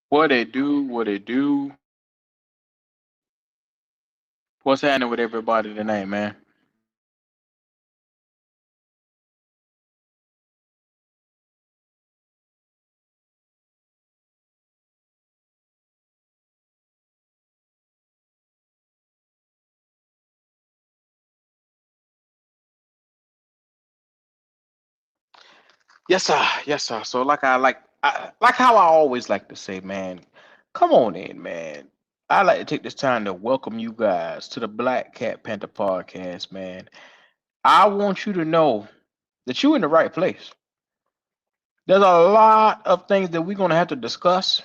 What it do, what it do. What's happening with everybody tonight, man? Yes, sir. Yes, sir. So like how I always like to say, man, come on in, man. I like to take this time to welcome you guys to the Black Cat Panther podcast, man. I want you to know that you're in the right place. There's a lot of things that we're gonna have to discuss.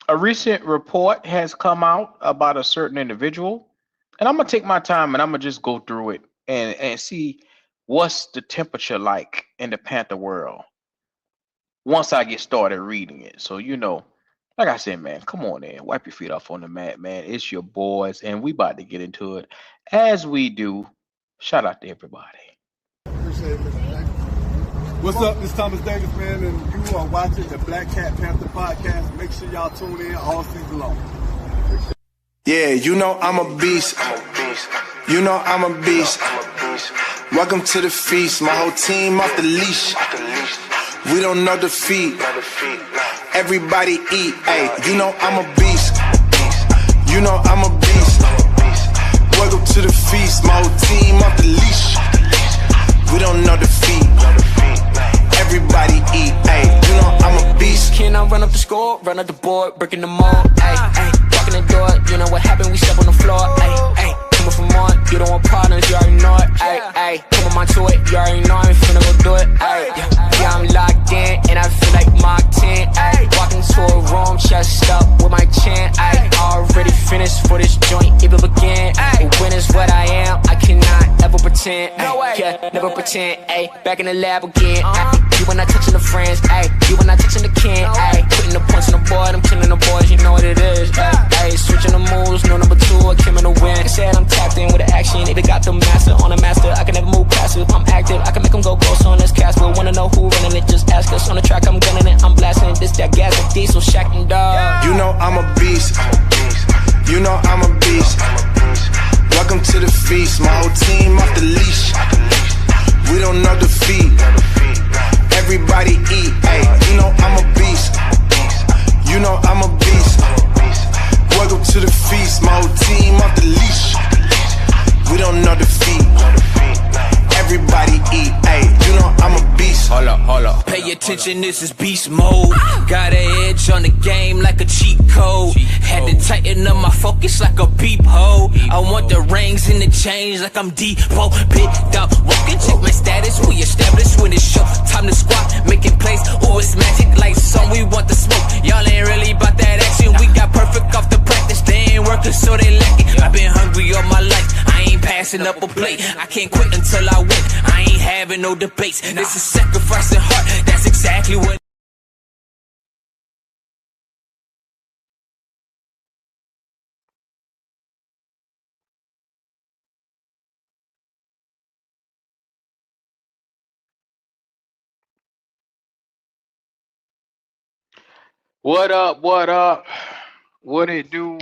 A recent report has come out about a certain individual, and I'm gonna take my time and I'm gonna just go through it and see what's the temperature like in the Panther world once I get started reading it. So like I said, man, come on in, wipe your feet off on the mat, man. It's your boys, and we about to get into it as we do. Shout out to everybody. Appreciate it, Mr. What's up? This is Thomas Davis, man, and you are watching the Black Cat Panther podcast. Make sure y'all tune in all season long. Yeah, you know I'm a beast. You know I'm a beast. Welcome to the feast. My whole team off the leash. We don't know defeat. Everybody eat. Hey, you know I'm a beast. You know I'm a beast. Welcome to the feast. My whole team off the leash. We don't know defeat. Everybody eat. Hey, you know I'm a beast. Can I run up the score, run up the board, breaking the mold? Ay, ay, walking the door, you know what happened? We step on the floor. Ay, ay, coming from on, you don't want partners, you already know it. Ay, ay, come on my to it, you already know I'm finna go do it. Ay, yeah, I'm locked in and I feel like Mark 10. Ay, walking to a room, chest up with my chin. Ay, already finished for this joint, even begin. Ay, when is what I am, I cannot ever pretend. Ay, yeah, never pretend. Ay, back in the lab again. Ay, you when I touching the friends, ayy. You when I touching the can, ayy. Putting the points on the board, I'm killing the boys, you know what it is, ayy. Switching the moves, no number two, I came in the win. They said I'm tapped in with the action, they got the master on the master. I can never move passive, I'm active, I can make them go close on this Casper. Wanna know who running it, just ask us. On the track, I'm gunning it, I'm blasting it. This that gas like diesel, Shaq and dog. You know I'm a beast. You know I'm a beast. Welcome to the feast. My whole team off the leash. We don't know defeat. Everybody eat, ayy, you know I'm a beast. You know I'm a beast. Welcome to the feast, my whole team off the leash. We don't know defeat. Everybody eat, ayy, you know I'm a beast. Hold up. Pay attention, this is beast mode. Got an edge on the game like a cheat code. Had to tighten up my focus like a peephole. I want the rings and the chains like I'm Depot. Picked up, walking, check my status. We established when it's show. Time to squat, making plays. Ooh, it's magic like some. We want the smoke. Y'all ain't really about that action. We got perfect off the practice. They ain't working, so they lacking. I've been hungry all my life. I ain't passing up a plate. I can't quit until I win. I ain't having no debates. This is sacrificing heart. That's exactly what. What up? What up? What it do?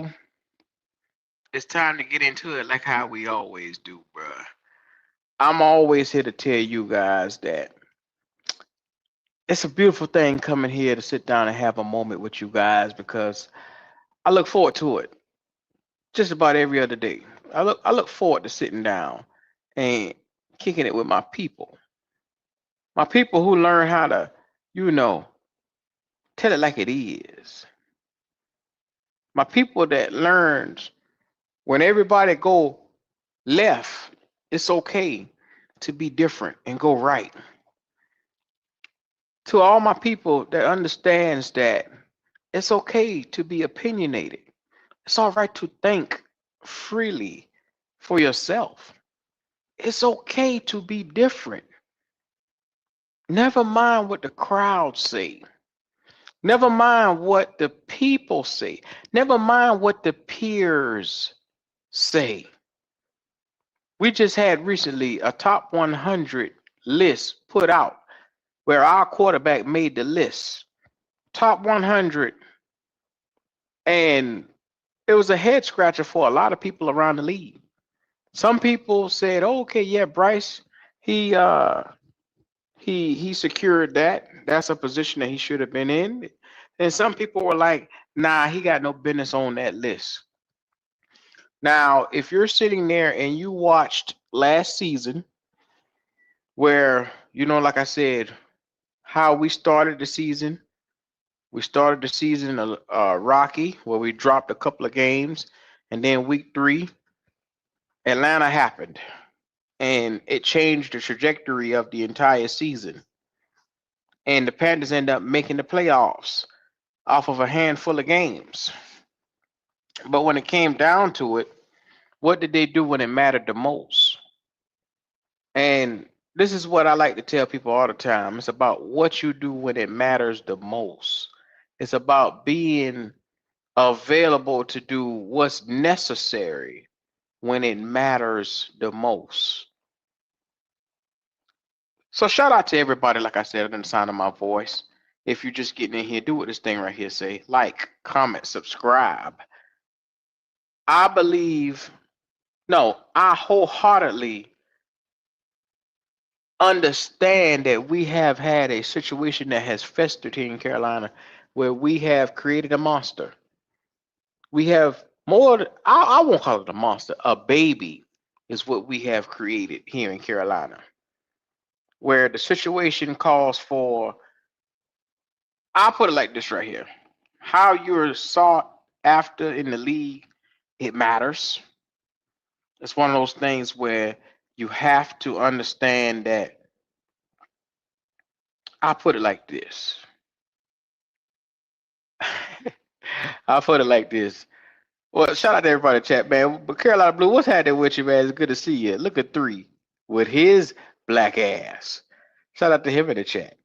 It's time to get into it like how we always do, bruh. I'm always here to tell you guys that it's a beautiful thing coming here to sit down and have a moment with you guys because I look forward to it just about every other day. I look forward to sitting down and kicking it with my people. My people who learn how to, you know, tell it like it is. My people that learns when everybody go left, it's okay to be different and go right. To all my people that understands that it's okay to be opinionated. It's all right to think freely for yourself. It's okay to be different. Never mind what the crowd say. Never mind what the people say. Never mind what the peers say. We just had recently a top 100 list put out where our quarterback made the list. Top 100 And it was a head scratcher for a lot of people around the league. Some people said, oh, okay, yeah, Bryce, he he secured that. That's a position that he should have been in. And some people were like, nah, he got no business on that list. Now, if you're sitting there and you watched last season, where, like I said, how we started the season, rocky, where we dropped a couple of games, and then week 3, Atlanta happened, and it changed the trajectory of the entire season. And the Panthers end up making the playoffs off of a handful of games. But when it came down to it, what did they do when it mattered the most? And this is what I like to tell people all the time. It's about what you do when it matters the most. It's about being available to do what's necessary when it matters the most. So shout out to everybody, like I said, in the sound of my voice. If you're just getting in here, do what this thing right here say. Like, comment, subscribe. I wholeheartedly understand that we have had a situation that has festered here in Carolina where we have created a monster. We have more, I won't call it a monster, a baby is what we have created here in Carolina, where the situation calls for, I'll put it like this right here. How you're sought after in the league, it matters. It's one of those things where you have to understand that. I'll put it like this. Well, shout out to everybody in chat, man. But Carolina Blue, what's happening with you, man? It's good to see you. Look at 3 with his black ass. Shout out to him in the chat.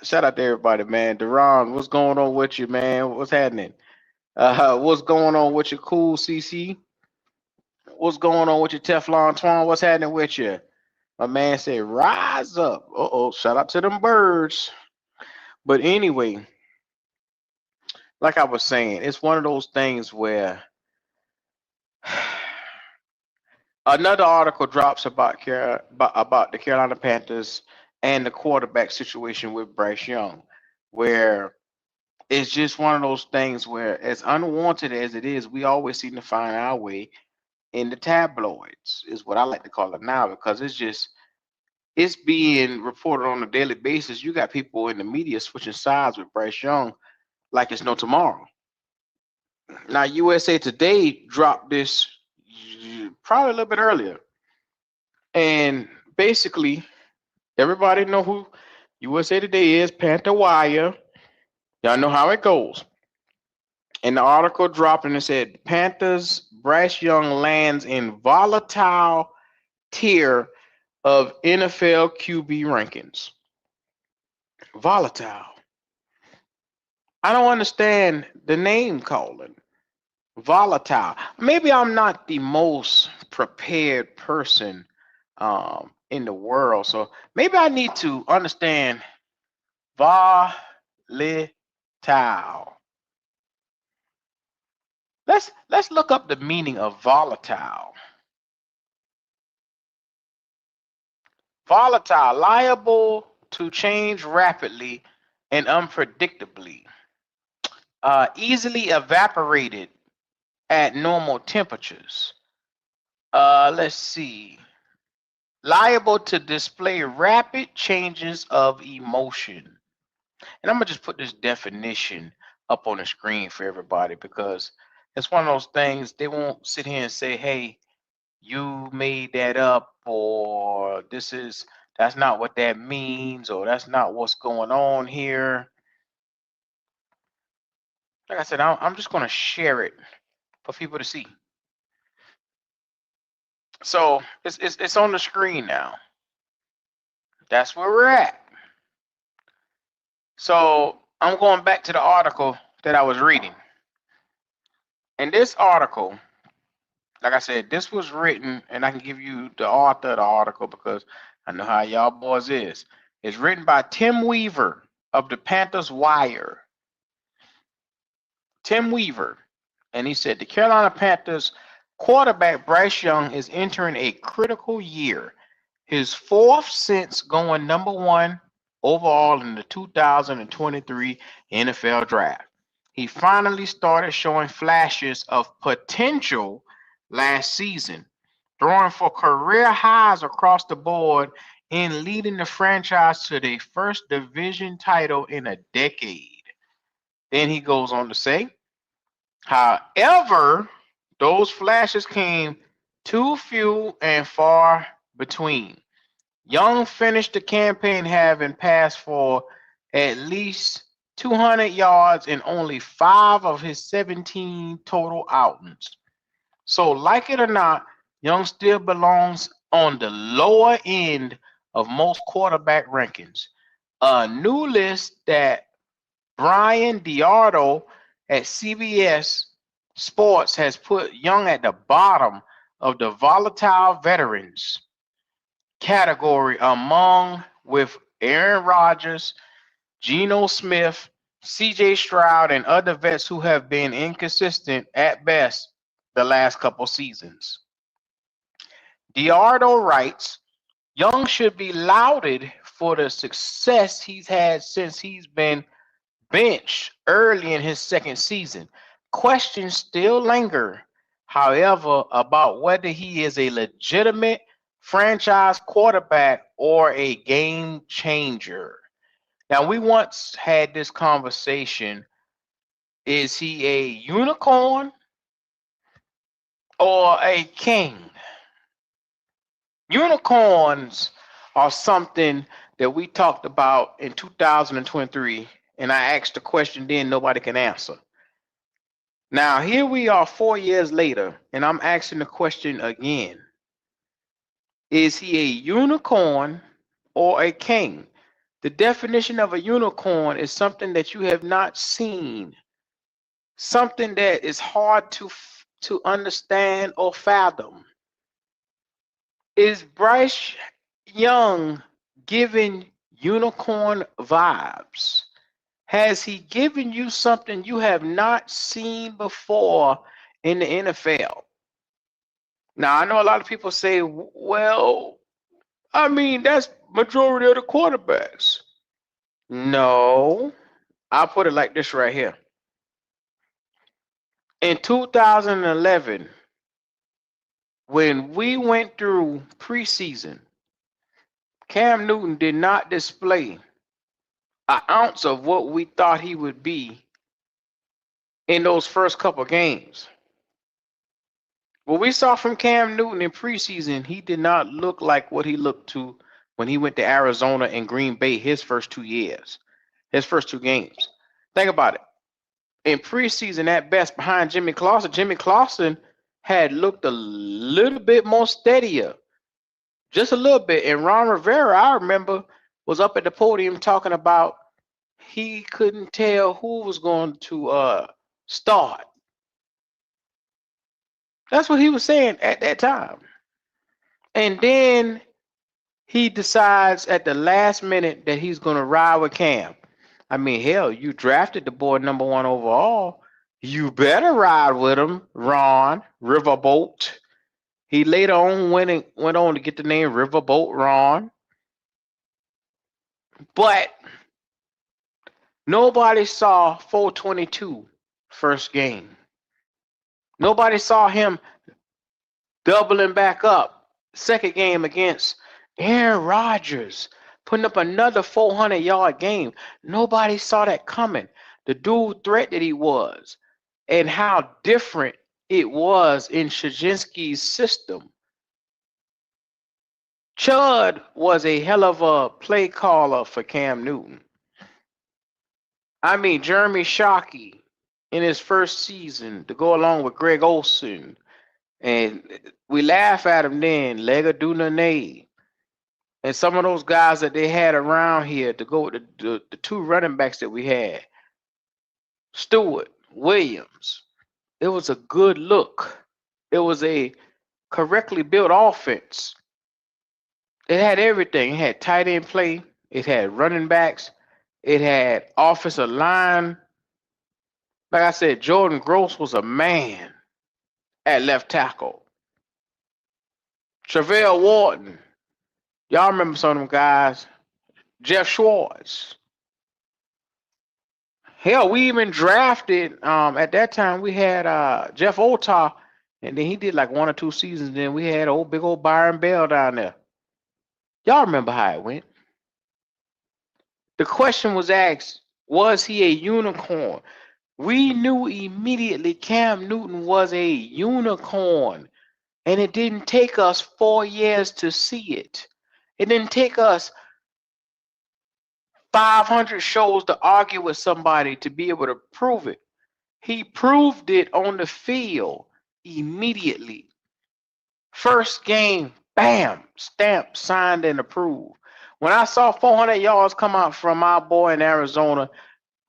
Shout out to everybody, man. Deron, what's going on with you, man? What's happening? What's going on with your cool CC? What's going on with your Teflon Twan? What's happening with you? My man said, rise up. Shout out to them birds. But anyway, like I was saying, it's one of those things where another article drops about the Carolina Panthers and the quarterback situation with Bryce Young, where it's just one of those things where, as unwanted as it is, we always seem to find our way in the tabloids, is what I like to call it now, because it's being reported on a daily basis. You got people in the media switching sides with Bryce Young like it's no tomorrow. Now, USA Today dropped this probably a little bit earlier. And basically, everybody know who USA Today is, Panther Wire. Y'all know how it goes. And the article dropped and it said, Panthers Bryce Young lands in volatile tier of NFL QB rankings. Volatile. I don't understand the name calling. Volatile. Maybe I'm not the most prepared person in the world, so maybe I need to understand volatile. Let's look up the meaning of volatile. Volatile, liable to change rapidly and unpredictably, easily evaporated at normal temperatures. Let's see. Liable to display rapid changes of emotion. And I'm going to just put this definition up on the screen for everybody, because it's one of those things they won't sit here and say, hey, you made that up, or that's not what that means, or that's not what's going on here. Like I said, I'm just going to share it for people to see. So it's on the screen now. That's where we're at. So I'm going back to the article that I was reading. And this article, like I said, this was written, and I can give you the author of the article because I know how y'all boys is. It's written by Tim Weaver of the Panthers Wire. Tim Weaver. And he said the Carolina Panthers quarterback Bryce Young is entering a critical year, his fourth since going number one overall in the 2023 NFL Draft. He finally started showing flashes of potential last season, throwing for career highs across the board and leading the franchise to their first division title in a decade. Then he goes on to say, however, those flashes came too few and far between. Young finished the campaign having passed for at least 200 yards in only 5 of his 17 total outings. So, like it or not, Young still belongs on the lower end of most quarterback rankings. A new list that Brian Diardo at CBS Sports has put Young at the bottom of the volatile veterans category among with Aaron Rodgers, Geno Smith, CJ Stroud, and other vets who have been inconsistent at best the last couple seasons. Diardo writes, Young should be lauded for the success he's had since he's been benched early in his second season. Questions still linger, however, about whether he is a legitimate franchise quarterback or a game changer. Now, we once had this conversation. Is he a unicorn or a king? Unicorns are something that we talked about in 2023, and I asked the question then nobody can answer. Now, here we are 4 years later, and I'm asking the question again. Is he a unicorn or a king? The definition of a unicorn is something that you have not seen, something that is hard to understand or fathom. Is Bryce Young giving unicorn vibes? Has he given you something you have not seen before in the NFL? Now, I know a lot of people say, well, I mean, that's majority of the quarterbacks. No, I'll put it like this right here. In 2011, when we went through preseason, Cam Newton did not display an ounce of what we thought he would be in those first couple games. What we saw from Cam Newton in preseason, he did not look like what he looked to when he went to Arizona and Green Bay his first 2 years, his first 2 games. Think about it. In preseason, at best, behind Jimmy Clausen had looked a little bit more steadier, just a little bit. And Ron Rivera, I remember, was up at the podium talking about he couldn't tell who was going to start. That's what he was saying at that time. And then he decides at the last minute that he's going to ride with Cam. I mean, hell, you drafted the boy number 1 overall. You better ride with him, Ron Riverboat. He later on went on to get the name Riverboat Ron. But nobody saw 422 first game. Nobody saw him doubling back up second game against Aaron Rodgers, putting up another 400-yard game. Nobody saw that coming. The dual threat that he was and how different it was in Shajinsky's system. Chud was a hell of a play caller for Cam Newton. I mean, Jeremy Shockey in his first season to go along with Greg Olsen. And we laugh at him then, Lega Dunane, and some of those guys that they had around here to go with the 2 running backs that we had. Stewart, Williams. It was a good look. It was a correctly built offense. It had everything. It had tight end play. It had running backs. It had offensive line. Like I said, Jordan Gross was a man at left tackle. Travell Wharton. Y'all remember some of them guys. Jeff Schwartz. Hell, we even drafted at that time we had Jeff Otah, and then he did like 1 or 2 seasons. Then we had big old Byron Bell down there. Y'all remember how it went. The question was asked, was he a unicorn? We knew immediately Cam Newton was a unicorn. And it didn't take us 4 years to see it. It didn't take us 500 shows to argue with somebody to be able to prove it. He proved it on the field immediately. First game, bam, stamped, signed, and approved. When I saw 400 yards come out from my boy in Arizona,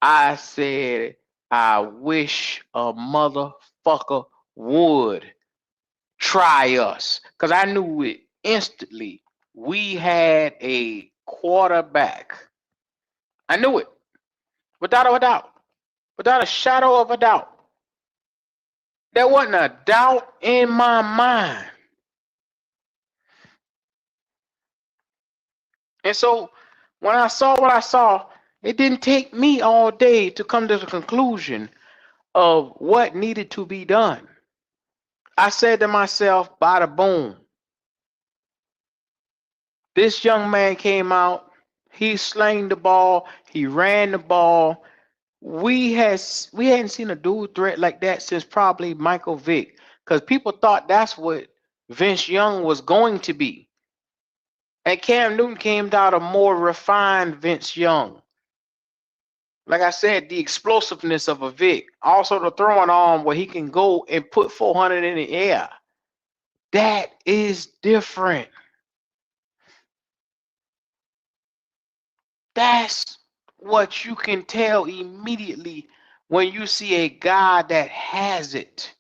I said, I wish a motherfucker would try us. Because I knew it instantly. We had a quarterback. I knew it. Without a doubt. Without a shadow of a doubt. There wasn't a doubt in my mind. And so when I saw what I saw, it didn't take me all day to come to the conclusion of what needed to be done. I said to myself, bada boom. This young man came out, he slanged the ball, he ran the ball. We hadn't seen a dual threat like that since probably Michael Vick, because people thought that's what Vince Young was going to be. And Cam Newton came out a more refined Vince Young. Like I said, the explosiveness of a Vic. Also the throwing arm where he can go and put 400 in the air. That is different. That's what you can tell immediately when you see a guy that has it.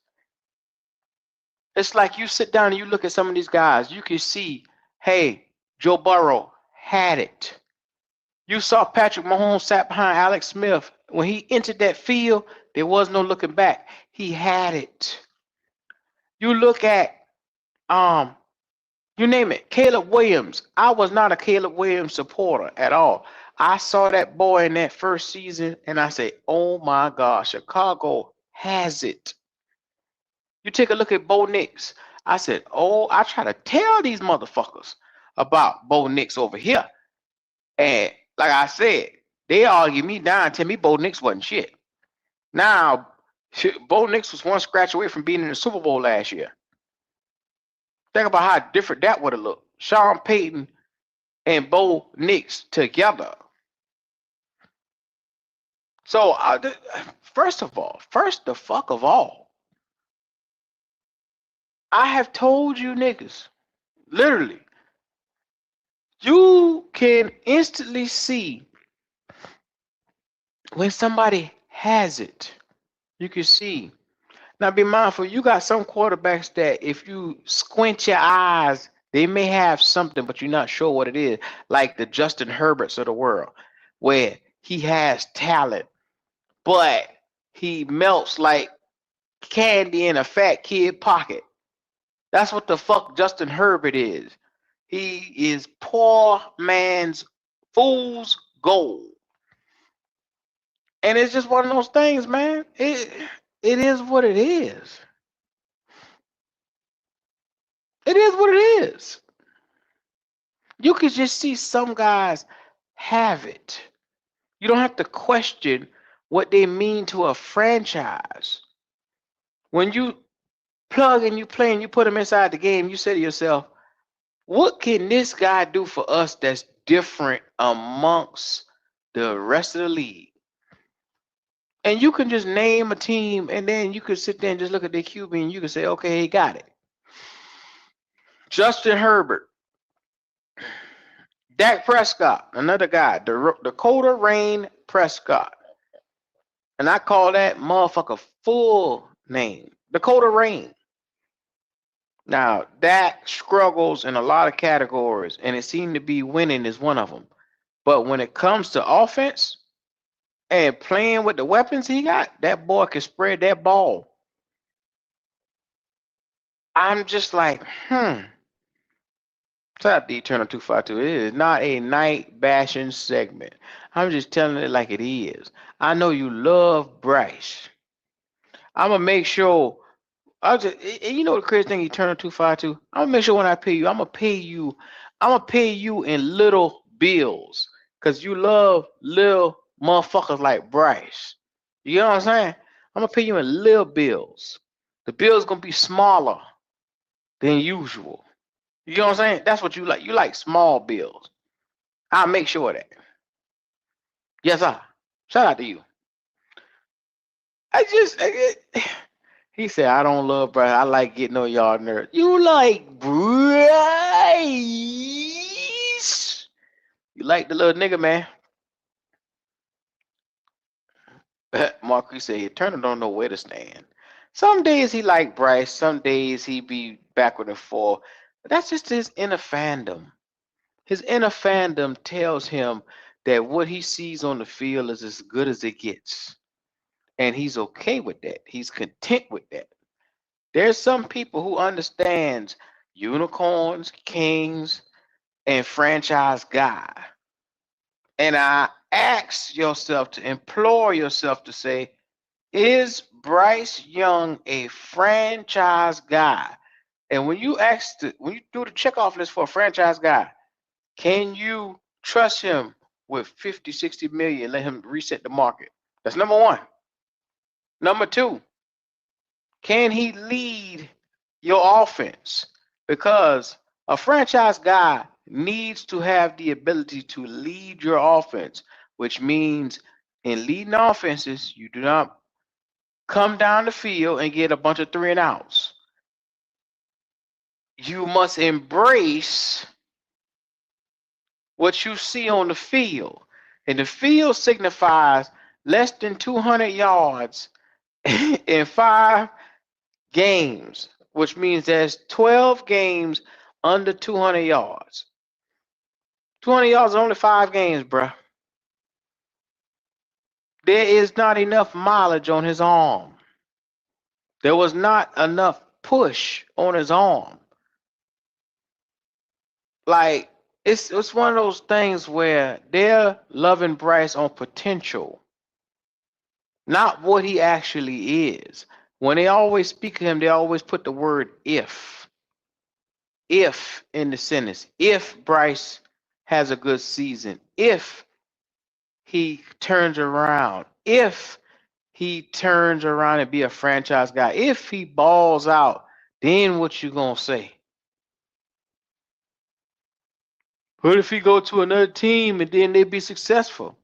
It's like you sit down and you look at some of these guys. You can see, hey, Joe Burrow had it. You saw Patrick Mahomes sat behind Alex Smith. When he entered that field, there was no looking back. He had it. You look at, you name it, Caleb Williams. I was not a Caleb Williams supporter at all. I saw that boy in that first season, and I said, oh my gosh, Chicago has it. You take a look at Bo Nix. I said, oh, I try to tell these motherfuckers about Bo Nix over here. And like I said, they argue me down and tell me Bo Nix wasn't shit. Now, Bo Nix was one scratch away from being in the Super Bowl last year. Think about how different that would have looked. Sean Payton and Bo Nix together. So, first of all, I have told you niggas, literally, you can instantly see when somebody has it. You can see. Now be mindful, you got some quarterbacks that if you squint your eyes, they may have something, but you're not sure what it is. Like the Justin Herberts of the world, where he has talent, but he melts like candy in a fat kid pocket. That's what the fuck Justin Herbert is. He is poor man's fool's gold. And it's just one of those things, man. It is what it is. It is what it is. You could just see some guys have it. You don't have to question what they mean to a franchise. When you plug and you play and you put them inside the game, you say to yourself, what can this guy do for us that's different amongst the rest of the league? And you can just name a team, and then you could sit there and just look at their QB and you can say, okay, he got it. Justin Herbert. Dak Prescott, another guy, Dakota Rain Prescott. And I call that motherfucker full name, Dakota Rain. Now, Dak struggles in a lot of categories, and it seemed to be winning is one of them. But when it comes to offense, and playing with the weapons he got, that boy can spread that ball. I'm just like, Shout out to Eternal 252. It is not a night bashing segment. I'm just telling it like it is. I know you love Bryce. I'm gonna make sure. You know the crazy thing, Eternal 252. I'm gonna make sure when I pay you, I'm gonna pay you. I'm gonna pay you in little bills, cause you love little motherfuckers like Bryce. You know what I'm saying? I'm gonna pay you in little bills. The bill's gonna be smaller than usual. You know what I'm saying? That's what you like. You like small bills. I'll make sure of that. Yes, sir. Shout out to you. He said, I don't love Bryce. I like getting on y'all nerves. You like Bryce? You like the little nigga, man. Marquis said, Turner don't know where to stand. Some days he like Bryce. Some days he be backward and forth. But that's just his inner fandom. His inner fandom tells him that what he sees on the field is as good as it gets. And he's okay with that. He's content with that. There's some people who understands unicorns, kings, and franchise guy. And I ask yourself to implore yourself to say, is Bryce Young a franchise guy? And when you when you do the checkoff list for a franchise guy, can you trust him with 50, 60 million, let him reset the market? That's number one. Number two, can he lead your offense? Because a franchise guy needs to have the ability to lead your offense, which means in leading offenses, you do not come down the field and get a bunch of 3 and outs. You must embrace what you see on the field. And the field signifies less than 200 yards in 5 games, which means there's 12 games under 200 yards. 200 yards is only 5 games, bruh. There is not enough mileage on his arm. There was not enough push on his arm. Like, it's one of those things where they're loving Bryce on potential, not what he actually is. When they always speak to him, they always put the word if. If in the sentence. If Bryce has a good season. If he turns around. If he turns around and be a franchise guy. If he balls out, then what you gonna say? What if he go to another team and then they be successful?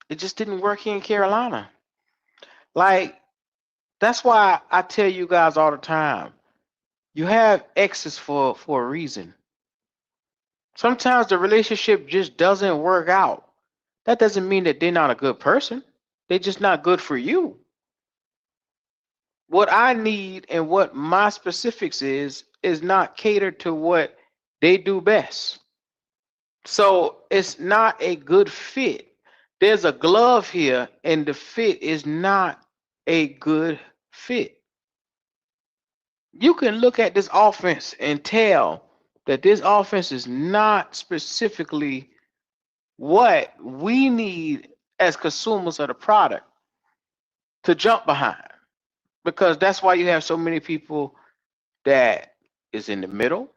It just didn't work here in Carolina. Like, that's why I tell you guys all the time, you have exes for a reason. Sometimes the relationship just doesn't work out. That doesn't mean that they're not a good person. They're just not good for you. What I need and what my specifics is not catered to what they do best. So it's not a good fit. There's a glove here, and the fit is not a good fit. You can look at this offense and tell that this offense is not specifically what we need as consumers of the product to jump behind. Because that's why you have so many people that is in the middle.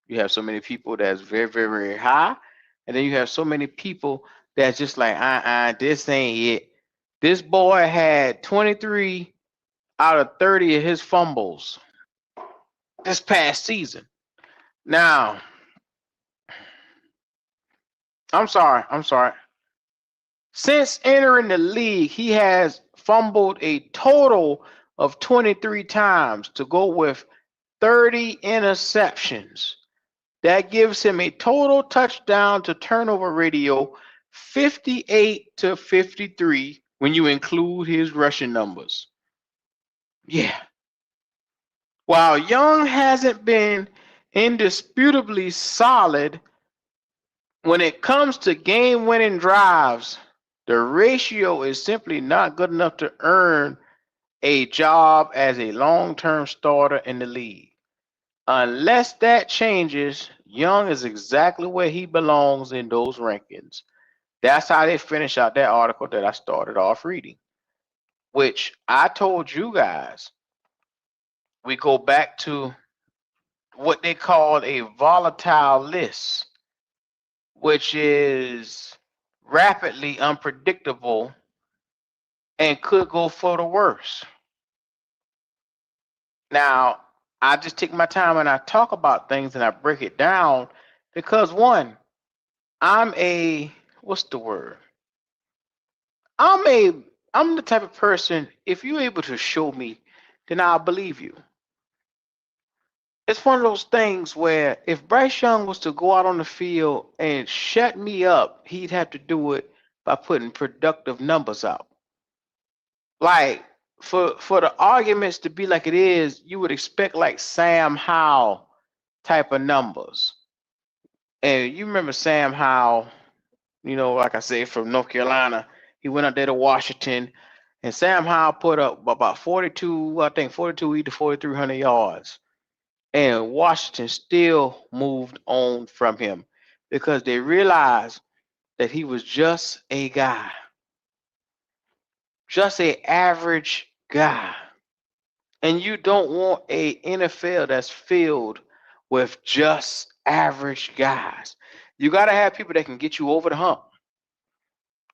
You have so many people that's very, very, very high. And then you have so many people that's just like, this ain't it. This boy had 23 out of 30 of his fumbles this past season. Now, I'm sorry. Since entering the league, he has fumbled a total of 23 times to go with 30 interceptions. That gives him a total touchdown to turnover ratio 58-53 when you include his rushing numbers. Yeah. While Young hasn't been indisputably solid when it comes to game-winning drives, The ratio is simply not good enough to earn a job as a long-term starter in the league. Unless that changes, Young is exactly where he belongs in those rankings. That's how they finish out that article that I started off reading, which I told you guys. We go back to what they call a volatile list, which is rapidly unpredictable and could go for the worse. Now, I just take my time and I talk about things and I break it down because one, I'm a what's the word? I'm a I'm the type of person, if you're able to show me, then I'll believe you. It's one of those things where if Bryce Young was to go out on the field and shut me up, he'd have to do it by putting productive numbers out. Like for the arguments to be like it is, you would expect like Sam Howell type of numbers. And you remember Sam Howell, like I say, from North Carolina. He went out there to Washington, and Sam Howell put up about 42, I think 42 to 4,300 yards. And Washington still moved on from him because they realized that he was just a guy, just an average guy. And you don't want a NFL that's filled with just average guys. You got to have people that can get you over the hump.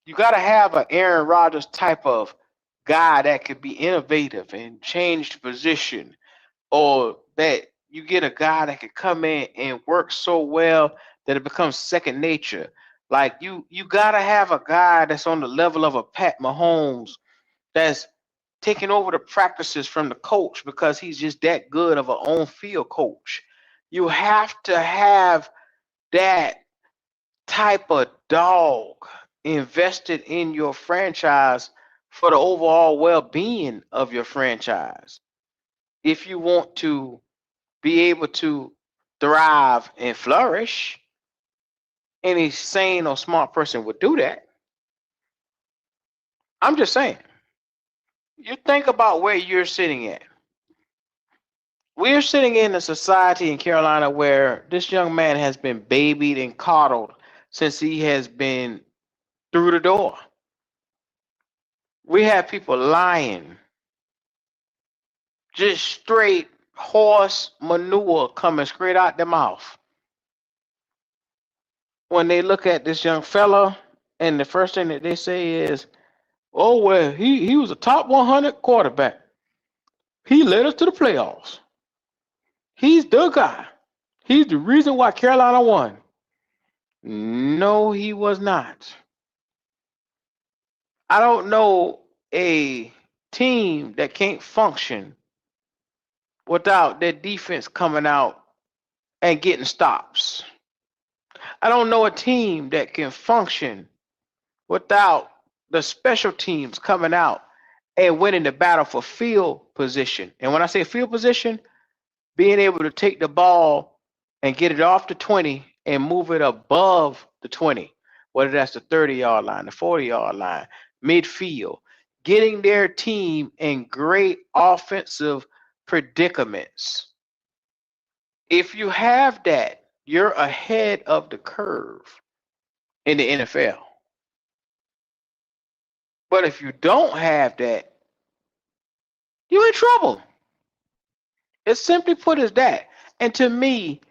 You got to have an Aaron Rodgers type of guy that could be innovative and change the position, or that you get a guy that could come in and work so well that it becomes second nature. Like you got to have a guy that's on the level of a Pat Mahomes that's taking over the practices from the coach because he's just that good of an on-field coach. You have to have that type of dog invested in your franchise for the overall well-being of your franchise. If you want to be able to thrive and flourish, any sane or smart person would do that. I'm just saying. You think about where you're sitting at. We're sitting in a society in Carolina where this young man has been babied and coddled since he has been through the door. We have people lying, just straight horse manure coming straight out their mouth. When they look at this young fella, and the first thing that they say is, oh, well, he was a top 100 quarterback. He led us to the playoffs. He's the guy. He's the reason why Carolina won. No, he was not. I don't know a team that can't function without their defense coming out and getting stops. I don't know a team that can function without the special teams coming out and winning the battle for field position. And when I say field position, being able to take the ball and get it off the 20 and move it above the 20, whether that's the 30-yard line, the 40-yard line, midfield, getting their team in great offensive predicaments. If you have that, you're ahead of the curve in the NFL. But if you don't have that, you're in trouble. It's simply put as that. And to me,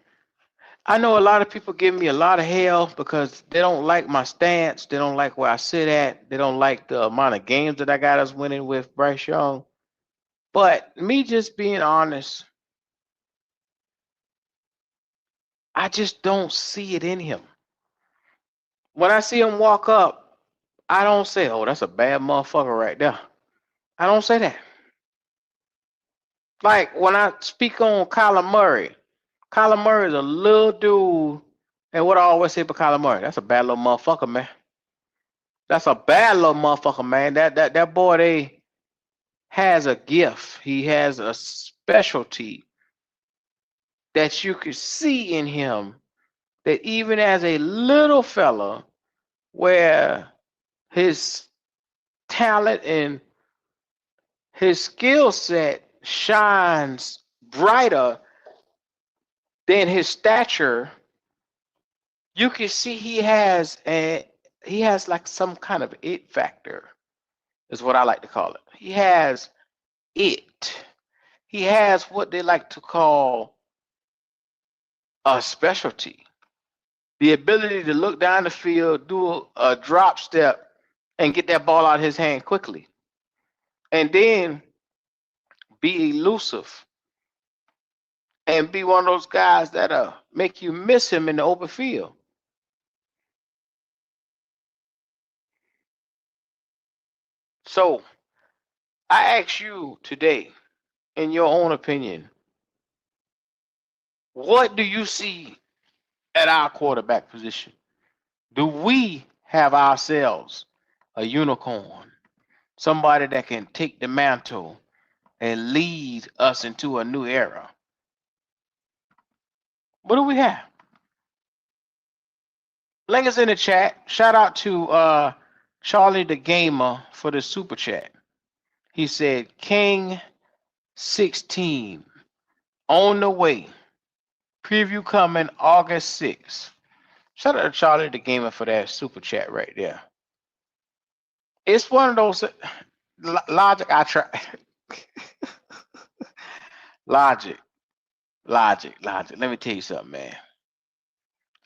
I know a lot of people give me a lot of hell because they don't like my stance. They don't like where I sit at. They don't like the amount of games that I got us winning with Bryce Young. But me just being honest, I just don't see it in him. When I see him walk up, I don't say, oh, that's a bad motherfucker right there. I don't say that. Like when I speak on Kyler Murray is a little dude, and what I always say about Kyler Murray, that's a bad little motherfucker, man. That's a bad little motherfucker, man. That boy, they has a gift. He has a specialty that you could see in him, that even as a little fella, where his talent and his skill set shines brighter than his stature, you can see he has like some kind of it factor, is what I like to call it. He has it. He has what they like to call a specialty. The ability to look down the field, do a drop step, and get that ball out of his hand quickly. And then be elusive and be one of those guys that make you miss him in the open field. So I ask you today, in your own opinion, what do you see at our quarterback position? Do we have ourselves a unicorn, somebody that can take the mantle and lead us into a new era? What do we have? Link is in the chat. Shout out to Charlie the Gamer for the super chat. He said, King 16 on the way. Preview coming August 6th. Shout out to Charlie the Gamer for that super chat right there. It's one of those logic I try. Logic. Let me tell you something, man.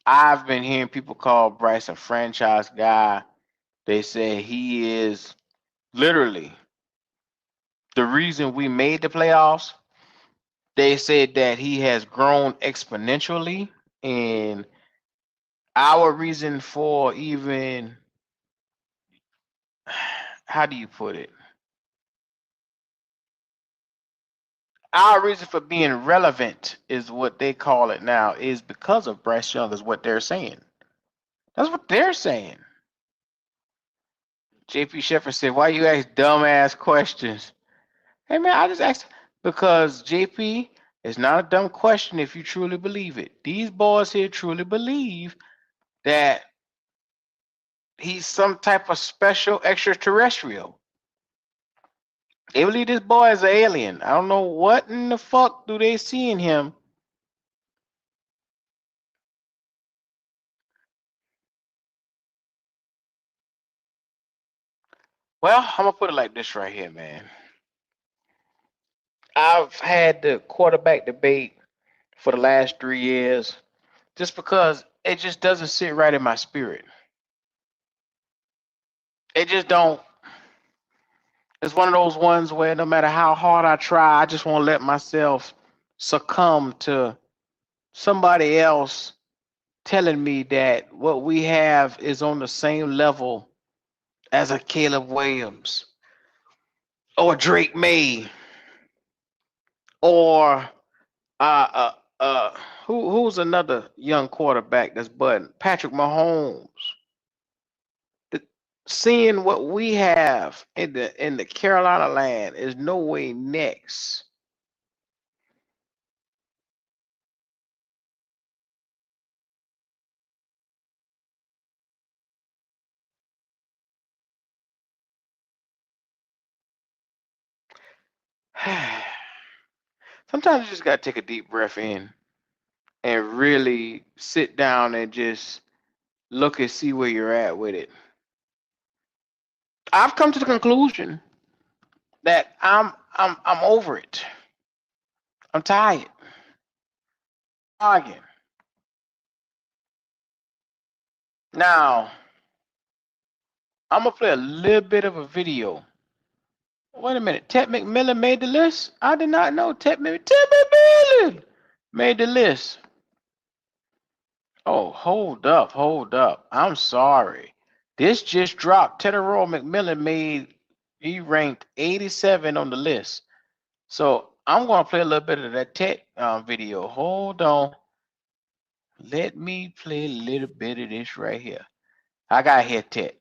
I've been hearing people call Bryce a franchise guy. They say he is literally the reason we made the playoffs. They said that he has grown exponentially, and our reason for even, how do you put it? Our reason for being relevant is what they call it now, is because of Bryce Young, is what they're saying. That's what they're saying. JP Shepard said, why you ask dumbass questions? Hey man, I just asked because JP, it's not a dumb question if you truly believe it. These boys here truly believe that he's some type of special extraterrestrial. They believe this boy is an alien. I don't know what in the fuck do they see in him. Well, I'm gonna put it like this right here, man. I've had the quarterback debate for the last 3 years just because it just doesn't sit right in my spirit. It just don't. It's one of those ones where no matter how hard I try, I just won't let myself succumb to somebody else telling me that what we have is on the same level as a Caleb Williams or Drake May or who's another young quarterback that's budding? Patrick Mahomes. Seeing what we have in the Carolina land is no way next. Sometimes you just gotta take a deep breath in and really sit down and just look and see where you're at with it. I've come to the conclusion that I'm over it. I'm tired. Again. Now, I'm gonna play a little bit of a video. Wait a minute, Ted McMillan made the list? I did not know Ted McMillan made the list. Oh, hold up. I'm sorry. This just dropped. Tedero McMillan he ranked 87 on the list. So I'm going to play a little bit of that Ted video. Hold on. Let me play a little bit of this right here. I got to hear Ted.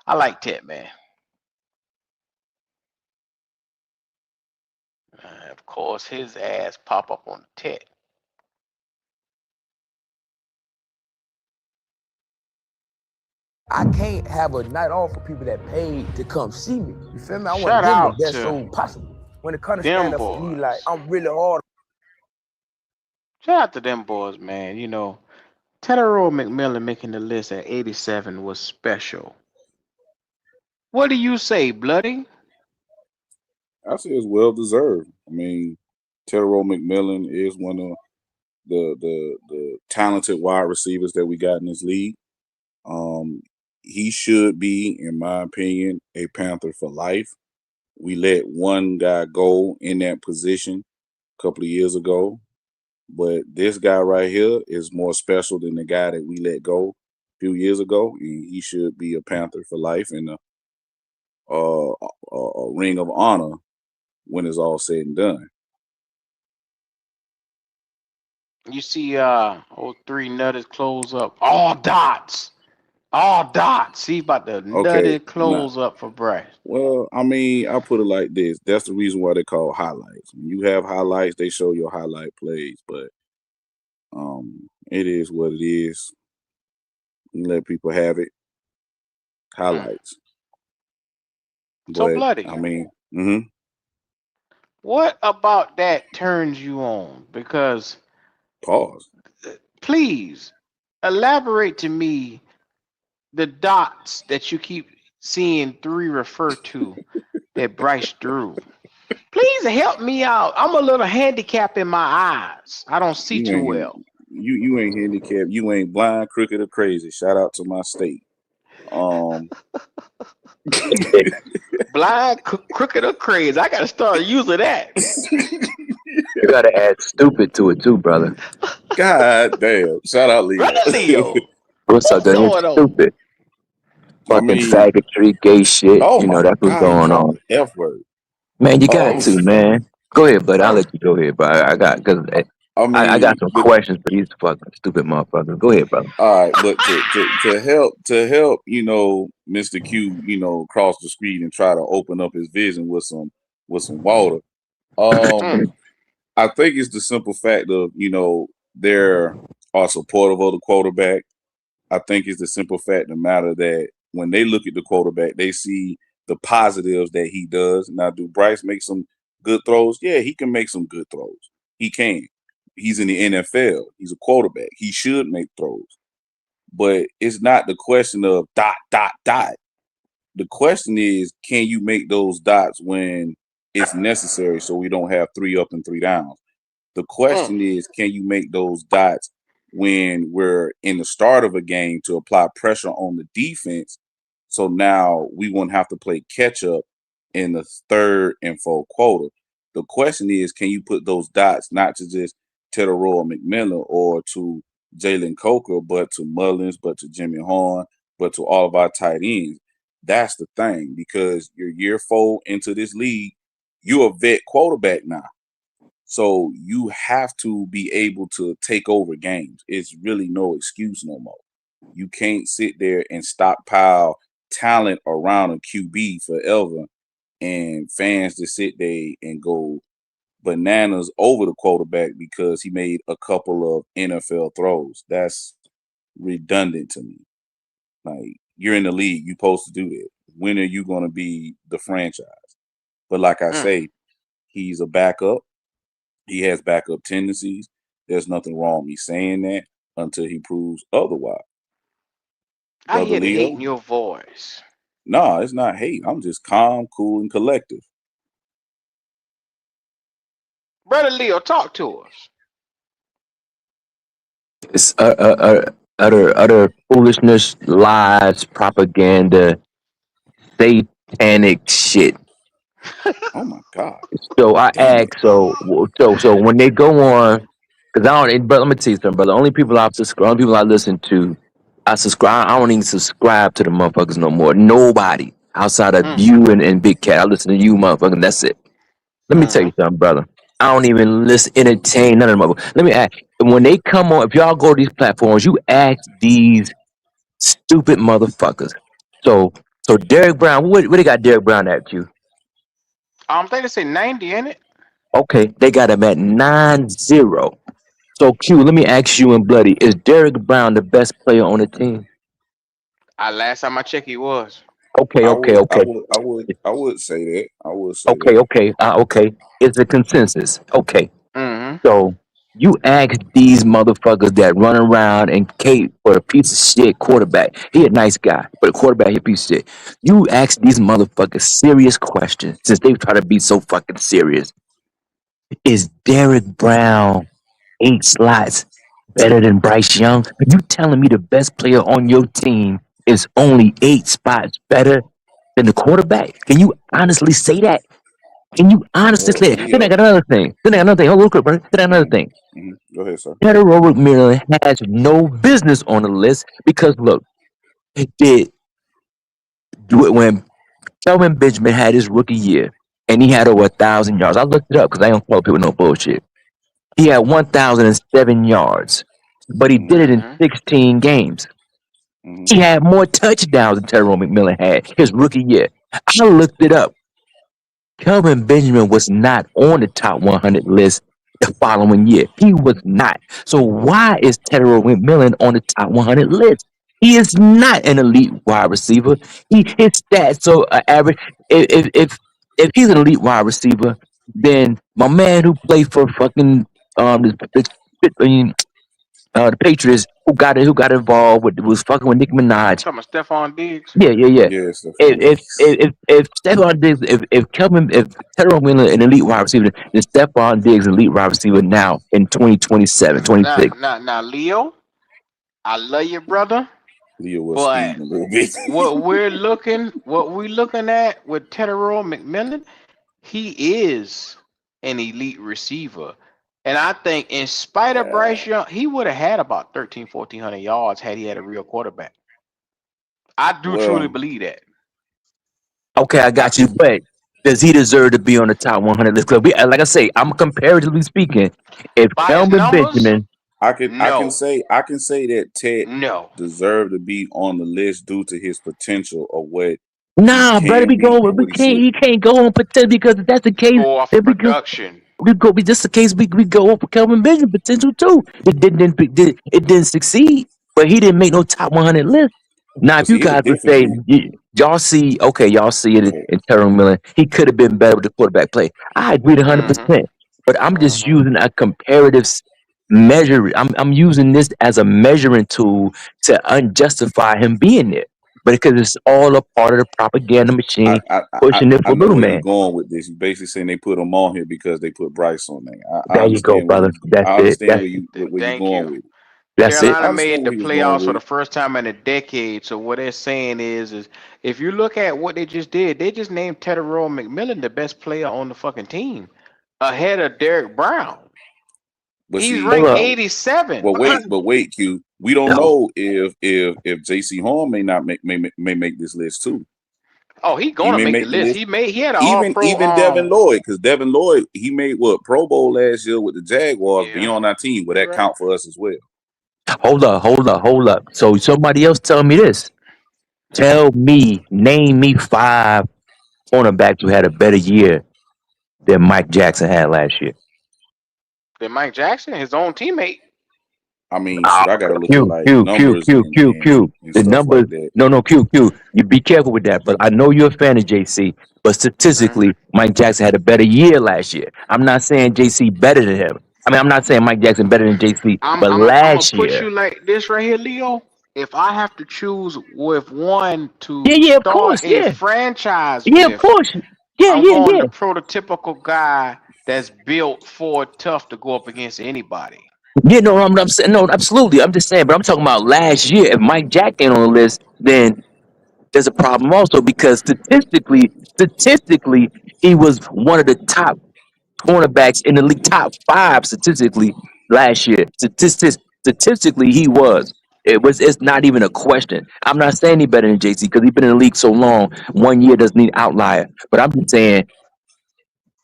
I like Ted, man. Of course, his ass pop up on the Ted. I can't have a night off for people that paid to come see me. You feel me? I want to Shout give them the out best to show possible. When it comes to them stand up for me, like boys. I'm really hard. Shout out to them boys, man. Tedero McMillan making the list at 87 was special. What do you say, Bloody? I say it's well deserved. I mean, Terrell McMillan is one of the talented wide receivers that we got in this league. He should be, in my opinion, a Panther for life. We let one guy go in that position a couple of years ago, but this guy right here is more special than the guy that we let go a few years ago, and he should be a Panther for life and a ring of honor when it's all said and done. You see, old three nutters close up. All dots. All dots. He about to Okay, nutted close up for Bryce. well, I mean, I put it like this. That's the reason why they call highlights. When you have highlights, they show your highlight plays, but it is what it is. You let people have it. Highlights. So But Bloody, I mean, what about that turns you on? Because pause. please elaborate to me the dots that you keep seeing three refer to that Bryce drew. Please help me out. I'm a little handicapped in my eyes. I don't see You too ain't well. you ain't handicapped. You ain't blind, crooked, or crazy. Shout out to my state. Blind, crooked, or crazy. I gotta start using that. You gotta add stupid to it too, brother. God damn. Shout out Leo. Brother Leo, What's up, what's dude? going on? Stupid. I Fucking mean, faggotry, gay shit. oh You know, my that's what's God, he going dropped on. the F word. Man, you got to, man. Go ahead, buddy. I'll I let you go ahead, bro. I got, because I I got mean, some questions for these fucking stupid motherfuckers. Go ahead, brother. all right, but to help Mr. Q, cross the street and try to open up his vision with some water. I think it's the simple fact of they are supportive of the quarterback. I think it's the simple fact of the matter that when they look at the quarterback, they see the positives that he does. Now, do Bryce make some good throws? Yeah, he can make some good throws. He can. He's in the NFL. He's a quarterback. He should make throws. But it's not the question of dot, dot, dot. The question is, can you make those dots when it's necessary so we don't have 3 up and 3 downs? The question is, can you make those dots when we're in the start of a game to apply pressure on the defense? So now we won't have to play catch up in the third and fourth quarter. The question is, can you put those dots not to just Tedero McMillan or to Jalen Coker, but to Mullins, but to Jimmy Horn, but to all of our tight ends? That's the thing, because you're year 4 into this league. You're a vet quarterback now. So you have to be able to take over games. It's really no excuse no more. You can't sit there and stockpile talent around a QB forever and fans just sit there and go bananas over the quarterback because he made a couple of NFL throws. That's redundant to me. Like, you're in the league, you're supposed to do that. When are you going to be the franchise? But like I say, he's a backup. He has backup tendencies. There's nothing wrong with me saying that until he proves otherwise. I Brother hear the hate Leo? in your voice. No, it's not hate. I'm just calm, cool, and collective. Brother Leo, talk to us. It's utter foolishness, lies, propaganda, satanic shit. Oh my God. So I Damn ask, it. so when they go on, because I don't, but let me tell you something, brother. Only people I listen to, I subscribe. I don't even subscribe to the motherfuckers no more. Nobody outside of you and Big Cat. I listen to you, motherfucker. And that's it. Let me tell you something, brother. I don't even entertain none of them. Let me ask, when they come on, if y'all go to these platforms, you ask these stupid motherfuckers. So Derek Brown, what they got Derek Brown at you? I think they say 90 in it. Okay, they got him at 9-0. So Q, let me ask you and Bloody, is Derek Brown the best player on the team? Last time I checked, he was. Okay, I okay, would, I okay, would, I would, I would say that. I would say okay, that. okay, okay. It's a consensus. Okay, Mm-hmm. so you ask these motherfuckers that run around and cape for a piece of shit quarterback. He a nice guy, but a quarterback he a piece of shit. You ask these motherfuckers serious questions since they try to be so fucking serious. Is Derek Brown 8 slots better than Bryce Young? Are you telling me the best player on your team is only 8 spots better than the quarterback? Can you honestly say that? Can you honestly say that? Then I Leo. got another thing. Then I got another thing. Hold on, real quick, bro. Then I got another Mm-hmm, thing. Go ahead, sir. Federal McMillan has no business on the list because look, did when Kelvin Benjamin had his rookie year and he had over 1,000 yards. I looked it up because I don't call people no bullshit. He had 1,007 yards, but he did it in Mm-hmm. 16 games. Mm-hmm. He had more touchdowns than Tyrone McMillan had his rookie year. I looked it up. Kelvin Benjamin was not on the top 100 list the following year. He was not. So why is Tyrone McMillan on the top 100 list? He is not an elite wide receiver. His stats are average. If he's an elite wide receiver, then my man who played for fucking the Patriots who got involved with was fucking with Nicki You Minaj. talking about Stephon Diggs? Yeah. Yeah, Stephon If Diggs. if if if Stephon Diggs, if Tyrone Miller an elite wide receiver, then Stephon Diggs an elite wide receiver now in 2027, Now, 26. now, now, Leo, I love you, brother, Leo was but speeding a little bit. what we're looking at with Tedero McMillan, he is an elite receiver. And I think in spite of Bryce Young, he would have had about 13, 1,400 yards had he had a real quarterback. I do truly Well, believe that. Okay, I I, got you. But does he deserve to be on the top 100 list? Because like I say, I'm comparatively speaking. If by his Kelvin numbers, Benjamin, no, I can say that Ted no. deserved to be on the list due to his potential of what he nah, brother, can we be go. and We what he can't. should He be. can't go on potential because if that's the You case, go off then of production. we go. Be just the case. We go over Kelvin Benjamin potential too. It didn't succeed, but he didn't make no top 100 list. Now, But if you see, here's the guys would difference, say Lee. y'all see, okay, y'all see Go it ahead. in Terrell Miller, he could have been better with the quarterback play. I agree 100%, Mm-hmm. but I'm just Mm-hmm. using a comparative measure. I'm using this as a measuring tool to unjustify him being there, but because it's all a part of the propaganda I, machine I, I, pushing it I for know little where you're man. going with this. You basically saying they put him on here because they put Bryce on there. I There you go, understand where brother. you. That's I it. understand That's where you Thank going you. with it. that's it. I Carolina understand made the where he was going playoffs for with the it. first time in a decade. So what they're saying is if you look at what they just did, they just named Tedero McMillan the best player on the fucking team, ahead of Derek Brown. But He's see, Hold ranked up. 87. but wait, Q. We don't No. know if J.C. Horn may not may make this list too. Oh, he He gonna may make the make the list. list. He had an All Pro. Even Devin Lloyd, because Devin Lloyd he made what Pro Bowl last year with the Jaguars, being Yeah, on our team. Will you're that right. count for us as well? Hold up. So somebody else tell me this. Name me 5 cornerbacks who had a better year than Mike Jackson had last year. Then Mike Jackson, his own teammate. I mean, Ah, shoot, I gotta look at Q, like Q, Q, numbers Q, Q, Q. and The stuff numbers, like that. no, Q. You be careful with that. But I know you're a fan of JC. But Mhm. statistically, Mike Jackson had a better year last year. I'm not saying JC better than him. I mean, I'm not saying Mike Jackson better than JC. I'm But I'm I'm gonna last put year, you like this right here, Leo. If I have to choose with one to yeah, of start course, a yeah, franchise yeah, of with, course, yeah, I'm yeah, going yeah. the prototypical guy that's built for tough to go up against anybody. Yeah, no, I'm saying no, absolutely. I'm just saying, but I'm talking about last year. If Mike Jack ain't on the list, then there's a problem also because statistically, he was one of the top cornerbacks in the league, top 5 statistically last year. Statistically, he was. It's not even a question. I'm not saying he better than JC because he's been in the league so long. 1 year doesn't need outlier. But I'm just saying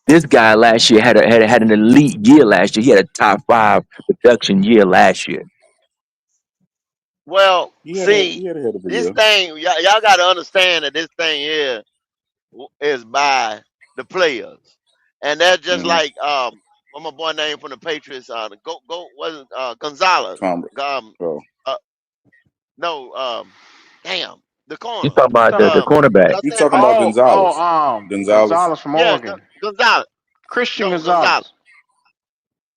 this guy last year had an elite year last year. He had a top 5 production year last year. Well, see, He had a hell of a this year. thing, y'all got to understand that this thing here is by the players, and that's just Mm-hmm. like what my boy name from the Patriots, the go wasn't Gonzalez, Tom, um, bro. uh, no, Damn, the You corner. talking about Talking the Um, cornerback? did I You say his talking name? about oh, Gonzalez? Gonzalez. Gonzalez from Yeah, Oregon. Gonzalez. Christian No, Gonzalez. Gonzalez.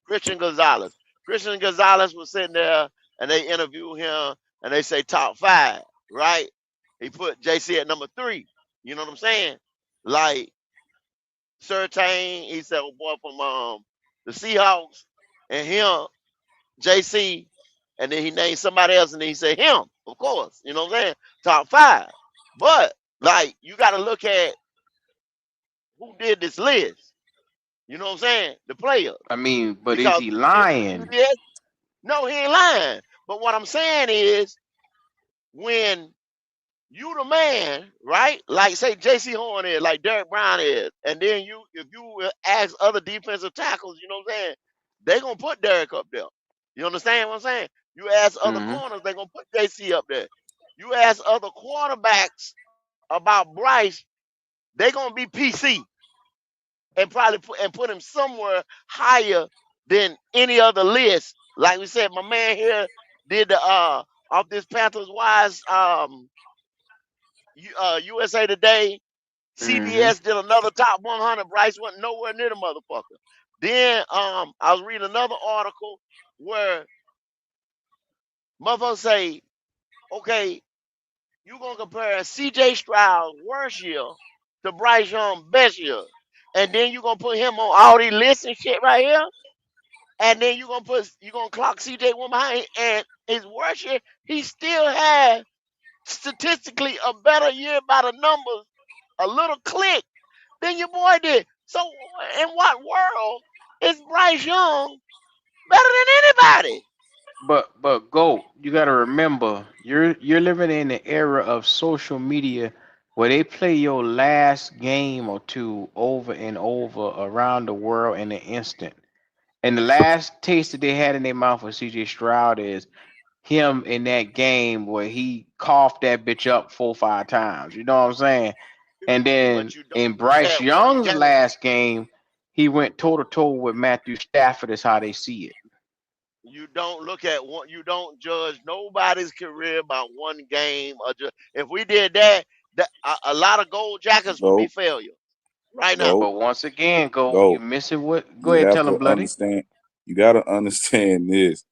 Christian Gonzalez. Christian Gonzalez was sitting there and they interviewed him and they say top 5, right? He put JC at number 3. You know what I'm saying? Like Surtain, he said, oh boy, from the Seahawks, and him, JC, and then he named somebody else, and then he said him, of course. You know what I'm saying? Top 5. But like you got to look at who did this list. You know what I'm saying? The players, I mean, but is because he lying? CBS, no, he ain't lying. But what I'm saying is, when you the man, right? Like say J.C. Horn is, like Derek Brown is, and then if you ask other defensive tackles, you know what I'm saying? They gonna put Derek up there. You understand what I'm saying? You ask other Hmm. corners, they gonna put J.C. up there. You ask other quarterbacks about Bryce, they gonna be PC and probably put him somewhere higher than any other list. Like we said, my man here did the off this Panthers Wise USA Today. Hmm. CBS did another top 100. Bryce wasn't nowhere near the motherfucker. Then I was reading another article where motherfuckers say, okay, you gonna compare CJ Stroud's worst year to Bryce Young's best year, and then you gonna put him on all these lists and shit right here, and then you gonna clock CJ one behind, and his worst year, he still had statistically a better year by the numbers, a little click than your boy did. So in what world is Bryce Young better than anybody? But go. You got to remember, you're living in the era of social media where they play your last game or two over and over around the world in an instant. And the last taste that they had in their mouth with CJ Stroud is him in that game where he coughed that bitch up 4 or 5 times. You know what I'm saying? And then But you don't in look Bryce at one Young's game. last game, he went toe to toe with Matthew Stafford. Is how they see it. You don't look at one. You don't judge nobody's career by one game. Or just, if we did that, a lot of gold jackets would be Go, failure right now. go, But once again, go you go. missing what? Go You ahead, have tell him, to bloody. understand. You got to understand this.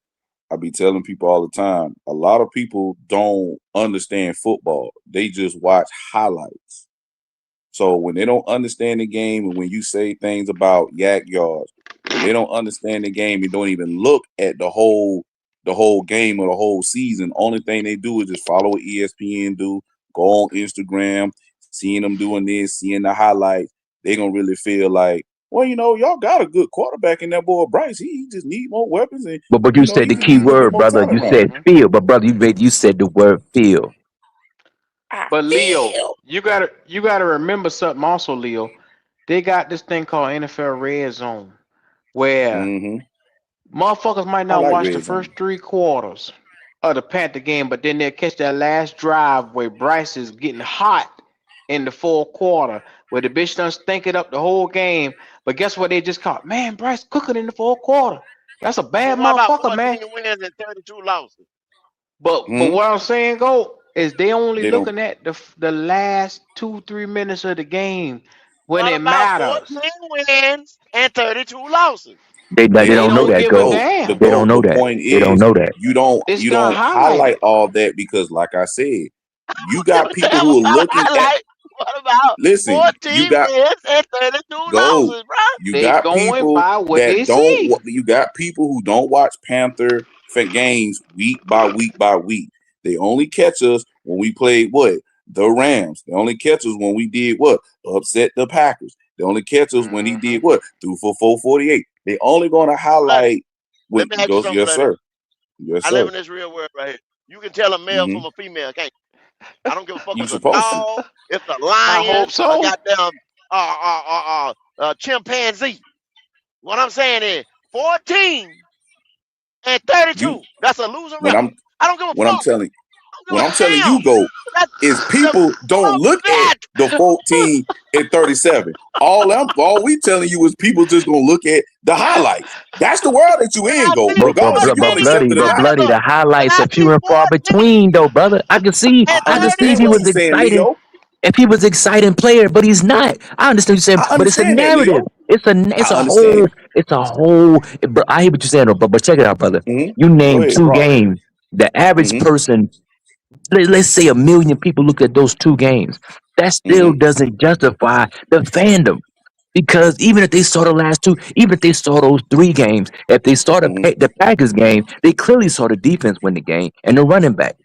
I be telling people all the time. A lot of people don't understand football. They just watch highlights. So when they don't understand the game, and when you say things about yak yards, when they don't understand the game and don't even look at the whole game or the whole season, only thing they do is just follow what ESPN do, go on Instagram, seeing them doing this, seeing the highlights, they gonna really feel like, well, y'all got a good quarterback in that boy Bryce. He just need more weapons, and But you he said the just key need a little bit word, more brother. You turnaround. said Hmm. feel, but brother, you said the word feel. I But Leo, feel. you gotta remember something also, Leo. They got this thing called NFL Red Zone where Mm-hmm. motherfuckers might I not like watch the red first zone. 3 quarters of the Panther game, but then they'll catch that last drive where Bryce is getting hot in the fourth quarter, where the bitch done stink it up the whole game. But guess what? They just caught, man, Bryce cooking in the fourth quarter. That's a But bad what about motherfucker, 14 man. wins and 32 losses? But Hmm. what I'm saying, go is they only They don't. looking at the last 2 3 minutes of the game when What it about matters. 14 wins and 32 losses? They They don't know don't that give a go. Go. The damn. They don't go. know The that. point They don't is know that. you don't It's you not don't highlighted. highlight all that because, like I said, you Give got a people damn who are about a looking at. highlight. What about Listen, you 14 got wins and 32 go. losses, bro? You They got going people by what that they don't. see. You got people who don't watch Panther games week by week by week. They only catch us when we played what the Rams. They only catch us when we did what upset the Packers. They only catch us when he Hmm. did what threw for 448. They only going to Bloody. highlight when Let me he ask you goes. something, Yes, Bloody. sir. Yes, I live sir. in this real world right here. You can tell a male Hmm. from a female, can't you? I don't give a fuck if You it's a supposed to. dog, if it's a I lion, hope a so. goddamn chimpanzee. What I'm saying is 14 and You 32. That's a losing when record. I'm I don't give a when I'm fuck. telling When I'm give a telling damn. you, go, That's is the people don't look at that. the 14 and 37. All we telling you is people just gonna look at the highlights. That's the world that you When in, I go, see regardless if you want to accept it or but not. bloody, the when highlights I are see few and far 14 between, though, brother. I can see, I and I can see if understand he 30, what was you're saying, excited. Leo. If he was exciting player, but he's not. I understand what you're saying, I but it's a understand that, narrative. Leo. It's I a whole, understand. But I hear what you're saying, though, but check it out, brother. Mm-hmm. You Go name ahead, two rock. games. The average Mm-hmm. person, let's say 1 million people looked at those two games. That still Mm-hmm. doesn't justify the fandom. Because even if they saw the last two, even if they saw those 3 games, if they saw Mm-hmm. the Packers game, they clearly saw the defense win the game and the running back.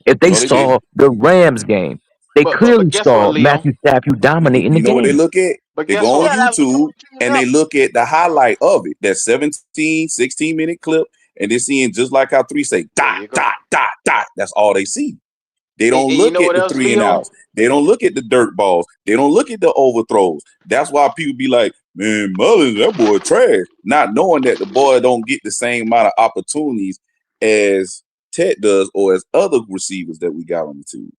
If they No, they didn't. saw the Rams game, they But clearly guess what, saw Leo? Matthew Stafford dominating the You know what they game. look at? But They guess go on what? yeah, that was the YouTube 14 and up. they look at the highlight of it, that 17, 16-minute clip, and they're seeing just like how 3 say, There dot, you go. dot, dot, dot. That's all they see. They don't And you look know at what the else, 3 and Leo? outs. They don't look at the dirt balls. They don't look at the overthrows. That's why people be like, man, Mullins, that boy trash. Not knowing that the boy don't get the same amount of opportunities as Ted does or as other receivers that we got on the team.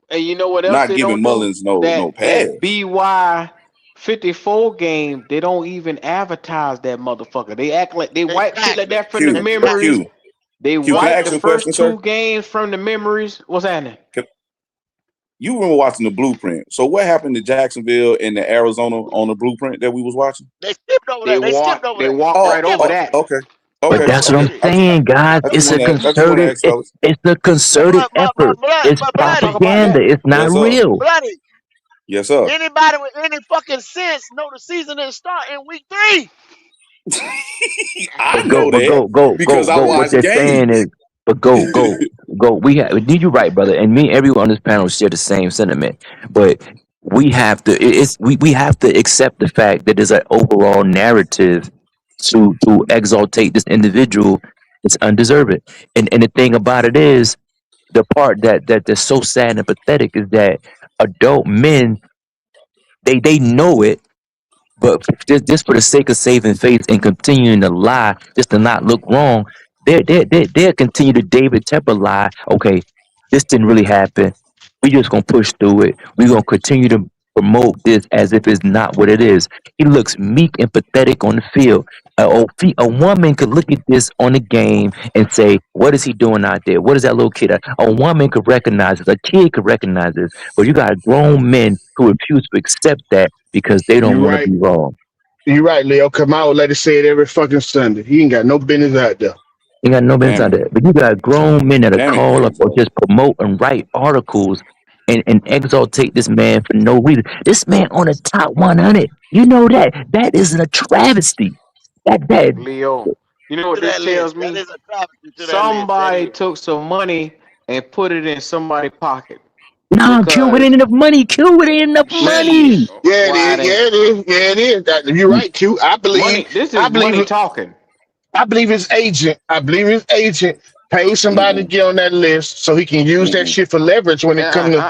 And you know what else Not they giving don't do? Mullins no pass. That BY 54 game, they don't even advertise that motherfucker. They act like they wipe shit like Exactly. that from the Q, memories. Q, They Q, can I wipe ask the you a first question, sir? 2 games from the memories. What's happening? You were watching the blueprint. So what happened to Jacksonville and the Arizona on the blueprint that we was watching? They skipped over that. They skipped over They that. walk Oh, right over that. okay. But Okay. that's what I'm Okay. saying, guys. I It's just a want to ask fellas. it's a concerted effort. It's Let's talk about propaganda. that. It's not Yes, sir. real. Bloody. Yes, sir. Anybody with any fucking sense know the season didn't start in week 3. I know that because I Go. What watch they're saying games. is, but go. We have. You right, brother, and me, and everyone on this panel share the same sentiment. But we have to. We have to accept the fact that there's an overall narrative to exaltate this individual. It's undeserved, and the thing about it is, the part that's so sad and pathetic is that adult men they know it, but just for the sake of saving face and continuing to lie, just to not look wrong, they'll continue to David Tepper lie. Okay, this didn't really happen. We just gonna push through it. We're gonna continue to promote this as if it's not what it is. He looks meek and pathetic on the field. A woman could look at this on the game and say, "What is he doing out there? What is that little kid?" A woman could recognize this. A kid could recognize this. But you got grown men who refuse to accept that because they don't You want to right. be wrong. You right, Leo. Come out, let it say it every fucking Sunday. He ain't got no business out there. You got no business Damn out it. there. But you got grown men that Damn it, call up or Q. just promote and write articles and exaltate this man for no reason. This man on the top 100. You know that. That isn't a travesty. That Leo, you know what To this that tells list. That me? is a travesty to that list. That Somebody is. took some money and put it in somebody's pocket. nah, Q, it ain't enough money. Q, it ain't enough money. Shit. Yeah, it Why is. it Yeah, ain't? it is. Yeah, it is. You're right, Q. I Money. This is believe, money talking. I believe his agent. I believe his agent paid somebody to Mm-mm. get on that list so he can use that Mm-mm. shit for leverage when it come to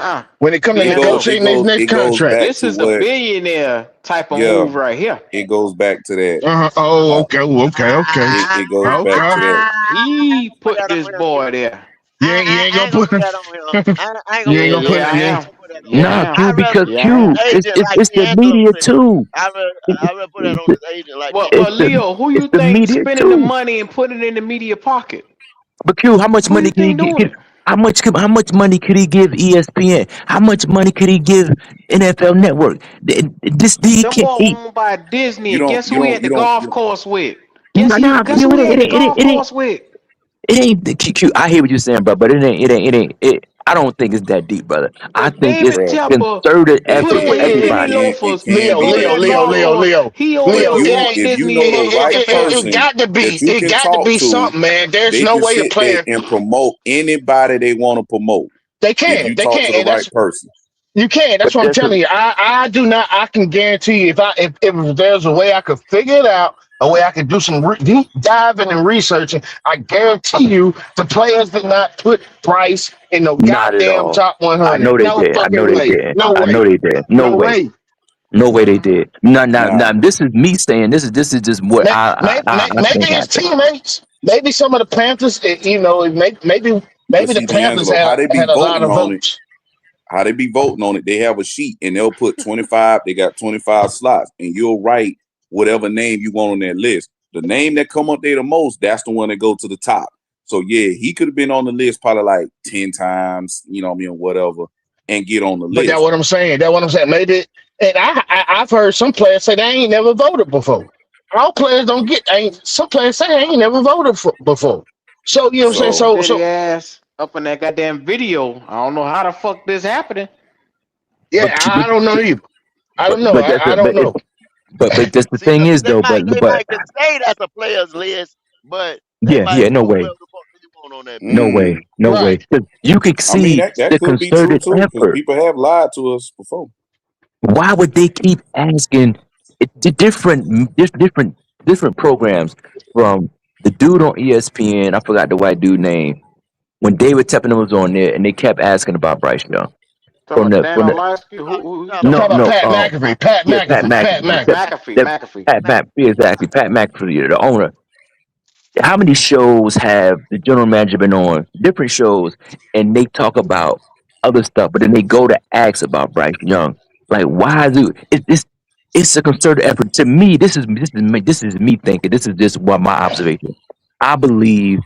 Leo, negotiating his next It goes contract. back this to is a what. billionaire type of Yeah, move right here. it goes back to that. Oh, Uh, okay, okay. it goes back to Okay. that. He Put put that on this him. boy there. You ain't I gonna ain't gonna put put that on him. I ain't gonna Yeah, put that on yeah, him. I I ain't am. gonna put that on Yeah, him. I Nah, am. Q, I rather because put Yeah, I that on Q, am. his agent like it's the D'Angelo media said. too. I rather put that on It- his agent like But D'Angelo said. Leo, who it's you the think media spending the too. money and putting it in the media pocket? But Q, how much Who you money can he think doing give? it? How much money could he give ESPN? How much money could he give NFL Network? This he Them can't. boy owned by Disney, You and don't. guess You who he don't. at the You don't. golf You, course with? Nah, Guess Q, who he at the it golf ain't. course with? It ain't the Q. I hear what you're saying, bro, but it ain't. I don't think it's that deep, brother. I But think it's David bruh, Tepper concerted put effort for on his penny everybody. it loafers can and be go to that done, golf course. Leo. He over if there with you Walt if you Disney know the right motherfucking It family. person got to be. that you It can got to talk be to, something, man. There's they no can way a sit there player. and promote anybody they want to promote. They If you can, talk to the and right that's person. you can. But That's what I'm that's telling you. I do not. I can guarantee you, if there's a way I could figure it out, a way I could do some deep diving and researching, I guarantee you, the players did not put Bryce in the not at goddamn all. top I 100. know they No did. I know fucking they way. did. No I way. know they did. No No way. way. No way they did. Now, Now, this is me saying this is just what I Maybe think his happened. teammates, maybe some of the Panthers, maybe But Maybe the see, Panthers D'Angelo, how they be had a lot voting of on it? votes. How they be voting on it? They have a sheet and they'll put 25. They got 25 slots, and you'll write whatever name you want on that list. The name that come up there the most, that's the one that go to the top. So yeah, he could have been on the list probably like 10 times, you know what I mean, whatever, and get on the But that's list. what I'm saying. That's what I'm saying. Maybe, and I've heard some players say they ain't never voted before. All players don't get. Some players say they ain't never voted before. So you know what I'm saying. So Steady ass up in that goddamn video. I don't know how the fuck this happening. yeah, But I don't know either. I don't know. but that's I don't know. but that's the See, thing is they though. might they But might can say that's a players list, but they might yeah, no put way, whoever the fuck they want on that bitch. no way, no way. Right. 'Cause you could I mean see that the could be true concerted too, because effort. people have lied to us before. Why would they keep asking the different programs from the dude on ESPN? I forgot the white dude name. When David Tepper was on there, and they kept asking about Bryce Young Talking about Dan from the Orlovsky, Nah, who you nah, I'm talking talking about? about no Pat McAfee. Pat yeah Pat McAfee. Pat McAfee McAfee. McAfee. Exactly Pat McAfee, the owner. How many shows have the general manager been on? Different shows, and they talk about other stuff, but then they go to ask about Bryce Young. Like, why is it's a concerted effort. To me, this is me thinking. This is just what my observation. I believe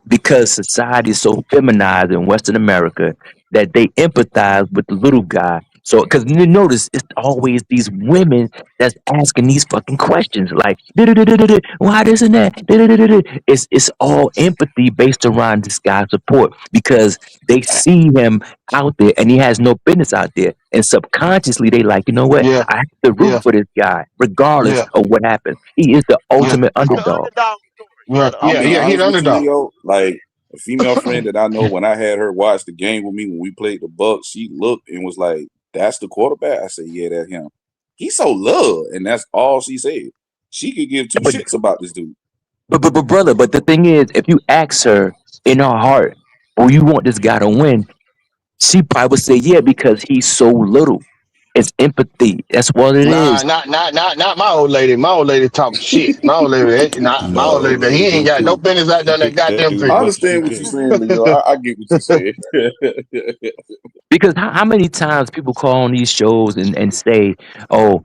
because society is so feminized in Western America that they empathize with the little guy. So, because you notice it's always these women that's asking these fucking questions, like "Du-du-du-du-du-du, why this and that. Du-du-du-du-du." It's all empathy based around this guy's support because they see him out there and he has no business out there, and subconsciously they like, you know what, Yeah. I have to root Yeah. for this guy regardless Yeah. of what happens. He is the Yeah. ultimate it's the underdog. underdog story. Yeah. The I'm Yeah. being Yeah. underdog. He honest the with you, underdog. Leo. Like a female friend that I know, when I had her watch the game with me when we played the Bucks, she looked and was like, "That's the quarterback." I said, "Yeah, that's him. He's so loved," and that's all she said. She could give two But shits about this dude. but brother, but the thing is, if you ask her in her heart, "Oh, you want this guy to win," she probably would say, "Yeah, because he's so little." It's empathy. That's what it Nah, is. not my old lady. My old lady talking shit. My old lady, not my old No, lady. He ain't got no business out there in that that goddamn dude I field. was understand what you're saying, Leo. I get what you're saying. Because how many times people call on these shows and say, "Oh,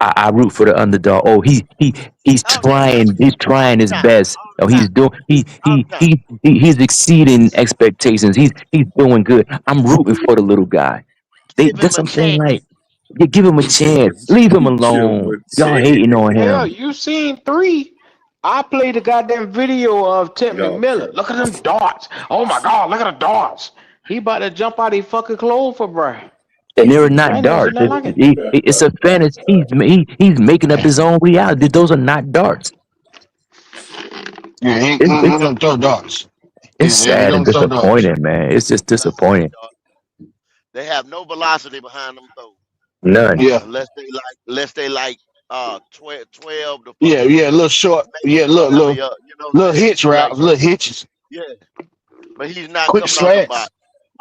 I root for the underdog. Oh, he's All the time. trying his All best. Oh, the time. he's doing All the time. he's exceeding expectations. He's doing good. I'm rooting for the little guy." Give him That's a what I'm saying. chance. Like, you give him a chance. Leave him alone. Y'all hating on Hell, him. you seen 3. I played the goddamn video of Tim Y'all McMillan. Look at them darts. Oh my God, look at the darts. He about to jump out his fucking clothes for Bry. And they're I not ain't never seen darts. nothing like it. It's a fantasy. He's making up his own reality. Those are not darts. Yeah, he It's don't throw darts. it's Yeah, he sad and don't throw darts. disappointing, man. It's just disappointing. They have no velocity behind them throws. None. Yeah. Unless they like 12 to Yeah, fucking yeah, little short. maybe Yeah, whatever, little you know what I'm little saying? hitch Like routes, little hitches, yeah. But he's not quick coming off the box. slants.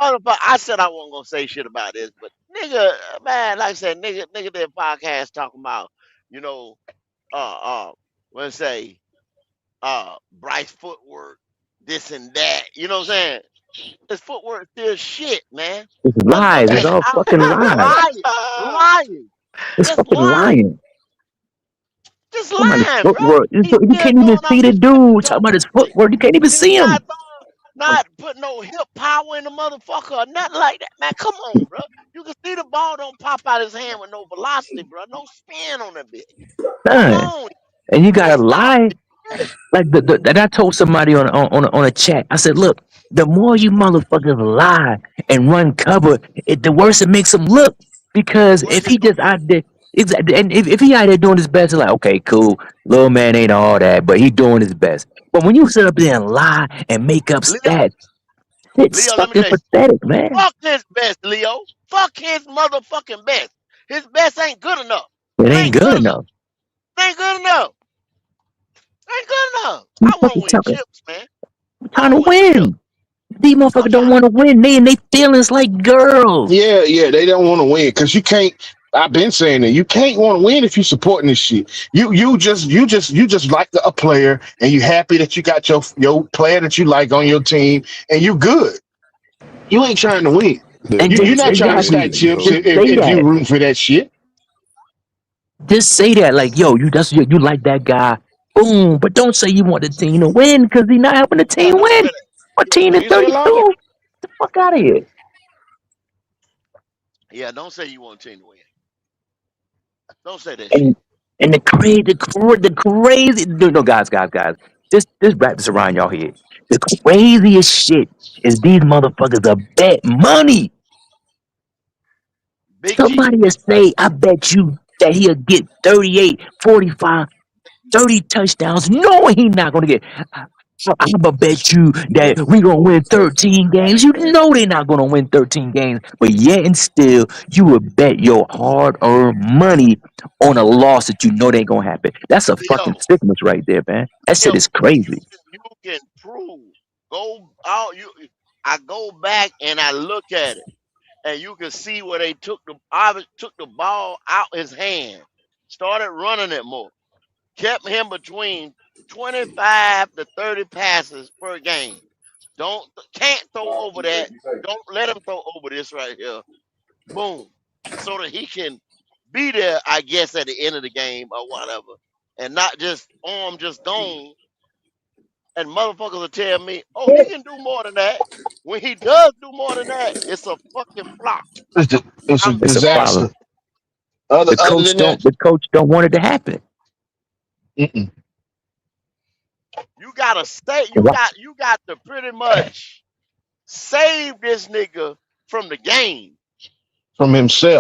Motherfucker, I said I wasn't gonna say shit about this, but nigga, man, like I said, nigga did podcast talking about, you know, let's say, Bryce footwork, this and that. You know what I'm saying? His footwork still shit, man. It's lies. It's all fucking lies. Lying. It's Just fucking lying. lying. Just Talking about his lying, bro. footwork. He's You still can't even going see off the his dude. Talking about his footwork. You can't even He's see him. not putting no hip power in the motherfucker or nothing like that. Man, come on, bro. You can see the ball don't pop out his hand with no velocity, bro. No spin on that bitch. Come None. on. And you gotta It's not. lie. Like and I told somebody on a chat. I said, look, the more you motherfuckers lie and run cover, the worse it makes him look. Because Worse if it's he gonna just out there, exactly, and if he out there doing his best, it's like, okay, cool, little man ain't all that, but he doing his best. But when you sit up there and lie and make up Leo, stats, it's Leo, let me fucking tell you. pathetic, man. Fuck his best, Leo. Fuck his motherfucking best. His best ain't good enough. It It ain't ain't good good enough. enough. It ain't good enough. Ain't good enough. You I want to fucking win talking, chips, man. trying I to want to win chips. win. These I'm motherfuckers don't trying. want to win. They feelings like girls. Yeah, yeah, they don't want to win because you can't. I've been saying that you can't want to win if you're supporting this shit. You just like a player, and you happy that you got your player that you like on your team, and you good. You ain't trying to win. The And You're just not team trying to can exactly, stack win, chips bro. just say if you that. rooting for that shit. Just say that, like, yo, you like that guy. Boom. But don't say you want the team to win because he's not helping the Yeah, team don't say win. that. What team When is you say 32? long, Get the fuck out of here. yeah, don't say you want a team to win. Don't say that shit. And and the crazy no guys. Just wrap this around y'all head. The craziest shit is these motherfuckers are bet money. Big G. Somebody will say, I bet you that he'll get 38, 45, 30 touchdowns. No, he not gonna get. I'm gonna bet you that we gonna win 13 games. You know they're not gonna win 13 games, but yet and still, you would bet your hard-earned money on a loss that you know they ain't gonna happen. That's a fucking Leo, sickness right there, man. That shit Leo, is crazy. you can prove. Go out. I go back and I look at it, and you can see where they took the ball out his hand, started running it more, kept him between 25 to 30 passes per game. Can't throw over that. Don't let him throw over this right here. Boom, so that he can be there, I guess, at the end of the game or whatever, and not just arm just gone. And motherfuckers will tell me, "Oh, he can do more than that." When he does do more than that, it's a fucking flop. It's a I'm It's a telling problem. disaster. Other The other coach than that, don't want it to happen. mm-mm. you gotta stay. And why- You got to pretty much save this nigga from the game. From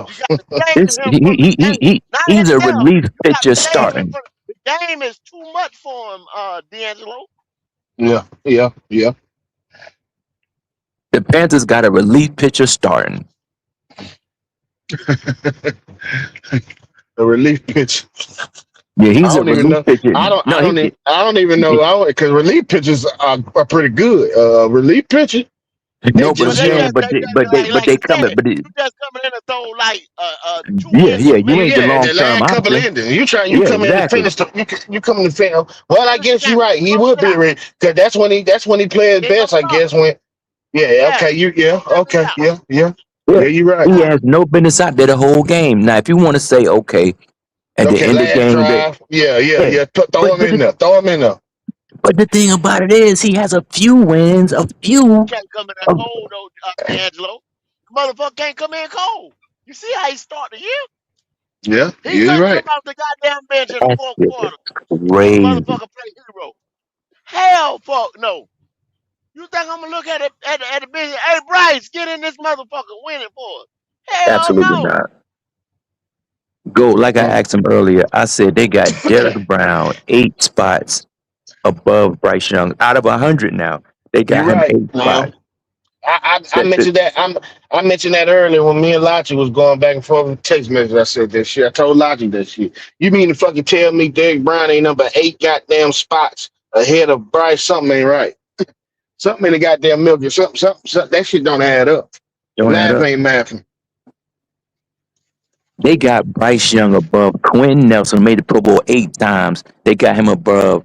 You himself. got to This save him from the game, not he's a himself. relief You got pitcher to save him starting. from the game. Is too much for him, D'Angelo. Yeah. The Panthers got a relief pitcher starting. A relief pitch. Yeah, I he's a don't even relief know. pitcher. I No, don't even know because relief pitchers are pretty good. Relief pitcher, they no, but I'm But just they saying, young. just they but like they you said, coming, you just coming in and throw like two yeah, innings, you maybe ain't the Yeah, long the term last couple option. endings. You Yeah, come in to exactly. finish you come in to finish. Well, I guess you're right. He close would it be out. ready because that's when he plays He ain't no best. I starter. guess when. Yeah. Yeah, Okay. close it Okay. out. Yeah. Yeah, You're right. he Yeah, has no business out there the whole game. Now, if you want to say, okay, at the Okay. end of the Last game, that drive. Yeah. yeah, Throw but him in there. but the thing about it is, he has a few wins, a few. can't come in that Of, cold though, D'Angelo. The motherfucker can't come in cold. You see how he start the year? Yeah. He You're couldn't come right. off the goddamn bench in the that fourth shit quarter is when the crazy. motherfucker play hero. Hell, fuck no. You think I'm gonna look at it at the business? Hey, Bryce, get in this motherfucker, win it for us. Hell Absolutely no. not. Go like I Uh, asked him earlier. I said they got Derek Brown 8 spots above Bryce Young. Out of 100 now, they You're got him right, 8 Leo. spots. I That, that, mentioned that. I mentioned that earlier when me and Logic was going back and forth with text messages. I said that shit. I told Logic that shit. You mean to fucking tell me Derek Brown ain't number 8 goddamn spots ahead of Bryce? Something ain't right. Something in the goddamn milk. Something. That shit don't add up. don't add Math up. ain't mathing. They got Bryce Young above Quinn Nelson, made the Pro Bowl 8 times. They got him above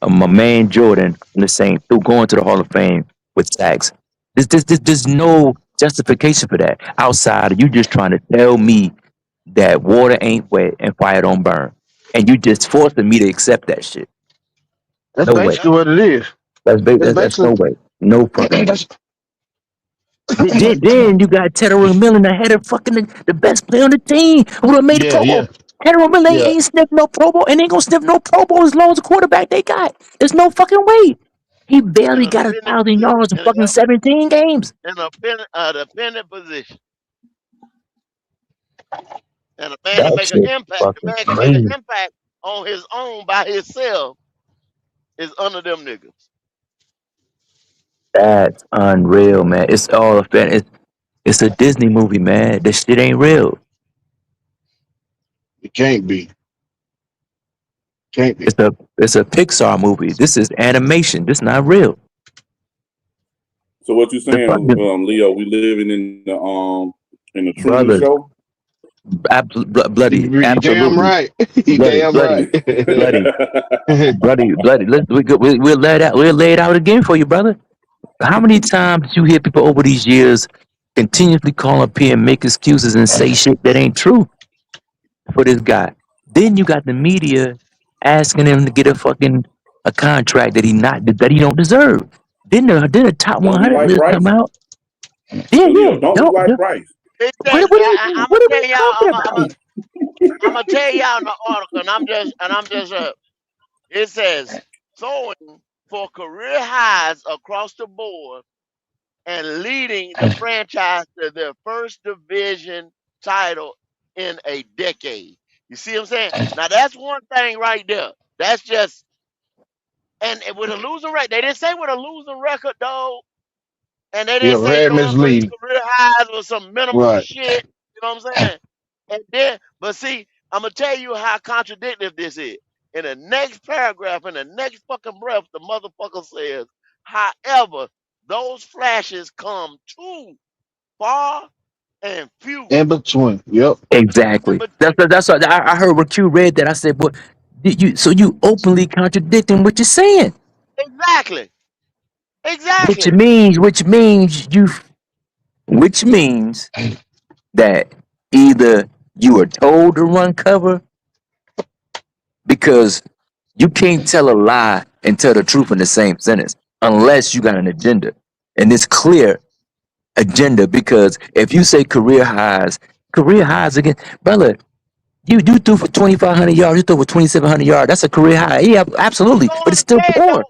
my man Jordan from the same through going to the Hall of Fame with sacks. There's no justification for that outside of you just trying to tell me that water ain't wet and fire don't burn, and you just forcing me to accept that shit. That's No way. basically what it is. That's That's no basically. way. No fucking way. That's, Then you got Teddy McMillan ahead of fucking the best player on the team who done made the Pro Bowl. Teddy McMillan yeah. ain't sniffed no Pro Bowl and ain't gonna sniff no Pro Bowl as long as the quarterback they got. There's no fucking way. He In barely a got dependent 1,000 position. yards in fucking 17 games. In a dependent position. And a man to That make an shit impact. The fucking man can make an crazy. impact on his own by himself is under them niggas. That's unreal, man. It's all a fan. It's a Disney movie, man. This shit ain't real. It can't be. Can't be. It's a Pixar movie. This is animation. This not real. So what you The saying, fucking Leo? We living in the Truman brothers, Show. bloody, You damn absolutely, right. You bloody, damn bloody, right. bloody. We'll lay it out again for you, brother. How many times you hear people over these years continuously call up here and make excuses and say shit that ain't true for this guy? Then you got the media asking him to get a contract that he don't deserve. Then the top Don't he 100 like list Bryce? come out. Yeah, Leo, yeah. don't he like Bryce? It What, says, what, are we, I'm what gonna are tell we y'all. talking about? I'm gonna tell y'all in the article, and I'm just. It says throwing for career highs across the board and leading the franchise to their first division title in a decade. You see what I'm saying? Now that's one thing right there. That's just and with a losing record, they didn't say with a losing record though, and they Yeah, didn't say very throwing for his misleading. career highs or some minimal Right. shit. You know what I'm saying? And then, but see, I'm gonna tell you how contradictory this is. In the next paragraph, in the next fucking breath, the motherfucker says, however, those flashes come too far and few In between. Yep. in Exactly. between. That's what I heard when Q read that. I said, "But you openly contradicting what you're saying, Exactly. which Exactly. means which means that either you were told to run cover because you can't tell a lie and tell the truth in the same sentence unless you got an agenda, and it's clear agenda because if you say career highs again, brother. You threw for 2,500 yards. You threw for 2,700 yards. That's a career high. Yeah, He absolutely. But going it's to still say it poor. though.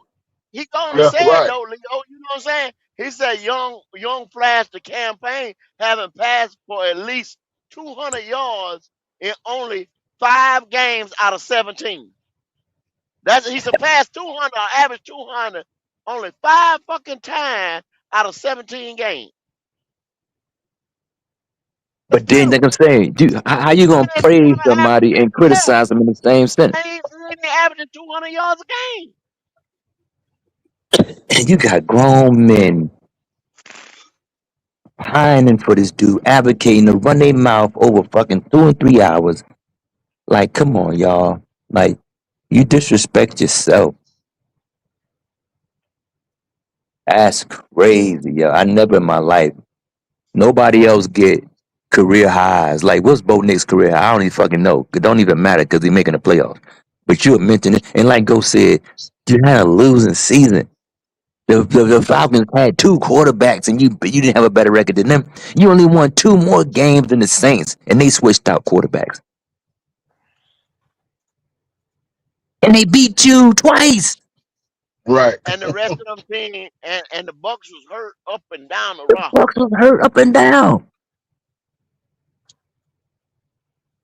He going to Yeah, say it right. though, Leo. You know what I'm saying? He said young Flash the campaign having passed for at least 200 yards in only 5 games out of 17. He surpassed 200 or average 200 only 5 fucking times out of 17 games. But then they're Still, gonna say, dude, how you gonna and he's praise gonna average somebody and criticize them in the same sentence? he ain't averaging 200 yards a game. And you got grown men pining for this dude, advocating to run their mouth over fucking 2 and 3 hours. Like, come on, y'all. Like, you disrespect yourself. That's crazy, yo. I never in my life. Nobody else get career highs. Like, what's Bo Nick's career high? I don't even fucking know. It don't even matter because he's making the playoffs. But you mentioned it. And like Go said, you had a losing season. The Falcons had 2 quarterbacks and you didn't have a better record than them. You only won 2 more games than the Saints and they switched out quarterbacks. And they beat you twice. Right. And the rest of them team and the Bucks was hurt up and down the The roster. Bucks was hurt up and down.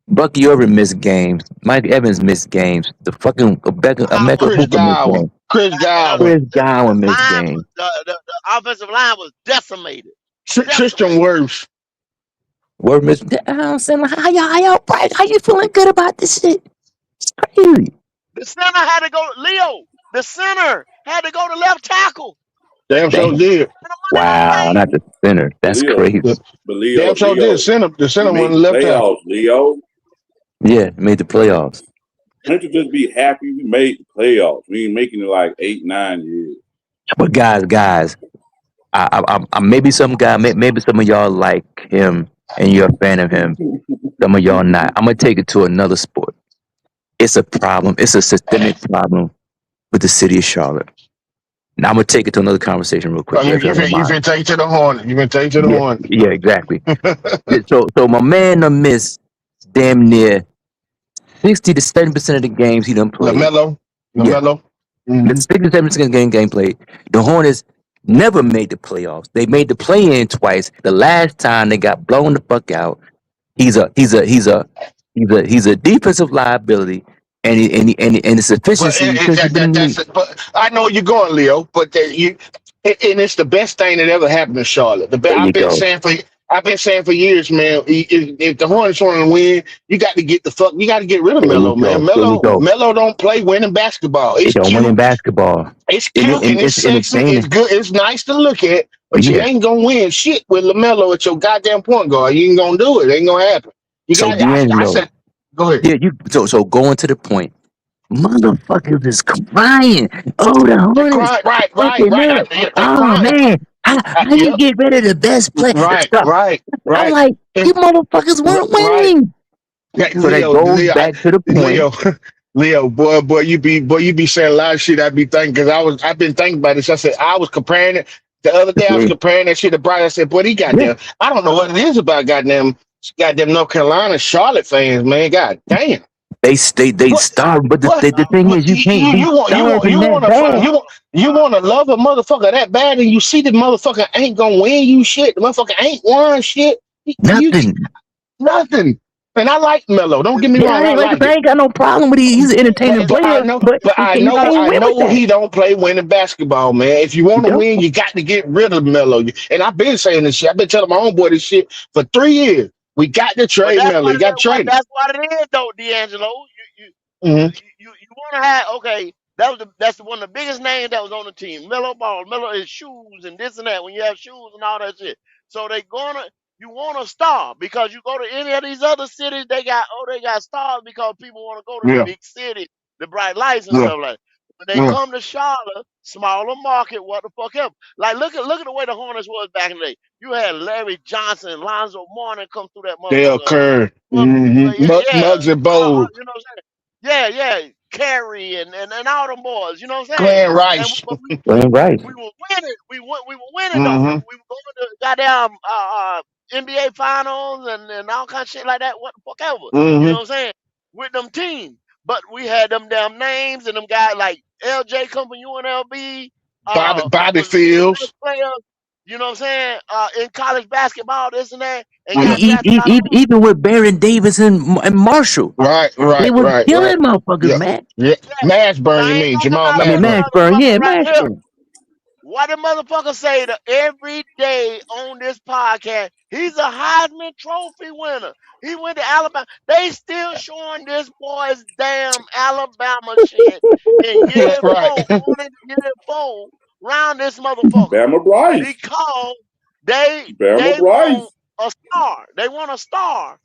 Bucky Irvin missed games. Mike Evans missed games. The fucking Emeka Chris Hooker missed Godwin. games. Chris Godwin. Chris Godwin The missed line games. the offensive line was decimated. Tristan Wirfs. Word missed. I'm saying, how y'all bright? How you feeling good about this shit? It's crazy. The center had to go, Leo. The center had to go to left tackle. Damn sure Damn. did. In the Wow, Monday night not the center. That's Leo, crazy. but Damn sure did. The center you made went the left tackle. playoffs, Leo. Yeah, made the playoffs. Can't you just be happy we made the playoffs? We ain't making it like 8, 9 years. But guys, I maybe some guy, maybe some of y'all like him and you're a fan of him. Some of y'all not. I'm gonna take it to another sport. It's a problem. It's a systemic problem with the city of Charlotte. Now I'm gonna take it to another conversation real quick. Oh, you if y'all don't mind. finna take it to the Hornet. You finna take it to the Yeah, Hornet. yeah, exactly. So my man done missed damn near 60 to 70% of the games he done played. LaMelo. Yeah. The 60 to 70% game played. The Hornets never made the playoffs. They made the play-in twice. The last time they got blown the fuck out. He's a defensive liability, and his efficiency. But I know you're going, Leo. But and it's the best thing that ever happened to Charlotte. I've been saying for years, man. If the Hornets want to win, you got to get rid of Melo, man. Melo don't play winning basketball. It's don't cute. win in basketball. It's cute and it's sexy. It's good. It's nice to look at, but you ain't gonna win shit with LaMelo at your goddamn point guard. You ain't gonna do it. It ain't gonna happen. You So got. I D'Angelo, said, go ahead. yeah, so going to the point. Motherfuckers is crying. Oh, the They're Hornets crying. Right, right, fucking right. up. They're Oh crying. man, how you Yep. get rid of the best player? Right, Stuff. right, I'm right. like, And, you motherfuckers weren't right. winning. Yeah, So that goes back to the point. Leo, boy, you be saying a lot of shit. I be thinking because I've been thinking about this. I said I was comparing it the other day. I was Yeah, comparing that shit to Bryce. I said, boy, he yeah. goddamn. I don't know what it is about goddamn North Carolina Charlotte fans, man. God damn. They What? starve, but What? the thing What? is, you can't be starving that bad. You want to love a motherfucker that bad, and you see the motherfucker ain't gonna win you shit. The motherfucker ain't won shit. Nothing. Nothing. And I like Melo. Don't get me Yeah, wrong. I like I it. ain't got no problem with it. He's an entertaining But player, but I you can't win with know that. he don't play winning basketball, man. If you want to Yep. win, you got to get rid of Melo. And I've been saying this shit. I've been telling my homeboy this shit for 3 years. We got to But trade that's Melo. what You it got to is. trade him. That's what it is, though, D'Angelo. Mhm. You want to have that's one of the biggest names that was on the team. Melo Ball, Melo is shoes and this and that. When you have shoes and all that shit, so you want a star because you go to any of these other cities, they got stars because people want to go to the Yeah, big city, the bright lights and yeah, stuff like that. When they yeah. come to Charlotte, smaller market, what the fuck ever. Like look at the way the Hornets was back in the day. You had Larry Johnson, Lonzo Mourning come through that Dale motherfucker. Curry, Yeah, Muggsy Bogues, you know what I'm saying? Yeah, Carey and all them boys, you know what I'm saying? Glenn Rice. But Right. we were winning. We were winning though. Hmm. We were going to goddamn NBA finals and all kind of shit like that. What the fuck ever, you Hmm. know what I'm saying? With them teams, but we had them damn names and them guys like LJ come from UNLV. Bobby Was the Fields. best player. You know what I'm saying? In college basketball, this and that, and Mhm. got drafted by the Hornets. Even with Baron Davis and Marshall, Right, they right, was right, killing right. motherfuckers, Yeah, man. yeah. Yeah. Mashburn, Now you I ain't mean talking Jamal about I mean this Mashburn? Mashburn, yeah, motherfucker right here. Mashburn. What the motherfucker say to every day on this podcast? He's a Heisman Trophy winner. He went to Alabama. They still showing this boy's damn Alabama shit in Yeah, year right. 4, going into year 4, round this motherfucker Bama Bryce. because they Bama Bryce. want a star. They want a star,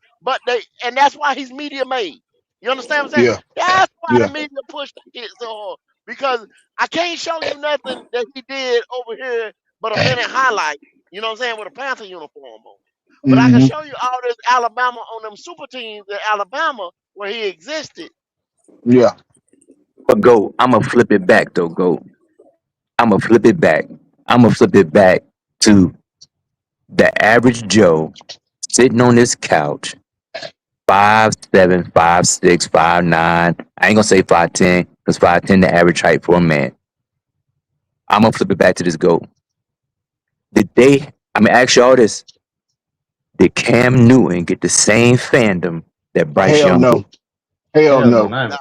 and that's why he's media made. You understand what I'm saying? Yeah, That's why the yeah. media pushed the kid so hard because I can't show you nothing that he did over here but a minute highlight. You know what I'm saying, with a Panther uniform on. But I can Hmm. show you all this Alabama on them super teams in Alabama where he existed. Yeah. But go, I'ma flip it back though. Go, I'ma flip it back. I'ma flip it back to the average Joe sitting on this couch, 5'7", 5'6", 5'9". I ain't gonna say 5'10", because 5'10" the average height for a man. I'm gonna flip it back to this goat. Ask y'all this. Did Cam Newton get the same fandom that Bryce Hell Young no. did? Hell no. No.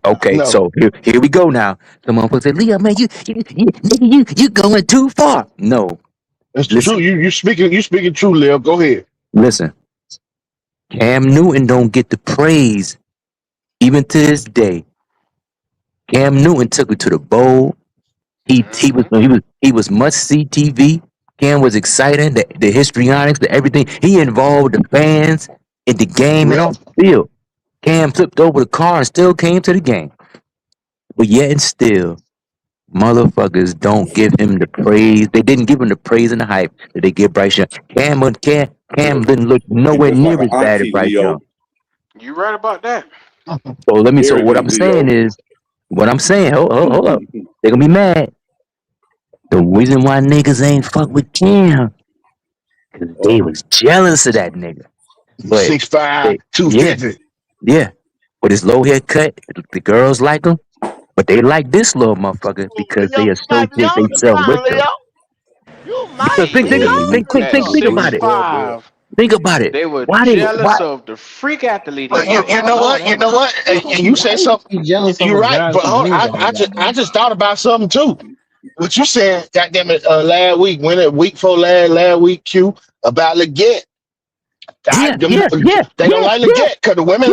Okay. No. So here we go now. Some motherfuckers say, Leo, man, you going too far. No, It's listen, true. You speaking true, Lil. Go ahead. listen. Cam Newton don't get the praise even to this day. Cam Newton took it to the bowl. He was must see TV. Cam was exciting. The histrionics, the everything. He involved the fans in the game and Yep. on the field. Cam flipped over the car and still came to the game. But yet and still, motherfuckers don't give him the praise. They didn't give him the praise and the hype that they give Bryce Young. Cam didn't look nowhere Just like near an as bad as auntie, Bryce Leo. Young. You right about that. So what I'm Arrogant saying Leo. is, hold up. They're gonna be mad. The reason why niggas ain't fuck with Cam, cause they was jealous of that nigga. But 6'5", they, 250. yeah. With his low haircut, the girls like him, but they like this little motherfucker because Leo, they you might be associate on the themselves with ground, them. Leo. You Because might think be on the At ground. think about it. 6'5", Think about it. they were Why? jealous of the freak athlete he But you was. know what? You know what? And you said something. You're right. But hold on, I just thought about something too. What you said, goddamn it, last week, week 4 last week, Q, about Leggett. Yeah. They don't like Leggett because the women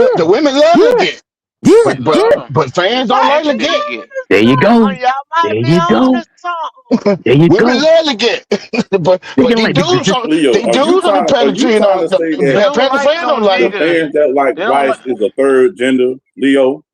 love Leggett. Yeah, But yeah. but fans don't Might like Action be Leggett. nigga get. There you go. on. Y'all might There be you on go. to something. There you Women go. love Leggett. but Thinking these like this, dudes this, on Leo, these dudes on the are you Panther, trying to say They that don't Panther like fans don't them like the him. niggas. fans that like They don't Bryce like. is a third gender, Leo?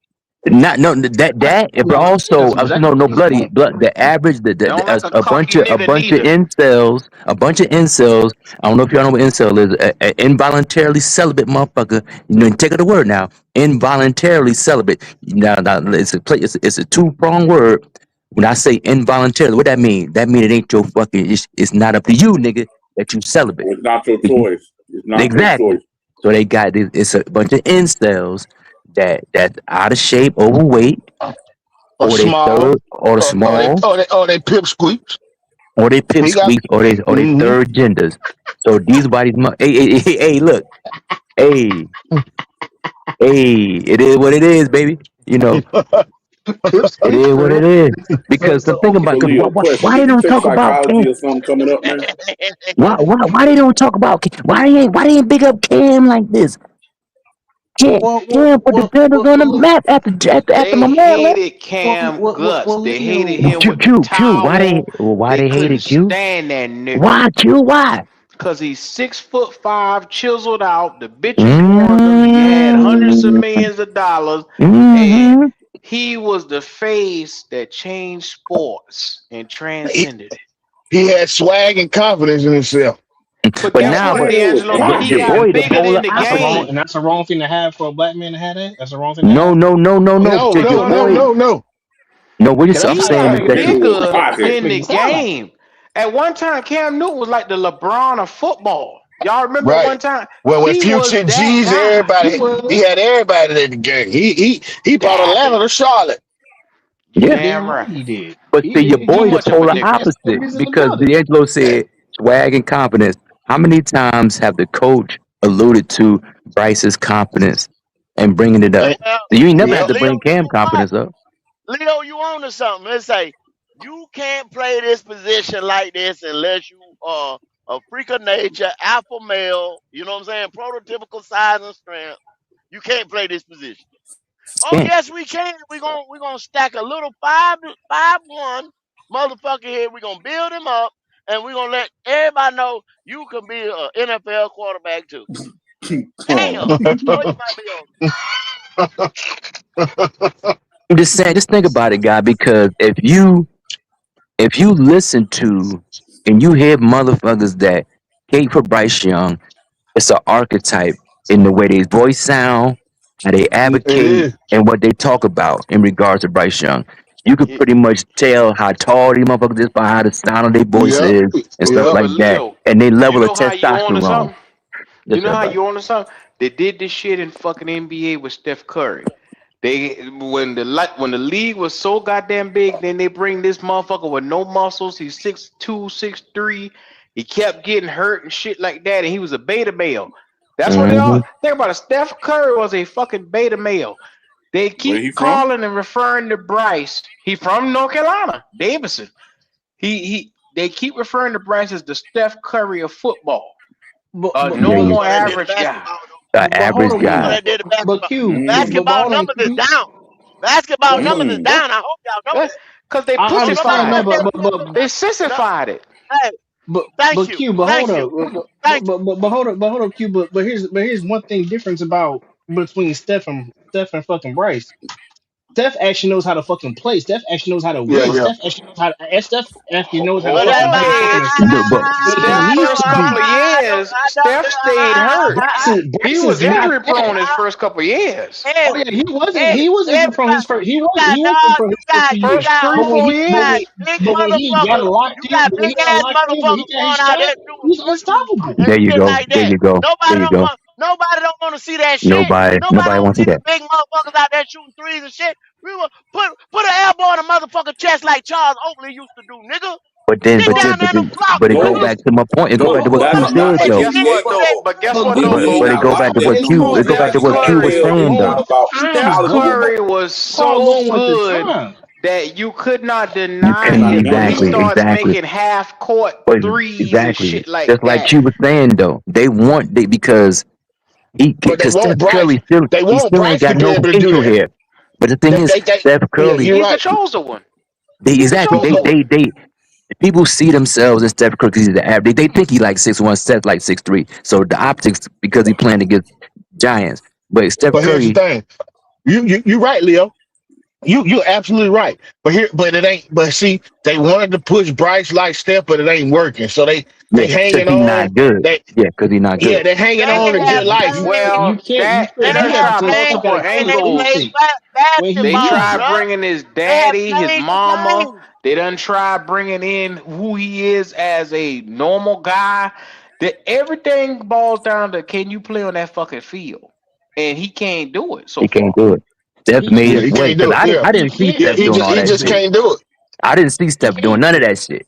not no that but No, also that's exactly no what he's bloody saying. blood. The average They don't like a a cocky nigga bunch of neither. incels, a bunch of incels. I don't know if y'all know what incel is. A involuntarily celibate motherfucker. You know, take it a word now. Involuntarily celibate. Now it's a two-pronged word. When I say involuntarily, what that mean? That mean it ain't your fucking. It's not up to you, nigga, that you celibate. It's not your choice. It's not your Exactly. choice. So they got this. It's a bunch of incels that's out of shape, overweight, Or or they small, third, or the small, or they pipsqueaks. or they He got. pipsqueak, or they Mm-hmm. third genders. So these bodies, hey, look, hey, it is what it is, baby. You know, it is what it is. Because the thing Okay. about, So cause Leo, question: why they Did you don't take talk about psychology Cam? or something coming up, man? Why they don't talk about Cam? Why they ain't big up Cam like this? Cam put the Panthers on the map after They Memorial. hated Cam guts. They hated Leo. him with the Q. towel. Why They they couldn't hated Q? stand that nigga. Why Q? Why? Cause he's 6'5", chiseled out. The bitches wanted him. He had hundreds of Mm-hmm. millions of dollars, and Mm-hmm. he was the face that changed sports and He, transcended it. he had swag and confidence in himself. But But guess Stop now, what, but playing with D'Angelo? him, that's He your man. got boy, the bigger polar than the opposite. game. And that's the wrong thing to have for a black man to have that. That's the wrong thing to No, have. no, no, no, no. No, Cause no, your No, no, boy, no. no, no. no. What Cause that's I'm He how y'all saying is got make that Nigga it. was bigger pocket. than Make the it sound like. game. At one time, Cam Newton was like the LeBron of football. Y'all remember at Right. one time Well, with he was Future that G's, guy. He everybody, he was. had everybody in the game. He brought Exactly. Atlanta to Charlotte. You yeah. damn Damn right right. he did. But He see, your did. Too boy, the much of a polar He nigga. best opposite. niggas in the Because building. D'Angelo Yeah. said swag and confidence. How many times have the coach alluded to Bryce's confidence and bringing it up? Eh, Well, You ain't never Yep. had to Leo, bring Cam you on. confidence up. Leo, you on to something. Let's say you can't play this position like this unless you are a freak of nature, alpha male, you know what I'm saying? Prototypical size and strength. You can't play this position. Oh Can't. yes, we can. We're gonna stack a little 5-1 motherfucker here. We're gonna build him up and we're gonna let everybody know you can be an NFL quarterback too. Come on, Damn. man. Boy, you might be on. I'm just saying, just think about it, guy. Because if you listen to and you hear motherfuckers that hate for Bryce Young, it's an archetype in the way their voice sound, how they It advocate, is. and what they talk about in regards to Bryce Young. You could Yeah, pretty much tell how tall these motherfuckers is by how the sound of their voice Yep. is and stuff Yep. but like that, Leo, and they you level of know how you on to testosterone. something? You Yes, know sir, how brother. you on to something? They did this shit in fucking NBA with Steph Curry. They when the league was so goddamn big, then they bring this motherfucker with no muscles. He's 6'2", 6'3". He kept getting hurt and shit like that, and he was a beta male. That's what they Hmm. are. Think about it. Steph Curry was a fucking beta male. They Where he keep from? calling and referring to Bryce. He from North Carolina, Davidson. They keep referring to Bryce as the Steph Curry of football, But a but There He you, normal know that did the average guy. basketball though. the hold average on, He know guy. that did the but basketball. Q. Mm. But Basketball hold on, numbers is Q. down. Basketball numbers is Mm. down. I hope y'all know that. Because they I Don't nobody understand pussified that, want it. that. They No, sissified it. hey, thank but you, Q. But hold thank you, up. thank you. But hold up, Q. But here's one thing difference about between Steph and fucking Bryce. Steph actually knows how to fucking play. Steph actually knows how to Yeah. win. Yeah. Steph actually knows how to But fucking Hold be it. fucking But when he Steph needs first to be. couple of years, Steph stayed hurt. He Bryce was is not injury that. prone his first couple of years. Oh yeah, he was injured from his Everybody, first. you got He was injured dog, from his first 2 you years. First got three, But when four old, he you got years. big but when he got motherfuckers. locked You in, got big ass when he motherfuckers got his going out shot, there shooting he's threes unstoppable. and there you shit go. like There that. you go. There you go. Nobody don't want to see that shit. Nobody Nobody want wants to to see see the that. big motherfuckers out there shooting threes and shit. We will put an elbow in a motherfucker chest like Charles Oakley used to do, nigga. But then, Get but then, down there but in them then, blocks, but it go No, nigga. back to my point. It go back to what Q that's said not But the though. guess what NBA though? though. But guess But what but though, but He But ain't it Bo? got go back to locked but what in it's no Q. more. It called go back Steph to He what got Q to was play Curry, a saying game though. about time, Steph college bro. football. Curry was Called so on with the good time. that you could not You deny Not couldn't it when he now. exactly, starts exactly. making half court But threes and exactly, shit like just like that. Q was saying though, they want they because He but they because want Steph Bryce. Curry still They he want still ain't Bryce to got be no able to do facial that. hair. But the thing is, Steph Yeah, Curry, you're He's the right. chosen one. they He's the exactly But chosen but one. they people see themselves in Steph Curry because he's the average. They think he like 6'1", Steph like 6'3". So the optics because he playing against giants. But Steph but here's the Curry, thing. You right, Leo. You're absolutely right. But it ain't. But see, they wanted to push Bryce like Steph, but it ain't working. So they yeah, because hanging he on. not good. They Yeah, because he not Yeah, good. they're hanging They on to Yeah, good have but life. you Well, can't you that can't they they do done that have tried because Steph changed multiple got the way they facial play angles. shit when he They basketball, uses tried it. bro. bringing his They have daddy, his changed the mama. game. They done tried bringing in who he is as a normal guy. That everything boils down to can you play on that fucking field? And he can't do it so He can't far. do it. Steph He made Yeah, his he he way can't do because it. Yeah, I he didn't see can't. yeah, Steph doing all he that just shit. can't do it. I didn't see He Steph doing can't. none of that shit.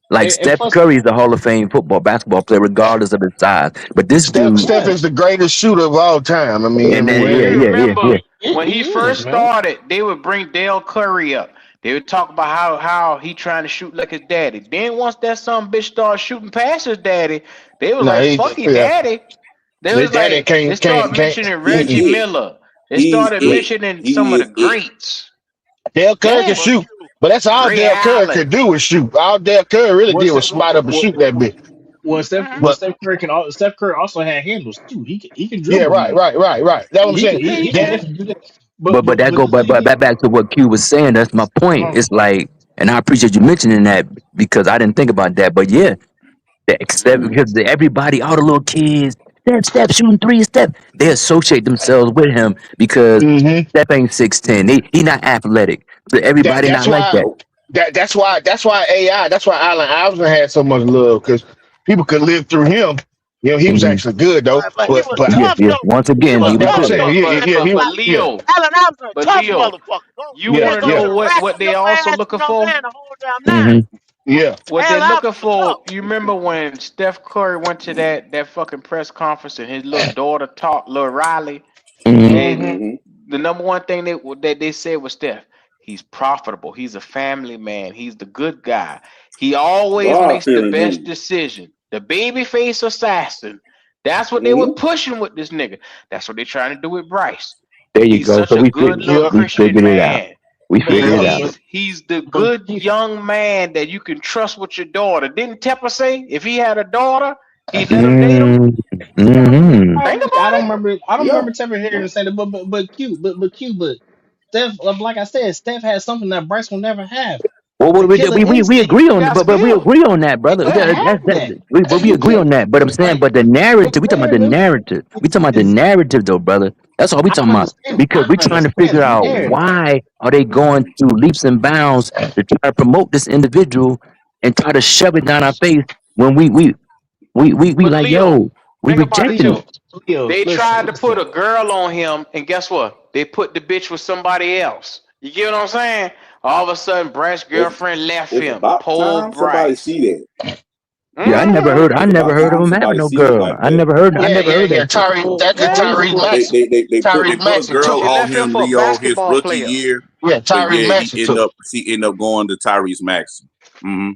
Like And Steph plus, Curry is a Hall of Fame basketball player, regardless of his size. But this dude, Steph yeah, is the greatest shooter of all time. and then Well, you yeah. remember when he he is, first man. started, they would bring Dale Curry up. They would talk about how he trying to shoot like his daddy. Then once that son bitch started shooting past his daddy, they was No, like, "Fuck your yeah, daddy." They his was daddy like, they started can't. mentioning He Reggie Mm-mm. it. Miller. They He's started it. mentioning some of He the is it. greats. Dale Curry can Yeah, But shoot, Q, but that's all Ray Dale Curry could Allen. do was shoot. All Dale Curry really did What's was that? spot up and shoot that bitch. Mhm. What But Steph Curry can. Steph Curry also had handles too. He can yeah, dribble right, now. right, right, right. That's what I'm saying. Yeah, He he can That, can. definitely do that. but that But go the but thing is, back to what Q was saying. That's my point. uh, It's like, and I appreciate you mentioning that because I didn't think about that. But yeah, Steph, Mhm. because everybody, all the little kids, Steph shooting three, Steph, they associate themselves with him because hmm Steph ain't 6'10". He not athletic. So everybody that's not like why that. Nope. that's why AI that's why Allen Iverson had so much love because people could live through him. You know, he was Hmm. actually good though. but he But was but Yeah, tough yeah. though. Once He again, was he was that's what I'm tough good. though. saying. I ain't But gonna He lie. but yeah. Leo, Allen Iverson, a but tough Leo, motherfucker. you Yeah, He'll want to go to yeah, know the what rack what on they your also ass and looking come for? down the whole damn night. Hmm. yeah. What they're Allen looking Iverson for, tough. you remember when Steph Curry went to that fucking press conference and his little daughter talked, little Riley, Hmm. and Mm-hmm. Mm-hmm. the number one thing that they said was Steph, he's profitable, he's a family man, he's the good guy, he always God makes the fearing best dude. decision, the babyface assassin. That's what they were Mm-hmm. pushing with this nigga. That's what they're trying to do with Bryce. There you He's go. such So a good little Yep, we Christian figured it out. man. We but figured yep. it out. He's the but good young man that you can trust with your daughter. Didn't Tepper say if he had a daughter, he'd let him date him? Mm, hmm. Think I about don't it. remember. I don't Yeah. remember Tevin hearing say that. But Steph, like I said, Steph has something that Bryce will never have. Well, The killer we instinct. agree He on, got but we skill. agree on that, He brother. doesn't have that. But we You agree can't on that. But I'm saying, like but the narrative, we talking about the comparative narrative. We talking about the is. narrative, though, brother. That's all we talking about. Because I we trying to understand figure the out narrative. why are they going through leaps and bounds to try to promote this individual and try to shove it down our face when we But like, Leo, yo, we think about it rejecting too. it. Leo, They listen, tried to put listen. a girl on him, and guess what? They put the bitch with somebody else. You get what I'm saying? All of a sudden, Bryce's It's girlfriend left it's him. about Poor time somebody Bryce. see that. Yeah, Hmm I It's never about heard of time him having somebody no see it girl. like that. I Yeah, never yeah, heard yeah. that shit. That's the Yeah. Tyrese They Maxey. they they they put they Tyrese put a Maxey girl took They it. on left him him, for a Leo, his basketball rookie player. year. Yeah, But Tyrese yeah, Maxey took it. he ended up going to Tyrese Maxey. Mm-hmm.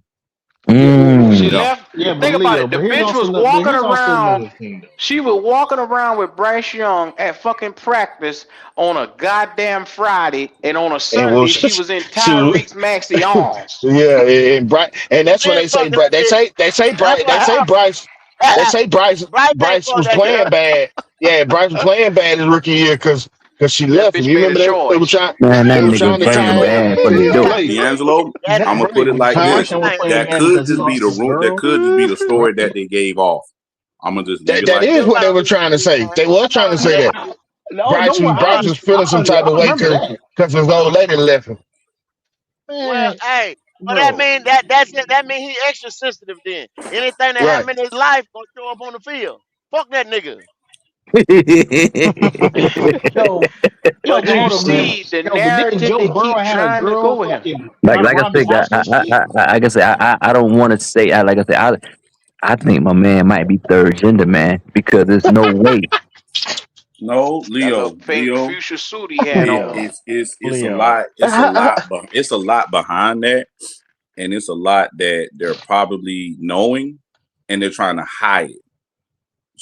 She Mm. Yeah. left. Yeah, but Think about Leo, it. The bitch was but walking here's also around. another thing though. She was walking around with Bryce Young at fucking practice on a goddamn Friday, and on a And was Sunday she was in she, Tyreek Maxey arms. yeah, and Bryce, and She that's when been they say fucking that Bryce. They bitch. say That's what Bryce. They happened. say Bryce ain't Bryce fuck was that playing girl. bad. Yeah, Bryce was playing bad his rookie year because she That left him. bitch You made a remember choice. Man, that they were nigga trying to playing tie bad to from the his dope. play. D'Angelo, That I'm gonna put it like Bryce this. Young was playing That bad could because he just be lost the his room. That girl. could just be the Right? story that they gave off. I'm gonna just leave it That like is that. what they were trying to say. They were trying to say that No, don't worry. Bryce was feeling some type I of way remember because that. his old lady left him. well, Man, hey, but that bro. mean that's it. That mean he extra sensitive then. Anything that Right. happen in his life gonna show up on the field. Fuck that nigga. yo, But you hold up, man. see the But didn't narrative Joe they Burrow keep had a trying to girl go with him. fucking run like I around his said, house and shit? like I said, I don't want to say, like I said, I think my man might be third gender, man, because there's no way. No, That little Leo, pink Leo. fuchsia suit he had on. It's a Leo. lot. It's a lot behind that, and it's a lot that they're probably knowing, and they're trying to hide it.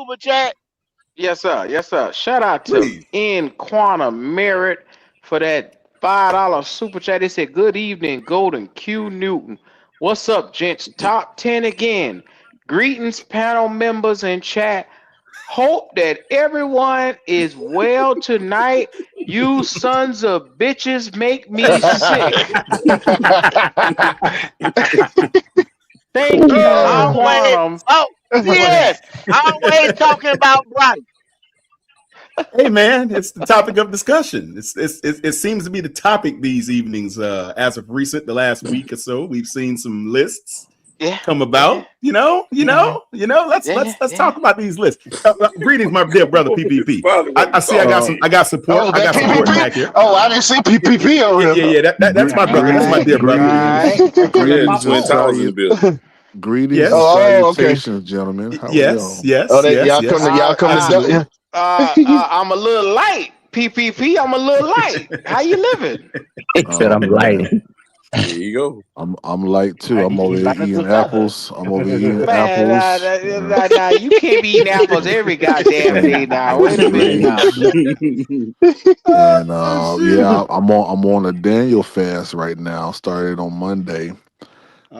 super chat? Yes, sir. Yes, sir. Shout out to Please. N Quantum Merit for that $5 super chat. They said, "Good evening, Golden Q Newton. What's up, gents? Top 10 again. Greetings, panel members and chat. Hope that everyone is well tonight. You sons of bitches make me sick. Thank you, Oh, Always. Quantum." Oh, yes. Always talking about Bryce. Hey man, it's the topic of discussion. It seems to be the topic these evenings. As of recent, the last week or so, we've seen some lists Yeah. come about. Let's talk about these lists. Greetings, my dear brother PPP. I see. I got support. oh, I that got support back PPP. here. Oh, I didn't see PPP over here. Yeah. That's my brother. That's my dear brother. Right. Yeah, My Twin phone. Towers in the building. Greetings Yes. and Oh, okay. salutations, gentlemen. How are Yes. y'all? Oh, y'all Yes. come to Absolutely. yeah. I'm a little light. PPP, I'm a little light. How you living? He said I'm Man, lying. There you go. I'm light too. I'm over here eating apples. I'm over here eating Man, apples. nah, you can't be eating apples every goddamn day now. Wait a minute now. And shoot. yeah, I'm on a Daniel fast right now. Started on Monday.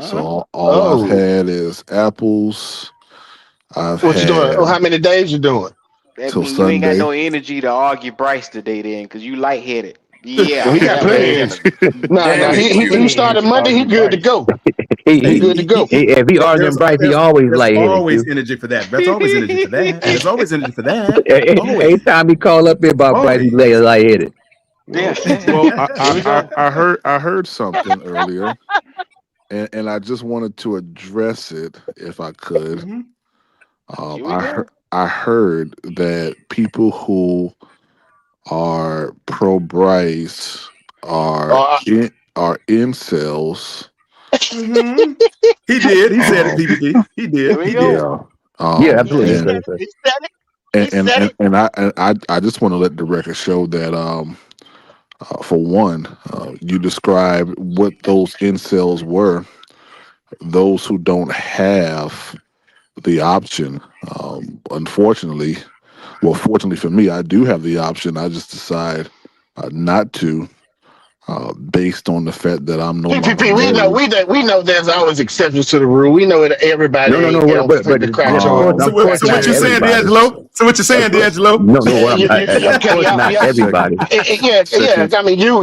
So all I've Oh, had is apples. I've what you doing? Oh, had how many days you doing? That till means you ain't got Sunday. no energy to argue Bryce today then, because you lightheaded. Well, Yeah, he got that plenty of makes energy. sense. Nah, Damn it, he Q. started Monday. He good to go. He, He he, good to go. if he arguing There's Bryce, he always there's lightheaded. always Q. energy for that. There's always energy for that. There's always energy for that. Always. Anytime he call up here about Bryce, he Always. lightheaded. Yeah. Well, Here we go. I heard something earlier, and I just wanted to address it if I could. Mhm. Here we go. I heard that people who are pro Bryce are incels. Mhm. He did. He said it, PPP. He Here did. we He go. did. Yeah. Yeah, absolutely. And He said it. He and said and, it. and I just want to let the record show that for one, you described what those incels were. Those who don't have the option, unfortunately, well, fortunately for me, I do have the option. I just decide not to, based on the fact that I'm no longer PPP, married. we know there's always exceptions to the rule. We know that everybody No, ain't but fit the of criteria. course, So of course what not you saying, everybody. D'Angelo? So what you saying, Of course, D'Angelo? no, what I'm, Yeah, of course not everybody. yeah. Second, I mean, you,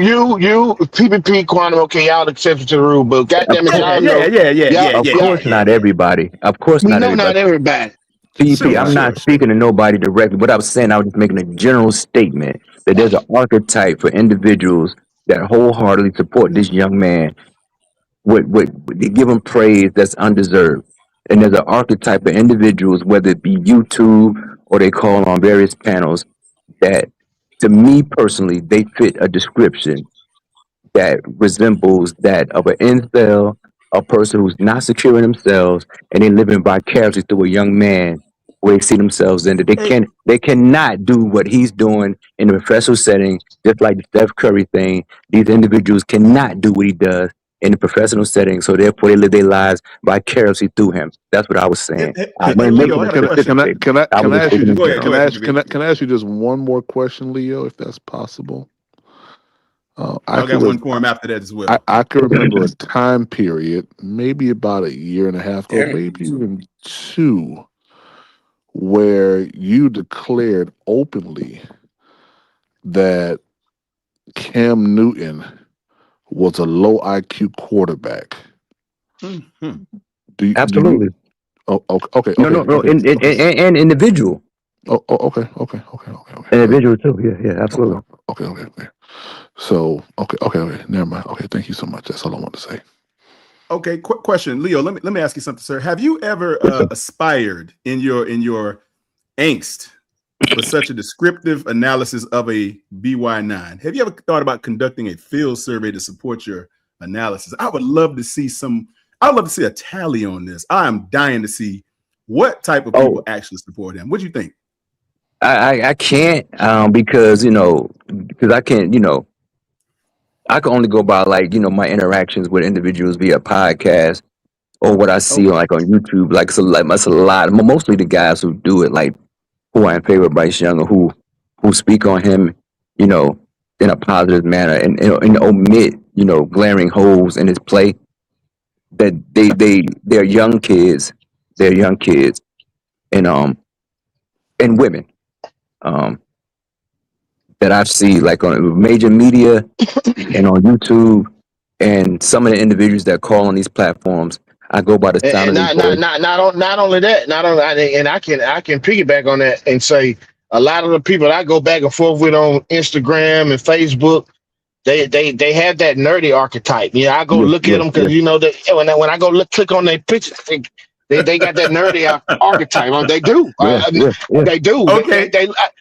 PPP, Quantum, okay, y'all exception to the rule, but Of goddamn it, course, y'all know, of course not everybody. Of course we not know everybody. not everybody. PEP, I'm not speaking to nobody directly. What I was saying, I was just making a general statement that there's an archetype for individuals that wholeheartedly support this young man. They give him praise that's undeserved. And there's an archetype of individuals, whether it be YouTube or they call on various panels, that to me personally, they fit a description that resembles that of an incel, a person who's not secure in themselves, and they living vicariously through a young man where they see themselves in that they cannot do what he's doing in a professional setting, just like the Steph Curry thing. These individuals cannot do what he does in a professional setting, so therefore they live their lives vicariously through him. That's what I was saying. I wasn't making a specific statement. I was just speaking in general. can I ask you just one more question, Leo, if that's possible? I got one for him after that as well. I can remember a time period, maybe about a year and a half ago, maybe even two, where you declared openly that Cam Newton was a low IQ quarterback. Mm-hmm. Absolutely. Okay. No. And individual. Okay. Individual too. Yeah, absolutely. Okay. So, okay. Never mind. Okay, thank you so much. That's all I want to say. Okay, quick question, Leo. Let me ask you something, sir. Have you ever aspired in your angst for such a descriptive analysis of a BY9? Have you ever thought about conducting a field survey to support your analysis? I would love to see a tally on this. I am dying to see what type of people actually support him. What do you think? I can't because I can't, I can only go by my interactions with individuals via podcast or what I see on YouTube. Like it's a lot, mostly the guys who do it like who are in favor of Bryce Young, or who speak on him, in a positive manner, and omit, glaring holes in his play. That they're young kids, and women, that I've seen like on major media and on YouTube, and some of the individuals that call on these platforms. I go by the sound And of their voice. not only that, and I can piggyback on that and say a lot of the people I go back and forth with on Instagram and Facebook, they have that nerdy archetype. I go look at them because when I go click on their pictures, they got that nerdy archetype. They do. They do. Okay.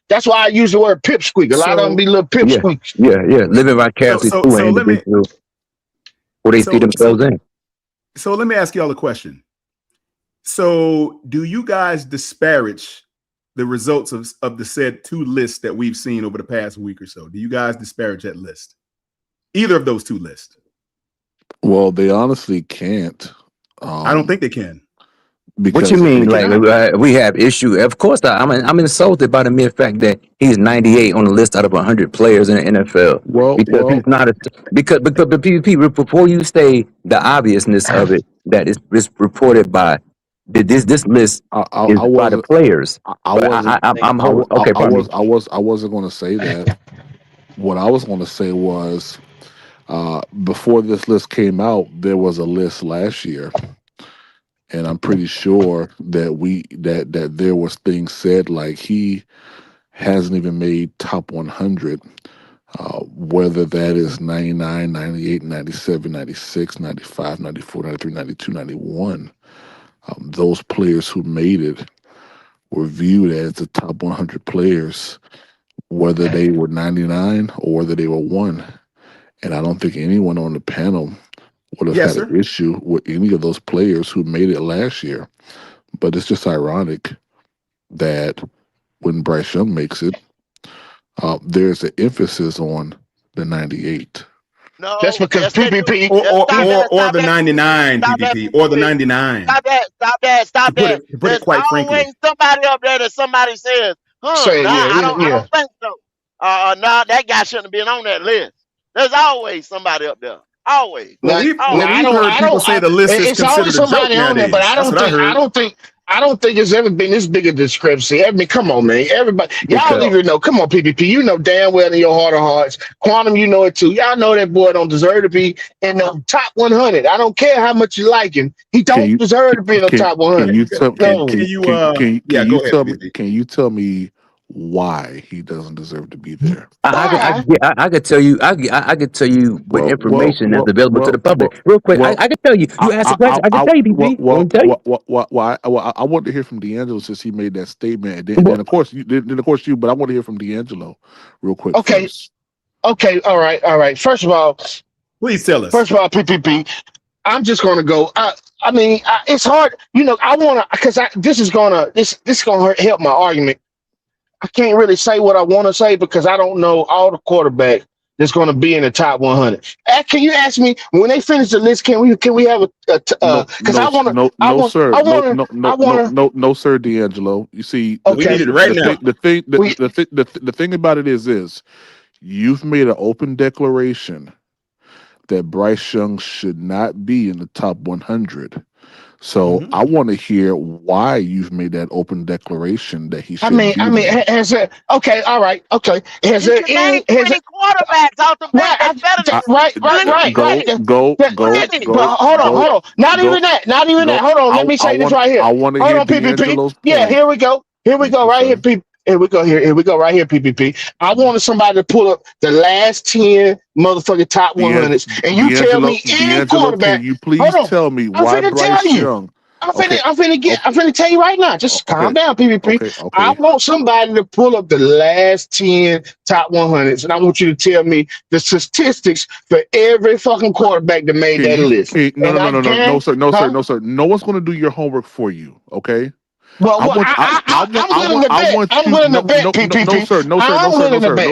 That's why I use the word pipsqueak. A lot of them be little pipsqueaks. Yeah, living vicariously So- through so an let me- individual who they see themselves in. So let me ask y'all a question. So do you guys disparage the results of the said two lists that we've seen over the past week or so? Do you guys disparage that list? Either of those two lists? Well, they honestly can't. I don't think they can. What you mean? Like we have issue? Of course, I'm insulted by the mere fact that he's 98 on the list out of 100 players in the NFL. Because he's not because the PvP. Before you say the obviousness of it, that is reported by this list is by the players. I wasn't going to say that. What I was going to say was, before this list came out, there was a list last year. And I'm pretty sure that there was things said like he hasn't even made top 100, whether that is 99, 98, 97, 96, 95, 94, 93, 92, 91. Those players who made it were viewed as the top 100 players, whether they were 99 or whether they were 1. And I don't think anyone on the panel would have had an issue with any of those players who made it last year. But it's just ironic that when Bryce Young makes it, there's an emphasis on the 98. No, that's because PvP or the 99 PvP or the 99. Stop that. To put it quite frankly. Always somebody up there that somebody says, I don't think so. No, that guy shouldn't have been on that list. There's always somebody up there. Always. Well, we've heard people say the list is considered a joke nowadays. But I don't think it's ever been this big a discrepancy. I mean, come on, man. Everybody, y'all even know. Come on, PvP. You know damn well in your heart of hearts. Quantum, you know it too. Y'all know that boy don't deserve to be in the top 100. I don't care how much you like him. He don't deserve to be in the top 100. Can you tell me why he doesn't deserve to be there? I could tell you. I could tell you what information that's available to the public. Real quick, I could tell you. You asked a question. I can tell you, I want to hear from D'Angelo since he made that statement, and then of course you. But I want to hear from D'Angelo real quick. Okay. First. Okay. All right. First of all, please tell us. First of all, PPP. I'm just gonna go. I mean, it's hard. I want to because this is gonna help my argument. I can't really say what I want to say because I don't know all the quarterbacks that's going to be in the top 100. Can you ask me when they finish the list? Can we have a? Because I want to. No, sir, D'Angelo. You see, we need it right now. The thing about it is you've made an open declaration that Bryce Young should not be in the top 100. So I want to hear why you've made that open declaration that he should. Has it? Okay, all right, okay. Has it? Quarterbacks out the back that's better than right. Go. Hold on. Not even that. Hold on. Let me say this right here. I want to hear D'Angelo's PPP. Yeah, here we go. Right here, people. Here we go right here, PPP. I wanted somebody to pull up the last 10 motherfucking top 100s, and you tell me any quarterback. Can you please tell me why Bryce Young? I'm finna tell you right now. Just calm down, PPP. Okay. I want somebody to pull up the last 10 top 100s, and I want you to tell me the statistics for every fucking quarterback that made that list. No, sir. No one's going to do your homework for you. Okay. Well, I'm willing to bet, PPP. No,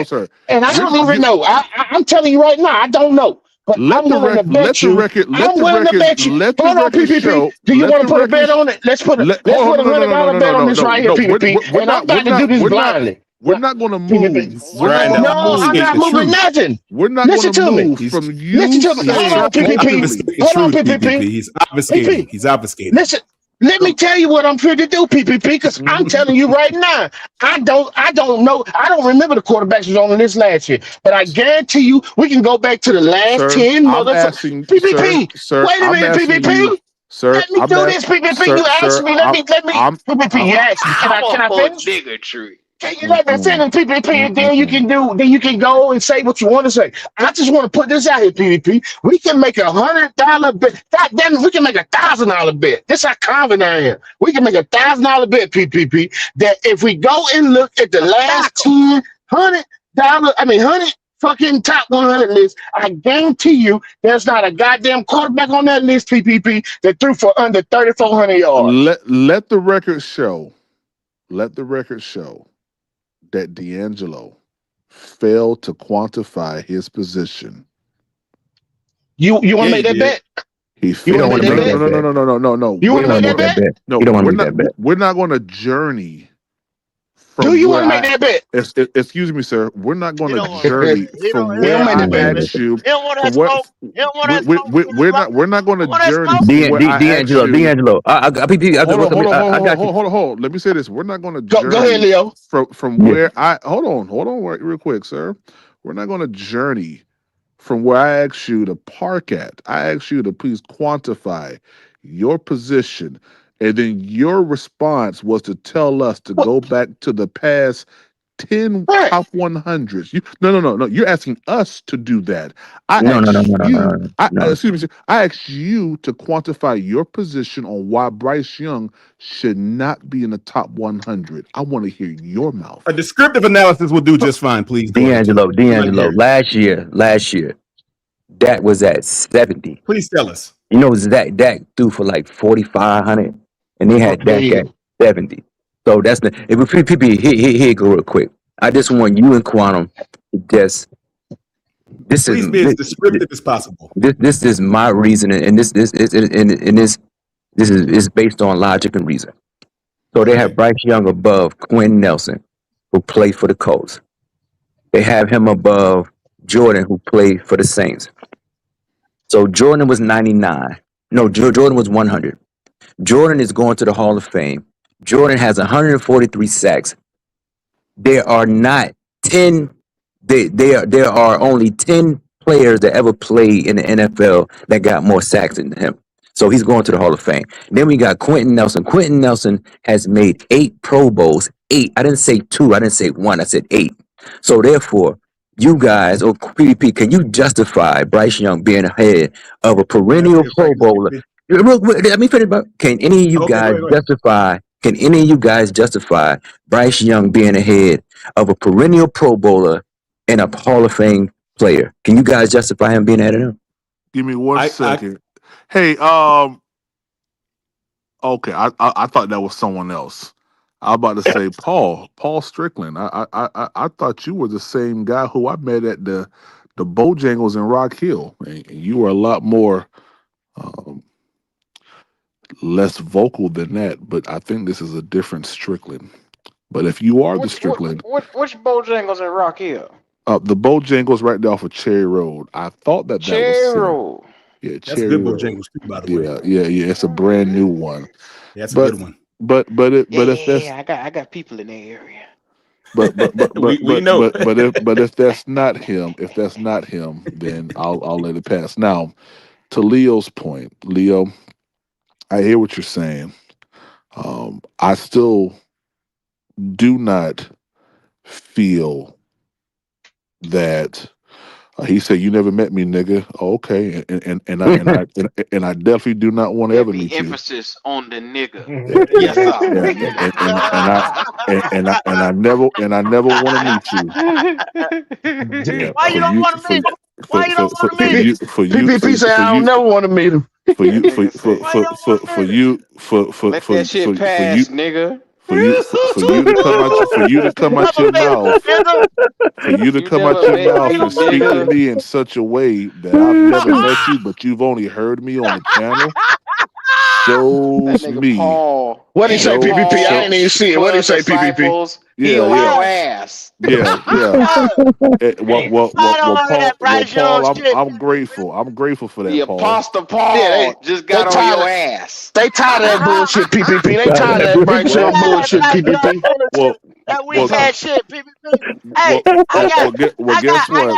sir. And I don't even know. I'm telling you right now, I don't know. but I'm willing to bet you. I'm willing to bet you. let the Hold on, record PPP. show. Do you Let want the to put a record. bet on it? Let's put a Hold on, $100 bet on this right here, PPP. We're And I'm about to do this blindly. We're not going to PPP. move. We're not Trying going to to No, I'm move. escape not the moving truth. nothing. We're not Listen going to to me. move from you Listen to me. Hold saying on, PPP. openly. Hold on, Truth, PPP. He's obfuscating. PPP. He's obfuscating. Listen. Let me tell you what I'm here to do, PPP, because I'm telling you right now, I don't know. I don't remember the quarterbacks was on this last year, but I guarantee you we can go back to the last Sir, 10 I'm motherfuckers. asking, PPP, sir, wait a I'm minute, asking PPP. you, sir, Let me I'm do asking, this, PPP. sir, You asked me. Let me. PPP, you asked me. Can I finish? Nigga tree. Can you let me finish, PPP, and then you can do, then you can go and say what you want to say. I just want to put this out here, PPP. We can make $100 bet. God damn it, we can make $1,000 bet. This how confident I am. We can make $1,000 bet, PPP, that if we go and look at the last 10 $100, fucking top 100 list, I guarantee you there's not a goddamn quarterback on that list, PPP, that threw for under 3,400 yards. let the record show. Let the record show that D'Angelo failed to quantify his position. You want to make that bet? He You failed. want to make that bet? No. You want to make that bet? No, You don't want we're to make not. that bet. We're not going to journey. Do you want to make that bet? Excuse me, sir. We're not going He to don't wanna- journey he from don't- where he don't I make that bet. asked you. He don't want From that what? smoke. He don't want that smoke. We're not going to want that journey smoke? from where I asked you. D'Angelo. I got you. Hold on. Let me say this. We're not going to Go journey ahead, Leo. from where I hold on real quick, sir. We're not going to journey from where I asked you to park at. I asked you to please quantify your position, and then your response was to tell us to go back to the past 10 Right. top 100s. No. You're asking us to do that. No. Excuse me. I asked you to quantify your position on why Bryce Young should not be in the top 100. I want to hear your mouth. A descriptive analysis will do just fine, please. Go ahead. D'Angelo. Last year, Dak was at 70. Please tell us. You know, Dak threw for like 4,500, and they had Dak at 70. So that's the if we people here go real quick. I just want you and Quantum to just Please be as descriptive as possible. This is my reasoning, and this is based on logic and reason. So they have Bryce Young above Quentin Nelson, who played for the Colts. They have him above Jordan, who played for the Saints. So Jordan was 99. No, Jordan was 100. Jordan is going to the Hall of Fame. Jordan has 143 sacks. There are not 10. There are only 10 players that ever played in the NFL that got more sacks than him. So he's going to the Hall of Fame. Then we got Quentin Nelson. Quentin Nelson has made 8 Pro Bowls. 8. I didn't say 2. I didn't say 1. I said 8. So therefore, you guys, or PvP, can you justify Bryce Young being ahead of a perennial Pro Bowler? Let me finish. Can any of you guys justify? Can any of you guys justify Bryce Young being ahead of a perennial Pro Bowler and a Hall of Fame player? Can you guys justify him being ahead of him? Give me one second. Hey, okay, I thought that was someone else. I was about to say Paul Strickland. I thought you were the same guy who I met at the Bojangles in Rock Hill, and you were a lot more less vocal than that. But I think this is a different Strickland. But if you are the Strickland, which Bojangles in Rock Hill? The Bojangles right there off of Cherry Road. I thought that Cherry was Road. Yeah, That's Cherry a good Road. Bojangles too, by the way. Yeah. It's a brand new one. That's a good one. But if that's I got people in the area. but we know. But if that's not him, then I'll let it pass. Now, to Leo's point, Leo, I hear what you're saying. I still do not feel that he said you never met me, nigga. Oh, okay, and I definitely do not want to ever meet you. Emphasis on the nigga. Yes, and I never want to meet you. Yeah, Why you don't want to meet him? Why you don't want to meet him? PPP say I don't never want to meet him. For you, Let that shit pass, nigga. for you to come out your mouth. For you to You come out never your met mouth me, and speak to nigga. me in such a way that I've never met you, but you've only heard me on the channel, That shows nigga me Paul. What he say, show PPP? I show ain't even see it. What he Blood say, PPP? disciples. He yeah on your yeah ass. yeah Paul, Shit. I'm grateful for The that, Paul. Apostle Yeah, Paul just they got on tired your of ass. they tired of that bullshit, PPP. They tired of that Bryce Well, Young bullshit, PPP. well, That weak well, ass shit, PPP. Hey, well, guess what?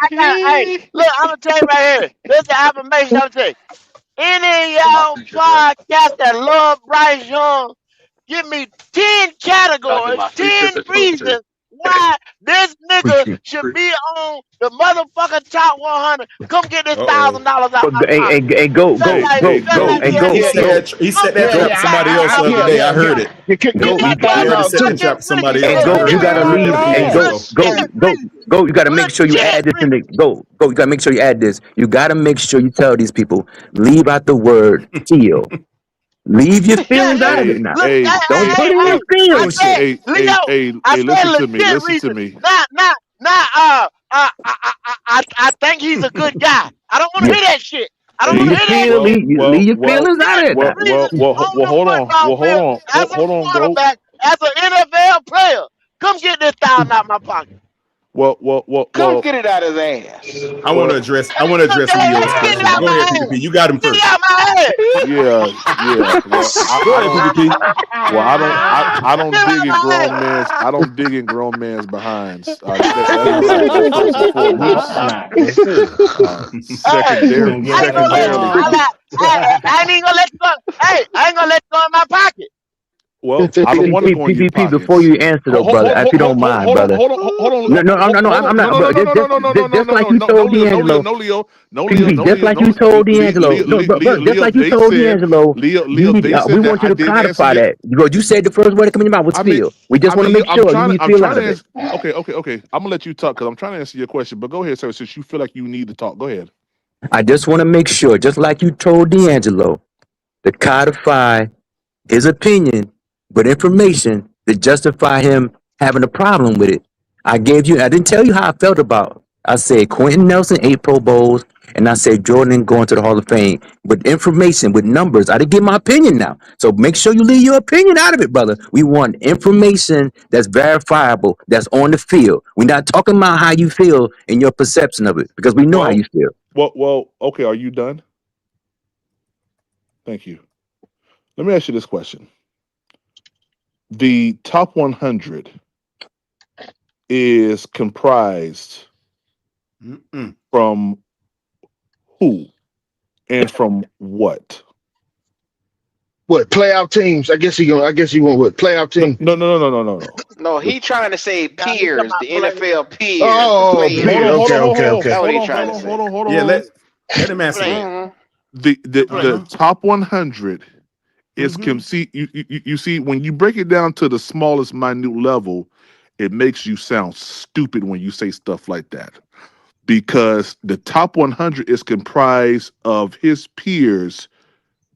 hey, look, I'm gonna tell you right here. This is the affirmation I'm gonna tell you. Any of y'all podcasts that love Bryce Young, give me 10 categories, 10 reasons why this nigga should be on the motherfucking top 100. Come get this $1,000 out my pocket. And go. He set that trap for somebody else the other day. I heard it. You kick Go, my you He already dialogue set the too. trap for somebody And else. I go, heard you it. I gotta heard leave that a few and days go, ago. go. You gotta make sure you add this in the go. You gotta make sure you add this. You gotta make sure you tell these people, leave out the word feel. Leave your feelings out of it now. Look, Don't put in your I feelings said, shit. Leo, I said listen to me. legit Listen to reason. me. I think he's a good guy. I don't want to Yeah. hear that shit. I don't Leave want to your hear that feel, shit. leave your feelings out of it now. Hold on. As a quarterback, as an NFL player, come get this $1,000 out my pocket. Come get it out of his ass. I want to address Leo's question. Go ahead, PPP. You got him first. Get out my head. Yeah. Go ahead, PPP. I don't dig in grown men's. I don't dig in grown men's behinds. That's first and foremost. Secondarily. I ain't gonna let you go. Hey, I ain't gonna let you go in my pocket. Well, I don't want to go in your PPP, before you answer though, brother, if you don't mind, brother. Hold on. No, I'm not. Bro, just like you told D'Angelo. PPP, just like you told D'Angelo. Just like you told D'Angelo. We want you to codify that. You said the first word that came in your mouth was feel. We just want to make sure you feel out of it. Okay. I'm gonna let you talk because I'm trying to answer your question. But go ahead, sir. Since you feel like you need to talk, go ahead. I just want to make sure, just like you told D'Angelo, to codify his opinion with information to justify him having a problem with it. I didn't tell you how I felt about. I said Quentin Nelson 8 Pro Bowls, and I said Jordan going to the Hall of Fame with information, with numbers. I didn't give my opinion now. So make sure you leave your opinion out of it, brother. We want information that's verifiable, that's on the field. We're not talking about how you feel and your perception of it, because we know how you feel. Well, okay, are you done? Thank you. Let me ask you this question. The top 100 is comprised from who and from what? What playoff teams? I guess he went with playoff team. No. No, he trying to say peers, the NFL peers. Oh, the players. okay. That's what he trying to say. Hold on. Yeah, let him answer that. The top 100 is you see when you break it down to the smallest minute level, it makes you sound stupid when you say stuff like that, because the top 100 is comprised of his peers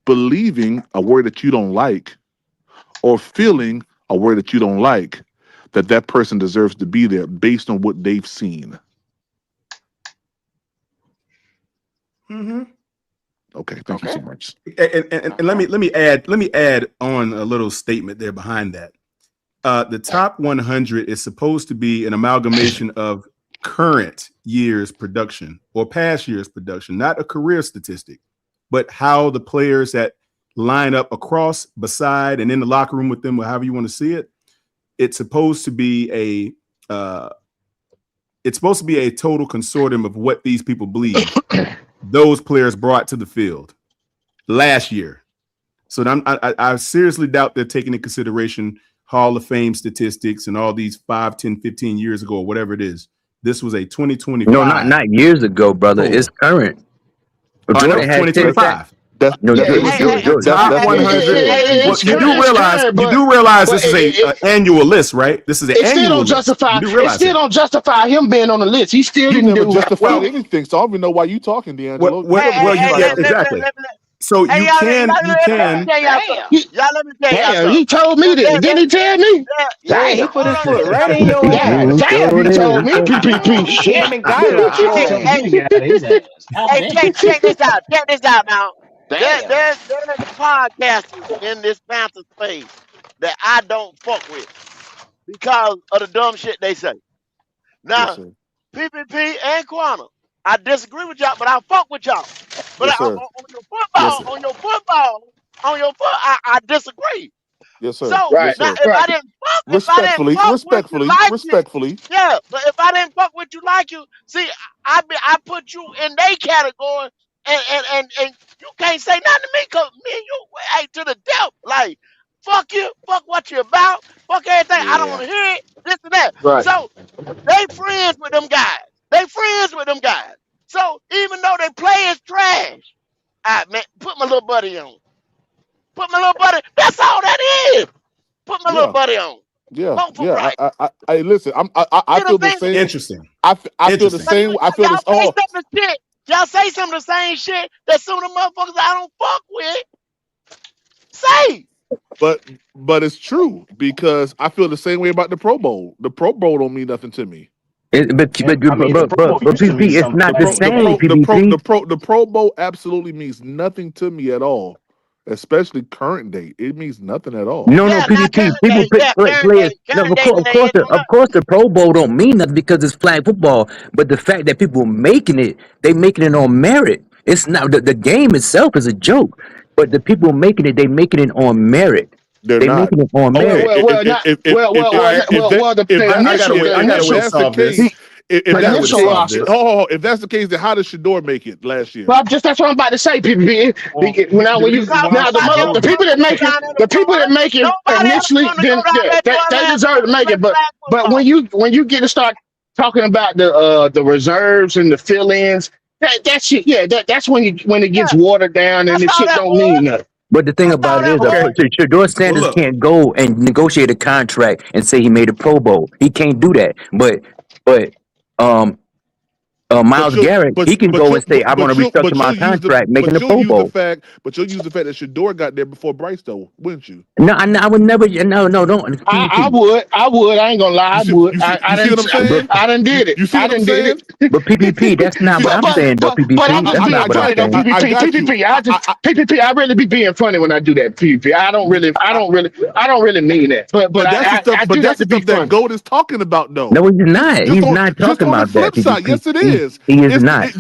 believing a word that you don't like or feeling a word that you don't like, that person deserves to be there based on what they've seen. Okay, thank you so much. And let me add on a little statement there behind that. The top 100 is supposed to be an amalgamation of current year's production or past year's production, not a career statistic, but how the players that line up across, beside, and in the locker room with them, or however you want to see it. It's supposed to be a total consortium of what these people believe those players brought to the field last year. So I seriously doubt they're taking into consideration Hall of Fame statistics and all these 5, 10, 15 years ago, or whatever it is. This was a 2025. No, not years ago, brother. It's current. Oh, no, 2025. Top 100. You do realize this is an annual list, right? This is an annual list. It still don't justify him being on the list. He still didn't do justify anything. So I don't even know why you talking, D'Angelo. Exactly. So Hey, you y'all, can let me tell y'all something. Y'all, let me tell y'all Damn, something. he told me that. Didn't he tell me? Yeah, he put his foot right in your God ass. damn, Sure he told did. me PPP shit. Damn it, got it out He your told ass. me to get out of his ass. Hey, check this out. Check this out now. Damn. There's podcasters in this Panther space that I don't fuck with because of the dumb shit they say. Yes, Now, sir. PPP and Quantum, I disagree with y'all, but I fuck with y'all. But Yes, sir. on your Yes, football, sir. I disagree. Yes, sir. So Right, Yes, now, sir. if right. I didn't Respectfully, fuck with you respectfully, like you, respectfully. yeah. But if I didn't fuck with you like you, see, I put you in their category, and you can't say nothing to me because me and you ain't to the death. Like, fuck you, fuck what you about, fuck everything. I don't Yeah. want to hear it. This and that. Right. So they friends with them guys. They friends with them guys. So even though they play is trash, man, put my little buddy on. Put my little buddy. That's all that is. Put my little Yeah. buddy on. Yeah. Vote for Yeah. Bright. I listen. I You know feel what I'm the saying? same. Interesting. I feel the Interesting. But same. I feel y'all this. say Oh, some of the shit. Y'all say some of the same shit that some of the motherfuckers I don't fuck with say. but it's true because I feel the same way about the Pro Bowl. The Pro Bowl don't mean nothing to me. I mean, the Pro Bowl used to mean PPP, it's something not back the in the same. day. PPP. The Pro Bowl absolutely means nothing to me at all, especially current day. It means nothing at all. No, Yeah, not PPP. current People day. Yeah, current players. day. No, Current day say it don't of matter. course, the Pro Bowl don't mean nothing because it's flag football. But the fact that people making it, they making it on merit. It's not the game itself is a joke, but the people making it, they making it on merit. They're They not. making it on Okay, merit. Not well. All right. if The that I got a initial, way. the I got a way to that's the solve case, this. if I the got a that's way the to initial case, solve roster. this. if that's the case, then how did Shador make it last year? Well, that's what I'm about to say, PPP. Well, Now the when you reason Because why now nobody else the Shador, people wanted that to go make it, down there to the people that Florida. make it Nobody else initially, wanted to go then down yeah, there to they Atlanta deserve to to make play it. flag But football. when you get to start talking about the reserves and the fill-ins, that shit, yeah, that's when it gets Yeah, watered down and that's the all shit that don't was. mean nothing. But the thing That's all about it that is, Okay. was. Shador Well, Sanders look. can't go and negotiate a contract and say he made a Pro Bowl. He can't do that. But um But Miles you'll Garrett, he can go and say, "I want to restructure my contract, making the Pro Bowl." but you'll use the fact that Shador got there before Bryce though, wouldn't you? No, I would never. No, don't. I PvP. would. I ain't gonna lie. I would. You see what I'm But saying? I done did it. You see I what I'm done did saying? it. but PvP, that's You not see, what I'm saying though. But I'm PvP, just that's being not what I'm funny though. saying. I got you. PPP. I really be being funny when I do that. PPP. I don't really mean that. But But that's the stuff. I But do that's that the to be stuff that funny. Gold is talking about, though. No, he's not. He's not Just talking on the about that. flip side, PvP. yes, it is. He is It's not.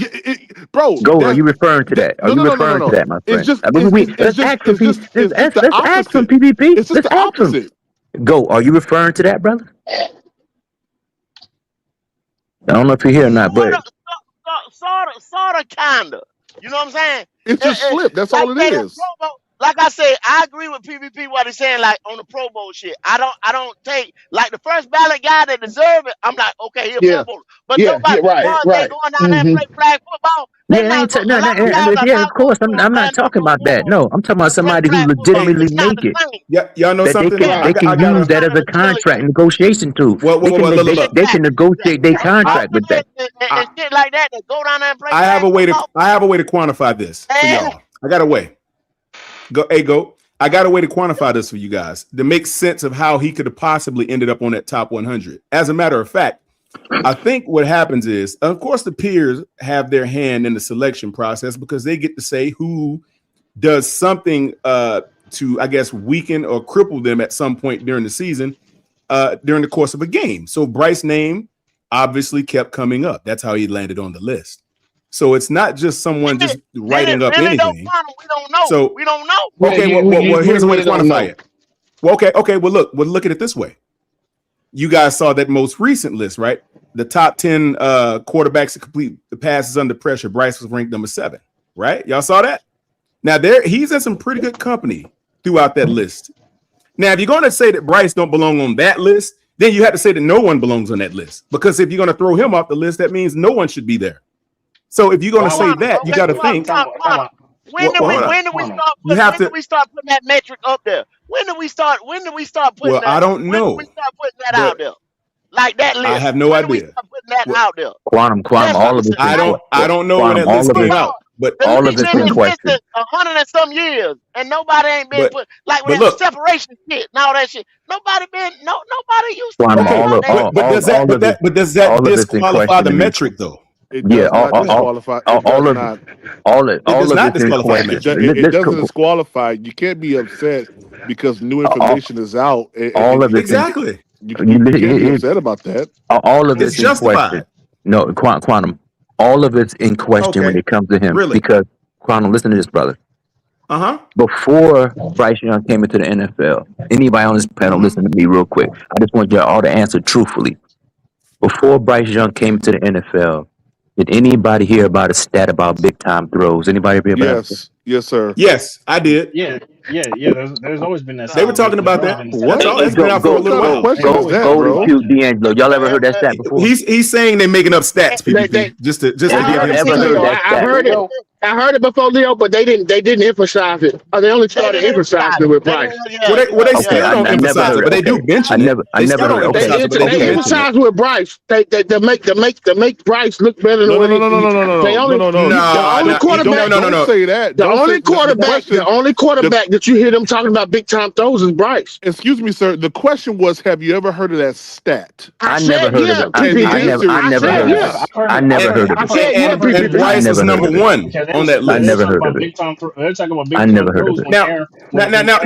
bro. Go. Are you referring to that? Are No, you no, no, no, no, referring to no. that, my It's friend? just I mean, let's ask him. it's just the Let's ask him. opposite. PvP. It's just Let's the ask him. opposite. Go. Are you referring to that, brother? I don't know if you're here or not, but Sorta, kinda. You know what I'm saying? It's just slip. That's Like all it say that is. Pro Bowl. Like I said, I agree with PvP what he's saying. Like on the Pro Bowl shit, I don't take like the first ballot guy that deserve it. I'm like, okay, he'll Pro Yeah. Bowl. But Yeah. nobody, Right. once they Right. going down there and play flag football, they yeah, it not ain't go. no, A lot of guys are yeah. Of not going course, to go I'm not down there talking to about that. Florida No, I'm talking about and play somebody who flag football. legitimately It's not make the it. same. Yeah, y'all know That they something. can I gotta. use that as a contract negotiation tool. Well, look. They can negotiate their contract with that. And shit like that that go down there and play I have flag a way to. football. I have a way to quantify this for And y'all. I got a way. Go. I got a way to quantify this for you guys to make sense of how he could have possibly ended up on that top 100. As a matter of fact, I think what happens is, of course, the peers have their hand in the selection process because they get to say who does something to, I guess, weaken or cripple them at some point during the season, during the course of a game. So Bryce's name obviously kept coming up. That's how he landed on the list. So it's not just someone just writing up anything. We don't know. So we don't know. okay, well, here's a way to quantify it. Well, okay. Well, look at it this way. You guys saw that most recent list, right? The top 10 quarterbacks to complete the passes under pressure. Bryce was ranked number 7, right? Y'all saw that? Now he's in some pretty good company throughout that list. Now, if you're going to say that Bryce don't belong on that list, then you have to say that no one belongs on that list. Because if you're going to throw him off the list, that means no one should be there. So if you're going to say that, you got to think. When do we start putting that metric up there? When do we start putting Well, I don't know. When do we start putting that out there? Like that list. I have no idea. When do we start putting that out there? Quantum, all of it. I don't know where that list came out. but The all league of it's been in in question. existence 100 and some years, and nobody ain't been but put like but when that look, separation shit and all that shit. Nobody used to Quantum, doing okay, all that. but does that all of it's in disqualify the question. metric though? It Yeah, does not disqualify. It does not. It does all of not it's in disqualify the question. metric. It doesn't disqualify. You can't be upset because new all, information is out, all of it's in, Exactly. you can't be upset about that. all of It's it's in question. justified. No, Quantum, all of it's in question when Okay. it comes to him. Really? Because Quantum, listen to this, brother. Uh-huh. Before Bryce Young came into the NFL, anybody on this panel, listen to me real quick. I just want y'all all to answer truthfully. Before Bryce Young came to the NFL, did anybody hear about a stat about big time throws? Anybody hear about that? Yes, sir. Yes, I did. Yeah. There's always been that. They were stat. talking about There's that. always been What? stats. That's been out for a What little kind of while. question is that, Go bro? to D'Angelo. Y'all ever heard that stat before? He's saying they're making up stats, They, PPP, just to give Have y'all him ever some heard credit. that I stat? heard it. I heard it before, Leo, but they didn't emphasize it. They only They started didn't emphasizing it with Bryce. Well, they Okay, still I don't never emphasize heard it, it. but they do Okay, mention it. I They never still don't heard. Okay, emphasize it, but they They do mention it. emphasize with Bryce. They make Bryce look better than No, what he. no. They only No. the only quarterback. Don't say that. The Don't only say quarterback. The only quarterback that you hear them talking about big time throws is Bryce. Excuse me, sir. The question was, have you ever heard of that stat? I never heard of it. And the I answer never is heard of yes. it. I never heard of I it. said yeah, And PPP. Bryce never was heard number of it. one on that I list. never heard of it. They're talking about big I time never heard of throws it. when Now, Aaron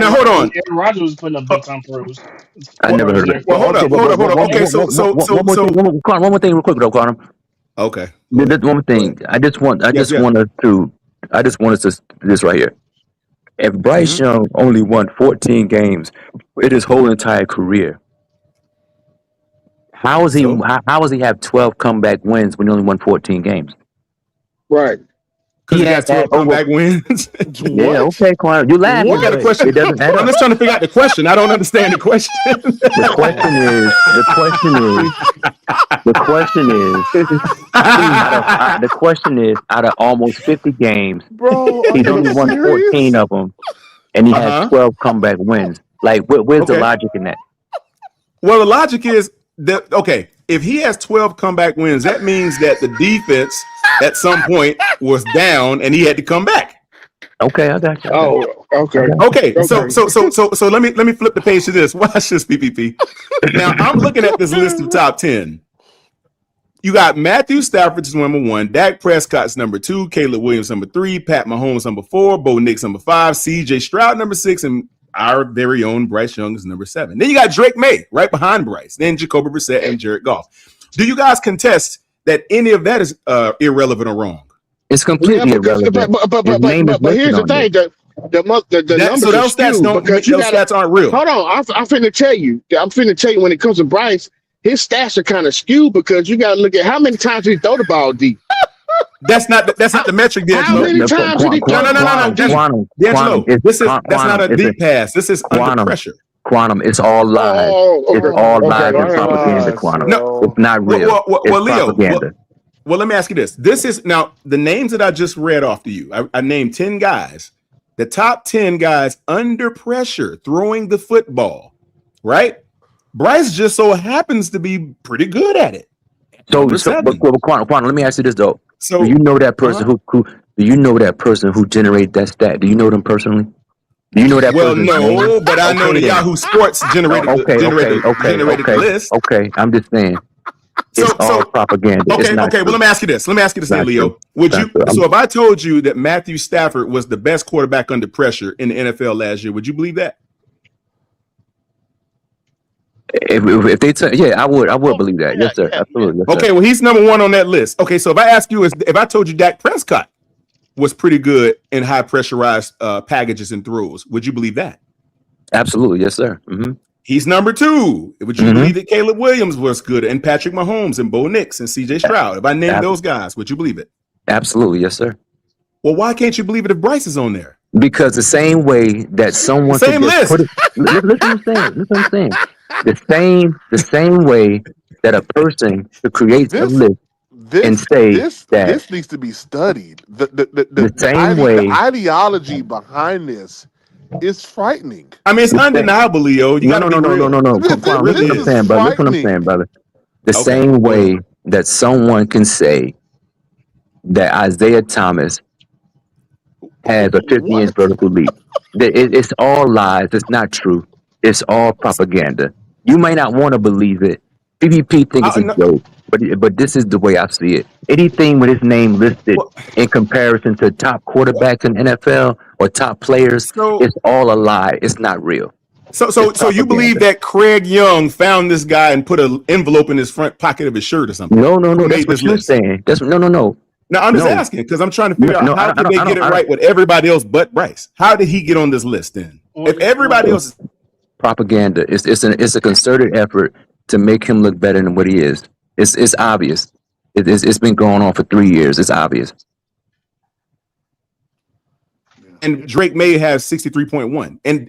hold on. Aaron Rodgers was putting up big time throws. I never heard of it. Well, hold Okay, up. Okay, one more thing, real quick, though, Quantum. Okay. One more thing. I just want us to this right here. If Bryce Young only won 14 games in his whole entire career, how is he have 12 comeback wins when he only won 14 games? Right. Because he has 12 comeback wins. Yeah, okay, Quantum. You laughing. What kind of question? It doesn't add I'm up. just trying to figure out the question. I don't understand the question. The question is, out of almost 50 games, Bro, he's only won 14 of them, and he has 12 comeback wins. Like, where's the logic in that? Well, the logic is that, okay, if he has 12 comeback wins, that means that the defense at some point was down and he had to come back. Okay, I got you. Oh, okay. Okay, so let me flip the page to this. Watch this, PPP. Now I'm looking at this list of top 10. You got Matthew Stafford's number 1, Dak Prescott's number 2, Caleb Williams number 3, Pat Mahomes number 4, Bo Nix number 5, CJ Stroud number 6, and our very own Bryce Young is number 7. Then you got Drake May right behind Bryce, then Jacoby Brissett and Jared Goff. Do you guys contest that any of that is irrelevant or wrong? It's completely irrelevant. But here's the thing: the numbers so those are skewed because those stats aren't real. Hold on, I'm finna tell you. When it comes to Bryce, his stats are kind of skewed because you got to look at how many times he throw the ball deep. That's not the metric, D'Angelo. How many times did he throw the ball deep? D'Angelo, that's not a deep pass. This is under pressure. Quantum, it's all lies. It's all lies and propaganda, Quantum. No, it's not real. Well, Leo, propaganda. Well, let me ask you this. This is now the names that I just read off to you. I named 10 guys, the top 10 guys under pressure throwing the football, right? Bryce just so happens to be pretty good at it. But Quantum, let me ask you this though. So do you know that person who do you know that person who generated that stat? Do you know them personally? Do you know that person? Well, no, but I know the Yahoo Sports generated the list. Okay, I'm just saying. It's all propaganda. Okay. Well, let me ask you this, Leo. Would you? So, if I told you that Matthew Stafford was the best quarterback under pressure in the NFL last year, would you believe that? If they tell, I would believe that. Yes, sir. Absolutely. Yes, okay. sir. Well, he's number 1 on that list. Okay. So, if I ask you, if I told you Dak Prescott was pretty good in high pressurized packages and throws, would you believe that? Absolutely. Yes, sir. Mm-hmm. He's number 2. Would you believe that Caleb Williams was good and Patrick Mahomes and Bo Nix and CJ Stroud? If I named those guys, would you believe it? Absolutely. Yes, sir. Well, why can't you believe it if Bryce is on there? Because the same way that someone same list. Listen what I'm saying. The same way that a person could create a list and say that this needs to be studied. The ideology behind this is frightening. I mean, it's undeniable, Leo. No. That's what I'm saying, brother. The same way that someone can say that Isaiah Thomas has a 50-inch What? vertical leap. It's all lies. It's not true. It's all propaganda. You may not want to believe it. PvP think it's a No, joke, but this is the way I see it. Anything with his name listed well, in comparison to top quarterbacks in NFL or top players, so it's all a lie. It's not real. so It's so so you believe propaganda. that Craig Young found this guy and put an envelope in his front pocket of his shirt or something? No. Who That's made what this you're list? saying. That's no. Now I'm just No. asking because I'm trying to No, figure out how could they get it right with everybody else but Bryce? How did he get on this list then? If everybody else It's propaganda. It's a concerted effort to make him look better than what he is. It's obvious. It's been going on for 3 years. It's obvious. and Drake May has 63.1. And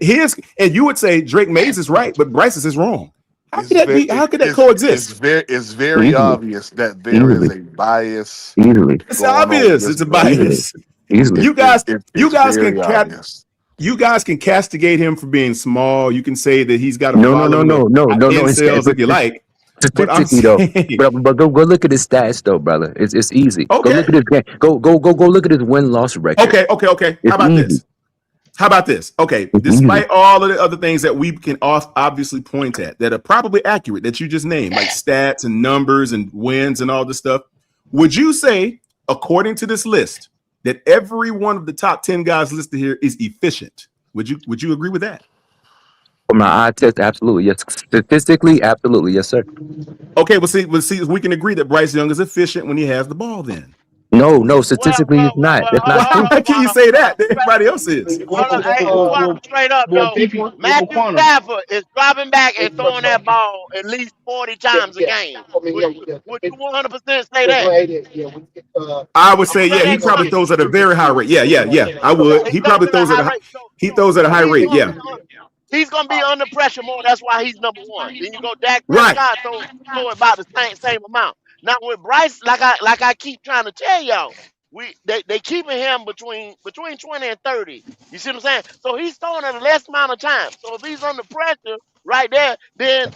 you would say Drake Mays is right, but Bryce's is wrong. How could that be? How could that coexist? It's very Easily. obvious that there is Easily. a bias. Easily. It's going on obvious. with It's a this brother. bias. Easily. You guys It's can very obvious. you guys can castigate him for being small. You can say that he's got a No. following of It's incels if you like. But I'm statistically though, saying, but go look at his stats though, brother. It's easy. Go Okay. look at his game. Go look at his win-loss record. okay. It's How about easy. this? How about this? Okay, It's despite all of the other things that we can obviously point at that are probably accurate that you just named, like stats and numbers and wins and all this stuff, would you say, according to this list, that every one of the top 10 guys listed here is efficient? Would you agree with that? For my eye test, absolutely. Yes. Statistically, absolutely. Yes, sir. Okay, we'll see. We can agree that Bryce Young is efficient when he has the ball. Then No. Statistically, it's not. That's not true. how can you say that? Everybody else is. Straight up, though. Matthew Quantum. Stafford is dropping back and throwing that ball at least 40 times a game. Would you 100% say that? I would say, yeah, he probably throws at a very high rate. Yeah. I would. He probably throws at a high rate. Yeah. He's gonna be under pressure more. That's why he's number one. Then you go Dak Right. Prescott throw about the same amount. Now with Bryce, like I keep trying to tell y'all, they keeping him between 20 and 30. You see what I'm saying? So he's throwing at a less amount of time. So if he's under pressure right there, then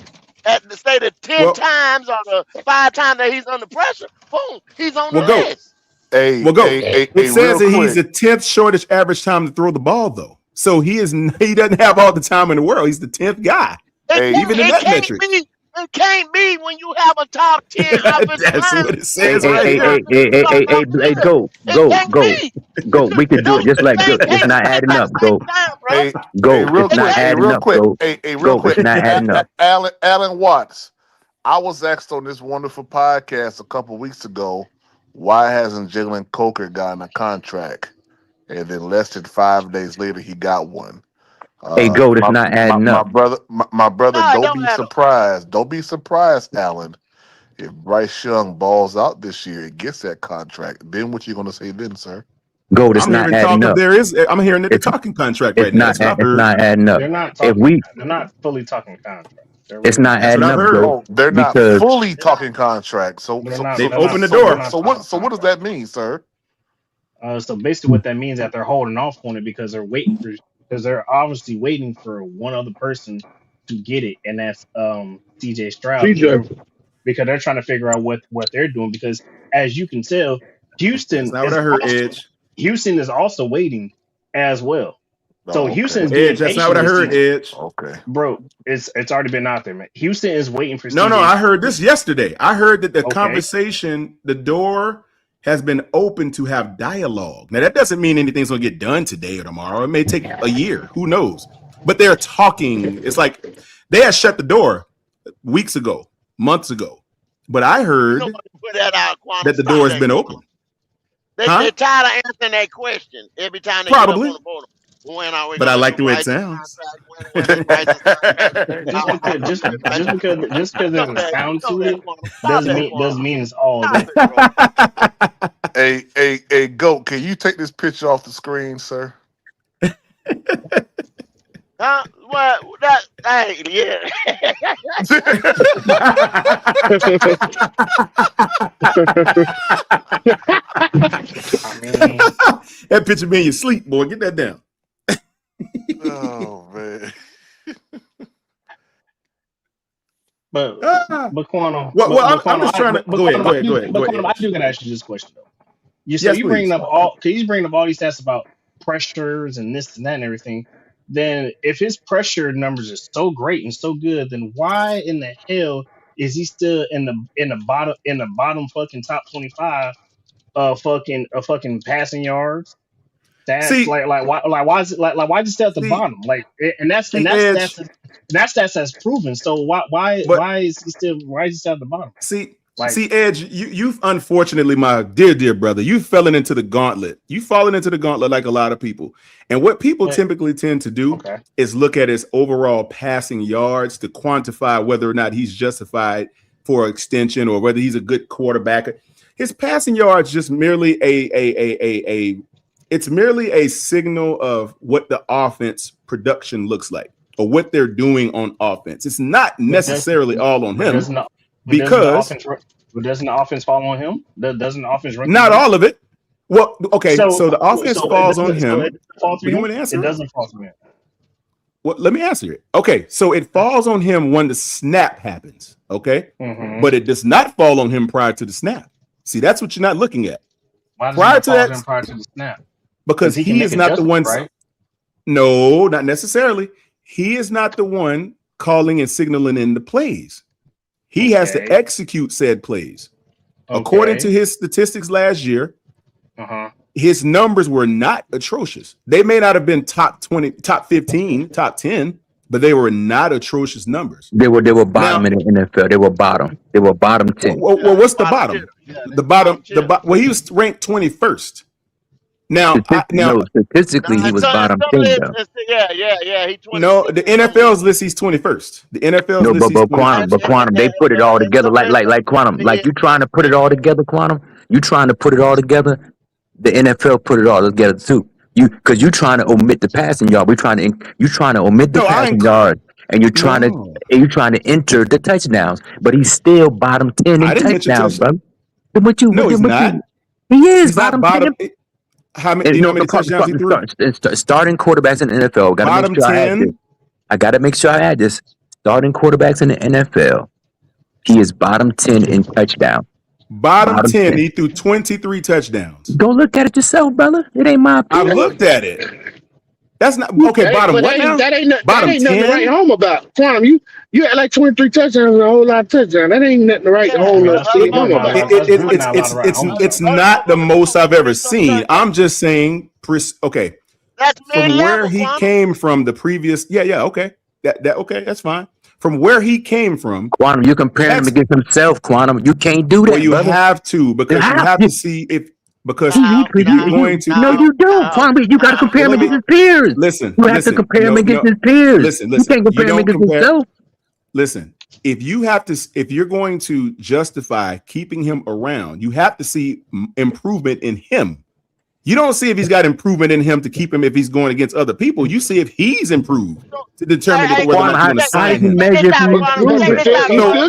at the say the 10 times or the 5 times that he's under pressure, boom, he's on the list. It says that he's the 10th shortest average time to throw the ball, though. So he doesn't have all the time in the world. He's the 10th guy. Even in that metric. It can't be when you have a top 10 offensive That's line. what it says right Hey, here. go. We can do it just like go. It's not adding up. Go. It's not adding up. Go. Real quick. It's not adding up. Alan Watts. I was asked on this wonderful podcast a couple weeks ago, why hasn't Jalen Coker gotten a contract? And then less than 5 days later, he got one. It's not adding up. My brother, No, don't be surprised. Don't be surprised, Alan. If Bryce Young balls out this year and gets that contract, then what you gonna say then, sir? It's not adding up. I'm hearing that they're talking contract right now. It's not adding up. They're not talking. They're not fully talking contract. It's not adding up. Go. They're not fully talking contract. So they've opened the door. So what does that mean, sir? So basically, what that means is that they're holding off on it because they're obviously waiting for one other person to get it, and that's CJ Stroud. Because they're trying to figure out what they're doing. Because as you can tell, Houston is also waiting as well. So Houston's Edge. That's not what I heard, Edge. Okay, bro, it's already been out there, man. Houston is waiting for. No, CJ. I heard this yesterday. I heard that the conversation, the door has been open to have dialogue. Now that doesn't mean anything's gonna get done today or tomorrow. It may take a year. Who knows? But they're talking. It's like they had shut the door weeks ago, months ago. But I heard that the door has been open. They're tired of answering that question every time they Probably. get up on the board. But I like the way it sounds. just because there's a sound to it doesn't mean it's all. Hey, Goat, can you take this picture off the screen, sir? Well, hey, yeah. That picture be in your sleep, boy. Get that down. Oh man. But Quano. I'm just trying to go ahead. I do gotta ask you this question though. He's bringing up all these stats about pressures and this and that and everything, then if his pressure numbers are so great and so good, then why in the hell is he still in the bottom fucking top 25 fucking passing yards? That's See, why is it why is it still at the see, bottom? That's Edge. that's proven. So why is he still at the bottom? See, Like, Edge, you've unfortunately, my dear brother, you've fallen into the gauntlet. You've fallen into the gauntlet like a lot of people. And what people typically tend to do is look at his overall passing yards to quantify whether or not he's justified for extension or whether he's a good quarterback. His passing yards just merely it's merely a signal of what the offense production looks like or what they're doing on offense. It's not necessarily all on him. Because doesn't the offense fall on him? Doesn't the offense run? Not all of it. Well, okay, so the offense falls on him. It doesn't You want to answer? It doesn't fall on him. Well, let me answer it. Okay, so it falls on him when the snap happens. Okay, but it does not fall on him prior to the snap. See, that's what you're not looking at. Why Prior does it to fall on him prior to the snap? Because he can he make is not the one. adjustments, right? No, not necessarily. He is not the one calling and signaling in the plays. He has to execute said plays. According to his statistics last year, his numbers were not atrocious. They may not have been top 20, top 15, top 10, but they were not atrocious numbers. They were bottom in the NFL. They were bottom. They were bottom 10. Well, what's the bottom? Well, he was ranked 21st. Now, statistically, he was bottom 10. Though. Yeah. No, the NFL's list he's 21st. The NFL's no, list but Quantum, they put it all together like Quantum. Like you trying to put it all together, Quantum. You trying to put it all together. The NFL put it all together too. Because you trying to omit the passing yard. You trying to omit the passing yard, and you're trying to enter the touchdowns. But he's still bottom 10 in touchdowns, bro. He's not. He is he's bottom 10. How many? Do you know how many touchdowns he threw? Starting quarterbacks in the NFL. Bottom 10. I got to make sure I add this. Starting quarterbacks in the NFL. He is bottom 10 in touchdown. Bottom 10. He threw 23 touchdowns. Go look at it yourself, brother. It ain't my opinion. I looked at it. That's not okay. Bottom what now? That ain't bottom nothing to write home about. Quantum, you had like 23 touchdowns and a whole lot of touchdowns. That ain't nothing to write home about. It's not the most I've ever seen. I'm just saying. Okay, from where he came from, the previous. Yeah. Okay, okay. That's fine. From where he came from, Quantum, you comparing him against himself. Quantum, you can't do that. Well, you have to because you have to see if. Because you're going to no, you don't. Quantum, you got to compare him against his peers. Listen, you have to compare him against his peers. Listen, you can't compare him against himself. Listen, if you're going to justify keeping him around, you have to see improvement in him. You don't see if he's got improvement in him to keep him if he's going against other people. You see if he's improved to determine whether or not you want to sign him. You still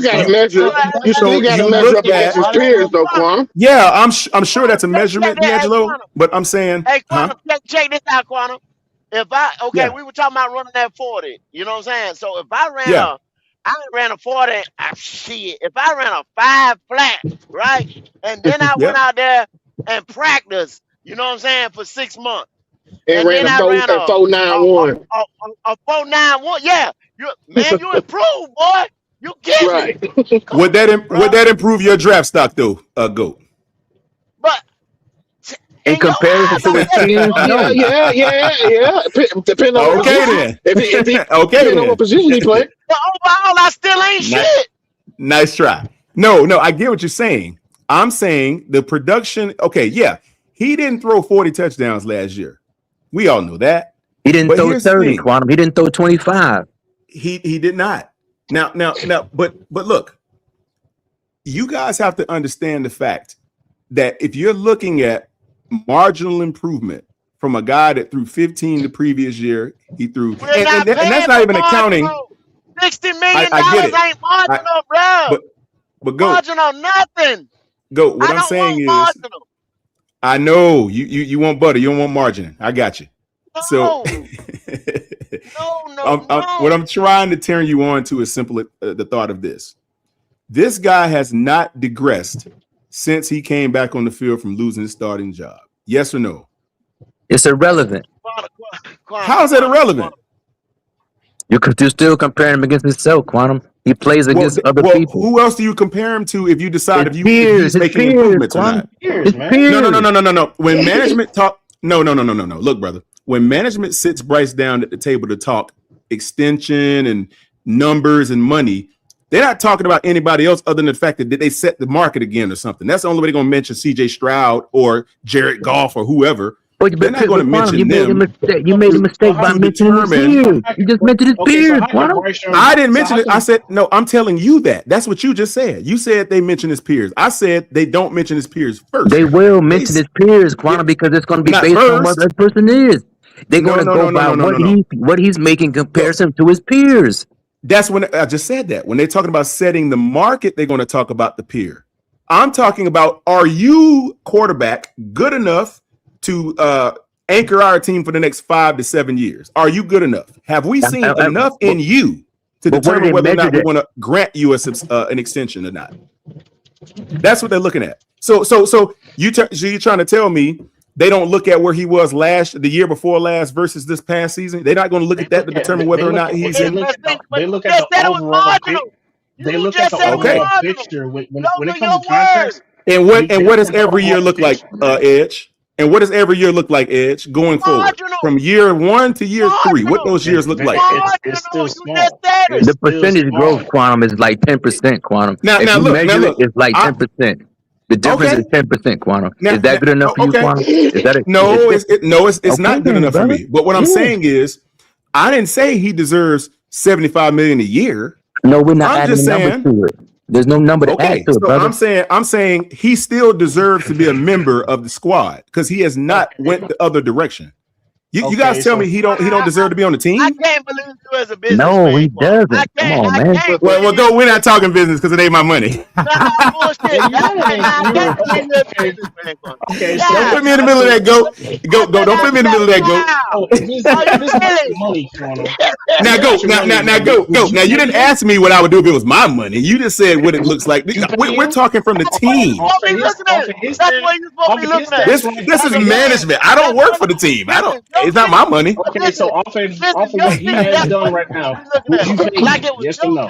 got to measure. You still got to measure up against his peers, though, Quantum. Yeah, I'm sure that's a measurement, D'Angelo. But I'm saying, hey, Quantum, check this out, Quantum. If we were talking about running that 40. You know what I'm saying? So if I ran a 40. If I ran a 5 flat, right, and then I went out there and practiced. You know what I'm saying? For 6 months. And ran a 4.91. A 4.91. Yeah. You improved, boy. You get it. Would that improve your draft stock though, Goat? But in comparison to his team, yeah. Depending on then. Depending on what position he played. But overall, I still ain't shit. Nice try. No, I get what you're saying. I'm saying the production. Okay, yeah. He didn't throw 40 touchdowns last year. We all know that. He didn't throw 30, Quantum. He didn't throw 25. He did not. Now, but look, you guys have to understand the fact that if you're looking at marginal improvement from a guy that threw 15 the previous year, he threw, and that's not even accounting. $60 million ain't marginal, bro. But go marginal nothing. Go. What I'm saying is. Marginal. I know you want butter, you don't want margin. I got you. No. So what I'm trying to turn you on to is simply the thought of this. This guy has not digressed since he came back on the field from losing his starting job. Yes or no? It's irrelevant. How is that irrelevant? You're still comparing him against himself, Quantum. He plays against other people. Who else do you compare him to if you decide His if peers, he's his making peers, improvements or Quantum. not? Peers, man. No. When management talk, no. Look, brother. When management sits Bryce down at the table to talk extension and numbers and money, they're not talking about anybody else other than the fact that they set the market again or something. That's the only way they're going to mention CJ Stroud or Jared Goff or whoever. They're not going to mention them. You made a mistake by mentioning his peers. You just mentioned his peers, Quantum. I didn't mention it. I said, no, I'm telling you that. That's what you just said. You said they mention his peers. I said they don't mention his peers first. They will mention his peers, Quantum, because it's going to be based on what that person is. They're going to go by what he's making comparison to his peers. That's when I just said that. When they're talking about setting the market, they're going to talk about the peer. I'm talking about, are you, quarterback, good enough to anchor our team for the next 5 to 7 years? Are you good enough? Have we seen enough in you to determine whether or not we're going to grant you an extension or not? That's what they're looking at. So you're trying to tell me they don't look at where he was the year before last versus this past season? They're not going to look at that to determine whether or not he's in. They look at the overall picture. They look at the overall picture when it comes to contracts. And what does every year look like, Edge? And what does every year look like, Edge, going forward from year 1 to year 3? What those years look like? It's still small. The percentage growth, Quantum, is like 10%, Quantum. Now look, it's like 10%. The difference is 10%, Quantum. Is that good enough for you, Quantum? Is that it's not good enough for me. But what I'm saying is, I didn't say he deserves $75 million a year. No, we're not adding a number to it. There's no number to add to it, brother. I'm saying he still deserves to be a member of the squad because he has not went the other direction. You guys tell me he don't deserve to be on the team? I can't believe you as a business. No, he doesn't. Come on, man. Well, go. We're not talking business because it ain't my money. Okay, don't put me in the middle of that. Go. Don't put me in the middle of that. Now go. Now go. Now you didn't ask me what I would do if it was my money. You just said what it looks like. We're talking from the team. This is management. I don't work for the team. It's not my money. Okay, so off of what he has done right now, would you pay him? Yes or no?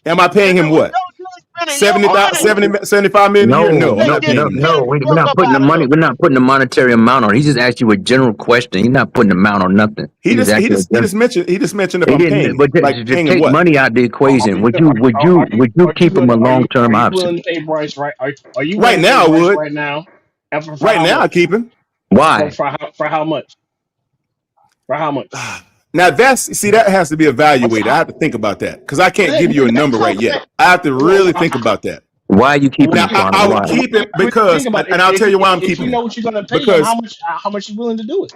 Am I paying him what? 75 million a year? No. We're not putting the money. We're not putting the monetary amount on. He just asked you a general question. He's not putting amount on nothing. He just mentioned if I'm paying. Take money out the equation. Would you keep him a long-term option? Willing to pay Bryce, right? Are you right now? I would. Right now. Right now, I keep him. Why? For how much? For how much? Now that has to be evaluated. I have to think about that because I can't give you a number right yet. I have to really think about that. Why are you keeping it? I would keep it because, and I'll tell you why I'm keeping it. You know what you're going to pay him, how much you willing to do it?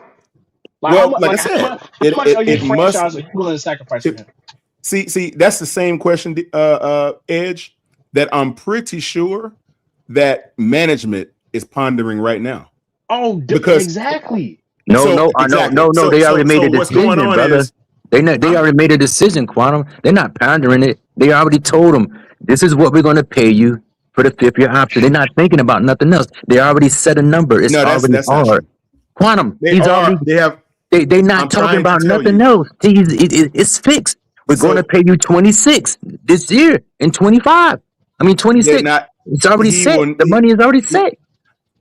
Like I said, how much are you willing to sacrifice for him? See, that's the same question, Edge, that I'm pretty sure that management is pondering right now. Oh, because exactly. No. They already made a decision, brother. They already made a decision, Quantum. They're not pondering it. They already told them this is what we're going to pay you for the 5th-year option. They're not thinking about nothing else. They already set a number. It's already hard. Quantum. They're not talking about nothing else. It's fixed. We're going to pay you 26 this year and 25. 26. It's already set. The money is already set.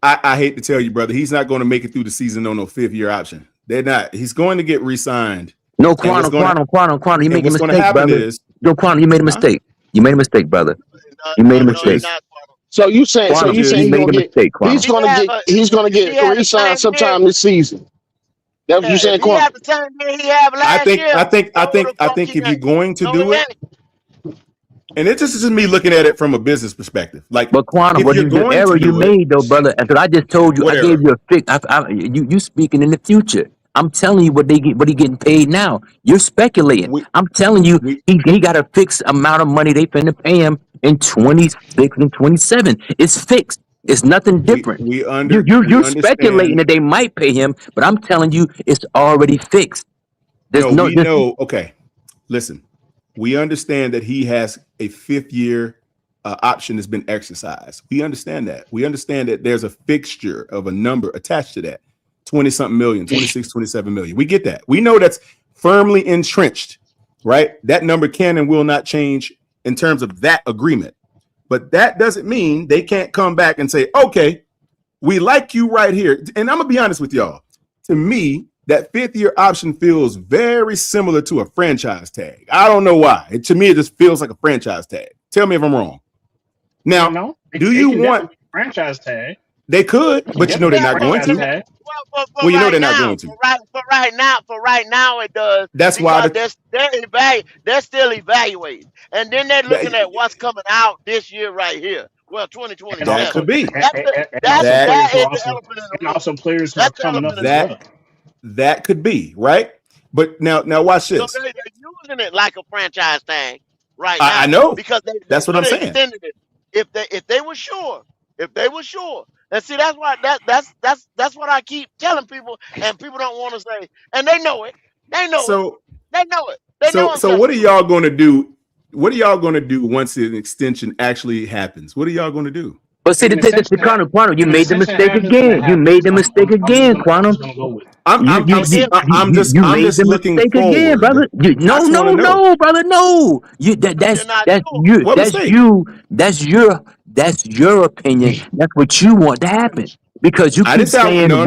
I hate to tell you, brother, he's not going to make it through the season on no 5th-year option. They're not. He's going to get re-signed. No, Quantum. You made a mistake, brother. No, Quantum, you made a mistake. You made a mistake, brother. You made a mistake. So you saying he's going to get re-signed sometime this season? That's what you saying, Quantum? I think if you're going to do it. And it's just me looking at it from a business perspective. But Quantum, what the error you made, though, brother? After I just told you, I gave you a fix. You speaking in the future. I'm telling you what he getting paid now. You're speculating. I'm telling you, he got a fixed amount of money they finna pay him in 26 and 27. It's fixed. It's nothing different. You're speculating that they might pay him, but I'm telling you, it's already fixed. Okay, listen. We understand that he has a 5th-year option that's been exercised. We understand that. We understand that there's a fixture of a number attached to that. 20-something million, 26, 27 million. We get that. We know that's firmly entrenched, right? That number can and will not change in terms of that agreement. But that doesn't mean they can't come back and say, okay, we like you right here. And I'm going to be honest with y'all. To me, that 5th-year option feels very similar to a franchise tag. I don't know why. To me, it just feels like a franchise tag. Tell me if I'm wrong. Now, No, do you want franchise tag? They could, but you know they're not going to. Well, you know they're not going to. For right now, it does. That's why they're still evaluating, and then they're looking at what's coming out this year right here. Well, 2020. That could be. And also players who are coming up as well. That could be, right? But now watch this. So they're using it like a franchise tag right now. I know, because that's what I'm saying. If they were sure, and see, that's why that's what I keep telling people, and people don't want to say, and they know it. They know it. So what are y'all going to do? What are y'all going to do once an extension actually happens? What are y'all going to do? But see, Quantum, you made the mistake again. You made the mistake again, Quantum. I'm just looking forward, again, brother. No, brother, no. That's your opinion. That's what you want to happen. Because you keep saying no.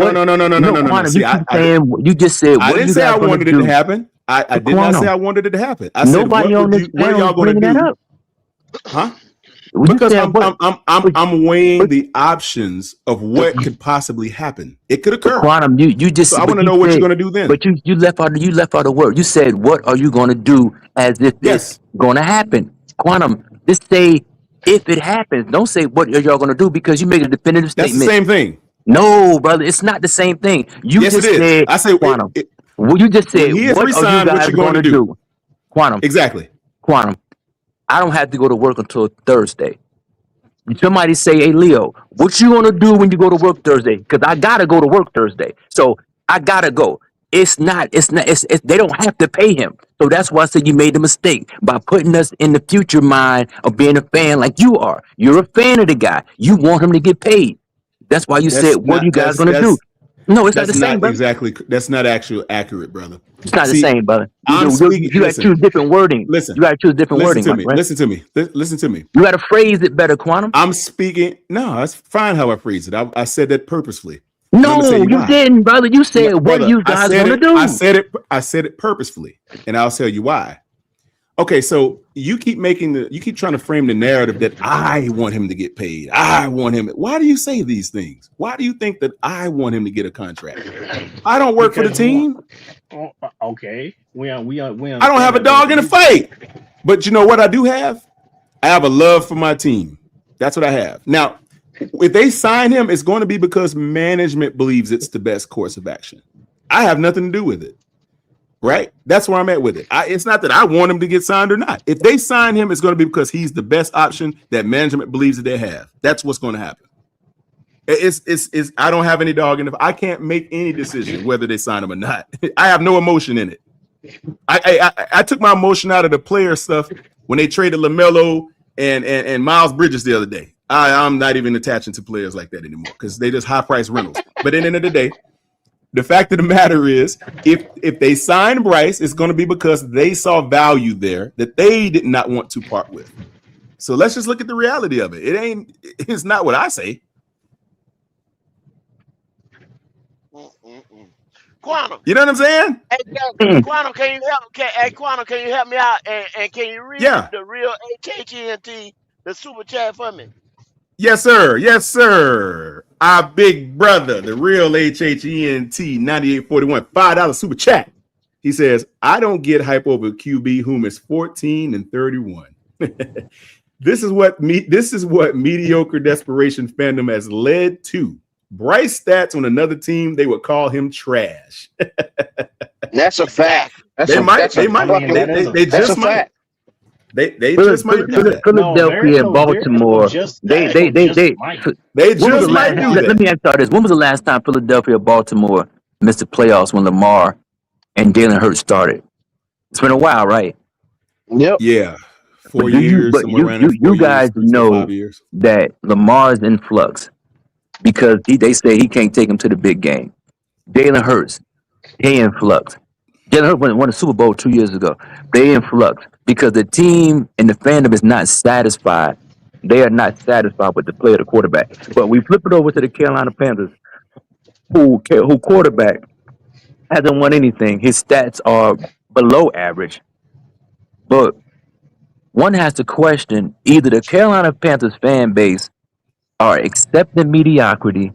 You just said I didn't say I wanted it to happen. I did not say I wanted it to happen. I said, what are y'all going to do? Huh? Because I'm weighing the options of what could possibly happen. It could occur. Quantum, you just. So I want to know what you're going to do then. But you left out a word. You said, "What are you going to do?" As if it's going to happen. Quantum, just say if it happens. Don't say what are y'all going to do because you made a definitive statement. That's the same thing. No, brother, it's not the same thing. You yes, just it is. said, I say Quantum. Well, you just said, what are you guys going to do? Quantum. Exactly. Quantum. I don't have to go to work until Thursday. Somebody say, hey, Leo, what you going to do when you go to work Thursday? Because I got to go to work Thursday. So I got to go. They don't have to pay him. So that's why I said you made the mistake by putting us in the future mind of being a fan like you are. You're a fan of the guy. You want him to get paid. That's why you said, what are you guys going to do? No, it's not the same, brother. Exactly. That's not actually accurate, brother. It's not the same, brother. You got to choose different wording. Listen. You got to choose different wording. Listen to me. Listen to me. You got to phrase it better, Quantum. I'm speaking. No, that's fine how I phrase it. I said that purposefully. No, you didn't, brother. You said, what are you guys going to do? I said it purposefully, and I'll tell you why. Okay, so you keep trying to frame the narrative that I want him to get paid. I want him. Why do you say these things? Why do you think that I want him to get a contract? I don't work for the team. Okay, we I don't have a dog in the fight. But you know what I do have? I have a love for my team. That's what I have. Now, if they sign him, it's going to be because management believes it's the best course of action. I have nothing to do with it. Right? That's where I'm at with it. It's not that I want him to get signed or not. If they sign him, it's going to be because he's the best option that management believes that they have. That's what's going to happen. It's I don't have any dog in it. I can't make any decision whether they sign him or not. I have no emotion in it. I took my emotion out of the player stuff when they traded LaMelo and Miles Bridges the other day. I'm not even attaching to players like that anymore because they just high price rentals. But at the end of the day, the fact of the matter is, if they sign Bryce, it's going to be because they saw value there that they did not want to part with. So let's just look at the reality of it. It's not what I say. Quantum. You know what I'm saying? Hey, Quantum, can you help me out and can you read the real HHENT, the super chat for me? Yes, sir. Yes, sir. Our big brother, the real HHENT 9841, $5 super chat. He says, I don't get hype over QB whom is 14 and 31. This is what mediocre desperation fandom has led to. Bryce stats on another team, they would call him trash. That's a fact. They just might. They just might do that. Philadelphia and Baltimore. They just might do that. Let me ask you this: when was the last time Philadelphia, Baltimore missed the playoffs when Lamar and Jalen Hurts started? It's been a while, right? Yep. Yeah. 4 years. But you guys know that Lamar's in flux because they say he can't take him to the big game. Jalen Hurts, they in flux. Jalen Hurts won the Super Bowl 2 years ago. They in flux because the team and the fandom is not satisfied. They are not satisfied with the play of the quarterback. But we flip it over to the Carolina Panthers, who quarterback hasn't won anything. His stats are below average. But one has to question either the Carolina Panthers fan base are accepting mediocrity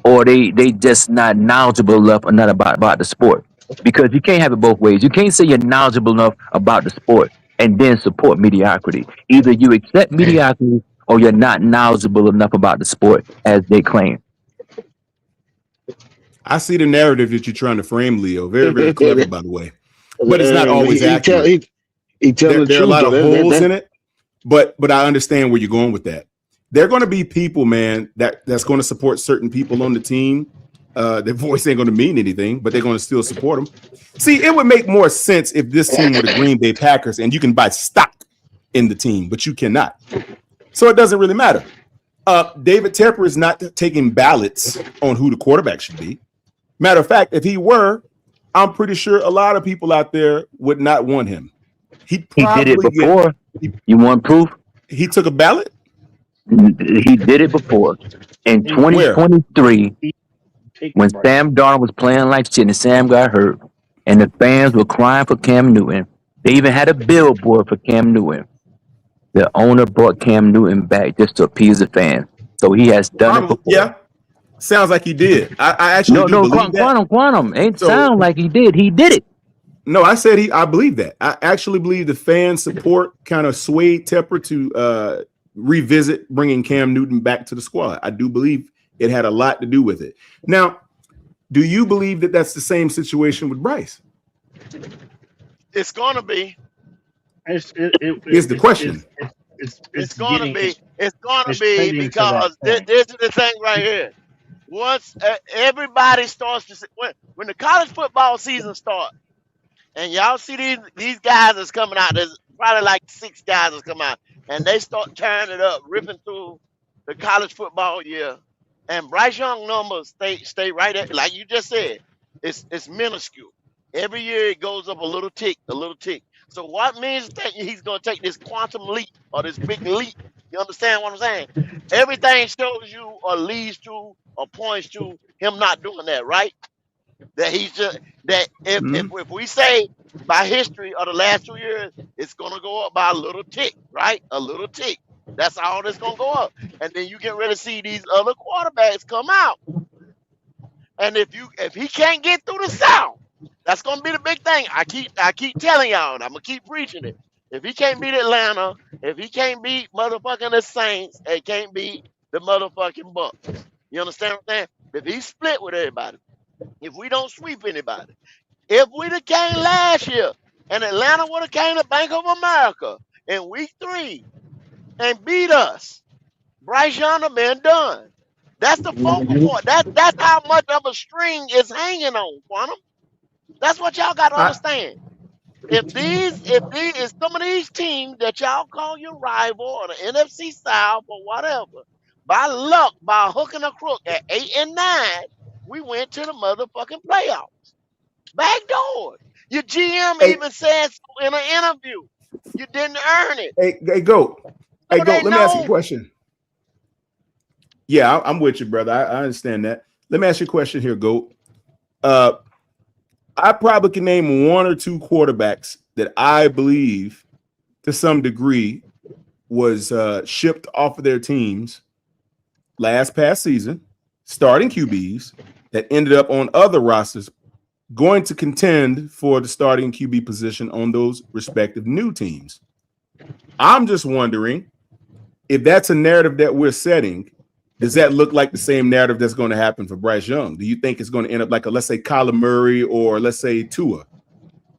or they just not knowledgeable enough or not about the sport. Because you can't have it both ways. You can't say you're knowledgeable enough about the sport and then support mediocrity. Either you accept mediocrity or you're not knowledgeable enough about the sport as they claim. I see the narrative that you're trying to frame, Leo. Very, very clever, by the way. But it's not always accurate. He telling the There are a truth. lot of though. holes in it, but I understand where you're going with that. There are going to be people, man, that's going to support certain people on the team. Their voice ain't going to mean anything, but they're going to still support them. See, it would make more sense if this team were the Green Bay Packers and you can buy stock in the team, but you cannot. So it doesn't really matter. David Tepper is not taking ballots on who the quarterback should be. Matter of fact, if he were, I'm pretty sure a lot of people out there would not want him. He did it before. You want proof? He took a ballot? He did it before. In 2023, when Sam Darnold was playing like shit and Sam got hurt, and the fans were crying for Cam Newton, they even had a billboard for Cam Newton. The owner brought Cam Newton back just to appease the fans. So he has done it before. Yeah. Sounds like he did. I actually do believe that. Quantum ain't sound like he did. He did it. No, I said I believe that. I actually believe the fan support kind of swayed Tepper to revisit bringing Cam Newton back to the squad. I do believe it had a lot to do with it. Now, do you believe that that's the same situation with Bryce? It's gonna be. Here's the question. It's gonna be. It's gonna be because this is the thing right here. Once everybody starts to when the college football season starts, and y'all see these guys that's coming out, there's probably like 6 guys that's come out, and they start tearing it up, ripping through the college football year, and Bryce Young numbers stay right there, like you just said. It's minuscule. Every year it goes up a little tick. So what means that he's gonna take this quantum leap or this big leap? You understand what I'm saying? Everything shows you or leads to or points to him not doing that, right? That he's just that if we say by history of the last 2 years, it's gonna go up by a little tick, right? A little tick. That's all that's gonna go up. And then you get ready to see these other quarterbacks come out. And if he can't get through the South, that's gonna be the big thing. I keep telling y'all, and I'm gonna keep preaching it. If he can't beat Atlanta, if he can't beat motherfucking the Saints, and can't beat the motherfucking Bucks. You understand what I'm saying? If he split with everybody, if we don't sweep anybody, if we'd have came last year and Atlanta would have came to Bank of America in week 3 and beat us, Bryce Young have been done. That's the focal point. That's how much of a string is hanging on, Quantum. That's what y'all got to understand. If some of these teams that y'all call your rival or the NFC South or whatever, by luck, by hook and a crook at 8 and 9, we went to the motherfucking playoffs. Backdoor. Your GM even said so in an interview. You didn't earn it. Hey, Goat. Hey, Goat, let me ask you a question. Yeah, I'm with you, brother. I understand that. Let me ask you a question here, Goat. I probably can name 1 or 2 quarterbacks that I believe to some degree was shipped off of their teams past season, starting QBs that ended up on other rosters going to contend for the starting QB position on those respective new teams. I'm just wondering if that's a narrative that we're setting. Does that look like the same narrative that's going to happen for Bryce Young? Do you think it's going to end up like let's say Kyler Murray or let's say Tua?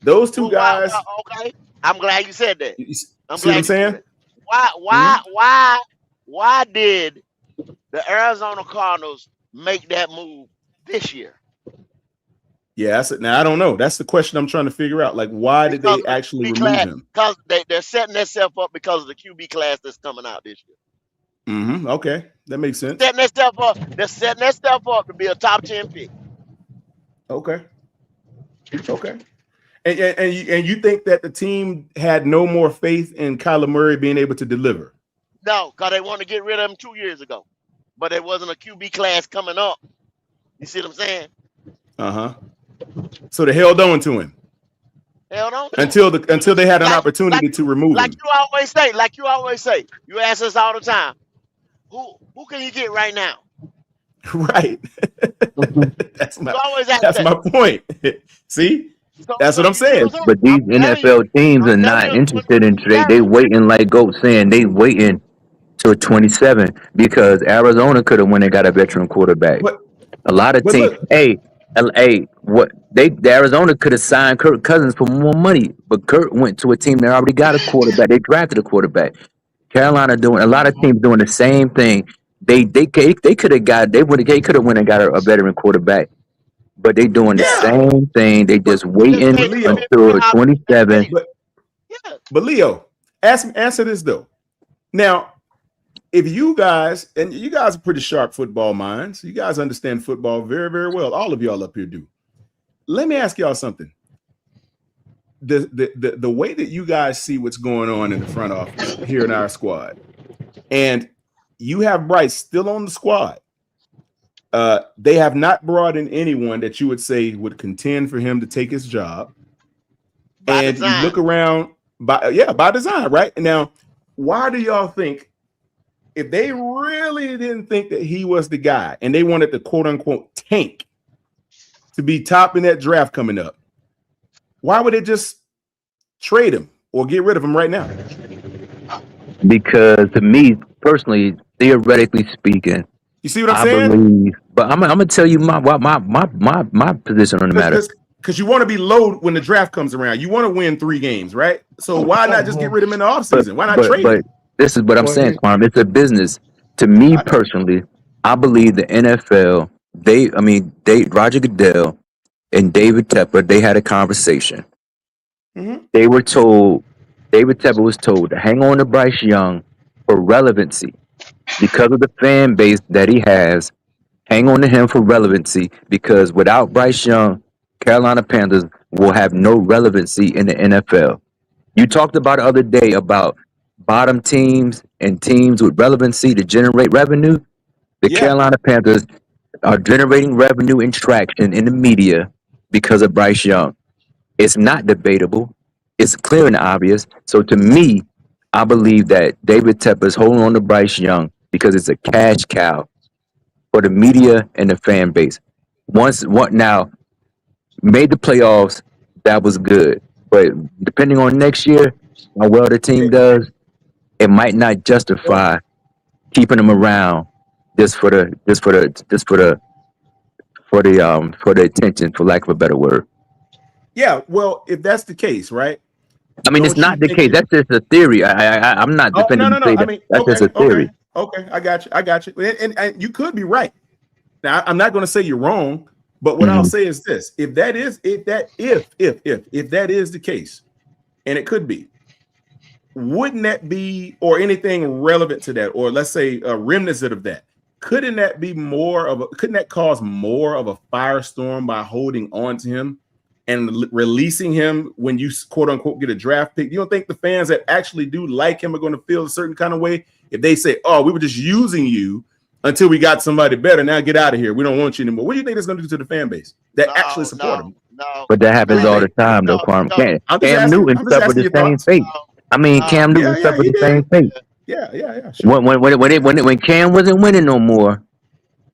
Those two guys. Okay, I'm glad you said that. See what I'm saying? Why did the Arizona Cardinals make that move this year? Yeah, now I don't know. That's the question I'm trying to figure out. Like, why did they actually remove him? Because they're setting themselves up because of the QB class that's coming out this year. Okay, that makes sense. They're setting themselves up to be a top 10 pick. Okay. Okay. And you think that the team had no more faith in Kyler Murray being able to deliver? No, because they wanted to get rid of him 2 years ago. But there wasn't a QB class coming up. You see what I'm saying? Uh-huh. So they held on to him. Held on to until they had an Like- opportunity to remove Like him. you always say, you ask us all the time, who can you get right now? Right. That's my You always ask that's that. my point. See? So- That's so what I'm you see saying. saying? But these I'm telling NFL teams are I'm not telling you, interested in trade. They waiting, like Goat saying, they waiting till 27 because Arizona could have went and got a veteran quarterback. But A lot of but teams, look, what the Arizona could have signed Kirk Cousins for more money, but Kirk went to a team that already got a quarterback. They drafted a quarterback. Carolina doing a lot of teams doing the same thing. They could have got they could have went and got a veteran quarterback, but they doing the yeah. same thing. They just waiting But Leo, until 27. but Leo, answer this though. Now, if you guys, and you guys are pretty sharp football minds, you guys understand football very, very well. All of y'all up here do. Let me ask y'all something. The way that you guys see what's going on in the front office here in our squad, and you have Bryce still on the squad. They have not brought in anyone that you would say would contend for him to take his job. By And design. you look around by design, right? Now, why do y'all think if they really didn't think that he was the guy and they wanted the quote unquote tank to be top in that draft coming up, why would they just trade him or get rid of him right now? Because to me personally, theoretically speaking, You see what I'm I saying? believe. But I'm gonna tell you my position on the matter. Because you want to be low when the draft comes around. You want to win 3 games, right? So why not just get rid of him in the offseason? Why not trade him? This is what I'm saying, Kwame. It's a business. To me personally, I believe the NFL. Roger Goodell and David Tepper, they had a conversation. Mhm. They were told. David Tepper was told to hang on to Bryce Young for relevancy because of the fan base that he has. Hang on to him for relevancy because without Bryce Young, Carolina Panthers will have no relevancy in the NFL. You talked about the other day about bottom teams and teams with relevancy to generate revenue. The Carolina Panthers are generating revenue and traction in the media because of Bryce Young. It's not debatable. It's clear and obvious. So to me, I believe that David Tepper is holding on to Bryce Young because it's a cash cow for the media and the fan base. Now made the playoffs, that was good. But depending on next year, how well the team does, it might not justify keeping them around just for the attention, for lack of a better word. Yeah, well, if that's the case, right? I mean, it's Don't not you the think case. That's just a theory. I'm not Oh, defending no. to say I that. mean, That's just a theory. Okay. I got you. And you could be right. Now, I'm not going to say you're wrong, but what I'll say is this: if that is the case, and it could be, wouldn't that be, or anything relevant to that, or let's say a reminiscent of that? Couldn't that cause more of a firestorm by holding on to him and releasing him when you quote unquote get a draft pick? You don't think the fans that actually do like him are going to feel a certain kind of way if they say, "Oh, we were just using you until we got somebody better. Now get out of here. We don't want you anymore." What do you think that's going to do to the fan base that actually support him? But that happens all the time, though, Kwame. Cam Newton suffered the same fate. I mean, Cam Newton suffered the same fate. Yeah. Sure. When Cam wasn't winning no more,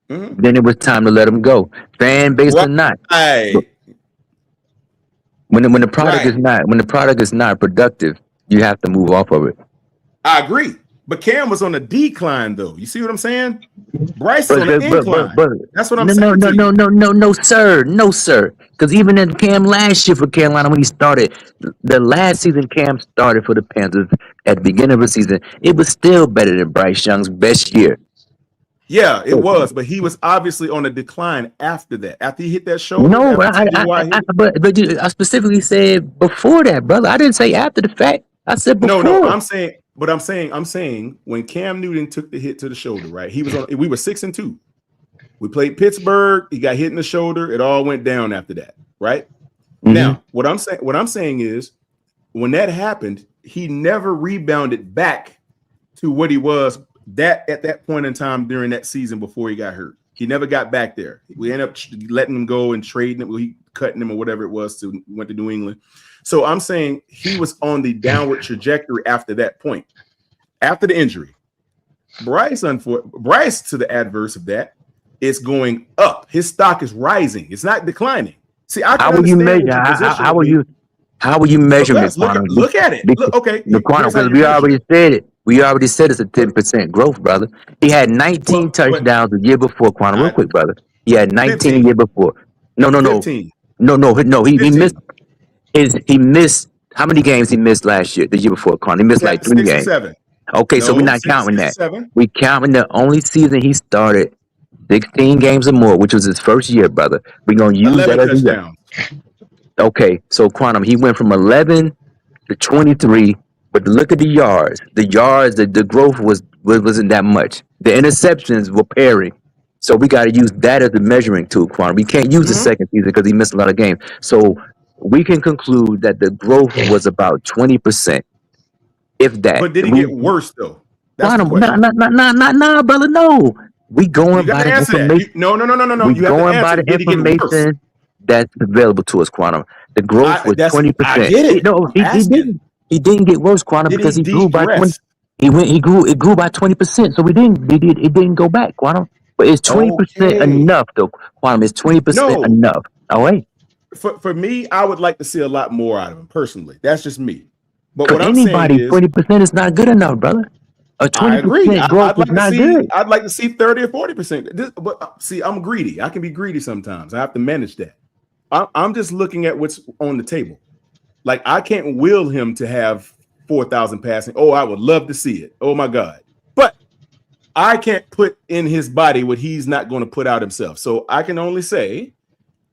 then it was time to let him go. Fan base or not. When the product is not productive, you have to move off of it. I agree. But Cam was on a decline, though. You see what I'm saying? Bryce is on an incline. That's what I'm saying. No, sir. Because even in Cam last year for Carolina, when he started, the last season Cam started for the Panthers at the beginning of the season, it was still better than Bryce Young's best year. Yeah, it was, but he was obviously on a decline after that. After he hit that shoulder. No, I specifically said before that, brother. I didn't say after the fact. I said before. No, I'm saying when Cam Newton took the hit to the shoulder, right? We were 6-2. We played Pittsburgh. He got hit in the shoulder. It all went down after that, right? Mhm. Now, what I'm saying is, when that happened, he never rebounded back to what he was at that point in time during that season before he got hurt. He never got back there. We ended up letting him go and trading him. We cutting him or whatever it was. Went to New England. So I'm saying he was on the downward trajectory after that point, after the injury. Bryce, to the adverse of that, is going up. His stock is rising. It's not declining. See, how will you measure? How will you measure it? Look at it. Okay, the quantum, because we already said it. We already said it's a 10% growth, brother. He had 19 touchdowns the year before, quantum. Real quick, brother. He had 19 the year before. No. 15. No. He missed. How many games he missed last year? The year before, quantum. He missed like 3 games. 7. Okay, so we're not counting that. 7. We counting the only season he started 16 games or more, which was his first year, brother. We're gonna use that as a year. Okay, so quantum, he went from 11 to 23, but look at the yards. The growth wasn't that much. The interceptions were pairing. So we got to use that as the measuring tool, quantum. We can't use the second season because he missed a lot of games. So we can conclude that the growth was about 20%, if that. But did it get worse though? Quantum, nah, brother, no. We going by the information. No. We going by the information that's available to us, quantum. The growth was 20%. I get it. No, he didn't. He didn't get worse, quantum, because he grew by 20. It grew by 20%. So it didn't go back, quantum. But it's 20% enough, though, quantum. It's 20% enough. All right. For me, I would like to see a lot more out of him personally. That's just me. But what I'm saying is 20% is not good enough, brother. A 20% growth is not good. I'd like to see 30 or 40%. But see, I'm greedy. I can be greedy sometimes. I have to manage that. I'm just looking at what's on the table. Like, I can't will him to have 4,000 passing. Oh, I would love to see it. Oh my God. But I can't put in his body what he's not going to put out himself. So I can only say,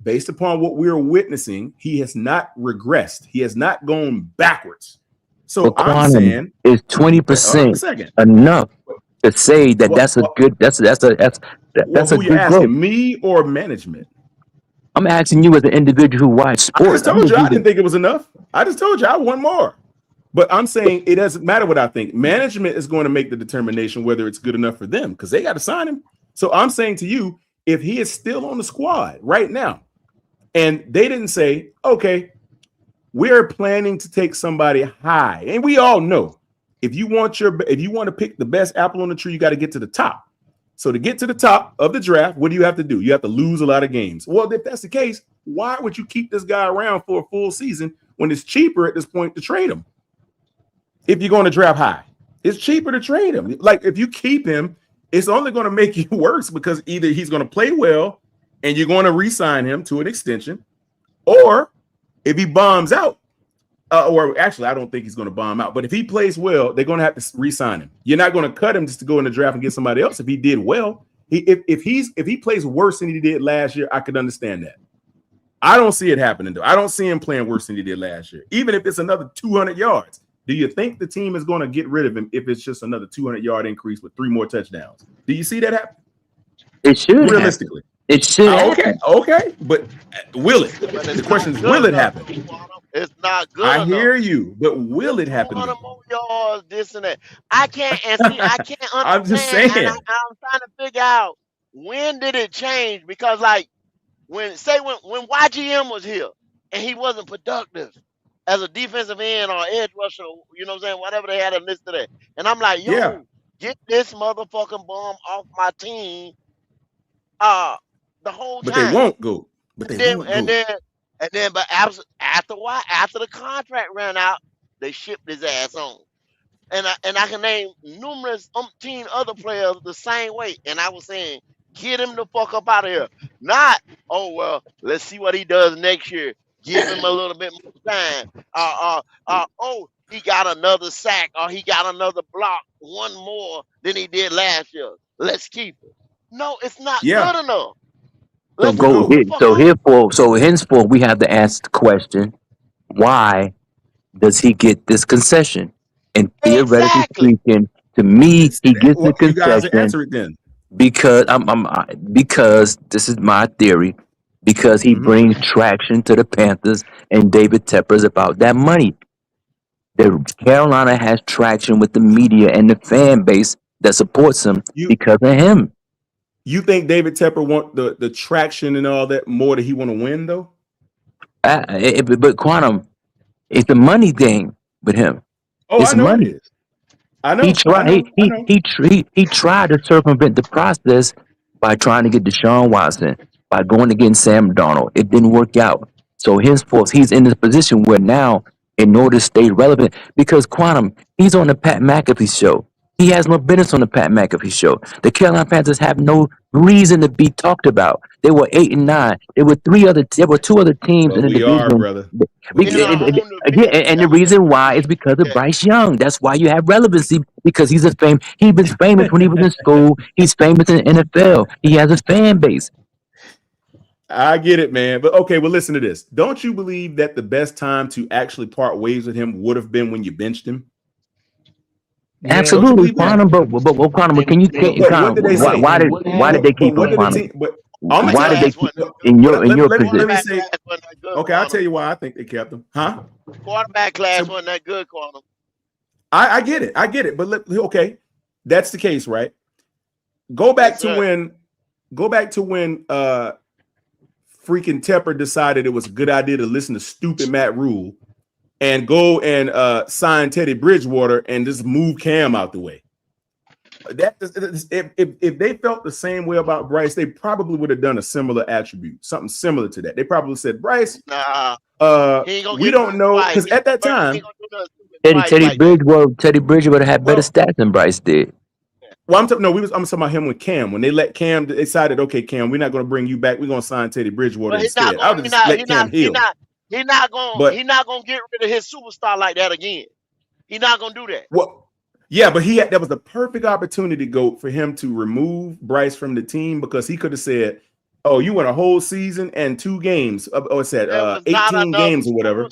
based upon what we're witnessing, he has not regressed. He has not gone backwards. So I'm saying, is 20% enough to say that that's a good that's a good growth? Me or management? I'm asking you as an individual who watch sports. I just told you I didn't think it was enough. I just told you I want more. But I'm saying it doesn't matter what I think. Management is going to make the determination whether it's good enough for them because they got to sign him. So I'm saying to you, if he is still on the squad right now, and they didn't say, okay, we're planning to take somebody high, and we all know if you want to pick the best apple on the tree, you got to get to the top. So to get to the top of the draft, what do you have to do? You have to lose a lot of games. Well, if that's the case, why would you keep this guy around for a full season when it's cheaper at this point to trade him? If you're going to draft high, it's cheaper to trade him. Like, if you keep him, it's only going to make you worse because either he's going to play well and you're going to re-sign him to an extension, or if he bombs out, or actually, I don't think he's going to bomb out. But if he plays well, they're going to have to re-sign him. You're not going to cut him just to go in the draft and get somebody else. If he did well, if he plays worse than he did last year, I could understand that. I don't see it happening though. I don't see him playing worse than he did last year. Even if it's another 200 yards, do you think the team is going to get rid of him if it's just another 200-yard increase with 3 more touchdowns? Do you see that happen? It should. Realistically, it should. Okay, but will it? The question is, will it happen? It's not good. I hear you, but will it happen? Yards, this and that. I can't understand. I'm just saying. I'm trying to figure out when did it change? Because like when YGM was here and he wasn't productive as a defensive end or edge rusher, you know what I'm saying? Whatever they had him listed at. And I'm like, yo, get this motherfucking bum off my team. The whole time. But they won't go. But after the contract ran out, they shipped his ass on. And I can name numerous umpteen other players the same way. And I was saying, get him the fuck up out of here. Not, oh well, let's see what he does next year. Give him a little bit more time. Oh, he got another sack or he got another block, one more than he did last year. Let's keep it. No, it's not good enough. So henceforth, we have to ask the question: why does he get this concession? And theoretically speaking, to me, he gets the concession. You guys answer it then. Because this is my theory. Because he brings traction to the Panthers, and David Tepper's about that money. The Carolina has traction with the media and the fan base that supports him because of him. You think David Tepper want the traction and all that more than he want to win though? But Quantum, it's a money thing with him. Oh, It's I know money. it is. I know. He tried. I know. He tried to circumvent the process by trying to get Deshaun Watson, by going against Sam Darnold. It didn't work out. So henceforth, he's in this position where now, in order to stay relevant, because Quantum, he's on the Pat McAfee show. He has no business on the Pat McAfee show. The Carolina Panthers have no reason to be talked about. They were 8-9. There were two other teams in the We are, division. brother. And the reason why is because of Bryce Young. That's why you have relevancy, because he was famous when he was in school. He's famous in the NFL. He has a fan base. I get it, man. But okay, well, listen to this. Don't you believe that the best time to actually part ways with him would have been when you benched him? Absolutely, Quantum. But can you what did they say? why did they keep him, Quantum? Why did they keep in your position? Let me say. Okay, I'll tell you why I think they kept him. Huh? Quarterback class wasn't that good, Quantum. I get it. But okay, that's the case, right? Go back to when freaking Tepper decided it was a good idea to listen to stupid Matt Rule and go and sign Teddy Bridgewater and just move Cam out the way. If they felt the same way about Bryce, they probably would have done a similar attribute, something similar to that. They probably said, Bryce, we don't know, because at that time, Teddy Bridgewater had better stats than Bryce did. Well, I'm talking about him with Cam. When they let Cam decided, okay, Cam, we're not going to bring you back. We're going to sign Teddy Bridgewater instead. I'll just let Cam heal. He's not gonna get rid of his superstar like that again. He's not gonna do that. Well, yeah, but that was the perfect opportunity for him to remove Bryce from the team, because he could have said, "Oh, you went a whole season and 2 games. It said 18 games or whatever."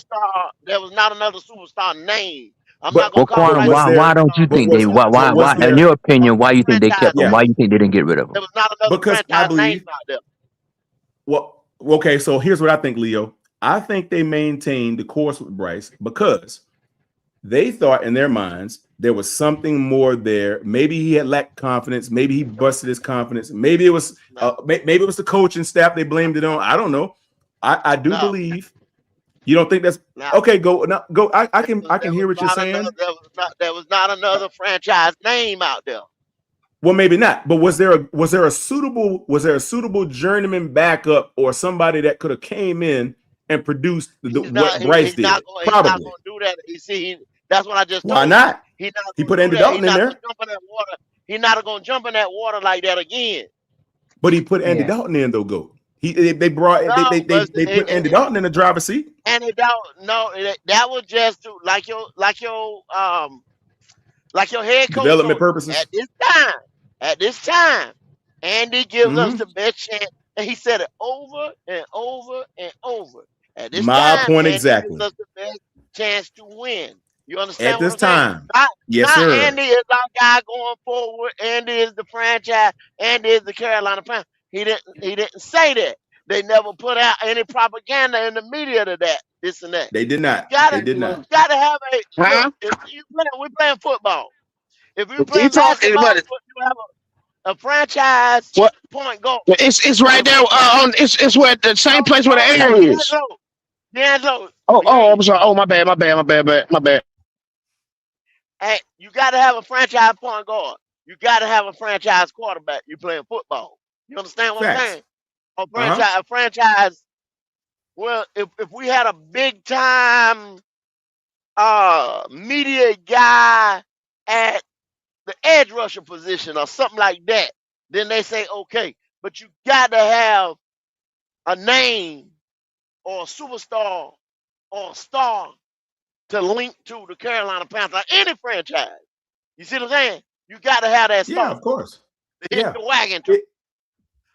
There was not another superstar name. Why don't you think they? Why? In your opinion, why you think they kept him? Why you think they didn't get rid of him? There was not another franchise name out there. Well, okay, so here's what I think, Leo. I think they maintained the course with Bryce because they thought in their minds there was something more there. Maybe he had lacked confidence. Maybe he busted his confidence. Maybe it was the coaching staff they blamed it on. I don't know. I do believe. You don't think that's okay? Go. I can hear what you're saying. There was not another franchise name out there. Well, maybe not. But was there a suitable journeyman backup or somebody that could have came in and produced what Bryce did? Probably. He's not going to do that. You see, that's what I just told you. Why not? He put Andy Dalton in there. He's not going to jump in that water like that again. But he put Andy Dalton in though. They put Andy Dalton in the driver's seat. Andy Dalton, no, that was just to like your head coach. Development purposes. At this time, Andy gives us the best chance, and he said it over and over and over. At this time, point Andy exactly. gives us the best chance to win. You understand? At this time, yes, sir. Not Andy is our guy going forward. Andy is the franchise. Andy is the Carolina Panthers. He didn't say that. They never put out any propaganda in the media to that, this and that. They did not. They did not. You gotta have we're playing football. If you play basketball, you have a franchise point guard. It's right there. It's where the same place where the air is. D'Angelo. I'm sorry. Oh, my bad. Hey, you gotta have a franchise point guard. You gotta have a franchise quarterback. You playing football. You understand what I'm saying? A franchise. Well, if we had a big time media guy at the edge rusher position or something like that, then they say okay. But you got to have a name or a superstar or a star to link to the Carolina Panthers, any franchise. You see what I'm saying? You got to have that star. Yeah, of course. To hit the wagon.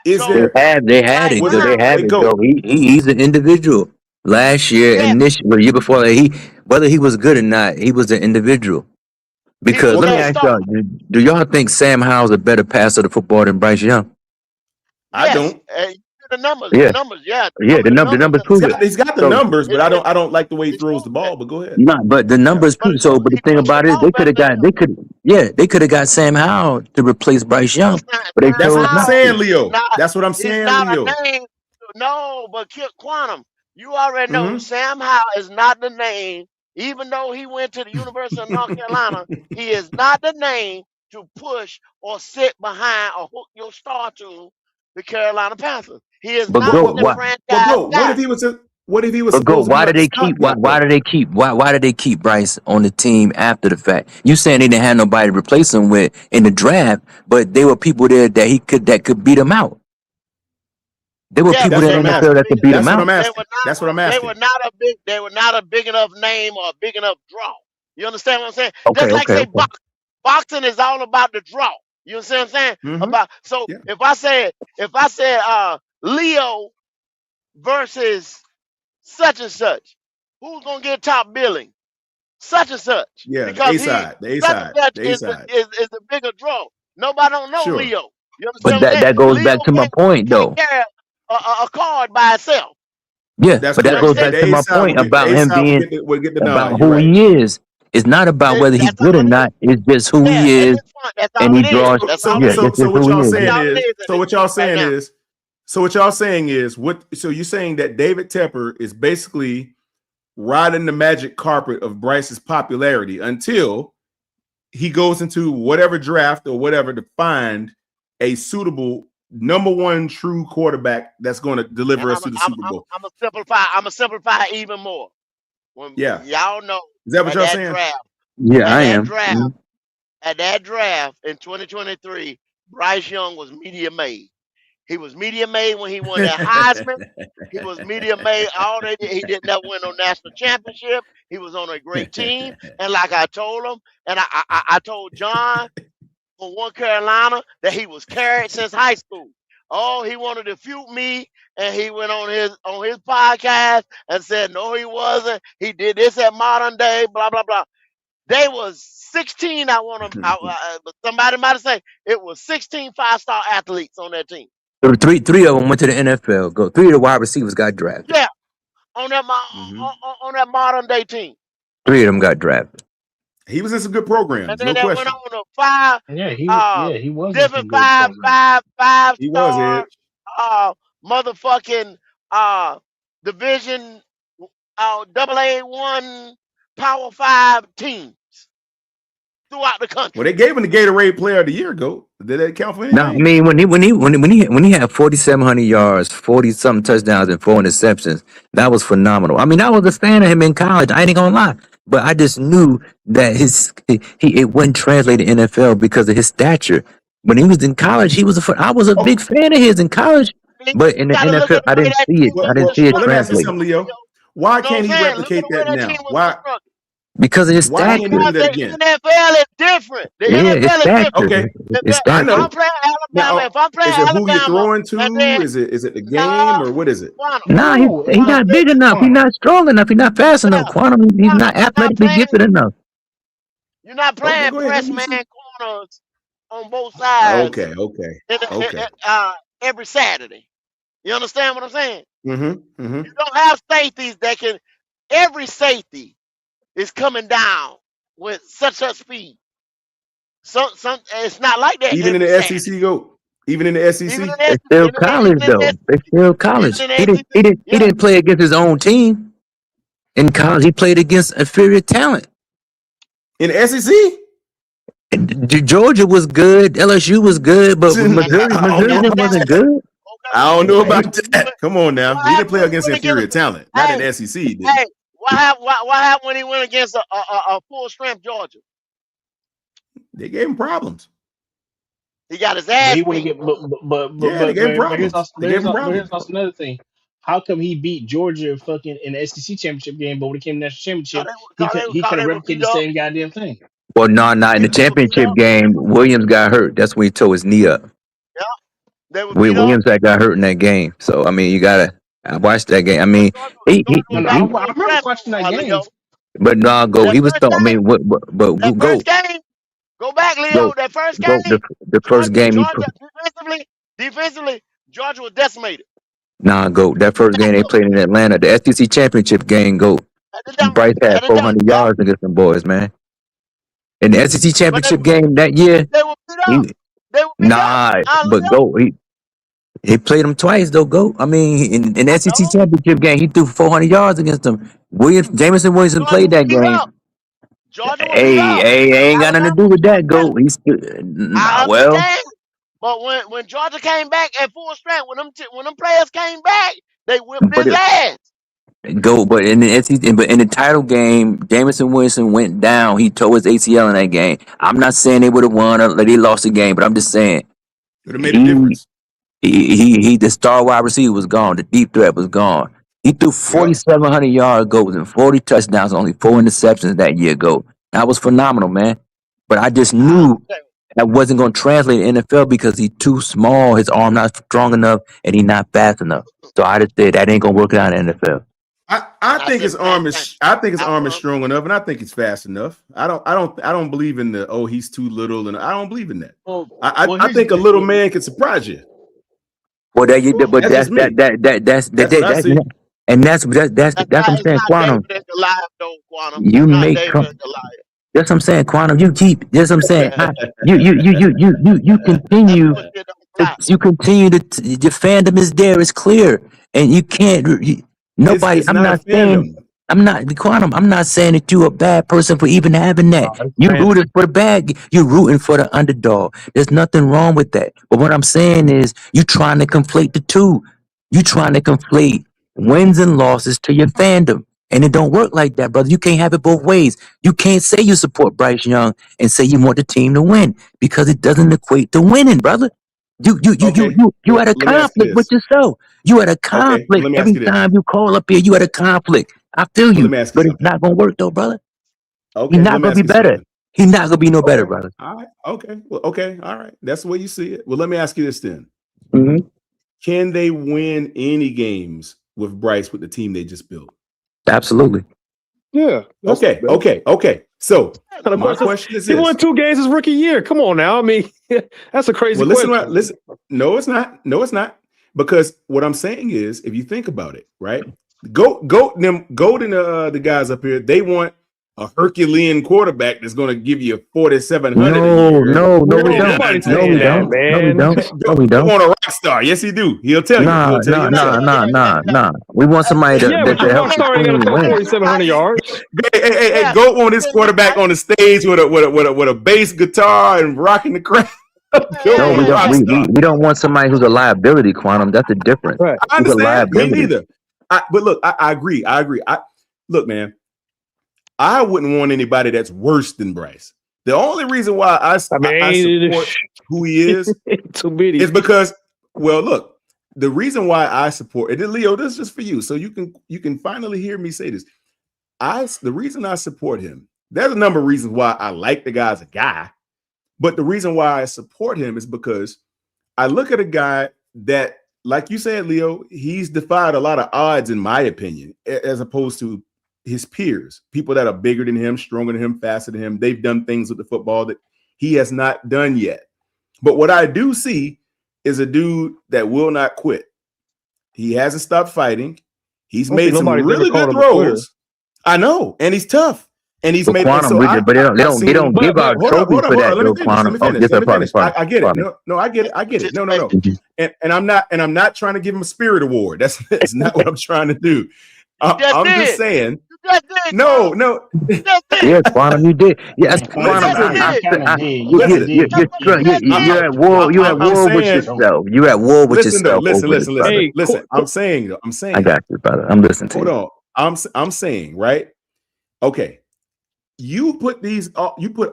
They had it. Though. He's an individual. Last year and the year before, whether he was good or not, he was an individual. He Because was let me a ask star. y'all: do y'all think Sam Howell's a better passer of the football than Bryce Young? I Yes. don't. The numbers, Yeah, yeah. yeah. The Numbers numbers and prove it. He's got the So numbers, but it, I don't like the way he it throws shows the that. ball. But go ahead. not, but the Yeah. numbers But prove. So, but the he thing pushed the about it, ball better than him. they could have got Sam Howell to replace Bryce No, Young, but they That's what chose I'm not saying, to. Leo. not. That's what I'm It's saying, not Leo. a name. No, but Kip Quantum, you already know Mm-hmm. Sam Howell is not the name. Even though he went to the University of North Carolina, he is not the name to push or sit behind or hook your star to the Carolina Panthers. He is But not go, the why? franchise Well, go. guy. What if he was But go. supposed to be Why like did a they keep? stopgap Why though? did they keep? Why did they keep Bryce on the team after the fact? You saying they didn't have nobody to replace him with in the draft, but there were people there that could beat him out. There were Yeah, people That's but there what in I'm the they're not NFL a asking. that big could beat enough. him That's what out. I'm They asking. were That's what I'm not. They were asking. not a big. They were not a big enough name or a big enough draw. You understand what I'm saying? Okay, Just like okay, say okay. boxing is all about the draw. You understand what I'm saying? Mm-hmm. So Yeah. if I said Leo versus such and such, who's gonna get top billing? Such and such, Yeah. The because A side. The A such and side. such The A side. is the bigger draw. Nobody don't know Sure. Leo. You But understand what I'm saying? that goes Leo back to my point, can't though. carry a card by itself. Yeah, That's but You that correct. goes The understand? back to A my side will point get the about A him side being will get the about nod. You're who right. he is. It's not about whether he's That's good all or it is. not. It's just who Yeah, he at is, this point, that's and all he it is. draws. So That's so all it Yeah, so is. that's so just what who he y'all is. That's saying all it is is at so this what y'all point right saying now. is so what y'all saying is what so you're saying that David Tepper is basically riding the magic carpet of Bryce's popularity until he goes into whatever draft or whatever to find a suitable number one true quarterback that's going to deliver And us to the Super Bowl. I'm gonna simplify. I'm gonna simplify even more. When Yeah. y'all know Is that what at y'all that saying? draft, Yeah, at I that am. draft, at that draft in 2023, Bryce Young was media made. He was media made when he won that Heisman. He was media made all that. He didn't ever win no national championship. He was on a great team, and like I told him, and I told John from One Carolina that he was carried since high school. Oh, he wanted to feud me, and he went on his podcast and said no, he wasn't. He did this at Modern Day, blah blah blah. They was 16. But somebody might have said it was 16 5-star athletes on that team. So three of them went to the NFL. Go. Three of the wide receivers got drafted. Yeah, on that on that Modern Day team. Three of them got drafted. He was in some good And programs, then no that went question. on to 5 he was in some different good programs. five He was star Edge. motherfucking division AA1 Power 5 teams throughout the country. Well, they gave him the Gatorade Player of the Year ago. Did that count for anything? Now, I mean, when he had 4,700 yards, 40 something touchdowns, and 4 interceptions, that was phenomenal. I mean, I was a fan of him in college. I ain't gonna lie, but I just knew that it wouldn't translate to NFL because of his stature. When he was in college, I was a big fan of his in college, but in the Gotta look NFL, at the I way didn't that see team it. was I didn't see it Well, let me ask you translate something, Leo. Why You know can't what he I'm saying? Look at replicate the way that that team now? was Why constructed. because of his can't he stature. do that Because the again? NFL is different. The Yeah, his NFL is different. stature. Okay, His I If I'm know. stature. playing Alabama, Now, if I'm playing is it who you're Alabama, throwing and to? then Is it the game no, or what is it? Nah, No, he not big enough. He's not strong enough. He's not fast enough. Quantum, he's not you're not athletically playing. gifted enough. You're not Okay, playing go ahead. press Let me man see. corners on both sides Okay. every Saturday. You understand what I'm saying? Mm-hmm. You don't have safeties that can. Every safety is coming down with such a speed. Some it's not like that Even in every the Saturday. SEC, go. Even in the SEC. Even in It's the still even college in though. the It's still college. even in He the didn't. He didn't. He yeah. didn't play against his own team in college. He played against inferior talent. In the SEC? Georgia was good. LSU was good, but Missouri wasn't good. I don't know about that. Come on now. He didn't play against inferior talent. Not in the SEC. Did he? Hey, what happened when he went against a full strength Georgia? They gave him problems. He got his But ass he wouldn't beat. get. But Yeah, they gave him here's problems. They gave him here's problems. also another thing. How come he beat Georgia fucking in the SEC championship game, but when it came to national championship, he could have They were replicated beat the up. same goddamn thing. Well, no, not in the They were beat championship up. game. Williams got hurt. That's when he tore his knee up. Yeah, they were beat up. Williams got hurt in that game. So I mean, you gotta watch that game. I mean, he No, I remember watching that game. but no, go. That He was first throwing. I game, mean, but that go. first game, Go back, Leo. Go, That first go. game, The first game he put. defensively, Georgia was decimated. Nah, go. That first game they played in Atlanta, the SEC championship game, go. Had it done. Bryce had Had it done. 400 Yeah. yards against them boys, man. In the SEC But they championship game that year, they were beat up. he, They were beat up. nah, I but know. go. He played him twice though. Go. I mean, in the I SEC know. championship game, he threw 400 yards against them. Jameson Williamson Georgia played was that beat game. up. Georgia was beat Hey, up. ain't got nothing to Alabama do was with that. beat up. Go. He's I well. understand. But when Georgia came back at full strength, when them players came back, they whipped But his ass. but in the SEC, but in the title game, Jameson Williamson went down. He tore his ACL in that game. I'm not saying they would have won or they lost the game, but I'm just saying Would have made a he difference. the star wide receiver was gone. The deep threat was gone. He threw 4,700 yard goals and 40 touchdowns, only 4 interceptions that year ago. That was phenomenal, man. But I just knew that wasn't going to translate in the NFL because he's too small, his arm not strong enough, and he's not fast enough. So I just said that ain't going to work out in the NFL. I think his arm is strong enough, and I think he's fast enough. I don't believe in the he's too little, and I don't believe in that. I think a little man can surprise you. Well, that you, but That's that's just me. that's What I see. and that's what I'm saying, Quantum. David and Goliath, though, Quantum. You It's not make David and Goliath. that's what I'm saying, Quantum. You keep that's what I'm saying. You continue. You continue to your fandom is there. It's clear, and you can't. Nobody. It's I'm not a not saying. fandom. I'm not Quantum. I'm not saying that you're a bad person for even having that. You rooted for the bad. You're rooting for the underdog. There's nothing wrong with that. But what I'm saying is, you're trying to conflate the two. You're trying to conflate wins and losses to your fandom, and it don't work like that, brother. You can't have it both ways. You can't say you support Bryce Young and say you want the team to win because it doesn't equate to winning, brother. You had a Let me ask you conflict with this. yourself. You had a Let conflict me ask every you this. time you call up here. You had a conflict. I feel Let you, me ask you but it's something. not gonna work though, brother. Okay, He's let not me gonna ask be you better. something. He's not gonna be no better, Okay, brother. all right, okay, well, okay, all right. That's the way you see it. Well, let me ask you this then: Mm-hmm. Can they win any games with Bryce with the team they just built? Absolutely. Yeah. Okay. So And of my course, question is he won this. 2 games his rookie year. Come on now. I mean, that's a crazy Well, listen, question. listen. No, it's not. No, it's not. Because what I'm saying is, if you think about it, right? Golden, the guys up here, they want a Herculean quarterback that's going to give you 4,700 a year. No, we don't. Nobody's No, we saying that, don't. No, we man. don't. No, we They don't. want a rock star. Yes, he do. He'll tell you. Nah. He'll tell you himself. We want somebody Yeah, but to your help rock the star ain't team gonna throw win. 4,700 yards. Hey, go on this quarterback on the stage with a bass guitar and rocking the crowd. No, we don't. We don't want somebody who's a liability, Quantum. That's the difference. Right. I Who's a understand. Me liability. neither. But look, I agree. Look, man, I wouldn't want anybody that's worse than Bryce. The only reason why I support who he is is because, well, look, the reason why I support it, Leo, this is just for you, so you can finally hear me say this. The reason I support him, there's a number of reasons why I like the guy as a guy, but the reason why I support him is because I look at a guy that, like you said, Leo, he's defied a lot of odds, in my opinion, as opposed to his peers, people that are bigger than him, stronger than him, faster than him. They've done things with the football that he has not done yet. But what I do see is a dude that will not quit. He hasn't stopped fighting. He's made some really good throws. I know, and he's tough. And he's made Quantum, but they don't give out trophies for that, though, Quantum. Let me finish. I get it. No, I get it. No. And I'm not trying to give him a spirit award. That's not what I'm trying to do. I'm just saying. No. Yeah, Quantum, you did. Yes, Quantum. You're at war. You're at war with yourself. You're at war with yourself. Listen. I'm saying. I got you, brother. I'm listening to you. Hold on. I'm saying, right? Okay. You put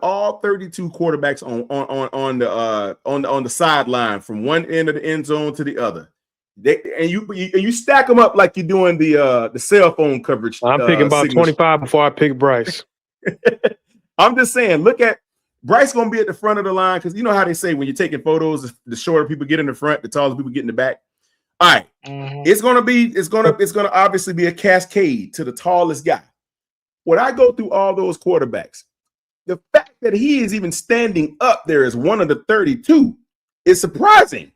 all 32 quarterbacks on the sideline from one end of the end zone to the other. And you stack them up like you're doing the cell phone coverage. I'm picking about 25 before I pick Bryce. I'm just saying, look at Bryce gonna be at the front of the line, because you know how they say when you're taking photos, the shorter people get in the front, the taller people get in the back. All right, it's gonna obviously be a cascade to the tallest guy. When I go through all those quarterbacks, the fact that he is even standing up there as one of the 32 is surprising.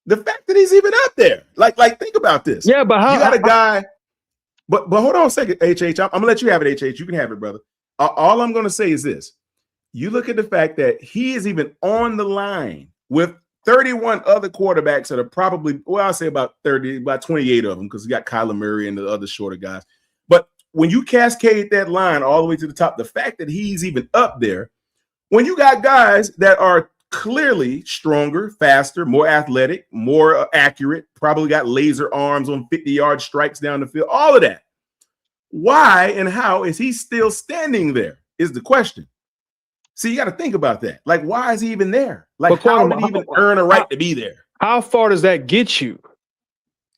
The fact that he's even up there, like think about this. Yeah, but how you got a guy? But hold on a second, HH. I'm gonna let you have it, HH. You can have it, brother. All I'm gonna say is this: you look at the fact that he is even on the line with 31 other quarterbacks that are probably, well, I'll say about 28 of them, because you got Kyler Murray and the other shorter guys. But when you cascade that line all the way to the top, the fact that he's even up there, when you got guys that are clearly stronger, faster, more athletic, more accurate, probably got laser arms on 50-yard strikes down the field, all of that. Why and how is he still standing there is the question. See, you got to think about that. Like, why is he even there? Like, how did he even earn a right to be there? How far does that get you?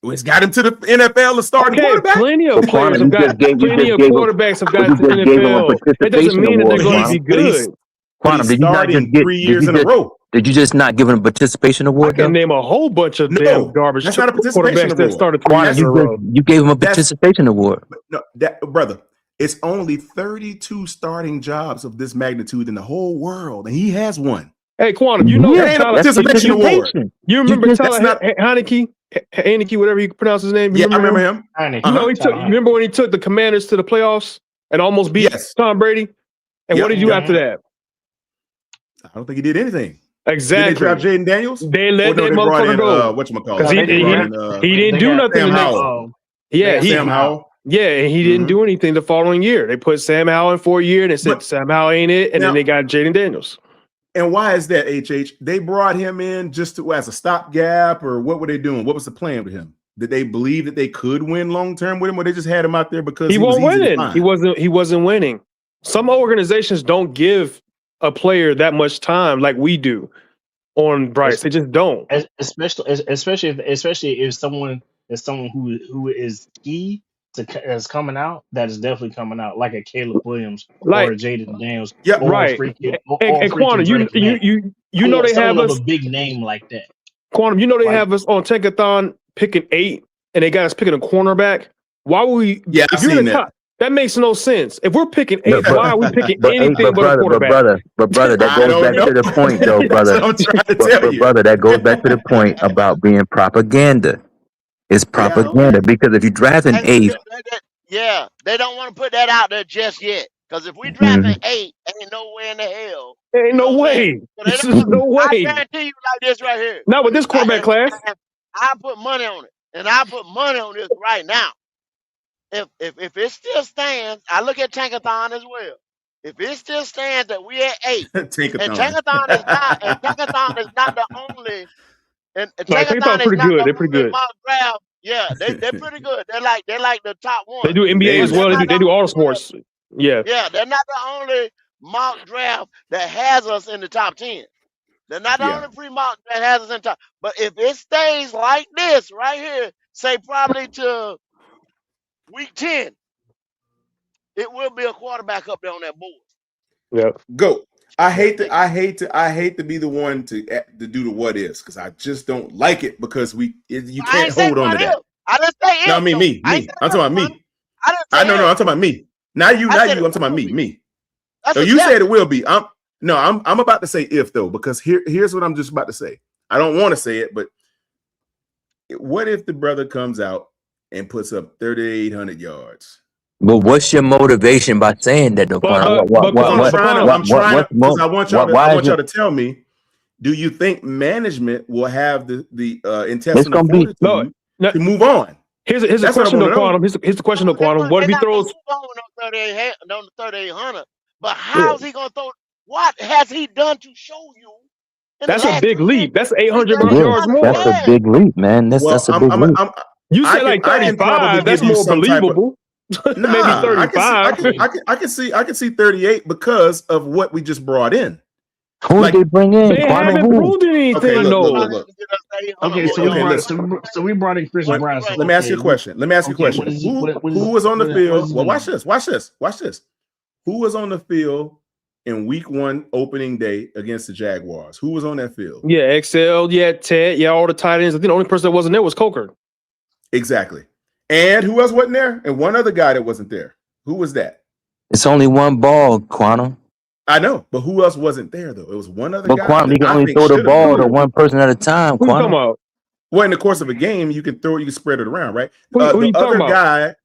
Well, it's got him to the NFL to start quarterback. Plenty of players have got plenty of quarterbacks have got to the NFL. That doesn't mean that they're going to be good. Quantum, did you not just get 3 years in a row? Did you just not give him a participation award? I can name a whole bunch of damn garbage that's not a participation quarterbacks that award. started 3 years in a row. You gave him a participation award. No, brother, it's only 32 starting jobs of this magnitude in the whole world, and he has one. Hey, Quantum, you know that ain't a participation award. You remember Tyler Heineke, whatever you pronounce his name? Yeah, I remember him. You know, remember when he took the Commanders to the playoffs and almost beat Tom Brady? And what did he do after that? I don't think he did anything. Exactly. Did they draft Jaden Daniels? They let that motherfucker go. Whatchamacallit? He didn't do nothing. Sam Howell. Sam Howell. Yeah, and he didn't do anything the following year. They put Sam Howell in for a year, and they said Sam Howell ain't it, and then they got Jaden Daniels. And why is that, HH? They brought him in just as a stopgap, or what were they doing? What was the plan with him? Did they believe that they could win long term with him, or they just had him out there because he wasn't winning? He wasn't winning. Some organizations don't give a player that much time like we do on Bryce. They just don't. Especially if someone who is key is coming out, that is definitely coming out, like a Caleb Williams or Jaden Daniels. Yeah, right. And Quantum, you know they have us a big name like that. Quantum, you know they have us on Tankathon picking 8, and they got us picking a cornerback. Why would we? Yeah, if you're in the top, that makes no sense. If we're picking 8, why are we picking anything but a quarterback? But brother, that goes back to the point, though, brother. I'm trying to tell you, brother. That goes back to the point about being propaganda. It's propaganda because if you draft an 8, they don't want to put that out there just yet. Because if we draft an 8, ain't no way in the hell. Ain't no way. There's no way. I guarantee you like this right here. Not with this quarterback class. I put money on it, and I put money on this right now. If it still stands, I look at Tankathon as well. If it still stands that we at 8, and Tankathon is not the only. And Tankathon's pretty good. They're pretty good. Draft, yeah, they're pretty good. They're like the top one. They do NBA as well. They do all sports. Yeah. Yeah, they're not the only mock draft that has us in the top 10. They're not the only pre-mock that has us in top. But if it stays like this right here, say probably to week 10, it will be a quarterback up there on that board. Yeah. Go. I hate to be the one to do the what ifs, because I just don't like it, because you can't hold on to that. I didn't say no, me. I'm talking about me. I'm talking about me. Not you. I'm talking about me. So you said it will be. I'm about to say if, though, because here's what I'm just about to say. I don't want to say it, but what if the brother comes out and puts up 3,800 yards? But what's your motivation by saying that? I'm trying because I want y'all to tell me. Do you think management will have the intestinal fortitude to move on? Here's a question, though, Quantum. Here's the question, though, Quantum. What if he throws on 3,800? But how's he gonna throw? What has he done to show you? That's a big leap. That's 800 yards more. That's a big leap, man. That's a big leap. You said like 35. That's more believable. Maybe 35. I can see 38 because of what we just brought in. Who did they bring in? They haven't proved anything. Okay, look. Okay, so we brought in Chris Brown. Let me ask you a question. Who was on the field? Well, watch this. Who was on the field in week 1 opening day against the Jaguars? Who was on that field? Yeah, XL, Ted, all the tight ends. I think the only person that wasn't there was Coker. Exactly. And who else wasn't there? And one other guy that wasn't there. Who was that? It's only one ball, Quantum. I know, but who else wasn't there though? It was one other But guy Quantum, that you can I only think throw the should have ball been to there. one person at a time. Who you talking Quantum. about? Well, in the course of a game, you can spread it around, right? Who The you talking other about? guy,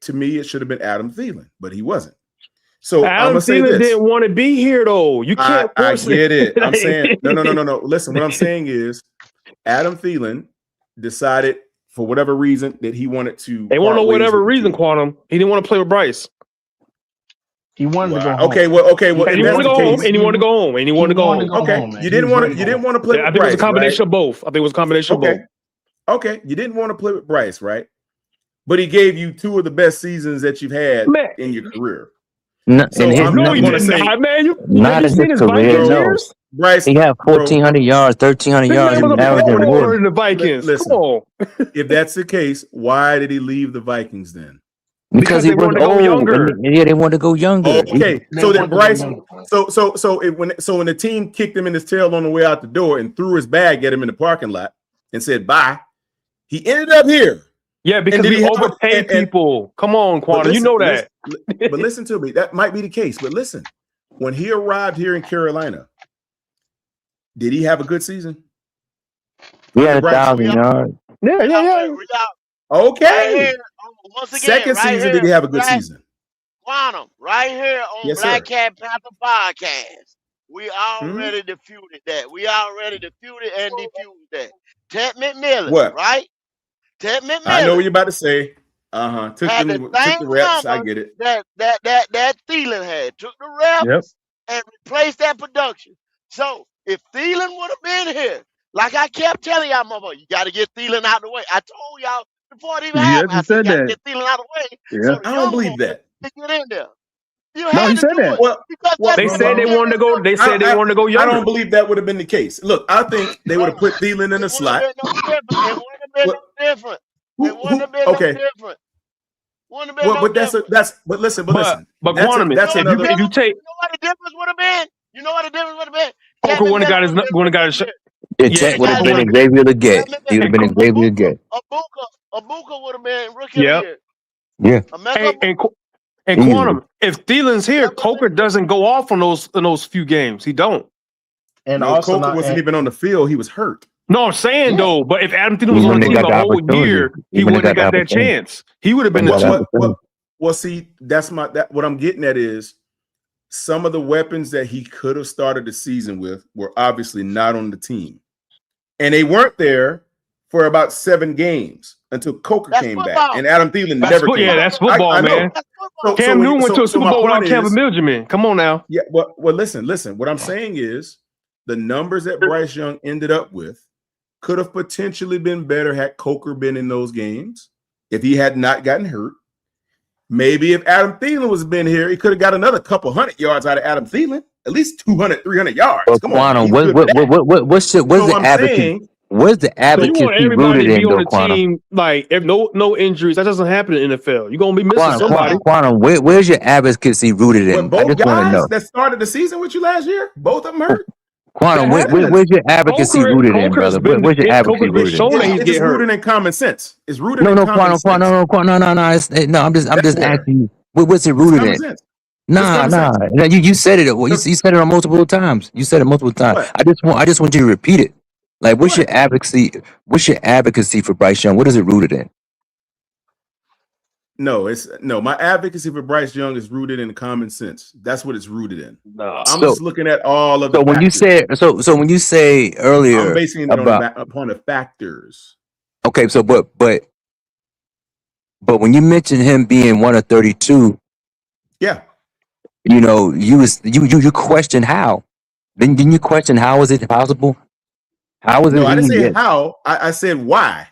to me, it should have been Adam Thielen, but he wasn't. So I'm Adam gonna say Thielen this. didn't want to be here though. You can't I force get it. I'm Like- saying no. Listen, what I'm saying is Adam Thielen decided for whatever reason that he wanted to. They want to part know ways whatever with the reason, team. Quantum. He didn't want to play with Bryce. He wanted to go home. Okay, well, And if he wanted that's to the go home. case, And he wanted to go home. And he wanted to go home. okay, home, man. you He was didn't want ready to. to You go didn't want to play I with think it was a Bryce, combination right? of both. I think it was a combination of both. Okay, you didn't want to play with Bryce, right? But he gave you two of the best seasons that you've had Man. in your career. No, So in his, I'm No, not he going to did say not, man. not Have you in seen his his career, Vikings no. years? Bryce. He had bro, 1,400 yards, 1,300 This yards. man He was a averaged Pro in Bowler more. in the Vikings. listen. Come on. If that's the case, why did he leave the Vikings then? Because he they was wanted to go old. younger. And, yeah, they wanted to go younger. Okay, They so want then to go Bryce. younger. So when the team kicked him in his tail on the way out the door and threw his bag at him in the parking lot and said bye, he ended up here. Yeah, because did we he have- overpaid and- people. Come on, But Quantum. You listen- know that. But listen to me. That might be the case. But listen, when he arrived here in Carolina, did he have a good season? He had Bryce, 1,000 yards. Yeah. We out Okay. right here. Once again, Second right season, here, did he have a good Black season? Quantum, right here on Yes, Black sir. Cat Panther Podcast. We already defeated that. We already defeated and defused that. Ted McMillan, What? right? Ted McMillan. I know what you're about to say. Took had the the same reps. I numbers get it. that Thielen had. Took the reps Yep. and replaced that production. So if Thielen would have been here, like I kept telling y'all, motherfucker, you got to get Thielen out of the way. I told y'all before it even Yeah, happened. you I said, said you got to that. get Thielen out of the way. Yeah. So the I don't young believe boys that. can get in there. You No, had he to said do that. it Well, because well, They that's said they what wanted to go. They said they wanted to go I younger. don't believe that would have been the case. Look, I think they would have put Thielen in the slot. It wouldn't have been no different. It wouldn't have been Okay. no different. Wouldn't have been Well, no but different. but listen, But that's Quantum, that's if another. you take You know what the difference would have been? You know what the difference would have been? Coker Kevin wouldn't have got Miller his would've been his. here. The Yeah, check would have Coker been would. Xavier Leggett. Kevin He would have Miller, been Xavier Leggett. Abuka would have been rookie Yep. of the year. Yeah. And Easily. Quantum, if Thielen's here, Coker doesn't go off on those few games. He don't. And No, also Coker not, wasn't even on the field. He was hurt. No, I'm saying though, but if Adam Thielen He was on the wouldn't team have the got the whole opportunity. year, He he wouldn't wouldn't have have got got the that chance. He would have been the Wouldn't have two. got the opportunity. Well, see, what I'm getting at is some of the weapons that he could have started the season with were obviously not on the team, and they weren't there for about 7 games until Coker That's came football. back, and Adam Thielen That's never foot- came yeah, back. that's football, I know. man. That's football. Cam Newton went to a so Super my Bowl without point Kevin is- Benjamin. Come on now. Yeah, well, listen. What I'm saying is the numbers that Bryce Young ended up with could have potentially been better had Coker been in those games if he had not gotten hurt. Maybe if Adam Thielen was been here, he could have got another couple 100 yards out of Adam Thielen, at least 200, 300 yards. But Come on, Quantum, he's what's good for that. what's So the I'm advocacy? saying, Where's the So you advocacy want everybody rooted to in be on though, the Quantum? team, like if no injuries, that doesn't happen in the NFL. You're gonna be missing Quantum, somebody. Quantum, where's your advocacy rooted but in? I both just want to guys know. that started the season with you last year, both of them hurt. Quantum, That happens. where's your advocacy Coker- rooted in, Coker's brother? been- Where's your yeah, advocacy Coker's been rooted in? shown that he's It's getting hurt. rooted in common sense. It's rooted No, in no, common Quantum, sense. no. I'm just That's fair. asking you. What's it It's rooted common in? sense. Nah. common No, you said it. Well, you said it on multiple times. You said it multiple times. What? I just want you to repeat it. Like, what's What? your advocacy? What's your advocacy for Bryce Young? What is it rooted in? No, my advocacy for Bryce Young is rooted in common sense. That's what it's rooted in. No. I'm So- just looking at all of the So when you factors. say so when you say earlier I'm basing it about upon the factors. okay, so but when you mentioned him being one of 32, Yeah. you know, you questioned how. Didn't you question how is it possible? How was it? No, I didn't he say get- how. I said why.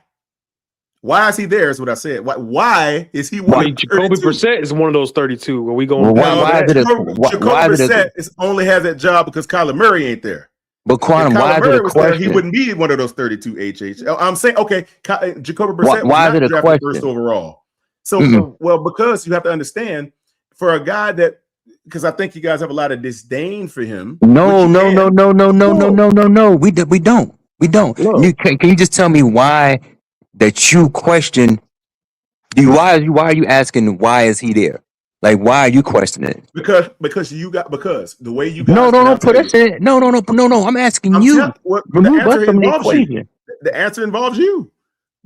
Why is he there? Is what I said. Why is he one Why of Jacoby 32? Brissett is one of those 32. Where we going? Well, No, why is it a- Jacoby why is it a- Brissett only has that job because Kyler Murray ain't there. But Quantum, If why Kyler is it Murray a was there, he question? wouldn't be one of those 32 HH. I'm saying, okay, Jacoby Brissett Why is was it a not drafted question? first overall. So, Mhm. well, because you have to understand, for a guy that, because I think you guys have a lot of disdain for him. No. which you can. We don't. Look. Can you just tell me why that you question? Why are you asking? Why is he there? Like, why are you questioning it? Because the way you No, guys no, no, pronounce put it. us in. No. I'm asking I'm you. telling what the Remove us answer from the involves you. equation. The answer involves you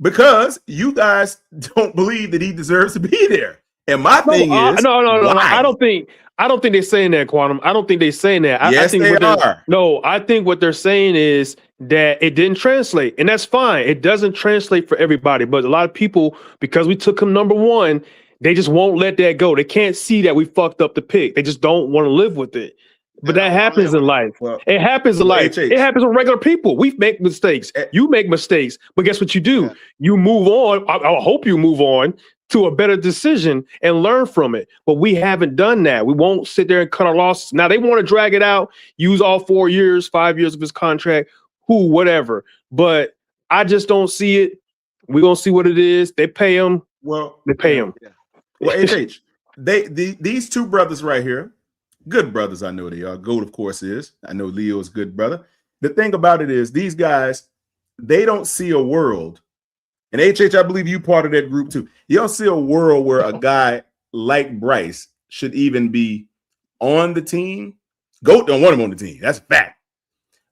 because you guys don't believe that he deserves to be there. And my thing is, no. why? I don't think they're saying that, Quantum. I don't think they're saying that. I Yes, think they what are. No, I think what they're saying is that it didn't translate, and that's fine. It doesn't translate for everybody, but a lot of people, because we took him number one, they just won't let that go. They can't see that we fucked up the pick. They just don't want to live with it. But that happens in life. It happens in life. HH. It happens with regular people. We make mistakes. You make mistakes. But guess what you do? Yeah. You move on. I hope you move on to a better decision and learn from it. But we haven't done that. We won't sit there and cut our losses. Now they want to drag it out, use all 4 years, 5 years of his contract, whatever. But I just don't see it. We're gonna see what it is. They pay him. Well, They pay him. Well, HH, these two brothers right here, good brothers, I know they are. Goat, of course, is. I know Leo is a good brother. The thing about it is these guys, they don't see a world. And HH, I believe you part of that group too. You don't see a world where a guy like Bryce should even be on the team. Goat don't want him on the team. That's a fact.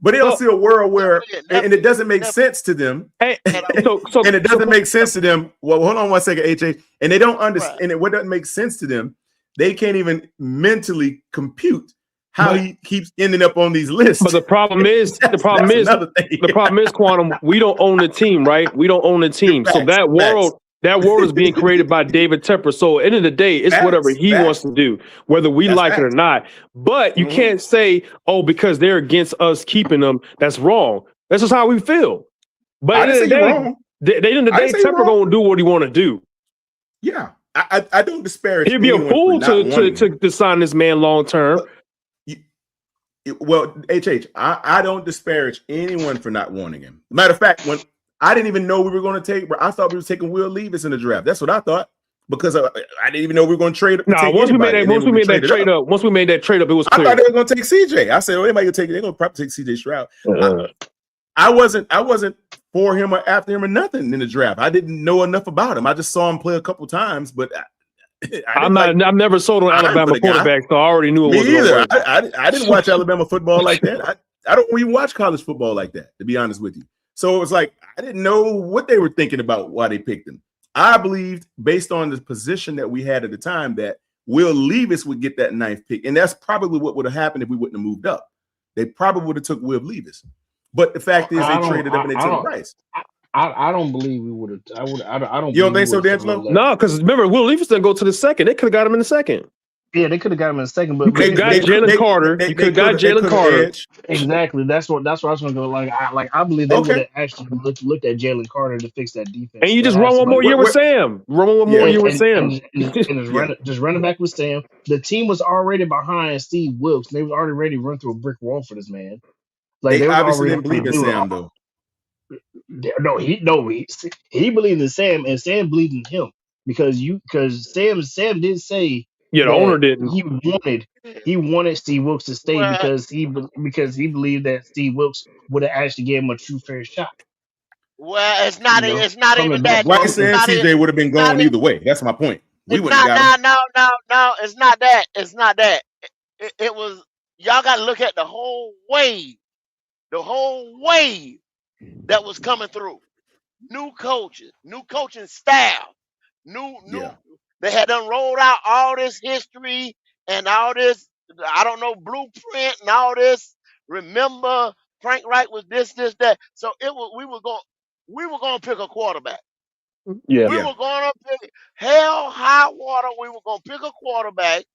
But they don't see a world where, and it doesn't make sense to them. Hey, and it doesn't make sense to them. Well, hold on one second, HH. And they don't understand. And what doesn't make sense to them, they can't even mentally compute how he keeps ending up on these lists. But the problem is, Quantum, we don't own the team, right? We don't own the team. So that world is being created by David Tepper. So at the end of the day, it's whatever he wants to do, whether we like it or not. But you can't say, oh, because they're against us keeping them, that's wrong. That's just how we feel. But at the end of the day, Tepper gonna do what he want to do. Yeah. I don't disparage. He'd be a fool to sign this man long term. Well, I don't disparage anyone for not wanting him. Matter of fact, when I didn't even know we were going to take, I thought we were taking Will Levis in the draft. That's what I thought because I didn't even know we were going to trade. Once we made that trade up, it was clear. I thought they were going to take CJ. I said, "Oh, they're going to probably take CJ Stroud." I wasn't for him or after him or nothing in the draft. I didn't know enough about him. I just saw him play a couple times, but. I'm never sold on Alabama quarterback, so I already knew it wasn't either. Work. I didn't watch Alabama football like that. I don't even watch college football like that, to be honest with you. So it was like I didn't know what they were thinking about why they picked him. I believed, based on the position that we had at the time, that Will Levis would get that 9th pick, and that's probably what would have happened if we wouldn't have moved up. They probably would have took Will Levis, but the fact is they traded up and they took Bryce. I don't believe we would have. I don't. You don't think so, D'Angelo? No, because remember, Will Levis didn't go to the second. They could have got him in the second. Yeah, they could have got him in the second, but you could have got Jalen Carter. You could have got Jalen Carter. Exactly. That's what I was going to go. I believe they would have actually looked at Jalen Carter to fix that defense. And you just run one more year with Sam. Run one more year with Sam. Just running back with Sam. The team was already behind Steve Wilkes. They was already ready to run through a brick wall for this man. They obviously didn't believe in Sam though. No, he believed in Sam, and Sam believed in him because Sam did say the owner didn't. He wanted Steve Wilkes to stay because he believed that Steve Wilkes would have actually gave him a true fair shot. Well, it's not even that. Bryce and CJ would have been gone either way. That's my point. We would have got him. No. It's not that. It's not that. It was y'all got to look at the whole wave. The whole wave that was coming through. New coaches, new coaching staff, new. They had done rolled out all this history and all this, I don't know, blueprint and all this. Remember, Frank Wright was this, that. So we were going to pick a quarterback. Yeah. We were going to pick hell, high water. We were going to pick a quarterback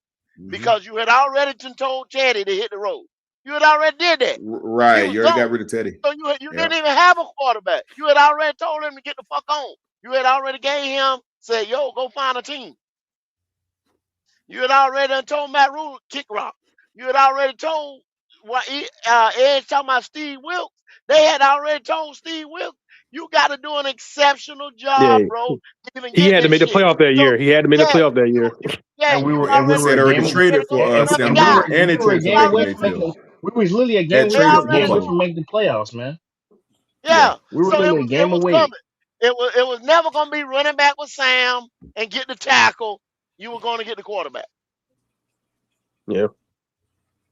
because you had already told Teddy to hit the road. You had already did that. Right. You already got rid of Teddy. So you didn't even have a quarterback. You had already told him to get the fuck on. You had already gave him, said, yo, go find a team. You had already told Matt Rule kick rock. You had already told Edge talking about Steve Wilkes. They had already told Steve Wilkes, you got to do an exceptional job, bro. He had to make the playoff that year. He had to make the playoff that year. Yeah, and we were already traded for Sam Howard and it traded for we was literally a game away from making the playoffs, man. Yeah. We were literally a game away. It was never going to be running back with Sam and get the tackle. You were going to get the quarterback. Yeah.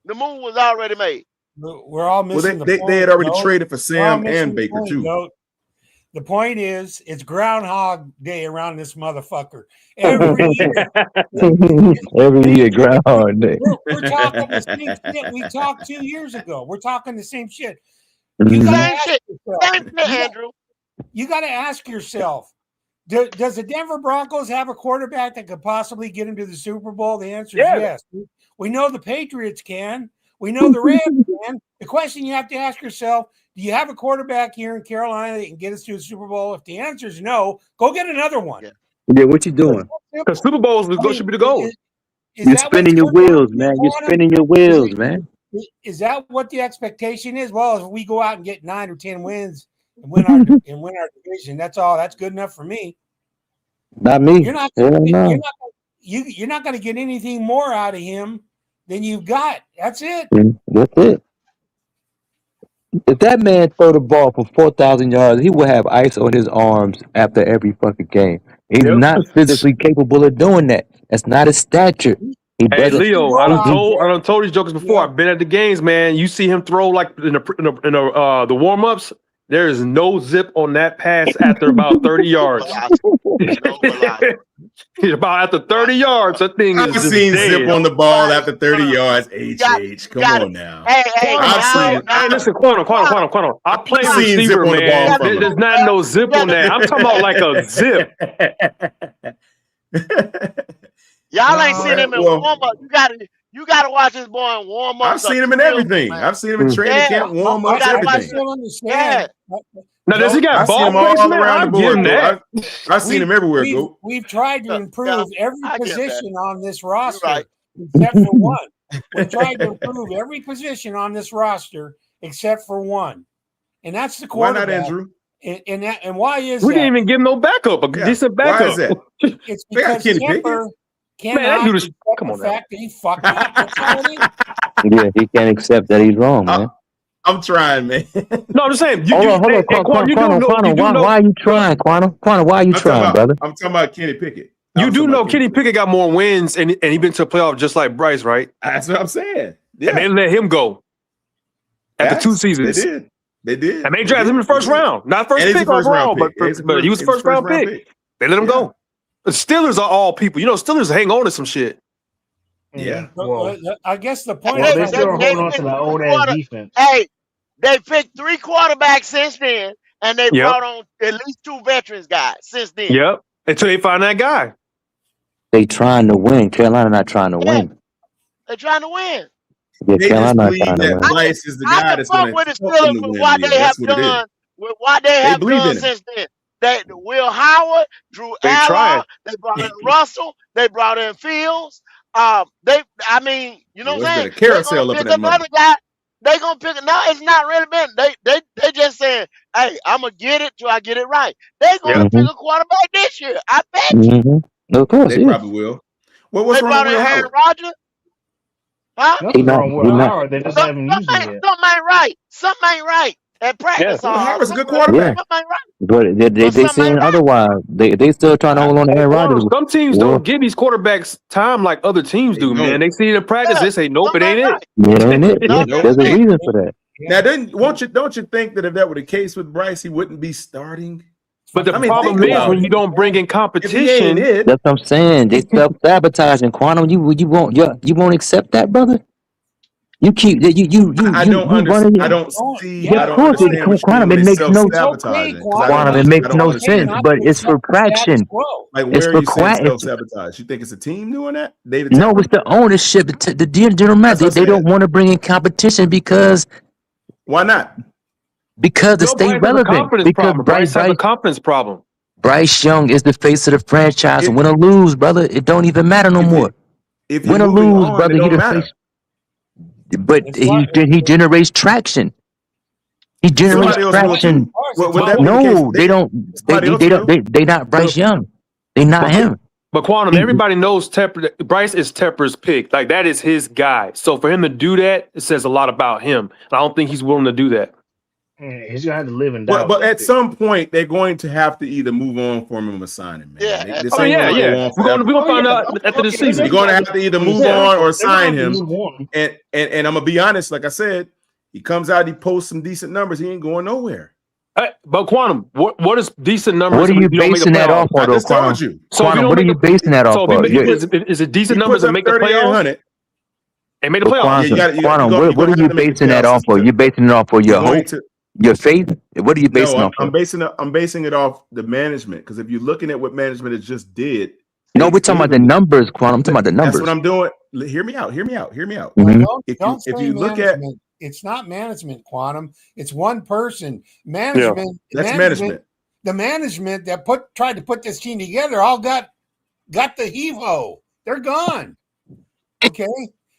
The move was already made. We're all missing the point. They had already Goat. traded for We're all Sam missing and the Baker point, too. Goat. The point is, it's Groundhog Day around this motherfucker. Every year. Every year, Groundhog Day. We're talking the same shit we talked 2 years ago. We're talking the same shit. Mhm. Same shit. Same shit, Andrew. You got to ask yourself, does the Denver Broncos have a quarterback that could possibly get him to the Super Bowl? The answer is yes. We know the Patriots can. We know the Rams can. The question you have to ask yourself, do you have a quarterback here in Carolina that can get us to the Super Bowl? If the answer is no, go get another one. Yeah, what you doing? Because Super Bowls should be the goal. You're spinning your wheels, man. You're spinning your wheels, man. Is that what the expectation is? Well, if we go out and get 9 or 10 wins and win our division, that's all. That's good enough for me. Not me. You're not going to get anything more out of him than you've got. That's it. That's it. If that man throw the ball for 4,000 yards, he will have ice on his arms after every fucking game. He's not physically capable of doing that. That's not his stature. He Hey doesn't. Leo, I done told these jokers before. I've been at the games, man. You see him throw like in the warm ups. There is no zip on that pass after about 30 yards. About after 30 yards, that thing I've is just seen dead. zip on the ball after 30 yards. HH, come on now. Hey, listen, Quantum. I play I've seen receiver, zip on the man. ball from There's not no zip on that. I'm talking about like a zip. Y'all ain't seen him in warm up. You gotta watch this boy in warm up. I've seen him in everything. I've seen him in training camp, warm ups, everything. Yeah. Now, does he got I see ball him all placement? around the I'm board. getting that. I've seen him everywhere. Go. We've tried to improve every I get that. position on this roster except for one. We've tried to improve every position on this roster except for one, and that's the Why quarterback. not, Andrew? And why is We that? didn't even give him no backup, a decent Why backup. is that? It's They got because Kenny Pickett. Kemper Man, that cannot dude is. accept Come the on now. fact that he fucked up. That's all it is. Yeah, he can't accept that he's wrong, man. I'm trying, man. No, I'm just saying. Hold on. Quantum, why are you trying, Quantum? Quantum, why are you trying, brother? I'm talking about Kenny Pickett. You do know Kenny Pickett got more wins, and he been to the playoff just like Bryce, right? That's what I'm saying. Yeah. And they let him go after 2 seasons. They did. And they drafted him in the first round. Not first And he's pick a first-round overall, but pick. he was the first round pick. They let him go. The Steelers are all people. You know, Steelers hang on to some shit. Yeah. I guess the point Well, is they still hold on to the old ass defense. Hey, they picked 3 quarterbacks since then, and they brought on at least 2 veterans guys since then. Yep. Until they find that guy. They trying to win. Carolina not trying to win. They're trying to win. Yeah, They Carolina just not believe trying to that win. Bryce is the I guy can that's fuck going to with the help them Steelers to with win. what Leo. they have That's what it is. done. With what they have believe in done him. since then. They Will Howard, Drew They Allar, tried. they brought in Russell, they brought in Fields. You know what I'm saying? It's been a They're carousel gonna up in pick that money. another guy. They gonna pick. No, it's not really been. They just saying, hey, I'm gonna get it till I get it right. They gonna pick a quarterback this year. I bet you. Of course, They probably will. Well, what's They wrong brought with in Will Aaron Howard? Rodgers. Huh? Nothing wrong with Howard. They just haven't used him yet. Something ain't right. Something ain't right. At practice, Will Howard's a good Yeah, quarterback. something ain't right. but they Something saying ain't right. otherwise. They still trying to hold on to Aaron Rodgers. Some teams Well, don't give these quarterbacks time like other teams do, man. They see it in practice, they say, nope, it ain't it. yeah, ain't it? Yeah, Nope. there's a reason for that. Now, don't you think that if that were the case with Bryce, he wouldn't be starting? But the I mean, problem think is about when it. you don't bring in If he ain't competition. it, That's what I'm saying. They self-sabotaging. Quantum, you won't accept that, brother? You keep you I don't running. understand. I don't see. I Yeah, of don't course, understand what you Quantum, mean it when they makes no self-sabotaging. 'Cause I Quantum, don't it makes I don't no understand. sense, but it's for fraction. Like, It's where are for you saying it's, self-sabotage? You think it's a team doing that? David no, Tepper? it's the ownership, the general manager. That's what I They don't said. want to bring in competition because Why not? to No, stay Bryce has a relevant. confidence Because problem. Bryce has a confidence problem. Bryce Young is the face of the franchise. Win or lose, brother, it don't even matter no more. If you're Win or moving lose, on, brother, it he don't the matter. face. But he generates traction. He generates Somebody else will traction. too. Would that be the No, case? they don't. Somebody else They will. don't. They not Bryce Young. They not him. But Quantum, everybody knows Bryce is Tepper's pick. Like, that is his guy. So for him to do that, it says a lot about him. And I don't think he's willing to do that. He's gonna have to live and die. But at some point, they're going to have to either move on from him or sign him, man. Yeah. This ain't gonna go on forever. We're gonna find out after the season. You're gonna have to either move on or sign him. And I'm gonna be honest, like I said, he comes out, he posts some decent numbers, he ain't going nowhere. But Quantum, what is decent numbers? What are you basing that off of, though, Quantum? You. So Quantum, what are you basing that off of? Is it decent numbers and make the playoffs? And make the playoffs. Quantum, what are you basing that off of? You basing it off of your hope, your faith? What are you basing it off? I'm basing it off the management, because if you're looking at what management has just did. No, we're talking about the numbers, Quantum. I'm talking about the numbers. That's what I'm doing. Hear me out. Mm-hmm. If you look at, it's not management, Quantum. It's one person. Management. Yeah, that's management. The management that tried to put this team together all got the heave-ho. They're gone. Okay,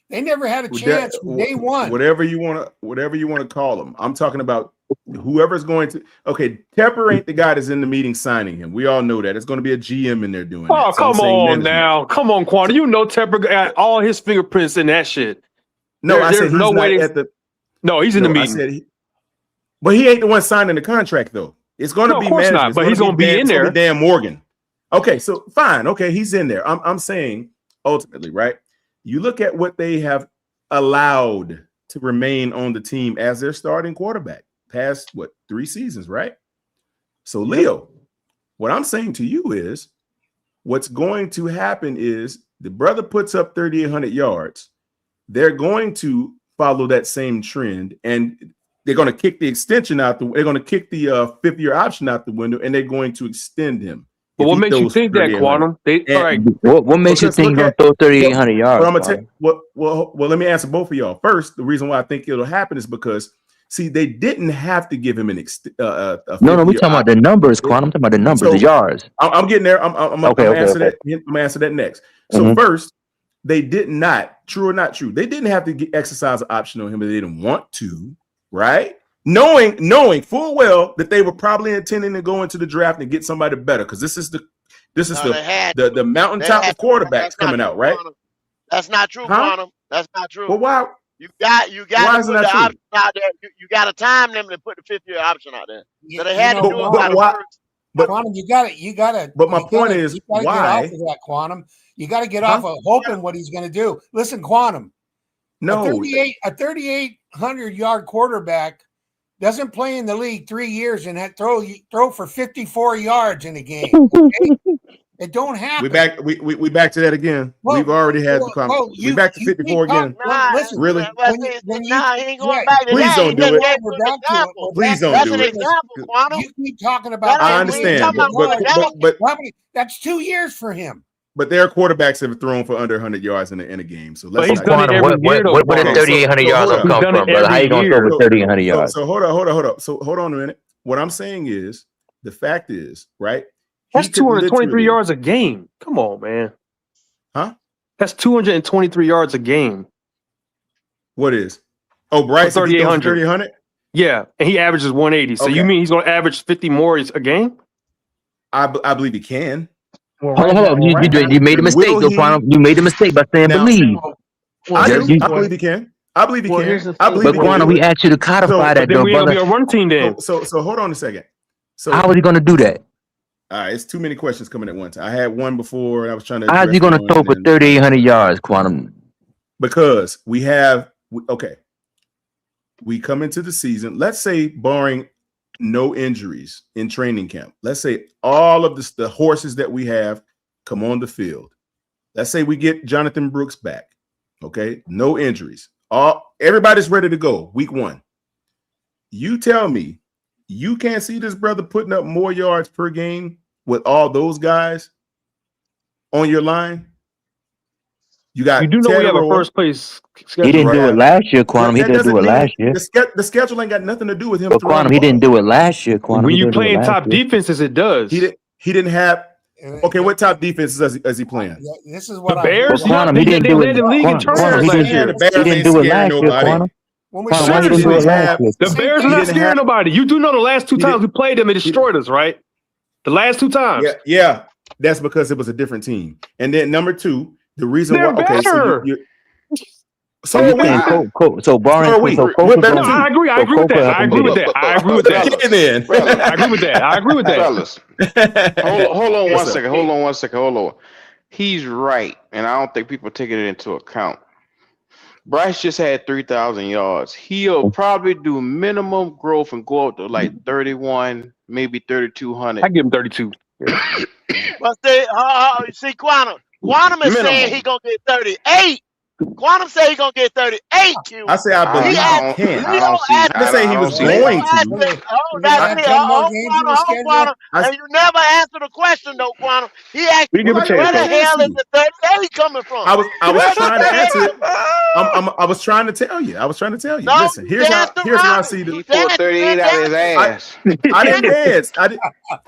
they never had a chance from day one. Whatever you want to call them. I'm talking about whoever's going to. Okay, Tepper ain't the guy that's in the meeting signing him. We all know that. It's going to be a GM in there doing. Oh, that. So come on now, come on, Quantum. You know Tepper got all his fingerprints in that shit. No, I said he's no way at the. No, he's in the meeting. But he ain't the one signing the contract, though. It's going to be management. Not, but he's going to be in there. Dan Morgan. Okay, so fine. Okay, he's in there. I'm saying ultimately, right? You look at what they have allowed to remain on the team as their starting quarterback past 3 seasons, right? So Leo, what I'm saying to you is, what's going to happen is the brother puts up 3,800 yards. They're going to follow that same trend, and they're going to kick the extension out. They're going to kick the 5th-year option out the window, and they're going to extend him. But what makes you think that, Quantum? All right. What makes you think you're going to throw 3,800 yards? I'm gonna well, let me answer both of y'all. First, the reason why I think it'll happen is because, see, they didn't have to give him an no, we're talking about the numbers, Quantum. I'm talking about the numbers, the yards. I'm getting there. I'm gonna answer that. I'm gonna answer that next. So first, they did not, true or not true, they didn't have to exercise an option on him if they didn't want to, right? Knowing full well that they were probably intending to go into the draft and get somebody better, because this is the mountaintop of quarterbacks coming out, right? That's not true, Quantum. That's not true. Well, why? You got to put the option out there. You got a time limit to put the 5th-year option out there. So they had to do it. But Quantum, you got to. But my point is, why? Get off of that, Quantum. You got to get off of hoping what he's going to do. Listen, Quantum. No, a 3,800-yard quarterback doesn't play in the league 3 years and throw for 54 yards in a game. Okay? It don't happen. We back to that again. We've already had the conversation. We back to 54 again. Listen, really? He ain't going back to please that. Don't do it. Please don't do it. You keep talking about. I understand, but that's 2 years for him. But there are quarterbacks that have thrown for under 100 yards in a game. So let's. He's done it every year, though. Where did 3,800 yards come from, brother? How you gonna throw for 3,800 yards? So hold on. So hold on a minute. What I'm saying is, the fact is, right? That's 223 yards a game. Come on, man. Huh? That's 223 yards a game. What is? Oh, Bryce, 3,800. Yeah, and he averages 180. So you mean he's going to average 50 more a game? I believe he can. Hold on. You made a mistake, though, Quantum. You made a mistake by saying believe. I believe he can. I believe he can. But Quantum, we asked you to codify that, though, brother. Be a run team then. So hold on a second. So how is he going to do that? All right, it's too many questions coming at one time. I had one before, and I was trying to. How's he going to throw for 3,800 yards, Quantum? Because we come into the season. Let's say, barring no injuries in training camp, let's say all of the horses that we have come on the field. Let's say we get Jonathan Brooks back. Okay, no injuries. Everybody's ready to go. Week 1. You tell me, you can't see this brother putting up more yards per game with all those guys on your line? You do know we have a first place schedule. He didn't do it last year, Quantum. He didn't do it last year. The schedule ain't got nothing to do with him. But Quantum, he didn't do it last year, Quantum. When you playing top defenses, it does. He didn't have. Okay, what top defenses is he playing? This is what the Bears. Quantum, he didn't do it. He didn't do it last year, Quantum. The Bears are not scaring nobody. You do know the last 2 times we played them, it destroyed us, right? The last 2 times. Yeah. That's because it was a different team. And then number 2, the reason why. Okay, so So Oh, are you we. saying Coke? So So barring are we. so We're Coke is better No, too. I agree. I so agree with Coke will that. help I him agree do with that. that. I agree with that. Get in. I agree with that. I agree with that. Fellas, hold on Yes, one sir. second. Hold on one second. Hold on. He's right, and I don't think people taking it into account. Bryce just had 3,000 yards. He'll probably do minimum growth and go up to like 31, maybe 3,200. I give him 32. But see, Quantum is saying Minimum. he gonna get 38. Quantum say he gonna get 38. Q. I say I I believe asked- he can. I don't see. I didn't say he I was don't see going that. to. that's Does he it. have 10 more games in his schedule? Quantum. I- And you never answered the question though, Quantum. He asked We give a where chance, the though. hell is the 38 coming from? I was trying to answer it. I was trying to tell you. I was trying to tell you. No, Listen, you here's how danced I around see it. this. He pulled 38 out of his ass. I didn't dance.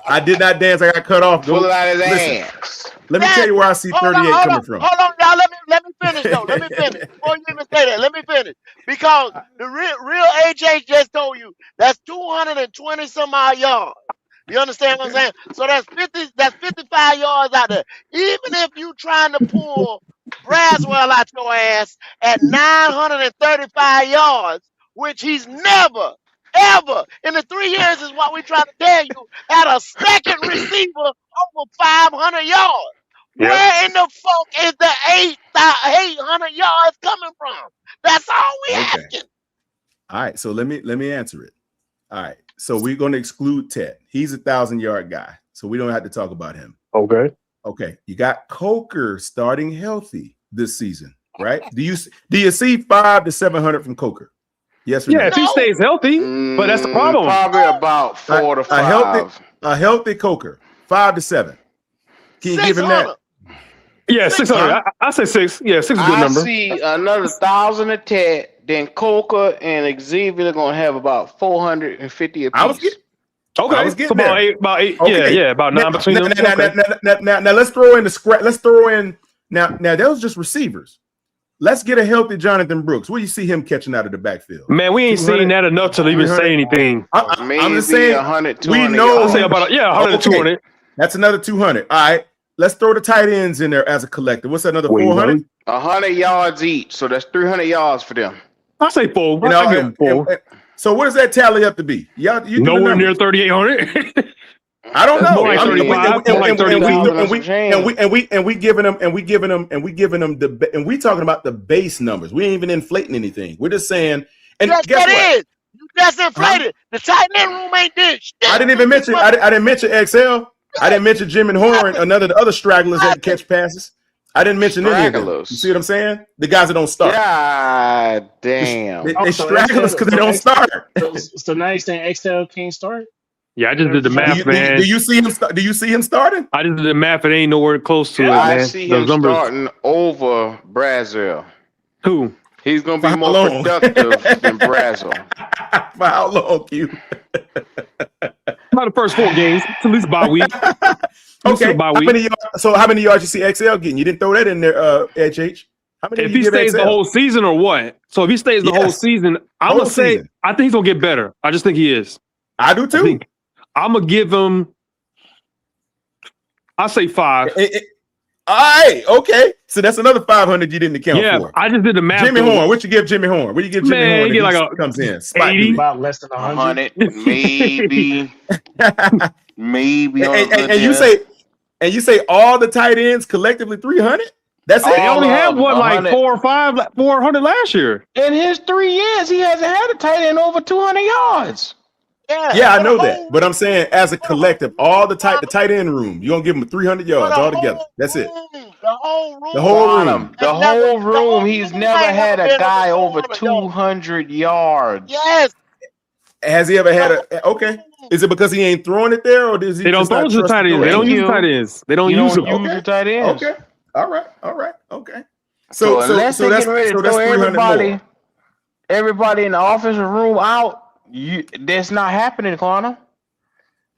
I did not dance. I got cut off. Pull it out of his Listen, ass. let me tell you where I see 38 coming from. Hold on, y'all. Let me finish though. Let me finish. Before you even say that, let me finish. Because the real AJ just told you that's 220 some odd yards. You understand what I'm saying? So that's 55 yards out there. Even if you trying to pull Braswell out your ass at 935 yards, which he's never, ever in the 3 years is what we trying to tell you, at a second receiver over 500 yards. Yep. Where in the fuck is the 800 yards coming from? That's all we Okay. asking. All right, so let me answer it. All right, so we're going to exclude Ted. He's a 1,000-yard guy, so we don't have to talk about him. Okay. Okay, you got Coker starting healthy this season, right? Do you see 500 to 700 from Coker? Yes or Yeah, no? if he stays healthy, but that's the problem. Probably about 4 to 5. A healthy Coker, 5 to 7. Can you give him that? Yeah, 600. I say 6. Yeah, 6 is a good I number. see another 1,000 of Ted. Then Coker and Xavier are gonna have about 450 apiece. I was getting So about there. 8, about 8. Okay. Yeah, about 9 between them. Now let's throw in the scrap. Let's throw in now. Those just receivers. Let's get a healthy Jonathan Brooks. Where do you see him catching out of the backfield? Man, we ain't seen that enough to even say anything. I'm just saying 100, we 200 know. I'll say about 100 to 200. That's another 200. All right. Let's throw the tight ends in there as a collective. What's another 400? 100 yards each, so that's 300 yards for them. I say 4. You know, I give him 4. so what does that tally up to be? Y'all, you do the Nowhere near numbers. 3,800. I don't know. More like 35, more like 32. And we giving them the and we talking about the base numbers. We ain't even inflating anything. We're just saying. And Yes, guess that what? is. You just inflated. The tight end room ain't did shit. I didn't even mention. I didn't mention XL. I didn't mention Jim and Horn. The other stragglers that catch passes. I didn't mention any of them. You see what I'm saying? The guys that don't start. God damn. They stragglers because they don't start. So now you're saying XL can't start? Yeah, I just did the math, man. Do you see him? Do you see him starting? I just did the math. It ain't nowhere close to it, I man. see Those him numbers. starting over Brazil. Who? He's gonna For be how more long? productive than Brazil. For how long, Q? About the first 4 games. It's at least bye week. Okay. Bye How week. many yards you see XL getting? You didn't throw that in there, HH. How many If did he you give stays XL? the whole season or what? So if he stays the whole Yes. season, I'm Whole gonna say season. I think he's gonna get better. I just think he is. I do too. I'm gonna give him. I say 5. All right, okay. So that's another 500 you didn't account Yeah, for. I just did the math. Jimmy though. Horn, what you give Jimmy Horn? What do you give Jimmy Man, Horn? you get if like he a comes in. Spot 80. duty? About less than 100. 100, maybe. on a good And you day. say all the tight ends collectively 300? That's it. They only had what, like 100. 4 or 5, 400 last year. In his 3 years, he hasn't had a tight end over 200 yards. Yeah, I know that, but I'm saying as a collective, all the tight end room, you're gonna give them 300 yards all together. That's it. The whole room. The whole room. The whole room. He's never had a guy over 200 yards. Yes. Has he ever had a? Okay, is it because he ain't throwing it there, or does he? They don't just throw not the trust tight to ends. throw They it? don't use tight ends. They don't You use don't them. use the tight ends. Okay, all right, okay. So unless they that's get ready to that's throw 300 more. everybody in the offensive room out, that's not happening, Connor.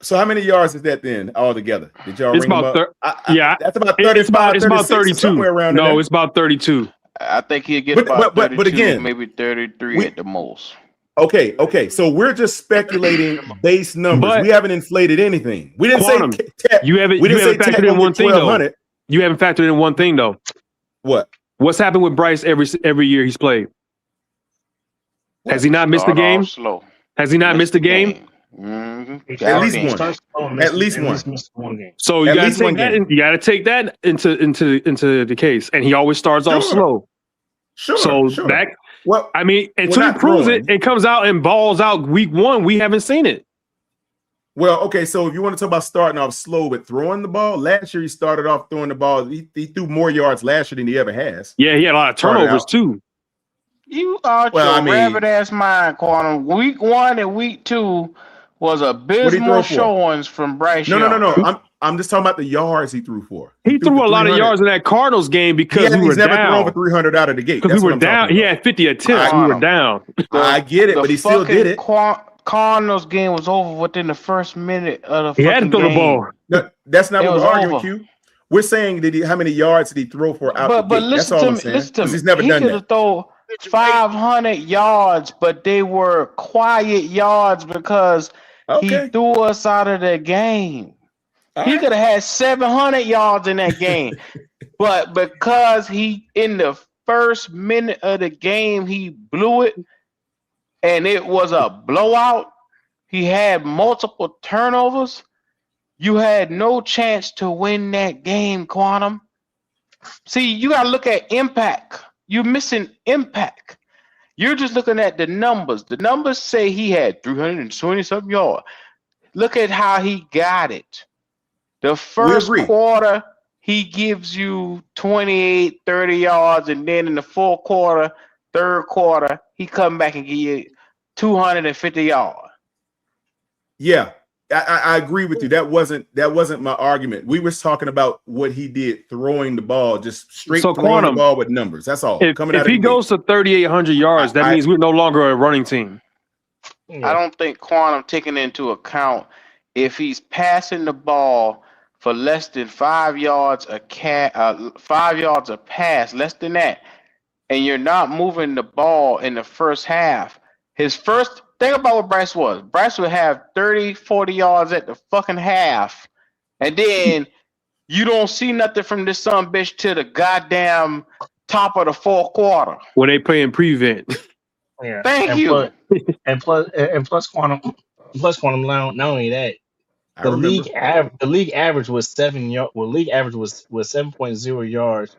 So how many yards is that then altogether? Did y'all It's ring them about up? yeah. That's about It's 35. about 36, 32. somewhere around No, there. it's about 32. I think he'll get But- about but 32, again, maybe 33 at the most. Okay. So we're just speculating base numbers. But- we haven't inflated anything. We didn't Quantum, say Tat. you haven't We didn't say factored Tat in gonna one get thing though. 1,200. You haven't factored in one thing though. What? What's happened with Bryce every year he's played? Has he not missed a Start game? off slow. Has he not missed a game? At least one. At least one. game. So you gotta take that. You gotta take that into the case, and he always starts off slow. Sure. So that. Well, I mean, until he proves it and comes out and balls out week one, we haven't seen it. Well, okay. So if you want to talk about starting off slow but throwing the ball, last year he started off throwing the ball. He threw more yards last year than he ever has. Yeah, he had a lot of turnovers too. You out your rabbit ass mind, Quantum. Week 1 and week 2 was abysmal showings from Bryce. No. I'm just talking about the yards he threw for. He threw a lot of yards in that Cardinals game because we were he's never down. thrown for 300 out of the gate. Because we were down. He had 50 attempts. We were down. I get it, but he still did it. Cardinals game was over within the first minute of the He had to throw the ball. No, that's not It what was we're arguing, over. Q. We're saying how many yards did he throw for out the But gate? listen That's all to I'm me. saying. Listen to me. He's never He done could that. have thrown 500 yards, but they were quiet yards because he threw us out of the game. He could have had 700 yards in that game, but because he in the first minute of the game he blew it, and it was a blowout. He had multiple turnovers. You had no chance to win that game, Quantum. See, you got to look at impact. You're missing impact. You're just looking at the numbers. The numbers say he had 320-something yards. Look at how he got it. The first quarter, he gives you 28, 30 yards, and then in the fourth quarter, third quarter, he come back and give you 250 yards. Yeah, I agree with you. That wasn't my argument. We were talking about what he did throwing the ball, just straight throwing the ball with numbers. That's all. If he goes to 3,800 yards, that means we're no longer a running team. I don't think Quantum taking into account if he's passing the ball for less than 5 yards 5 yards a pass, less than that, and you're not moving the ball in the first half. Think about what Bryce was. Bryce would have 30, 40 yards at the fucking half, and then you don't see nothing from this son bitch to the goddamn top of the fourth quarter. When they playing prevent. Yeah. Thank you. Plus quantum. Not only that, the league average was 7 yards. Well, league average was 7.0 yards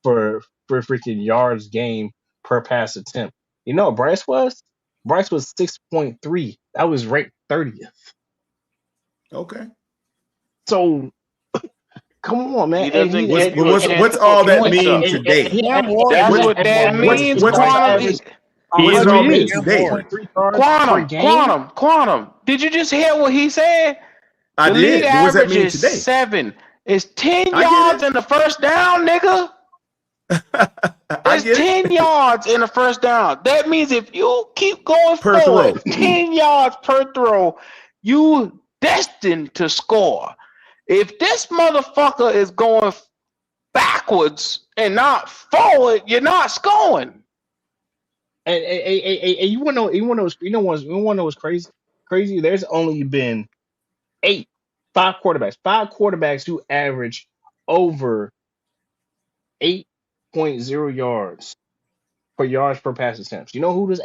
for freaking yards game per pass attempt. You know what Bryce was? Bryce was 6.3. That was ranked 30th. Okay. So come on, man. What's all that mean today? That's what that means. What does it all mean today? Quantum. Did you just hear what he said? I the did. League What does that average mean is today? 7. It's 10 yards in the first down, nigga. It's 10 yards in the first down. That means if you keep going forward, 10 yards per throw, you destined to score. If this motherfucker is going backwards and not forward, you're not scoring. And you wanna know what's crazy? Crazy. There's only been 5 quarterbacks who average over 8.0 yards per pass attempts. You know who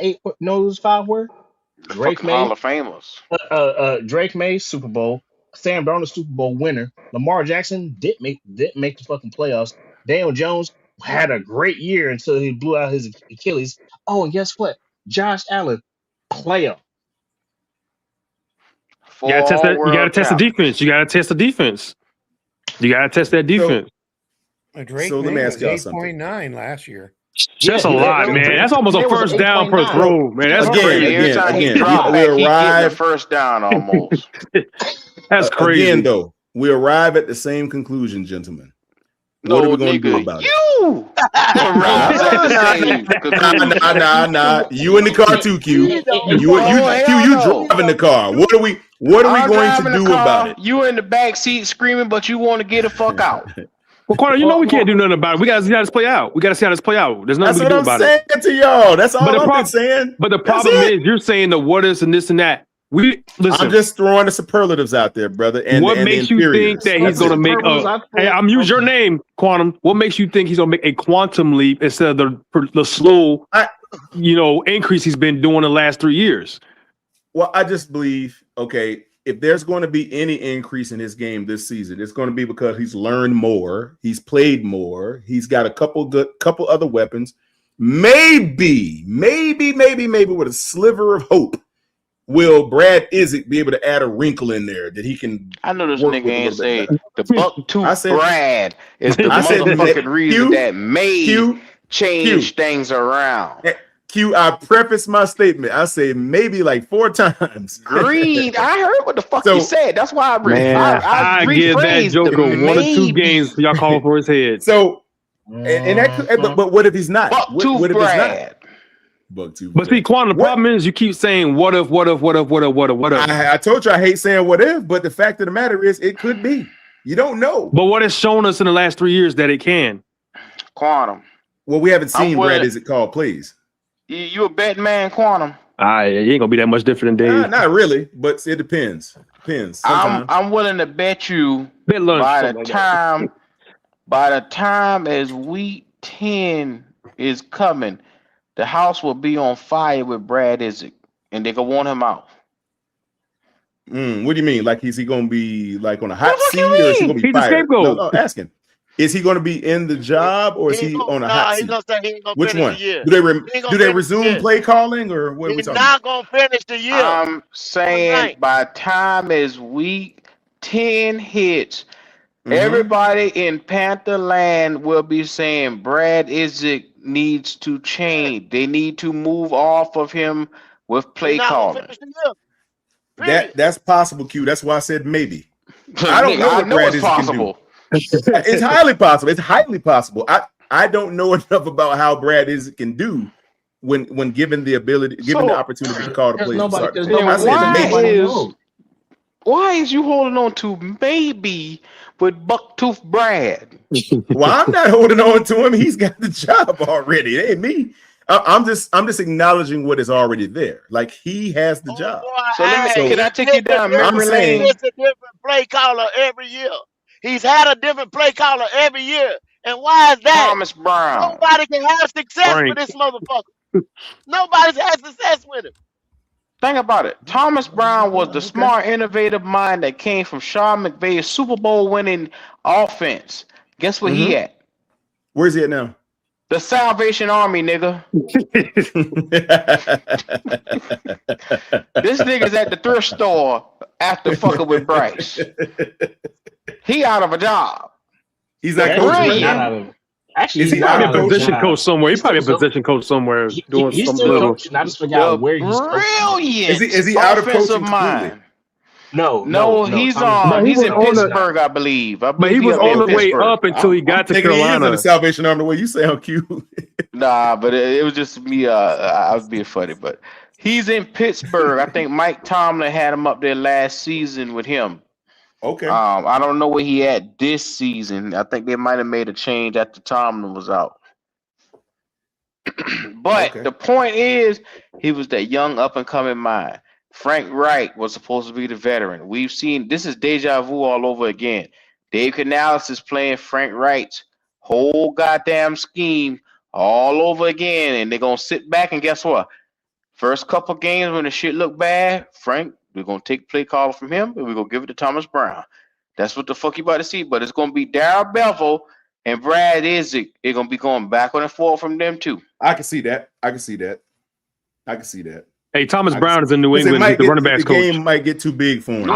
those 5 were? Drake May, Hall of Famers. Drake May, Super Bowl. Sam Darnold, Super Bowl winner. Lamar Jackson didn't make the fucking playoffs. Daniel Jones had a great year until he blew out his Achilles. Oh, and guess what? Josh Allen, playoff. You gotta test the defense. You gotta test the defense. You gotta test that defense. Drake let me ask y'all 8.9 last year. That's a lot, man. That's almost a first down per throw, man. That's crazy. Every time he dropped back, he getting the first down almost. That's crazy. Again, though, we arrive at the same conclusion, gentlemen. What are we going to do about it? You Nah. You in the car too, Q. You driving the car. What are we going to do about it? You in the back seat screaming, but you want to get the fuck out. Well, Quantum, we can't do nothing about it. We got to see how this play out. We got to see how this play out. There's nothing we can do about it. That's what I'm saying to y'all. That's all I've been saying. But the problem is, you're saying the what is and this and that. I'm just throwing the superlatives out there, brother. And what makes you think that he's going to make hey, I'm use your name, Quantum. What makes you think he's going to make a quantum leap instead of the slow, increase he's been doing the last 3 years? Well, I just believe, okay, if there's going to be any increase in his game this season, it's going to be because he's learned more, he's played more, he's got a couple other weapons. Maybe with a sliver of hope, will Brad Isaac be able to add a wrinkle in there that he can? I know this nigga ain't say the buck-tooth Brad is the motherfucking reason that may change things around. Q, I preface my statement. I say maybe like 4 times. Green, I heard what the fuck you said. That's why I give that Joker 1 or 2 games for y'all calling for his head. So, and that could, but what if he's not? Buck-tooth what if Brad. But see, Quantum, the problem is you keep saying what if. I told you I hate saying what if, but the fact of the matter is it could be. You don't know. But what has shown us in the last 3 years that it can? Quantum. Well, we haven't seen Brad Isaac call plays. You a betting man, Quantum? He ain't gonna be that much different than Dave. Not really, but it depends. I'm willing to bet you by the time as week 10 is coming, the house will be on fire with Brad Isaac, and they gonna want him out. What do you mean? Like, is he gonna be like on a hot seat, or is he gonna be He's fired? the scapegoat. No, asking. Is he going to be in the job, or is he on a hot seat? Which one? Do they resume play calling, or what? He's not going to finish the year. I'm saying by time as week 10 hits, everybody in Panther Land will be saying Brad Isaac needs to change. They need to move off of him with play calling. That's possible, Q. That's why I said maybe. I don't know what Brad Isaac can do. It's highly possible. It's highly possible. I don't know enough about how Brad Isaac can do when given the ability, given the opportunity to call the play. Why is you holding on to maybe with Bucktooth Brad? Well, I'm not holding on to him. He's got the job already. It ain't me. I'm just acknowledging what is already there. Like, he has the job. So can I take you down memory lane? It's a different play caller every year. He's had a different play caller every year. And why is that? Thomas Brown. Nobody can have success with this motherfucker. Nobody's had success with him. Think about it. Thomas Brown was the smart, innovative mind that came from Sean McVay's Super Bowl winning offense. Guess where he at? Where's he at now? The Salvation Army, nigga. This nigga's at the thrift store after fucking with Bryce. He out of a job. He's not coaching. Actually, he's probably a position coach somewhere. He's probably a position coach somewhere doing he's something. Still coaching. I just forgot where he's brilliant. Is he out of coaching mind? No, he's in Pittsburgh, I believe. But he was on the way up until he got to Carolina. He is in the Salvation Army. The way you sound cute. Nah, but it was just me. I was being funny, but he's in Pittsburgh. I think Mike Tomlin had him up there last season with him. Okay. I don't know where he at this season. I think they might have made a change after Tomlin was out. But the point is, he was that young up and coming mind. Frank Wright was supposed to be the veteran. We've seen this is deja vu all over again. Dave Canales is playing Frank Wright's whole goddamn scheme all over again, and they're gonna sit back and guess what? First couple games when the shit look bad, Frank, we're gonna take play call from him and we're gonna give it to Thomas Brown. That's what the fuck you about to see. But it's gonna be Darrell Bevell and Brad Isaac. They're gonna be going back and forth from them too. I can see that. Hey, Thomas Brown is in New England. He's the running backs coach. The game might get too big for him.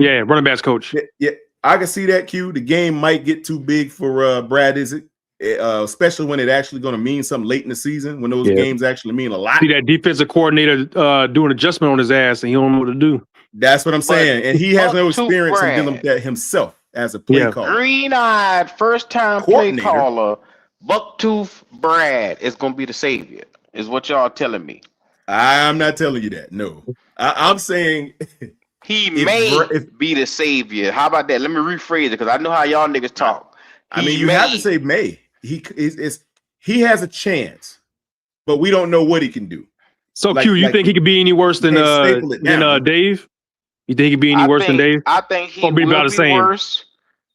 Yeah, running backs coach. Yeah, I can see that, Q. The game might get too big for Brad Isaac, especially when it actually going to mean something late in the season, when those games actually mean a lot. See that defensive coordinator doing adjustment on his ass, and he don't know what to do. That's what I'm saying. And he has no experience in dealing with that himself as a play caller. Green-eyed, first-time play caller, Bucktooth Brad is going to be the savior, is what y'all telling me. I'm not telling you that. No, I'm saying he may be the savior. How about that? Let me rephrase it because I know how y'all niggas talk. You have to say may. He has a chance, but we don't know what he can do. So Q, you think he could be any worse than Dave? You think he could be any worse than Dave? I think he Or be will about the be same? worse.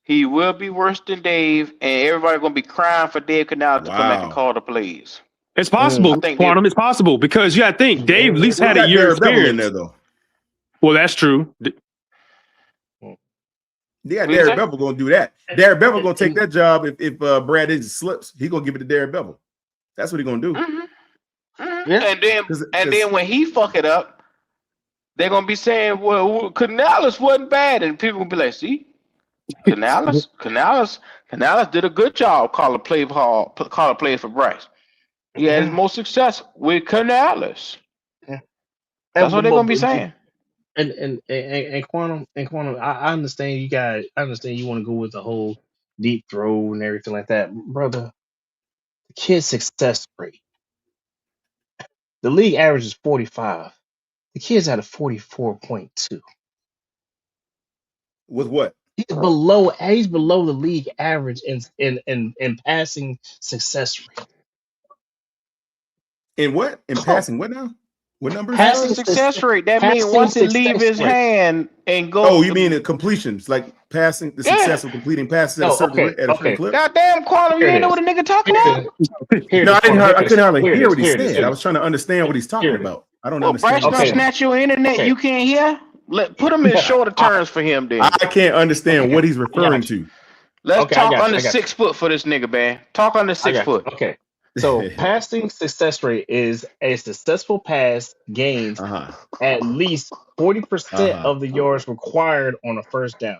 He will be worse than Dave, and everybody gonna be crying for Dave Canales to come back and call the plays. It's possible, Quantum. It's possible because you got to think Dave at least had a year experience. in there though. Well, that's true. Yeah, Derek Bevel gonna do that. Derek Bevel gonna take that job if Brad Idge slips. He gonna give it to Derek Bevel. That's what he gonna do. And then when he fuck it up, they're gonna be saying, "Well, Canales wasn't bad," and people gonna be like, "See, Canales did a good job calling plays for Bryce. He had his most success with Canales." That's what they're gonna be saying. And Quantum, I understand you guys. I understand you want to go with the whole deep throw and everything like that, brother. The kid's success rate. The league average is 45. The kid's at a 44.2. With what? He's below the league average in passing success rate. In what? In passing what now? What numbers? Passing success rate. That means once it leaves his hand and goes. Oh, you mean the completions, like passing the success of completing passes at a certain clip? Goddamn, Quantum, you ain't know what a nigga talking about? No, I couldn't hardly hear what he said. I was trying to understand what he's talking about. I don't understand. Bryce gonna snatch your internet. You can't hear. Put him in shorter terms for him, then. I can't understand what he's referring to. Let's talk under 6 foot for this nigga, man. Talk under 6 foot. Okay. So passing success rate is a successful pass gains at least 40% of the yards required on a first down.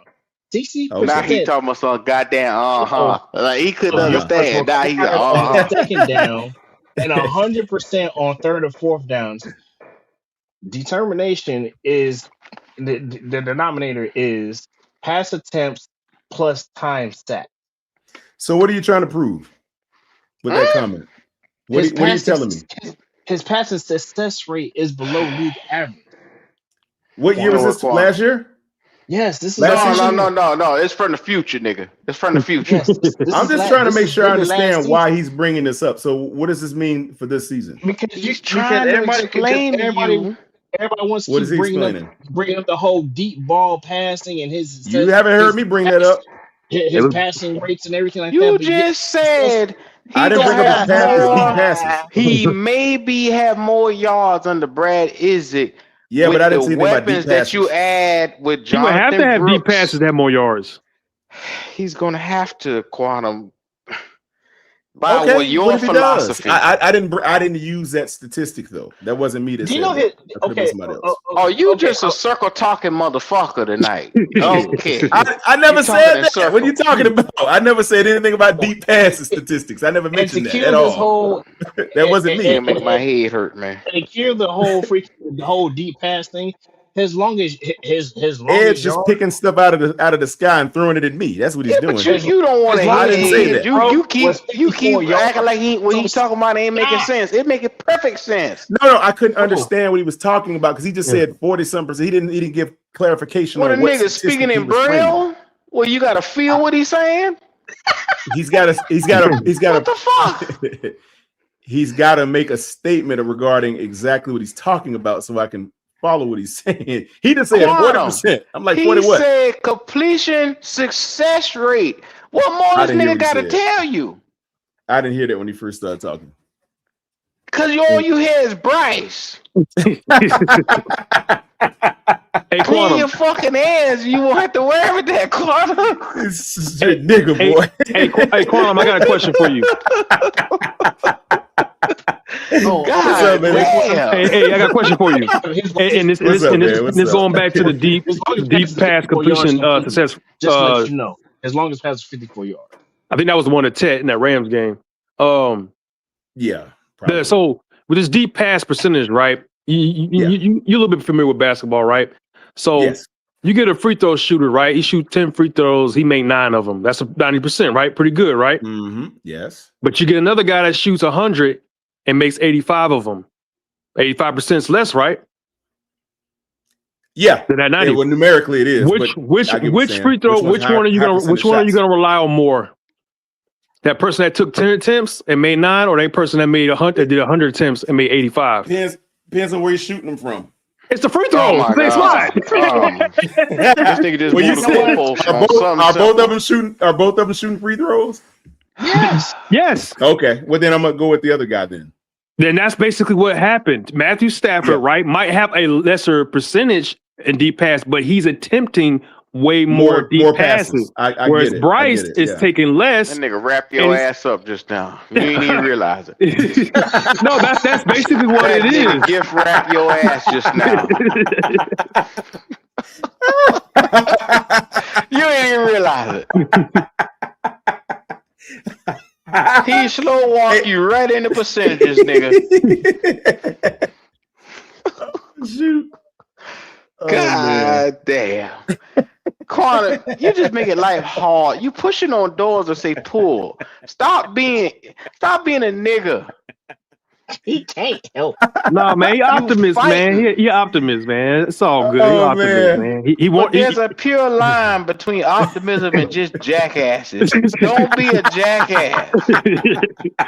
60%. Now he talking about some goddamn like he couldn't understand. Now he's second down and 100% on third or fourth downs. Determination is the denominator is pass attempts plus time stat. So what are you trying to prove with that comment? What are you telling me? His passing success rate is below league average. What year was this? Last year? Yes, this is no. It's from the future, nigga. It's from the future. Yes, I'm just trying to make sure I understand why he's bringing this up. So what does this mean for this season? Because he's trying to explain to you. Everybody wants to keep bringing up the whole deep ball passing and his. You haven't heard me bring that up. His passing rates and everything like that. You just said I didn't bring up his passes. He maybe have more yards under Brad Idge. Yeah, but I didn't see the anything about deep weapons passes. that you add with He would Jonathan have to have Brooks. deep passes to have more yards. He's gonna have to, Quantum. By your if he philosophy. does? I didn't use that statistic though. That wasn't me that said that. You just a circle talking motherfucker tonight. Okay. I never said that. What are you talking about? I never said anything about deep passes statistics. I never mentioned that at all. That wasn't me. It make my head hurt, man. And to cure the whole deep pass thing, as long as Ed's just picking stuff out of the sky and throwing it at me. That's what he's doing. But you don't want to. I didn't say that. You keep acting like what he's talking about ain't making sense. It making perfect sense. No, I couldn't understand what he was talking about because he just said 40-some%. He didn't give clarification What on a what nigga speaking in Braille. Well, you gotta feel what he's saying. He's got what the fuck? He's got to make a statement regarding exactly what he's talking about so I can follow what he's saying. He just said 40%. I'm like, 40 what? He said completion success rate. What more this nigga got to tell you? I didn't hear that when he first started talking. Because all you hear is Bryce. Hey, Clean your fucking ass. You won't have to worry with that, Quantum. This is your nigga, boy. Hey, Quantum, I got a question for you. Oh, God. What's up, man? Hey, I got a question for you. And this going back to the deep pass completion success. Just to let you know, as long as passes 54 yards. I think that was the one at Tet in that Rams game. Yeah. So with this deep pass percentage, right? You're a little bit familiar with basketball, right? So you get a free throw shooter, right? He shoots 10 free throws. He make 9 of them. That's 90%, right? Pretty good, right? Mm-hmm. Yes. But you get another guy that shoots 100 and makes 85 of them. 85% is less, right? Yeah. Than that 90. Well, numerically it is. Which free throw? Which one are you gonna rely on more? That person that took 10 attempts and made 9, or that person that made 100 that did 100 attempts and made 85? Depends on where you're shooting them from. It's the free Oh throws. my Same God. spot. This nigga just Well, you moved the said, goalpost are on both, something are both simple. of them shooting? Are both of them shooting free throws? Yes. Yes. Okay. Well, then I'm gonna go with the other guy then. Then that's basically what happened. Matthew Stafford, right, might have a lesser percentage in deep pass, but he's attempting way more deep passes. I Whereas get it. Bryce I get it. is Yeah. taking less. That nigga wrapped your And- ass up just now. You didn't even realize it. No, that's basically what That it nigga is. gift wrap your ass just now. You ain't even realize it. He slow walk you right into percentages, nigga. Shoot. Oh, man. God damn. Carter, you just make it life hard. You pushing on doors that say pull. Stop being a nigga. He can't help. No, man, he optimist, man. He optimist, man. It's all good. He Oh, optimist, man. man. He But won't. there's a pure line between optimism and just jackasses. Don't be a jackass.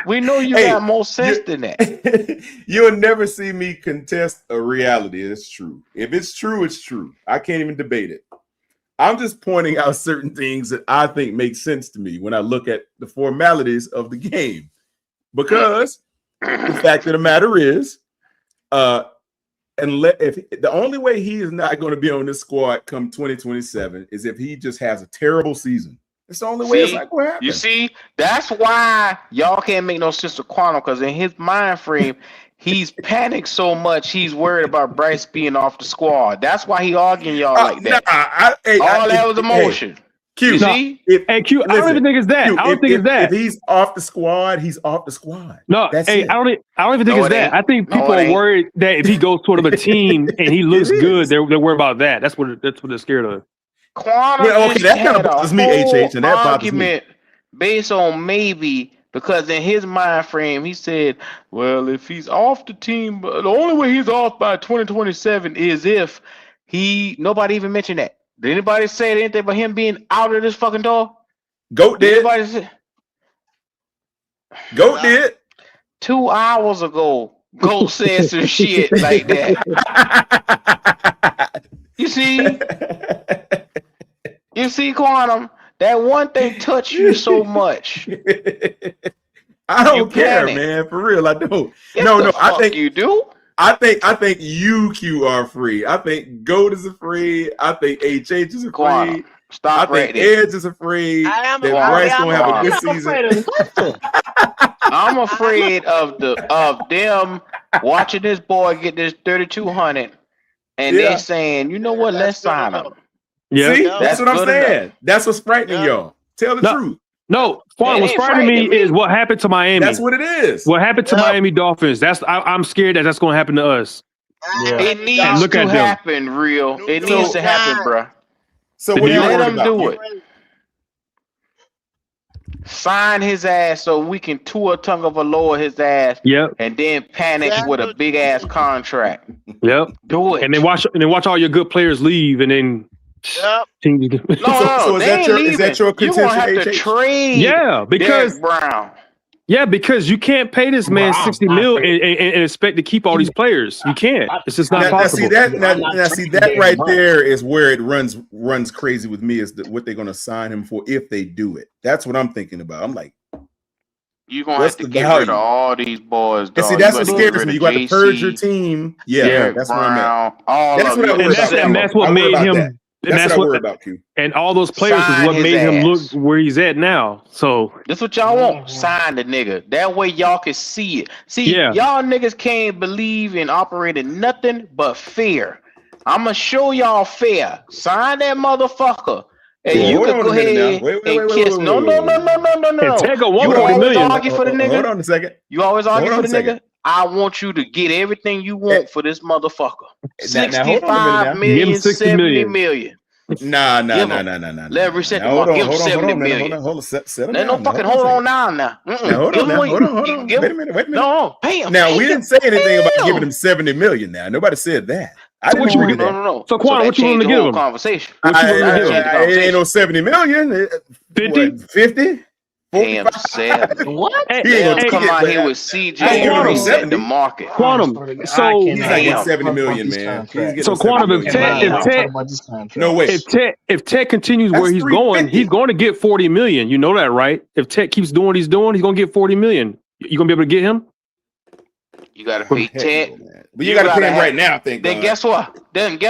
We know you Hey, got more sense than that. You'll never see me contest a reality. It's true. If it's true, it's true. I can't even debate it. I'm just pointing out certain things that I think make sense to me when I look at the formalities of the game. Because the fact of the matter is, if the only way he is not going to be on this squad come 2027 is if he just has a terrible season. It's the only way it's See, not going to happen. you see, that's why y'all can't make no sense of Quantum, because in his mind frame, he's panicked so much he's worried about Bryce being off the squad. That's why he arguing y'all like that. All that was emotion. Q, You see? Hey, Q, I don't even think it's that. Q, I don't think it's that. If he's off the squad, he's off the squad. No, That's hey, it. I don't even think No, it's it that. ain't. I think No, people it are ain't. worried that if he goes sort of a team and he looks It is. good, they're worried about that. That's what they're scared of. Quantum Well, okay, just that kinda had a bothers me, whole HH, and that bothers me. argument based on maybe, because in his mind frame, he said, well, if he's off the team, the only way he's off by 2027 is if nobody even mentioned that. Did anybody say anything about him being out of this fucking door? Goat Did did. anybody say? Goat did. 2 hours ago, Goat said some shit like that. You see? You see, Quantum? That one thing touched you so much. I don't You care, panic. man. For real, I don't. Yes, No, the I fuck think you do. I think you Q are free. I think Goat is afraid. I think HH is afraid. Quantum, I stop right think there. Edge is afraid I am that Wow. Bryce I'm gonna have a I'm good I'm season. afraid of nothing. I'm afraid of them watching this boy get this 3,200, and Yeah. they saying, you know what? Let's That's good sign enough. him. Yeah. See, Yeah. that's what I'm Good saying. enough. That's what's frightening Yeah. y'all. Tell the No. truth. No, Quan, It what's ain't frightening me frightening me. is what happened to Miami. That's what it is. What happened to Yep. Miami Dolphins? I'm scared that that's going to happen to us. Yeah. It And needs look to at them. happen, real. New It York needs to happen, Giants. bruh. So The what are New you York- Let worried him about? do it. Sign his ass so we can Tua Tagovailoa his ass, Yep, and then panic That's with a what- big ass contract. yep. Do it. And then watch all your good players leave, and then Yep. teams. no, So is they that ain't your- leaving. is that your You're gonna have contention, to HH? trade. Yeah, because Derek Brown. because you can't pay this man Wow. $60 million and expect to keep all these players. You can't. It's just not Now possible. see that. I'm Now not see trading that Derek right Brown. there is where it runs crazy with me. Is what they're going to sign him for if they do it. That's what I'm thinking about. I'm like, You're gonna What's have to the get value? rid of all these boys, and dog. see You that's got what to get scares rid me. of You got to purge your JC, team. Yeah, Derek that's where I'm at. Brown, all That's of what I them. worry and about. that's what I worry made about him. that. And That's that's what I worry what. about, Q. And all those players is Sign what his made him look ass. where he's at now. So That's what y'all want. Sign the nigga. That way y'all can see it. See, Yeah. y'all niggas can't believe in operating nothing but fear. I'ma show y'all fear. Sign that motherfucker. And Well, you hold could on go a minute now. ahead Wait, and kiss. No. and Tego You won $30 always million. argue for the Hold nigga. on a second. You always argue Hold for on the a second. nigga. I want you to get everything you want for this motherfucker. Now, hold on a minute now. 65 Give him million, 60 70 million. million. Nah. Give him. Let him reset the market. Give him 70 million. Hold on. Settle Ain't down. no fucking hold on now. Now, hold Give on. him what Hold on. give Wait a him. minute. No, pay him. Now, pay we him, didn't say anything about pay giving him. him 70 million. Now, nobody said that. I didn't what you agree want to that. No. So, Quan, that what you changed willing to the give whole him? conversation. What you willing to That give changed him? the It ain't no conversation. 70 million. 50? 50? Pay him 45. 70. What? Hey, He ain't Let gonna him hey, take come it, out but here with I ain't CJ giving and him no reset the 70. market. Quantum. I So He's not getting cannot Damn. 70 talk about million, these man. He ain't contracts. getting so no 70 Quantum, million. Cannot Damn. talk about these contracts. No way. If Ted continues where That's he's going, he's 350. going to get 40 million. You know that, right? If Ted keeps doing what he's doing, he's going to get 40 million. You going to be able to get him? You gotta pay Heck Ted. no, man. But you You got to pay gotta him have. right now, thank Then God. guess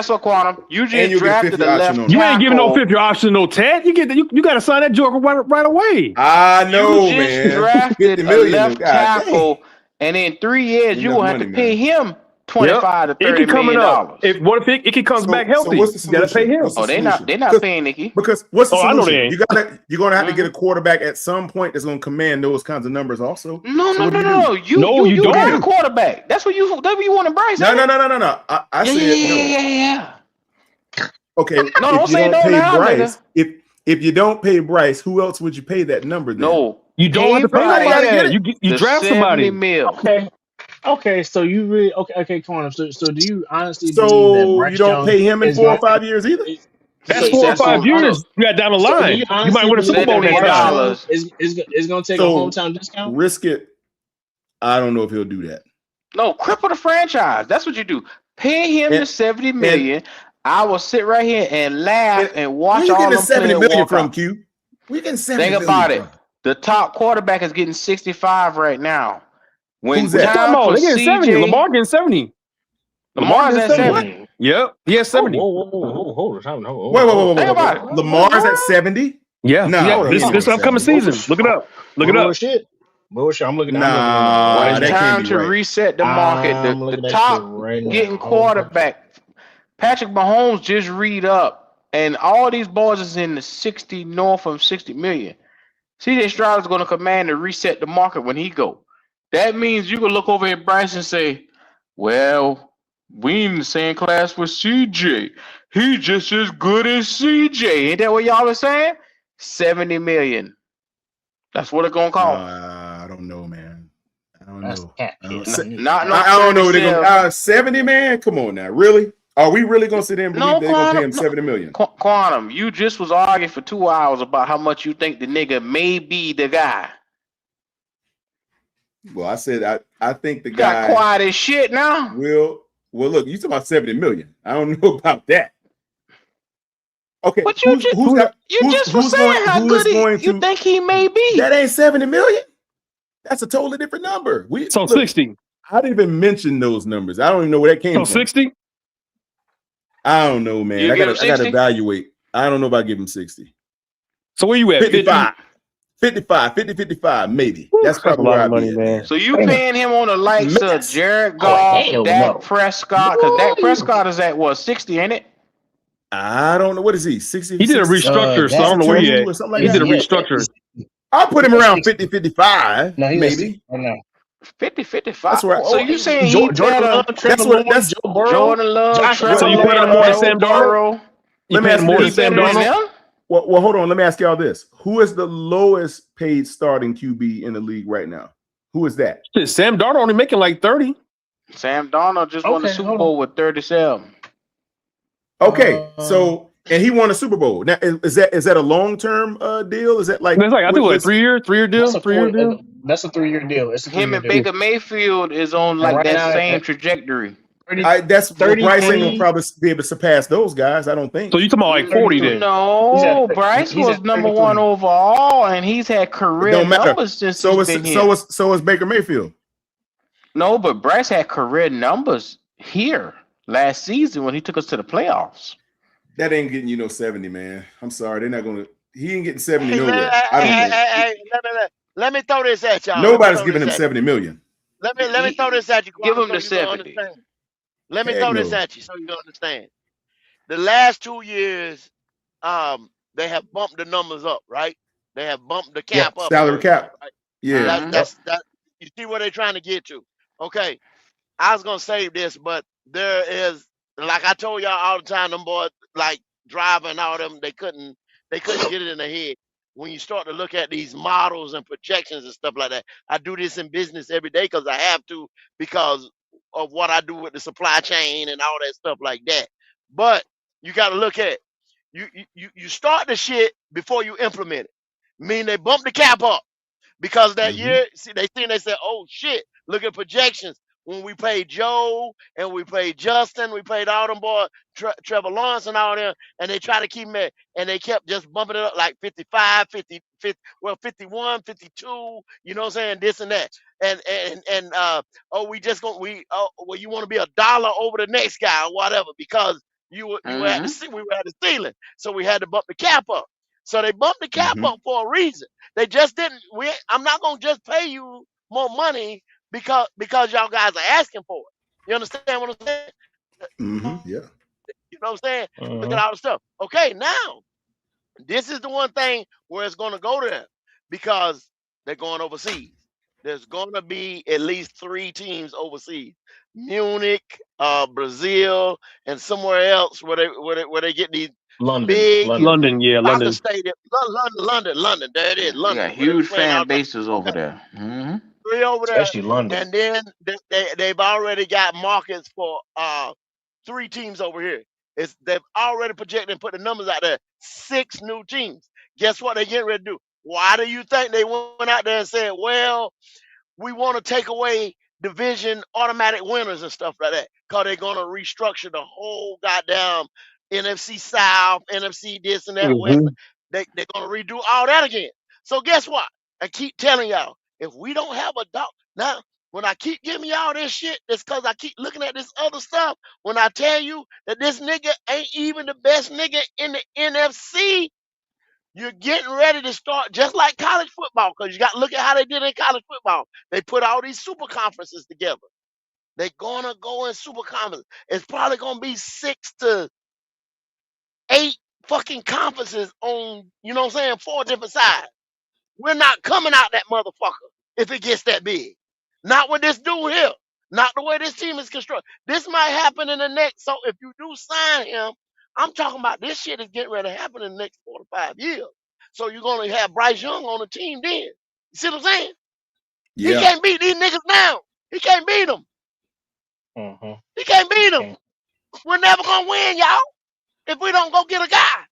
what? Quantum? You And just you'll get a drafted 50 a option left on it. You ain't giving no tackle. 50 option, no Ted. You got to sign that joker right away. I You know, just man. 50 drafted a million, though. left God dang. tackle, and in 3 years Ain't you enough will have to money, pay man. him 25 to It 30 keep coming million up. dollars. What if it comes back So healthy? what's the You got to pay solution? him. What's the Oh, they're solution? not paying Nicky. Because what's the Oh, I know they solution? ain't. You're gonna have to get a Mhm. quarterback at some point that's gonna command those kinds of numbers also. No, So no, what do no, you do? no. You No, you you don't. got a do. quarterback. That's what you want to Bryce, No, ain't no, it? no, no, no, no. I Yeah, said no. yeah. Okay, No, if don't you say don't no pay now, nigga. Bryce, if you don't pay Bryce, who else would you pay that number then? No, You don't have pay to pay Somebody got nobody to get Bryce it. that. You the draft 70 somebody. mil. Okay. So you really okay, Quantum. So do you honestly believe that So you Bryce don't Young pay him in is 4 or going? 5 years either. That's So 4 or so 5 so So years you got down the so do you line. You might honestly win a Super believe $70 Bowl that next million. Bryce time. Young is going to take a So hometown discount? risk it. I don't know if he'll do that. No, cripple the franchise. That's what you do. Pay him the And 70 and million. I will sit right here and laugh and where watch you all getting the them 70 players million walk from, out. Q? Where you getting 70 Think million about it. from? The top quarterback is getting 65 right now. When Who's What you that? talking time about? for They getting 70. CJ, Lamar getting 70. Lamar Lamar's getting at 70. 70. Yep. He has Whoa, 70. hold on, Wait. Think about it. Lamar's at 70? Yeah. No, he This ain't no this upcoming 70. season. Look it up. Look it up. bullshit. I'm looking it up When Nah, right it's that now. can't time be to right. reset the market, I'm the looking at that shit top right getting now. Hold on. quarterback, Patrick Mahomes just read up, and all these boys is in the 60 north of 60 million. CJ Stroud is going to command to reset the market when he go. That means you can look over at Bryce and say, well, we in the same class with CJ. He just as good as CJ. Ain't that what y'all are saying? 70 million. That's what it's going to cost. I don't know, man. I don't That's know. cat I shit. don't, Not no I don't know what they're 37. gonna 70, man. Come on now, really? Are we really gonna sit there and believe No, they're gonna pay him Quantum. No, 70 million? Quantum, you just was arguing for 2 hours about how much you think the nigga may be the guy. Well, I said I think the You got guy quiet as shit now. will. Well, look, you talking about 70 million? I don't know about that. Okay, But you just who's was saying how who is good going you to? think he may be. That ain't 70 million. That's a totally different number. So Look, 60. I didn't even mention those numbers. I don't even know where that came So from. 60? I don't know, man. You I give him gotta 60? evaluate. I don't know about giving 60. So where you at? 55. 55, maybe. That's That's a probably lot where of I'd money, be at. man. So you paying him on the likes of Mess. Jared Oh, Goff, hell Dak no. Prescott, because Dak Prescott is at what, 60, ain't it? I don't know. What is he? 60? He did a 60 restructure, so I don't know where he 62 at. or something like He did a that? restructure. I'll put him He's at around 60. 55, No, he's at 60 maybe. right now. 50, 55. That's right. So you saying he Jordan Love, better Trevor Lawrence, Joe Burrow, Jordan Love, Josh Trevor So you Allen. paying him Lawrence, more than Joe Sam Darnold? Burrow? You Let me paying ask him you more than He this. Sam better than Darnold? them? Well, hold on. Let me ask y'all this. Who is the lowest paid starting QB in the league right now? Who is that? Shit, Sam Darnold only making like 30. Sam Darnold just won the Okay, Super hold Bowl with 37. Okay, so and he won a Super Bowl. Now, is that a long-term deal? Is that like That's like I think what 3-year deal, That's a 3-year deal. That's a 3-year deal. It's a Him 3-year and deal. Baker Mayfield is on And like right that now, same trajectory. 30, that's well, Bryce ain't gonna 33. probably be able to surpass those guys. I don't think. So you talking about like 40 then? No, Bryce He's was at number 33. one overall, and he's had It career don't matter. numbers since So he's is been here. so is Baker Mayfield. No, but Bryce had career numbers here last season when he took us to the playoffs. That ain't getting you no 70, man. I'm sorry, they're not gonna. He ain't getting 70 Hey, nowhere. I don't think. let me throw this at y'all. Nobody's giving him 70 million. Let me throw this at you. Give Quantum, him the so you gonna 70. understand. Let me Heck throw this no. at you so you can understand. The last 2 years, they have bumped the numbers up, right? They have bumped the cap up. Salary and everything, cap. right? Yeah. That's you see where they're trying to get to. Okay. I was gonna save this, but there is, like I told y'all all the time, them boys like driving all them, they couldn't get it in their head. When you start to look at these models and projections and stuff like that, I do this in business every day because I have to, because of what I do with the supply chain and all that stuff like that. But you got to look at you start the shit before you implement it. Mean they bump the cap up. because that year, see, they said, oh shit, look at projections. When we played Joe and we played Justin, we played all them boy, Trevor Lawrence and all them, and they tried to keep me, and they kept just bumping it up like 55, 50, 51, 52, you know what I'm saying, this and that. And oh, we just going well, you want to be $1 over the next guy or whatever, because you were at the we were at the ceiling. So we had to bump the cap up. So they bumped the cap up for a reason. They just didn't I'm not gonna just pay you more money because y'all guys are asking for it. You understand what I'm saying? Yeah. You know what I'm saying? Look at all the stuff. Okay, now this is the one thing where it's gonna go there because they're going overseas. There's gonna be at least 3 teams overseas. Munich, Brazil, and somewhere else where they get these big London, yeah, London. Stadium. London. There it is, London. They got huge fan bases over there. 3 over there, especially London. And then they've already got markets for 3 teams over here. They've already projected and put the numbers out there. 6 new teams. Guess what they're getting ready to do? Why do you think they went out there and said, well, we want to take away division automatic winners and stuff like that? Because they're going to restructure the whole goddamn NFC South, NFC this and that, West. They're going to redo all that again. So guess what? I keep telling y'all, if we don't have a dog, now, when I keep giving y'all this shit, it's because I keep looking at this other stuff. When I tell you that this nigga ain't even the best nigga in the NFC, you're getting ready to start just like college football, because you got to look at how they did in college football. They put all these super conferences together. They're going to go in super conferences. It's probably going to be 6 to 8 fucking conferences on, you know what I'm saying, 4 different sides. We're not coming out that motherfucker if it gets that big. Not with this dude here. Not the way this team is constructed. This might happen in the next. So if you do sign him, I'm talking about this shit is getting ready to happen in the next 4 to 5 years. So you're going to have Bryce Young on the team then. You see what I'm saying? Yeah. He can't beat these niggas now. He can't beat them. He can't beat them. We're never going to win, y'all, if we don't go get a guy.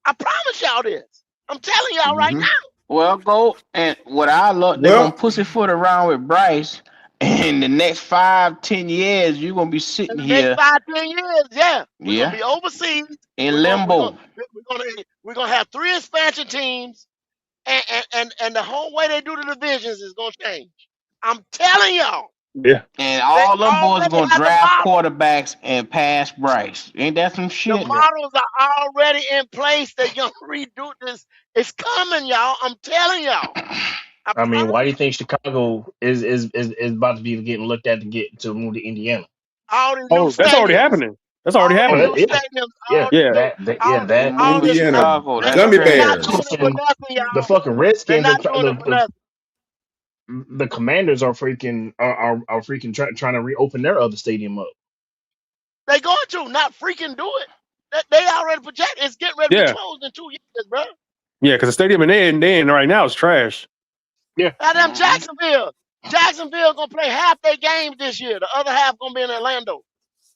I promise y'all this. I'm telling y'all right now. Well, go and what I love, they're gonna pussyfoot around with Bryce. In the next 5-10 years, you're gonna be sitting here. Next 5-10 years, yeah. We're gonna be overseas in limbo. We're gonna have 3 expansion teams, and the whole way they do the divisions is gonna change. I'm telling y'all. Yeah. And all them boys are gonna draft quarterbacks and pass Bryce. Ain't that some shit? The models are already in place. They're gonna redo this. It's coming, y'all. I'm telling y'all. I mean, why do you think Chicago is about to be getting looked at to move to Indiana? Oh, that's already happening. That's already happening. That Indiana, Gummy Bears. The fucking Redskins, the Commanders are freaking trying to reopen their other stadium up. They going to not freaking do it. They already project. It's getting ready to be closed in 2 years, bro. Yeah, because the stadium in right now is trash. Yeah. Goddamn Jacksonville. Jacksonville gonna play half their games this year. The other half gonna be in Orlando.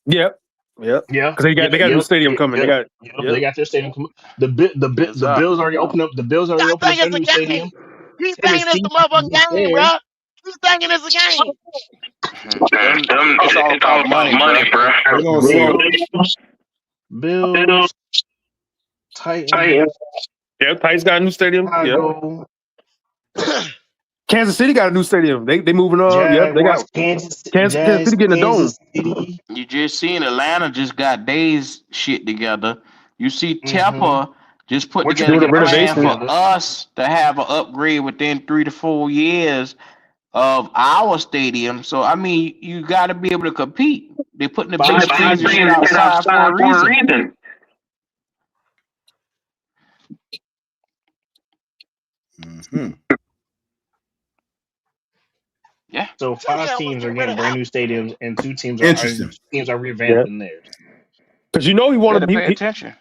Yep. Yeah. Because they got a new stadium coming. They got their stadium coming. The Bills already opened up. The Bills already opened up their new stadium. He's thinking it's a motherfucking game, bro. He's thinking it's a game. It's all about money, bro. Bills, Titans. Yeah, Titans got a new stadium. Yeah. Kansas City got a new stadium. They moving on. Yep, they got Kansas City getting a dome. You just seen Atlanta just got Days shit together. You see Tampa just put together a plan for us to have an upgrade within 3 to 4 years of our stadium. So I mean, you got to be able to compete. They're putting the big screens and shit outside for a reason. Yeah. So 5 teams are getting brand new stadiums, and 2 teams are revamping theirs. Because he wanted to pay attention.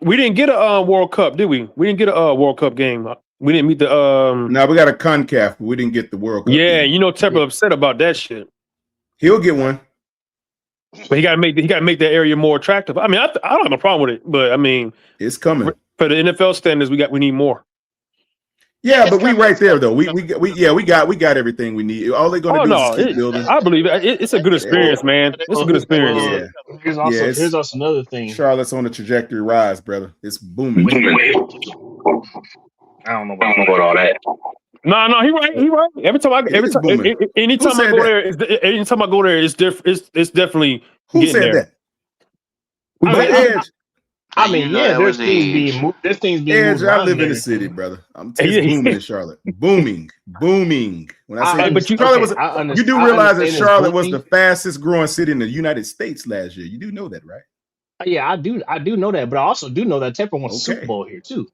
We didn't get a World Cup, did we? We didn't get a World Cup game. We didn't meet the. No, we got a CONCACAF. We didn't get the World Cup. Yeah, game. Tepper upset about that shit. He'll get one, but he got to make that area more attractive. I mean, I don't have a problem with it, but I mean, it's coming for the NFL standards. We need more. Yeah, It's but we coming. right there though. We got everything we need. All they're gonna Oh do is no, just keep building. I believe it. It's a good experience, man. It's a good experience. Yeah, Here's yeah. also another thing. Charlotte's on a trajectory rise, brother. It's booming. I don't know about all that. No, he right. Anytime I go there, it's definitely Who getting said there. that? Edge. I mean, yeah, there's things being Edge, moved I around live in and the city, everything. brother. It's booming in Charlotte. Booming. When I say Charlotte was, you do realize that Charlotte was the fastest growing city in the United States last year. You do know that, right? Yeah, I do know that, but I also do know that Temper wants a Super Bowl here too.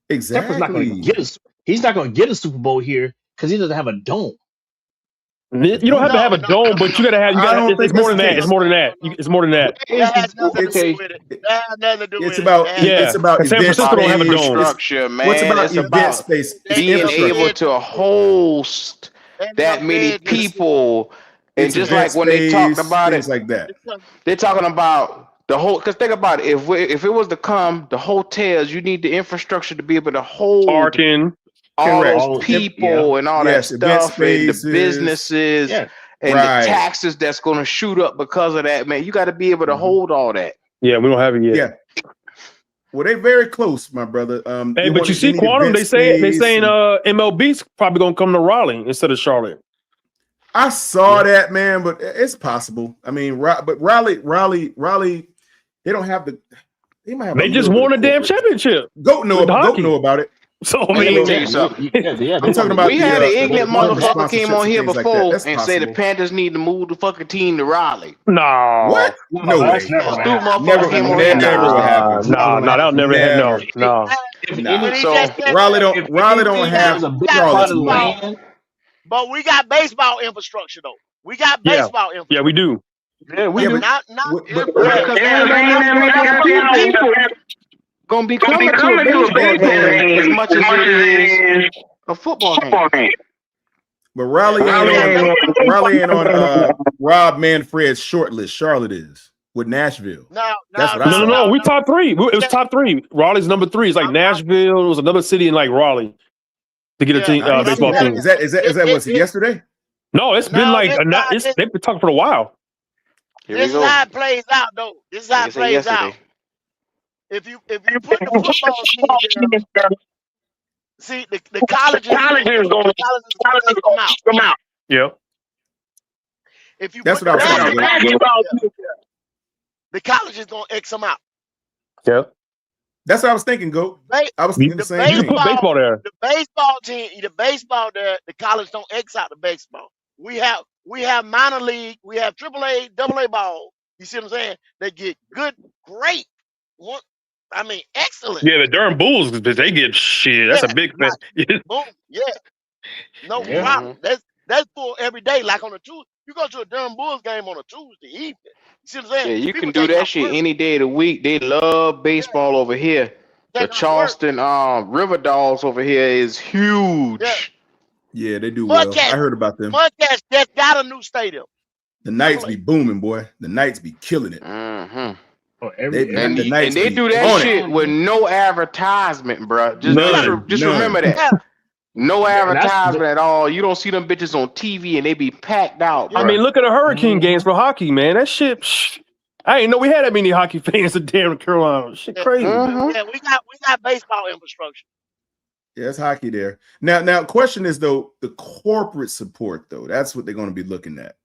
Exactly. Temper's not going to get he's not going to get a Super Bowl here because he doesn't have a dome. You don't have to have a dome, but you gotta have. It's more than that. It's more than that. It's more than that. That has nothing to do with it. That has nothing to do with It's about San Francisco don't have a dome. Infrastructure, man. What's about it's event about space? being able to host that many people, and It's just event like when they talked space, about things it, like that. they're talking about the whole. Because think about it, if it was to come, the hotels, you need the infrastructure to be able to hold parking. all Correct. those people and all that event stuff, and the spaces. businesses and Right. the taxes that's going to shoot up because of that, man. You got to be able to hold all that. Yeah, we don't have it yet. Yeah. Well, they're very close, my brother. Hey, but you see, Quantum, they saying MLB's probably gonna come to Raleigh instead of Charlotte. I saw that, man, but it's possible. I mean, but Raleigh, they don't have the. They might have. They just won a damn championship. Goat know about it. So Let me tell you something. I'm talking about. We had an ignorant motherfucker sponsorships came on and here things like before that. and That's say the possible. Panthers need to move the fucking team to Raleigh. No. What? No way. Stupid motherfucker came on here. Never will happen. No, that'll never happen. No. So Raleigh don't have Charlotte. But we got baseball infrastructure though. We got baseball infrastructure. Yeah, we do. Yeah, we do. Not Gonna be coming to a baseball game as much as it is a football game. But Raleigh ain't on Rob Manfred's short list. Charlotte is with Nashville. That's what I saw. No. We top three. It was top three. Raleigh's number 3. It's like Nashville. It was another city in like Raleigh to get a team, baseball team. Is that what's yesterday? No, it's been like they've been talking for a while. This is how it plays out, though. This is how it plays out. If you put the football team there, see the colleges gonna come out. Yeah. If you That's put what I was saying. the college is gonna X them out. Yeah. That's what I was thinking, Go. I was thinking the same You thing. can put baseball there. The baseball team, the baseball there, the college don't X out the baseball. We have minor league, we have AAA, AA ball. You see what I'm saying? They get great. Excellent. Yeah, the Durham Bulls, they get shit. That's a big thing. Boom. Yeah. No problem. That's full every day. Like on a Tuesday, you go to a Durham Bulls game on a Tuesday evening. You see what I'm saying? Yeah, you People can do take that off shit work. any day of the week. They love baseball over here. The Charleston River Dogs over here is huge. Yeah, they do well. Mudcats, I heard about them. Mudcats just got a new stadium. The Knights be booming, boy. The Knights be killing it. Mm-hmm. The And Knights they be do that on shit it. with no advertisement, bro. Just None. remember that. No advertisement at all. You don't see them bitches on TV and they be packed out. I mean, look at the Hurricane games for hockey, man. That shit. I ain't know we had that many hockey fans in damn Carolina. Shit, crazy. Yeah, we got baseball infrastructure. Yeah, it's hockey there. Now, question is though the corporate support though. That's what they're going to be looking at.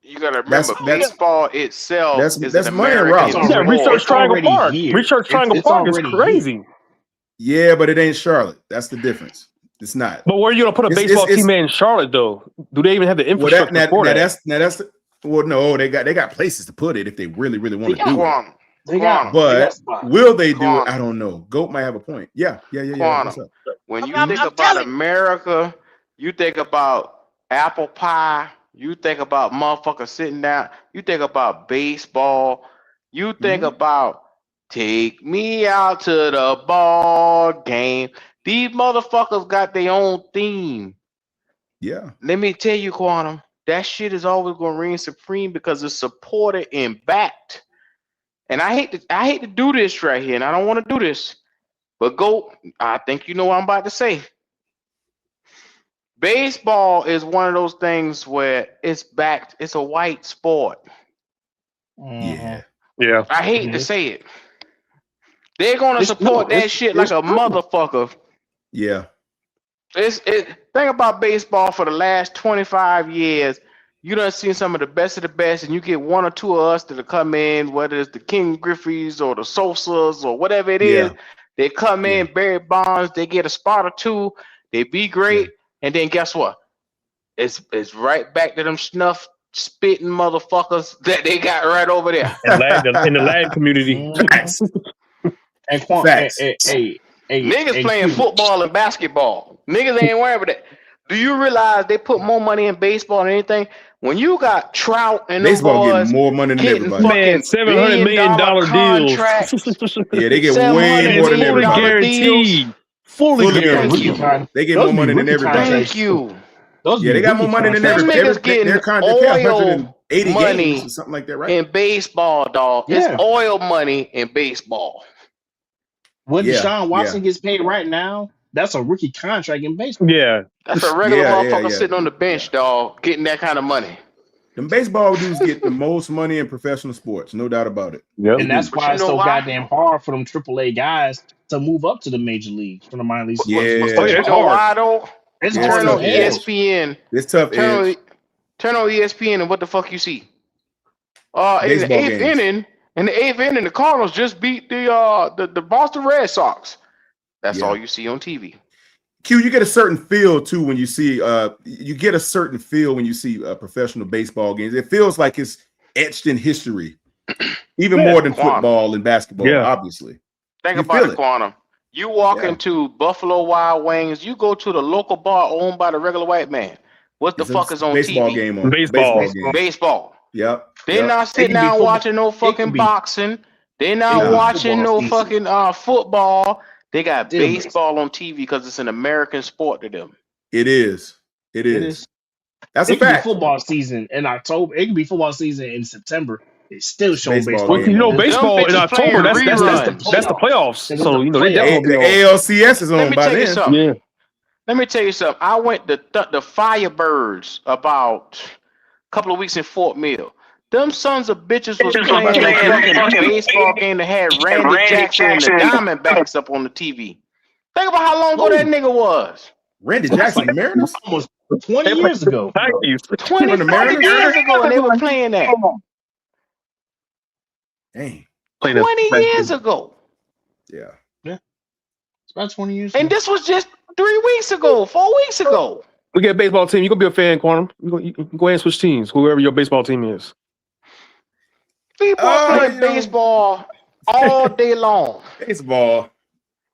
You gotta remember, baseball itself is that's an money in American Raleigh. Yeah, Research Triangle Park. here. Research Triangle It's Park is already crazy. Yeah, but it ain't Charlotte. That's the difference. It's not. But where are you gonna put a It's- baseball it's- team in Charlotte though? Do they even have the Well, infrastructure for that? well, no, they got places to put it if they really want to do it. They got But spots. will they do it? Quantum. I don't know. Goat might have a point. Yeah. What's Quantum. up? When you I'm think about telling you. America, you think about apple pie, you think about motherfuckers sitting down, you think about baseball, you think about take me out to the ball game. These motherfuckers got their own theme. Yeah. Let me tell you, Quantum, that shit is always gonna reign supreme because it's supported and backed. And I hate to do this right here, and I don't want to do this, but I think you know what I'm about to say. baseball is one of those things where it's a white sport. Yeah. Yeah. I hate to say it. They're gonna support that shit like a motherfucker. Yeah. Think about baseball for the last 25 years. You done seen some of the best, and you get one or two of us that come in, whether it's the King Griffey's or the Sosas or whatever it is. They come in, Barry Bonds, they get a spot or two, they be great, and then guess what? It's right back to them snuff spitting motherfuckers that they got right over there. In the Latin community. And niggas playing football and basketball. Niggas ain't worried about that. Do you realize they put more money in baseball than anything? When you got Trout and baseball them boys getting more money than everybody. Man, $700 million deals. Yeah, they get way more than everybody. Guaranteed. Fully guaranteed. They get more money than everybody. Thank you. Yeah, they got more money than everybody. Niggas getting oil 180 money games or something like that, right? in baseball, dog. Yeah. It's oil money in baseball. What Deshaun Watson gets paid right now, that's a rookie contract in baseball. Yeah. That's a regular motherfucker sitting on the bench, dog, getting that kind of money. Them baseball dudes get the most money in professional sports, no doubt about it. Yep. And that's why it's so goddamn hard for them AAA guys to move up to the major leagues from the minor leagues. Yeah. It's hard. It's turn hard on ESPN. It's tough. Turn on ESPN and what the fuck you see? In the eighth inning, the Cardinals just beat the Boston Red Sox. That's all you see on TV. Q, you get a certain feel too when you see professional baseball games. It feels like it's etched in history, even more than football and basketball. Obviously, think about it, Quantum. You walk into Buffalo Wild Wings, you go to the local bar owned by the regular white man. What the fuck is on baseball TV? Game on baseball. Baseball. Yep. They're not sitting down watching no fucking boxing. They're not watching no fucking football. They got baseball on TV because it's an American sport to them. It is. That's a fact. Football season in October. It can be football season in September. It's still showing baseball. Well, you know, baseball in October, that's the playoffs. So, you know, they definitely the ALCS is on by then. Yeah. Let me tell you something. I went to the Firebirds about a couple of weeks in Fort Mill. Them sons of bitches was playing a fucking baseball game that had Randy Jackson and the Diamondbacks up on the TV. Think about how long ago that nigga was. Randy Jackson, the Mariners? Almost 20 years ago. 20 years ago, and they were playing that. Dang. 20 years ago. Yeah. It's about 20 years and ago. this was just 3 weeks ago, 4 weeks ago. We get a baseball team. You gonna be a fan, Quantum. You can go ahead and switch teams, whoever your baseball team is. People play baseball all day long. Baseball,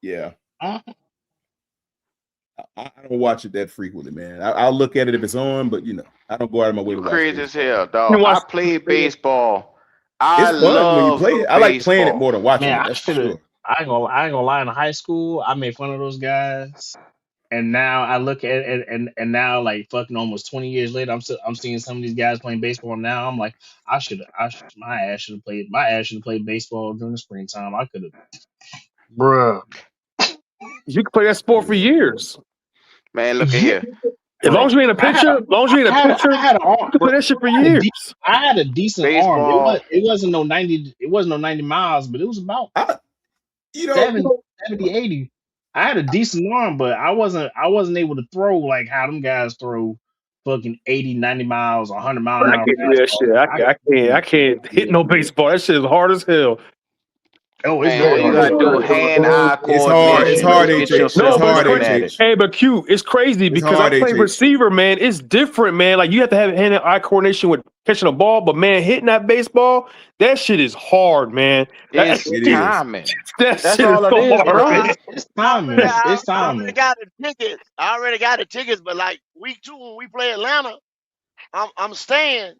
yeah. I don't watch it that frequently, man. I'll look at it if it's on, but I don't go out of my way to watch it. Crazy as hell, dog. I played baseball. It's fun when you play it. I like playing it more than watching it. That's for sure. I ain't gonna lie. In high school, I made fun of those guys, and now I look at it, and now like fucking almost 20 years later, I'm seeing some of these guys playing baseball now. I'm like, my ass should have played baseball during the springtime. I could have, bruh. You can play that sport for years, man. Look at here. As long as you ain't a pitcher, you can play that shit for years. I had a decent arm. It wasn't no 90. It wasn't no 90 miles, but it was about 70, 80. I had a decent arm, but I wasn't able to throw like how them guys throw fucking 80, 90 miles, 100 miles an hour. I can't do that shit. I can't hit no baseball. That shit is hard as hell. Oh, it's man, you gotta do hand-eye coordination. It's hard, HH. Hey, but Q, it's crazy because I play receiver, man. It's different, man. Like you have to have hand-eye coordination with catching a ball, but man, hitting that baseball, that shit is hard, man. It's timing. That's all it is, bro. It's timing. It's timing. I already got the tickets, but like week 2 when we play Atlanta, I'm staying,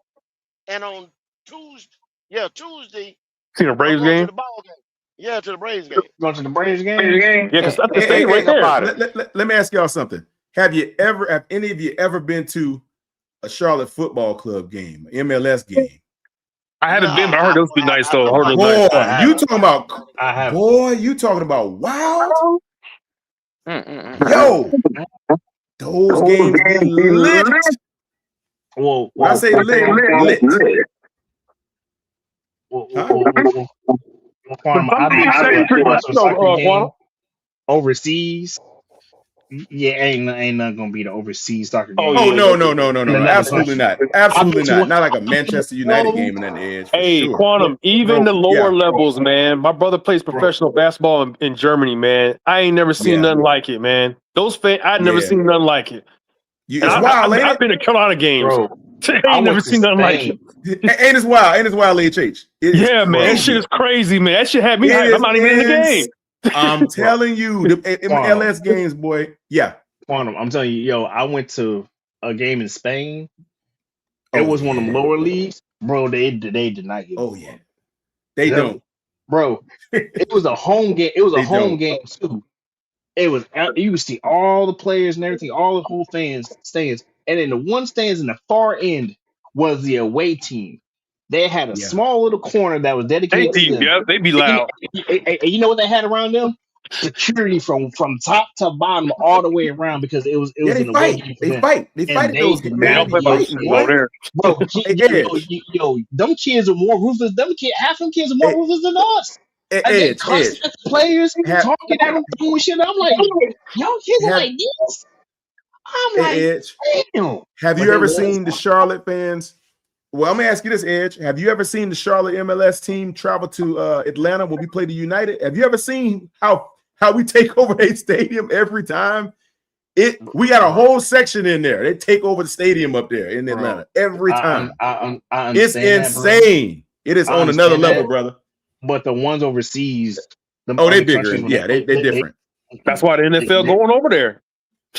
and on Tuesday. See the Braves game? Yeah, to the Braves game. Going to the Braves game? Yeah, because that's the thing right there. Let me ask y'all something. Have any of you ever been to a Charlotte Football Club game, MLS game? I haven't been, but I heard those be nice though. You talking about wow? Yo, Those games be lit. Well, When I say lit, lit. Quantum, I've been to a soccer game overseas. Yeah, ain't not gonna be the overseas soccer game. Oh no. Absolutely not. Absolutely not. Not like a Manchester United game in the edge. Hey, sure. Quantum, even the lower levels, man. My brother plays professional basketball in Germany, man. I ain't never seen nothing like it, man. Those fans, I've never seen nothing like it. It's wild, ain't it? I've been to Carolina games. I ain't never seen nothing like it. Ain't it's wild? Ain't it's wild, HH? Yeah, man. That shit is crazy, man. That shit had me hyped. I'm not even in the game. I'm telling you, in my LS games, boy. Yeah. Quantum, I'm telling you, yo, I went to a game in Spain. It was one of them lower leagues. Bro, they did not get They don't. Bro, it was a home game. It was a home game too. It was, you could see all the players and everything, all the whole stands. And then the one stands in the far end was the away team. They had a small little corner that was dedicated to them. Yeah, they be loud. And you know what they had around them? Security from top to bottom all the way around, because it was they an fight. away game. They fight. They fight those man. Bro, yo, them kids are more ruthless. Half them kids are more ruthless than us. Edge. Players talking at them, doing shit. I'm like, y'all kids are like this. I'm like, Edge. Damn. Have you ever seen the Charlotte fans? Well, I'm gonna ask you this, Edge. Have you ever seen the Charlotte MLS team travel to Atlanta when we play the United? Have you ever seen how we take over a stadium every time? We got a whole section in there. They take over the stadium up there in Atlanta every time. I it's insane. It is on another level, brother. But the ones overseas, they bigger. Yeah, they different. That's why the NFL going over there.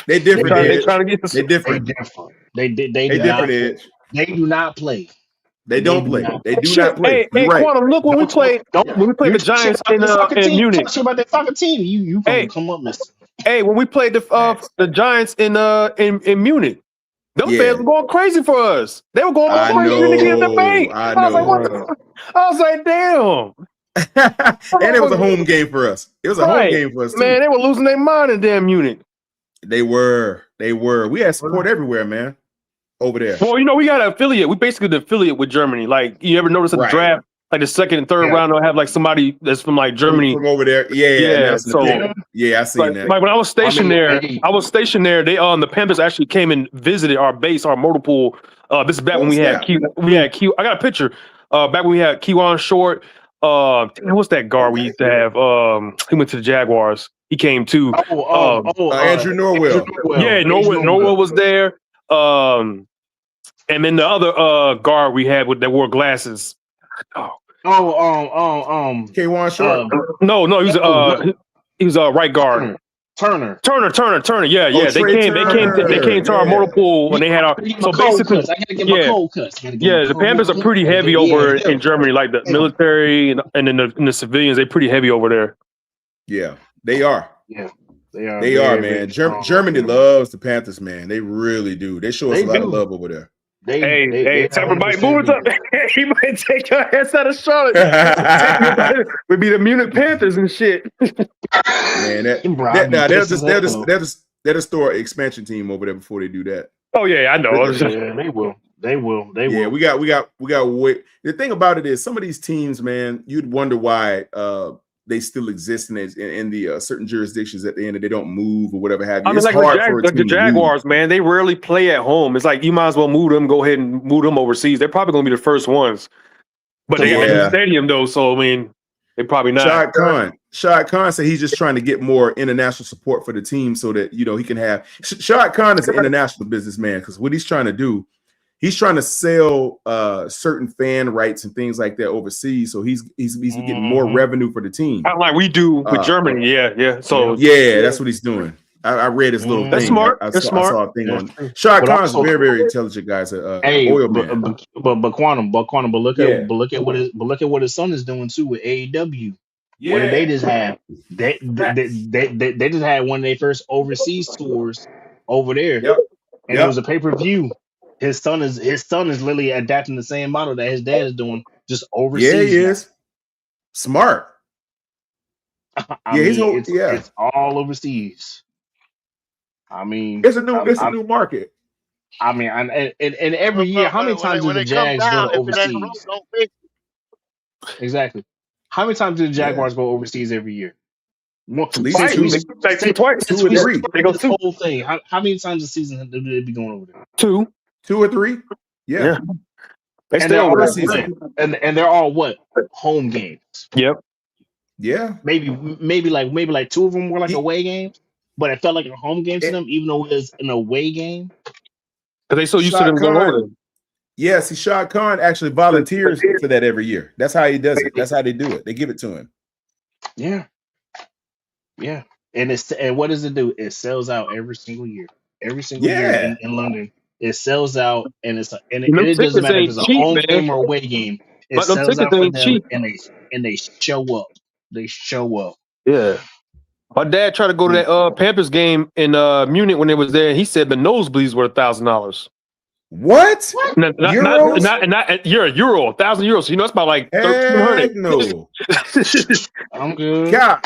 They different. They trying to get They different. They different. Edge. They do not play. They don't play. They do not play. Hey, Quantum, look when we played the Giants in Munich. Talk about that soccer team. You come up, mister. Hey, when we played the Giants in Munich, them fans were going crazy for us. They were going crazy to get in the bank. I was like, what the? I was like, damn. And it was a home game for us. It was a home game for us, too. Man, they were losing their mind in damn Munich. They were. We had support everywhere, man. Over there. Well, we got an affiliate. We basically the affiliate with Germany. Like, you ever notice at the draft, like the second and third round, they'll have like somebody that's from like Germany from over there. Yeah. So I seen that. Like when I was stationed there, They the Panthers actually came and visited our base, our motor pool. This is back when we had Q. I got a picture. Back when we had Kewan Short. What's that guard we used to have? He went to the Jaguars. He came too. Andrew Norwell. Yeah, Norwell was there. And then the other guard we had that wore glasses. Kewan Short. No, he was a right guard. Turner. Yeah. They came to our motor pool when they had our. So basically, the Panthers are pretty heavy over in Germany, like the military and then the civilians. They're pretty heavy over there. Yeah, they are. Yeah. They are. They are, man. Germany loves the Panthers, man. They really do. They show us a lot of love over there. Hey, Tapper might move it up. He might take your ass out of Charlotte. Would be the Munich Panthers and shit. Man, they'll just throw an expansion team over there before they do that. Oh yeah, I know. Yeah, they will. Yeah, we got. The thing about it is, some of these teams, man, you'd wonder why they still exist in the certain jurisdictions at the end, and they don't move or whatever have you. I mean, like the Jaguars, man, they rarely play at home. It's like you might as well move them. Go ahead and move them overseas. They're probably going to be the first ones, but they got the stadium though. So I mean, they probably not. Shad Khan said he's just trying to get more international support for the team so that he can have. Shad Khan is an international businessman because what he's trying to do. He's trying to sell certain fan rights and things like that overseas, so he's getting more revenue for the team. Kind of like we do with Germany, yeah. So that's what he's doing. I read his little thing. That's smart. I saw a thing on. Shad Khan's a very, very intelligent guy. Oil man. But Quantum, look at what his son is doing too with AEW. Yeah. What did they just have? They just had one of their first overseas tours over there, and it was a pay-per-view. His son is literally adapting the same model that his dad is doing, just overseas. Yeah, he is smart. It's all overseas. I mean, It's a new market. I mean, and every year, how many times do when the it come Jags go down, to if it ain't broke, overseas? don't fix Exactly. How many times do the Yeah. Jaguars go overseas every year? At least twice. Since Two or we three. started this whole thing, how many times a season do they be going over there? Two or three. Yeah. They And stay they're over all there. and they're all what? Home games. Yep. Yeah. Maybe like two of them were like away games, but it felt like a home game to them, even though it was an away game. Because they so used to them going over there. Yeah, see, Shad Khan actually volunteers for that every year. That's how he does it. That's how they do it. They give it to him. Yeah. Yeah. And what does it do? It sells out every single year. Every single year in London. It sells out, and it doesn't matter if it's a home game or away game. It sells out for them, and they show up. They show up. Yeah. My dad tried to go to that Panthers game in Munich when they was there. He said the nosebleeds were $1,000. What? Not Euro, €1,000. You know, it's about like 1,300. No. I'm good. God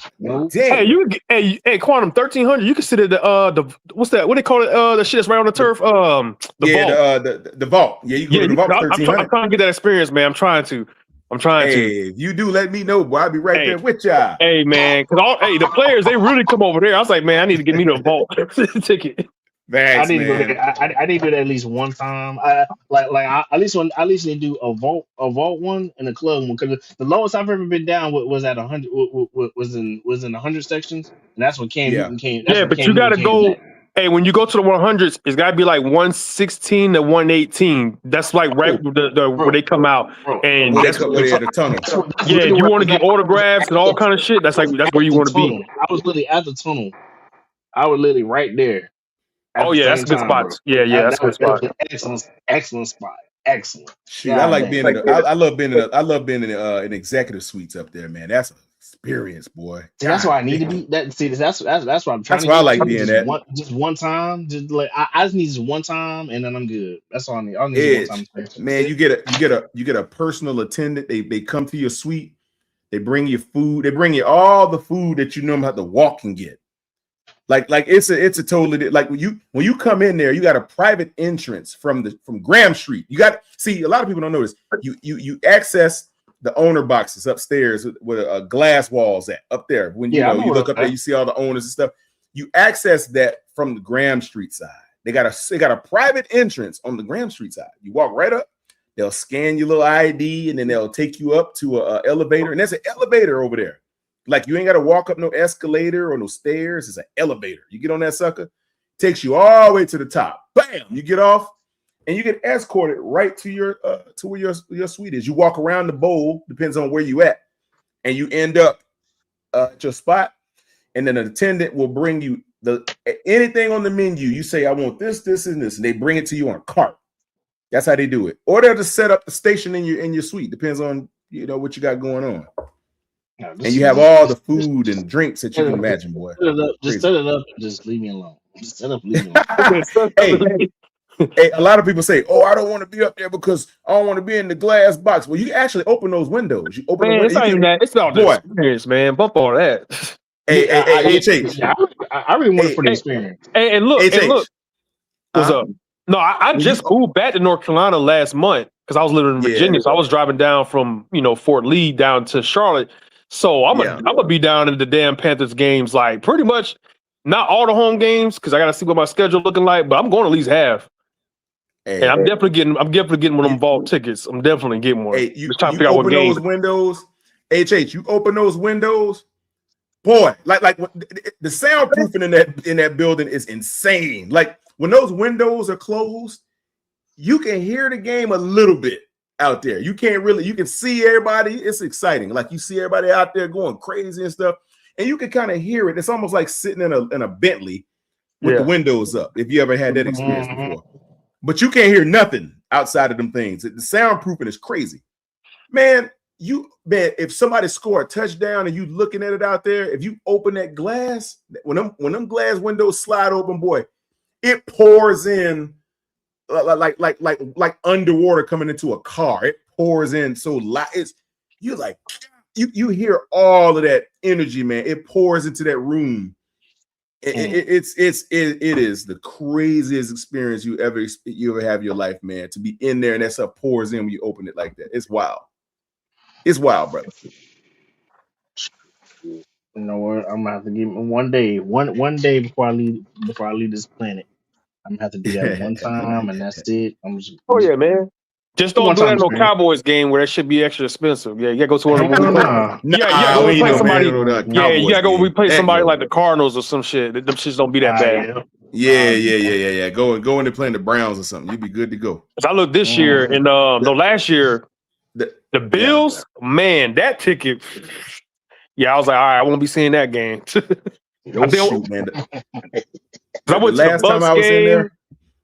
damn. Hey, Quantum, 1,300. You can sit at the what's that? What they call it? The shit that's right on the turf. The vault. The vault. Yeah, you go to the vault. I'm trying to get that experience, man. I'm trying to. If you do, let me know, boy. I'll be right there with y'all. Hey, man, because the players, they really come over there. I was like, man, I need to get me the vault ticket. I need to go there. I need to do that at least one time. I at least need to do a vault one and a club one, because the lowest I've ever been down was at 100. Was in 100 sections, and that's when Cam Newton came. But you got to go. Hey, when you go to the 100s, it's got to be like 116 to 118. That's like right where they come out, and that's where they at the tunnel. Yeah, you want to get autographs and all kind of shit. That's where you want to be. I was literally at the tunnel. I was literally right there. Oh yeah, that's a good spot. Yeah, that's a good spot. Excellent spot. Excellent. Shoot, I like being I love being in an executive suites up there, man. That's an experience, boy. See, that's why I need to be that. See, that's what I'm trying. That's why I like being at. Just one time, just like I just need just one time, and then I'm good. That's all I need. I need one time. Man, you get a personal attendant. They come to your suite. They bring you food. They bring you all the food that you normally have to walk and get. Like it's a totally like when you come in there, you got a private entrance from Graham Street. You got see a lot of people don't know this. You access the owner boxes upstairs where glass walls at up there. When you look up there, you see all the owners and stuff. You access that from the Graham Street side. They got a private entrance on the Graham Street side. You walk right up. They'll scan your little ID and then they'll take you up to a elevator. And there's an elevator over there. Like you ain't got to walk up no escalator or no stairs. It's an elevator. You get on that sucker, takes you all the way to the top. Bam! You get off, and you get escorted right to your to where your suite is. You walk around the bowl, depends on where you at, and you end up at your spot. And then an attendant will bring you anything on the menu. You say, I want this, this, and this, and they bring it to you on a cart. That's how they do it. Or they'll just set up the station in your suite. Depends on what you got going on. And you have all the food and drinks that you can imagine, boy. Just set it up and just leave me alone. Just set up, leave me alone. Hey, a lot of people say, "Oh, I don't want to be up there because I don't want to be in the glass box." Well, you actually open those windows. You open. Man, it's not even that. It's about the experience, man. Bump all that. Hey, HH. I really want it for the experience. Hey, and look, what's up? No, I just moved back to North Carolina last month because I was living in Virginia, so I was driving down from Fort Lee down to Charlotte. So I'm gonna be down in the damn Panthers games, like pretty much not all the home games because I gotta see what my schedule looking like, but I'm going at least half. Hey, and I'm definitely getting one of them vault tickets. I'm definitely getting one. Hey, you open those windows, you open those windows, boy. Like the soundproofing in that building is insane. Like when those windows are closed, you can hear the game a little bit out there. You can see everybody. It's exciting. Like you see everybody out there going crazy and stuff, and you can kind of hear it. It's almost like sitting in a Bentley with the windows up. If you ever had that experience before, but you can't hear nothing outside of them things. The soundproofing is crazy, man. If somebody score a touchdown and you looking at it out there, if you open that glass, when them glass windows slide open, boy, it pours in. Like underwater coming into a car. It pours in so loud. You hear all of that energy, man. It pours into that room, It is the craziest experience you ever have in your life, man. To be in there and that stuff pours in when you open it like that. It's wild. It's wild, brother. You know what? I'm gonna have to give me one day before I leave this planet. I'm gonna have to do that one time, and that's it. Oh yeah, man. Just don't do that in no Cowboys game where that should be extra expensive. Yeah, you gotta go to one of them. You gotta replace somebody. Yeah, you gotta go replace somebody like the Cardinals or some shit. Them shits don't be that bad. Yeah. Go in there playing the Browns or something. You'd be good to go. I looked this year and last year, the Bills, man, that ticket. Yeah, I was like, all right, I won't be seeing that game. I went to the Bucks game.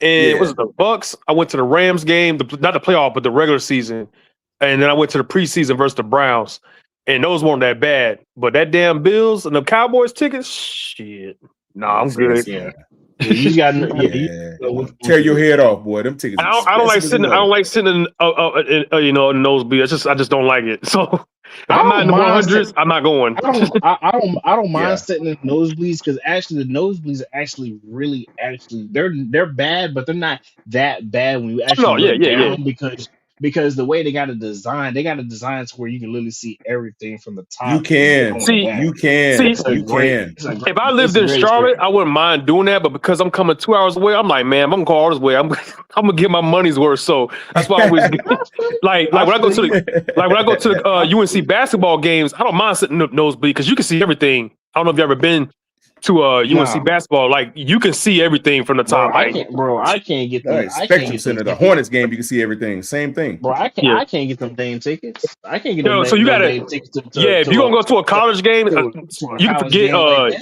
And was it the Bucks? I went to the Rams game, not the playoff, but the regular season. And then I went to the preseason versus the Browns. And those weren't that bad. But that damn Bills and the Cowboys tickets, shit. Nah, I'm good. Yeah. You got tear your head off, boy. Them tickets. I don't like sitting in in nosebleed. I just don't like it. So if I'm not in the 100s, I'm not going. I don't mind sitting in nosebleeds because actually the nosebleeds are actually they're bad, but they're not that bad when you actually look down because the way they got to design to where you can literally see everything from the top. You can. If I lived in Charlotte, I wouldn't mind doing that, but because I'm coming 2 hours away, I'm like, man, I'm gonna go all this way. I'm gonna get my money's worth. So that's why I always like when I go to the UNC basketball games, I don't mind sitting up nosebleed because you can see everything. I don't know if you've ever been to UNC basketball, like you can see everything from the top. I can't get them. Spectrum Center, the Hornets game, you can see everything. Same thing. Bro, I can't get them damn tickets. I can't get them. So you gotta. If you're gonna go to a college game, you can forget.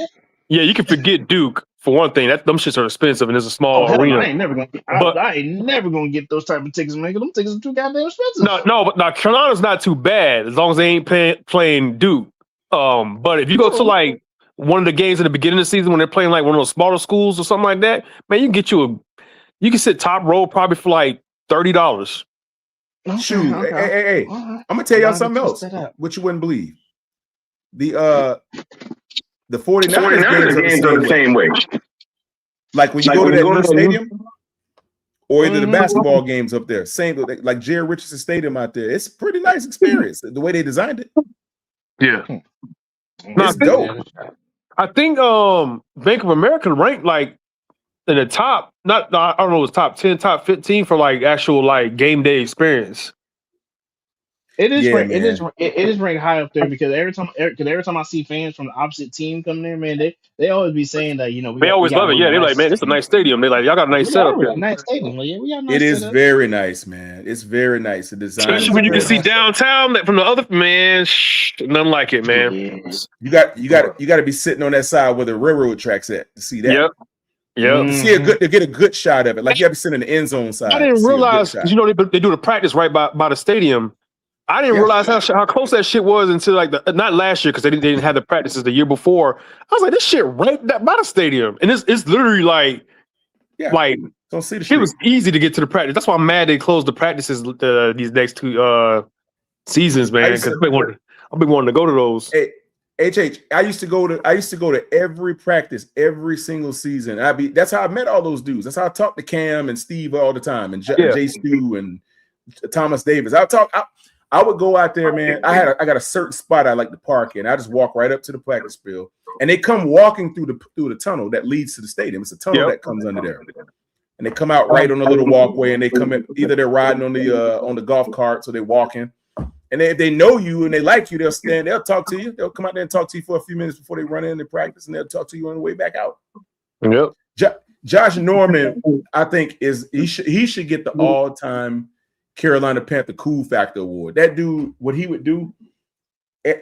You can forget Duke for one thing. Them shits are expensive and it's a small arena. I ain't never gonna get those type of tickets, man. Them tickets are too goddamn expensive. But Carolina's not too bad as long as they ain't playing Duke. But if you go to like one of the games in the beginning of the season when they're playing like one of those smaller schools or something like that, man, you can sit top row probably for like $30. Shoot, hey, I'm gonna tell y'all something else, which you wouldn't believe. The 49ers games are the same way. Like when you go to that new stadium, or either the basketball games up there, same like Jerry Richardson Stadium out there. It's a pretty nice experience the way they designed it. Yeah, it's dope. I think Bank of America ranked like in the top, I don't know, it was top 10, top 15 for like actual like game day experience. It is ranked high up there because every time I see fans from the opposite team come there, man, they always be saying that they always love it. Yeah, they're like, man, it's a nice stadium. They're like, y'all got a nice setup here. Nice stadium. We got a nice it is setup. Very nice, man. It's very nice. The design, especially when you can see downtown from the other man. Nothing like it, man. Yeah. You got to be sitting on that side where the railroad tracks at to see that. Yep. To get a good shot of it. Like you have to sit in the end zone side. I didn't realize they do the practice right by the stadium. I didn't realize how close that shit was until like not last year because they didn't have the practices the year before. I was like, this shit right by the stadium, and it's literally like don't see the shit. It was easy to get to the practice. That's why I'm mad they closed the practices these next two seasons, man. Because I've been wanting to go to those. Hey, HH, I used to go to every practice every single season. That's how I met all those dudes. That's how I talked to Cam and Steve all the time, and Jay Stu and Thomas Davis. I would go out there, man. I got a certain spot I like to park in. I just walk right up to the practice field, and they come walking through the tunnel that leads to the stadium. It's a tunnel that comes under there, and they come out right on the little walkway, and they come in. Either they're riding on the golf cart, so they're walking, and if they know you and they like you, they'll talk to you. They'll come out there and talk to you for a few minutes before they run in and practice, and they'll talk to you on the way back out. Yep. Josh Norman, I think he should get the all-time Carolina Panther Cool Factor Award. That dude, what he would do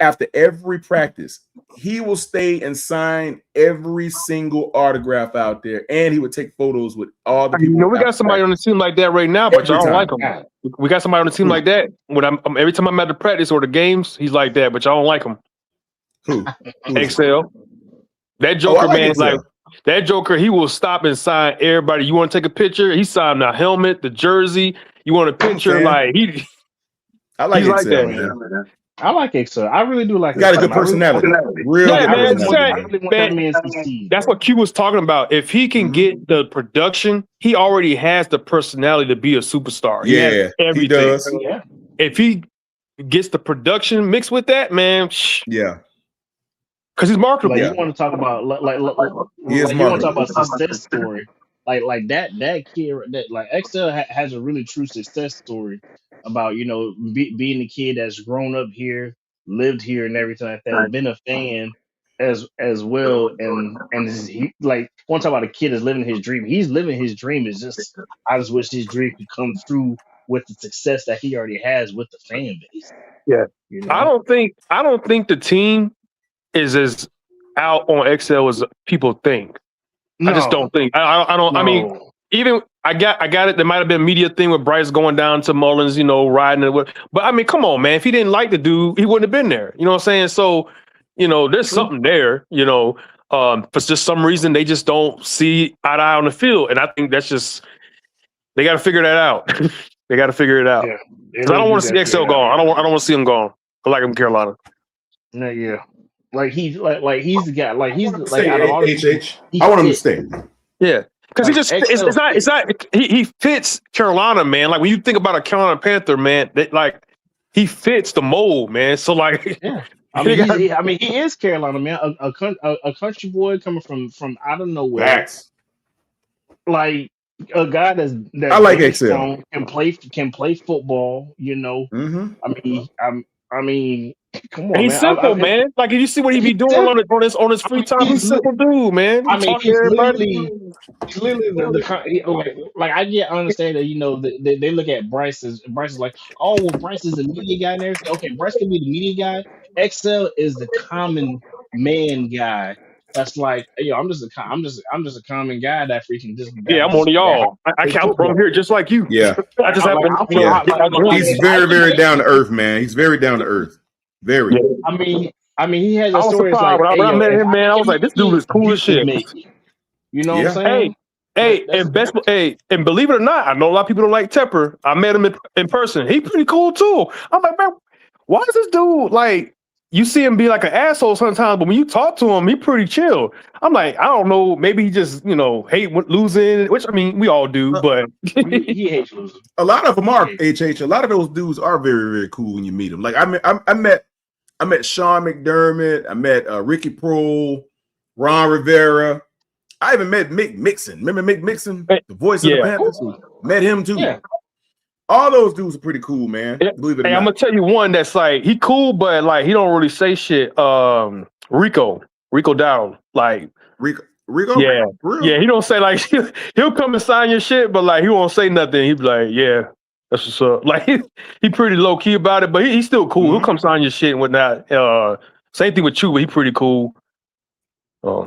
after every practice, he will stay and sign every single autograph out there, and he would take photos with all the people. We got somebody on the team like that right now, but y'all don't like him. We got somebody on the team like that. When every time I'm at the practice or the games, he's like that, but y'all don't like him. Who? Excel. That Joker, man, like that Joker, he will stop and sign everybody. You want to take a picture? He signed the helmet, the jersey. You want a picture? Like I like that, man. I like Excel. I really do like He got a Excel. good personality. Real Yeah, good man. personality. I really want that man to succeed. That's what Q was talking about. If he can get the production, he already has the personality to be a superstar. He has Yeah, everything. he does. Yeah. If he gets the production mixed with that, man, Yeah. because he's marketable. Like you want to talk about He is like you want to talk marketable. about success story. Like that kid that like Excel has a really true success story about being the kid that's grown up here, lived here, and everything like that. Been a fan as well, and he like want to talk about a kid that's living his dream. He's living his dream. It's just I just wish his dream could come through with the success that he already has with the fan base. Yeah, I don't think the team is as out on Excel as people think. I just don't think. I don't. I mean, even I got it. There might have been a media thing with Bryce going down to Mullins, riding it. But I mean, come on, man. If he didn't like the dude, he wouldn't have been there. You know what I'm saying? So, there's something there. For just some reason they just don't see eye to eye on the field, and I think that's just they got to figure that out. They got to figure it out. Yeah, I don't want to see Excel gone. I don't want to see him gone. I like him in Carolina. No, yeah. Like he's the guy. Like he's like Stay, out of all HH. I want him to stay. Yeah, because Like, it's not he fits Carolina, man. Like when you think about a Carolina Panther, man, he fits the mold, man. So like, yeah. I mean, he is Carolina, man. A country boy coming from out of nowhere. Facts. Like a guy that's I like very Excel. strong, can play football. Mm-hmm. I mean, come on, and he's man. simple, man. Like if you see what he be doing on his free time, he's a simple dude, man. I mean, Talk to he's everybody. literally like I get understand that they look at Bryce is like, oh well, Bryce is a media guy and everything. Okay, Bryce can be the media guy. Excel is the common man guy. That's like, I'm just a common guy that freaking just I'm one of y'all. I count from here just like you. Yeah. I just happen. He's very, very down to earth, man. He's very down to earth. Very. Yeah. I mean, he has a I was story. surprised Like, when I met him, man. I was like, this dude is cool as shit. You know what I'm saying? And believe it or not, I know a lot of people don't like Tepper. I met him in person. He pretty cool too. I'm like, man, why is this dude like? You see him be like an asshole sometimes, but when you talk to him, he pretty chill. I'm like, I don't know, maybe he just hate losing, which I mean we all do, but he hates losing. A lot of them are HH. A lot of those dudes are very, very cool when you meet them. Like I met Sean McDermott. I met Ricky Prohl, Ron Rivera. I even met Mick Mixon. Remember Mick Mixon, the voice of the Panthers? Met him too. Yeah. All those dudes are pretty cool, man. Believe it or Hey, not. I'm gonna tell you one that's like he cool, but like he don't really say shit. Rico Dowdle, like Rico, yeah, he don't say like he'll come and sign your shit, but like he won't say nothing. He be like, yeah, that's what's up. Like he pretty low key about it, but he's still cool. He'll come sign your shit and whatnot. Same thing with Chuba, he pretty cool.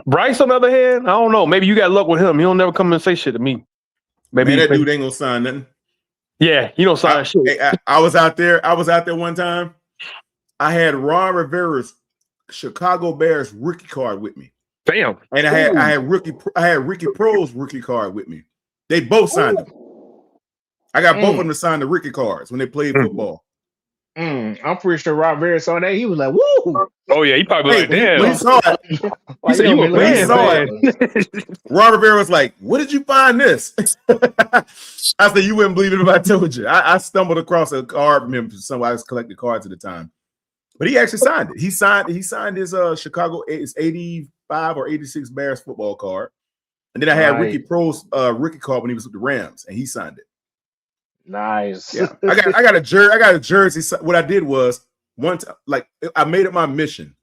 Bryce, on the other hand, I don't know. Maybe you got luck with him. He don't never come and say shit to me. Maybe Man, that dude ain't gonna sign nothing. Yeah, he don't sign shit. I was out there one time. I had Ron Rivera's Chicago Bears rookie card with me. Damn. And I had Ricky Prohl's rookie card with me. They both signed them. I got both of them to sign the rookie cards when they played football. I'm pretty sure Rob Vera saw that. He was like, "Woo!" Oh yeah, he probably like, damn. When he saw it, He said, "You a man." Ron Rivera was like, "Where did you find this?" I said, "You wouldn't believe it if I told you." I stumbled across a card from him. Somebody was collecting cards at the time, but he actually signed it. He signed his Chicago 85 or 86 Bears football card, and then I had Ricky Prohl's rookie card when he was with the Rams, and he signed it. Nice. Yeah, I got a jersey. What I did was I made it my mission.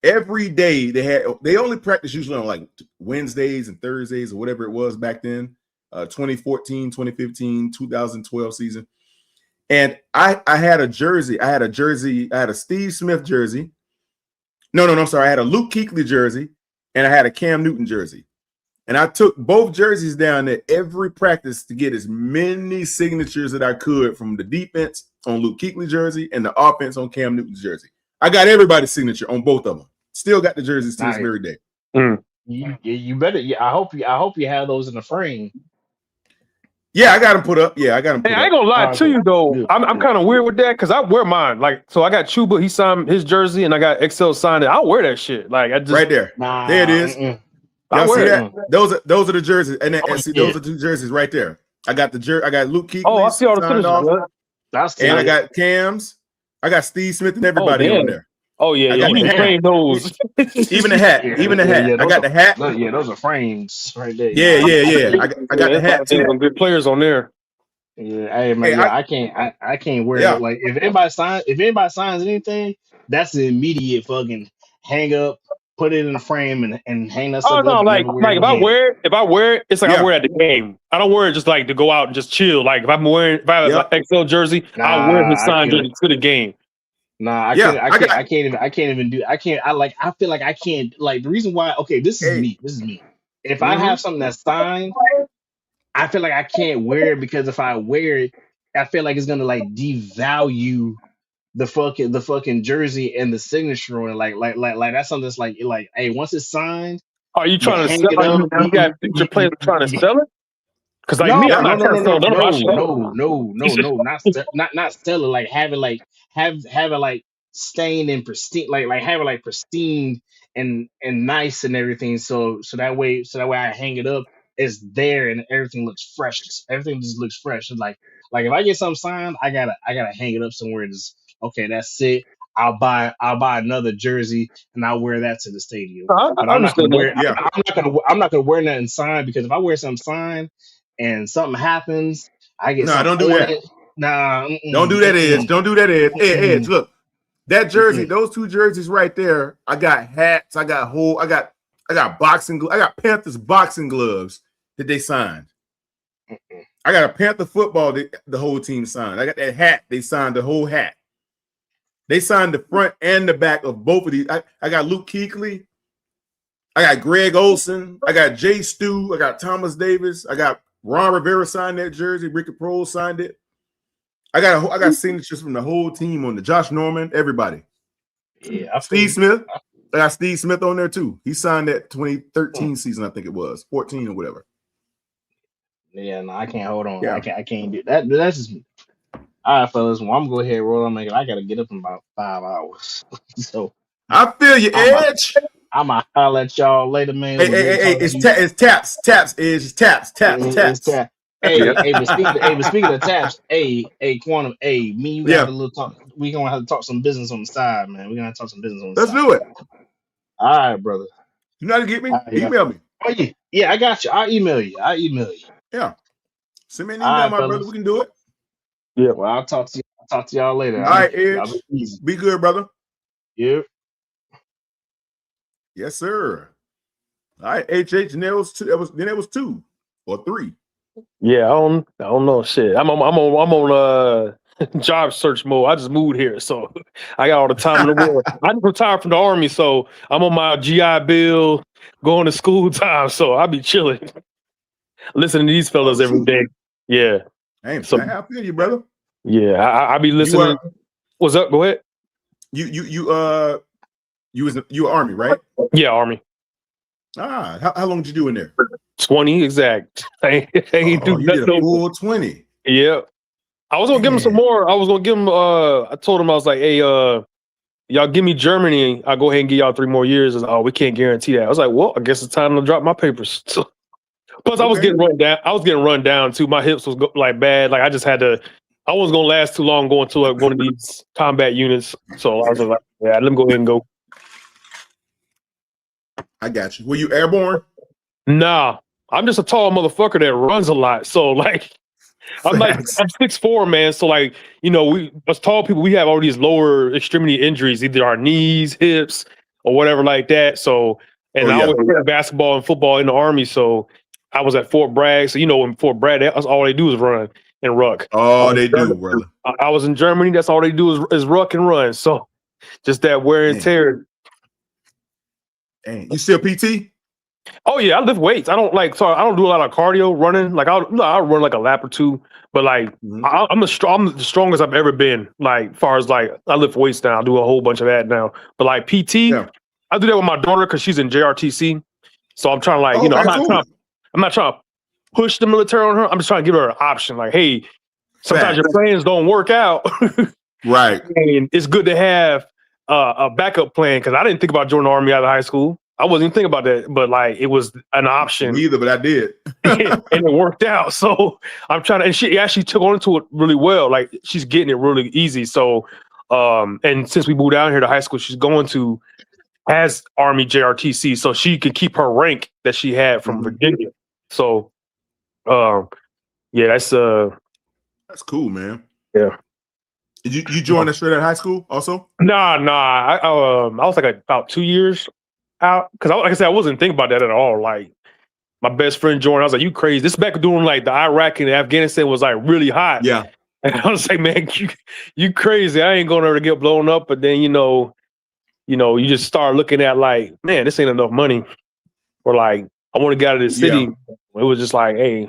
Every day they only practice usually on like Wednesdays and Thursdays or whatever it was back then, 2014, 2015, 2012 season. And I had a jersey. I had a Steve Smith jersey. No, I'm sorry. I had a Luke Kuechly jersey and I had a Cam Newton jersey. And I took both jerseys down there every practice to get as many signatures that I could from the defense on Luke Kuechly jersey and the offense on Cam Newton's jersey. I got everybody's signature on both of them. Still got the jerseys to this very day. You better. I hope you have those in the frame. Yeah, I got him put up. Yeah, I got him put Hey, up. I ain't gonna lie to you though. Good, I'm kind of weird with that because I wear mine. Like, so I got Chuba, he signed his jersey, and I got XL signed it. I wear that shit. Like, I just Right there. There it is. I Y'all see wear that? Those are the jerseys, and Oh, see, yeah. those are 2 jerseys right there. I got I got Luke Kuechly. Oh, I see all the signed finishes. off, Bud. That's and I it. got Cam's. I got Steve Smith and Oh everybody on damn. there. Oh yeah, I yeah. got You the need to hat. train those. Even the hat. Even the hat. I those got the hat. Yeah, those are frames right there. Yeah. I got the hat There's too. some good players on there. Yeah, hey man, Hey, I can't wear yeah. it. Like if anybody signs anything, that's the immediate fucking hang up, put it in a frame and hang that Oh sucker no, up and like never wear it if I again. wear it, it's like I Yeah. wear it at the game. I don't wear it just like to go out and just chill. Like if I have Yep. an XL jersey, I'll wear his Nah, I signed can't. jersey to the game. Nah, Yeah. I got. I can't even do. I feel like I can't. Like the reason why. Okay, this is Hey. me. This is me. If I Mm-hmm. have something that's signed, I feel like I can't wear it because if I wear it, I feel like it's gonna like devalue the fucking jersey and the signature on it. Like that's something that's like hey, once it's signed, Are you you trying to hang sell? it Are up. you got future players trying to sell it? Because like me, I'm not trying to sell none of my shit. Not sell it. Like have it like stained and pristine, like have it like pristine and nice and everything. So that way I hang it up, it's there and everything looks fresh. Everything just looks fresh. It's like if I get something signed, I gotta hang it up somewhere. Just okay, that's it. I'll buy another jersey and I'll wear that to the stadium. I But I'm not gonna understand that. wear. Yeah. I'm not gonna wear nothing signed because if I wear something signed and something happens, I get Nah, something don't do on that. it. Nah, Don't do that, Edge. Don't do that, Edge. Hey, Edge, look. That jersey, Mm-mm. those 2 jerseys right there. I got hats. I got boxing. I got Panthers boxing gloves that they signed. I got a Panther football that the whole team signed. I got that hat. They signed the whole hat. They signed the front and the back of both of these. I got Luke Kuechly. I got Greg Olson. I got Jay Stu. I got Thomas Davis. I got Ron Rivera signed that jersey. Ricky Prohl signed it. I got signatures from the whole team on the Josh Norman, everybody. Yeah, Steve Smith. I got Steve Smith on there too. He signed that 2013 season, I think it was 14 or whatever. Yeah, no, I can't hold on. Yeah. I can't do that. That's just me. All right, fellas. Well, I'm gonna go ahead and roll on. I gotta get up in about 5 hours. So I feel you, Edge. I'm gonna holler at y'all later, man. Hey, it's taps, Edge. It's taps. Hey, but speaking of taps, hey, Quantum, me, you got a little talk. We gonna have to talk some business on the side, man. We gonna have to talk some business on the Let's side. do it. All right, brother. You know how to get me? Yeah. Email me. Oh yeah, I got you. I'll email you. Yeah. Send me an All email, right, my fellas. brother. We can do it. Yeah. Well, I'll talk to y'all later. All right, Y'all Edge. be easy. Be good, brother. Yeah. Yes, sir. All right, HH. And there was 2. Then it was 2 or 3. Yeah, I don't know shit. I'm on job search mode. I just moved here, so I got all the time in the world. I just retired from the army, so I'm on my GI Bill, going to school time. So I be chilling, listening to these fellas every day. Yeah. Hey, So I feel you, brother. yeah, I be listening. What's up? Go ahead. You were Army, right? Yeah, Army. How long did you do in there? 20 exact. I ain't do You nothing. did a full 20. Yeah. I was gonna give him some more. I was gonna give him I told him I was like, hey, y'all give me Germany, I'll go ahead and give y'all 3 more years. I was, oh, we can't guarantee that. I was like, well, I guess it's time to drop my papers. So, plus I was getting run down. I was getting run down too. My hips was like bad. Like I just had to, I wasn't gonna last too long going to one of these combat units. So I was like, yeah, let me go ahead and go. I got you. Were you airborne? Nah, I'm just a tall motherfucker that runs a lot. So like I'm 6'4", man. So like, you know, we as tall people, we have all these lower extremity injuries, either our knees, hips, or whatever like that. So I always played basketball and football in the Army. So I was at Fort Bragg. So you know, in Fort Bragg, that's all they do is run and ruck. Oh, they do, brother. I was in Germany. That's all they do is ruck and run. So just that wear and tear. Dang. You still PT? Oh yeah, I lift weights. I don't do a lot of cardio running. Like I'll run like a lap or 2, but like I'm the strongest I've ever been. Like far as like I lift weights now. I do a whole bunch of that now. But like PT, I do that with my daughter because she's in JRTC. So I'm trying to like I'm not trying to push the military on her. I'm just trying to give her an option. Like, hey, sometimes Facts. your plans don't work out. Right. And it's good to have a backup plan because I didn't think about joining the Army out of high school. I wasn't even thinking about that, but like it was an option. Me either, but I did. And it worked out. So I'm trying to, and she actually took on to it really well. Like she's getting it really easy. So, and since we moved down here to high school, she's going to as Army JRTC, so she can keep her rank that she had from Virginia. So, yeah, that's cool, man. Yeah. Did you join that straight out of high school also? Nah. I was like about 2 years out because, like I said, I wasn't thinking about that at all. Like my best friend joined. I was like, "You crazy?" This is back during like the Iraq and Afghanistan was like really hot. Yeah. And I was like, "Man, you crazy? I ain't going to get blown up." But then you just start looking at like, man, this ain't enough money. Or like, I want to get out of this city. Yeah. It was just like, hey,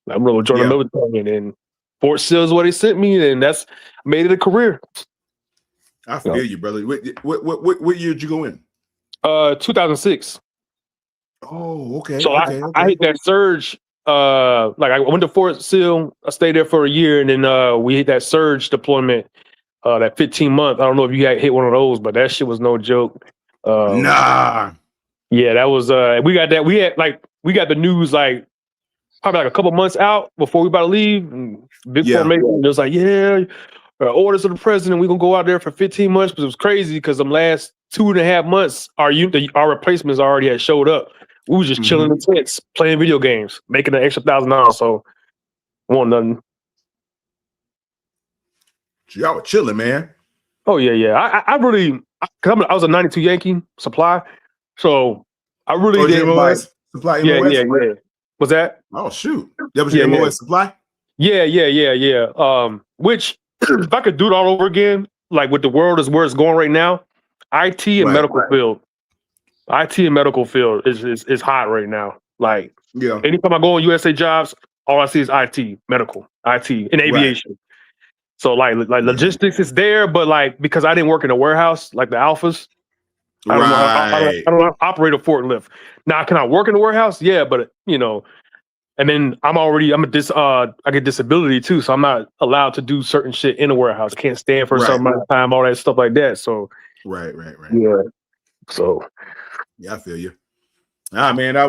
I'm gonna join the military, and then Fort Sill is what they sent me, and that's made it a career. I feel you, brother. What year did you go in? 2006. Oh, okay. So okay. I hit that surge. Like I went to Fort Sill. I stayed there for a year, and then we hit that surge deployment. That 15-month. I don't know if you had hit one of those, but that shit was no joke. Nah. Yeah, that was. We got that. We got the news like probably like a couple months out before we about to leave. And big formation. It was like, yeah, orders of the president. We're gonna go out there for 15 months. But it was crazy because them last 2.5 months, our replacements already had showed up. We was just chilling in tents, playing video games, making an extra $1,000. So, want nothing. Y'all were chilling, man. Oh yeah. I really, cause I was a 92 Yankee supply, so I really didn't buy. Supply. Yeah. Was that? Oh shoot, that was your MOS supply. Yeah. Which if I could do it all over again, like with the world is where it's going right now, IT and medical field. IT and medical field is hot right now. Like anytime I go on USA Jobs, all I see is IT, medical, IT, and aviation. Right. So like logistics is there, but like because I didn't work in a warehouse like the Alphas, I don't know how to operate a forklift. Now can I work in a warehouse? Yeah, but and then I get disability too, so I'm not allowed to do certain shit in a warehouse. I can't stand for a certain amount of time, all that stuff like that. So right. Yeah. So yeah, I feel you. Ah man, I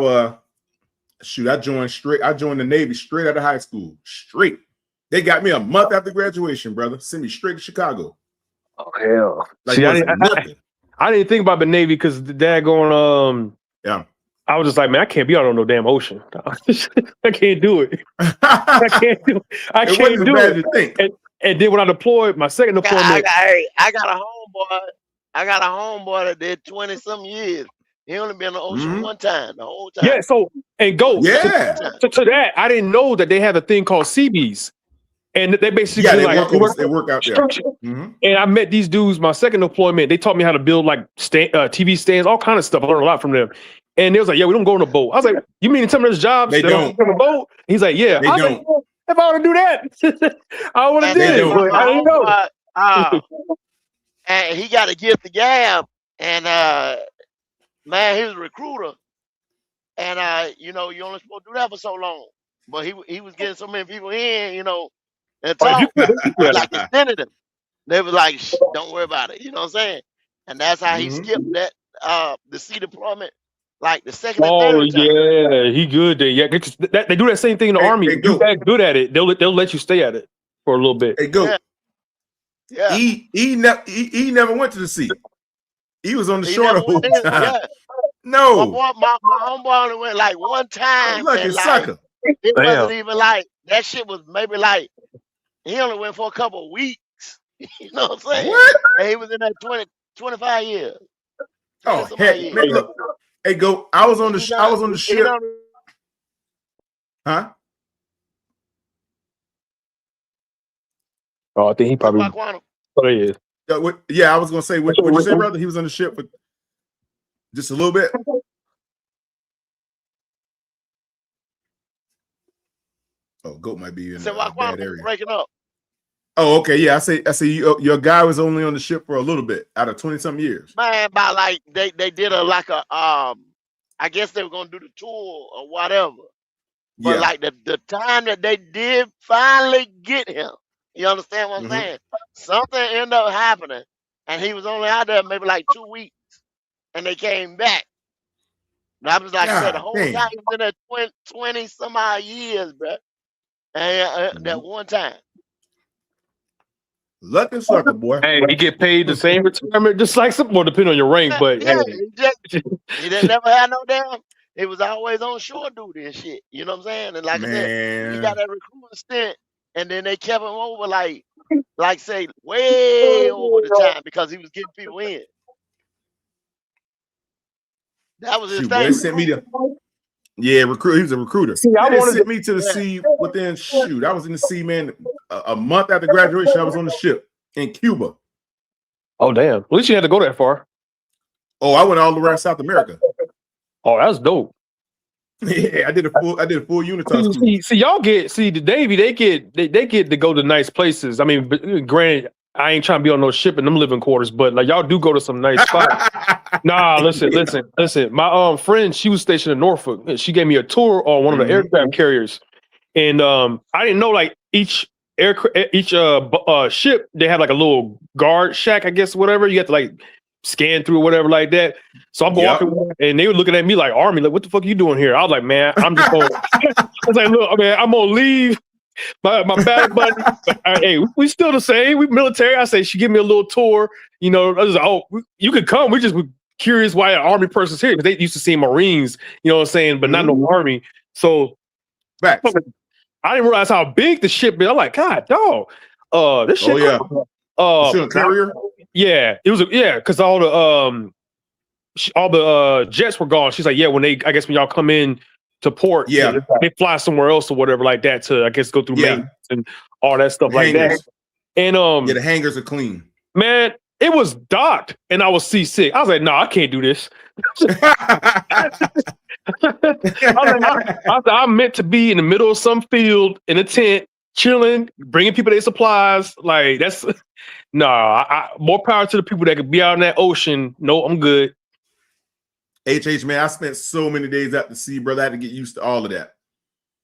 joined the Navy straight out of high school. Straight. They got me a month after graduation, brother. Sent me straight to Chicago. Oh hell! Like, see, I didn't think about the Navy because the dad going. Yeah. I was just like, man, I can't be out on no damn ocean. I can't do it. I can't do it. And then when I deployed, my second deployment, I got a homeboy that did 20-some years. He only been on the ocean one time, the whole time. Yeah. So and go. Yeah. To that, I didn't know that they have a thing called CBs. And they basically they work out there. And I met these dudes. My second deployment, they taught me how to build like TV stands, all kind of stuff. I learned a lot from them. And they was like, "Yeah, we don't go on a boat." I was like, "You mean some of those jobs they don't on a boat?" He's like, "Yeah, they don't." Like, if I want to do that, I would have did it. But I didn't know. And he got to get the gab. And man, he was a recruiter. And you only supposed to do that for so long. But he was getting so many people in, and talk like extended him. They was like, "Don't worry about it." You know what I'm saying? And that's how he skipped that the sea deployment, like the second and third time. Yeah, he good there. Yeah, they do that same thing in the Army. If you're that good at it, they'll let you stay at it for a little bit. Hey, go. Yeah. He never went to the sea. He was on the shore the whole time. Yeah. No. My homeboy only went like one time. Lucky sucker. It wasn't even like that shit was maybe like he only went for a couple of weeks. You know what I'm saying? What? And he was in that 25 years. Oh heck, man, look. Hey, go. I was on the ship. Huh? Oh, I think he probably. Oh, he is. Yeah, I was gonna say. What you say, brother? He was on the ship for just a little bit. Oh, goat might be in a bad area. Breaking up. Oh, okay. Yeah, I say your guy was only on the ship for a little bit out of 20-some years. Man, about like they did I guess they were gonna do the tour or whatever. But Yeah. like the time that they did finally get him, you understand what I'm Mhm. saying? Something ended up happening, and he was only out there maybe like 2 weeks, and they came back. And I was like I said, the God whole damn. time he was in there 20 some odd years, bro. And that one time. Lucky sucker, boy. Hey, he get paid the same retirement, just like some more, depending on your rank. But Yeah, hey, he didn't never have no damn. He was always on shore duty and shit. You know what I'm saying? And like I said, he got Man. that recruiting stint, and then they kept him over like say way over the time because he was getting people in. That was his Shoot, boy, they thing. sent me to recruit. He was a recruiter. See, I They wanted sent me to the sea within I was in the sea, man. A month after graduation, I was on the ship in Cuba. oh damn, at least you had to go that far. Oh, I went all around South America. Oh, that's dope. Yeah, I did a full Unitas cruise. See, y'all get the Navy. They get to go to nice places. I mean, but, granted, I ain't trying to be on no ship in them living quarters, but like y'all do go to some nice spots. Nah, listen. My friend, she was stationed in Norfolk. She gave me a tour on one of the aircraft carriers, and I didn't know like each ship they have like a little guard shack, I guess, whatever. You have to like scan through whatever like that. So I'm walking, and they were looking at me like Army, like, what the fuck are you doing here? I was like, man, I'm just going. I was like, look, man, I'm gonna leave my bad buddy. Hey, we still the same. We military. I say she give me a little tour. You know, I was like, oh, you could come. We just were curious why an Army person's here because they used to see Marines. You know what I'm saying? But not no Army. So back. I didn't realize how big the ship is. I'm like, God, dog. This shit. Oh yeah. Carrier. Yeah, it was. Because all the jets were gone. She's like, yeah, when y'all come in to port, they fly somewhere else or whatever like that to, I guess, go through maintenance and all that stuff like that. And the hangars are clean. Man, it was docked, and I was seasick. I was like, no, I can't do this. I'm meant to be in the middle of some field in a tent, chilling, bringing people their supplies. Like that's more power to the people that could be out in that ocean. No, I'm good. Man, I spent so many days out to sea, brother. I had to get used to all of that.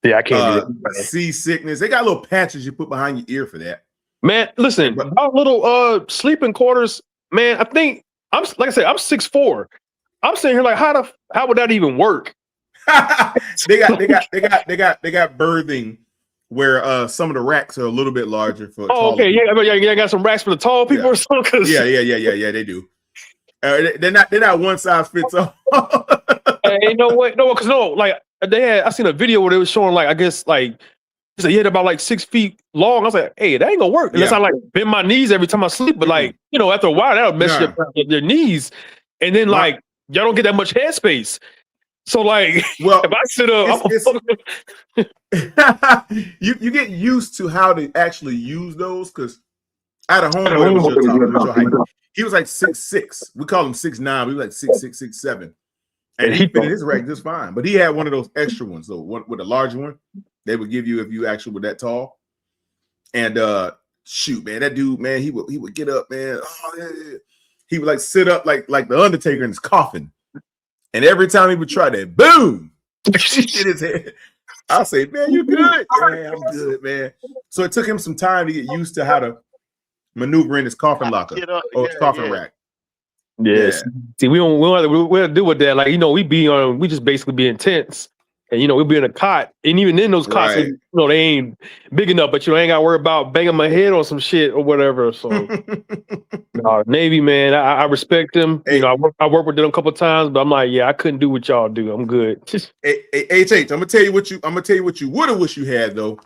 Yeah, I can't do that. Seasickness. They got little patches you put behind your ear for that. Man, listen, our little sleeping quarters, man. I think I'm 6'4". I'm sitting here like, how would that even work? They got berthing where some of the racks are a little bit larger for. Okay, people. Yeah, got some racks for the tall people or something. Yeah, they do. They're not one size fits all. Hey, like I seen a video where they was showing like I guess like he had about like 6 feet long. I was like, hey, that ain't gonna work unless I like bend my knees every time I sleep. But like after a while that'll mess your knees, and then like y'all don't get that much headspace. So like, if I sit up, you get used to how to actually use those because I had a homeboy. He was like 6'6". We call him 6'9". We were like 6'6", 6'7". And he fit in his rack just fine. But he had one of those extra ones, though, with a larger one. They would give you if you actually were that tall. And shoot, man, that dude, man, he would get up, man. He would like sit up like the Undertaker in his coffin. And every time he would try that, boom, hit his head. I'll say, man, you good? Yeah, I'm good, man. So it took him some time to get used to how to maneuver in his coffin locker or his coffin rack. Yes. Yeah. See, we don't have to deal with that. Like, we just basically be intense. And we'll be in a cot. And even in those cots, they ain't big enough, but ain't gotta worry about banging my head on some shit or whatever. So Navy, man, I respect them. Hey, I worked with them a couple of times, but I'm like, yeah, I couldn't do what y'all do. I'm good. HH, I'm gonna tell you what you would have wished you had though.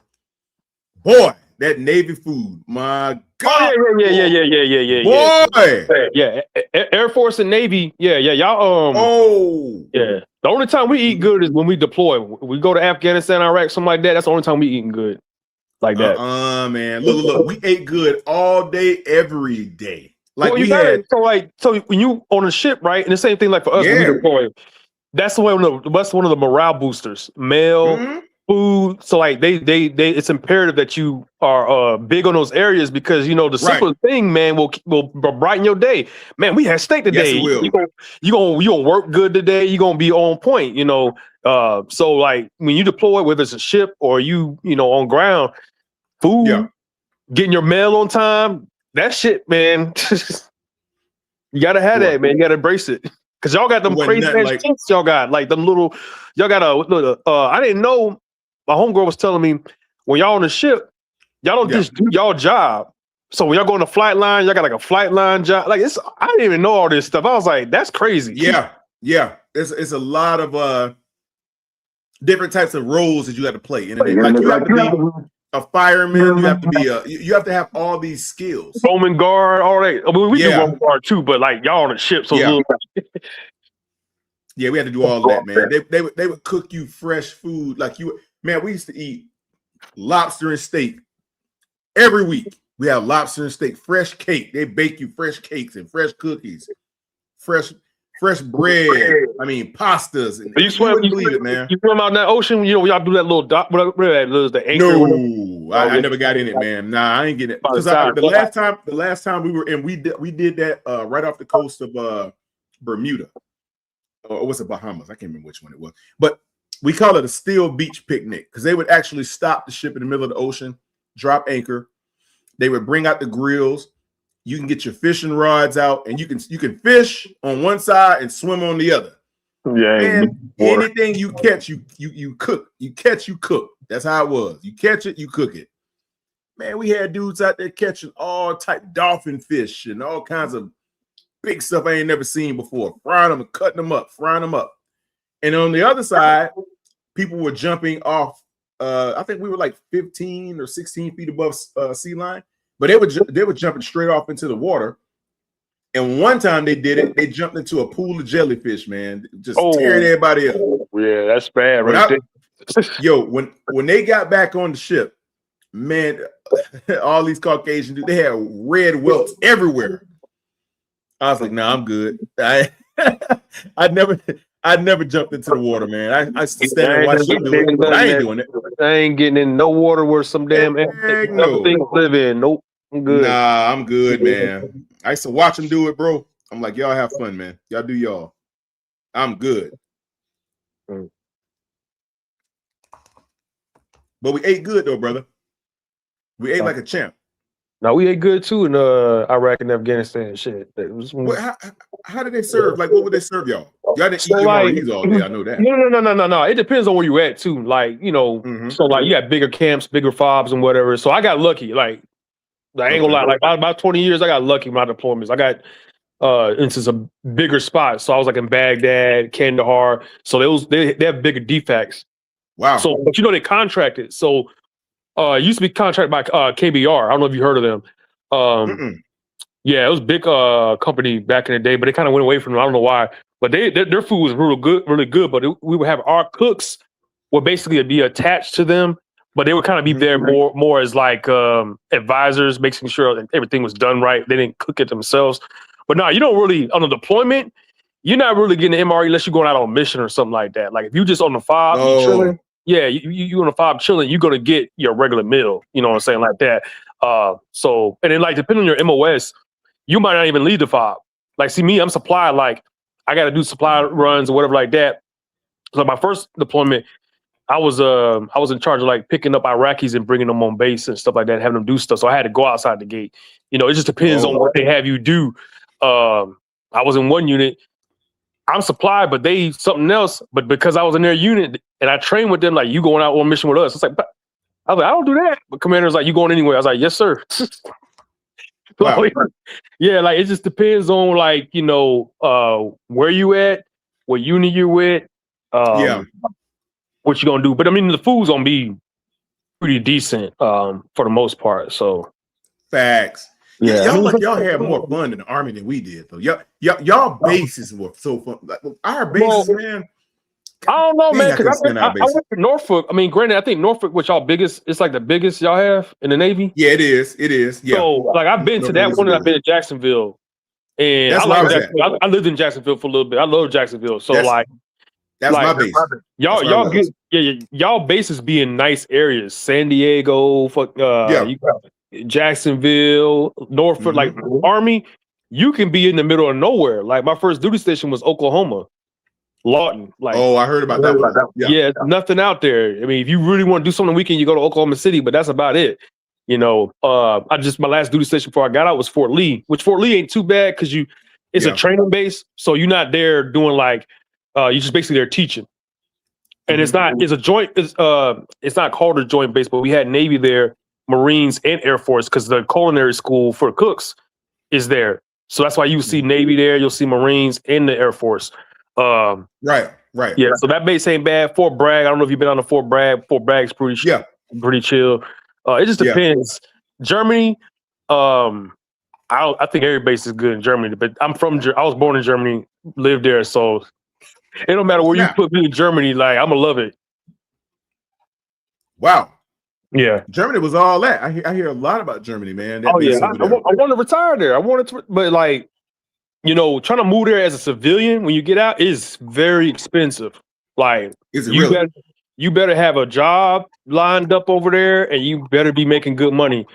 Boy, that Navy food, my God. Yeah. Boy. Yeah. Air Force and Navy. Yeah. Y'all yeah. The only time we eat good is when we deploy. We go to Afghanistan, Iraq, something like that. That's the only time we eating good. Like that. Man. Look. We ate good all day, every day. Like so when you on a ship, right? And the same thing like for us when we deploy. That's one of the morale boosters. Mail, food. So like they it's imperative that you are big on those areas because you know the simplest thing, man, will brighten your day. Man, we had steak today. Yes, it will. You gonna work good today. You gonna be on point. You know, so like when you deploy, whether it's a ship or you know on ground, food, getting your mail on time, that shit, man. You gotta have that, man. You gotta embrace it. Cause y'all got them crazy ass chips. Y'all got like them little. Y'all got I didn't know. My homegirl was telling me when y'all on the ship, y'all don't just do y'all job. So when y'all go on the flight line, y'all got like a flight line job. Like I didn't even know all this stuff. I was like, that's crazy. Yeah. It's a lot of different types of roles that you got to play. And like you have to be a fireman. You have to be you have to have all these skills. Roman guard, all that. I mean, we do Roman guard too, but like y'all on the ship, so yeah, we had to do all of that, man. They would cook you fresh food like you. Man, we used to eat lobster and steak every week. We have lobster and steak, fresh cake. They bake you fresh cakes and fresh cookies, fresh bread. I mean, pastas. And you swim, believe it, man. You swim out in that ocean. You know, y'all do that little dock. Whatever that is, the anchor. No, I never got in it, man. Nah, I ain't getting it. Because the last time we were in, we did that right off the coast of Bermuda. Or was it Bahamas? I can't remember which one it was. But we call it a still beach picnic because they would actually stop the ship in the middle of the ocean, drop anchor. They would bring out the grills. You can get your fishing rods out, and you can fish on one side and swim on the other. Yeah, and anything you catch, you cook. You catch, you cook. That's how it was. You catch it, you cook it. Man, we had dudes out there catching all type dolphin fish and all kinds of big stuff I ain't never seen before. Frying them and cutting them up, frying them up. And on the other side, people were jumping off. I think we were like 15 or 16 feet above sea line, but they were jumping straight off into the water. And one time they did it, they jumped into a pool of jellyfish, man, just tearing everybody up. Yeah, that's bad, right? When they got back on the ship, man, all these Caucasian dudes, they had red welts everywhere. I was like, nah, I'm good. I'd never jumped into the water, man. I stand and watch them do it, but I ain't doing it. I ain't getting in no water where some damn things live in. Nope, I'm good. Nah, I'm good, man. I used to watch them do it, bro. I'm like, y'all have fun, man. Y'all do y'all. I'm good. But we ate good though, brother. We ate like a champ. No, we ate good too in Iraq and Afghanistan. Shit, it was. How did they serve? Like, what would they serve y'all? Y'all didn't eat MREs all day. I know that. No. It depends on where you at too. Like, you know, so like you got bigger camps, bigger fobs, and whatever. So I got lucky. Like, I ain't gonna lie. Like about 20 years, I got lucky in my deployments. I got into some bigger spots. So I was like in Baghdad, Kandahar. So they have bigger defects. Wow. So, but you know, they contracted. So. It used to be contracted by KBR. I don't know if you heard of them. Yeah, it was a big company back in the day, but they kind of went away from them. I don't know why. But their food was really good. But we would have our cooks would basically be attached to them, but they would kind of be there more as like advisors, making sure that everything was done right. They didn't cook it themselves. But no, you don't really on the deployment. You're not really getting an MRE unless you're going out on a mission or something like that. Like if you just on the fob, you chilling. Yeah, you on the fob chilling, you're gonna get your regular meal, you know what I'm saying, like that. So and then like depending on your MOS, you might not even leave the fob. Like see me, I'm supply, like I gotta do supply runs or whatever like that. So my first deployment, I was in charge of like picking up Iraqis and bringing them on base and stuff like that, having them do stuff. So I had to go outside the gate. You know, it just depends on what they have you do. I was in one unit. I'm supplied, but they something else. But because I was in their unit and I trained with them, like you going out on a mission with us. It's like, I was like, I don't do that. But commander's like, you going anywhere? I was like, yes, sir. Wow. Yeah, like it just depends on like, you know, where you at, what unit you're with, what you gonna do. But I mean, the food's gonna be pretty decent for the most part. So facts. Yeah, y'all had more fun in the Army than we did, though. Y'all bases were so fun. Like, our bases, man. I don't know, man. Because I went to Norfolk. I mean, granted, I think Norfolk, which y'all biggest, it's like the biggest y'all have in the Navy. Yeah, it is. It is. Yeah. So, like, I've been to that one, and I've been to Jacksonville, and I lived in Jacksonville for a little bit. I love Jacksonville. So, that's my base. Y'all get y'all bases be in nice areas. San Diego, you got Jacksonville, Norfolk, like Army. You can be in the middle of nowhere. Like my first duty station was Oklahoma, Lawton. Like, I heard about that one. Yeah, nothing out there. I mean, if you really want to do something on the weekend, you go to Oklahoma City, but that's about it. You know, my last duty station before I got out was Fort Lee, which Fort Lee ain't too bad because it's a training base, so you're not there doing like you're just basically there teaching. And it's not called a joint base, but we had Navy there, Marines, and Air Force because the culinary school for cooks is there. So that's why you see Navy there, you'll see Marines and the Air Force. Right. Yeah, so that base ain't bad. Fort Bragg, I don't know if you've been on the Fort Bragg. Fort Bragg's pretty chill. It just depends. Germany, I think every base is good in Germany, but I was born in Germany, lived there, so it don't matter where you put me in Germany, like I'm gonna love it. Wow. Yeah. Germany was all that. I hear a lot about Germany, man. I want to retire there. I wanted to, but like, you know, trying to move there as a civilian when you get out is very expensive. Like, you better have a job lined up over there, and you better be making good money.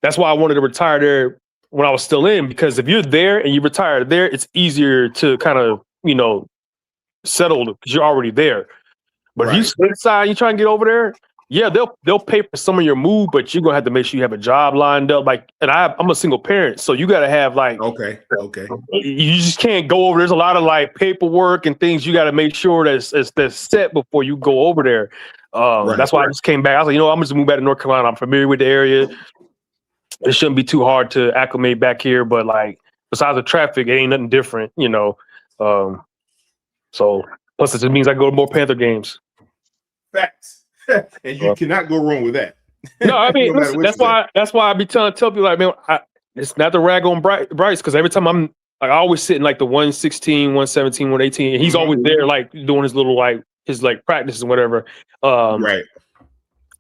That's why I wanted to retire there when I was still in, because if you're there and you retire there, it's easier to kind of, you know, settle because you're already there. But if you sit inside, you try and get over there, yeah, they'll pay for some of your move, but you're gonna have to make sure you have a job lined up. Like, and I'm a single parent, so you gotta have like okay. You just can't go over. There's a lot of like paperwork and things you got to make sure that's set before you go over there. That's why I just came back. I was like, you know, I'm just move back to North Carolina. I'm familiar with the area. It shouldn't be too hard to acclimate back here, but like besides the traffic, it ain't nothing different, you know. So plus it just means I go to more Panther games. Facts. And you cannot go wrong with that. No, I mean, listen, that's why I be tell people like, man, it's not the rag on Bryce, because every time I'm like, I always sit in like the 116, 117, 118, and he's always there like doing his little like his like practices and whatever. Right.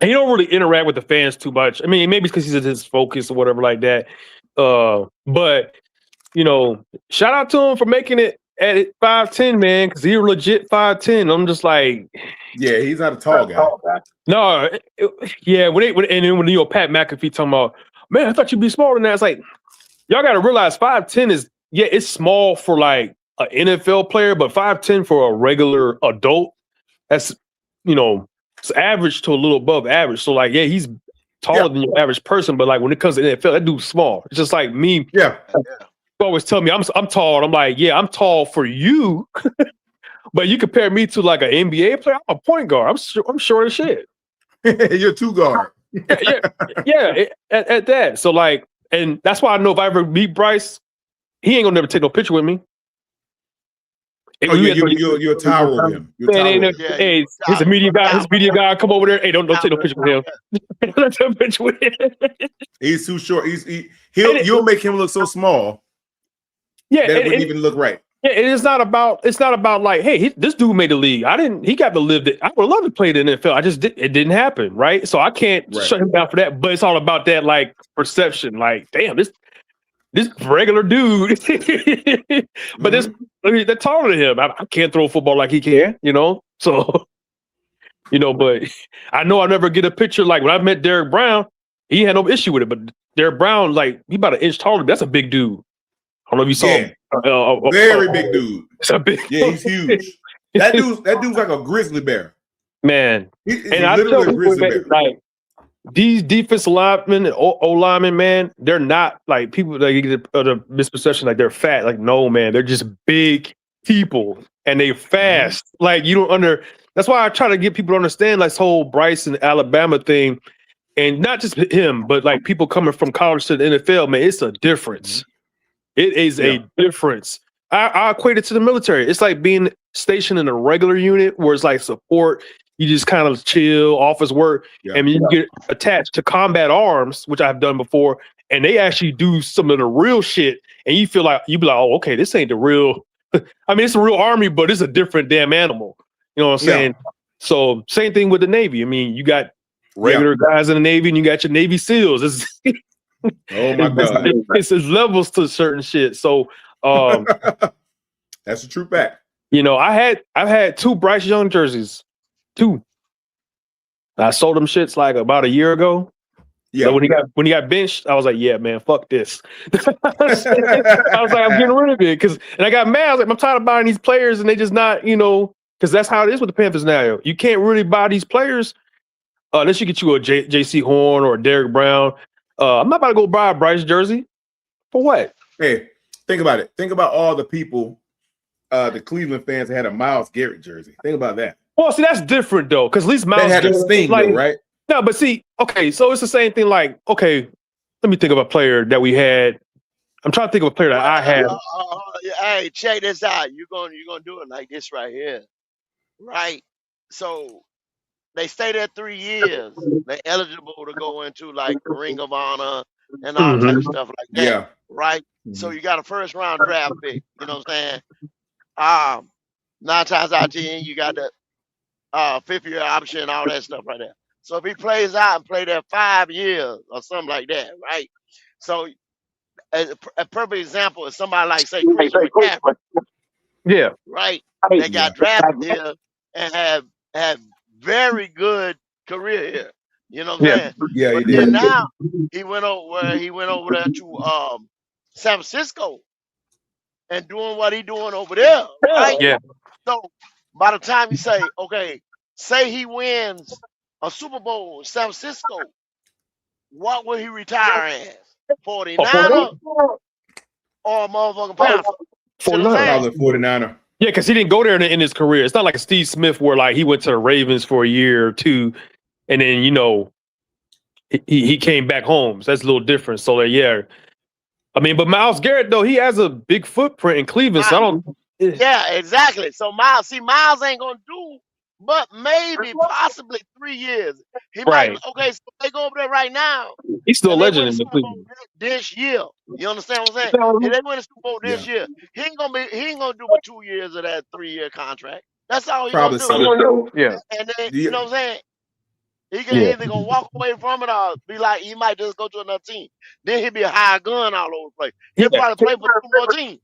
And he don't really interact with the fans too much. I mean, maybe it's because he's at his focus or whatever like that. But you know, shout out to him for making it at 5'10", man, because he's legit 5'10". I'm just like, yeah, he's not a tall guy. No, when Pat McAfee talking about, man, I thought you'd be smaller than that. It's like, y'all got to realize 5'10" is, yeah, it's small for like an NFL player, but 5'10" for a regular adult, that's, you know, it's average to a little above average. So like, yeah, he's taller than your average person, but like when it comes to NFL, that dude's small. It's just like me. Yeah. Always tell me I'm tall. And I'm like, yeah, I'm tall for you, but you compare me to like an NBA player. I'm a point guard. I'm short as shit. You're two guard. yeah. At that. So like, and that's why I know if I ever meet Bryce, he ain't gonna never take no picture with me. You're a tower with him. Hey, his media guy, come over there. Hey, don't take no picture with him. Don't take a picture with him. He's too short. You'll make him look so small. Yeah, that wouldn't even look right. Yeah, it's not about like, hey, this dude made the league. He got to live it. I would love to play the NFL. It didn't happen, right? So I can't shut him down for that. But it's all about that like perception. Like, damn, this regular dude. But they're taller than him. I can't throw a football like he can, you know? So, you know, but I know I'll never get a picture. Like when I met Derek Brown, he had no issue with it. But Derek Brown, like, he about an inch taller. That's a big dude. I don't know if you saw him. Very big dude. It's a big he's huge. That dude's like a grizzly bear. Man. He's literally a grizzly bear. Like, these defensive linemen, O-linemen, man, they're not like people that get the misperception like they're fat. Like, no, man, they're just big people and they fast. Like, you don't that's why I try to get people to understand like this whole Bryce and Alabama thing, and not just him, but like people coming from college to the NFL, man, it's a difference. It is a difference. I equate it to the military. It's like being stationed in a regular unit where it's like support. You just kind of chill, office work, and you get attached to combat arms, which I've done before, and they actually do some of the real shit, and you feel like, you be like, oh, okay, this ain't the real. I mean, it's a real army, but it's a different damn animal. You know what I'm saying? So same thing with the Navy. I mean, you got regular guys in the Navy, and you got your Navy SEALs. Oh my God! It's levels to certain shit. So that's a true fact. You know, I've had 2 Bryce Young jerseys. 2. I sold them shits like about a year ago. Yeah. But when he got benched, I was like, yeah, man, fuck this. I was like, I'm getting rid of it and I got mad. I was like, I'm tired of buying these players and they just not, because that's how it is with the Panthers now. You can't really buy these players unless you get you a J.C. Horn or a Derek Brown. I'm not about to go buy a Bryce jersey. For what? Hey, think about it. Think about all the people, the Cleveland fans that had a Myles Garrett jersey. Think about that. Well, see, that's different though, because at least Myles had a sting, like, though, right? No, but see, okay, so it's the same thing. Like, okay, let me think of a player that we had. I'm trying to think of a player that I had. Hey, check this out. You're gonna do it like this right here, right? So they stay there 3 years. They're eligible to go into like Ring of Honor and all type of stuff like that. Yeah. Right. So you got a first round draft pick. You know what I'm saying? 9 times out of 10, you got the 5th year option, all that stuff right there. So if he plays out and play there 5 years or something like that, right? So a perfect example is somebody like, say, Christian McCaffrey. Yeah. Right? They got drafted here and have very good career here. You know what I'm saying? Yeah, but he then did. now he went over there to San Francisco and doing what he doing over there. Right? Yeah. So by the time you say, okay, say he wins a Super Bowl in San Francisco, what will he retire as? 49er or a motherfucking Panther? 49er. 49er. Yeah, because he didn't go there in his career. It's not like a Steve Smith where like he went to the Ravens for a year or two, and then he came back home. So that's a little different. So yeah, I mean, but Myles Garrett though, he has a big footprint in Cleveland. So I don't. Yeah, exactly. So Myles ain't gonna do, but maybe possibly 3 years. He might. Okay, so they go over there right now. He's still a legend in the Cleveland this year. You understand what I'm saying? If they win the Super Bowl this year, he ain't gonna do but 2 years of that 3-year contract. That's all he gonna do. Yeah. And then you know what I'm saying? He can either gonna walk away from it or be like he might just go to another team. Then he'll be a high gun all over the place. He'll probably play for 2 more teams.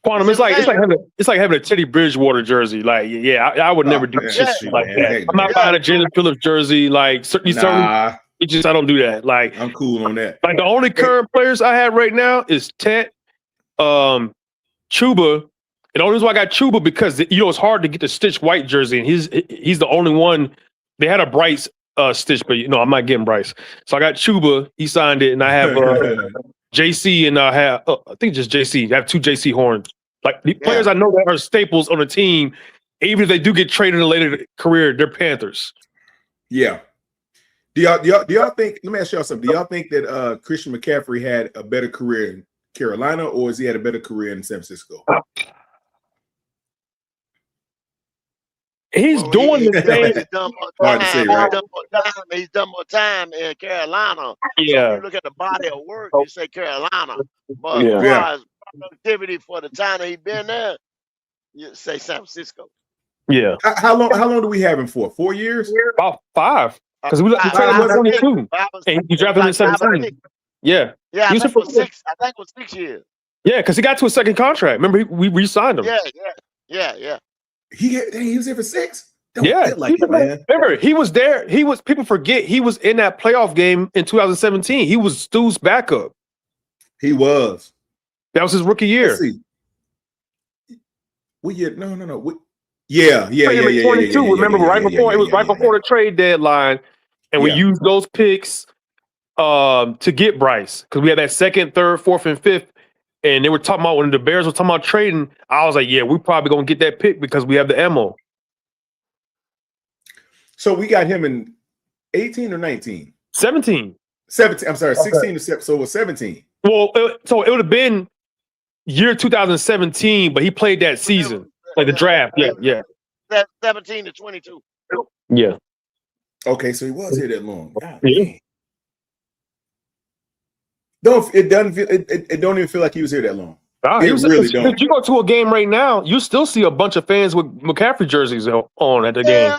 Quantum, it's like having a Teddy Bridgewater jersey. Like, yeah, I would never do shit like that. I'm not buying a Jalen Phillips jersey. Like, I don't do that. Like, I'm cool on that. Like, the only current players I have right now is Tet, Chuba. And the only reason why I got Chuba because it's hard to get the Stitch White jersey, and he's the only one. They had a Bryce Stitch, but I'm not getting Bryce. So I got Chuba. He signed it, and I have JC, and I have I think just JC. I have 2 JC Horns. Like the players I know that are staples on the team, even if they do get traded in a later career, they're Panthers. Yeah. Do y'all think? Let me ask y'all something. Do y'all think that Christian McCaffrey had a better career in Carolina, or has he had a better career in San Francisco? He's doing the same. He's done more time in Carolina. Yeah. So you look at the body of work, you say Carolina. But as far as productivity for the time that he's been there, you say San Francisco. Yeah. How long do we have him for? 4 years? About 5. Because we traded him in 22. And you drafted him in 17. Yeah. Yeah, I think it was 6. I think it was 6 years. Yeah, because he got to a second contract. Remember, we re-signed him. Yeah. He was there for 6. Yeah, man. Remember, he was there. People forget he was in that playoff game in 2017. He was Stu's backup. He was. That was his rookie year. Let's see. What year? No. Yeah. 22. Remember, right before the trade deadline, and we used those picks to get Bryce because we had that 2nd, 3rd, 4th, and 5th. And they were talking about when the Bears were talking about trading. I was like, yeah, we're probably gonna get that pick because we have the ammo. So we got him in 18 or 19? 17. 17. I'm sorry, 16 to 7. So it was 17. Well, so it would have been year 2017, but he played that season, like the draft. Yeah. 17 to 22. Yeah. Okay, so he was here that long. God, yeah. It don't even feel like he was here that long. Really don't. If you go to a game right now, you still see a bunch of fans with McCaffrey jerseys on at the game.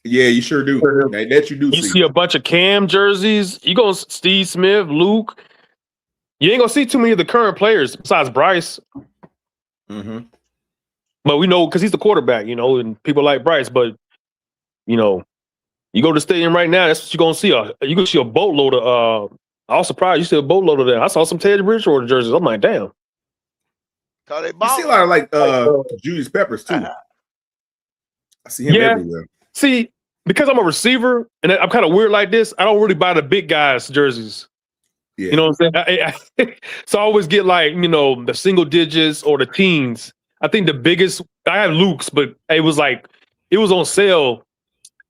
Yeah, you sure do. That you do. You see a bunch of Cam jerseys. You go Steve Smith, Luke. You ain't gonna see too many of the current players besides Bryce. Mm-hmm. But we know because he's the quarterback, and people like Bryce. But You go to the stadium right now, that's what you're gonna see. You can see a boatload of. I was surprised you see a boatload of that. I saw some Teddy Bridgewater jerseys. I'm like, damn. They You see a lot of like Julius Peppers too. I see him everywhere. See, because I'm a receiver and I'm kind of weird like this, I don't really buy the big guys jerseys. Yeah. You know what I'm saying? So I always get like, you know, the single digits or the teens. I think the biggest, I have Luke's, but it was on sale.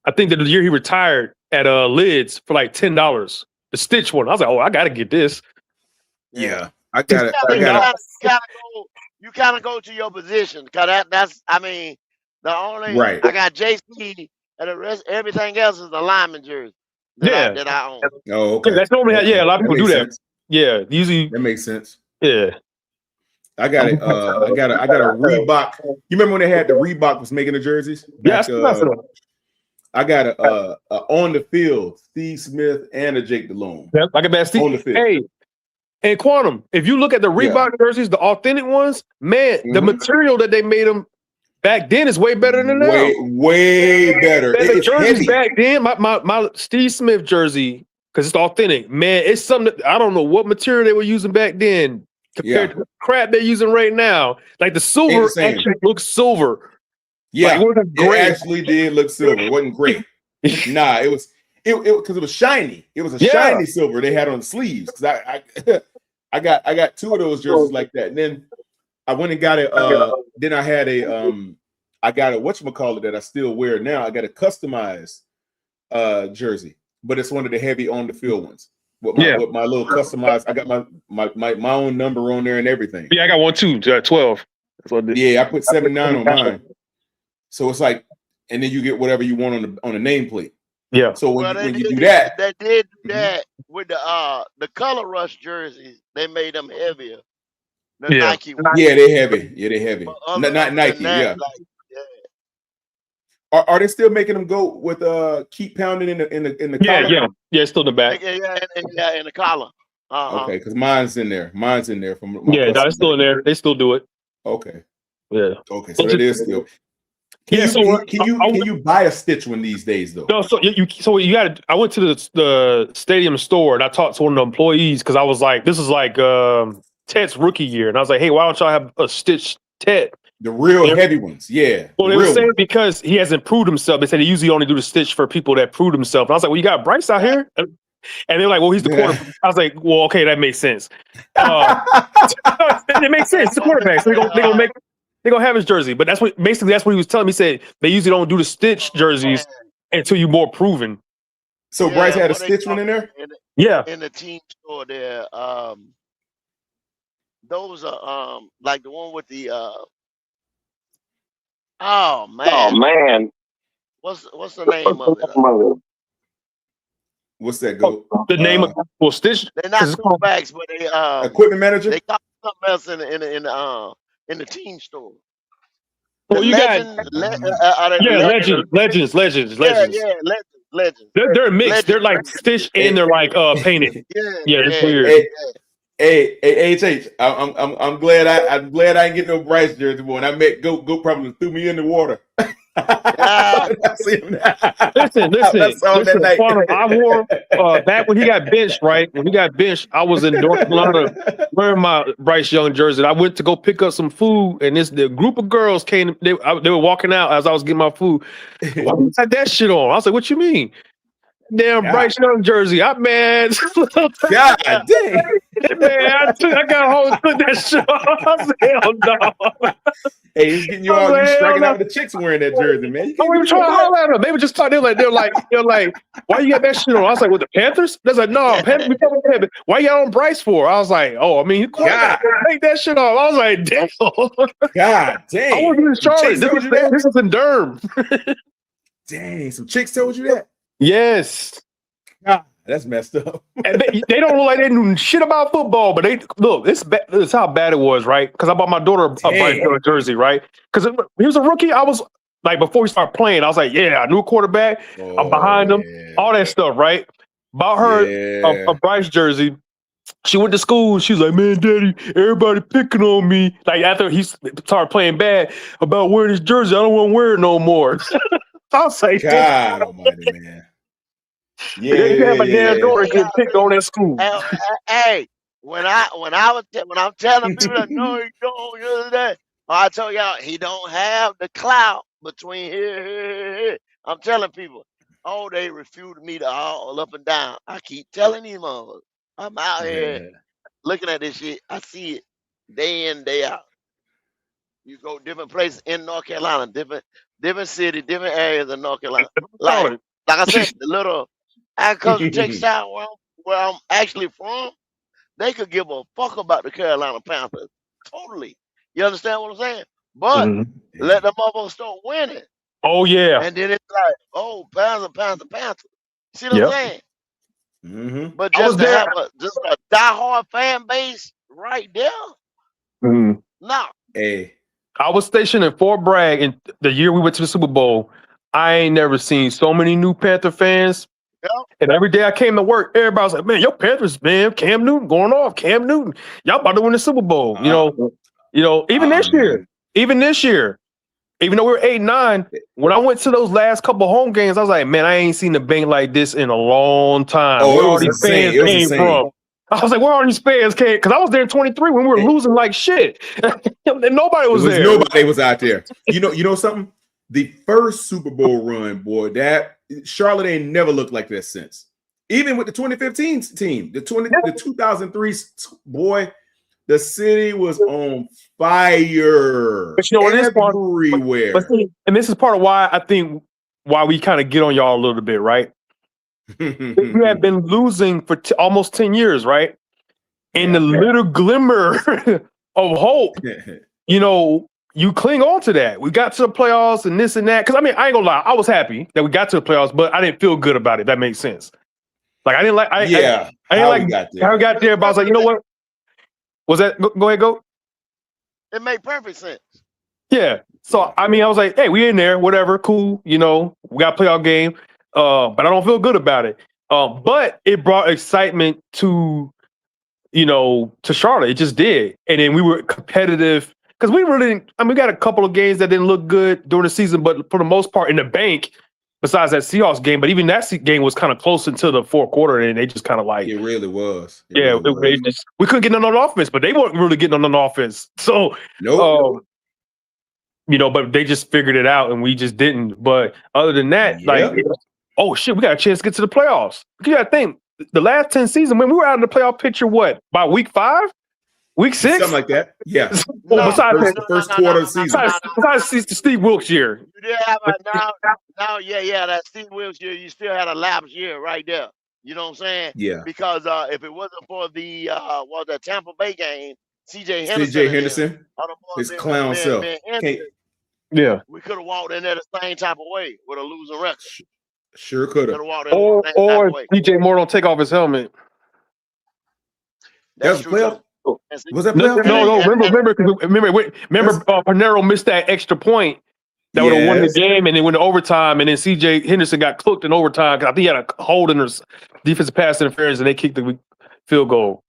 I think that the year he retired at Lids for like $10. The Stitch one. I was like, oh, I got to get this. Yeah. I got it. You kind of go to your position. Cause that's, I mean, the only, right. I got JC and the rest, everything else is the lineman jersey that I own. Oh, okay. Yeah, that's normally a lot of people do that. Sense. Yeah, usually that makes sense. Yeah, I got it. I got a Reebok. You remember when they had the Reebok was making the jerseys? Back, I got a on the field Steve Smith and a Jake Delhomme. Yep, I got that Steve. On the field. Hey, and Quantum, if you look at the Reebok jerseys, the authentic ones, man, the material that they made them back then is way better than now. Way better. The jerseys heavy. back then, my Steve Smith jersey, because it's authentic, man. It's something that, I don't know what material they were using back then compared to the crap they're using right now. Like the silver actually looks silver. Yeah, like, it actually did look silver. It wasn't great. Nah, it was because it was shiny. It was a shiny silver they had on the sleeves. Because I got two of those jerseys like that. And then I went and got it. Then I had I got a whatchamacallit that I still wear now. I got a customized jersey, but it's one of the heavy on the field ones. With my little customized, I got my own number on there and everything. Yeah, I got one too, 12. That's what I did. Yeah, I put 79 on mine. So it's like, and then you get whatever you want on the nameplate. Yeah. So when you do that, they did that with the Color Rush jerseys. They made them heavier. The Nike ones. Yeah, they heavy. Yeah, they heavy. Not Nike. That, Are they still making them go with keep pounding in the collar? Yeah, it's still in the back. Yeah, in the collar. Okay, because mine's in there. From it's still in there. They still do it. Okay. Yeah. Okay, so it is still. Can you buy a Stitch one these days though? No, so you got to. I went to the stadium store and I talked to one of the employees because I was like, this is like Ted's rookie year, and I was like, hey, why don't y'all have a Stitch Ted? The real heavy ones, yeah. Well, they were saying because he hasn't proved himself. They said he usually only do the Stitch for people that prove themselves. And I was like, well, you got Bryce out here, and they're like, well, he's the quarterback. I was like, well, okay, that makes sense. It makes sense. It's the quarterback, so they're gonna have his jersey. But that's what he was telling me. He said they usually don't do the Stitch jerseys until you're more proven. So Bryce had a Stitch one in there. In the team store there. Those are like the one with the oh man. What's the name of it? What's that go? The name of Stitch? They're not quarterbacks, but they equipment manager. They call something else in the team store. Well, you got legends. Legends. They're mixed. Legends. They're like Stitch and they're like painted. It's weird. Hey, I'm glad I didn't get no Bryce jersey when I met Goat probably threw me in the water. Listen. I wore back when he got benched, right? When he got benched, I was in North Carolina wearing my Bryce Young jersey. I went to go pick up some food, and the group of girls came. They were walking out as I was getting my food. Why you had that shit on? I was like, "What you mean?" Damn Bryce Young jersey. God dang. Man, I got home and put that shit on. I said, hell no. Hey, he's getting you all you striking out with the chicks wearing that jersey, man. I was trying to holler at them. They were just talking. They're like, why you got that shit on? I was like, with the Panthers? They're like, no, Panthers. Why you got on Bryce for? I was like, oh, I mean, take that shit off. I was like, damn. God dang. I wasn't in Charlotte. This was in Durham. Dang, some chicks told you that? Yes. God, that's messed up. And they don't look like they knew shit about football, but they look. This is how bad it was, right? Because I bought my daughter a Bryce Young jersey, right? Because he was a rookie. I was like, before he started playing, I was like, yeah, I knew a quarterback. I'm behind him, all that stuff, right? Bought her a Bryce jersey. She went to school. She was like, man, Daddy, everybody picking on me. Like after he started playing bad about wearing his jersey, I don't want to wear it no more. I was like, God almighty, man. Yeah, They yeah, have a damn yeah, daughter Hey, get picked on at school. hey, when I'm telling people that no, he don't, that, I told y'all he don't have the clout between here. I'm telling people, oh, they refuted me to all up and down. I keep telling these motherfuckers, I'm out here yeah. looking at this shit. I see it day in, day out. You go different places in North Carolina, different city, different areas of North Carolina. Like I said, the little agricultural textile where I'm actually from, they could give a fuck about the Carolina Panthers. Totally. You understand what I'm saying? But Mhm. let the motherfuckers start winning. Oh yeah. And then it's like, oh, Panther. See what I'm Yep. saying? Mm-hmm. But I was just to there. have just a diehard fan base right there, Mhm. no. Hey, I was stationed in Fort Bragg in the year we went to the Super Bowl. I ain't never seen so many new Panther fans. Yep. And every day I came to work, everybody was like, "Man, your Panthers, man, Cam Newton going off. Cam Newton, y'all about to win the Super Bowl." Even this year, even though we were 8-9, when I went to those last couple home games, I was like, "Man, I ain't seen the bank like this in a long time." Oh, Where it all was these insane. fans It was came insane. from? I was like, "Where all these fans came?" Because I was there in 23 when we were losing like shit, and nobody was there. Nobody was out there. You know something? The first Super Bowl run, boy, that Charlotte ain't never looked like that since. Even with the 2015 team, the 2003, boy, the city was on fire. But you know, it is part everywhere. but see, and this is part of why I think why we kind of get on y'all a little bit, right? You have been losing for almost 10 years, right? And the little glimmer of hope, you cling on to that. We got to the playoffs and this and that. Because I mean, I ain't gonna lie, I was happy that we got to the playoffs, but I didn't feel good about it. That makes sense. Like I didn't like. I didn't like how we got there. But I was like, you know what? Was that? Go ahead, go. It made perfect sense. Yeah. So I mean, I was like, hey, we in there, whatever, cool. We got a playoff game. But I don't feel good about it. But it brought excitement to Charlotte. It just did. And then we were competitive because we really didn't. I mean, we got a couple of games that didn't look good during the season, but for the most part, in the bank, besides that Seahawks game, but even that game was kind of close until the fourth quarter, and they just kind of like it really was. we couldn't get none on offense, but they weren't really getting on offense. So but they just figured it out, and we just didn't. But other than that, oh shit, we got a chance to get to the playoffs. You got to think the last 10 seasons when we were out in the playoff picture, what by week 5, week 6, something like that. Yeah. Besides the first quarter of the season. Besides Steve Wilkes year. You did have that Steve Wilkes year. You still had a lapse year right there. You know what I'm saying? Yeah. Because if it wasn't for the Tampa Bay game, CJ Henderson, his clown self. Yeah, we could have walked in there the same type of way with a losing record. Sure could have. Or DJ Moore don't take off his helmet. That's true. Playoff. Was that No, playoff? Remember, Panero missed that extra point that would have won the game, and then went to overtime, and then CJ Henderson got cooked in overtime because I think he had a hold in his defensive pass interference, and they kicked the field goal.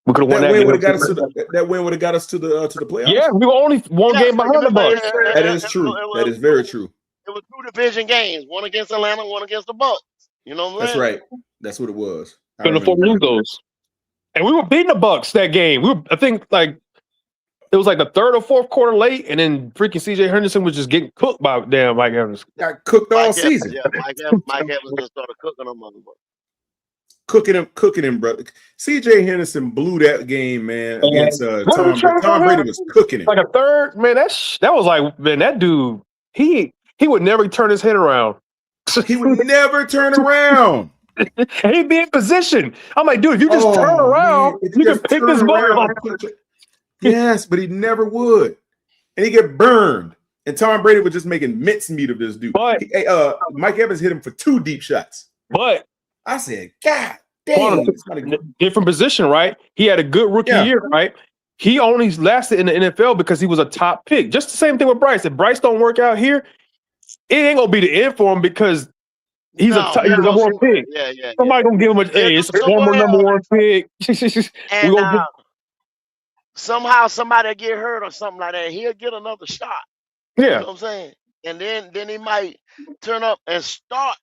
We could have won that win. game. That win would have got us to the playoffs. Yeah, we were only one game behind the Bucs. That is true. That is very true. It was 2 division games, one against Atlanta, one against the Bucs. You know what I'm saying? That's right. That's what it was. Couldn't afford to lose those. And we were beating the Bucs that game. I think it was like the third or fourth quarter late, and then freaking CJ Henderson was just getting cooked by damn Mike Evans. Got cooked all season. Yeah, Mike Evans just started cooking them motherfuckers. Cooking him, brother. CJ Henderson blew that game, man, against Tom Brady was cooking him. Like a third, man, that was like, man, that dude, he would never turn his head around. He would never turn around. And he'd be in position. I'm like, dude, if you just turn around, you can pick this ball up. Yes, but he never would. And he get burned. And Tom Brady was just making mincemeat of this dude. But Mike Evans hit him for 2 deep shots. But I said, God damn. Different position, right? He had a good rookie year, right? He only lasted in the NFL because he was a top pick. Just the same thing with Bryce. If Bryce don't work out here, it ain't gonna be the end for him because he's a number 1 pick. Yeah. Somebody gonna give him it's a former number 1 pick. And somehow somebody get hurt or something like that, he'll get another shot. Yeah. You know what I'm saying? And then he might turn up and start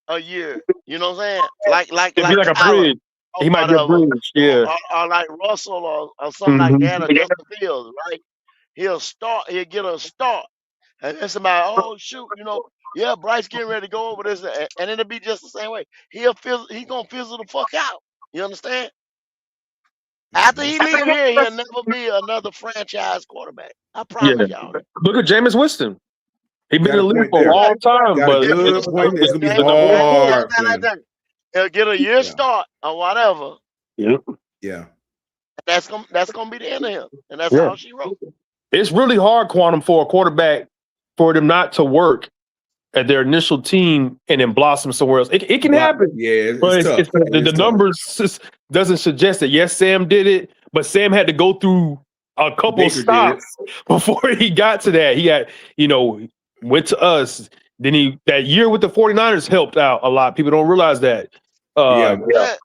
a year. You know what I'm saying? It'd be like a Tyler bridge. or He might be a whatever, bridge. Yeah. or like Russell or something like that, or Mhm. Justin Fields, right? He'll get a start. And then somebody, oh shoot, yeah, Bryce getting ready to go over this, and it'll be just the same way. He's gonna fizzle the fuck out. You understand? After he leave here, he'll never be another franchise quarterback. I Yeah. promise y'all that. Look at Jameis Winston. He's been Got in a the league point for a there. long time, Got but a good point. It's gonna be James hard. Winston, for him. he'll get a year start or whatever. Yep. Yeah. That's gonna be the end of him, and that's Yeah. how she wrote. It's really hard, Quantum, for a quarterback for them not to work at their initial team and then blossom somewhere else. It can happen. Yeah, But tough. the numbers just doesn't suggest it. Yes, Sam did it, but Sam had to go through a couple Baker of did stops before he got to that. He had, went to us. Then that year with the 49ers helped out a lot. People don't realize that. Yeah. Yeah.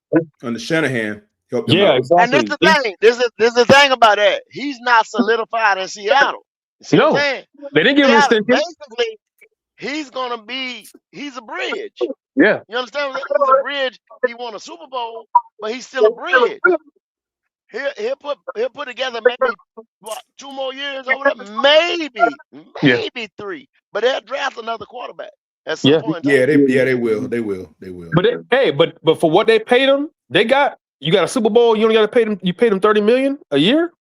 Under Shanahan helped him Yeah, out. And this exactly. the thing. This is the thing about that. He's not solidified in Seattle. You see what I'm No, saying? they didn't give him an Seattle, extension. basically, he's a bridge. Yeah. You understand what I'm saying? He's a bridge. He won a Super Bowl, but he's still a bridge. He'll put together maybe 2 more years over there, maybe 3. But they'll draft another quarterback at some Yeah. point. In Yeah, time. they will. But for what they paid him, you got a Super Bowl. You only got to pay them. You paid them $30 million a year.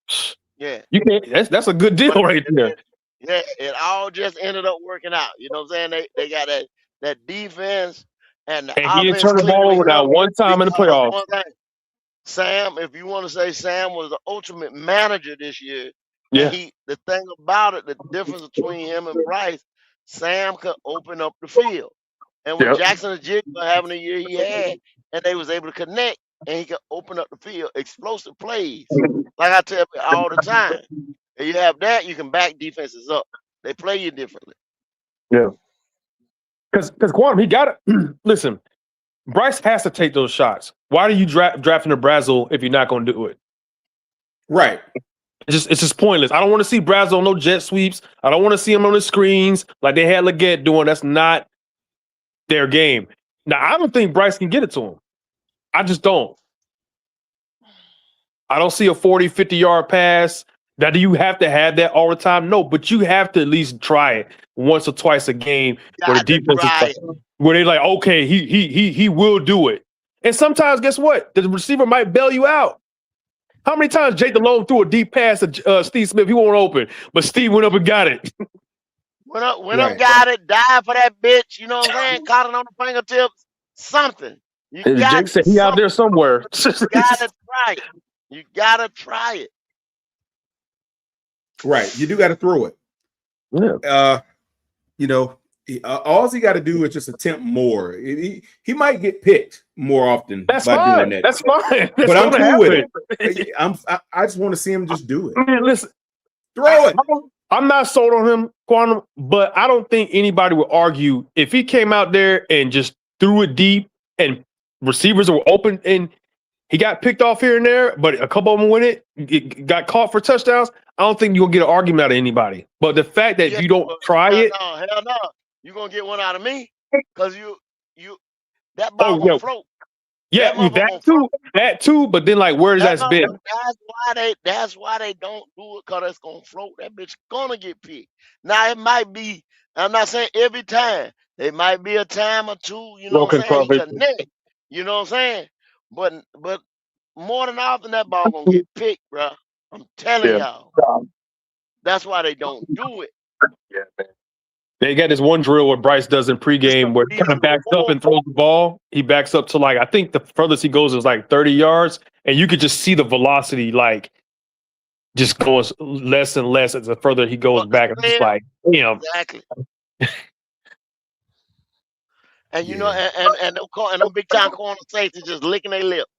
Yeah. You can't. That's a good deal right there. Yeah, it all just ended up working out. You know what I'm saying? They got that defense and the And he didn't offense turn the ball clicking over not together one time in the because of playoffs. one thing. Sam, if you want to say Sam was the ultimate manager this year, Yeah. and the thing about it, the difference between him and Bryce, Sam could open up the field. And with Yep. Jackson and Jigba having the year he had, and they was able to connect, and he could open up the field, explosive plays. Like I tell you all the time. If you have that, you can back defenses up. They play you differently. Yeah. Because Quantum, he got it. Listen, Bryce has to take those shots. Why are you drafting a Brazzle if you're not going to do it? Right. It's just pointless. I don't want to see Brazzle on no jet sweeps. I don't want to see him on the screens like they had Leggett doing. That's not their game. Now, I don't think Bryce can get it to him. I just don't. I don't see a 40, 50-yard pass. Now, do you have to have that all the time? No, but you have to at least try it once or twice a game where the defense is where they're like, okay, he will do it. And sometimes, guess what? The receiver might bail you out. How many times Jake Delhomme threw a deep pass to Steve Smith? He won't open, but Steve went up and got it. Went up, got it, died for that bitch. You know what I'm saying? Caught it on the fingertips. Something. You And got Jake said he out there somewhere. You gotta try it. You gotta try it. Right. You do got to throw it. Yeah. All he got to do is just attempt more. He might get picked more often. That's by fine. doing that. That's fine. That's But I'm gonna cool with happen. it. I just want to see him just do it. Man, listen, Throw it. I'm not sold on him, Quantum, but I don't think anybody would argue if he came out there and just threw it deep and receivers were open and he got picked off here and there, but a couple of them win it got caught for touchdowns. I don't think you'll get an argument out of anybody. But the fact that if you don't try it, hell no, you're gonna get one out of me because you that ball gonna float. Yeah, that too. But then, like, where does that been? That's why they don't do it, because it's gonna float. That bitch gonna get picked. Now it might be. I'm not saying every time. It might be a time or two. You know what I'm saying? He connect. You know what I'm saying? But more than often that ball gonna get picked, bro. I'm telling y'all. That's why they don't do it. Yeah, man. They got this one drill where Bryce does in pregame where he kind of backs up and throws the ball. He backs up to, like, I think the furthest he goes is like 30 yards. And you could just see the velocity, like, just going less and less as the further he goes back. I'm just like, damn. Exactly. And you know, and them big time corner safety just licking their lips.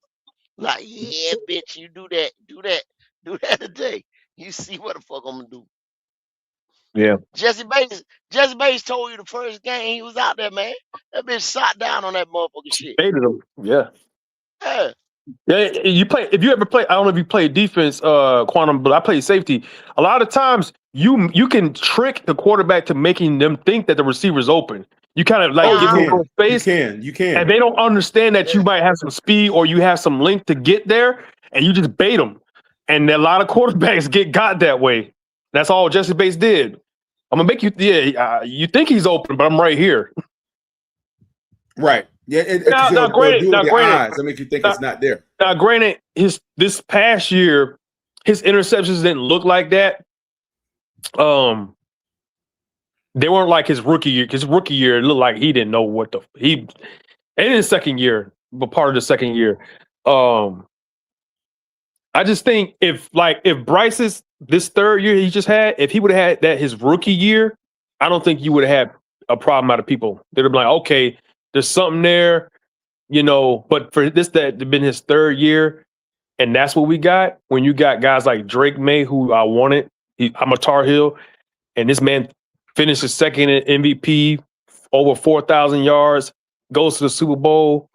Like, yeah, bitch, you do that today. You see what the fuck I'm gonna do. Yeah. Jesse Bates told you the first game he was out there, man. That bitch shot down on that motherfucking shit. Baited him. Yeah. Yeah. Yeah, if you ever play, I don't know if you play defense, Quantum, but I play safety. A lot of times you can trick the quarterback to making them think that the receiver's open. You kind of like give them a little space. You can. And they don't understand that you might have some speed or you have some length to get there, and you just bait them. And a lot of quarterbacks get got that way. That's all Jesse Bates did. I'm gonna make you, you think he's open, but I'm right here. Right. Yeah. Now, granted, eyes. That make you think it's not there. Now, granted, this past year, his interceptions didn't look like that. They weren't like his rookie year. His rookie year, it looked like he didn't know what and in his second year, but part of the second year. I just think if Bryce's this third year he just had, if he would have had that his rookie year, I don't think you would have had a problem out of people. They'd have been like, okay, there's something there, but for this, that had been his third year, and that's what we got. When you got guys like Drake May, who I wanted, I'm a Tar Heel, and this man finishes second in MVP, over 4,000 yards, goes to the Super Bowl,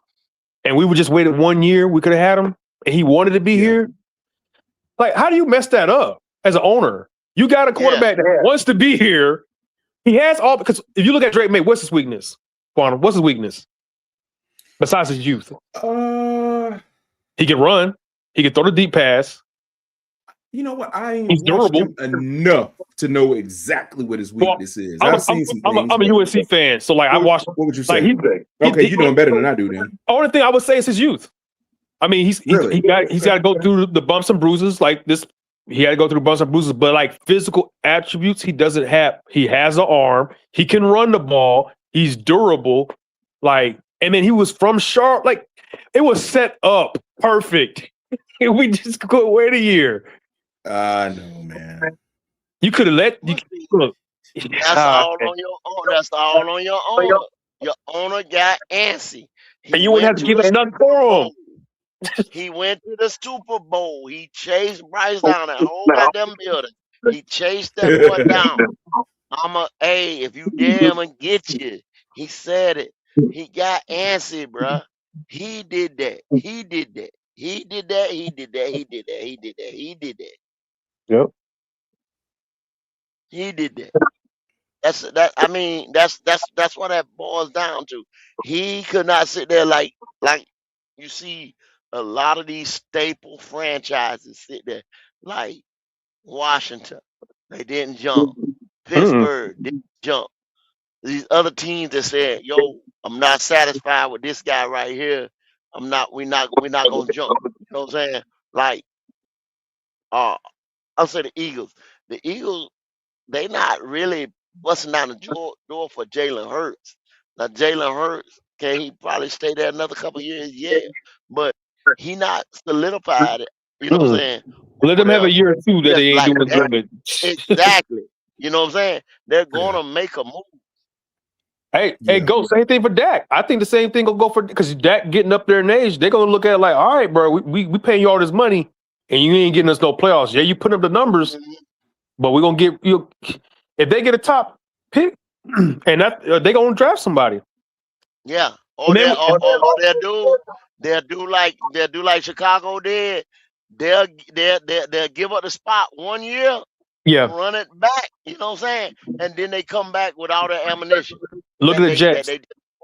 and we would just waited 1 year, we could have had him, and he wanted to be here. Like, how do you mess that up as an owner? You got a quarterback that wants to be here. He has all, because if you look at Drake May, what's his weakness? Quantum, what's his weakness? Besides his youth. He can run. He can throw the deep pass. You know what? I ain't watched him enough to know exactly what his weakness is. I've seen some things. I'm a USC fan, so like I watched. What would you say? Okay, you know him better than I do then. Only thing I would say is his youth. I mean, he's got to go through the bumps and bruises like this. He had to go through the bumps and bruises, but like physical attributes, he doesn't have. He has an arm. He can run the ball. He's durable. Like, and then he was from Charlotte. Like, it was set up perfect. We just couldn't wait a year. No, man. You could have let. Look. That's all on your own. That's all on your own. Your owner got antsy. And you wouldn't have to give us nothing for him. He went to the Super Bowl. He chased Bryce down that whole goddamn building. He chased that boy down. If you damn and get you. He said it. He got antsy, bruh. He did that. He did that. He did that. He did that. He did that. He did that. He did that. Yep. He did that. That's what that boils down to. He could not sit there like you see a lot of these staple franchises sit there like Washington. They didn't jump. Pittsburgh didn't jump. These other teams that said, "Yo, I'm not satisfied with this guy right here. We're not gonna jump." You know what I'm saying? Like, I'll say the Eagles. The Eagles, they not really busting down the door for Jalen Hurts. Now, Jalen Hurts, can he probably stay there another couple of years? Yeah, but he not solidified it. You know what I'm saying? Let them have a year or two that they ain't like doing that. good. Exactly. You know what I'm saying? They're gonna make a move. Hey, go same thing for Dak. I think the same thing will go for, because Dak getting up there in age, they're gonna look at it like, all right, bro, we paying you all this money and you ain't getting us no playoffs. Yeah, you put up the numbers, but we're gonna get you if they get a top pick, and that they gonna draft somebody. Yeah. They'll do like Chicago did. They'll give up the spot 1 year. Yeah. Run it back. You know what I'm saying? And then they come back with all their ammunition. Look at the Jets.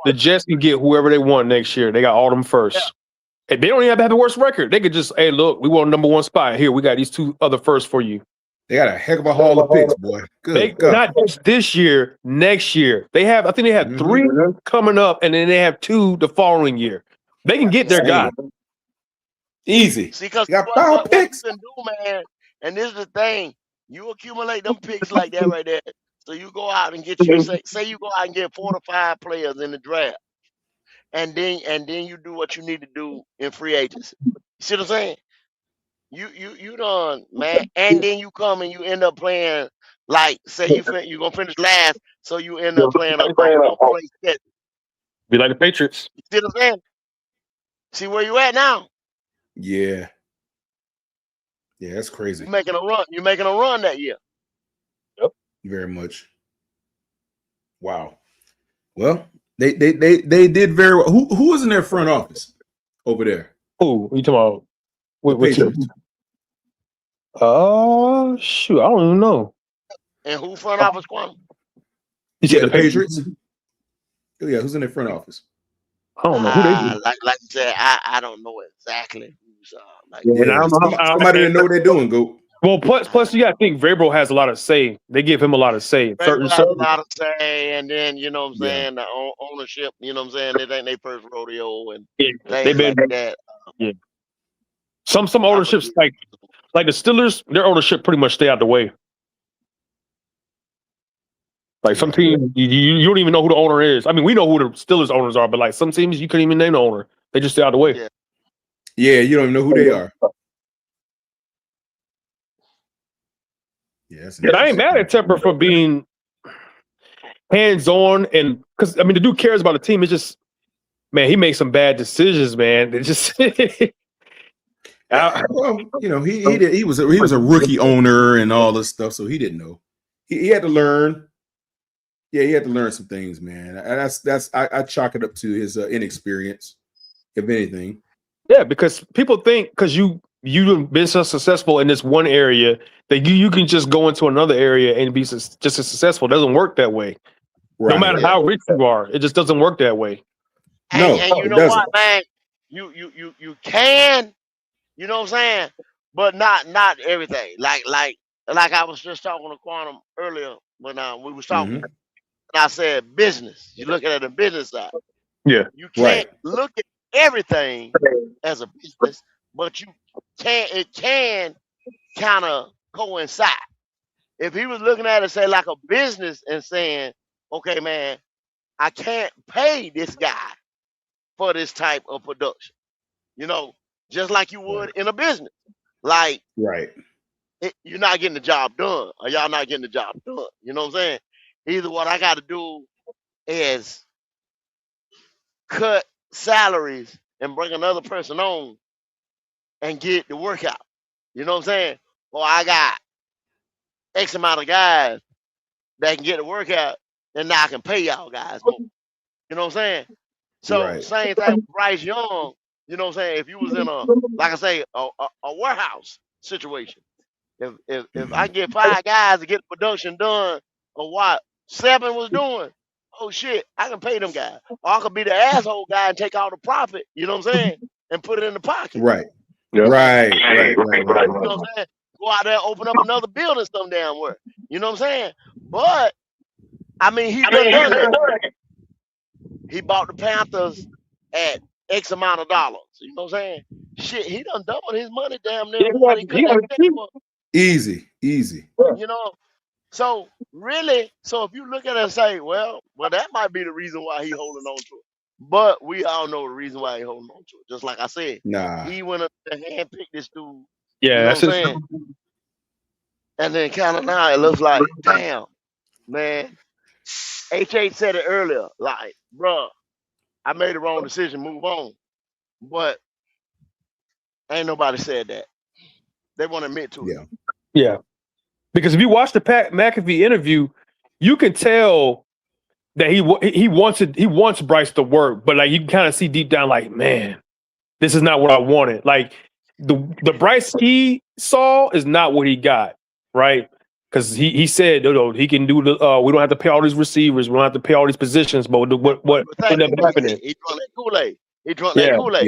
The Jets can get whoever they want next year. They got all them first. Yeah. And they don't even have the worst record. They could just, hey, look, we want number one spot. Here, we got these two other firsts for you. They got a heck of a haul of picks, boy. Good. Not just this year, next year. I think they have 3 coming up, and then they have 2 the following year. They can get their guy. Easy. See, because what picks. You can do, man, and this is the thing. You accumulate them picks like that right there. So you go out and get your say you go out and get 4 to 5 players in the draft. And then you do what you need to do in free agency. You see what I'm saying? You done, man. And then you come and you end up playing like, say you're gonna finish last, so you end up playing a place schedule. Be like the Patriots. You see what I'm saying? See where you at now? Yeah. Yeah, that's crazy. You're making a run that year. Yep. Very much. Wow. Well, they did very well. Who was in their front office over there? Who you talking about? Shoot, I don't even know. And who front office, Quantum? You said the Patriots. Oh, yeah, who's in the front office? I don't know who they do. Like I said, I don't know exactly who's like. Yeah, and I don't know somebody that know what they're doing. Go. Well, plus you got to think Vrabel has a lot of say. They give him a lot of say. Vrabel has a lot of say, and then you know what I'm saying, the ownership. You know what I'm saying, it ain't their first rodeo, and things like that. Yeah. Some ownerships like the Steelers, their ownership pretty much stay out the way. Like some teams, you don't even know who the owner is. I mean, we know who the Steelers owners are, but like some teams, you couldn't even name the owner. They just stay out the way. Yeah, you don't even know who they are. Yeah, and I ain't mad at Tepper for being hands-on, and because I mean, the dude cares about the team. It's just, man, he makes some bad decisions, man. It just. Well, you know, he was a rookie owner and all this stuff, so he didn't know. He had to learn. Yeah, he had to learn some things, man. I chalk it up to his inexperience, if anything. Yeah, because people think because you've been so successful in this one area that you can just go into another area and be just as successful. It doesn't work that way. Right. No matter how rich you are, it just doesn't work that way. And you know what, man? You can, you know what I'm saying, but not everything. Like I was just talking to Quantum earlier when we was talking. And I said business. You look at it the business side. Yeah. You can't look at everything as a business, but it can kind of coincide. If he was looking at it, say, like a business and saying, okay, man, I can't pay this guy for this type of production. You know, just like you would in a business. Like, you're not getting the job done, or y'all not getting the job done. You know what I'm saying? Either what I got to do is cut salaries and bring another person on and get the work out. You know what I'm saying? Or I got X amount of guys that can get the work out, and now I can pay y'all guys more. You know what I'm saying? So same thing with Bryce Young. You know what I'm saying? If you was in a, like I say, a warehouse situation, if I get 5 guys to get the production done of what 7 was doing, oh shit, I can pay them guys. Or I could be the asshole guy and take all the profit, you know what I'm saying, and put it in the pocket. Right. You know what I'm saying? Go out there, open up another building some damn where. You know what I'm saying? But I mean, he bought the Panthers at X amount of dollars. You know what I'm saying? Shit, he done doubled his money damn near. Easy. You know, so really, if you look at it and say, well, that might be the reason why he holding on to it. But we all know the reason why he holding on to it. Just like I said, he went up and handpicked this dude. Yeah, you know what I'm saying? And then kind of now it looks like, damn, man. H8 said it earlier, like, bruh, I made the wrong decision, move on. But ain't nobody said that. They won't admit to it. Yeah. Because if you watch the Pat McAfee interview, you can tell that he wants Bryce to work, but like you can kind of see deep down, like, man, this is not what I wanted. Like the Bryce he saw is not what he got, right? Because he said, no, he can do the. We don't have to pay all these receivers. We don't have to pay all these positions. But what ended up happening? He drunk that Kool-Aid. He drunk that Kool-Aid.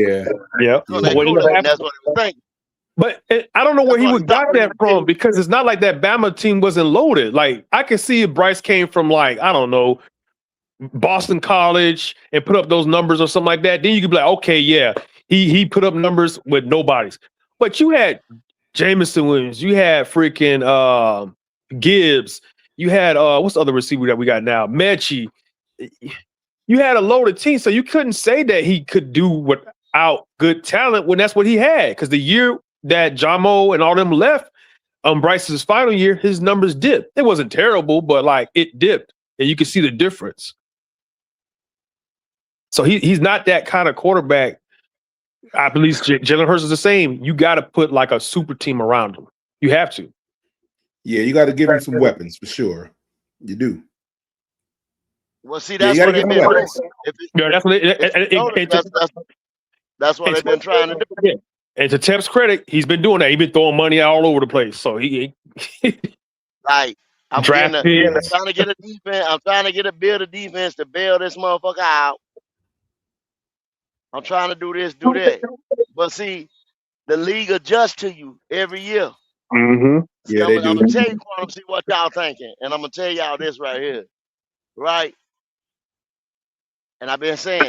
Yeah. But what ended up happening? That's what he was thinking. But I don't know where he would got that from, because it's not like that Bama team wasn't loaded. Like I can see if Bryce came from like, I don't know, Boston College and put up those numbers or something like that. Then you could be like, okay, yeah, he put up numbers with nobodies. But you had Jameson Williams, you had freaking Gibbs, you had what's the other receiver that we got now? Mechie. You had a loaded team, so you couldn't say that he could do without good talent when that's what he had. Because the year that Jamo and all them left, Bryce's final year, his numbers dipped. It wasn't terrible, but like it dipped, and you can see the difference. So he's not that kind of quarterback. I believe Jalen Hurts is the same. You got to put like a super team around him. You have to. Yeah, you got to give him some weapons for sure. You do. Well, see, that's what they've been doing. That's what they've been trying to do. Yeah. And to Tep's credit, he's been doing that. He's been throwing money all over the place. So he like I'm Draft I'm picks. trying to get a defense. I'm trying to get a build a defense to bail this motherfucker out. I'm trying to do this, do that. But see, the league adjusts to you every year. Mm-hmm. See, Yeah, I'm they do. gonna tell you, Quantum, see what y'all thinking, and I'm gonna tell y'all this right here, right? And I've been saying,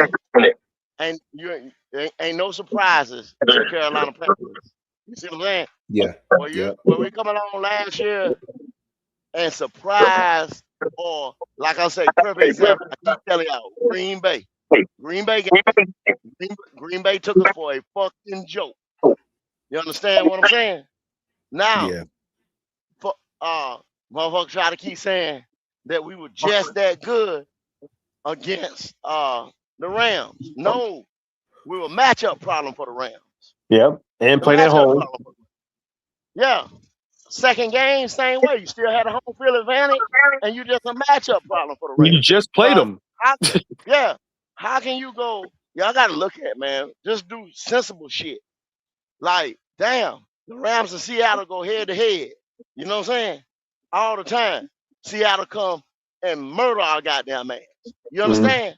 ain't no surprises to Carolina Panthers. You see what I'm saying? Yeah. When we coming on last year and surprise, or like I say, perfect example. I keep telling y'all, Green Bay Green Bay took us for a fucking joke. You understand what I'm saying? Now, Yeah. motherfuckers try to keep saying that we were just that good against the Rams. No, we were a matchup problem for the Rams. Yep. And The played at matchup home. problem. Yeah. Second game, same way. You still had a home field advantage, and you just a matchup problem for the Rams. You just played them. Yeah. How can you go? Y'all got to look at, man. Just do sensible shit. Like, damn, the Rams and Seattle go head to head. You know what I'm saying? All the time. Seattle come and murder our goddamn ass. You understand?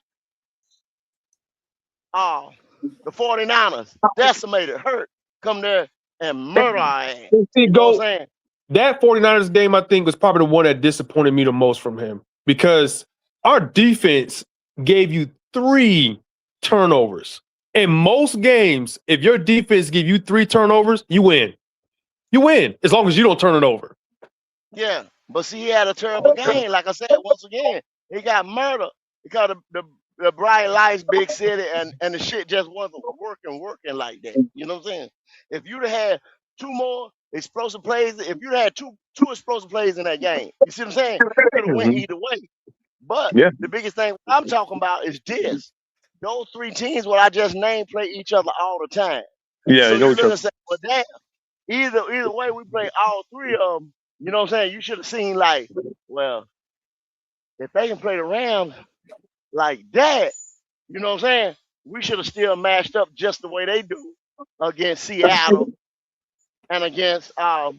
The 49ers, decimated, hurt, come there and murder our ass. See, You know what I'm saying? that 49ers game, I think, was probably the one that disappointed me the most from him because our defense gave you 3 turnovers. In most games, if your defense give you 3 turnovers, you win. You win as long as you don't turn it over. Yeah, but see, he had a terrible game. Like I said, once again, he got murdered because the bright lights, big city, and the shit just wasn't working like that. You know what I'm saying? If you'd have had 2 more explosive plays, if you'd had two explosive plays in that game, you see what I'm saying? You could have went either way. But the biggest thing I'm talking about is this. Those 3 teams, what I just named, play each other all the time. Yeah, so you know you're what gonna say, well, damn, either way we play all 3 of them. You know what I'm saying? You should have seen like, well, if they can play the Rams like that, you know what I'm saying? We should have still matched up just the way they do against Seattle and against the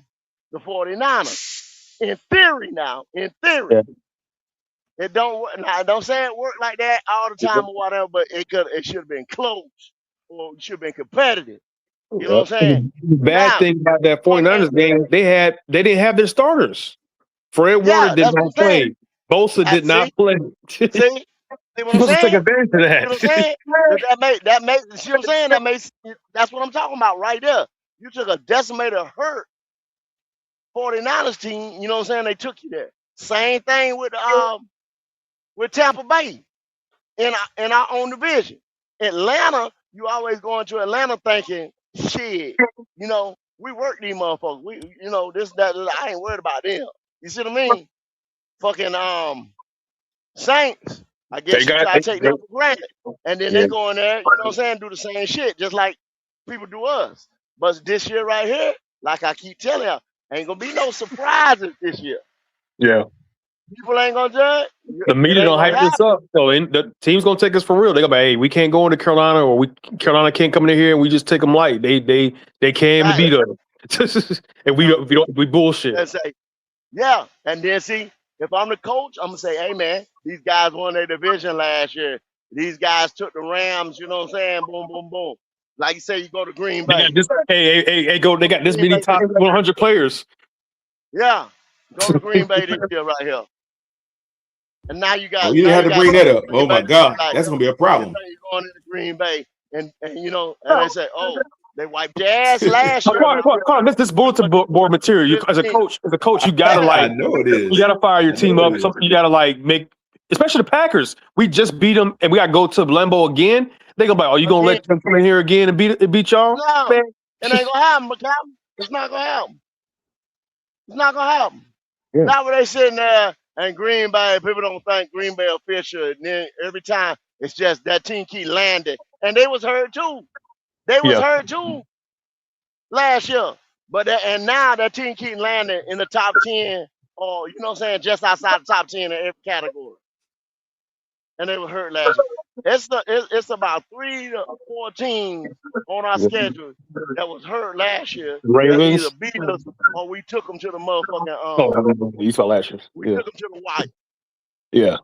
49ers. In theory now, in theory. Yeah. It don't work. Now, I don't say it work like that all the time or whatever, but it should have been close or it should have been competitive. You know what I'm saying? Bad thing about that 49ers game, they didn't have their starters. Fred Warner did not play. Bosa did not play. See what I'm Supposed to take saying? advantage of that. You know what I'm saying? That makes see what I'm saying? That's what I'm talking about right there. You took a decimated, hurt 49ers team, you know what I'm saying? They took you there. Same thing with Tampa Bay in our own division. Atlanta, you always go into Atlanta thinking, shit, you know, we work these motherfuckers. We, you know, this, that, I ain't worried about them. You see what I mean? Fucking Saints, I guess you try to take them for granted. And then they go in there, you know what I'm saying, do the same shit, just like people do us. But this year right here, like I keep telling y'all, ain't gonna be no surprises this year. Yeah. People ain't gonna judge. The media don't hype this up. So the team's gonna take us for real. They go, hey, we can't go into Carolina, or Carolina can't come in here, and we just take them light. They came to beat us, and we bullshit. And say, yeah, and then see, if I'm the coach, I'm gonna say, hey man, these guys won their division last year. These guys took the Rams. You know what I'm saying? Boom, boom, boom. Like you say, you go to Green Bay. They got this many top 100 players. Yeah, go to Green Bay this year right here. And now you got. Oh, you didn't have to bring that up. Oh my God, that's gonna be a problem. You're going into Green Bay, and you know, and they say, oh, they wiped your ass last year. Come on, this bulletin board material. You, as a coach, you gotta I know it is. You gotta fire your team up. You gotta make, especially the Packers. We just beat them, and we gotta go to Lambeau again. They go by, oh, you gonna let them come in here again and beat y'all? No, it ain't gonna happen, McCall. It's not gonna happen. It's not gonna happen. Yeah. Not when they sitting there and Green Bay, people don't think Green Bay official. And then every time it's just that team keep landing. And they was hurt too. They was hurt too last year. But and now that team keep landing in the top 10 or, you know what I'm saying, just outside the top 10 in every category. And they were hurt last year. it's about 3 to 4 teams on our schedule that was hurt last year that either Ravens. beat us or we took them to the motherfucking Oh, you saw last year. we Yeah. took them to the wire. Yeah.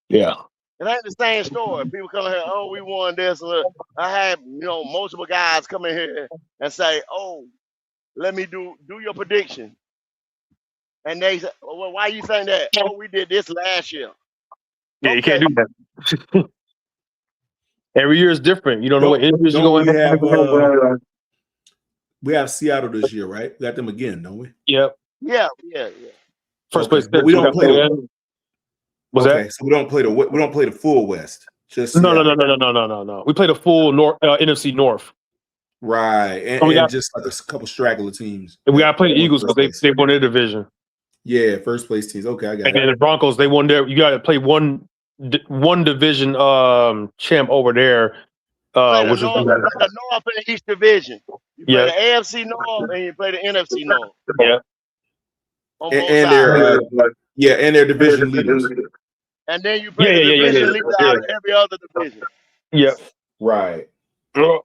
Yeah. It ain't the same story. People come here, oh, we won this. I had multiple guys come in here and say, oh, let me do your prediction. And they say, well, why you saying that? Oh, we did this last year. Yeah, you Okay. can't do that. Every year is different. You don't know what injuries you're Don't going we to have have. we have Seattle this year, right? We got them again, don't we? Yep. Yeah. First Okay, place. but we don't play the Was okay, that? so we don't play the full West. Just No. Seattle. We played a full NFC North. Right, So we and got just like a couple straggler teams. we got to play the Won Eagles first because place. they won their division, Yeah, first place teams. Okay, I got and it. then the Broncos they won their. You got to play one division champ over there, Play the which is North and the East Division. You play yeah, the AFC North and you play the NFC North yeah. on both And sides. their division leaders. And then you play the division leader out of every other division. Yeah. Right. It's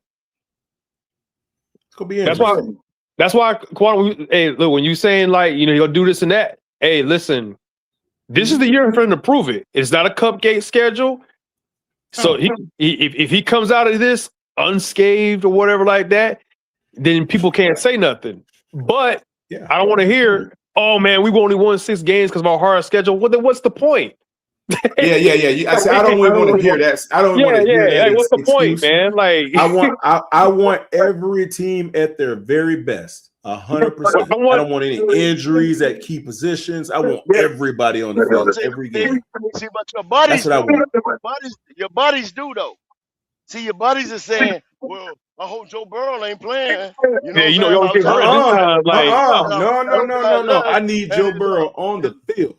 gonna be That's why. interesting. That's why. Quan, hey, look, when you saying like you'll do this and that. Hey, listen, this is the year for him to prove it. It's not a cupcake schedule. So if he comes out of this unscathed or whatever like that, then people can't say nothing. But I don't want to hear, oh man, we've only won 6 games because of our hard schedule. Well, then what's the point? Yeah. I don't really want to hear that. I don't want to hear that. Like, what's the excuse. point, man? Like, I want every team at their very best, 100%. I don't want any injuries at key positions. I want everybody on the field every game. See, but your buddies, That's what I want. Your buddies do though. See, your buddies are saying, "Well, I hope Joe Burrow ain't playing." You don't get hurt this time. Like, No. I need Joe Burrow on the field.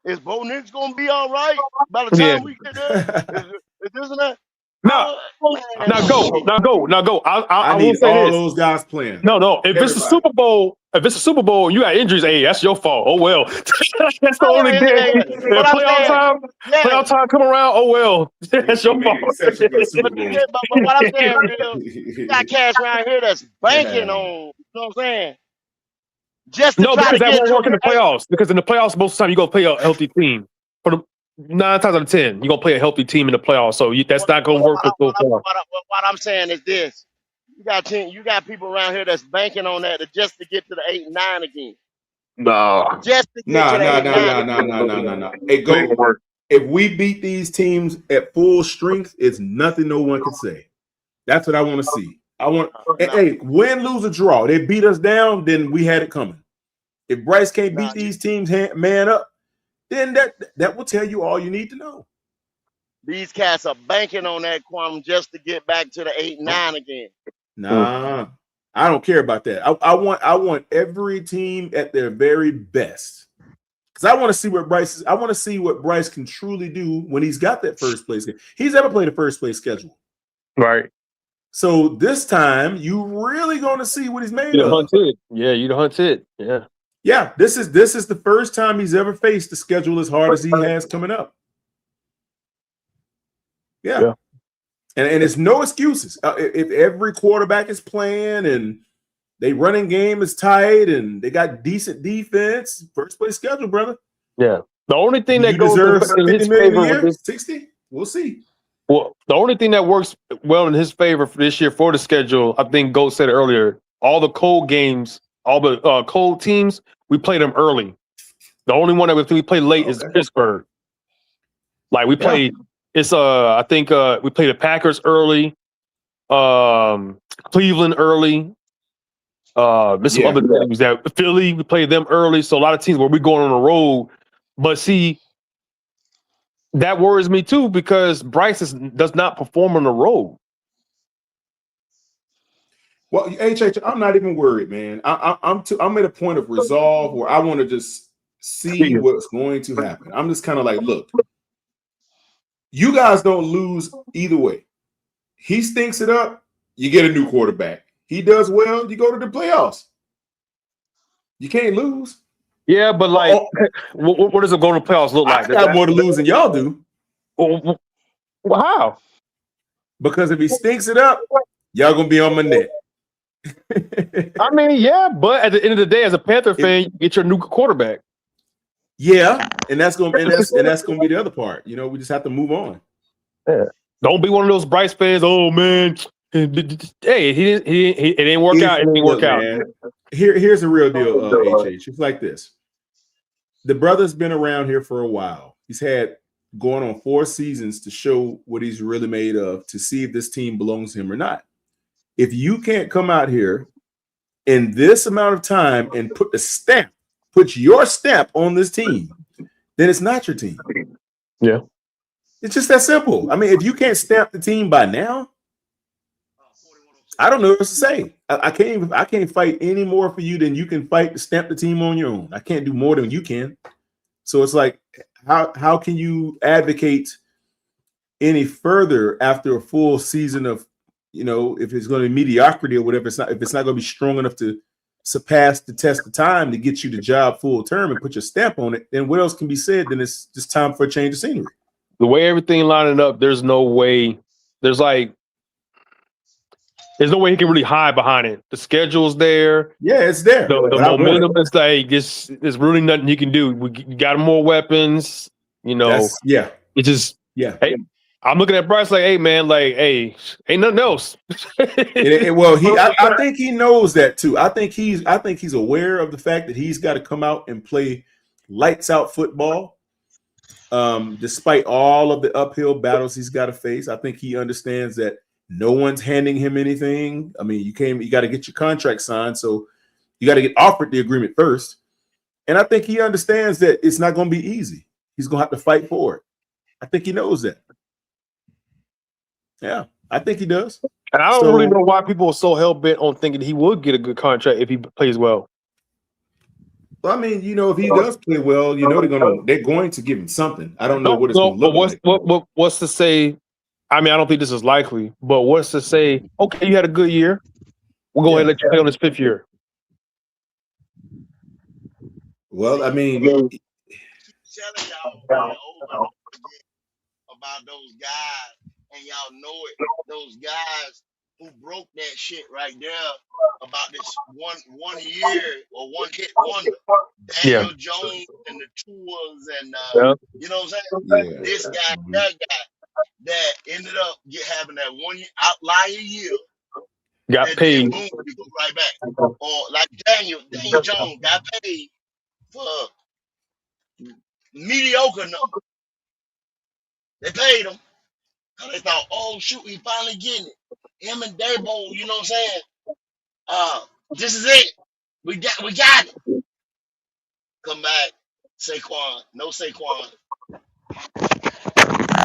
Is Bo Nix gonna be all right by the time we get there? Is this and that? Now go. I need will say all this. those guys playing. No. If it's a Super Bowl, and you got injuries, hey, that's your fault. Oh well. That's the only game. Playoff time come around. Oh well. That's your fault. But what I'm saying is, you got cats around here that's banking on. You know what I'm saying? Just to try because to that get won't to work in the playoffs. Because in the playoffs, most of the time you go play a healthy team. For the 9 times out of 10, you're gonna play a healthy team in the playoffs. So that's not gonna work. What I'm saying is this: you got people around here that's banking on that just to get to the 8 and 9 again. No. Just to get to the 8 and 9. No. Hey, if we beat these teams at full strength, it's nothing no one can say. That's what I want to see. Hey, win, lose, or draw. They beat us down, then we had it coming. If Bryce can't beat these teams man up, then that will tell you all you need to know. These cats are banking on that quantum just to get back to the 8 and 9 again. Nah, I don't care about that. I want every team at their very best. Because I want to see what Bryce can truly do when he's got that first place. He's never played a first place schedule. Right. So this time you really gonna see what he's made You'd of. hunt it. Yeah, you'd hunt it. Yeah. Yeah, this is the first time he's ever faced the schedule as hard as he has coming up. Yeah. And it's no excuses. If every quarterback is playing and they running game is tight and they got decent defense, first place schedule, brother. Yeah. The only thing that goes in his favor with this 60, we'll see. Well, the only thing that works well in his favor for this year for the schedule, I think Goat said it earlier, all the cold games, all the cold teams, we play them early. The only one that we play late is Pittsburgh. Like we played, I think we played the Packers early, Cleveland early. There's some other teams that Philly, we played them early. So a lot of teams where we're going on the road. But see, that worries me too because Bryce does not perform on the road. Well, I'm not even worried, man. I'm at a point of resolve where I want to just see what's going to happen. I'm just kind of like, look, you guys don't lose either way. He stinks it up, you get a new quarterback. He does well, you go to the playoffs. You can't lose. Yeah, but like, what does it going to playoffs look like? I got more to lose than y'all do. Well, how? Because if he stinks it up, y'all gonna be on my neck. I mean, yeah, but at the end of the day, as a Panther fan, you get your new quarterback. Yeah, and that's gonna be the other part. You know, we just have to move on. Yeah. Don't be one of those Bryce fans. Oh man, hey, it didn't work out. It didn't work out. Here's the real deal, HH. It's like this. The brother's been around here for a while. He's had going on 4 seasons to show what he's really made of, to see if this team belongs to him or not. If you can't come out here in this amount of time and put your stamp on this team, then it's not your team. Yeah. It's just that simple. I mean, if you can't stamp the team by now, I don't know what to say. I can't fight any more for you than you can fight to stamp the team on your own. I can't do more than you can. So it's like, how can you advocate any further after a full season of, you know, if it's going to be mediocrity or whatever, if it's not going to be strong enough to surpass the test of time to get you the job full term and put your stamp on it, then what else can be said? Then it's just time for a change of scenery. The way everything lining up, there's no way. There's no way he can really hide behind it. The schedule's there. Yeah, it's there. The momentum is like, there's really nothing he can do. We got more weapons. You know. It just. Yeah. Hey, I'm looking at Bryce like, hey man, like, hey, ain't nothing else. Well, I think he knows that too. I think he's aware of the fact that he's got to come out and play lights out football. Despite all of the uphill battles he's got to face, I think he understands that no one's handing him anything. I mean, you got to get your contract signed, so you got to get offered the agreement first. And I think he understands that it's not going to be easy. He's going to have to fight for it. I think he knows that. Yeah, I think he does. And I don't really know why people are so hell bent on thinking he would get a good contract if he plays well. Well, I mean, you know, if he does play well, you know, they're going to give him something. I don't know what it's going to look like. What's to say? I mean, I don't think this is likely, but what's to say? Okay, you had a good year. We'll go ahead and let you play on this 5th year. Well, I mean, telling y'all about those guys, and y'all know it. Those guys who broke that shit right there about this one year or one hit wonder. Daniel Jones and the Tours and you know what I'm saying? Yeah. This guy, that guy that ended up having that one outlier year. Got paid. Boom, we go right back. Or like Daniel Jones got paid for mediocre number. They paid him. They thought, oh shoot, he finally getting it. Him and Dabo, you know what I'm saying? This is it. We got it. Come back, Saquon. No Saquon.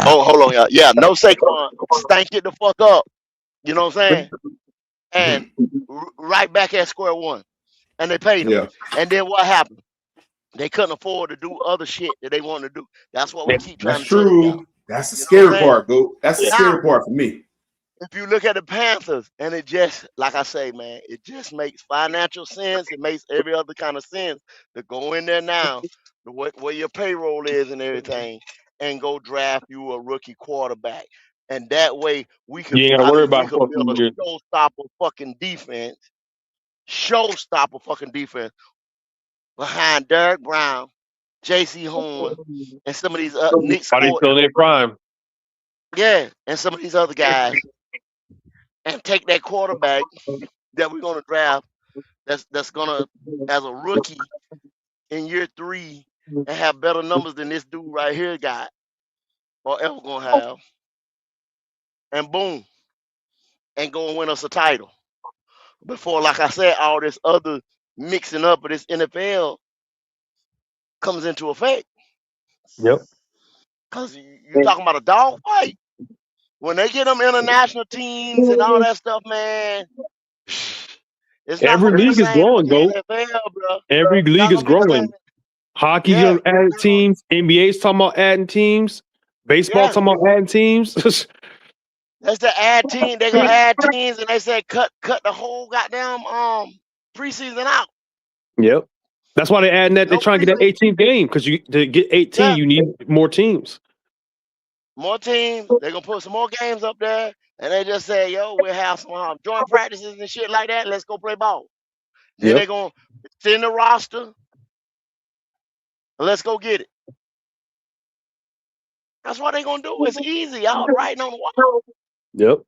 Oh, hold on, y'all. Yeah, no Saquon. Stank it the fuck up. You know what I'm saying? And right back at square one. And they paid him. Yeah. And then what happened? They couldn't afford to do other shit that they wanted to do. That's what we keep trying That's to tell true. y'all. That's the scary part, Go. That's the scary part for me. If you look at the Panthers, and it just, like I say, man, it just makes financial sense. It makes every other kind of sense to go in there now, where your payroll is and everything, and go draft you a rookie quarterback. And that way we can, You ain't gotta worry about build a showstopper fucking defense. Showstopper fucking defense behind Derek Brown, J.C. Horn, and some of these Nick Are they still in their prime? Yeah, and some of these other guys, and take that quarterback that we're gonna draft. That's gonna, as a rookie in year 3, and have better numbers than this dude right here got, or ever gonna have. And boom, and go and win us a title. Before, like I said, all this other mixing up of this NFL comes into effect. Yep. Because you're talking about a dog fight. When they get them international teams and all that stuff, man, it's not Every gonna be the league is same growing, as Go. the NFL, bro. Every league is growing. Hockey's gonna add teams. NBA's talking about adding teams. Baseball talking about adding teams. That's the add team. They're gonna add teams, and they said cut the whole goddamn preseason out. Yep. That's why they're adding that. They're trying to get that 18th game because to get 18, you need more teams. More teams. They're gonna put some more games up there, and they just say, "Yo, we'll have some joint practices and shit like that. Let's go play ball." Then they're gonna send the roster. And let's go get it. That's what they're gonna do. It's easy. Y'all writing on the wall. Yep.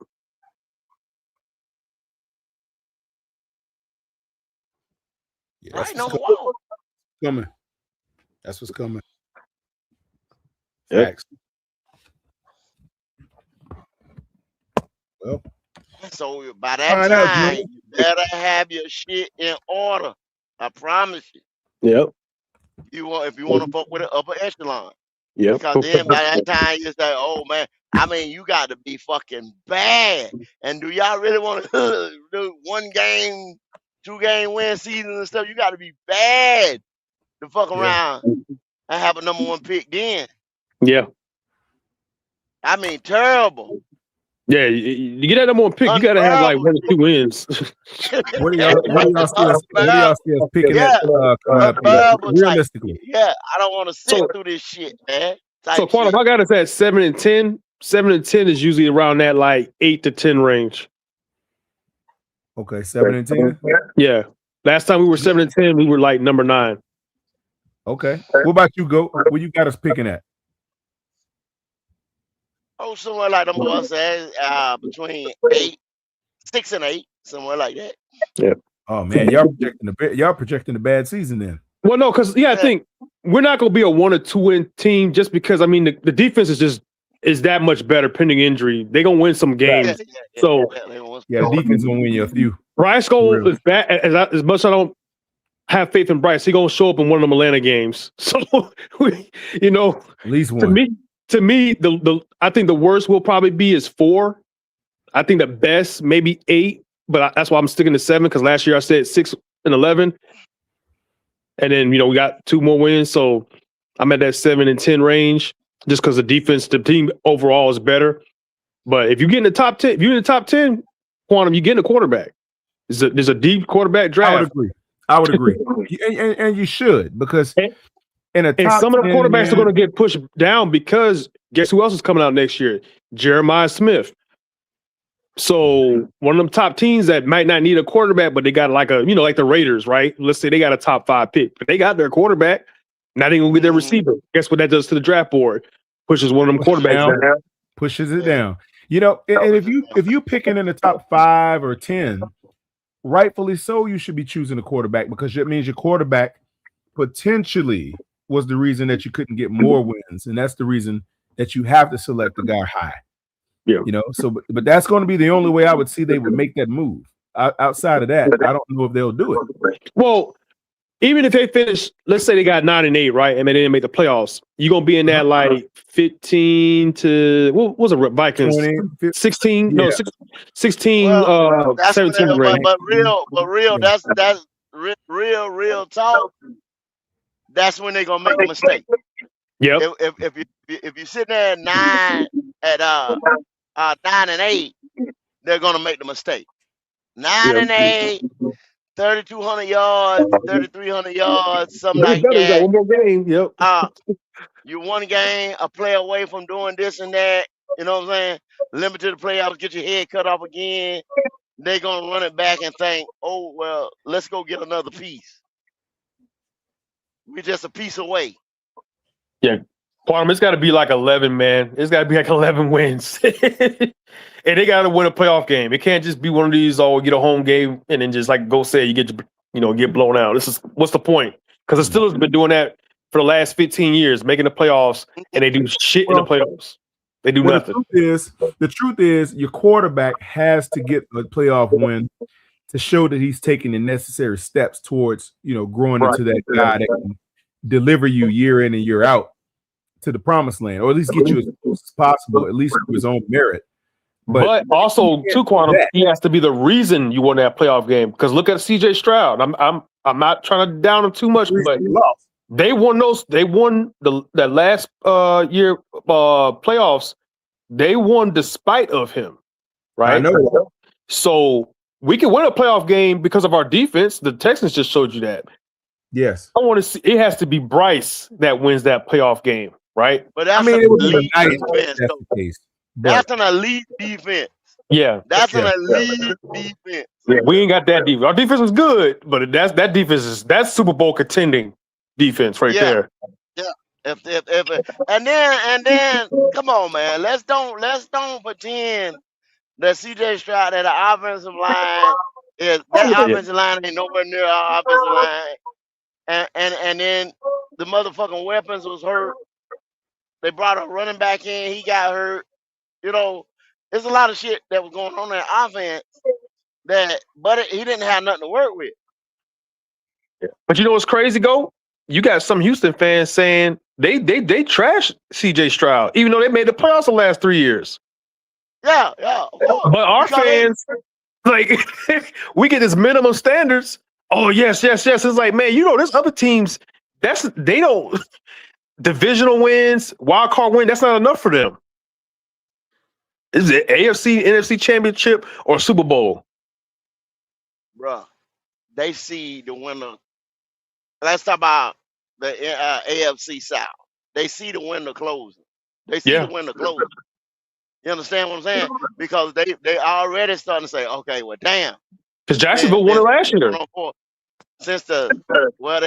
Yeah, that's Writing on what's the wall. coming. That's what's coming. Yep. Facts. Well, So by that find out, time, Junior. you better have your shit in order. I promise you. Yep. If you want to fuck with the upper echelon. Yep. Because then by that time you say, "Oh man, I mean, you got to be fucking bad." And do y'all really want to do 1 game, 2 game win season and stuff? You got to be bad to fuck around and have a number 1 pick then. Yeah. I mean, terrible. Yeah. You get that number 1 pick, you got to have like 1 or 2 wins. What do y'all see us picking at coming up here? Realistically? Yeah, I don't want to sit through this shit, man. So, Quantum, I got us at 7 and 10. 7 and 10 is usually around that like 8 to 10 range. Okay, 7 and 10. Yeah. Last time we were 7 and 10, we were like number 9. Okay. What about you, Goat? What you got us picking at? Oh, somewhere like the boy says, between 6 and 8, somewhere like that. Yeah. Oh man, y'all projecting the bad season then. Well, no, because I think we're not going to be a 1 or 2 win team just because I mean the defense is that much better pending injury. They're gonna win some games. The defense gonna win you a few. Bryce is bad as much as I don't have faith in Bryce. He gonna show up in one of them Atlanta games. So at least one. To me, I think the worst will probably be is 4. I think the best maybe 8, but that's why I'm sticking to 7 because last year I said 6 and 11. And then, we got 2 more wins. So I'm at that 7 and 10 range just because the team overall is better. But if you get in the top 10, Quantum, you get a quarterback. There's a deep quarterback draft. I would agree. and you should because some of the quarterbacks are going to get pushed down because guess who else is coming out next year? Jeremiah Smith. So one of them top teams that might not need a quarterback, but they got like the Raiders, right? Let's say they got a top 5 pick, but they got their quarterback. Now they gonna get their receiver. Guess what that does to the draft board? Pushes one of them quarterbacks down. Pushes it down. And if you picking in the top 5 or 10, rightfully so, you should be choosing a quarterback because it means your quarterback potentially was the reason that you couldn't get more wins, and that's the reason that you have to select a guy high. Yeah. But that's going to be the only way I would see they would make that move. Outside of that, I don't know if they'll do it. Well, even if they finish, let's say they got 9 and 8, right, and they didn't make the playoffs, you're gonna be in that like 15 to what was it, Vikings 20, 16? Yeah. No, 16. 17 range. But real. That's real talk. That's when they're gonna make a mistake. Yep. If you sit there at 9 and 8, they're gonna make the mistake. 9 and 8, 3,200 yards, 3,300 yards, something like that. One more game. Yep. You 1 game, a play away from doing this and that. You know what I'm saying? Limit to the playoffs, get your head cut off again. They're gonna run it back and think, "Oh well, let's go get another piece." We're just a piece away. Yeah. Quantum, it's got to be like 11, man. It's got to be like 11 wins. And they got to win a playoff game. It can't just be one of these, get a home game and then just like go say you get blown out. What's the point? Because the Steelers have been doing that for the last 15 years, making the playoffs, and they do shit in the playoffs. They do nothing. The truth is your quarterback has to get a playoff win to show that he's taking the necessary steps towards, growing into that guy that can deliver you year in and year out to the promised land, or at least get you as close as possible, at least through his own merit. But also, too, Quantum, he has to be the reason you won that playoff game. Because look at CJ Stroud. I'm not trying to down him too much, but they won those. They won that last year playoffs. They won despite of him, right? I know. So we can win a playoff game because of our defense. The Texans just showed you that. Yes. I want to see. It has to be Bryce that wins that playoff game, right? But I that's mean, an it would be elite nice if defense, that's though. the case. But That's an elite defense. Yeah. That's an yeah, elite defense. Yeah, we ain't got that defense. Our defense was good, but that defense that's Super Bowl contending defense right Yeah, there. yeah. And then, come on, man. Let's don't pretend that CJ Stroud that the offensive line is that Yeah. offensive line ain't nowhere near our offensive line. And then the motherfucking weapons was hurt. They brought a running back in, he got hurt. You know, there's a lot of shit that was going on in that offense but he didn't have nothing to work with. But you know what's crazy, Go? You got some Houston fans saying they trashed CJ Stroud, even though they made the playoffs the last 3 years. Yeah, of course. But our Because fans, like, we get this minimum standards. Oh, yes. It's like, man, you know, there's other teams. They don't divisional wins, wild card win. That's not enough for them. Is it AFC, NFC championship, or Super Bowl? bruh, they see the winner. Let's talk about the AFC South. They see the window closing. They see Yeah. the window closing. You understand what I'm saying? Because they already starting to say, okay, well, damn. Because Jacksonville won it last year. Since they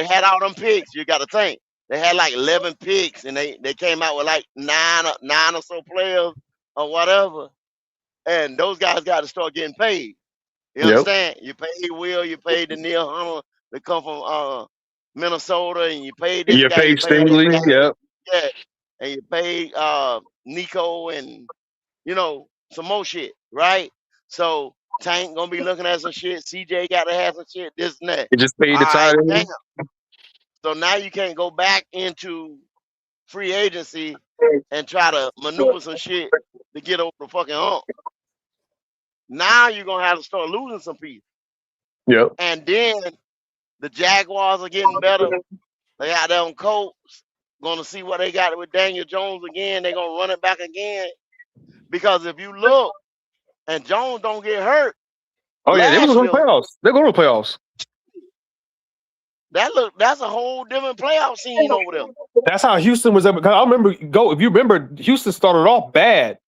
had all them picks, you got to think. They had like 11 picks, and they came out with like nine or so players or whatever. And those guys got to start getting paid. You Yep. understand? You paid Will, you paid Daniil Hunter that come from Minnesota, and you paid this You guy. paid You paid Stingley. this guy. Yep. Yeah. And you paid Nico and, some more shit, right? So Tank gonna be looking at some shit. CJ got to have some shit, this and that. You just paid the All right, title. damn. So now you can't go back into free agency and try to maneuver some shit to get over the fucking hump. Now you're gonna have to start losing some people. Yep. And then the Jaguars are getting better. They out there on Colts. Gonna see what they got with Daniel Jones again. They're gonna run it back again. Because if you look and Jones don't get hurt, Oh, yeah. They was last going to year, playoffs. They're going to playoffs. that's a whole different playoff scene over there. That's how Houston was. Because I remember, if you remember, Houston started off bad.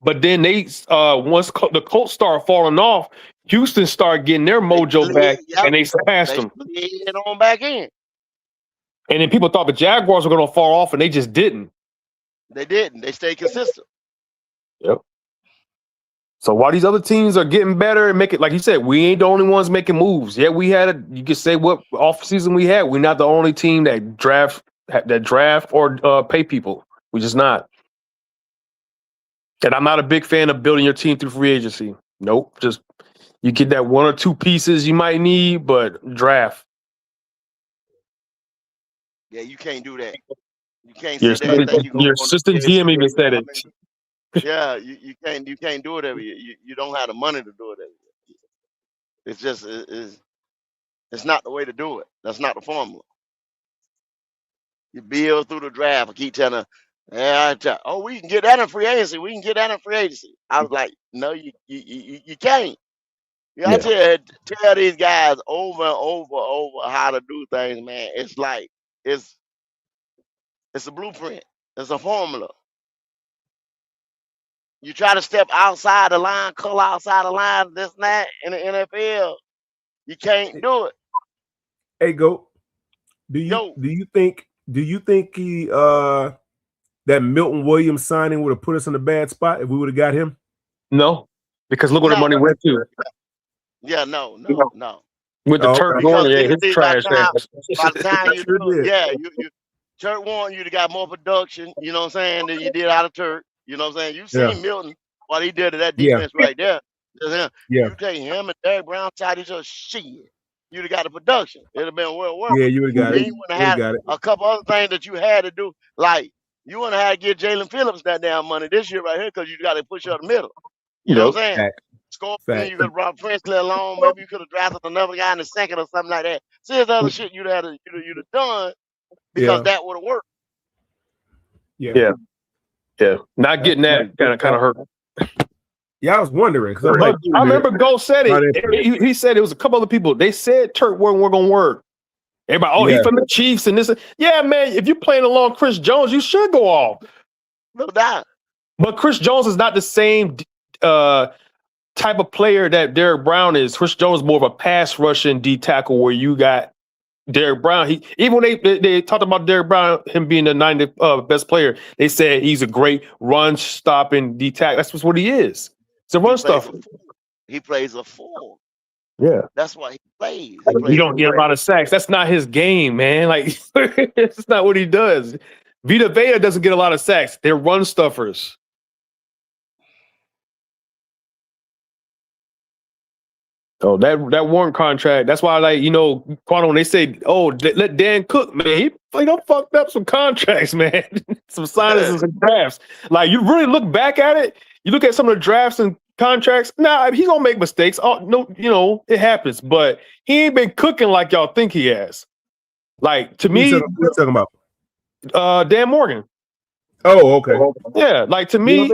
But then they once the Colts started falling off, Houston started getting their mojo back, and they surpassed them. Get on back in. And then people thought the Jaguars were going to fall off, and they just didn't. They didn't. They stayed consistent. Yep. So while these other teams are getting better and making, like you said, we ain't the only ones making moves. Yeah, we had you could say what off season we had. We're not the only team that draft or pay people. We're just not. And I'm not a big fan of building your team through free agency. Nope. Just you get that one or two pieces you might need, but draft. Yeah, you can't do that. You can't Your sit there and think you your assistant GM even said it. Yeah, you can't do it every year. You don't have the money to do it every year. It's just it's not the way to do it. That's not the formula. You build through the draft. I keep telling her, we can get that in free agency. We can get that in free agency. I was like, no, you can't. You got to tell these guys over and over how to do things, man. It's like it's a blueprint. It's a formula. You try to step outside the line, color outside the line, this and that in the NFL, you can't do it. Hey, Go. Do you think he that Milton Williams signing would have put us in a bad spot if we would have got him? No, because look where the money went to. Yeah, no. With the Turk going, his trash. By the time you Turk wanted you to got more production, you know what I'm saying, than you did out of Turk. You know what I'm saying? You seen Milton, what he did to that defense right there. You take him and Derrick Brown tied each other, shit. You'd have got the production. It'd have been well worth. Yeah, you would have got it. You would have had a couple other things that you had to do. Like, you wouldn't have had to give Jalen Phillips that damn money this year right here because you got to push up the middle. You know what I'm saying? Scorpion, you could have brought Princely along. Maybe you could have drafted another guy in the second or something like that. See, there's other shit you'd have done because that would have worked. Yeah. Not getting that kind of hurt. Yeah, I was wondering. I remember Go said it. He said it was a couple other people. They said Turk wasn't going to work. Everybody, he's from the Chiefs and this. Yeah, man, if you're playing along Chris Jones, you should go off. No doubt. But Chris Jones is not the same type of player that Derrick Brown is. Chris Jones is more of a pass rushing D tackle where you got Derrick Brown. Even when they talked about Derrick Brown, him being the 90th best player, they said he's a great run stopping D tackle. That's what he is. It's a run stopper. He plays a 4. Yeah, that's why he plays. He don't get a lot of sacks. That's not his game, man. Like it's not what he does. Vita Vea doesn't get a lot of sacks. They're run stuffers. Oh, that Warren contract. That's why, like, Quantum, when they say, let Dan cook, man, he done fucked up some contracts, man. Some signings and some drafts. Like, you really look back at it, you look at some of the drafts and contracts. Nah, he's gonna make mistakes. Oh, no, it happens, but he ain't been cooking like y'all think he has. Like, to me, what you talking about? Dan Morgan. Oh, okay. Yeah, like, to me,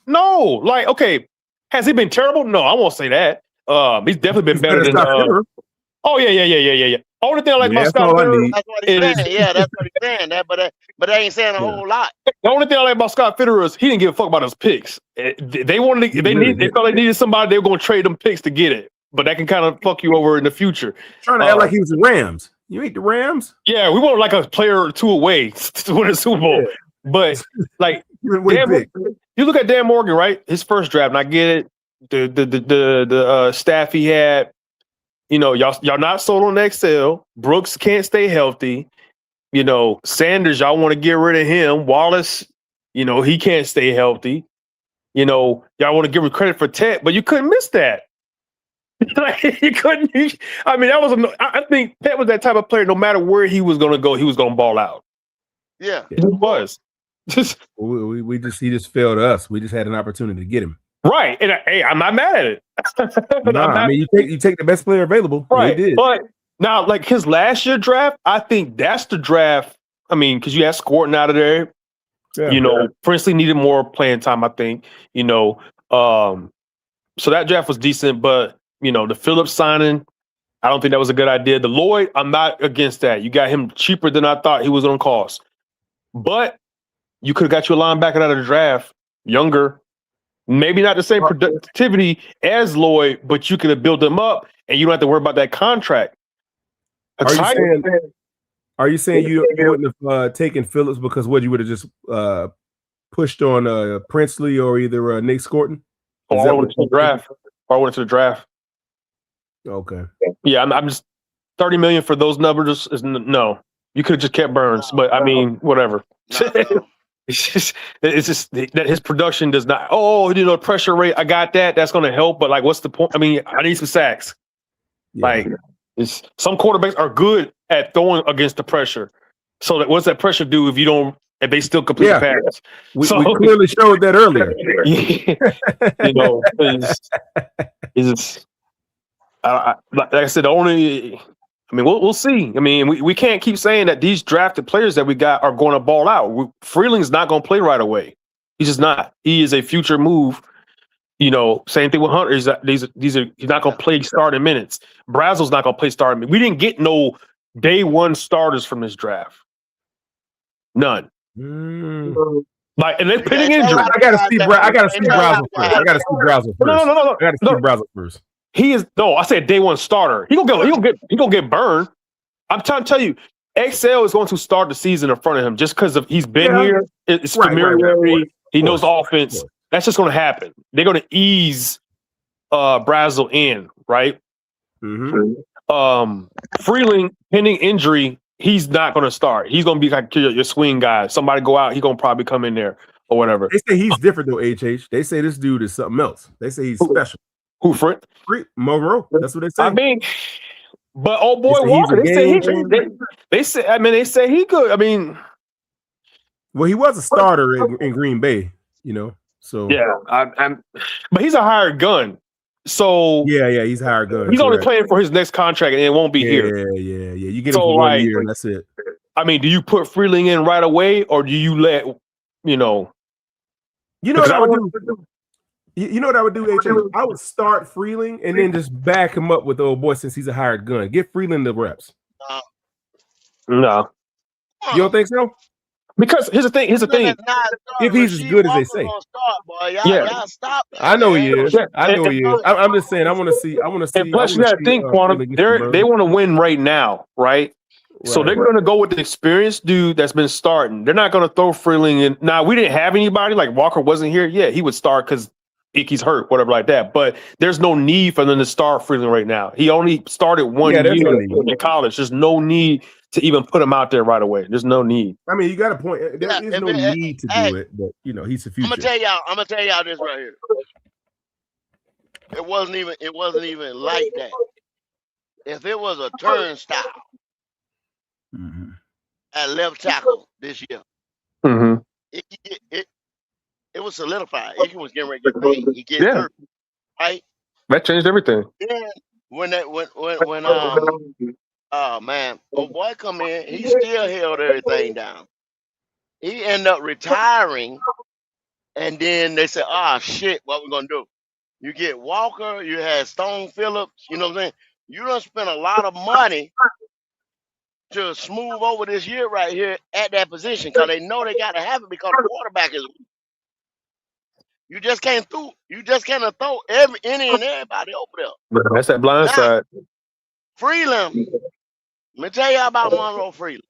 no. Like, okay, has he been terrible? No, I won't say that. He's definitely been better than. Oh yeah. Only thing I like about Scott Fitterer. That's what he's saying. Yeah, that's what he's saying. But they ain't saying a whole lot. The only thing I like about Scott Fitterer is he didn't give a fuck about his picks. They thought they needed somebody. They were going to trade them picks to get it, but that can kind of fuck you over in the future. Trying to act like he was the Rams. You ain't the Rams. Yeah, we want like a player or two away to win a Super Bowl. Yeah. But like, you look at Dan Morgan, right? His first draft, and I get it. The staff he had, y'all not sold on Excel. Brooks can't stay healthy. Sanders, y'all want to get rid of him. Wallace, he can't stay healthy. Y'all want to give him credit for Ted, but you couldn't miss that. You couldn't. I mean, I think Ted was that type of player. No matter where he was going to go, he was going to ball out. Yeah, he was. He just failed us. We just had an opportunity to get him. Right, and hey, I'm not mad at it. I mean, you take the best player available. Right, did. But now, like his last year draft, I think that's the draft. I mean, because you had Scorton out of there. Yeah, Princely needed more playing time. I think. So that draft was decent, but the Phillips signing, I don't think that was a good idea. The Lloyd, I'm not against that. You got him cheaper than I thought he was going to cost, but you could have got you a linebacker out of the draft, younger. Maybe not the same productivity as Lloyd, but you could have built him up, and you don't have to worry about that contract. Are you saying you wouldn't have taken Phillips because you would have just pushed on Princely or either Nate Scorton? I went to the draft. Okay. Yeah, I'm just $30 million for those numbers. No, you could have just kept Burns, but I mean, whatever. It's just that his production does not. Pressure rate. I got that. That's going to help. But like, what's the point? I mean, I need some sacks. Yeah. Like, some quarterbacks are good at throwing against the pressure. So what's that pressure do if they still complete the pass? We clearly showed that earlier. Like I said, we'll see. I mean, we can't keep saying that these drafted players that we got are going to ball out. Freeling's not going to play right away. He's just not. He is a future move. Same thing with Hunter. He's not going to play starting minutes. Brazel's not going to play starting minutes. We didn't get no day one starters from this draft. None. Like, and they're pitting injury. I got to see Brazel first. I got to see Brazel first. He is I said day one starter. He gonna get burned. I'm trying to tell you, XL is going to start the season in front of him just because he's been here. It's familiarity. Right. He knows offense. That's just going to happen. They're going to ease Brazel in, right? Mm-hmm. Freeling, pending injury, he's not going to start. He's going to be like your swing guy. Somebody go out, he's going to probably come in there or whatever. They say he's different though. They say this dude is something else. They say he's special. Who, Frank? Monroe. That's what they say. I mean, but old boy Walker, they say he could. I mean, well, he was a starter in Green Bay, So yeah, but he's a hired gun. So yeah, he's a hired gun. He's only playing for his next contract, and it won't be here. Yeah. You get him for 1 year, and that's it. I mean, do you put Freeling in right away, or do you let You know what I would do? You know what I would do, HH? I would start Freeling and then just back him up with the old boy since he's a hired gun. Get Freeling the reps. No. You don't think so? Because here's the thing. If he's as good as they say, y'all stop that. I know man. he is. I know he is. I'm just saying. I want to see. And plus, you got to think, Quantum. They want to win right now, right? So they're going to go with the experienced dude that's been starting. They're not going to throw Freeling in. Now, we didn't have anybody like Walker wasn't here. Yeah, he would start because Icky's hurt, whatever like that. But there's no need for them to start Freeling right now. He only started 1 year in college. There's no need to even put him out there right away. There's no need. I mean, you got a point. There is no need to do it, but he's the future. I'm gonna tell y'all this right here. It wasn't even like that. If it was a turnstile at left tackle this year, it was solidified. It was getting ready to get paid. He gets hurt, right? That changed everything. Then when oh man, old boy come in, he still held everything down. He ended up retiring, and then they said, "Ah, shit, what we gonna do?" You get Walker, you had Stone Phillips. You know what I'm saying? You done spent a lot of money to smooth over this year right here at that position because they know they got to have it because the quarterback is. You just can't throw. You just can't throw any and everybody over there. That's that blind side. Freeland. Let me tell you about Monroe Freeland.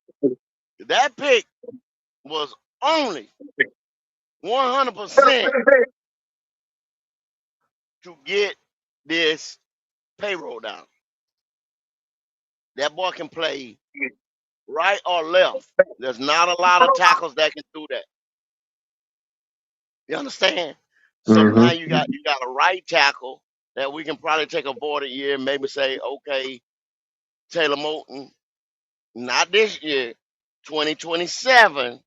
That pick was only 100% to get this payroll down. That boy can play right or left. There's not a lot of tackles that can do that. You understand? So now you got a right tackle that we can probably take a voided year, maybe say, okay, Taylor Moton, not this year, 2027.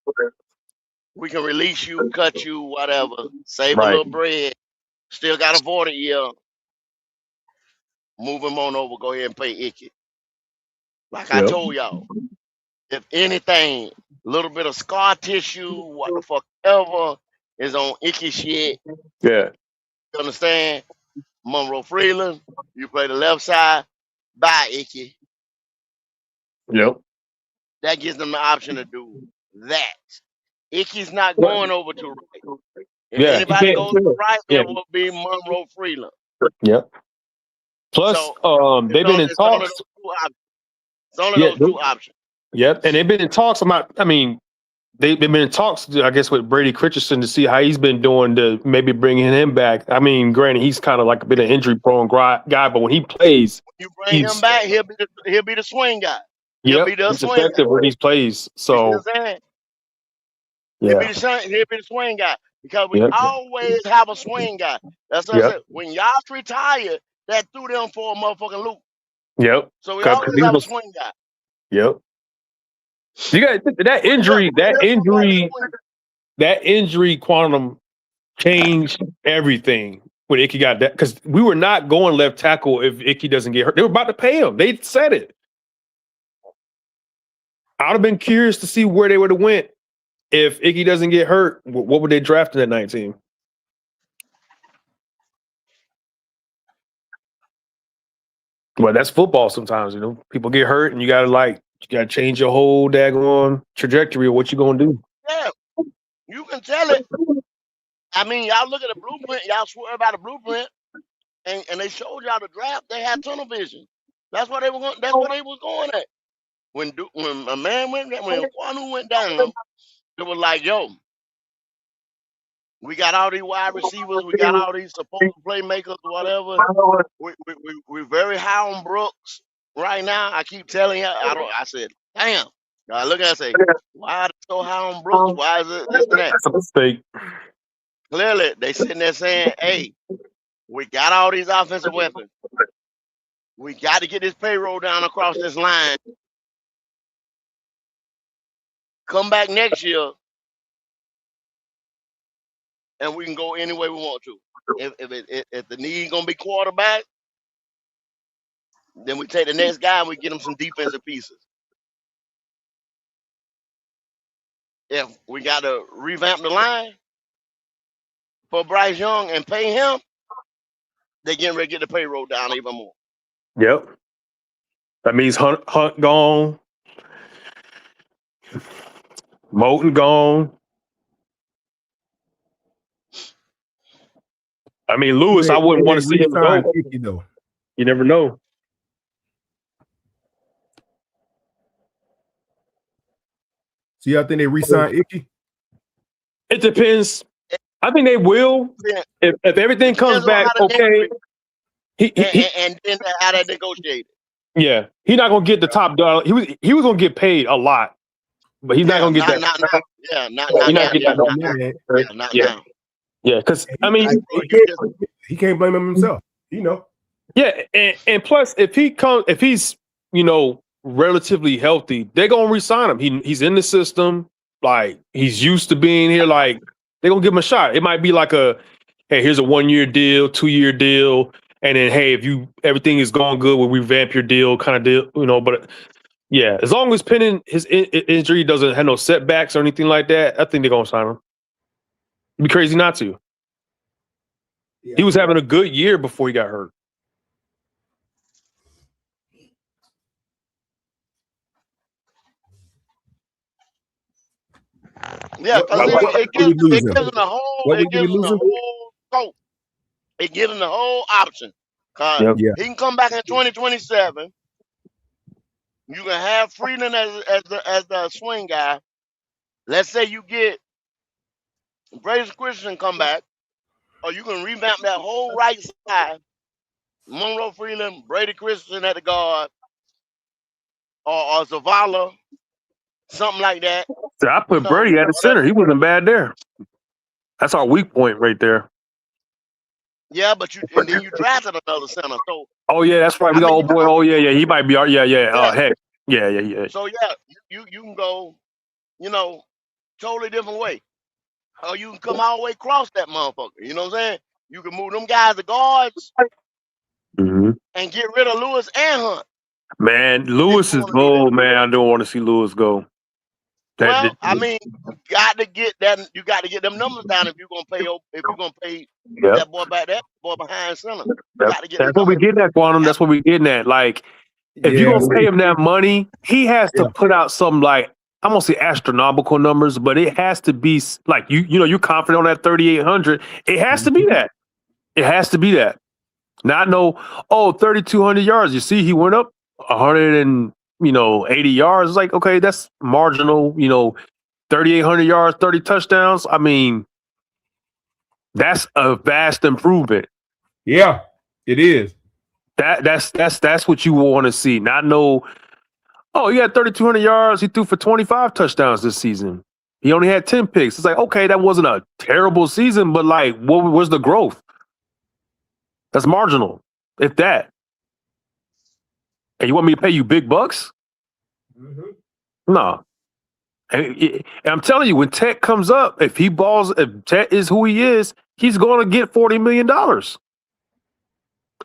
We can release you, cut you, whatever, save a little bread. Still got a voided year. Move him on over. Go ahead and pay Icky. Like I told y'all, if anything, a little bit of scar tissue, what the fuck ever is on Icky shit. Yeah. You understand? Monroe Freeland, you play the left side, bye Icky. Yep. That gives them the option to do that. Icky's not going over to right. If anybody goes to right, it will be Monroe Freeland. Yep. Plus, they've been in talks. It's only those two options. Yep, and they've been in talks about. I mean, they've been in talks, I guess, with Brady Christensen to see how he's been doing to maybe bringing him back. I mean, granted, he's kind of like a bit of injury-prone guy, but when he plays, you bring him back, he'll be the swing guy. He's effective when he plays. So, he'll be the swing guy because we always have a swing guy. That's what I said. When y'all retire, that threw them for a motherfucking loop. Yep. So we always have a swing guy. Yep. You got that injury quantum changed everything when Icky got that, because we were not going left tackle if Icky doesn't get hurt. They were about to pay him. They said it. I'd have been curious to see where they would have went if Icky doesn't get hurt. What would they draft in that 19? Well, that's football sometimes, People get hurt and you gotta change your whole daggone trajectory of what you're gonna do. Yeah, you can tell it. I mean, y'all look at the blueprint, y'all swear about the blueprint, and they showed y'all the draft, they had tunnel vision. That's what they were going. That's what they was going at. When a man when Kwanu went down, it was like, yo, we got all these wide receivers, we got all these supposed playmakers, whatever. We're very high on Brooks right now. I keep telling you, I said, damn. I look at it and say, why are they so high on Brooks? Why is it this and that? That's a mistake. Clearly, they sitting there saying, hey, we got all these offensive weapons. We got to get this payroll down across this line. Come back next year, and we can go any way we want to. If the need gonna be quarterback, then we take the next guy and we get him some defensive pieces. If we got to revamp the line for Bryce Young and pay him, they getting ready to get the payroll down even more. Yep. That means Hunt gone. Moulton gone. I mean, Lewis, I wouldn't want to see him go. Icky, though. You never know. So y'all think they re-sign Icky? It depends. I think they will. If everything comes back okay. And then how they negotiate. Yeah, he's not gonna get the top dollar. He was gonna get paid a lot, but he's not gonna get that. Not now. Yeah, because I mean, he can't blame him himself. You know. Yeah, and plus, if he's relatively healthy, they're gonna re-sign him. He's in the system, like he's used to being here. Like they're gonna give him a shot. It might be like hey, here's a 1-year deal, 2-year deal. And then, hey, if everything is going good, we'll revamp your deal, kind of deal, But yeah, as long as pending his injury doesn't have no setbacks or anything like that, I think they're gonna sign him. It'd be crazy not to. Yeah. He was having a good year before he got hurt. Yeah, because it gives them the whole scope. It gives him the whole option. He can come back in 2027. You can have Freeland as the swing guy. Let's say you get Brady Christian come back, or you can revamp that whole right side. Monroe Freeland, Brady Christian at the guard, or Zavala, something like that. So I put Brady at the center. He wasn't bad there. That's our weak point right there. Yeah, but then you drafted another center. So oh yeah, that's right. We got old boy. Oh yeah, he might be. Yeah. Heck, yeah. So you can go, totally different way. Or you can come all the way across that motherfucker. You know what I'm saying? You can move them guys to guards and get rid of Lewis and Hunt. Man, Lewis is old. Man, I don't want to see Lewis go. You got to get that. You got to get them numbers down if you're gonna pay. If you're gonna pay that boy back, that boy behind center. That's what we getting at, Quantum. That's what we getting at. Like, if you're gonna pay him that money, he has to put out some I'm gonna say astronomical numbers, but it has to be like you're confident on that 3,800. It has to be that. It has to be that. Not 3,200 yards. You see, he went up 180 yards. It's like, okay, that's marginal, 3,800 yards, 30 touchdowns. I mean, that's a vast improvement. Yeah, it is. That's what you want to see. Not he had 3,200 yards. He threw for 25 touchdowns this season. He only had 10 picks. It's like, okay, that wasn't a terrible season, but what was the growth? That's marginal, if that. And you want me to pay you big bucks? No. And I'm telling you, when Tech comes up, if Tech is who he is, he's going to get $40 million.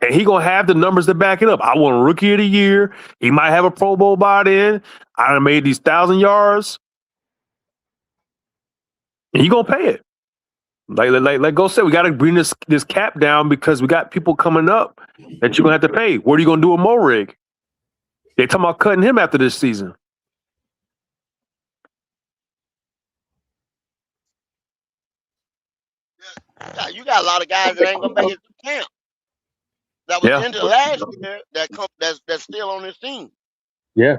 And he's going to have the numbers to back it up. I want Rookie of the Year. He might have a Pro Bowl by then. I done made these 1,000 yards. And you're going to pay it. Like Go said, we got to bring this cap down because we got people coming up that you're going to have to pay. What are you going to do with Morig? They talking about cutting him after this season. Yeah, you got a lot of guys that ain't gonna make it to camp. That was into last year. That's still on this team. Yeah,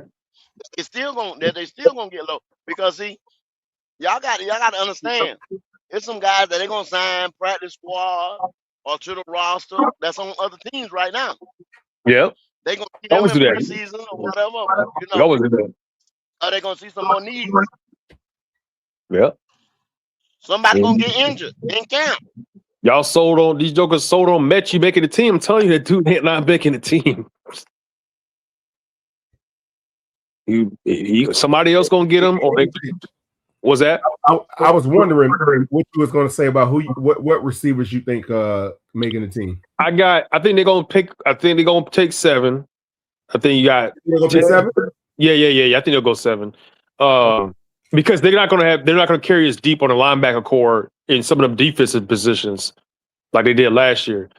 They still gonna get low because see, y'all got to understand. It's some guys that they gonna sign practice squad or to the roster that's on other teams right now. Yeah. They gonna see them in preseason or whatever. Are they gonna see some more needs? Yeah. Somebody gonna get injured in camp. Y'all these jokers sold on Mechie making the team. I'm telling you, that dude ain't not making the team. Somebody else gonna get him, or was that? I was wondering what you was gonna say about what receivers you think making the team. I think they're gonna take 7. I think you got. They're gonna pick 7. Yeah. I think they'll go 7. Because they're not gonna carry us deep on the linebacker core in some of them defensive positions like they did last year.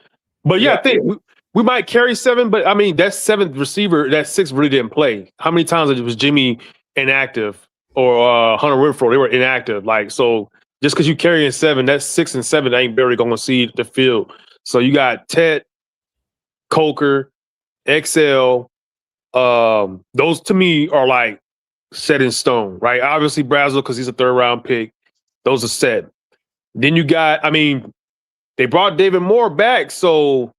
But I think we might carry 7, but I mean that 7th receiver, that 6th really didn't play. How many times was Jimmy inactive? or Hunter Renfro. They were inactive. Like, so just because you carrying 7, that's 6 and 7 ain't barely going to see the field. So you got Tet, Coker, XL. Those to me are like set in stone, right? Obviously Brazel, because he's a 3rd round pick. Those are set. Then you got, I mean, they brought David Moore back, so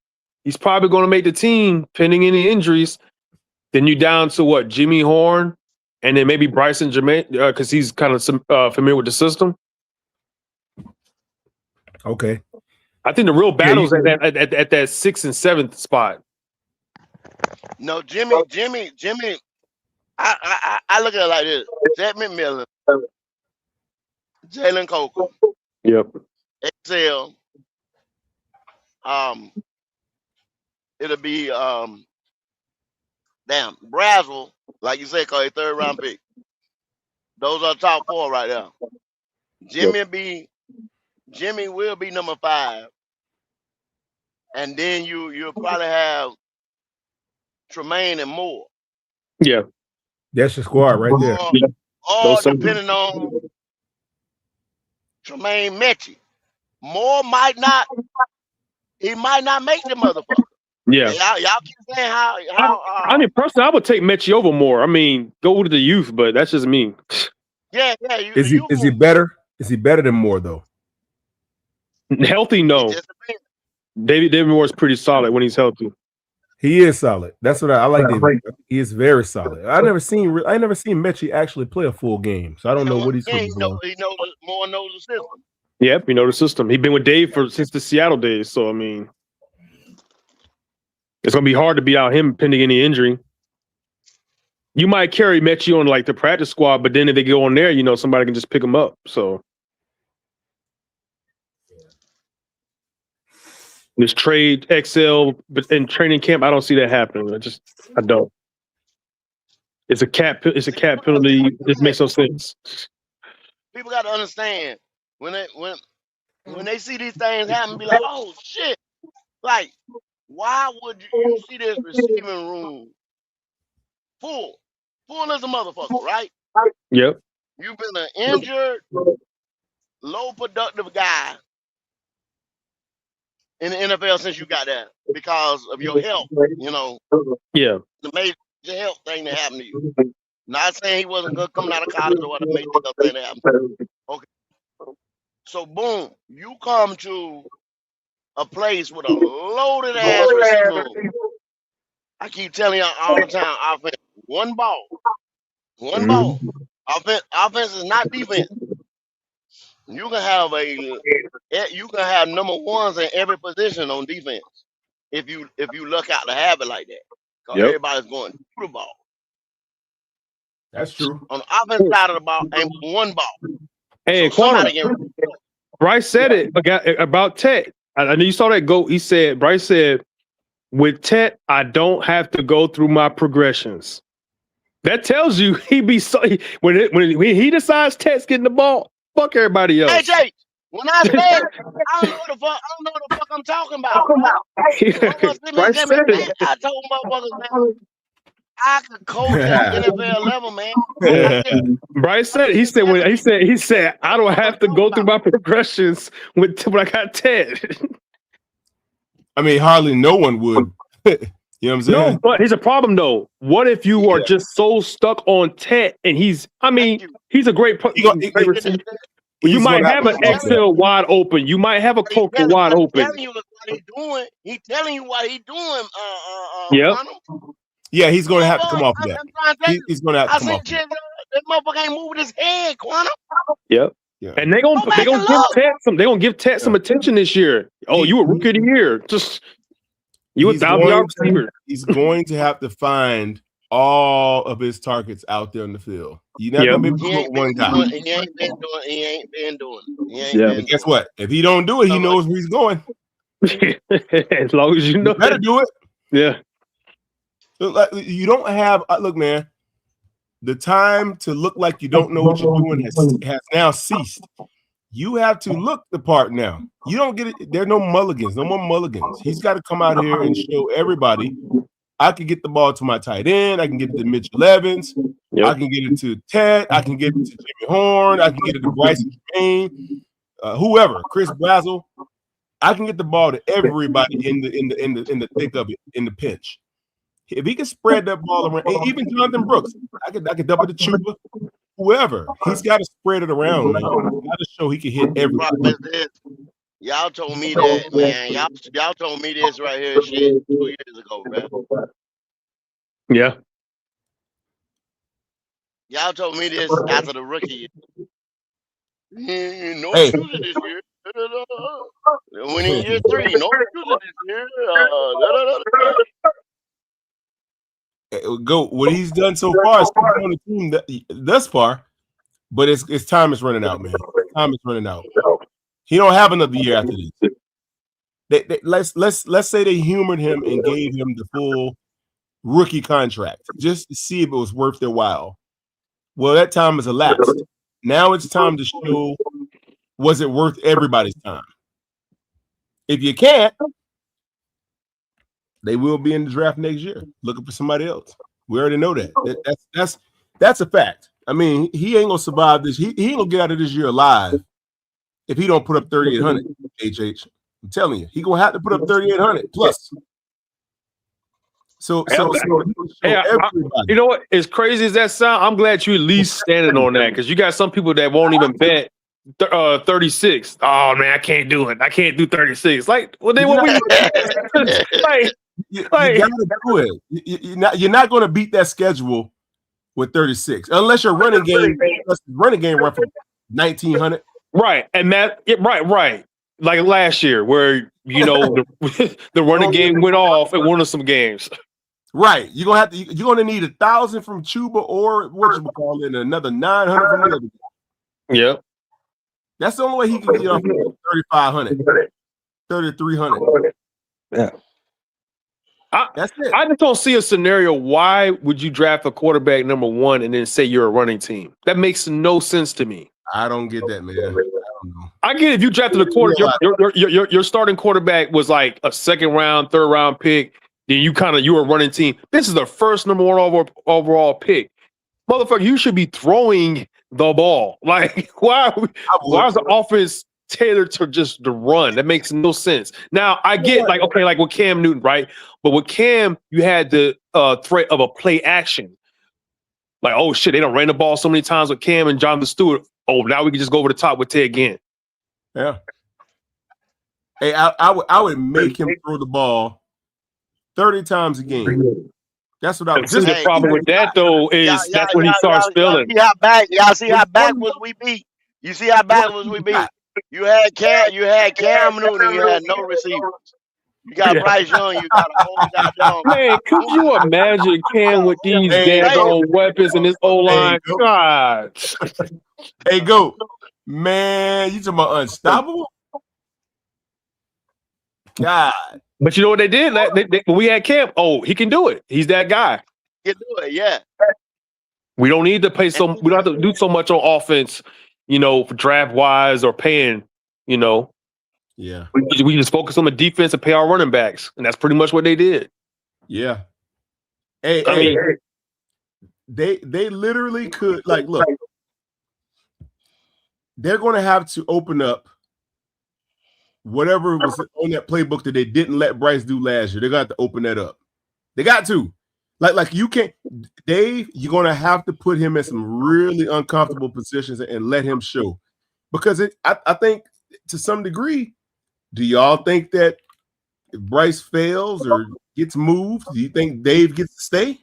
he's probably going to make the team pending any injuries. Then you down to what? Jimmy Horn, and then maybe Bryson Jermaine, because he's kind of familiar with the system. Okay. I think the real battle's at that 6th and 7th spot. No, Jimmy. I look at it like this: Jet McMillan, Jalen Coker, yep, XL. It'll be Brazel, like you said, cause a 3rd round pick. Those are top 4 right now. Jimmy will be number 5, and then you'll probably have Tremaine and Moore. Yeah, that's your squad right there. Or depending on Tremaine Mechie, Moore might not. He might not make the motherfucker. Yeah, y'all keep saying how. I mean, personally, I would take Mechie over Moore. I mean, go to the youth, but that's just me. Yeah. Is he better? Is he better than Moore though? Healthy, no. David Moore is pretty solid when he's healthy. He is solid. That's what I like. David. He is very solid. I never seen Mechie actually play a full game, so I don't know what he's doing. Moore knows the system. Yep, you know the system. He's been with Dave since the Seattle days, so I mean, it's gonna be hard to beat out him pending any injury. You might carry Mechie on like the practice squad, but then if they go on there, somebody can just pick him up. So this trade XL, but in training camp, I don't see that happening. I don't. It's a cap penalty. It makes no sense. People got to understand when they see these things happen, be like, oh shit! Like, why would you see this receiving room full as a motherfucker, right? Yep. You've been an injured, low productive guy in the NFL since you got there because of your health, Yeah. the major health thing that happened to you. Not saying he wasn't good coming out of college or what, the major health thing that happened to you. Okay. So boom, you come to a place with a loaded ass receiver room. I keep telling y'all all the time, offense, one ball. Offense is not defense. You can have number 1s in every position on defense if you look out to have it like that. Because everybody's going through the ball. That's true. On the offense side of the ball, ain't one ball. Hey, so Bryce said it about Tet. I know you saw that go. Bryce said, with Tet, I don't have to go through my progressions. That tells you when he decides Tet's getting the ball, fuck everybody else. Hey Jay, when I said I don't know what the fuck I'm talking about. Bryce said it. I told motherfuckers, man, I could coach at NFL level, man. Bryce said he said I don't have to go through my progressions when I got Tet. I mean, hardly no one would. You know what I'm saying? No, but here's a problem though. What if you are just so stuck on Tet and he's a great receiver. You might have an XL wide open. You might have a Coker wide open. He's telling you what he's doing. Yeah. Yeah, he's going to have to come off of that. He's going to have to come off. That motherfucker ain't moving his head, Quantum. Yep. Yeah. And they gonna give Tet some attention this year. Oh, you a rookie of the year. Just you a $1,000 receiver. He's going to have to find all of his targets out there in the field. You're not gonna be able to put one guy. He ain't been doing it. But guess what? If he don't do it, he knows where he's going. As long as you know, you better do it. Yeah. You don't have look, man. The time to look like you don't know what you're doing has now ceased. You have to look the part now. You don't get it. There are no mulligans, no more mulligans. He's got to come out here and show everybody I can get the ball to my tight end. I can get to Mitchell Evans. I can get into Ted. I can get into Jimmy Horn. I can get into Bryson Jermaine, whoever, Chris Brazel. I can get the ball to everybody in the thick of it, in the pinch. If he can spread that ball around, even Jonathan Brooks, I could dump it to Chuba, whoever. He's got to spread it around, man. He's got to show he can hit everybody. Y'all told me that, man. Y'all told me this right here, shit, 2 years ago, man. Yeah. Y'all told me this after the rookie year. No Hey. shooting this year. When in year 3, no shooting this year. Go what he's done so far is on the team thus far, but it's time is running out, man. Time is running out. He don't have another year after this. Let's say they humored him and gave him the full rookie contract just to see if it was worth their while. Well, that time has elapsed. Now it's time to show, was it worth everybody's time? If you can't, they will be in the draft next year looking for somebody else. We already know that. That's a fact. I mean, he ain't gonna survive this. He ain't gonna get out of this year alive if he don't put up 3,800. HH, I'm telling you, he gonna have to put up 3,800 plus. So Hey, you know what? As crazy as that sound, I'm glad you at least standing on that, because you got some people that won't even bet 36. Oh man, I can't do it. I can't do 36. Like, well, then what we you gotta do it. You're not going to beat that schedule with 36 unless your running game run from 1,900. Right, and right. Like last year, where the running game went off and won us some games. Right, you're gonna need 1,000 from Chuba or what you call it, and another 900 from the other guy. Yep. That's the only way he can get off 3,500, 3,300. Yeah. That's it. I just don't see a scenario. Why would you draft a quarterback number 1 and then say you're a running team? That makes no sense to me. I don't get that, man. I don't know. I get it. If you drafted a your starting quarterback was like a second round, third round pick, then you were a running team. This is the first number 1 overall pick. Motherfucker, you should be throwing the ball. Like, why is the offense tailored to just the run? That makes no sense. Now, I get like with Cam Newton, right? But with Cam, you had the threat of a play action. Like, oh shit, they done ran the ball so many times with Cam and Jonathan Stewart. Oh, now we can just go over the top with Ted again. Yeah. Hey, I would make him throw the ball 30 times a game. That's what I would do. The problem with that though is that's when he starts spilling. Y'all see how backwards we beat. You see how backwards we beat. You had Cam Newton, you had no receivers. You got Bryce Young, you got a whole goddamn. Man, could you imagine Cam with these daggone weapons in this O-line? God. Hey, go. Man, you talking about unstoppable? God. But you know what they did? When we had Cam, he can do it. He's that guy. He can do it, yeah. We don't need to we don't have to do so much on offense, draft wise or paying, Yeah. We just focus on the defense and pay our running backs. And that's pretty much what they did. Yeah. Hey, they literally could, like, look, they're going to have to open up whatever was on that playbook that they didn't let Bryce do last year. They got to open that up. They got to. Like you can't, Dave, you're going to have to put him in some really uncomfortable positions and let him show. Because I think to some degree, do y'all think that if Bryce fails or gets moved, do you think Dave gets to stay?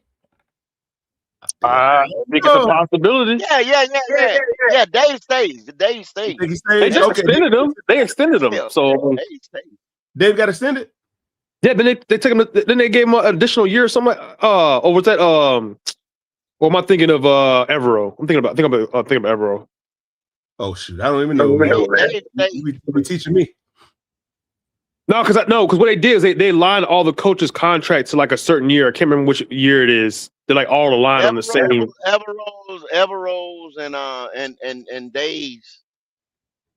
I think it's a possibility. Yeah. Dave stays. Dave stays. They just extended him. They extended him. So Dave got extended. Yeah, then they took him. Then they gave him an additional year or something. Or was that? Or am I thinking of Evero? I'm thinking about Evero. Oh shoot, I don't even know. You be teaching me. No, because what they did is they aligned all the coaches' contracts to like a certain year. I can't remember which year it is. They're like all aligned on the same. Everose and Dave's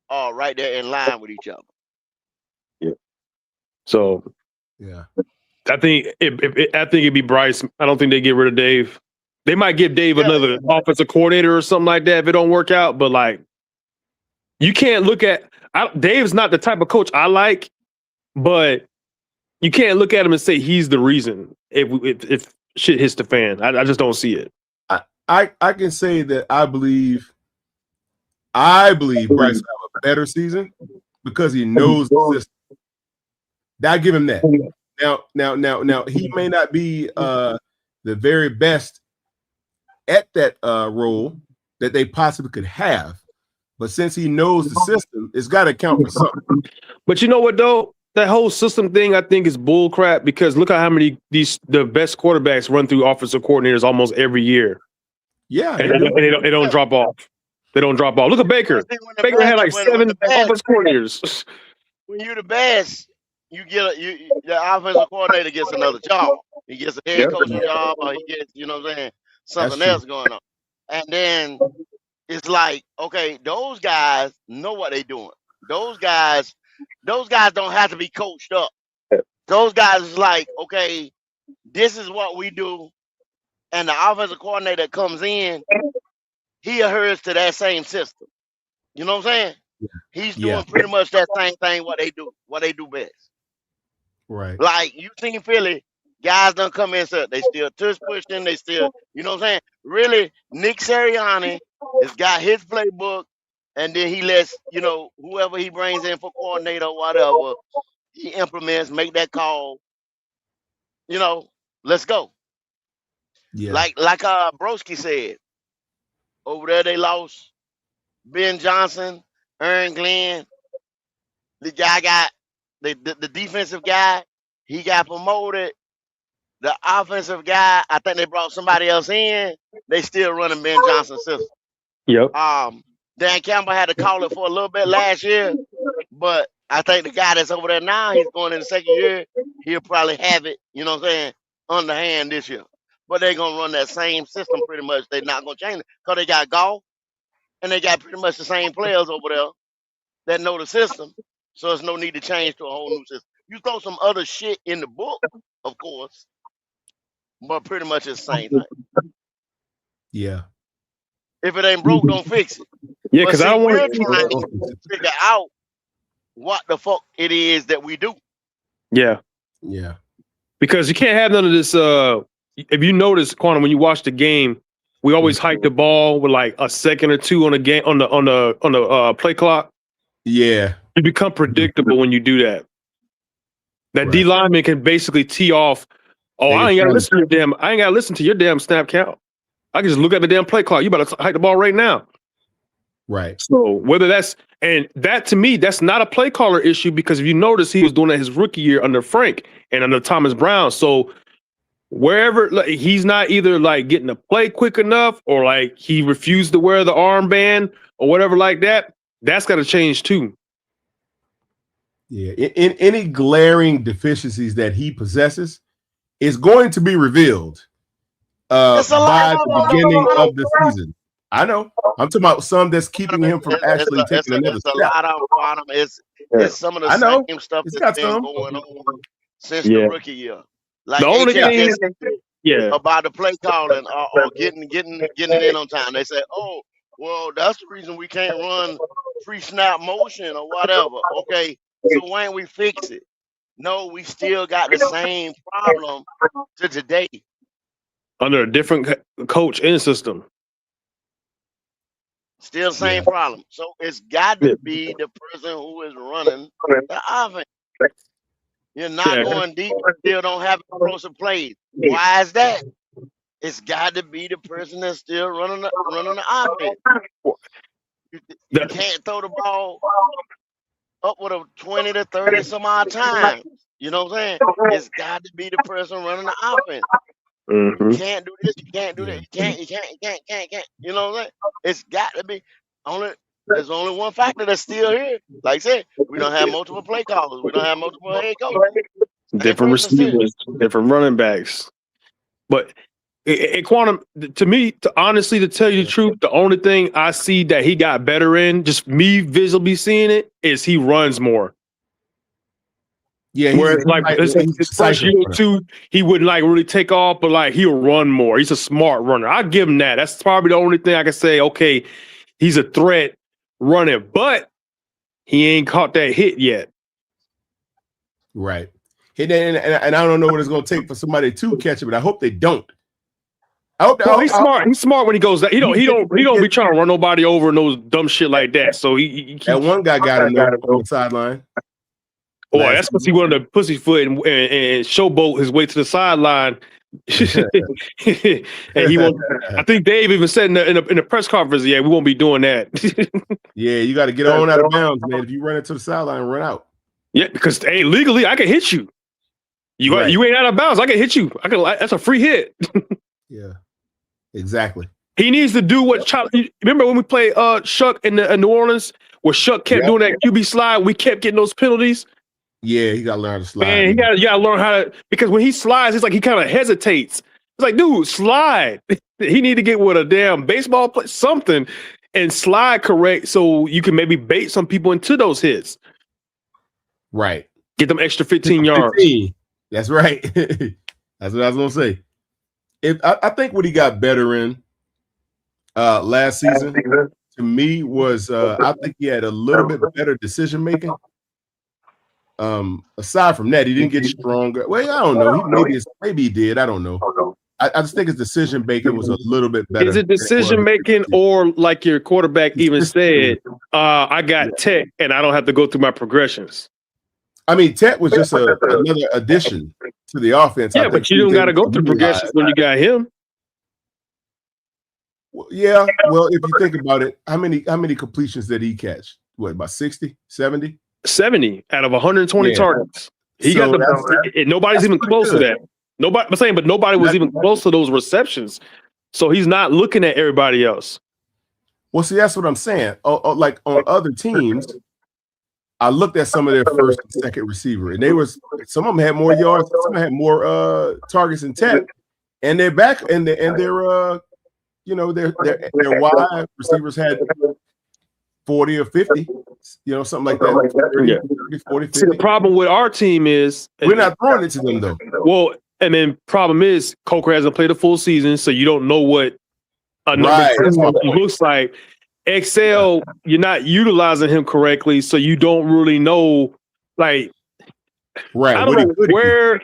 are right there in line with each other. Yeah. So yeah, I think it'd be Bryce. I don't think they get rid of Dave. They might give Dave another offensive coordinator or something like that if it don't work out. But like, you can't look at Dave's not the type of coach I like, but you can't look at him and say he's the reason if shit hits the fan. I just don't see it. I can say that I believe Bryce will have a better season because he knows the system. I give him that. Now he may not be the very best at that role that they possibly could have, but since he knows the system, it's got to count for something. But you know what though? That whole system thing I think is bull crap because look at how many the best quarterbacks run through offensive coordinators almost every year. Yeah, and they don't drop off. They don't drop off. Look at Baker. Baker had like 7 offensive coordinators. When you're the best, you get the offensive coordinator gets another job. He gets a head coaching job, or he gets, you know what I'm saying, something else going on. And then it's like, okay, those guys know what they're doing. Those guys don't have to be coached up. Those guys is like, okay, this is what we do. And the offensive coordinator that comes in, he adheres to that same system. You know what I'm saying? He's doing pretty much that same thing what they do best. Right. Like you seen Philly, guys done come in, so they still tush pushing, they still, you know what I'm saying? Really, Nick Sirianni has got his playbook, and then he lets, you know, whoever he brings in for coordinator or whatever, he implements, make that call. You know, let's go. Yeah. Like Broski said, over there they lost Ben Johnson, Aaron Glenn. The guy got the defensive guy, he got promoted. The offensive guy, I think they brought somebody else in. They still running Ben Johnson's system. Yep. Dan Campbell had to call it for a little bit last year, but I think the guy that's over there now, he's going in the second year. He'll probably have it, you know what I'm saying, underhand this year. But they're going to run that same system pretty much. They're not going to change it because they got golf and they got pretty much the same players over there that know the system. So there's no need to change to a whole new system. You throw some other shit in the book, of course, but pretty much it's the same thing. Yeah. If it ain't broke, don't fix it. Yeah, because I don't want to trying to figure out what the fuck it is that we do. Yeah. Yeah. Because you can't have none of this. If you notice, Quantum, when you watch the game, we always hike the ball with like a second or two on the game on the play clock. Yeah. You become predictable when you do that. That D lineman can basically tee off. Oh, I ain't gotta listen to your damn snap count. I can just look at the damn play clock. You better hike the ball right now. Right. So whether that's and that to me, that's not a play caller issue because if you notice, he was doing that his rookie year under Frank and under Thomas Brown. So wherever like, he's not either like getting a play quick enough or like he refused to wear the armband or whatever like that, that's got to change too. Yeah. In any glaring deficiencies that he possesses is going to be revealed by the beginning of the season. I know. I'm talking about some that's keeping him from actually taking another step. A lot of bottom. It's some of the same stuff that's been going on since the rookie year. Like the only thing about the play calling or getting it in on time. They say, oh, well, that's the reason we can't run free snap motion or whatever. Okay, so why ain't we fix it? No, we still got the same problem to today. Under a different coach and system. Still the same problem. So it's got to be the person who is running the offense. You're not going deep, still don't have explosive plays. Why is that? It's got to be the person that's still running the offense. You can't throw the ball up with a 20 to 30 some odd times. You know what I'm saying? It's got to be the person running the offense. Mm-hmm. You can't do this, you can't do that, you can't. You know what I'm saying? It's got to be there's only one factor that's still here. Like I said, we don't have multiple play callers, we don't have multiple head coaches. Different receivers, different running backs. But Quantum, to me, honestly, to tell you the truth, the only thing I see that he got better in, just me visibly seeing it, is he runs more. Yeah, Whereas like his first year or two, he wouldn't like really take off, but like he'll run more. He's a smart runner. I'll give him that. That's probably the only thing I can say. Okay, he's a threat running, but he ain't caught that hit yet. Right. And I don't know what it's going to take for somebody to catch it, but I hope they don't. He's smart. He's smart when he goes that. He don't be trying to run nobody over and those dumb shit like that. So that one guy got him on the sideline. Boy, that's because he wanted to pussyfoot and showboat his way to the sideline. And he won't. I think Dave even said in the press conference, "Yeah, we won't be doing that." Yeah, you got to get on out of bounds, man. If you run into the sideline, run out. Yeah, because hey, legally, I can hit you. You ain't out of bounds. I can hit you. That's a free hit. Yeah, exactly. He needs to do what. Remember when we played Shuck in New Orleans, where Shuck kept doing that QB slide? We kept getting those penalties. Yeah, he got to learn how to slide. Man, you got to learn how to, because when he slides, it's like he kind of hesitates. It's like, dude, slide. He need to get with a damn baseball play, something, and slide correct so you can maybe bait some people into those hits. Right. Get them extra 15 yards. That's right. That's what I was gonna say. I think what he got better in last season to me was I think he had a little bit better decision making. Aside from that, he didn't get stronger. Well, I don't know. Maybe he did. I don't know. I just think his decision making was a little bit better. Is it decision making, or like your quarterback even said, I got Tech and I don't have to go through my progressions? I mean, Tech was just another addition to the offense. Yeah, but you don't got to go through progressions when you got him. Yeah, well, if you think about it, how many completions did he catch? What, about 60, 70? 70 out of 120 targets. He got nobody's even close to that. But nobody was even close to those receptions. So he's not looking at everybody else. Well, see, that's what I'm saying. Like on other teams, I looked at some of their first and second receiver, and some of them had more yards, some of them had more targets than Tech, and their back and their wide receivers had 40 or 50, something like that. 30, 40, 50. See, the problem with our team is we're not throwing it to them though. Well, and then problem is Coker hasn't played a full season, so you don't know what a number 10 looks like. XL, you're not utilizing him correctly, so you don't really know. Like, right? I don't know where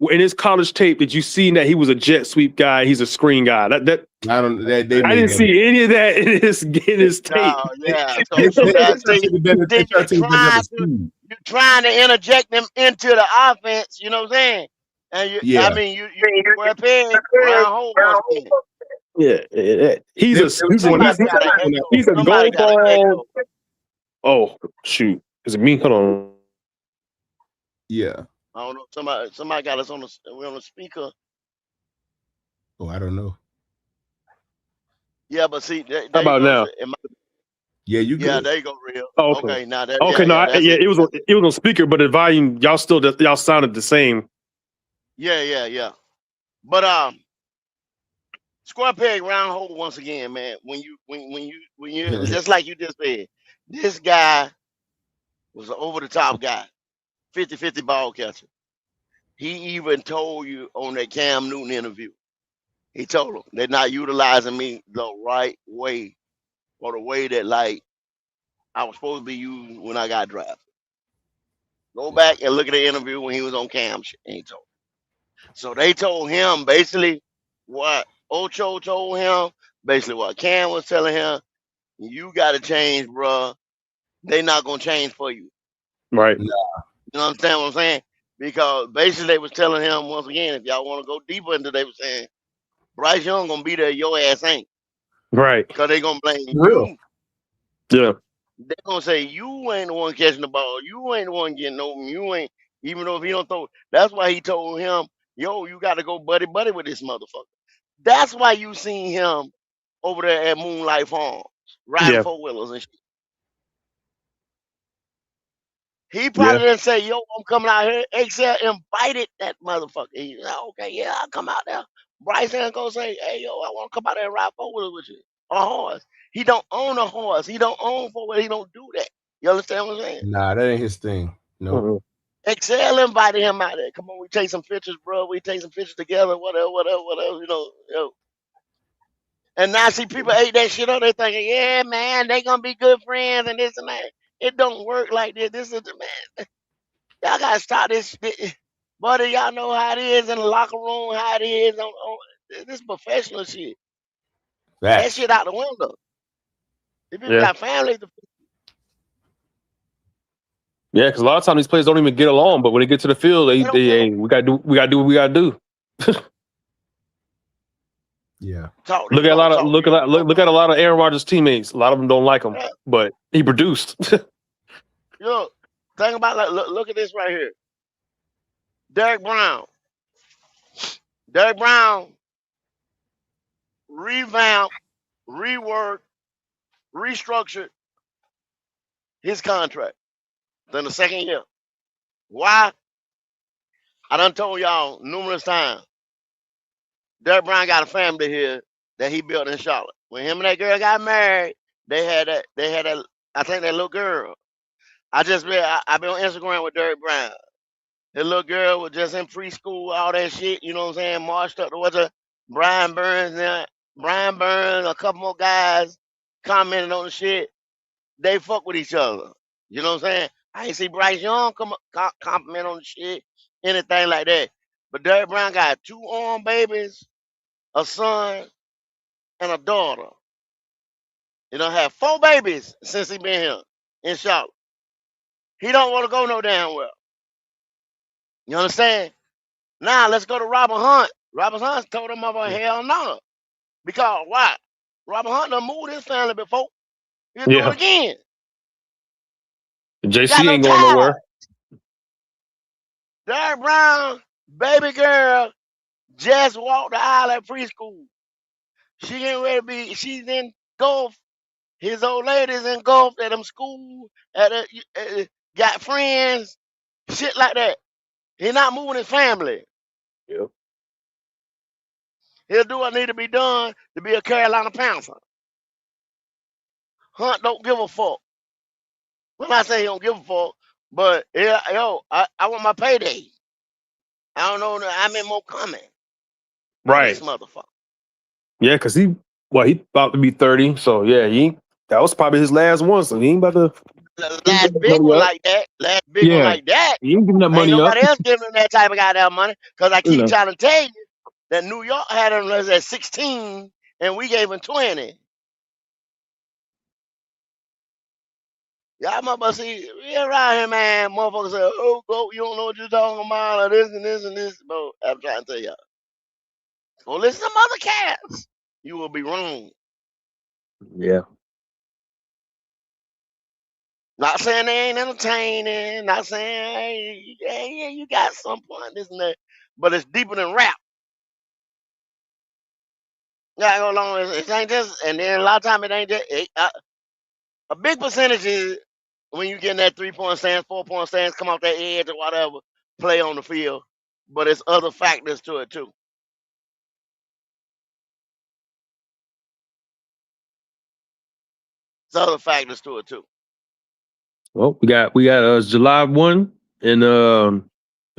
in his college tape did you see that he was a jet sweep guy? He's a screen guy. I didn't see any of that in his tape. No, yeah. You're trying to interject them into the offense. You know what I'm saying? And you wear a peg around home once again. Yeah, he's a gold ball. Oh shoot! Is it me? Hold on. Yeah. I don't know. Somebody got us on the speaker. Oh, I don't know. Yeah, but see, how about now? Yeah, you. Yeah, there you go, real. Oh, okay, now that. Okay, it was on speaker, but the volume y'all sounded the same. Yeah. But square peg round hole once again, man. When you just like you just said, this guy was an over the top guy, 50-50 ball catcher. He even told you on that Cam Newton interview. He told him they're not utilizing me the right way, or the way that like I was supposed to be used when I got drafted. Go back and look at the interview when he was on Cam shit. And he told him. So they told him basically what Ocho told him, basically what Cam was telling him. You got to change, bro. They not gonna change for you. Right. You understand what I'm saying? Because basically they was telling him once again, if y'all want to go deeper into, they were saying Bryce Young gonna be there, your ass ain't. Right. Because they gonna blame you. Yeah. They gonna say you ain't the one catching the ball. You ain't the one getting open. You ain't, even though if he don't throw. That's why he told him, yo, you got to go buddy with this motherfucker. That's why you seen him over there at Moonlight Farms riding 4-wheelers and shit. He probably didn't say, yo, I'm coming out here. XL invited that motherfucker. He said, okay, yeah, I'll come out there. Bryce ain't gonna say, hey, yo, I want to come out there and ride 4-wheelers with you. On a horse. He don't own a horse. He don't own 4-wheelers. He don't do that. You understand what I'm saying? Nah, that ain't his thing. No. Excel invited him out there. Come on, we take some pictures, bro. We take some pictures together, whatever. And now see people ate that shit up. They thinking, yeah, man, they gonna be good friends and this and that. It don't work like this. This is the man. Y'all gotta start this. Buddy, y'all know how it is in the locker room, how it is on this professional shit. That Facts. shit out the window. If people Yeah. got families, Yeah, because a lot of times these players don't even get along, but when they get to the field, they hey, we gotta do what we gotta do. Yeah. Look at a lot of Aaron Rodgers' teammates. A lot of them don't like him, but he produced. look, think about look at this right here. Derek Brown. Derek Brown revamped, reworked, restructured his contract. Then the second year. Why? I done told y'all numerous times. Derek Brown got a family here that he built in Charlotte. When him and that girl got married, they had that, I think that little girl. I've been on Instagram with Derek Brown. The little girl was just in preschool, all that shit, you know what I'm saying? Marched up to what's it? Brian Burns, a couple more guys commented on the shit. They fuck with each other. You know what I'm saying? I ain't see Bryce Young comment on the shit, anything like that. But Derek Brown got 2 arm babies, a son, and a daughter. You know, had 4 babies since he been here in Charlotte. He don't want to go no damn well. You understand? Now let's go to Robert Hunt. Robert Hunt told him about hell no. Because why? Robert Hunt done moved his family before. He'll do it again. JC ain't going nowhere. Derek Brown, baby girl, just walked the aisle at preschool. She ain't ready to she's in golf. His old lady's in golf at them school, got friends, shit like that. He not moving his family. Yep. He'll do what need to be done to be a Carolina Panther. Hunt don't give a fuck. Well, I say he don't give a fuck, but I want my payday. I don't know how many more coming. Right. This motherfucker. Yeah, because he about to be 30. So yeah, that was probably his last one. So he ain't about to. Last big one like that. One like that. He ain't giving that money ain't up. nobody else giving him that type of goddamn money. Because I keep trying to tell you that New York had him at 16 and we gave him 20. Y'all motherfuckers see, we around here, man. Motherfuckers say, oh, go, you don't know what you're talking about, or this and this and this. Bro, I'm trying to tell y'all. Go listen to other cats. You will be wrong. Yeah. Not saying they ain't entertaining. Not saying, hey, you got some point, this and that. But it's deeper than rap. Yeah, go along. It ain't just, and then a lot of time it ain't just. A big percentage is when you get in that 3-point stance, 4-point stance, come off that edge or whatever, play on the field. But it's other factors to it too. It's other factors to it too. Well, we got July 1 and the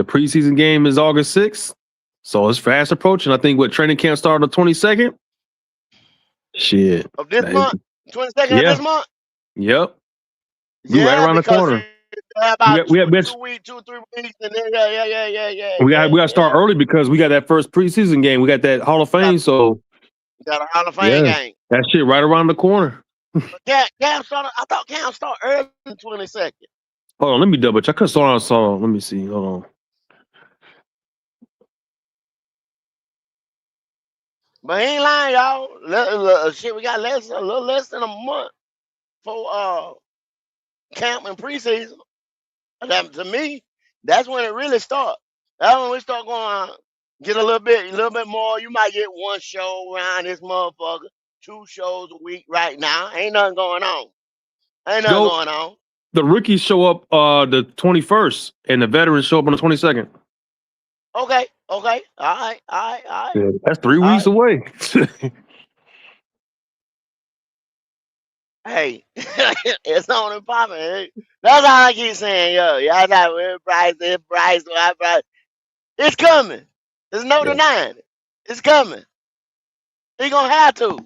preseason game is August 6th. So it's fast approaching. I think training camp started on the 22nd. Shit. Of this month? 22nd of this month? Yep. We right around the corner. We have 2 weeks, 2-3 weeks, and then yeah. We got to start early because we got that first preseason game. We got that Hall of Fame, so we got a Hall of Fame game. That shit right around the corner. But Cam started. I thought Cam started early in 22nd. Hold on, let me double check. I could start on song. Let me see. Hold on. But he ain't lying, y'all. Shit, we got a little less than a month for camp and preseason. That, to me, that's when it really starts. That's when we start going get a little bit more. You might get 1 show around this motherfucker, 2 shows a week right now. Ain't nothing going on. Going on. The rookies show up the 21st, and the veterans show up on the 22nd. Okay. All right. Yeah, that's 3 weeks away. Hey, it's on and popping. That's all I keep saying, yo. Y'all got Bryce, Bryce. It's coming. There's no Yeah. denying it. It's coming. He gonna have to.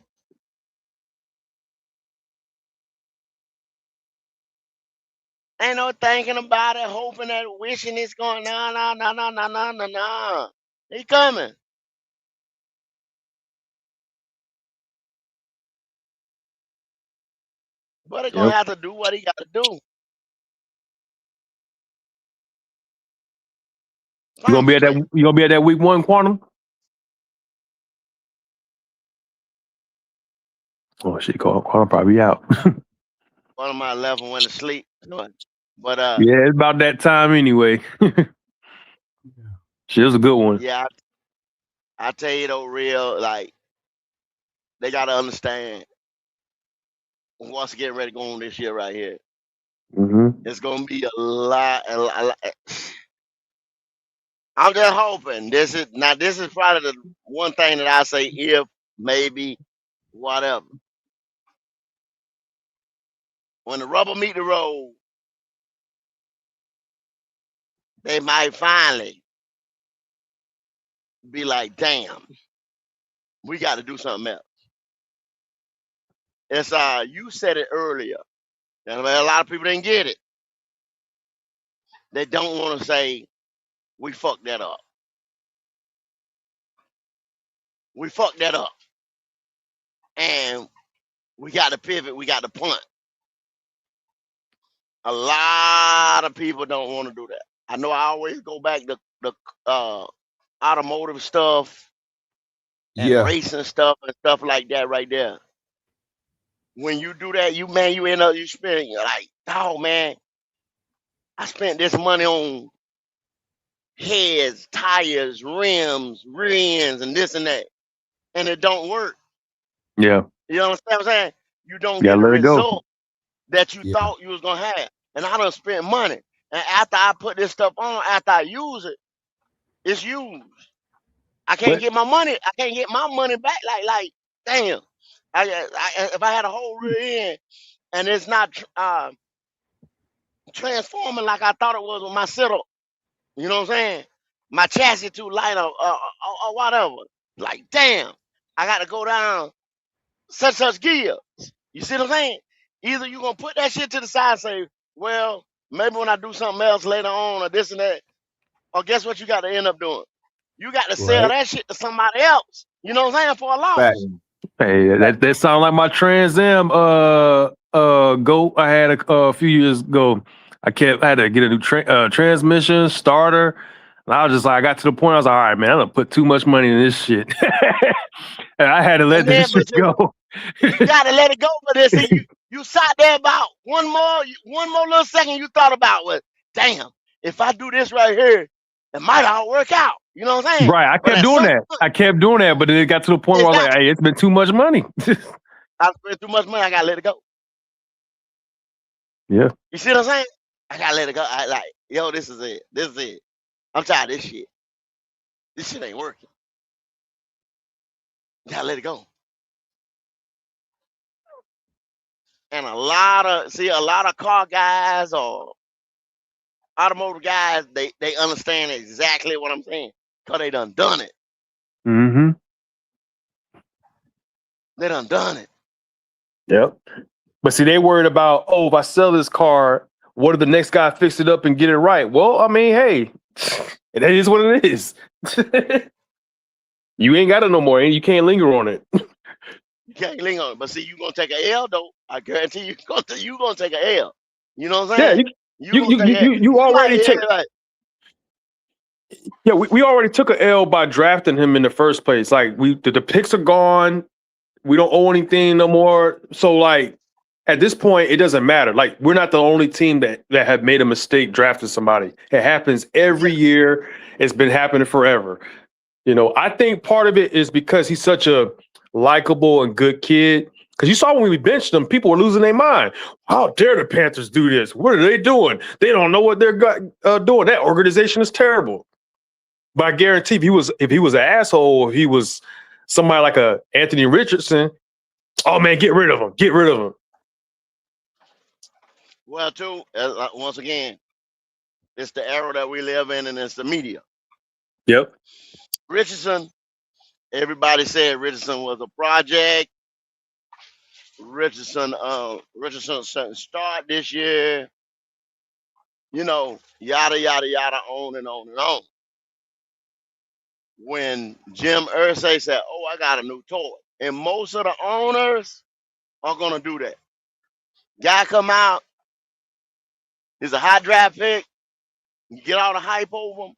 Ain't no thinking about it, hoping that, wishing it's going. No. He coming. But he gonna Yep. have to do what he got to do. You gonna be at that? You gonna be at that week 1 quantum? Oh shit, quantum probably out. One of my 11 went to sleep. But Yeah, it's about that time anyway. Shit, it was a good one. yeah, I tell you though, real, like, they gotta understand what's getting ready to go on this year right here. Mm-hmm. It's gonna be a lot. I'm just hoping this is probably the one thing that I say, if, maybe, whatever. When the rubber meet the road, they might finally be like, damn, we got to do something else. It's you said it earlier. And a lot of people didn't get it. They don't want to say, we fucked that up. We fucked that up. And we got to pivot, we got to punt. A lot of people don't want to do that. I know I always go back to the automotive stuff and Yeah. racing stuff and stuff like that right there. When you do that, you end up, you spend, you're like, oh man, I spent this money on heads, tires, rims, and this and that, and it don't work. Yeah. You understand what I'm saying? You don't Yeah, get the let it go. result that you Yeah. thought you was gonna have. And I done spent money. And after I put this stuff on, after I use it, it's used. I can't But get my money. I can't get my money back. Like, damn. If I had a whole rear end and it's not transforming like I thought it was with my setup, you know what I'm saying? My chassis too light or whatever. Like, damn, I got to go down such gear. You see what I'm saying? Either you gonna put that shit to the side and say, well, maybe when I do something else later on or this and that, or guess what you got to end up doing? You got to sell Right. that shit to somebody else. You know what I'm saying? For a Fact. loss. hey, that sounds like my Trans Am go I had a few years ago. I had to get a new transmission, starter. And I was just like, I got to the point, I was like, all right, man, I'm gonna put too much money in this shit. And I had to let And then, this shit go. you got to let it go for this. And you sat there about one more little second you thought about was, damn, if I do this right here, it might all work out. You know what I'm saying? Right, I But kept at doing some that. point, I kept doing that, but then it got to the point where I was like, hey, it's been too much money. I spent too much money, I got to let it go. Yeah. You see what I'm saying? I got to let it go. I like, yo, this is it. This is it. I'm tired of this shit. This shit ain't working. You got to let it go. And a lot of car guys or automotive guys, they understand exactly what I'm saying because they done it. Mm-hmm. They done it. Yep. But see, they worried about, oh, if I sell this car, what if the next guy fix it up and get it right? Well, I mean, hey, that is what it is. You ain't got it no more, and you can't linger on it. You can't linger on it. But see, you gonna take an L though. I guarantee you gonna take an L. You know what I'm Yeah, saying? you already took. Yeah, we already took an L by drafting him in the first place. Like the picks are gone. We don't owe anything no more. So like at this point, it doesn't matter. Like we're not the only team that have made a mistake drafting somebody. It happens every year. It's been happening forever. You know, I think part of it is because he's such a likable and good kid. Because you saw when we benched him, people were losing their mind. How dare the Panthers do this? What are they doing? They don't know what they're doing. That organization is terrible. But I guarantee if he was an asshole, if he was somebody like a Anthony Richardson, oh man, get rid of him. Get rid of him. Well, too, once again, it's the era that we live in, and it's the media. Yep. Richardson, everybody said Richardson was a project. Richardson shouldn't start this year. You know, yada yada yada, on and on and on. When Jim Irsay said, "Oh, I got a new toy," and most of the owners are gonna do that. Guy come out, he's a high draft pick. You get all the hype over him.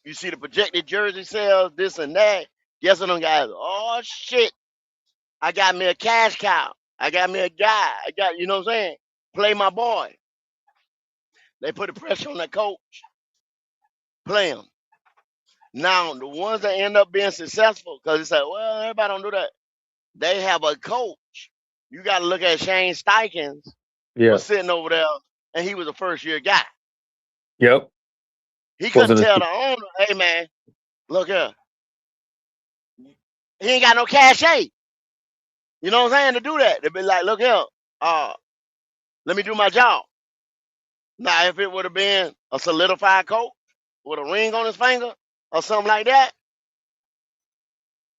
You see the projected jersey sales, this and that. Guess what them guys? Oh shit! I got me a cash cow. I got me a guy. I got, you know what I'm saying? Play my boy. They put the pressure on that coach. Play him. Now the ones that end up being successful, because it's like, well, everybody don't do that. They have a coach. You got to look at Shane Steichens. Yeah. Was sitting over there, and he was a first year guy. Yep. He couldn't Wasn't tell a- the owner, "Hey man, look here. He ain't got no cachet." You know what I'm saying? To do that, they'd be like, "Look here, let me do my job." Now, if it would have been a solidified coach with a ring on his finger or something like that,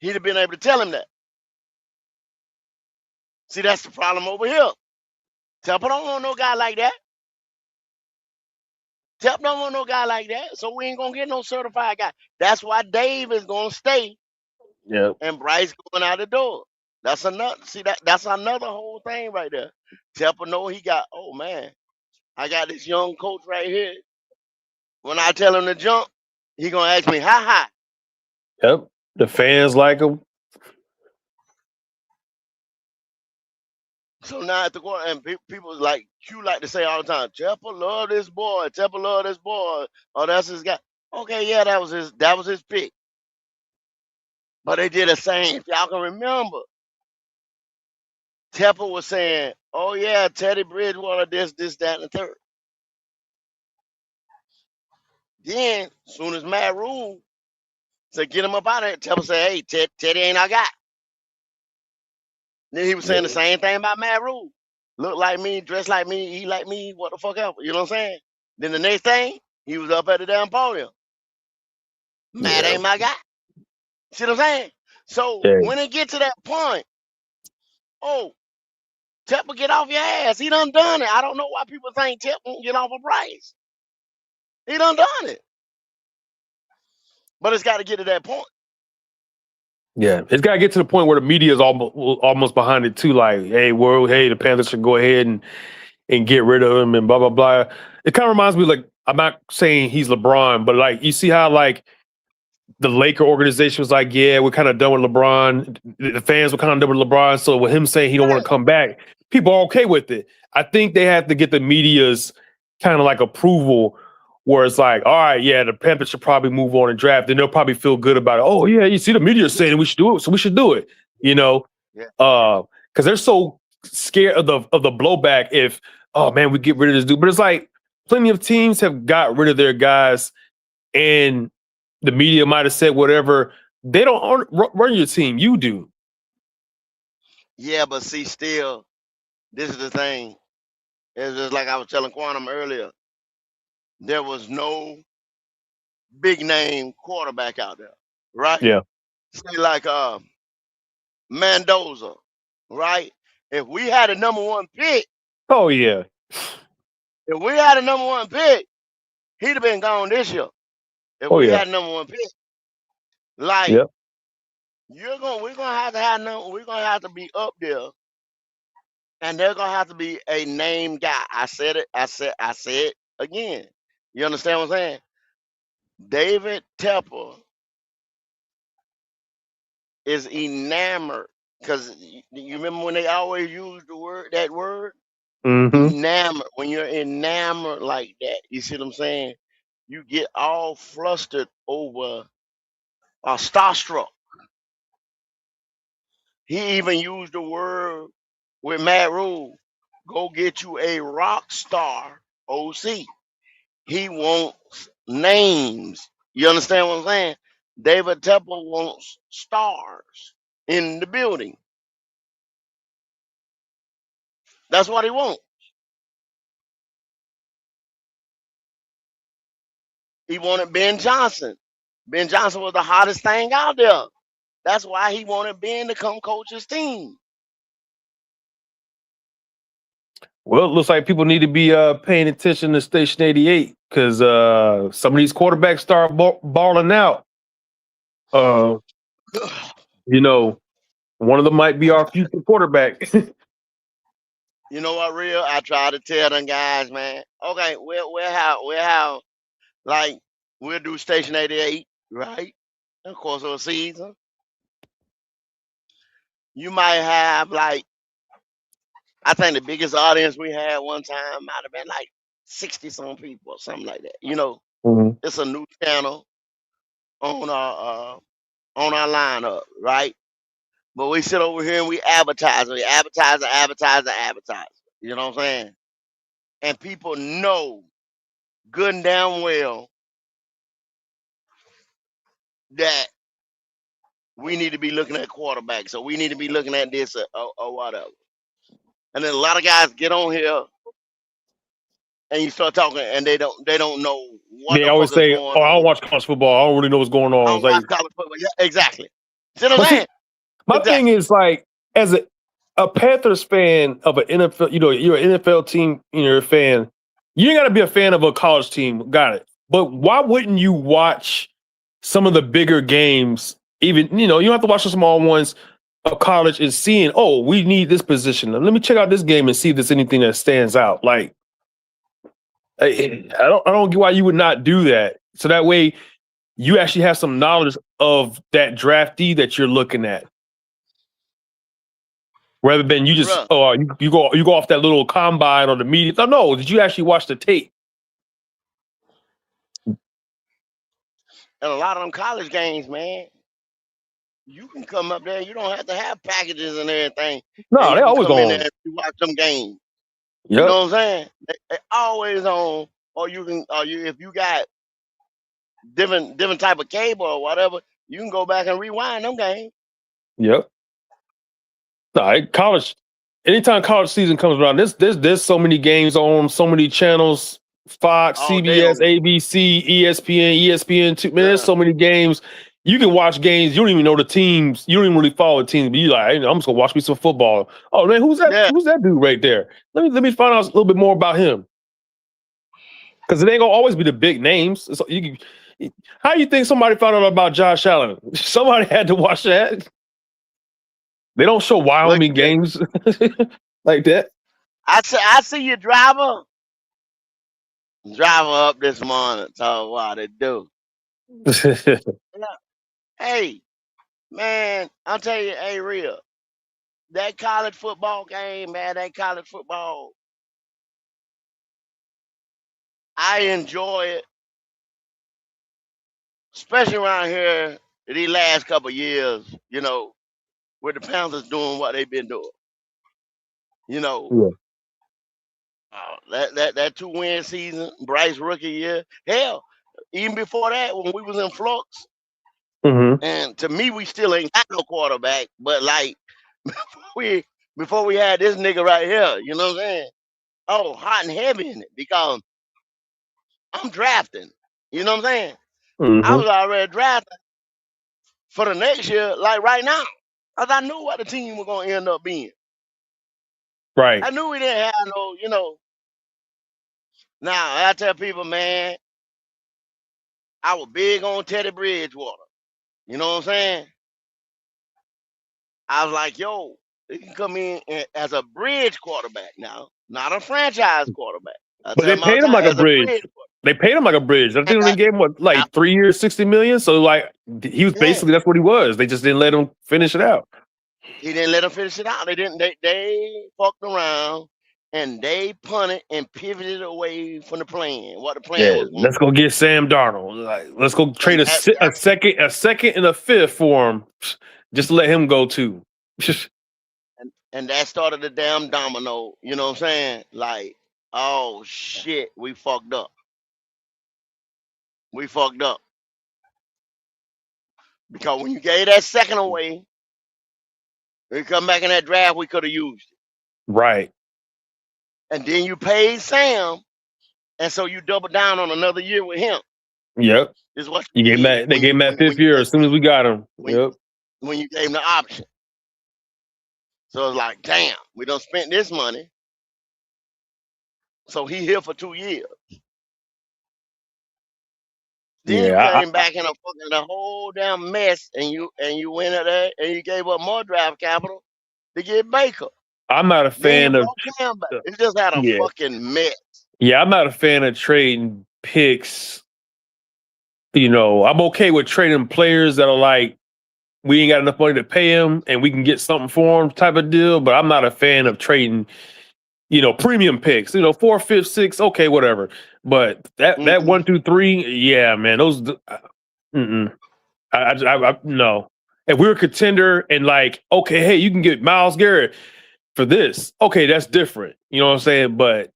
he'd have been able to tell him that. See, that's the problem over here. Temple don't want no guy like that. Temple don't want no guy like that, so we ain't gonna get no certified guy. That's why Dave is gonna stay Yep. and Bryce going out the door. That's another. See, that's another whole thing right there. Temple know he got. Oh man, I got this young coach right here. When I tell him to jump, he gonna ask me how high. Yep. The fans like him. So now at the quarter, and people like Q like to say all the time, Temple love this boy. Temple love this boy. Oh, that's his guy. Okay, yeah, that was his pick. But they did the same. If y'all can remember, Temple was saying, "Oh yeah, Teddy Bridgewater, this, that, and the third." Then, as soon as Matt Rule said, "Get him up out of here," Temple said, "Hey, Teddy ain't our guy." Then he was saying the same thing about Matt Rule. Look like me, dress like me, eat like me, what the fuck ever. You know what I'm saying? Then the next thing, he was up at the damn podium. Matt ain't my guy. See what I'm saying? So Yeah. when it get to that point, oh, Temple get off your ass. He done it. I don't know why people think Temple won't get off a Bryce. He done it. But it's got to get to that point. Yeah, it's got to get to the point where the media is almost behind it too. Like, hey, world, hey, the Panthers should go ahead and get rid of him and blah blah blah. It kind of reminds me, like, I'm not saying he's LeBron, but like, you see how like the Laker organization was like, yeah, we're kind of done with LeBron. The fans were kind of done with LeBron. So with him saying he don't want to come back, people are okay with it. I think they have to get the media's kind of like approval, where it's like, all right, yeah, the Panthers should probably move on and draft. Then they'll probably feel good about it. Oh yeah, you see the media saying we should do it, so we should do it. You know, because they're so scared of the blowback. If, oh man, we get rid of this dude, but it's like plenty of teams have got rid of their guys, and the media might have said whatever. They don't run your team. You do. Yeah, but see, still, this is the thing. It's just like I was telling Quantum earlier. There was no big name quarterback out there, right? Yeah. Say like Mendoza, right? If we had a number one pick, oh yeah. If we had a number one pick, he'd have been gone this year. If we had a number one pick, like we're gonna have to be up there, and they're gonna have to be a name guy. I said it. I said it again. You understand what I'm saying? David Tepper is enamored, because you remember when they always use that word? Enamored. When you're enamored like that, you see what I'm saying? You get all flustered over starstruck. He even used the word with Matt Rule, go get you a rock star OC. He wants names. You understand what I'm saying? David Tepper wants stars in the building. That's what he wants. He wanted Ben Johnson. Ben Johnson was the hottest thing out there. That's why he wanted Ben to come coach his team. Well, it looks like people need to be paying attention to Station 88 because some of these quarterbacks start balling out. You know, one of them might be our future quarterback. You know what, real? I try to tell them guys, man. Okay, we'll have like we'll do Station 88, right? Of course, of a season. You might have like I think the biggest audience we had one time might have been like 60 some people or something like that. You know, Mhm. it's a new channel on our lineup, right? But we sit over here and we advertise. You know what I'm saying? And people know good and damn well that we need to be looking at quarterbacks, so we need to be looking at this or whatever. And then a lot of guys get on here and you start talking, and they don't know what They the always fuck is say, going "Oh, I don't on. watch college football. I don't really know what's going I on." don't It's like, watch college football. Yeah, exactly. See what I'm but see, saying? my Exactly. thing is like, as a Panthers fan of an NFL, you know, you're an NFL team, you're a fan. You ain't got to be a fan of a college team. Got it. But why wouldn't you watch some of the bigger games? Even, you know, you don't have to watch the small ones of college and seeing, oh, we need this position. Let me check out this game and see if there's anything that stands out. Like, I don't get why you would not do that. So that way you actually have some knowledge of that draftee that you're looking at. Rather than you just you go off that little combine or the media. No, did you actually watch the tape? And a lot of them college games, man, you can come up there. You don't have to have packages and everything. No, and you they can always come in on. there and you watch them games. Yep. You know what I'm saying? They always on. Or you can, if you got different type of cable or whatever, you can go back and rewind them games. Yep. No, college. Anytime college season comes around, there's so many games on so many channels. Fox, All day CBS, on. ABC, ESPN, ESPN2. Man, there's so many games. You can watch games. You don't even know the teams. You don't even really follow the teams. But you like, I'm just gonna watch me some football. Oh man, who's that? Yeah. Who's that dude right there? Let me find out a little bit more about him. Because it ain't gonna always be the big names. So how you think somebody found out about Josh Allen? Somebody had to watch that. They don't show Wyoming games like that. I see your driver up this morning. Talk what they do. Hey, man, I'll tell you, hey, real. That college football game, man, that college football, I enjoy it. Especially around here these last couple of years, you know, with the Panthers doing what they've been doing. You know, that 2-win season, Bryce rookie year. Hell, even before that, when we was in flux, and to me, we still ain't got no quarterback. But like before we had this nigga right here, you know what I'm saying? Oh, hot and heavy in it because I'm drafting. You know what I'm saying? I was already drafting for the next year, like right now, because I knew what the team was gonna end up being. Right. I knew we didn't have no, you know. Now I tell people, man, I was big on Teddy Bridgewater. You know what I'm saying? I was like, yo, he can come in as a bridge quarterback now, not a franchise quarterback. I But tell they him all paid the him time, like a as bridge. They paid him like a bridge. I think they gave him what, like 3 years, $60 million. So like he was basically that's what he was. They just didn't let him finish it out. He didn't let him finish it out. They didn't. They fucked around and they punted and pivoted away from the plan. What the plan was. Let's go get Sam Darnold. Like, let's go trade a second and a fifth for him. Just let him go too. And that started the damn domino. You know what I'm saying? Like, oh shit, we fucked up. We fucked up. Because when you gave that second away, we come back in that draft, we could have used it. Right. And then you paid Sam, and so you double down on another year with him. Yep. Is what You you gave did that. They gave him that fifth year as soon as we got him. Yep. when you gave him the option. So it's like, damn, we done spent this money. So he here for 2 years. Then you Yeah. came back in a whole damn mess, and you went at that, and you gave up more draft capital to get Baker. I'm not a Then you fan of. brought Cam back. It just had a Yeah. fucking mess. Yeah, I'm not a fan of trading picks. You know, I'm okay with trading players that are like, we ain't got enough money to pay him and we can get something for him type of deal. But I'm not a fan of trading, you know, premium picks, you know, 4th, 5th, 6th, okay, whatever. But that 1, 2, 3, yeah, man, those, no. If we're a contender and like, okay, hey, you can get Myles Garrett for this. Okay, that's different. You know what I'm saying? But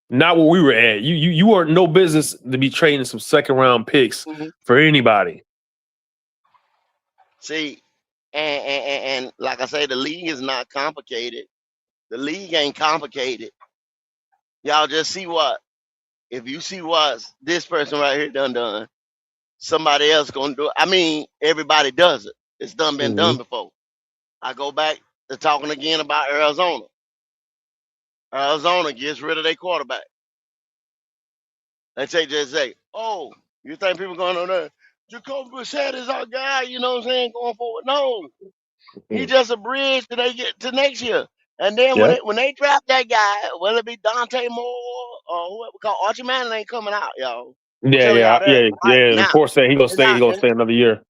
not where we were at. You weren't no business to be trading some 2nd round picks for anybody. See, and like I say, the league is not complicated. The league ain't complicated. Y'all just see what, if you see what this person right here done, somebody else gonna do it. I mean, everybody does it. It's been done before. I go back to talking again about Arizona. Arizona gets rid of their quarterback. They just say, oh, you think people going on there? Jacoby Brissett is our guy, you know what I'm saying, going forward. No, he just a bridge till they get to next year. And then when they draft that guy, whether it be Dante Moore or whoever, because Archie Manning ain't coming out, y'all. Yeah. Now, Of course, he's gonna stay. He's gonna stay another year.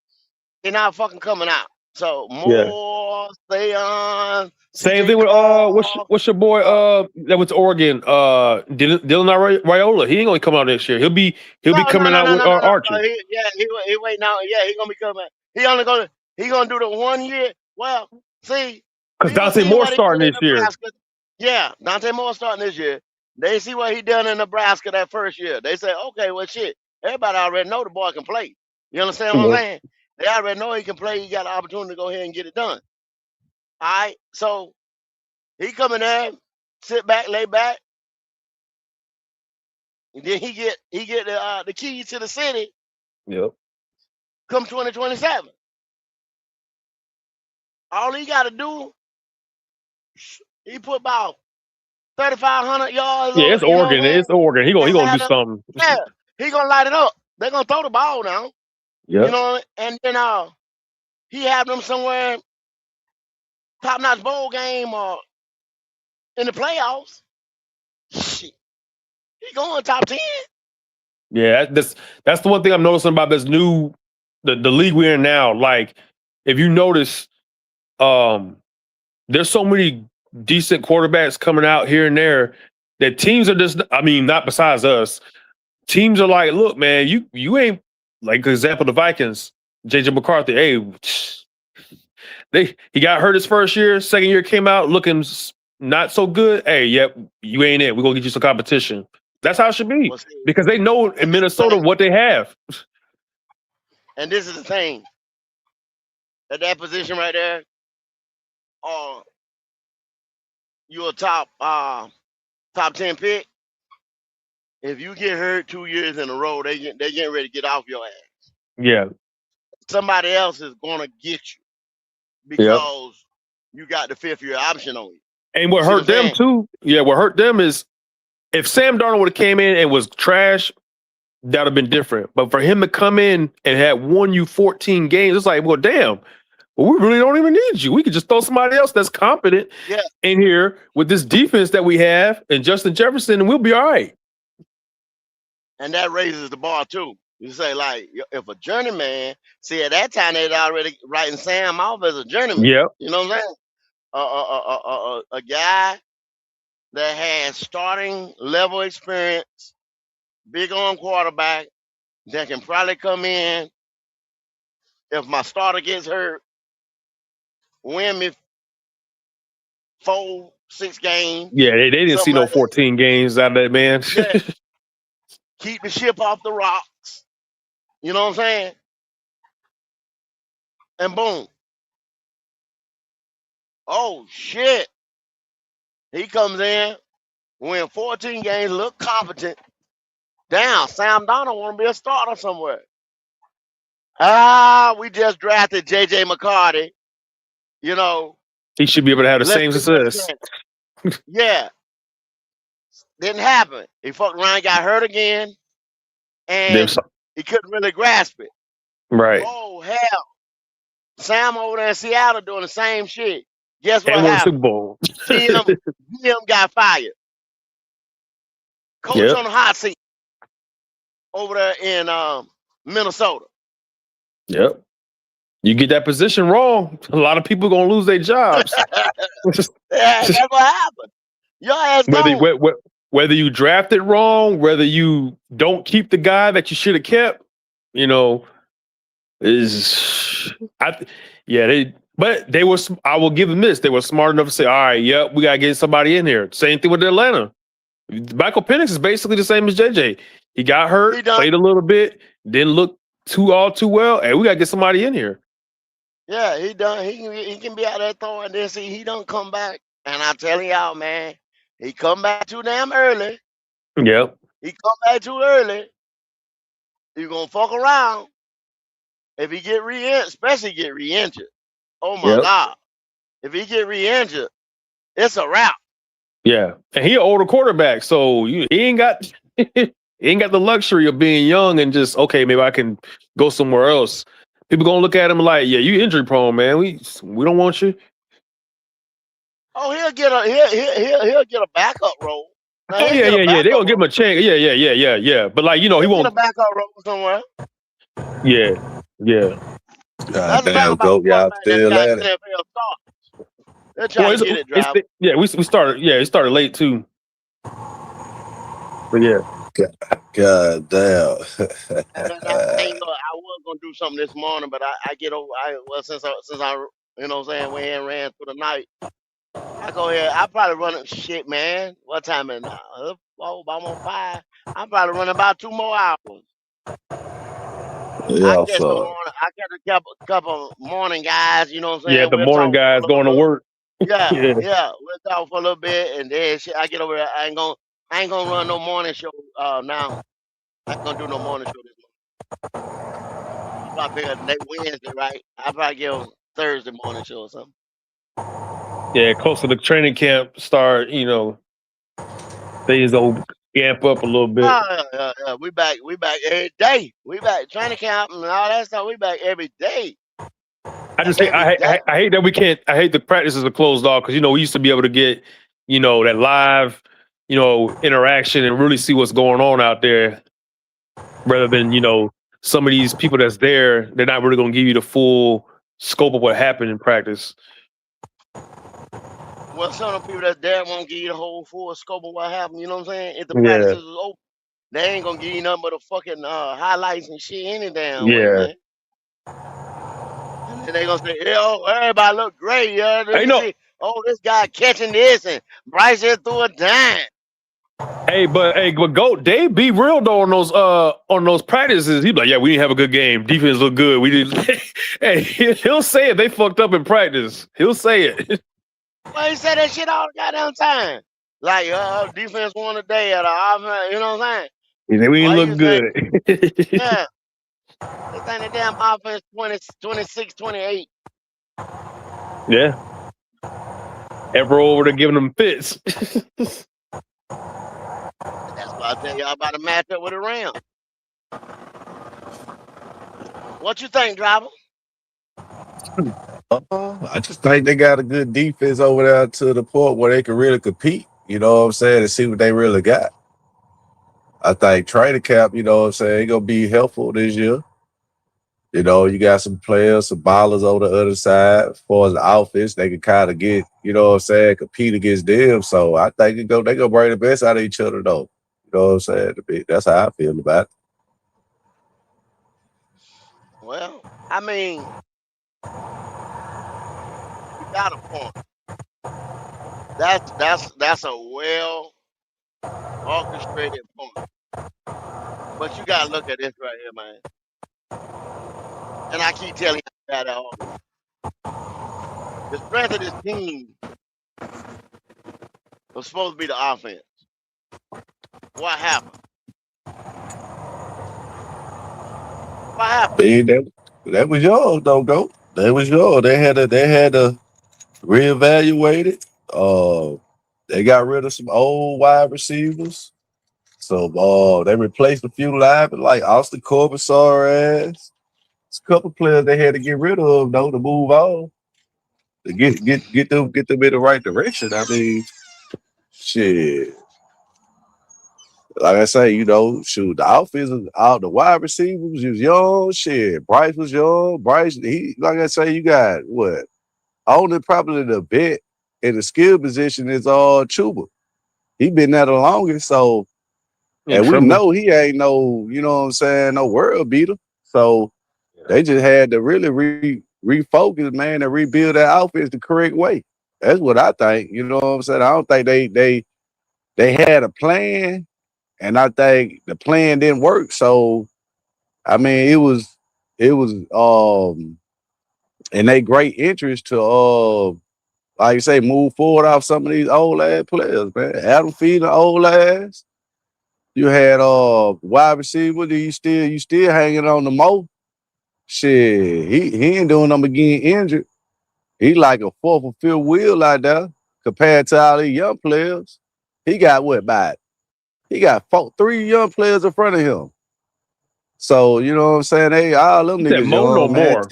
They're not fucking coming out. So Moore, Theon. Same thing with what's your boy that went to Oregon? Dylan Raiola. He ain't gonna come out next year. He'll be coming out with Archie. He waiting out. Yeah, he gonna be coming. He gonna do the 1 year. Well, see, because Dante Moore starting this year. Yeah, Dante Moore starting this year. They see what he done in Nebraska that first year. They say, okay, well, shit. Everybody already know the boy can play. You understand what I'm saying? They already know he can play. He got the opportunity to go ahead and get it done. All right, so he come in there, sit back, lay back, and then he get the keys to the city. Yep. Come 2027. All he got to do, he put about 3,500 yards. Yeah, it's Oregon. It's Oregon. He gonna do something. Yeah, he gonna light it up. They're gonna throw the ball now. Yeah. You know, and then he have them somewhere top-notch bowl game or in the playoffs. Shit, he going top 10. Yeah, that's the one thing I'm noticing about this new the league we're in now. Like, if you notice, there's so many decent quarterbacks coming out here and there that teams are just, I mean, not besides us, teams are like, look, man, you ain't, like, for example, the Vikings, JJ McCarthy, hey, he got hurt his first year, second year came out looking not so good. Hey, yep, you ain't it. We're gonna get you some competition. That's how it should be. Because they know in Minnesota what they have. And this is the thing. At that position right there, you're a top 10 pick. If you get hurt 2 years in a row, they getting ready to get off your ass. Yeah. Somebody else is gonna get you because you got the 5th year option on you. And what hurt them too? Yeah, what hurt them is if Sam Darnold would have came in and was trash, that'd have been different. But for him to come in and had won you 14 games, it's like, well, damn. Well, we really don't even need you. We could just throw somebody else that's competent in here with this defense that we have and Justin Jefferson, and we'll be all right. And that raises the bar too. You say, like, if a journeyman, see, at that time they'd already writing Sam off as a journeyman. Yep. You know what I'm saying? A guy that has starting level experience, big on quarterback, that can probably come in if my starter gets hurt, win me 4, 6 games. Yeah, they didn't see no 14 games out of that, man. Yeah. Keep the ship off the rocks. You know what I'm saying? And boom. Oh, shit. He comes in, win 14 games, look competent. Damn, Sam Donald want to be a starter somewhere. We just drafted J.J. McCarty. You know, He should be able to have the let's same give him a success. chance. Yeah, didn't happen. He fucked around, got hurt again, Them and he couldn't really grasp it. Right. Oh hell, Sam over there in Seattle doing the same shit. Guess what And won the happened? Super Bowl. GM got fired. Coach Yep. on the hot seat over there in Minnesota. Yep. You get that position wrong, a lot of people gonna lose their jobs. Yeah, that's what happened. Your ass whether, gone. whether you draft it wrong, whether you don't keep the guy that you should have kept, you know, but they were. I will give them this. They were smart enough to say, "All right, yep, we gotta get somebody in here." Same thing with Atlanta. Michael Penix is basically the same as JJ. He got hurt, played a little bit, didn't look too well. Hey, we gotta get somebody in here. Yeah, he done. He can be out there throwing this. He don't come back. And I'm telling y'all, man, he come back too damn early. Yep. He come back too early. You gonna fuck around. If he get especially get re-injured. Oh my Yep. God. If he get re-injured, it's a wrap. Yeah, and he an older quarterback, so he ain't got the luxury of being young and just okay. Maybe I can go somewhere else. People gonna look at him like, yeah, you injury prone, man. We don't want you. Oh, he'll get a backup role. Now, Oh yeah. They gonna give him a chance. Yeah. But like he He'll won't. get a backup role somewhere. Yeah. That's the thing Damn, about go y'all quarterbacks still that got at it. NFL stars. They're trying to get it, driver. We started. Yeah, it started late too. But yeah. God damn. And I was gonna do something this morning, but I get over. Since I you know what I'm saying, went ahead and ran through the night. I go ahead. I probably run it. Shit, man. What time is it now? Oh, I'm on 5. I'm probably running about 2 more hours. Yeah, I catch a couple morning guys. You know what I'm saying? Yeah, the We'll morning talk guys going to work. Yeah, Yeah. We'll talk for a little bit, and then shit, I get over there. I ain't gonna run no morning show now. I ain't gonna do no morning show this morning. I probably pick up next Wednesday, right? I probably give them Thursday morning show or something. Yeah, close to the training camp start. Things will amp up a little bit. Yeah. We back every day. We back training camp and all that stuff. We back every day. I just hate that we can't. I hate the practices are closed off because we used to be able to get that live interaction and really see what's going on out there, rather than some of these people that's there. They're not really going to give you the full scope of what happened in practice. Well, some of the people that's there won't give you the whole full scope of what happened. You know what I'm saying? If the practices is open, they ain't gonna give you nothing but the fucking highlights and shit any damn way, man. And then they gonna say, everybody look great, yeah. This guy catching this and Bryce just threw a dime. Hey, but GOAT, Dave be real though on those practices. He's like, yeah, we didn't have a good game. Defense looked good. We didn't. Hey, he'll say it. They fucked up in practice. He'll say it. Well, he said that shit all the goddamn time. Like, defense won today at the offense. You know what I'm saying? We didn't look good. Yeah. This ain't a damn offense 26, 28. Yeah. Ever over to giving them fits. That's why I tell y'all about to match up with the Rams. What you think, driver? I just think they got a good defense over there to the point where they can really compete, you know what I'm saying, and see what they really got. I think training camp, you know what I'm saying, gonna be helpful this year. You got some players, some ballers on the other side. As far as the offense, they can kind of get, you know what I'm saying, compete against them. So I think they gonna bring the best out of each other, though. You know what I'm saying? That's how I feel about it. Well, I mean, you got a point. That's a well orchestrated point. But you gotta look at this right here, man. And I keep telling you that all. The strength of this team was supposed to be the offense. What happened? What happened? Man, that was yours, though, go. That was yours. They had to reevaluate it. They got rid of some old wide receivers. So they replaced a few live like Austin Corbett, sorry ass. It's a couple players they had to get rid of though to move on. To get them in the right direction. I mean, shit. Like I say, shoot, the offense out the wide receivers was young. Shit, Bryce was young. Bryce, he like I say, you got what? Only probably the bet in the skill position is Chuba. He been there the longest, so and we know he ain't no, you know what I'm saying, no world beater. So they just had to really refocus, man, and rebuild that offense the correct way. That's what I think. You know what I'm saying? I don't think they had a plan, and I think the plan didn't work. So I mean, it was in their great interest to like you say, move forward off some of these old ass players, man. Adam Thielen, old ass. You had wide receiver. You still hanging on the Mo. Shit, he ain't doing them getting injured. He like a fourth or fifth wheel out there compared to all these young players. He got what about? He got 3 young players in front of him. So you know what I'm saying? Hey, all them niggas Mo no young, man. more.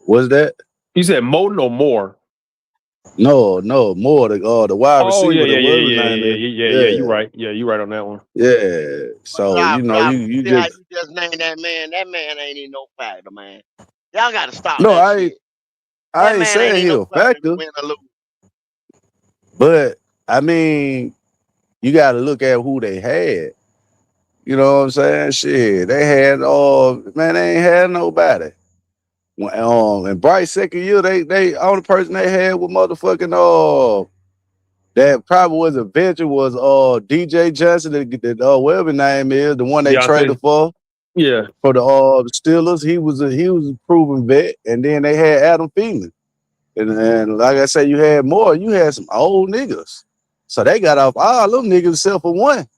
What's that? You said Mo no more. No, more the wide receiver. Yeah. Yeah, You're right. Yeah, you're right on that one. Yeah. So you See how just you just named that man. That man ain't even no factor, man. Y'all got to stop no. that shit. I That ain't man ain't saying even he no a factor to factor, win or lose. but I mean, you got to look at who they had. You know what I'm saying? Shit, they had man, they ain't had nobody. And Bryce second year, they only person they had was motherfucking that probably was a veteran was DJ Johnson, that whatever his name is, the one they traded for. Yeah. For the Steelers. He was a proven vet, and then they had Adam Thielen. And like I said, you had some old niggas. So they got off all them niggas except for one.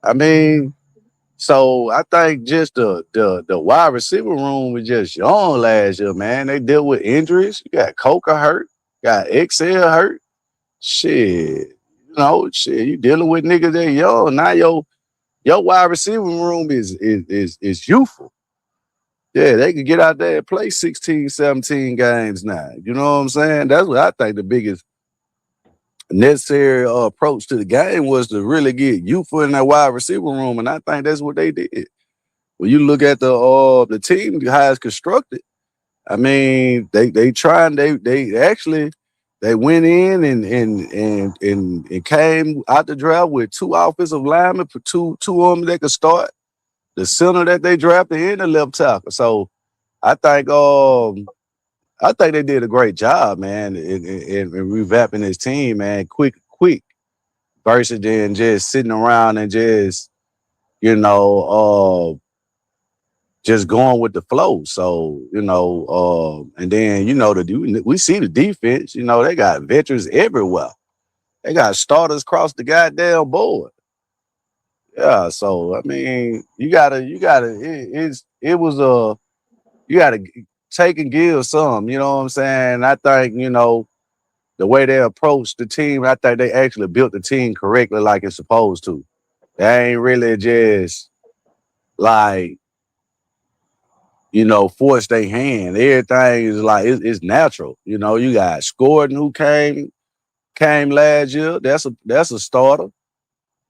I mean, so I think just the wide receiver room was just young last year, man. They dealt with injuries. You got Coker hurt, got XL hurt. Shit, you dealing with niggas that young. Now your wide receiver room is youthful. Yeah, they could get out there and play 16, 17 games now. You know what I'm saying? That's what I think the biggest necessary approach to the game was to really get youthful in that wide receiver room, and I think that's what they did. When you look at the team, how it's constructed, I mean, they actually went in and came out the draft with 2 offensive linemen, for two of them that could start. The center that they drafted and the left tackle. So I think they did a great job, man, in revamping this team, man, quick, versus then just sitting around and just, just going with the flow. So, and then, we see the defense, they got veterans everywhere. They got starters across the goddamn board. Yeah, so I mean, you gotta take and give some, you know what I'm saying? I think, the way they approached the team, I think they actually built the team correctly like it's supposed to. They ain't really just like, force their hand. Everything is like it's natural. You got Gordon who came last year. That's a starter.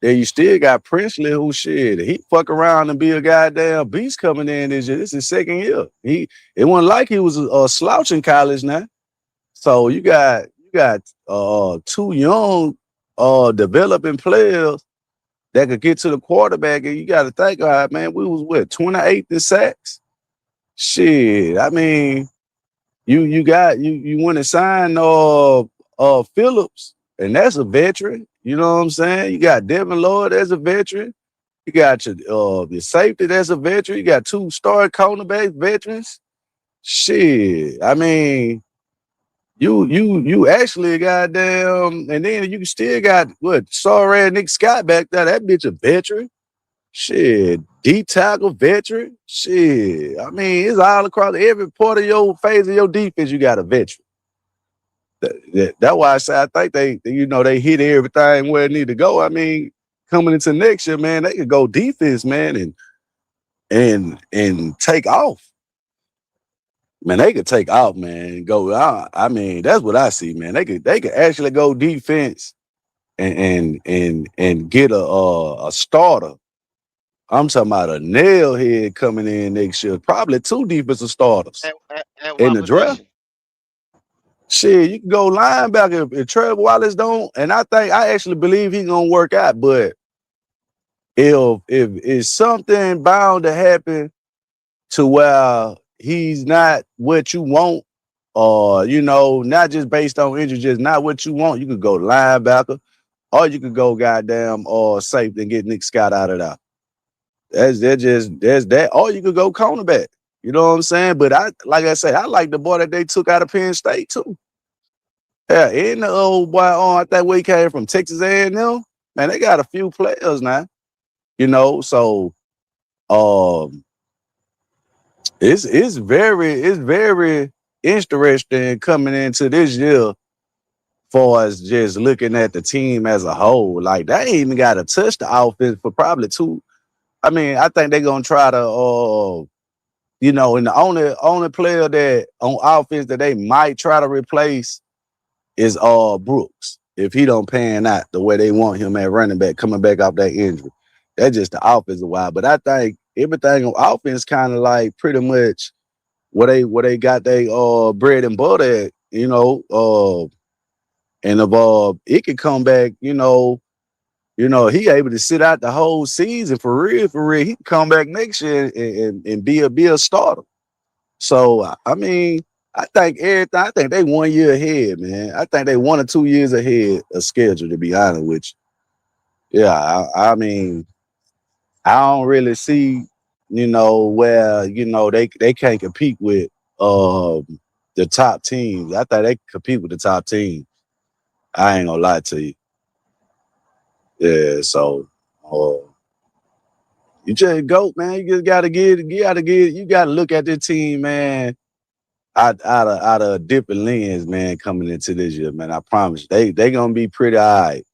Then you still got Princely, who shit, he fuck around and be a goddamn beast coming in this year. This is his second year. It wasn't like he was a slouch in college now. So you got 2 young developing players that could get to the quarterback, and you got to think, all right, man, we was 28th in sacks. Shit, I mean, you went and signed Phillips, and that's a veteran. You know what I'm saying? You got Devin Lloyd as a veteran. You got your safety that's a veteran. You got 2 star cornerback veterans. Shit, I mean, you actually goddamn, and then you still got sorry Nick Scott back there. That bitch a veteran. Shit, D tackle, veteran. Shit, I mean, it's all across every part of your phase of your defense. You got a veteran. That's why I say I think they hit everything where it need to go. I mean, coming into next year, man, they could go defense, man, and take off. Man, they could take off, man, and go. I mean, that's what I see, man. They could actually go defense and get a starter. I'm talking about a nailhead coming in next year. Probably 2 defensive starters At in what the draft. position? Shit, you can go linebacker if Trevor Wallace don't, and I actually believe he's gonna work out. But if it's something bound to happen to where he's not what you want, or not just based on injury, just not what you want, you could go linebacker, or you could go goddamn or safety and get Nick Scott out of there. There's that, or you could go cornerback. You know what I'm saying? But I like the boy that they took out of Penn State too. Yeah, and the old boy I think where he came from, Texas A&M. Man, they got a few players now. So it's very interesting coming into this year far as just looking at the team as a whole. Like, they ain't even got to touch the offense for probably 2. I mean, I think they're gonna try to and the only player that on offense that they might try to replace is Brooks, if he don't pan out the way they want him at running back coming back off that injury. That's just the offensive wide. But I think everything on offense kind of like pretty much where they got their bread and butter at, and if it could come back, he able to sit out the whole season for real. He can come back next year and be a starter. So I mean, I think they 1 year ahead, man. I think they 1 or 2 years ahead of schedule, to be honest with you. Yeah, I mean, I don't really see, where they can't compete with the top teams. I think they compete with the top team. I ain't gonna lie to you. Yeah, so you just go, man. You just gotta look at this team, man, out of a different lens, man, coming into this year, man. I promise you, they gonna be pretty all right.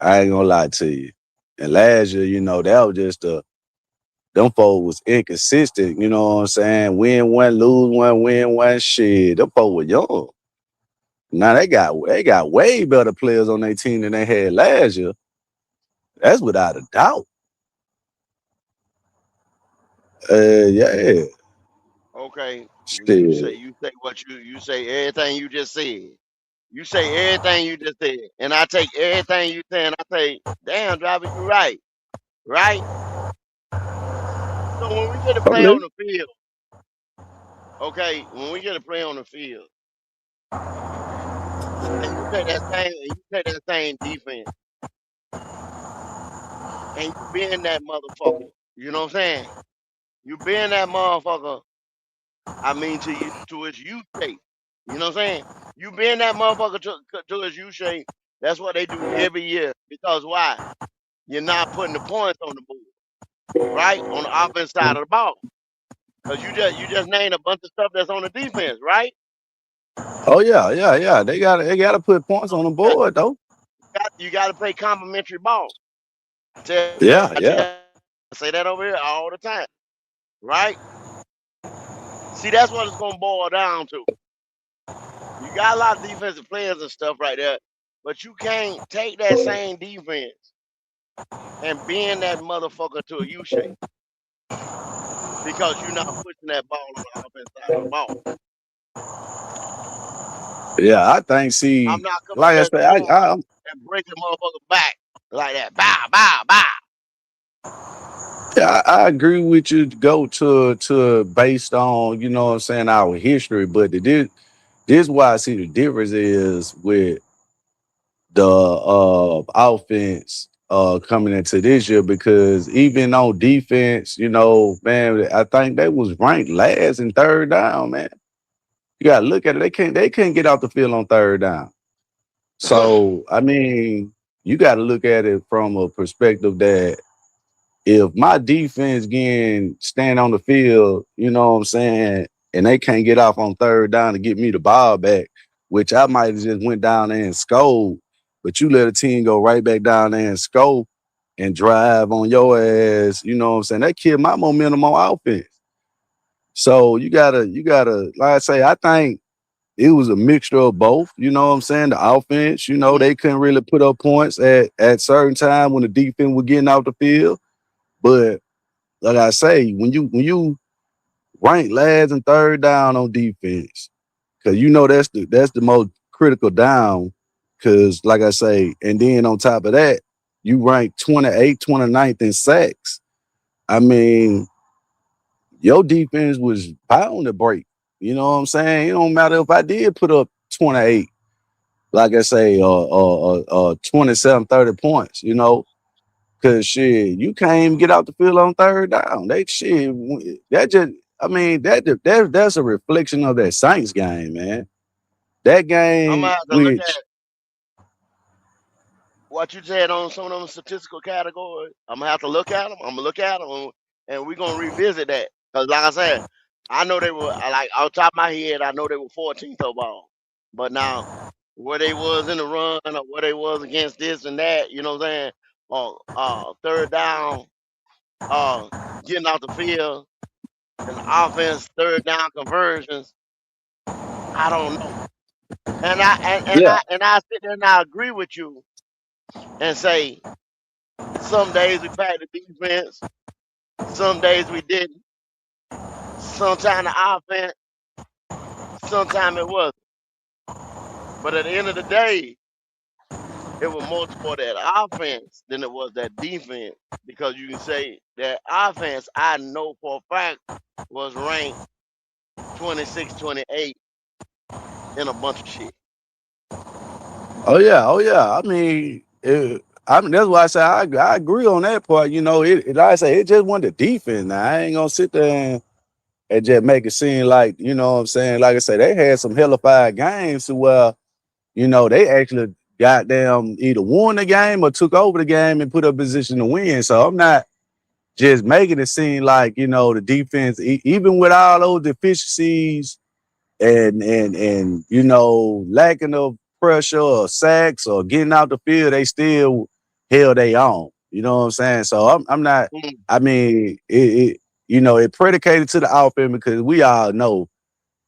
I ain't gonna lie to you. And last year, that was just them folks was inconsistent, you know what I'm saying? Win one, lose one, win one, shit. Them folks were young. Now they got way better players on their team than they had last year. That's without a doubt. Yeah. Okay. Still. You say everything you just said. You say everything you just said. And I take everything you say and I say, damn, driver, you right. Right? So when we get to play on the field, okay, when we get to play on the field, and you take that same defense, and you bend that motherfucker. You know what I'm saying? You bend that motherfucker. I mean to its U shape. You know what I'm saying? You bend that motherfucker to its U shape. That's what they do every year. Because why? You're not putting the points on the board, right? On the offense side of the ball. Because you just named a bunch of stuff that's on the defense, right? Oh yeah. They gotta put points on the board though. You gotta play complimentary ball. Yeah. I say that over here all the time. Right? See, that's what it's gonna boil down to. You got a lot of defensive players and stuff right there, but you can't take that same defense and bend that motherfucker to a U shape because you're not pushing that ball on the offense side of the ball. Yeah, I think. See, I'm not coming like I there said, and breaking motherfucker back like that. Bow, bow, bow. Yeah, I agree with you to go to based on, you know what I'm saying, our history, but this why I see the difference is with the offense coming into this year, because even on defense, man, I think they was ranked last in third down, man. You gotta look at it. They can't get off the field on third down. So I mean, you gotta look at it from a perspective that if my defense can stand on the field, you know what I'm saying, and they can't get off on third down to get me the ball back, which I might have just went down there and scored, but you let a team go right back down there and score and drive on your ass, you know what I'm saying? That killed my momentum on offense. So you gotta, like I say, I think it was a mixture of both, you know what I'm saying? The offense, you know, they couldn't really put up points at certain time when the defense was getting off the field. But like I say, when you rank last and third down on defense, because you know that's the most critical down. Because like I say, and then on top of that, you rank 28th, 29th in sacks. I mean, your defense was pound to break. You know what I'm saying? It don't matter if I did put up 28, like I say, 27, 30 points, you know. Cause shit, you can't even get out the field on third down. That shit, that just, I mean, that's a reflection of that Saints game, man. That I'm game, gonna have to look which at what you said on some of them statistical categories. I'm gonna have to look at them. I'm gonna look at them, and we're gonna revisit that. Cause like I said, I know they were like off the top of my head. I know they were 14th overall, but now where they was in the run or where they was against this and that, you know what I'm saying? Third down, getting off the field, and offense third down conversions. I don't know, and yeah, I sit there and I agree with you and say some days we packed the defense, some days we didn't. Sometimes the offense, sometimes it wasn't. But at the end of the day, it was more toward that offense than it was that defense. Because you can say that offense, I know for a fact, was ranked 26, 28 in a bunch of shit. oh yeah. I mean, that's why I say I agree on that part. You know, like I say, it just wasn't the defense. Now I ain't gonna sit there and just make it seem like, you know what I'm saying. Like I say, they had some hellified games to where, you know, they actually goddamn either won the game or took over the game and put up position to win. So I'm not just making it seem like, you know, the defense, even with all those deficiencies and you know, lacking of pressure or sacks or getting out the field, they still held their own. You know what I'm saying? So I'm not. Mm. I mean, it you know, it predicated to the offense because we all know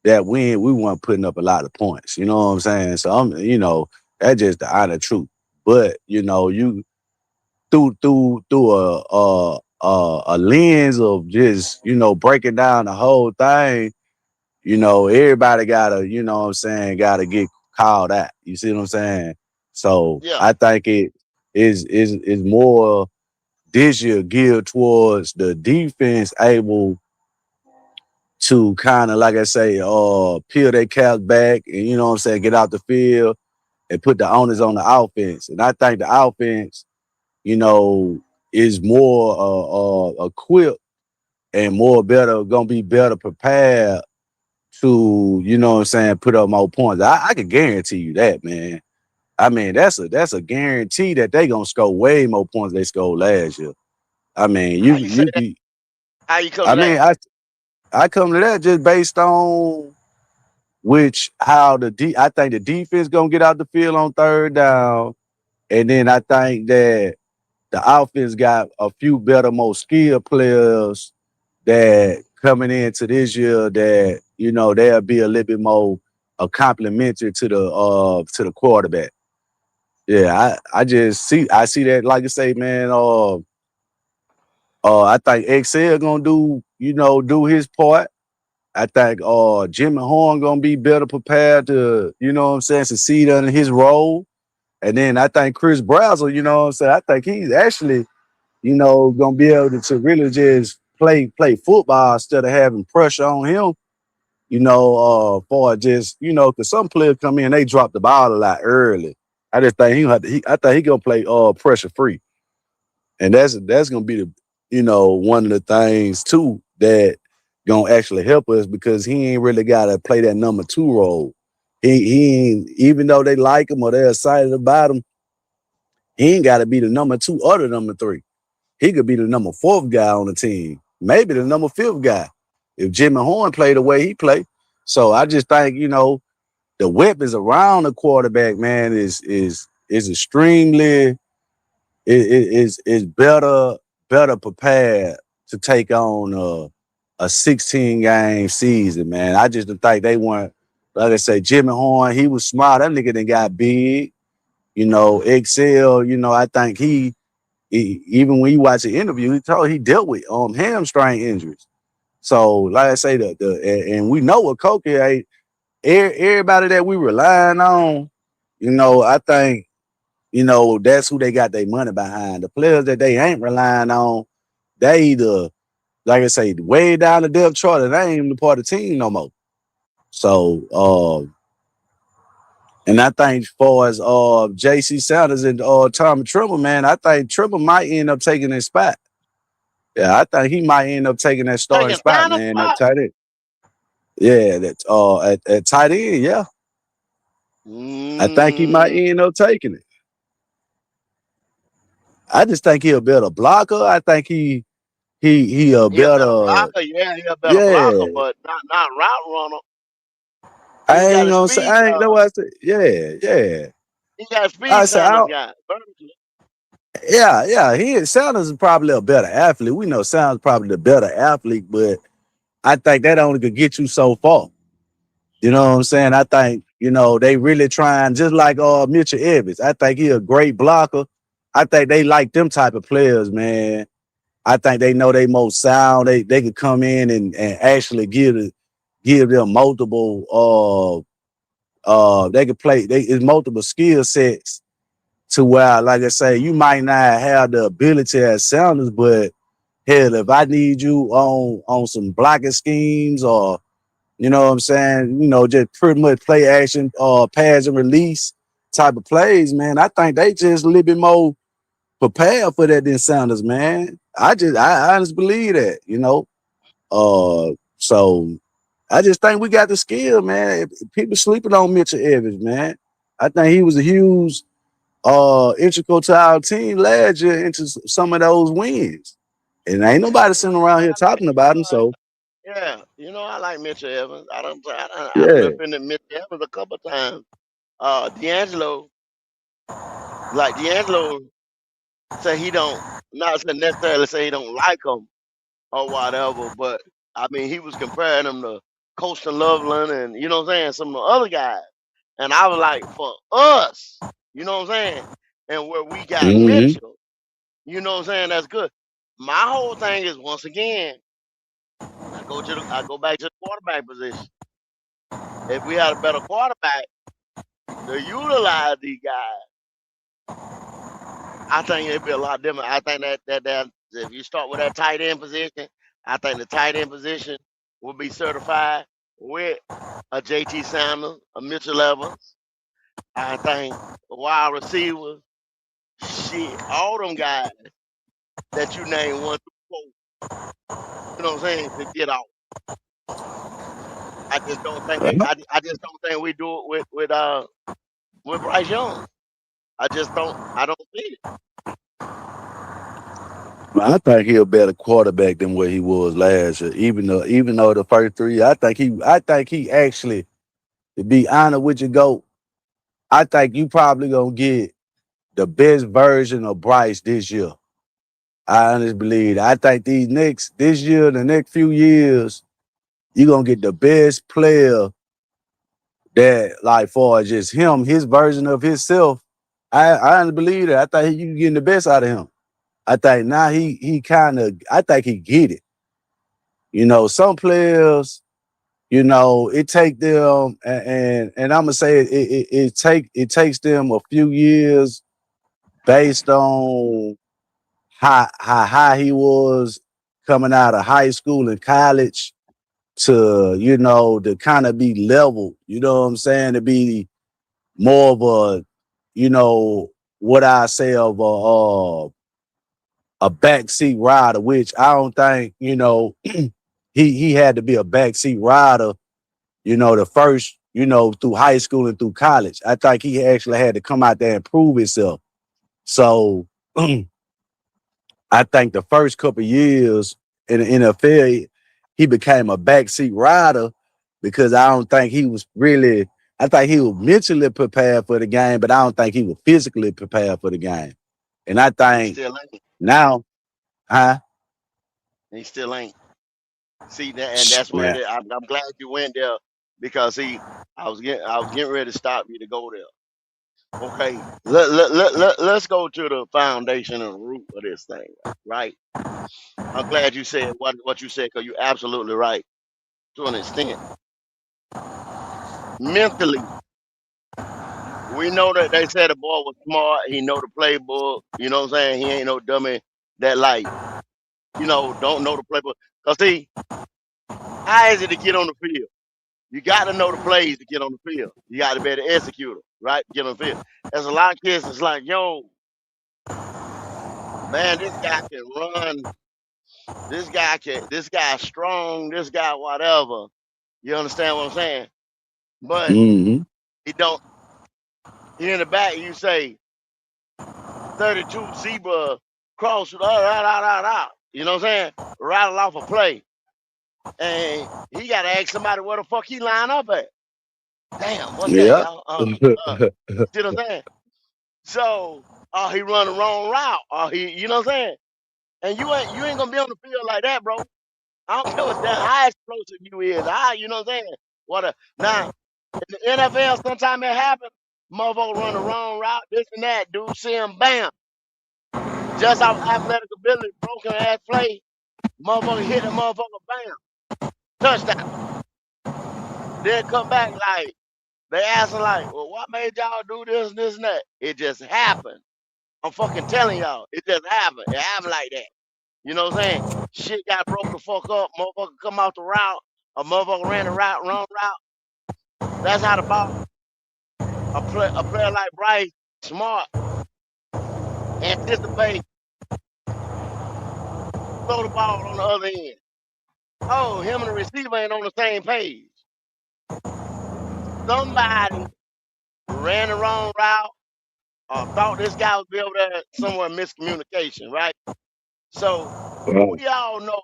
that we weren't putting up a lot of points. You know what I'm saying? So you know, that's just the honest truth. But you know, you through a lens of just, you know, breaking down the whole thing, you know, everybody gotta, you know what I'm saying, gotta get called out. You see what I'm saying? So Yeah. I think it is more this year geared towards the defense able to kind of, like I say, peel their caps back and, you know what I'm saying, get out the field and put the onus on the offense. And I think the offense, you know, is more equipped and gonna be better prepared to, you know what I'm saying, put up more points. I can guarantee you that, man. I mean, that's a guarantee that they gonna score way more points than they scored last year. I mean, How you say that? How you come I to mean, that? I come to that just based on I think the defense gonna get out the field on third down, and then I think that the offense got a few better, more skilled players that coming into this year that, you know, they'll be a little bit more complimentary to the quarterback. Yeah, I see that, like I say, man. I think Excel gonna do his part. I think Jimmy Horn gonna be better prepared to, you know what I'm saying, succeed under his role. And then I think Chris Brazzell, you know what I'm saying, I think he's actually, you know, gonna be able to really just play football instead of having pressure on him, you know, for just, you know, because some players come in, they drop the ball a lot early. I just think I think he gonna play pressure free. And that's gonna be the, you know, one of the things too that gonna actually help us because he ain't really gotta play that number 2 role. He ain't, even though they like him or they're excited about him, he ain't gotta be the number 2 or the number 3. he could be the number 4th guy on the team, maybe the number 5th guy if Jimmy Horn played the way he played. So I just think, the weapons around the quarterback, man, is extremely is better prepared to take on a 16 game season, man. I just don't think they weren't, like I say, Jimmy Horn, he was smart. That nigga done got big, excel. I think he even when you watch the interview, he dealt with hamstring injuries. So, like I say, and we know what Cokie, everybody that we relying on, I think, that's who they got their money behind. The players that they ain't relying on, they either, like I say, way down the depth chart, and they ain't even part of the team no more. So, and I think as far as J.C. Sanders and Tommy Tremble, man, I think Tremble might end up taking his spot. Yeah, I think he might end up taking that starting spot, man, at tight end. Yeah, that at tight end, yeah. I think he might end up taking it. I just think he a better blocker. I think he a better blocker. Yeah, he a better blocker, but not route runner. I ain't gonna say. I ain't know what I said. Yeah. He got speed. Sanders guy. Yeah. Sanders is probably a better athlete. We know Sanders probably the better athlete, but I think that only could get you so far. You know what I'm saying? I think, they really trying, just like Mitchell Evans. I think he a great blocker. I think they like them type of players, man. I think they know they most sound. They could come in and actually give them multiple they could play it's multiple skill sets to where, like I say, you might not have the ability as Sanders, but hell, if I need you on some blocking schemes or you know what I'm saying, just pretty much play action pass and release type of plays, man, I think they just a little bit more prepared for that than Sanders, man. I honestly believe that, so I just think we got the skill, man. People sleeping on Mitchell Evans, man. I think he was a huge integral to our team last year into some of those wins. And ain't nobody sitting around here talking about him, so. Yeah, I like Mitchell Evans. I done been to Mitchell Evans a couple of times. D'Angelo say he don't, not necessarily say he don't like him or whatever, but I mean, he was comparing him to Coastal Loveland and, you know what I'm saying, some of the other guys. And I was like, for us, you know what I'm saying, and where we got Mitchell, you know what I'm saying, that's good. My whole thing is, once again, I go back to the quarterback position. If we had a better quarterback to utilize these guys, I think it'd be a lot different. I think that if you start with that tight end position, I think the tight end position will be certified with a JT Sanders, a Mitchell Evans. I think wide receivers, all them guys that you name 1 through 4, you know what I'm saying, to get out. I just don't think we do it with Bryce Young. I don't see it. I think he a better quarterback than what he was last year. Even though the first 3, I think he actually, to be honest with you, GOAT, I think you probably gonna get the best version of Bryce this year. I honestly believe that. I think the next few years, you're gonna get the best player that, like, for just him, his version of himself. I honestly believe that. I think you getting the best out of him. I think now I think he get it. Some players, it take them and I'm gonna say it takes them a few years based on how high he was coming out of high school and college to, to kind of be leveled, you know what I'm saying, to be more of a, what I say of a backseat rider, which I don't think, he had to be a backseat rider, the first, through high school and through college. I think he actually had to come out there and prove himself. So I think the first couple of years in the NFL, he became a backseat rider because I don't think he was really. I think he was mentally prepared for the game, but I don't think he was physically prepared for the game. And I He think still ain't. now, huh? He still ain't. See that, and that's where Man, it is. I'm glad you went there because see, I was getting ready to stop you to go there. Okay, let's go to the foundation and root of this thing, right? I'm glad you said what you said because you're absolutely right to an extent. Mentally, we know that they said the boy was smart. He know the playbook. You know what I'm saying? He ain't no dummy that like, don't know the playbook. Cause see, how is it to get on the field? You got to know the plays to get on the field. You got to be able to execute them, right? Get on the field. There's a lot of kids that's like, yo, man, this guy can run. This guy's strong. This guy, whatever. You understand what I'm saying? But mm-hmm. he don't. He in the back. You say 32 zebra cross. You know what I'm saying? Rattle off a play, and he got to ask somebody where the fuck he line up at. Damn, what's that, Yeah. y'all? See what I'm saying? So, he run the wrong route, you know what I'm saying? And you ain't gonna be on the field like that, bro. I don't care what that how explosive you is. You know what I'm saying? Now in the NFL, sometimes it happens. Motherfucker run the wrong route, this and that. Dude, see him, bam, just off athletic ability, broken ass play. Motherfucker hit the motherfucker, bam, touchdown. Then come back like they asking like, well, what made y'all do this and that? It just happened. I'm fucking telling y'all, it just happened. It happened like that. You know what I'm saying? Shit got broke the fuck up. Motherfucker come off the route. A motherfucker ran the route, wrong route. That's how the ball. A player like Bryce, smart, anticipate, throw the ball on the other end. Oh, him and the receiver ain't on the same page. Somebody ran the wrong route or thought this guy would be over there somewhere miscommunication, right? So we all know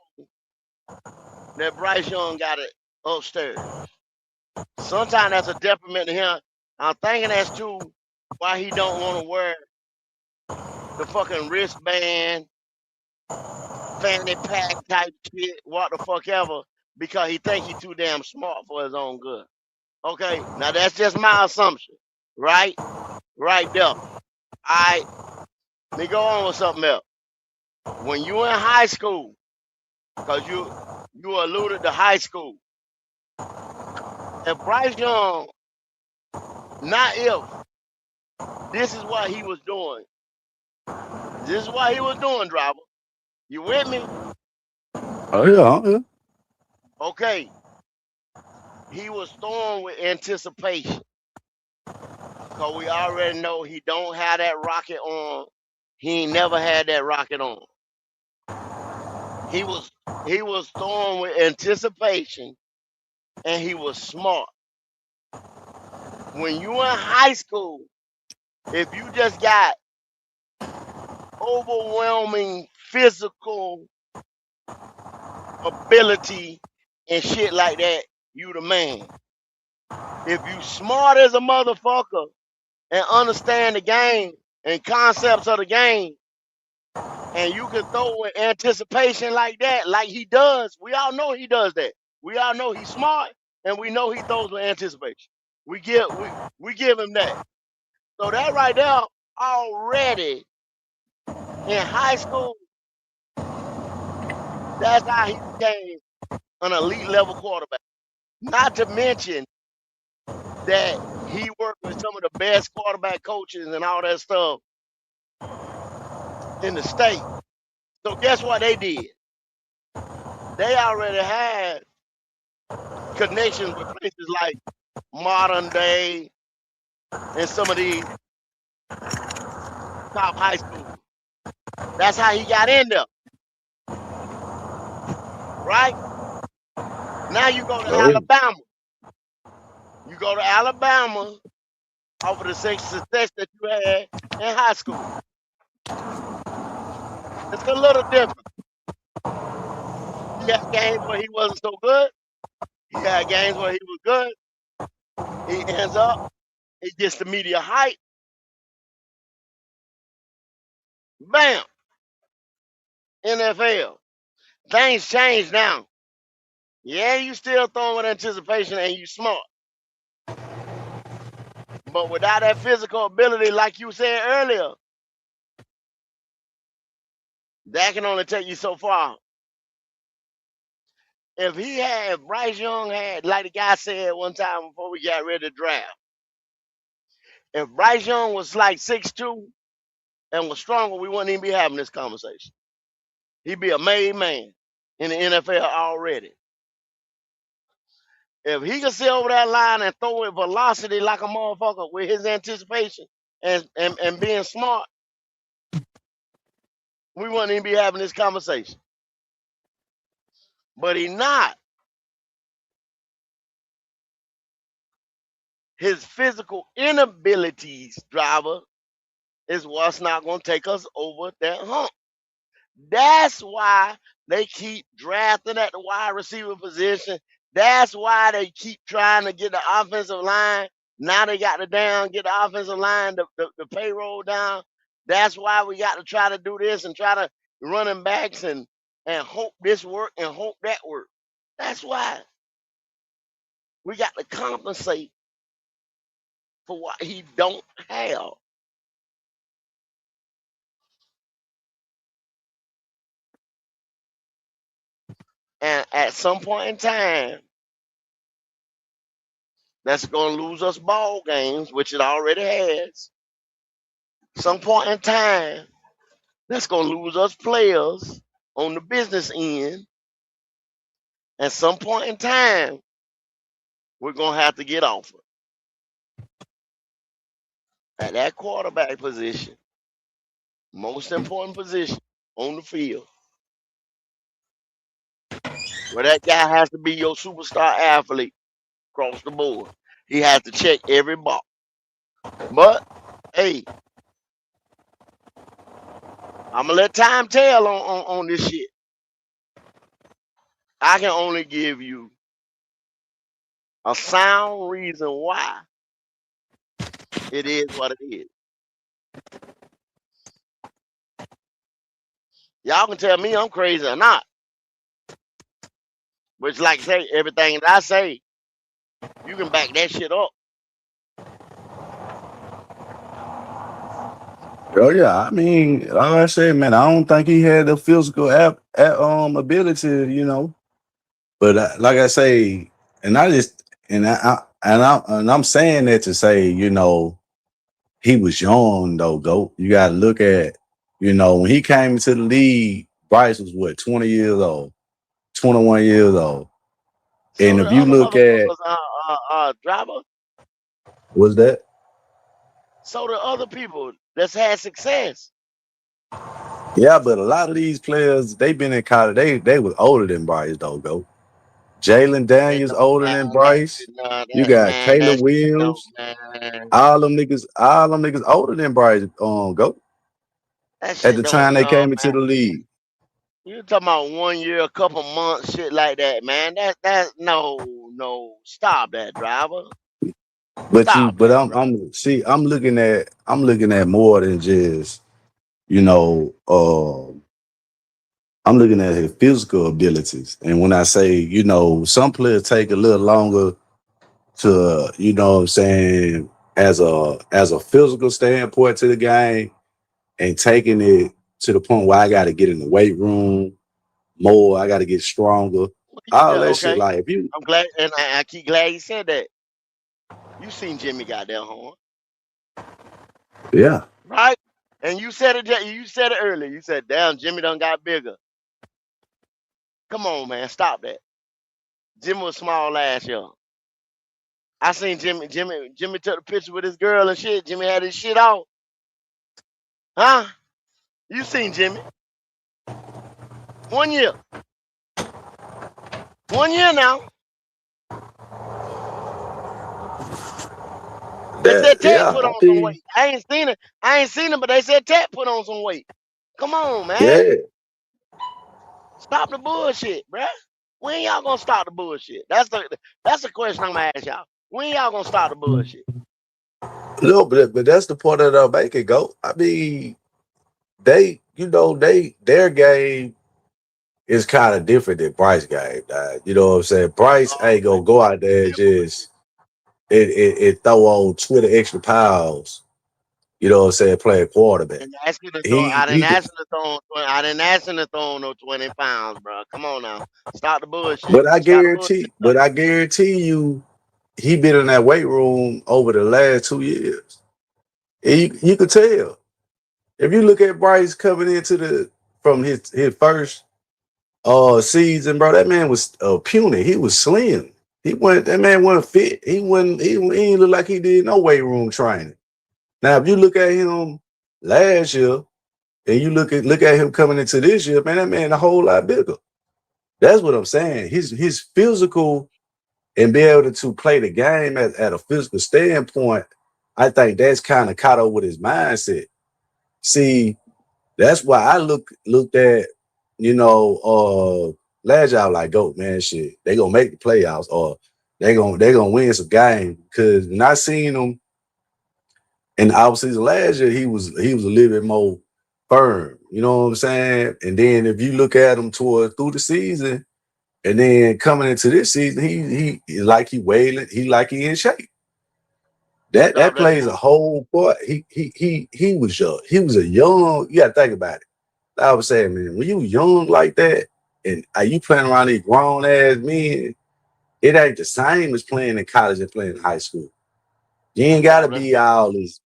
that Bryce Young got it upstairs. Sometimes that's a detriment to him. I'm thinking that's too why he don't want to wear the fucking wristband, fanny pack type shit, what the fuck ever, because he think he too damn smart for his own good. Okay, now that's just my assumption, right? Right there. Let me go on with something else. When you in high school, because you alluded to high school, if Bryce Young, not if, this is what he was doing. This is what he was doing, driver. You with me? Oh yeah. Okay. He was throwing with anticipation. Because we already know he don't have that rocket on. He ain't never had that rocket on. He was throwing with anticipation, and he was smart. When you in high school, if you just got overwhelming physical ability and shit like that, you the man. If you smart as a motherfucker and understand the game and concepts of the game, and you can throw with anticipation like that, like he does, we all know he does that. We all know he's smart, and we know he throws with anticipation. We give him that. So that right there already in high school, that's how he became an elite level quarterback. Not to mention that he worked with some of the best quarterback coaches and all that stuff in the state. So guess what they did? They already had connections with places like Modern Day and some of these top high schools. That's how he got in there. Right? Now you go to Alabama. You go to Alabama over the success that you had in high school. It's a little different. He had games where he wasn't so good. He had games where he was good. He ends up, he gets the media hype. Bam! NFL. Things change now. Yeah, you still throwing with anticipation and you smart. But without that physical ability, like you said earlier, that can only take you so far. If Bryce Young had, like the guy said one time before we got ready to draft, if Bryce Young was like 6'2" and was stronger, we wouldn't even be having this conversation. He'd be a made man in the NFL already. If he could sit over that line and throw it velocity like a motherfucker with his anticipation and being smart, we wouldn't even be having this conversation. But he not. His physical inabilities, driver, is what's not going to take us over that hump. That's why they keep drafting at the wide receiver position. That's why they keep trying to get the offensive line. Now they got to get the offensive line, the payroll down. That's why we got to try to do this and try to running backs and hope this work and hope that work. That's why we got to compensate for what he don't have. And at some point in time, that's going to lose us ball games, which it already has. Some point in time, that's going to lose us players on the business end. At some point in time, we're going to have to get offered. At that quarterback position, most important position on the field, where that guy has to be your superstar athlete across the board. He has to check every box. But, hey, I'm going to let time tell on this shit. I can only give you a sound reason why it is what it is. Y'all can tell me I'm crazy or not. Which, like I say, everything that I say, you can back that shit up. Oh yeah, I mean, like I said, man, I don't think he had the physical ability, you know. But like I say, and I'm saying that to say, you know, he was young though. Go, you got to look at, you know, when he came into the league, Bryce was what, 20 years old, 21 years old. So and if you look at driver, what's that? so the other people that's had success. Yeah, but a lot of these players, they've been in college. They was older than Bryce though. Go, Jalen Daniels older than Bryce. You got Caleb Williams. All them niggas older than Bryce. Go. At the time they came into the league. You talking about 1 year, a couple months, shit like that, man. That no, stop that, driver. But I'm looking at more than just, you know, I'm looking at his physical abilities. And when I say, you know, some players take a little longer to, you know what I'm saying, as a physical standpoint to the game, and taking it to the point where I got to get in the weight room more, I got to get stronger. All that shit. Like, if you, I'm glad, and I keep glad you said that. You seen Jimmy got that horn, yeah, right? And you said it. You said it earlier. You said, "Damn, Jimmy done got bigger." Come on, man, stop that. Jimmy was small last year. I seen Jimmy took the picture with his girl and shit. Jimmy had his shit off. Huh? You seen Jimmy? 1 year. 1 year now. They said Ted put on some weight. I ain't seen it, but they said Ted put on some weight. Come on, man. Yeah. Stop the bullshit, bruh. When y'all gonna stop the bullshit? That's the question I'm gonna ask y'all. When y'all gonna stop the bullshit? No, but that's the point that I'm making, go. I mean, their game is kind of different than Bryce game. You know what I'm saying? Bryce ain't gonna go out there and just it throw on 20 extra pounds. You know what I'm saying? Playing quarterback. I didn't He ask him to throw no 20 pounds, bro. Come on now. Stop the bullshit. But I guarantee you, he been in that weight room over the last 2 years. And you could tell. If you look at Bryce coming into from his first season, bro, that man was puny. He was slim. That man wasn't fit. He didn't look like he did no weight room training. Now, if you look at him last year and you look at him coming into this year, man, that man a whole lot bigger. That's what I'm saying. His physical and be able to play the game at a physical standpoint, I think that's kind of caught up with his mindset. See, that's why I looked at, last year I was like, go, man, shit, they gonna make the playoffs or they gonna win some games. Because when I seen them in the offseason last year, he was a little bit more firm. You know what I'm saying? And then if you look at him through the season, and then coming into this season, he like he wailing, he in shape. That plays a whole part. He was young. He was a young. You gotta think about it. I was saying, man, when you young like that, and are you playing around these grown ass men, it ain't the same as playing in college and playing in high school. You ain't gotta be all as,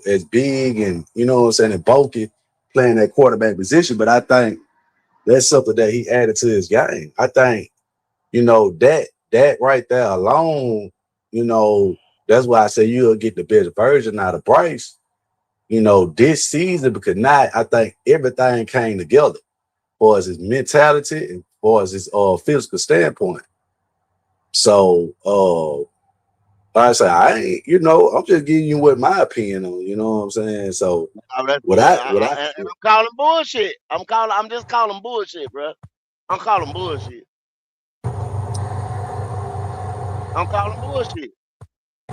as big and what I'm saying, and bulky playing that quarterback position. But I think that's something that he added to his game. I think, that right there alone, that's why I say you'll get the best version out of Bryce, this season, because now I think everything came together for his mentality and for his physical standpoint. So like I say, I ain't, I'm just giving you what my opinion on, you know what I'm saying? So I'm calling bullshit. I'm just calling bullshit, bro. I'm calling bullshit.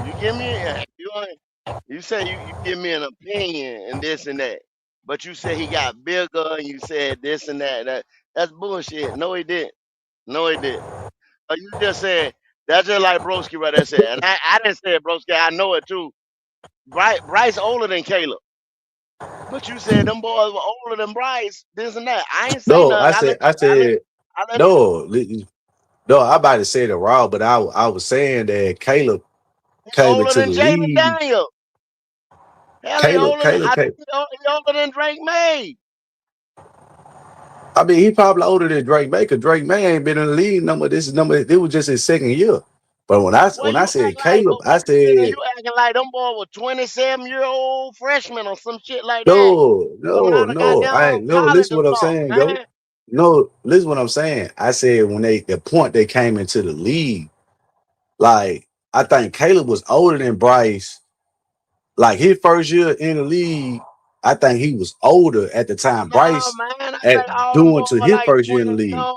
You give me you say you give me an opinion and this and that, but you said he got bigger and you said this and that. That's bullshit. No, he didn't. You just said that's just like Broski right there said, and I didn't say it, Broski. I know it too. Bryce older than Caleb, but you said them boys were older than Bryce. This and that. I ain't saying nothing. No, I'm about to say it wrong, but I was saying that Caleb came older into than the Jaden league. Daniel. Hell, he older than Drake May. I mean, he probably older than Drake May, because Drake May ain't been in the league it was just his second year. But when I said Caleb, I said you acting like them boy were 27-year-old freshmen or some shit like that. Listen what I'm saying, yo. No, listen what I'm saying. I said when the point they came into the league, like I think Caleb was older than Bryce. Like his first year in the league, I think he was older at the time. Bryce doing to his first year in the league. No.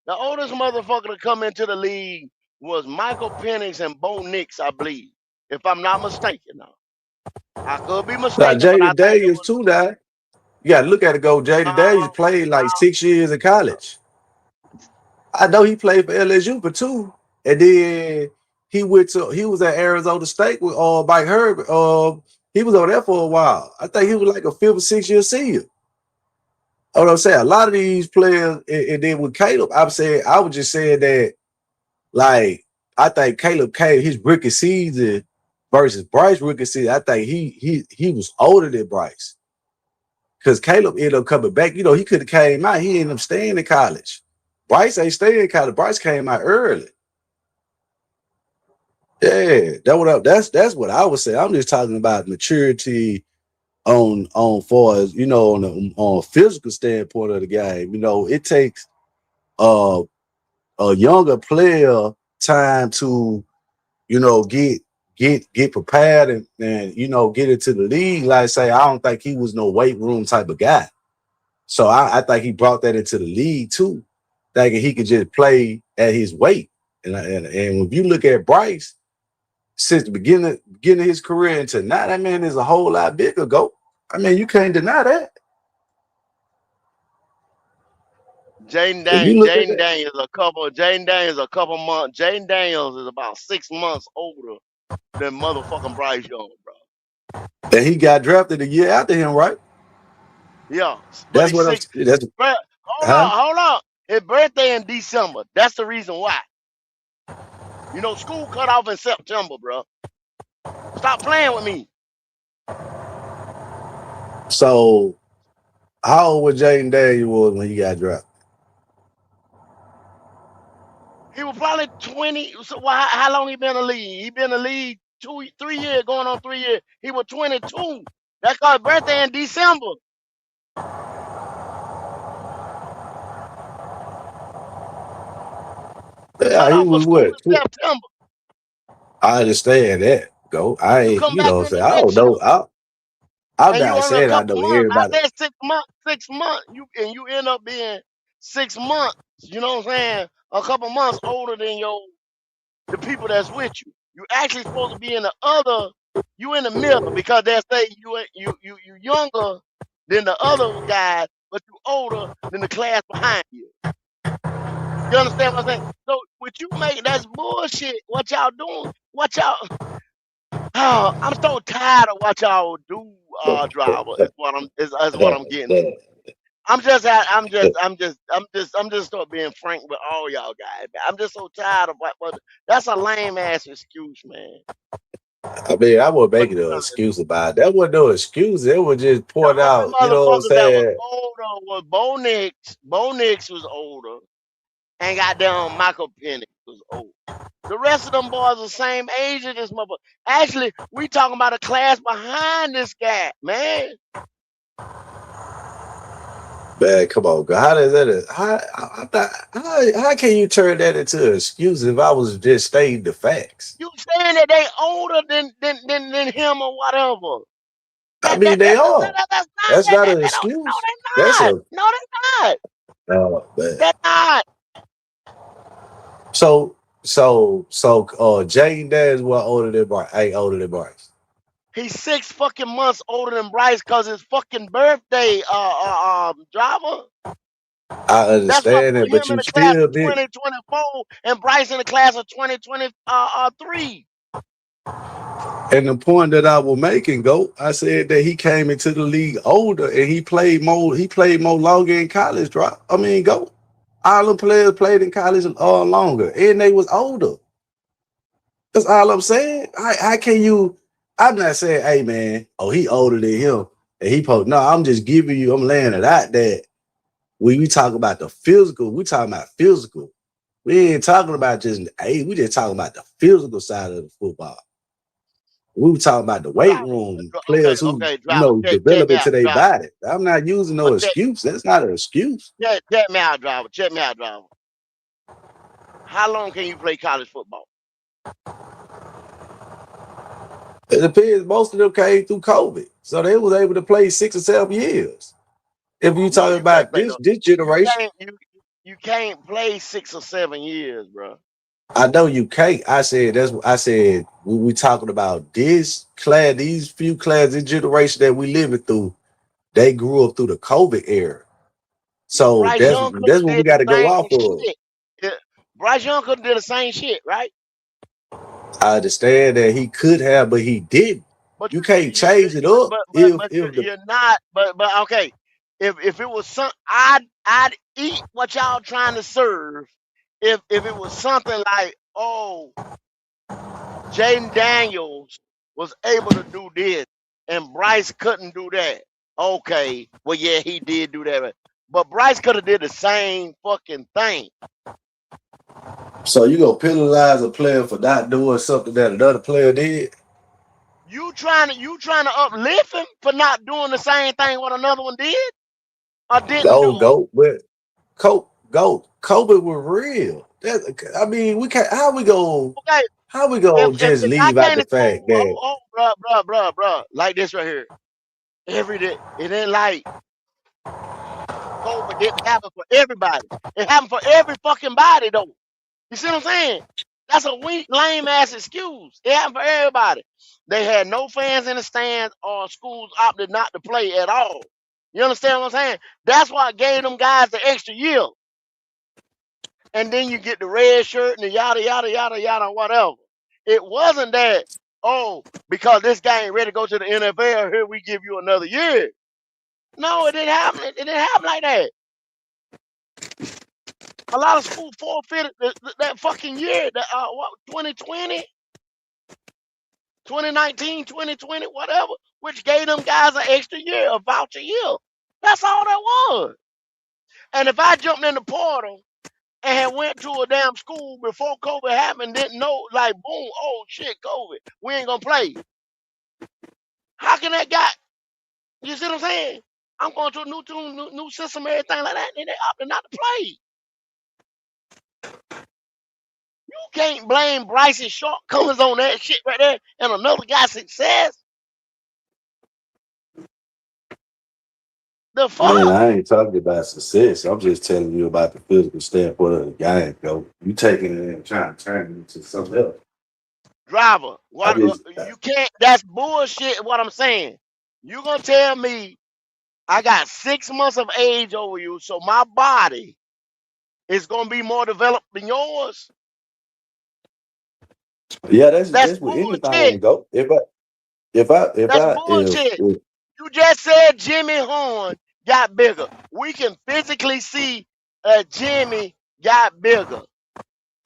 The oldest motherfucker to come into the league was Michael Penix and Bo Nix, I believe, if I'm not mistaken. Now, I could be mistaken. Jaden Daniels too, now. You gotta look at it. Go, Jaden Daniels played like 6 years in college. I know he played for LSU for 2, and then he was at Arizona State with Mike Herbert. He was over there for a while. I think he was like a 5th or 6th year senior. What I'm saying, a lot of these players, and then with Caleb, I was just saying that, like, I think Caleb came his rookie season versus Bryce rookie season. I think he was older than Bryce, because Caleb ended up coming back. He could have came out. He ended up staying in college. Bryce ain't staying in college. Bryce came out early. Yeah, that's what I would say. I'm just talking about maturity on far as on a physical standpoint of the game. It takes a younger player time to get get prepared and get into the league. Like I say, I don't think he was no weight room type of guy. So I think he brought that into the league too, thinking he could just play at his weight. And if you look at Bryce, since the beginning of his career until now, that man is a whole lot bigger. I mean, you can't deny that. Jaden Daniels a couple months. Jaden Daniels is about 6 months older than motherfucking Bryce Young, bro. And he got drafted a year after him, right? Yeah. That's what I'm saying. Hold on. His birthday in December. That's the reason why. School cut off in September, bro. Stop playing with me. So, how old was Jaden Daniels when he got drafted? He was probably 20. So how long he been in the league? He been in the league 3 years, going on 3 years. He was 22. That's called birthday in December. Yeah, he was what? September. I understand that. I ain't, I don't know. I'm not saying I know everybody. I said 6 months. 6 months. You end up being 6 months. You know what I'm saying? A couple months older than the people that's with you. You actually supposed to be in you in the middle, because they say you younger than the other guys, but you older than the class behind you. You understand what I'm saying? So what you make, that's bullshit. What y'all doing? I'm so tired of what y'all do, driver. Is what I'm getting. I'm just start being frank with all y'all guys. I'm just so tired of what that's a lame ass excuse, man. I mean, I would make it an excuse about it. That wasn't no excuse. It was just point out, you know what I'm saying? That was older was Bo Nix. Bo Nix was older. And goddamn Michael Penix was old. The rest of them boys are the same age as this motherfucker. Actually, we talking about a class behind this guy, man. Man, come on, God. How does that? How can you turn that into an excuse if I was just stating the facts? You saying that they older than him or whatever? I mean, they are. That's not an excuse. No, they're not. No, they're not. Oh, man. They're not. So Jaden Daniels was older than Bryce. Ain't older than Bryce. He's 6 fucking months older than Bryce because his fucking birthday, driver. I understand that, but you still did. 2024 and Bryce in the class of 2023. And the point that I was making, I said that he came into the league older and he played more longer in college, all the players played in college longer and they was older. That's all I'm saying. How can you? I'm not saying, hey man, he older than him and he posted. No, I'm just giving you. I'm laying it out that when we talk about the physical, we talking about physical. We ain't talking about just we just talking about the physical side of the football. We were talking about the weight room players who develop into their body. I'm not using no excuse. That's not an excuse. Check me out, driver. How long can you play college football? It depends. Most of them came through COVID, so they was able to play 6 or 7 years. If you talking about this generation, you can't play 6 or 7 years, bro. I know you can't. I said we talking about this class, these few classes, this generation that we living through. They grew up through the COVID era, so that's what we got to go off of. Bryce Young could have did the same shit, right? I understand that he could have, but he didn't. But you can't change it up. You're not. But okay, if it was I'd eat what y'all trying to serve. If it was something like, Jaden Daniels was able to do this and Bryce couldn't do that. Okay, well yeah, he did do that, but Bryce could have did the same fucking thing. So you gonna penalize a player for not doing something that another player did? You trying to uplift him for not doing the same thing what another one did? Or didn't do? COVID was real. We can't. How How we gonna just If I leave out came the to school, fact that bruh, like this right here. Every day, it ain't like COVID didn't happen for everybody. It happened for every fucking body though. You see what I'm saying? That's a weak, lame ass excuse. It happened for everybody. They had no fans in the stands, or schools opted not to play at all. You understand what I'm saying? That's why I gave them guys the extra year. And then you get the red shirt and the yada yada yada yada whatever. It wasn't that, oh, because this guy ain't ready to go to the NFL, here we give you another year. No, it didn't happen. It didn't happen like that. A lot of schools forfeited that fucking year, 2020, 2019, 2020, whatever, which gave them guys an extra year, a voucher year. That's all that was. And if I jumped in the portal and had went to a damn school before COVID happened, didn't know, like, boom, oh shit, COVID, we ain't gonna play. How can that guy? You see what I'm saying? I'm going to a new system, everything like that, and they opted not to play. You can't blame Bryce's shortcomings on that shit right there and another guy's success. The fuck? Man, I ain't talking about success. I'm just telling you about the physical standpoint of the game, go. You taking it and trying to turn it into something else. Driver, what you can't, that's bullshit what I'm saying. You gonna tell me I got 6 months of age over you, so my body is gonna be more developed than yours? Yeah, that's with bullshit. anything, go. If bullshit. You just said Jimmy Horn got bigger. We can physically see Jimmy got bigger.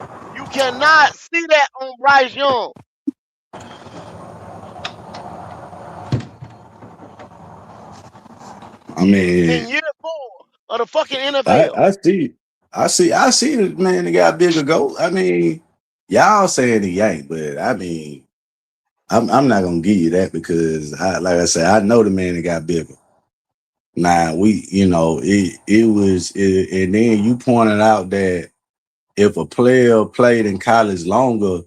You cannot see that on Bryce Young. I mean, in year 4 of the fucking NFL. I see the man that got bigger goal. I mean, y'all saying he ain't, but I mean, I'm not gonna give you that because like I said, I know the man that got bigger. Now it was, and then you pointed out that if a player played in college longer,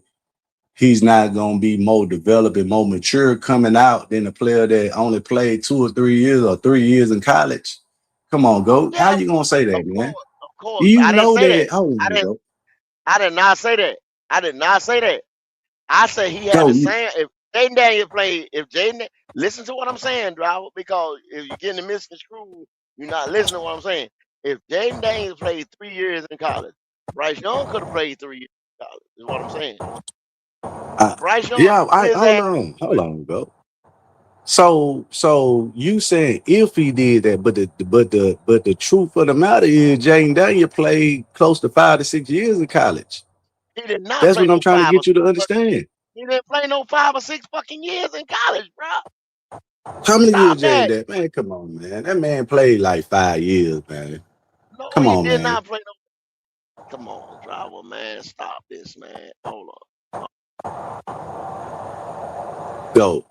he's not gonna be more developed and more mature coming out than a player that only played 2 or 3 years or 3 years in college. Come on, go. Yeah, how you gonna say that, man? Of course. You I didn't know say that. Hold on, go. I did not say that. I did not say that. I said he had No, the same. If Jaden Daniels played, listen to what I'm saying, driver, because if you're getting misconstrued, you're not listening to what I'm saying. If Jaden Daniels played 3 years in college, Bryce Young could have played 3 years in college, is what I'm saying. Bryce Young, hold on, go. So you saying if he did that, but the truth of the matter is Jaden Daniel played close to 5 to 6 years in college. He did not. That's play what I'm no trying to 5 get you to or 6 understand. He didn't play no 5 or 6 fucking years in college, bro. How many Stop years that. Jaden Daniel? Man, come on, man. That man played like 5 years, man. No, Come he on, did man. not play no. Come on, driver, man. Stop this, man. Hold on. Go.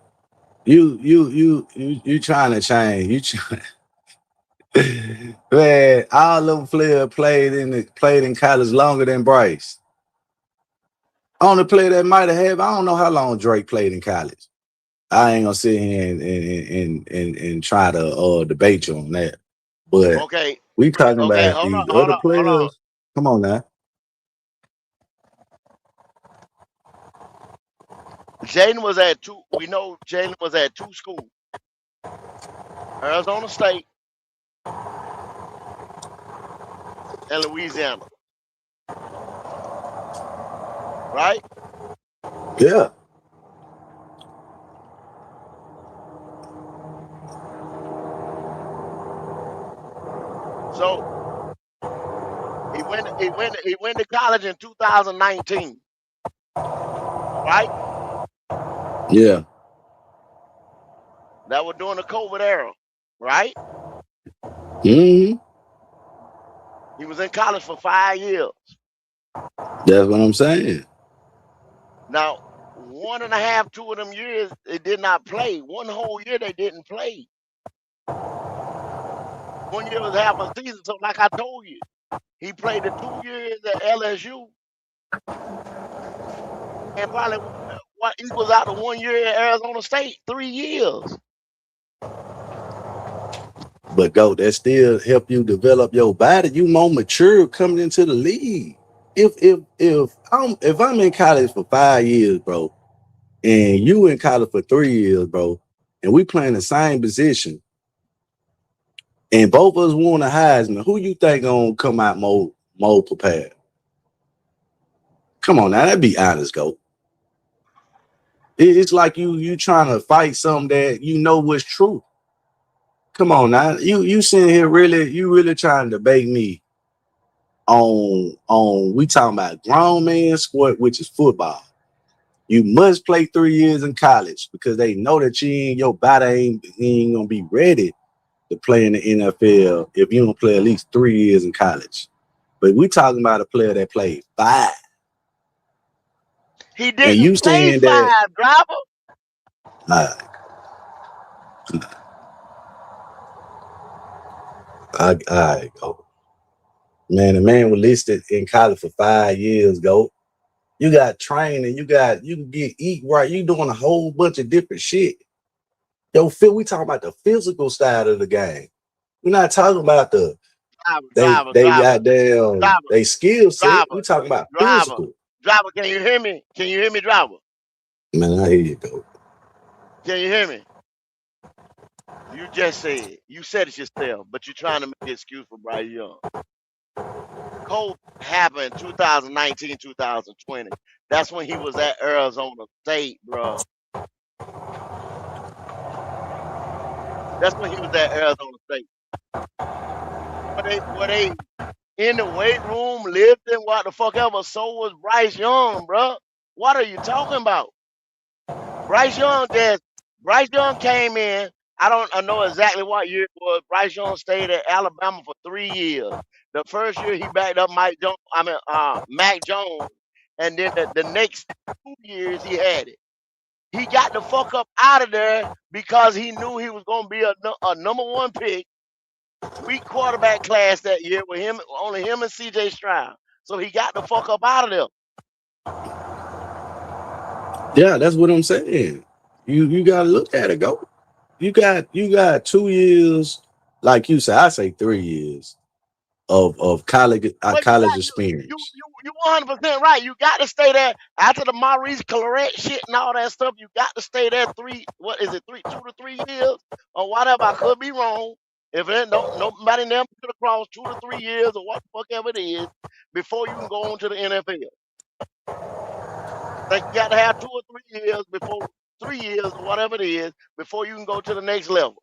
You trying to change. You trying. Man, all them players played in college longer than Bryce. Only player that might have, I don't know how long Drake played in college. I ain't gonna sit here and try to debate you on that. But okay, we talking about hold these on, other players. hold on. Come on now. Jaden was at 2. We know Jaden was at 2 schools. Arizona State and Louisiana. Right? Yeah. So he went to college in 2019. Right? Yeah. That was during the COVID era, right? Mm-hmm. He was in college for 5 years. That's what I'm saying. Now, 1.5, 2 of them years they did not play. One whole year they didn't play. 1 year was half a season. So, like I told you, he played the 2 years at LSU. and probably what equals out to 1 year at Arizona State, 3 years. But go, that still help you develop your body. You more mature coming into the league. If I'm in college for 5 years, bro, and you in college for 3 years, bro, and we playing the same position, and both of us won a Heisman, who you think gonna come out more prepared? Come on now, that'd be honest, go. It's like you trying to fight something that you know was true. Come on now, you sitting here really trying to debate me on we talking about grown man sport, which is football. You must play 3 years in college because they know that your body ain't gonna be ready to play in the NFL if you don't play at least 3 years in college. But we talking about a player that played 5. He And didn't you play saying that 5, driver. I go. Man, the man was listed in college for 5 years, go. You got training, you can get eat right, you doing a whole bunch of different shit. Yo, Phil, we talking about the physical side of the game. We're not talking about the Driver, they skill set. We talking about physical. driver. Can you hear me? Can you hear me, driver? Man, I hear you, go. Can you hear me? You just said it yourself, but you're trying to make an excuse for Bryce Young. COVID happened 2019, 2020. That's when he was at Arizona State, bro. That's when he was at Arizona State. Were they in the weight room lifting what the fuck ever? So was Bryce Young, bro. What are you talking about? Bryce Young came in. I know exactly what year it was. Bryce Young stayed at Alabama for 3 years. The first year he backed up Mac Jones, and then the next 2 years he had it. He got the fuck up out of there because he knew he was gonna be a number 1 pick, weak quarterback class that year with only him and CJ Stroud. So he got the fuck up out of there. Yeah, that's what I'm saying. You gotta look at it, go. You got 2 years, like you said, I say 3 years of college experience. You 100% right. You got to stay there after the Maurice Clarett shit and all that stuff. You got to stay there 2 to 3 years or whatever. I could be wrong. If it ain't nobody never could have crossed 2 to 3 years or what the fuck ever it is before you can go on to the NFL. Like you got to have 2 or 3 years before 3 years or whatever it is before you can go to the next level.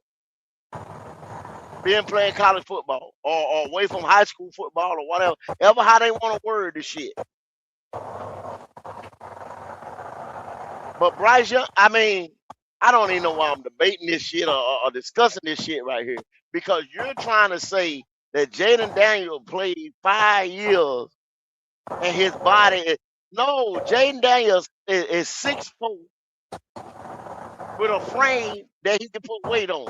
Being playing college football or away from high school football or whatever, how they want to word this shit. But Bryce Young, I don't even know why I'm debating this shit or discussing this shit right here, because you're trying to say that Jaden Daniels played 5 years and his body is no. Jaden Daniels is 6'4" with a frame that he can put weight on.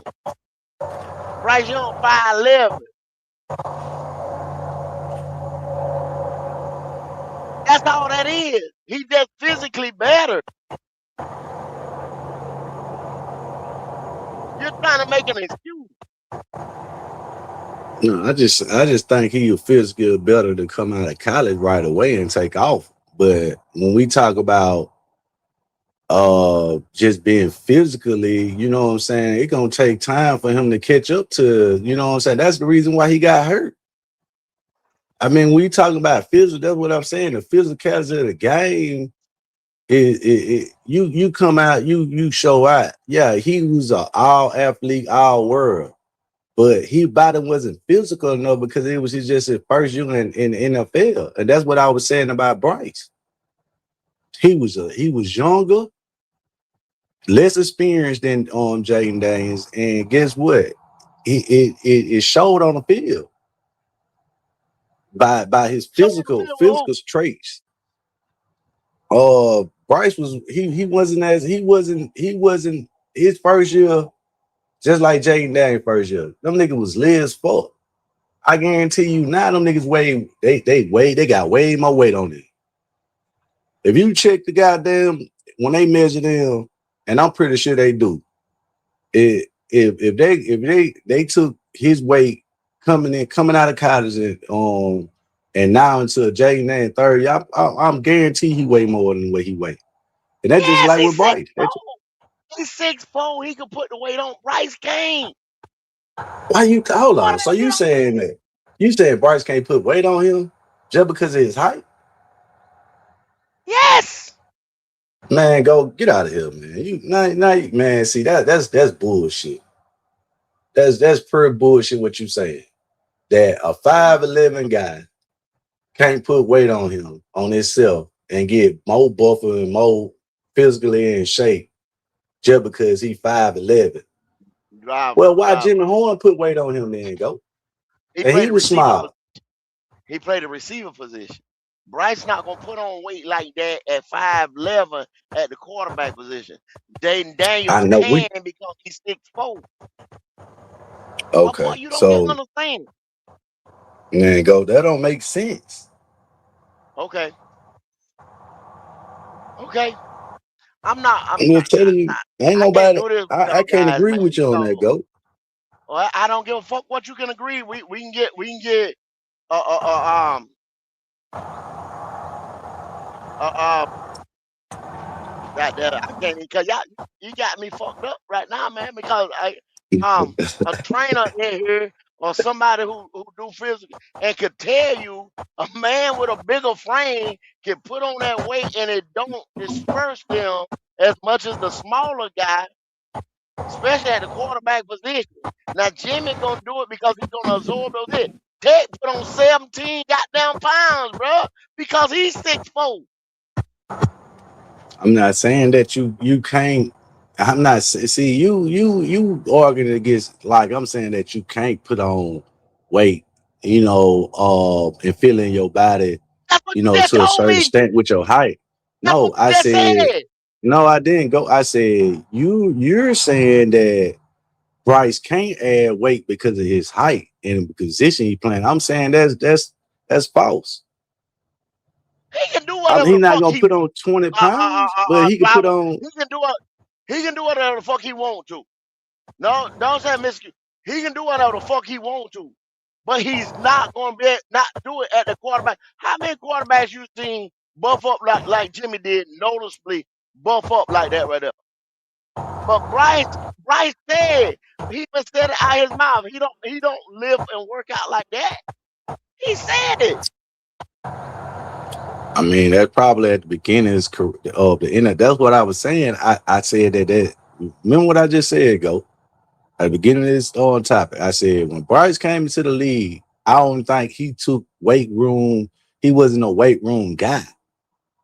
Bryce Young 5'11". That's all that is. He just physically better. You're trying to make an excuse. No, I just think he was physically better to come out of college right away and take off. But when we talk about just being physically, you know what I'm saying, it's gonna take time for him to catch up to, you know what I'm saying. That's the reason why he got hurt. We talking about physical, that's what I'm saying. The physicality of the game, you come out, you show out. Yeah, he was an all athlete, all world, but his body wasn't physical enough because it was just his first year in the NFL. And that's what I was saying about Bryce. He was younger, less experienced than Jaden Daniels, and guess what? It showed on the field by his physical traits. Bryce he wasn't his first year, just like Jaden Daniels' first year. Them niggas was lit as fuck. I guarantee you now them niggas they got way more weight on it. If you check the goddamn when they measure them, and I'm pretty sure they do. If they took his weight coming out of college and now into a J9 and 30, I'm guaranteed he weigh more than what he weigh. And that's just Yes, like he's with Bryce. 6'4". He's 6'4". He can put the weight on. Bryce can't. Why you hold on? So you saying that you saying Bryce can't put weight on him just because of his height? Yes. Man, go get out of here, man. Man, see that's bullshit. That's pure bullshit what you saying. That a 5'11" guy can't put weight on him on himself and get more buffer and more physically in shape just because he 5'11". Well, why Jimmy Horn put weight on him then, go? And he was small. He played a receiver position. Bryce not gonna put on weight like that at 5'11" at the quarterback position. Jaden Daniels can because he's 6'4". Okay, You don't so understand. man, go. That don't make sense. Okay. I'm telling you, ain't nobody. I can't agree with you on that, go. Well, I don't give a fuck what you can agree. We can get goddamn, I can't even, cause you got me fucked up right now, man. Because a trainer in here or somebody who do physical and could tell you a man with a bigger frame can put on that weight and it don't disperse them as much as the smaller guy, especially at the quarterback position. Now Jimmy gonna do it because he's gonna absorb those hits. Ted put on 17 goddamn pounds, bro, because he's 6'4". I'm not saying that you can't. I'm not see you arguing against, like, I'm saying that you can't put on weight, and feel in your body, to a certain extent with your height. No, I said no, I didn't go. I said you're saying that Bryce can't add weight because of his height and the position he playing. I'm saying that's false. He can do whatever He's the not fuck gonna put on 20 pounds, but he can put on. He can do whatever the fuck he want to. No, don't say miscue. He can do whatever the fuck he want to, but he's not gonna not do it at the quarterback. How many quarterbacks you seen buff up like Jimmy did, noticeably buff up like that right there? But Bryce said, he even said it out his mouth. He don't live and work out like that. He said it. I mean, that's probably at the beginning of the end. That's what I was saying. I said that. Remember what I just said, go. At the beginning of this topic, I said when Bryce came into the league, I don't think he took weight room. He wasn't a weight room guy.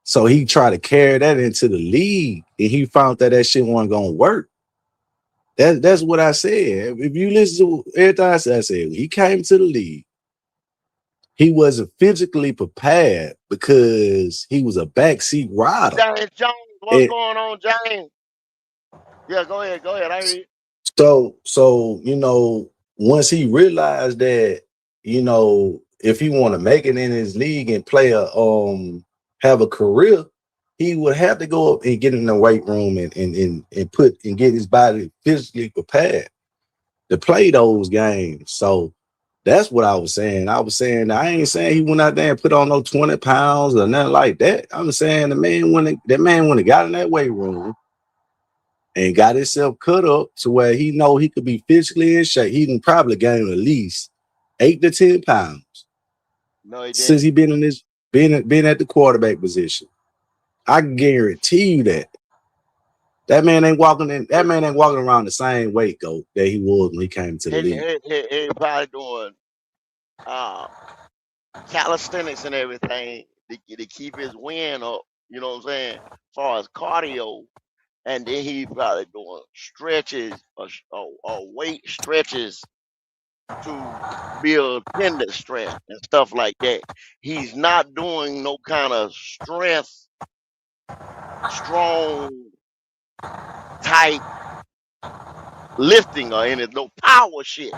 So he tried to carry that into the league, and he found that shit wasn't gonna work. That's what I said. If you listen to everything I said, when he came to the league, he wasn't physically prepared because he was a backseat rider. James Jones, what's going on, James? Yeah, go ahead. I hear you. So once he realized that, if he want to make it in his league and play have a career, he would have to go up and get in the weight room and get his body physically prepared to play those games. So that's what I was saying. I ain't saying he went out there and put on no 20 pounds or nothing like that. I'm saying the man when he got in that weight room and got himself cut up to where he know he could be physically in shape, he can probably gain at least 8 to 10 pounds. No, he didn't. Since he been at the quarterback position. I guarantee you that man ain't walking around the same weight that he was when he came to the league. He probably doing calisthenics and everything to keep his wind up, you know what I'm saying, as far as cardio. And then he probably doing stretches or weight stretches to build tendon strength and stuff like that. He's not doing no kind of strength, strong type lifting or any no power shit.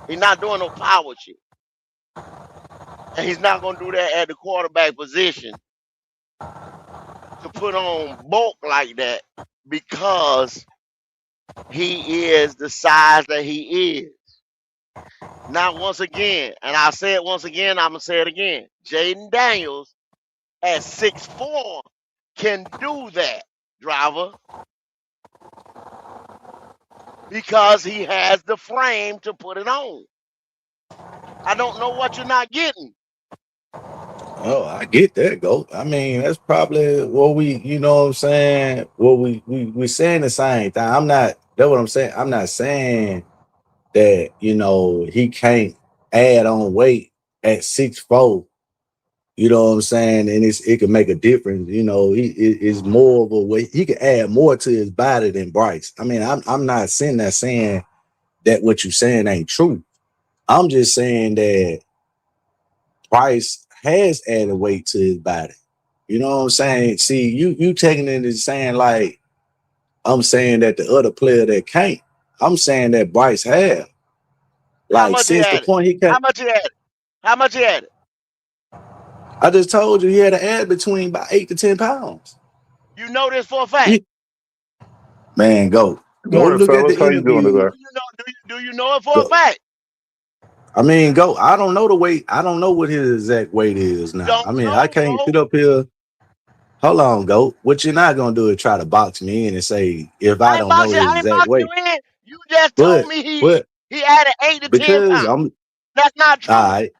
He's not doing no power shit. And he's not gonna do that at the quarterback position to put on bulk like that because he is the size that he is. Now, once again, and I'll say it once again, I'm going to say it again. Jaden Daniels at 6'4" can do that, driver, because he has the frame to put it on. I don't know what you're not getting. Oh, I get that, Go. I mean, that's probably what we, you know what I'm saying? What we saying the same thing. That's what I'm saying. I'm not saying that, you know, he can't add on weight at 6'4". You know what I'm saying? And it can make a difference. You know, he is more of a weight. He can add more to his body than Bryce. I mean, I'm not saying that what you're saying ain't true. I'm just saying that Bryce has added weight to his body. You know what I'm saying? See, you taking it and saying like, I'm saying that the other player that can't. I'm saying that Bryce have. Like since the point he can't. How much he added? How much he added? I just told you he had to add between about 8 to 10 pounds. You know this for a fact. Man, go Morning, look fellas. at the How you doing interview. today? Do you know it for a fact? I mean, go. I don't know the weight. I don't know what his exact weight is now. I mean, I can't sit up here. Hold on, go. What you're not gonna do is try to box me in and say if I don't know his exact weight. You just told me he added 8 to 10 pounds. That's not true. All right.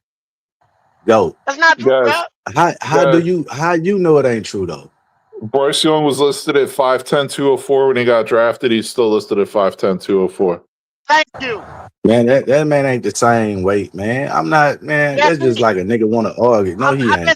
Go. That's not true, bro. How you know it ain't true though? Bryce Young was listed at 5'10", 204 when he got drafted. He's still listed at 5'10", 204. Thank you. Man, that man ain't the same weight, man. I'm not, man. Yes, that's just like a nigga want to argue. No, he ain't.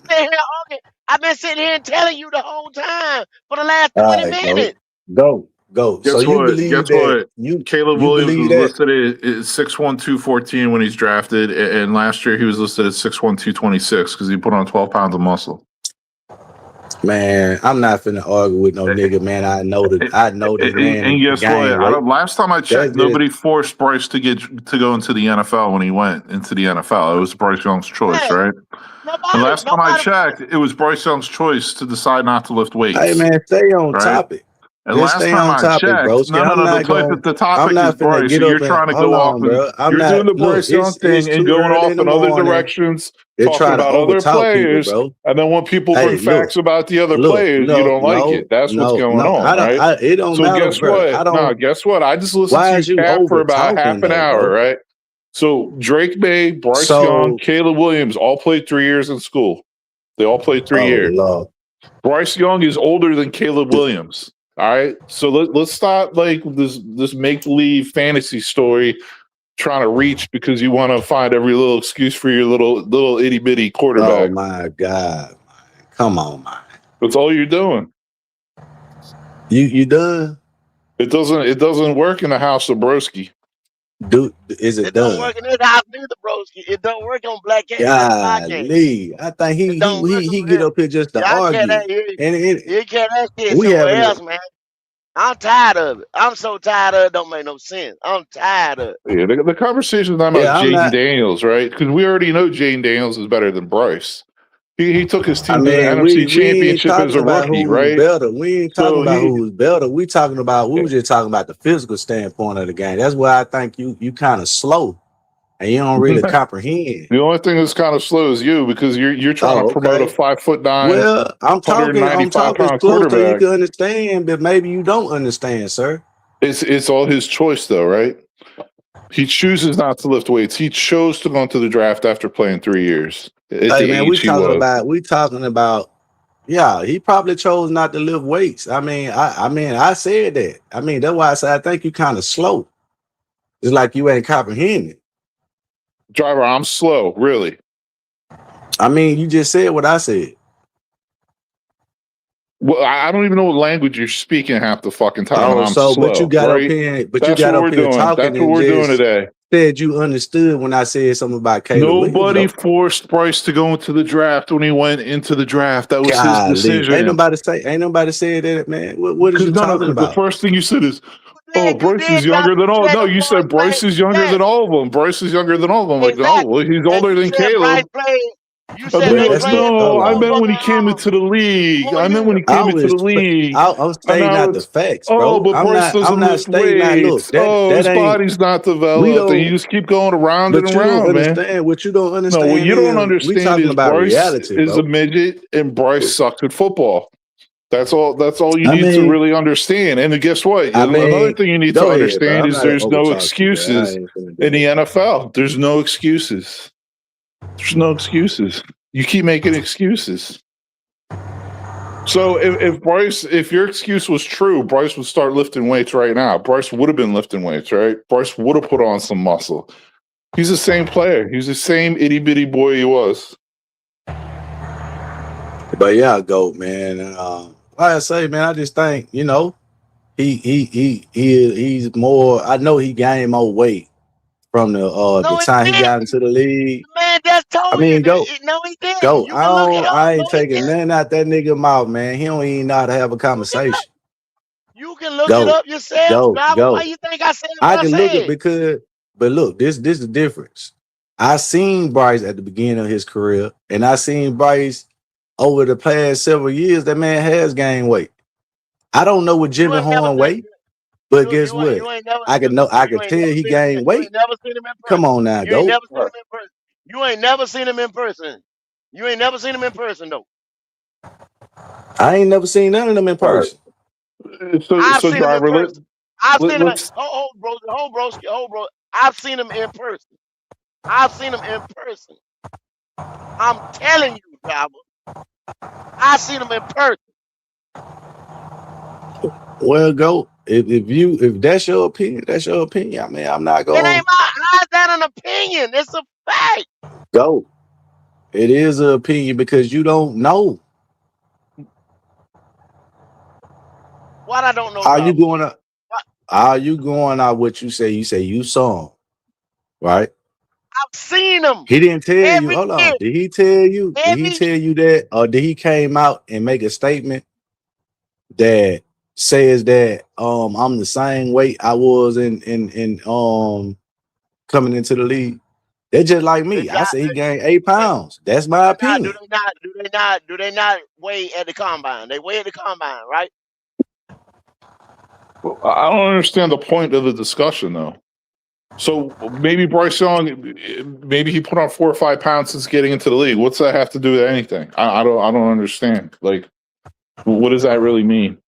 I've been sitting here and telling you the whole time for the last 20 minutes. Go. Guess So you believe Guess that? what? Caleb Williams was listed at 6'1", 214 when he's drafted, and last year he was listed at 6'1", 226 because he put on 12 pounds of muscle. Man, I'm not finna argue with no nigga, man. I know this man. And guess what? Last time I checked, nobody forced Bryce to go into the NFL when he went into the NFL. It was Bryce Young's choice, right? And last time I checked, it was Bryce Young's choice to decide not to lift weights. Hey, man, stay on topic. And last time I checked, the topic is Bryce. So you're trying to go off. You're doing the Bryce Young thing and going off in other directions, talking about other players. And then when people bring facts about the other players, you don't like it. That's what's going on, right? It don't so matter, guess what? No, guess what? I just listened to you cap for about half an hour, right? So Drake May, Bryce Young, Caleb Williams all played 3 years in school. They all played 3 years. Lord. Bryce Young is older than Caleb Williams. All right, so let's stop like this make-believe fantasy story trying to reach because you want to find every little excuse for your little itty-bitty quarterback. Oh my God, man. Come on, man. That's all you're doing. You done? It doesn't work in the house of Broski. Dude, is it done? Don't work in this house neither, broski. It don't work on Black Cat. Golly, I think he get up here just to argue. You can't ask it somewhere else, man. I'm tired of it. I'm so tired of it. Don't make no sense. I'm tired of it. Yeah, the conversation is not about Jaden Daniels, right? Because we already know Jaden Daniels is better than Bryce. He took his team to the NFC Championship as a rookie, right? We ain't talking about who's better. We was just talking about the physical standpoint of the game. That's why I think you kind of slow and you don't really comprehend. The only thing that's kind of slow is you because you're trying to promote a 5'9". Well, I'm talking slow so you can understand, but maybe you don't understand, sir. It's all his choice, though, right? He chooses not to lift weights. He chose to go into the draft after playing 3 years. Hey man, we talking about. Yeah, he probably chose not to lift weights. I mean, I said that. I mean, that's why I said I think you kind of slow. It's like you ain't comprehending. Driver, I'm slow, really. I mean, you just said what I said. Well, I don't even know what language you're speaking half the fucking time. I'm slow, but you got right? up here, That's what we're doing. That's what we're doing today. Said you understood when I said something about Caleb. Nobody forced Bryce to go into the draft when he went into the draft. That was his decision. Ain't nobody said that, man. What are you talking about? The first thing you said is, "Oh, Bryce is younger than all." No, you said Bryce is younger than all of them. Bryce is younger than all of them. Like, oh, well, he's older than Caleb. You said they That's playing what. for No, Hold I who? on. meant when he Hold came on. into the league. Who are I meant you? when he I came into was. the league. I'm And stating now out the it's, facts, oh, bro. but Bryce I'm doesn't not lift stating out. Look, weights. Oh, that his ain't. body's not We developed. And you don't. just keep going around and But you don't around, man. understand. What you don't No, what understand you don't is we understand talking is about Bryce reality, is a bro. midget and Bryce sucks at football. That's all you I need to mean, really understand. And guess what? I Another mean, thing you need to go ahead, bro. understand I'm is not gonna there's no overtalk you, bro. I excuses ain't gonna in do the it. NFL. There's no excuses. There's no excuses. You keep making excuses. So if your excuse was true, Bryce would start lifting weights right now. Bryce would have been lifting weights, right? Bryce would have put on some muscle. He's the same player. He's the same itty bitty boy he was. But yeah, GOAT, man. Like I say, man, I just think he's more. I know he gained more weight from the No, he time he got didn't. into the league. The man just I told you mean, that. GOAT. No, he didn't. Go. You can look it up. I No, ain't he taking didn't. nothing out that nigga mouth, man. He don't even know how to have a conversation. You can look it Go. up yourself, driver. Why Go. you think I said I what I can look at said? but look, this is the difference. I seen Bryce at the beginning of his career, and I seen Bryce over the past several years. That man has gained weight. I don't know what You Jimmy ain't never Horn seen. weight, but guess You what? ain't never. I You could ain't tell never he seen him. gained You weight. ain't never seen him in Come person. on now, You ain't go. never seen him in person. You ain't never seen him in person. You ain't never seen him in person though. I ain't never seen none of them in All right. person. I've So seen him in driver, person. I've seen him. let's Bro. I've seen him in person. I've seen him in person. I'm telling you, driver. I seen him in person. Well, go. If that's your opinion, that's your opinion. I mean, I'm not It ain't going how's that an opinion? It's a fact. go. It is an opinion because you don't know. What I don't know, Are you driver. going to? Are you going out what you say? You say you saw him, right? I've seen him He didn't tell you. every Hold year. on. Did he tell you? Did he Every tell you that, or did he came out and make a statement that says that I'm the same weight I was in coming into the league? They're just like me. I say he gained 8 pounds. That's my opinion. do they not weigh at the combine? They weigh at the combine, right? I don't understand the point of the discussion, though. So maybe Bryce Young, maybe he put on 4 or 5 pounds since getting into the league. What's that have to do with anything? I don't understand. Like, what does that really mean?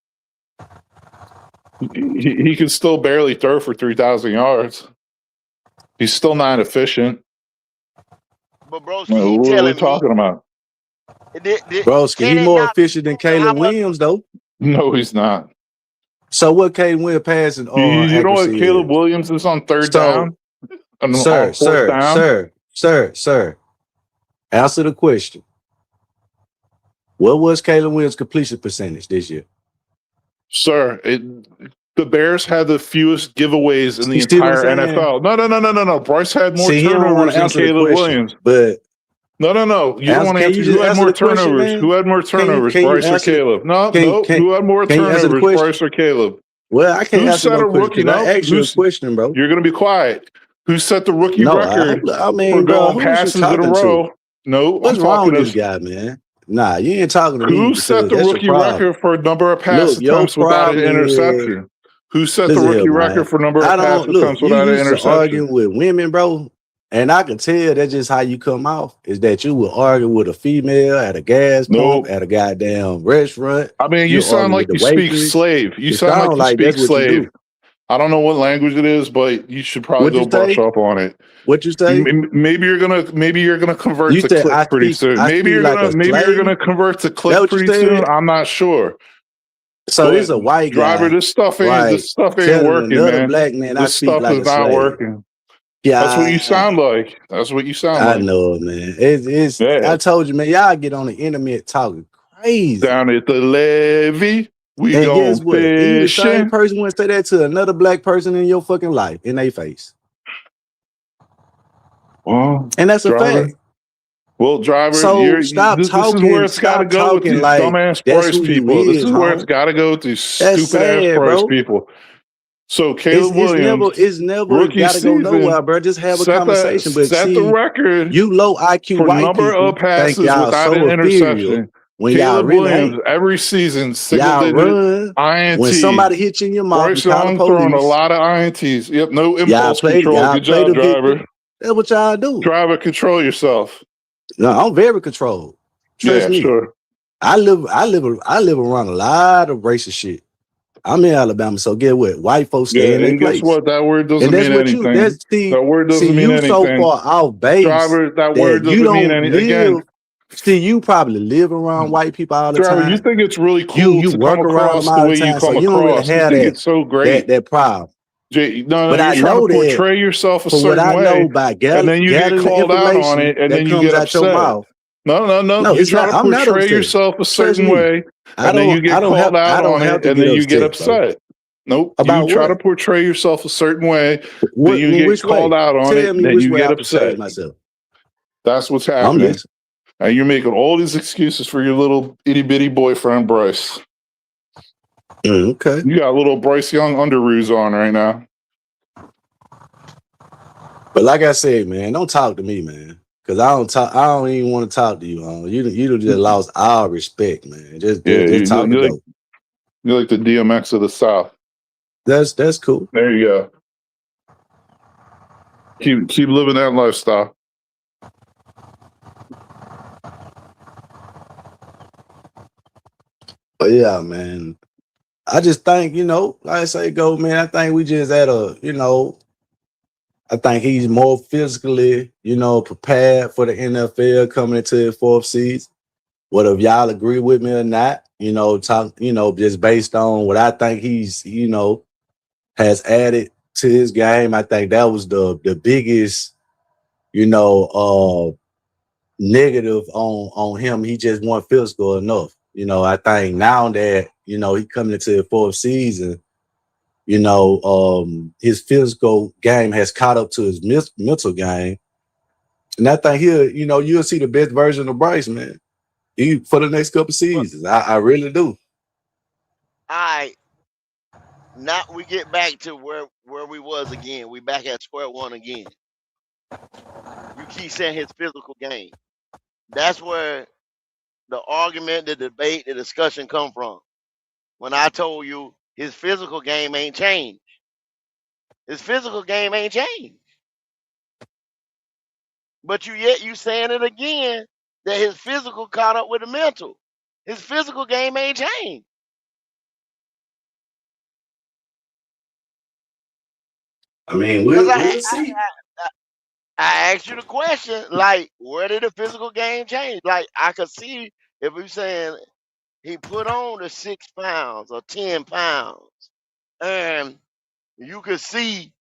He can still barely throw for 3,000 yards. He's still not efficient. But broski, What he are we telling me, talking about? Broski, he can it more not efficient than be how Caleb much? Williams, though. No, he's not. So what Caleb Williams passing You know what accuracy Caleb is? Williams is on third So, down? On fourth down? Sir, answer the question. What was Caleb Williams' completion percentage this year? Sir, the Bears had the fewest giveaways in the You see what I'm entire saying? NFL. No. Bryce had more See, he don't want turnovers to than answer the Caleb question. Williams. But No. You don't want to can answer. you Who just had answer more the question, turnovers? man? Who had more turnovers, Can you Bryce or answer Caleb? No. can Who had more can you answer the turnovers, question? Bryce or Caleb? Well, I can't Who answer set no a question rookie? because No. I asked you a question, bro. You're going to be quiet. Who set the rookie No, record I for mean, bro, going who is you passes in a talking to? row? No, I'm What's wrong talking with this to guy, man? Nah, you ain't talking to me who set because the that's your rookie problem. record for number of pass Look, your attempts without an problem is, interception? Who set the listen here, rookie man. record for number I of pass don't look. attempts You without an used to interception? arguing with women, bro, and I can tell that's just how you come off. Is that you will argue with a female at a gas pump, Nope. at a goddamn restaurant? I mean, you You sound argue with like the you speak waitress. slave. You It sound like sounds you like speak that's what you slave. do. I don't know what language it is, but you should probably What go you brush say? up on it. What you say? Maybe you're gonna convert You to said click pretty soon. I speak like a Maybe you're gonna slave. convert to That click what you pretty soon. said? I'm not sure. So this But is a white driver, guy, this stuff right? ain't Telling working, another man. black man I This speak stuff like is a not slave. working. That's what you Yeah, sound like. That's what you sound I like. know, man. It's Yeah. I told you, man. Y'all get on the internet talking crazy. Down at the levee, we And going guess what? You the same fishing. person wouldn't say that to another black person in your fucking life in their face. Well, And that's a driver. fact. Well, driver, So stop this is where talking. it's got to Stop go with talking these like dumbass that's Bryce who you people. This is, is where it's home. got to go with these That's stupid ass sad, Bryce bro. people. So Caleb Williams, it's never rookie gotta go nowhere, season, bro. Just have a set conversation. But the see, record you low IQ for white number people of think passes y'all without an so ethereal interception. when y'all Caleb really Williams ain't. every season, single Y'all digit run INT. when somebody hits you in your mouth, Bryce you call the Young throwing a police. lot of INTs. Yep, no Y'all impulse play control. Good job, the driver. victim. That's what y'all do. Driver, control yourself. No, I'm very controlled. Trust Yeah, me. sure. I live around a lot of racist shit. I'm in Alabama, so get what? White folks stay Yeah, in their and guess place. what? That word doesn't And that's mean what you anything. that's That word doesn't see mean you so anything. far off base Driver, that word that you doesn't mean don't any. Again, live. See, you probably live around white people all the driver, you time. think it's really cool You to come work around them across the all the way you time, so come you don't really across. You have think it's so great. that problem. No, But you're I trying know to that portray yourself a from what certain I know way, by and then you get gathering the called out on information it, and that then you comes get out your upset. mouth. No. No, You it's try not. to I'm not portray upset. yourself a Trust certain me. way, and then you get called out on it, and then you get upset. Nope. About You try what? to portray yourself a certain way, then What? you get Which called way? out on Tell it, me then which you way get I portray upset. myself. That's what's I'm happening. listening. And you're making all these excuses for your little itty bitty boyfriend, Bryce. Okay. You got little Bryce Young underoos on right now. But like I said, man, don't talk to me, man. Cause I don't even want to talk to you. You just lost all respect, man. Just talk to go. You're like the DMX of the South. That's cool. There you go. Keep living that lifestyle. But yeah, man. I just think, like I say, go, man. I think we just at I think he's more physically, prepared for the NFL coming into his fourth season. Whether y'all agree with me or not, just based on what I think he's, has added to his game. I think that was the biggest, negative on him. He just wasn't physical enough. I think now that, he coming into the fourth season, his physical game has caught up to his mental game. And I think you'll see the best version of Bryce, man. For the next couple seasons. I really do. All right. Now we get back to where we was again. We back at square one again. You keep saying his physical game. That's where the argument, the debate, the discussion come from. When I told you his physical game ain't changed. His physical game ain't changed. But you saying it again that his physical caught up with the mental. His physical game ain't changed. I mean, we'll see. I asked you the question, like, where did the physical game change? Like, I could see if you're saying he put on the 6 pounds or 10 pounds, and you could see,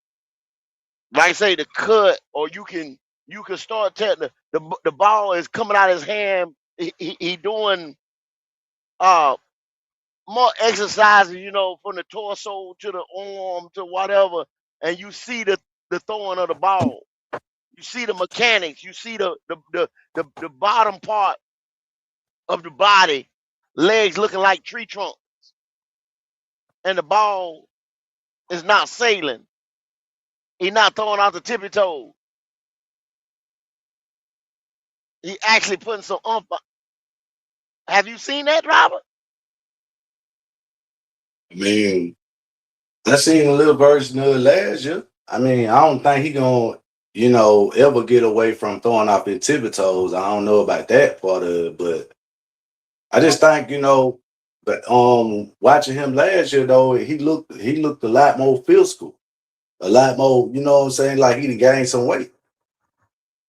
like, say, the cut, or you can start telling the ball is coming out of his hand. He doing more exercises, from the torso to the arm to whatever, and you see the throwing of the ball. You see the mechanics. You see the bottom part of the body, legs looking like tree trunks, and the ball is not sailing. He's not throwing out the tippy toes. He actually putting some ump. Have you seen that, Robert? I mean, I seen a little version of it last year. I mean, I don't think he gonna, ever get away from throwing off his tippy toes. I don't know about that part of it, but I just think, but watching him last year though, he looked a lot more physical, a lot more, you know what I'm saying? Like he gained some weight.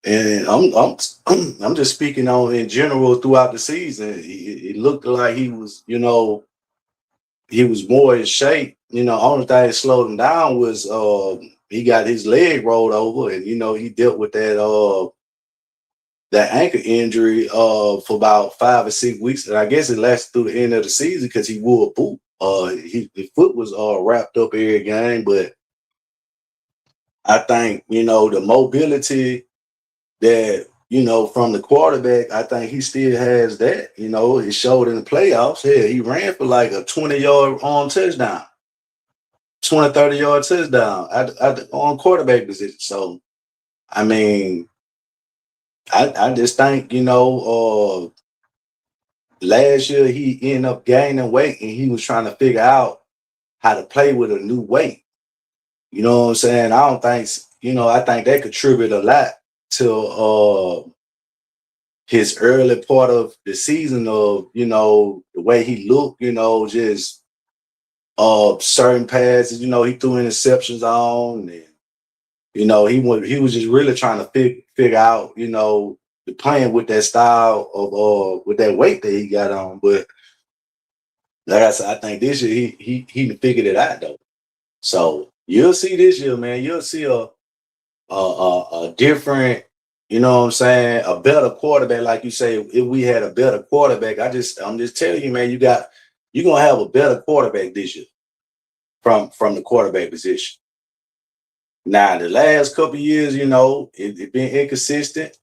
And I'm just speaking on in general throughout the season. It looked like he was, he was more in shape. Only thing that slowed him down was he got his leg rolled over, and he dealt with that ankle injury for about 5 or 6 weeks, and I guess it lasted through the end of the season because he wore a boot. His foot was wrapped up every game, but I think the mobility that from the quarterback, I think he still has that. It showed in the playoffs. Yeah, he ran for like a 20-yard touchdown. 20, 30-yard touchdown on quarterback position. So, I mean, I just think, last year he ended up gaining weight and he was trying to figure out how to play with a new weight. You know what I'm saying? I don't think, I think that contributed a lot to his early part of the season of, the way he looked, just certain passes, he threw interceptions on, and he was just really trying to figure out, the playing with that style of with that weight that he got on. But like I said, I think this year he figured it out though. So you'll see this year, man. You'll see a different, a better quarterback. Like you say, if we had a better quarterback, I'm just telling you, man, you're gonna have a better quarterback this year from the quarterback position. Now, the last couple of years, it been inconsistent,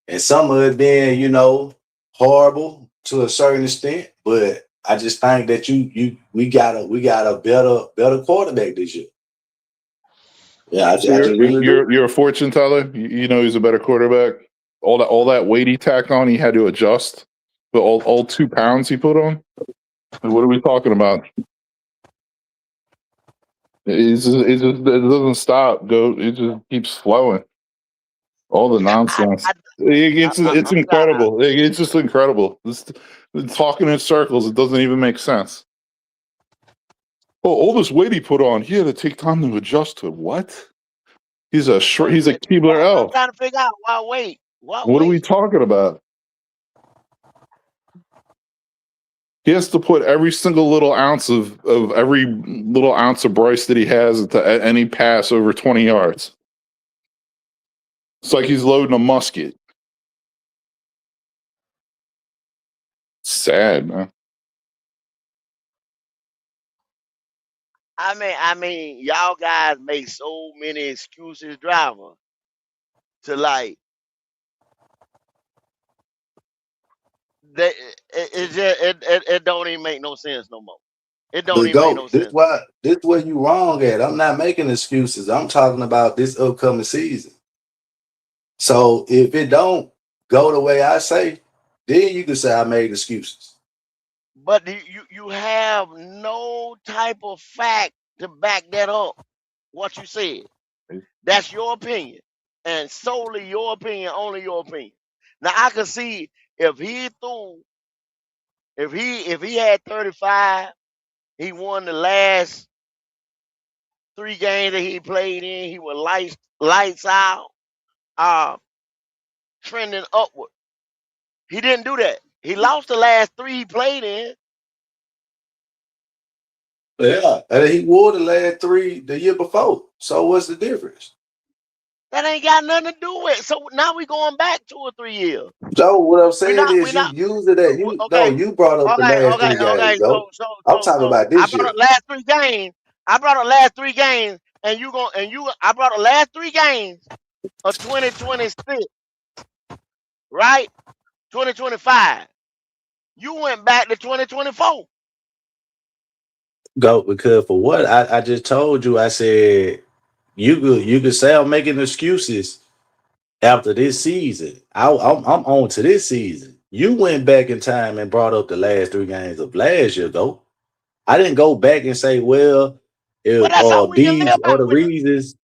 and some of it been, horrible to a certain extent. But I just think that we got a better quarterback this year. Yeah, I just really do. You're a fortune teller. You know he's a better quarterback. All that weight he tacked on, he had to adjust. But all 2 pounds he put on. What are we talking about? It doesn't stop. It just keeps flowing. All the nonsense. It's incredible. It's just incredible. Talking in circles, it doesn't even make sense. Oh, all this weight he put on, he had to take time to adjust to what? He's a Keebler I'm elf. trying to figure out why wait. What are we talking about? He has to put every single little ounce of every little ounce of Bryce that he has into any pass over 20 yards. It's like he's loading a musket. Sad, man. I mean, y'all guys make so many excuses, driver, to like it don't even make no sense no more. It don't But even make no this sense. where you wrong at. I'm not making excuses. I'm talking about this upcoming season. So if it don't go the way I say, then you can say I made excuses. But you have no type of fact to back that up. What you said. That's your opinion. And solely your opinion, only your opinion. Now I can see if he had 35, he won the last 3 games that he played in, he was lights out, trending upward. He didn't do that. He lost the last 3 he played in. Yeah, and he wore the last 3 the year before. So what's the difference? That ain't got nothing to do with it. So now we going back 2 or 3 years. So what I'm saying is you use it at you brought up the last 3 games, though. I'm talking about this I brought year. up last 3 games. I brought up last 3 games, and I brought up last 3 games of 2026, right? 2025. You went back to 2024. Go because for what I just told you, I said you could say I'm making excuses after this season. I'm on to this season. You went back in time and brought up the last 3 games of last year, though. I didn't go back and say, well, if these are the reasons.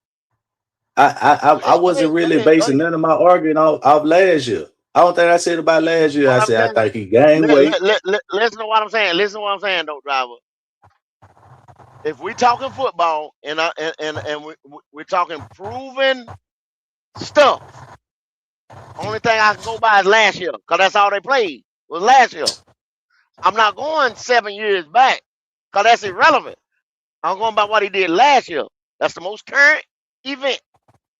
I wasn't really basing none of my arguing off last year. I don't think I said about last year. I said I think he gained weight. Listen to what I'm saying. Listen to what I'm saying, though, driver. If we talking football and we're talking proven stuff, only thing I can go by is last year, because that's all they played was last year. I'm not going 7 years back, because that's irrelevant. I'm going by what he did last year. That's the most current event.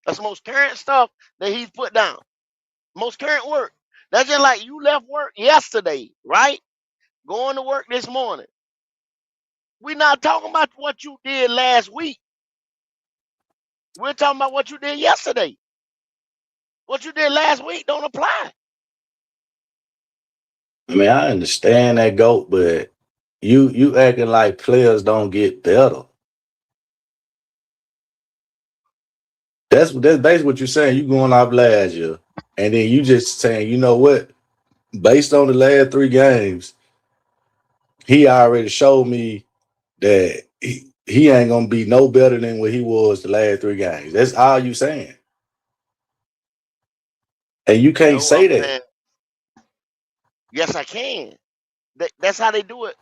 That's the most current stuff that he's put down. Most current work. That's just like you left work yesterday, right? Going to work this morning. We're not talking about what you did last week. We're talking about what you did yesterday. What you did last week don't apply. I mean, I understand that, GOAT, but you acting like players don't get better. That's basically what you're saying. You going off last year, and then you just saying, you know what? Based on the last 3 games, he already showed me that he ain't gonna be no better than what he was the last 3 games. That's all you saying, and you can't No, say I'm that. saying yes, I can. That's how they do it.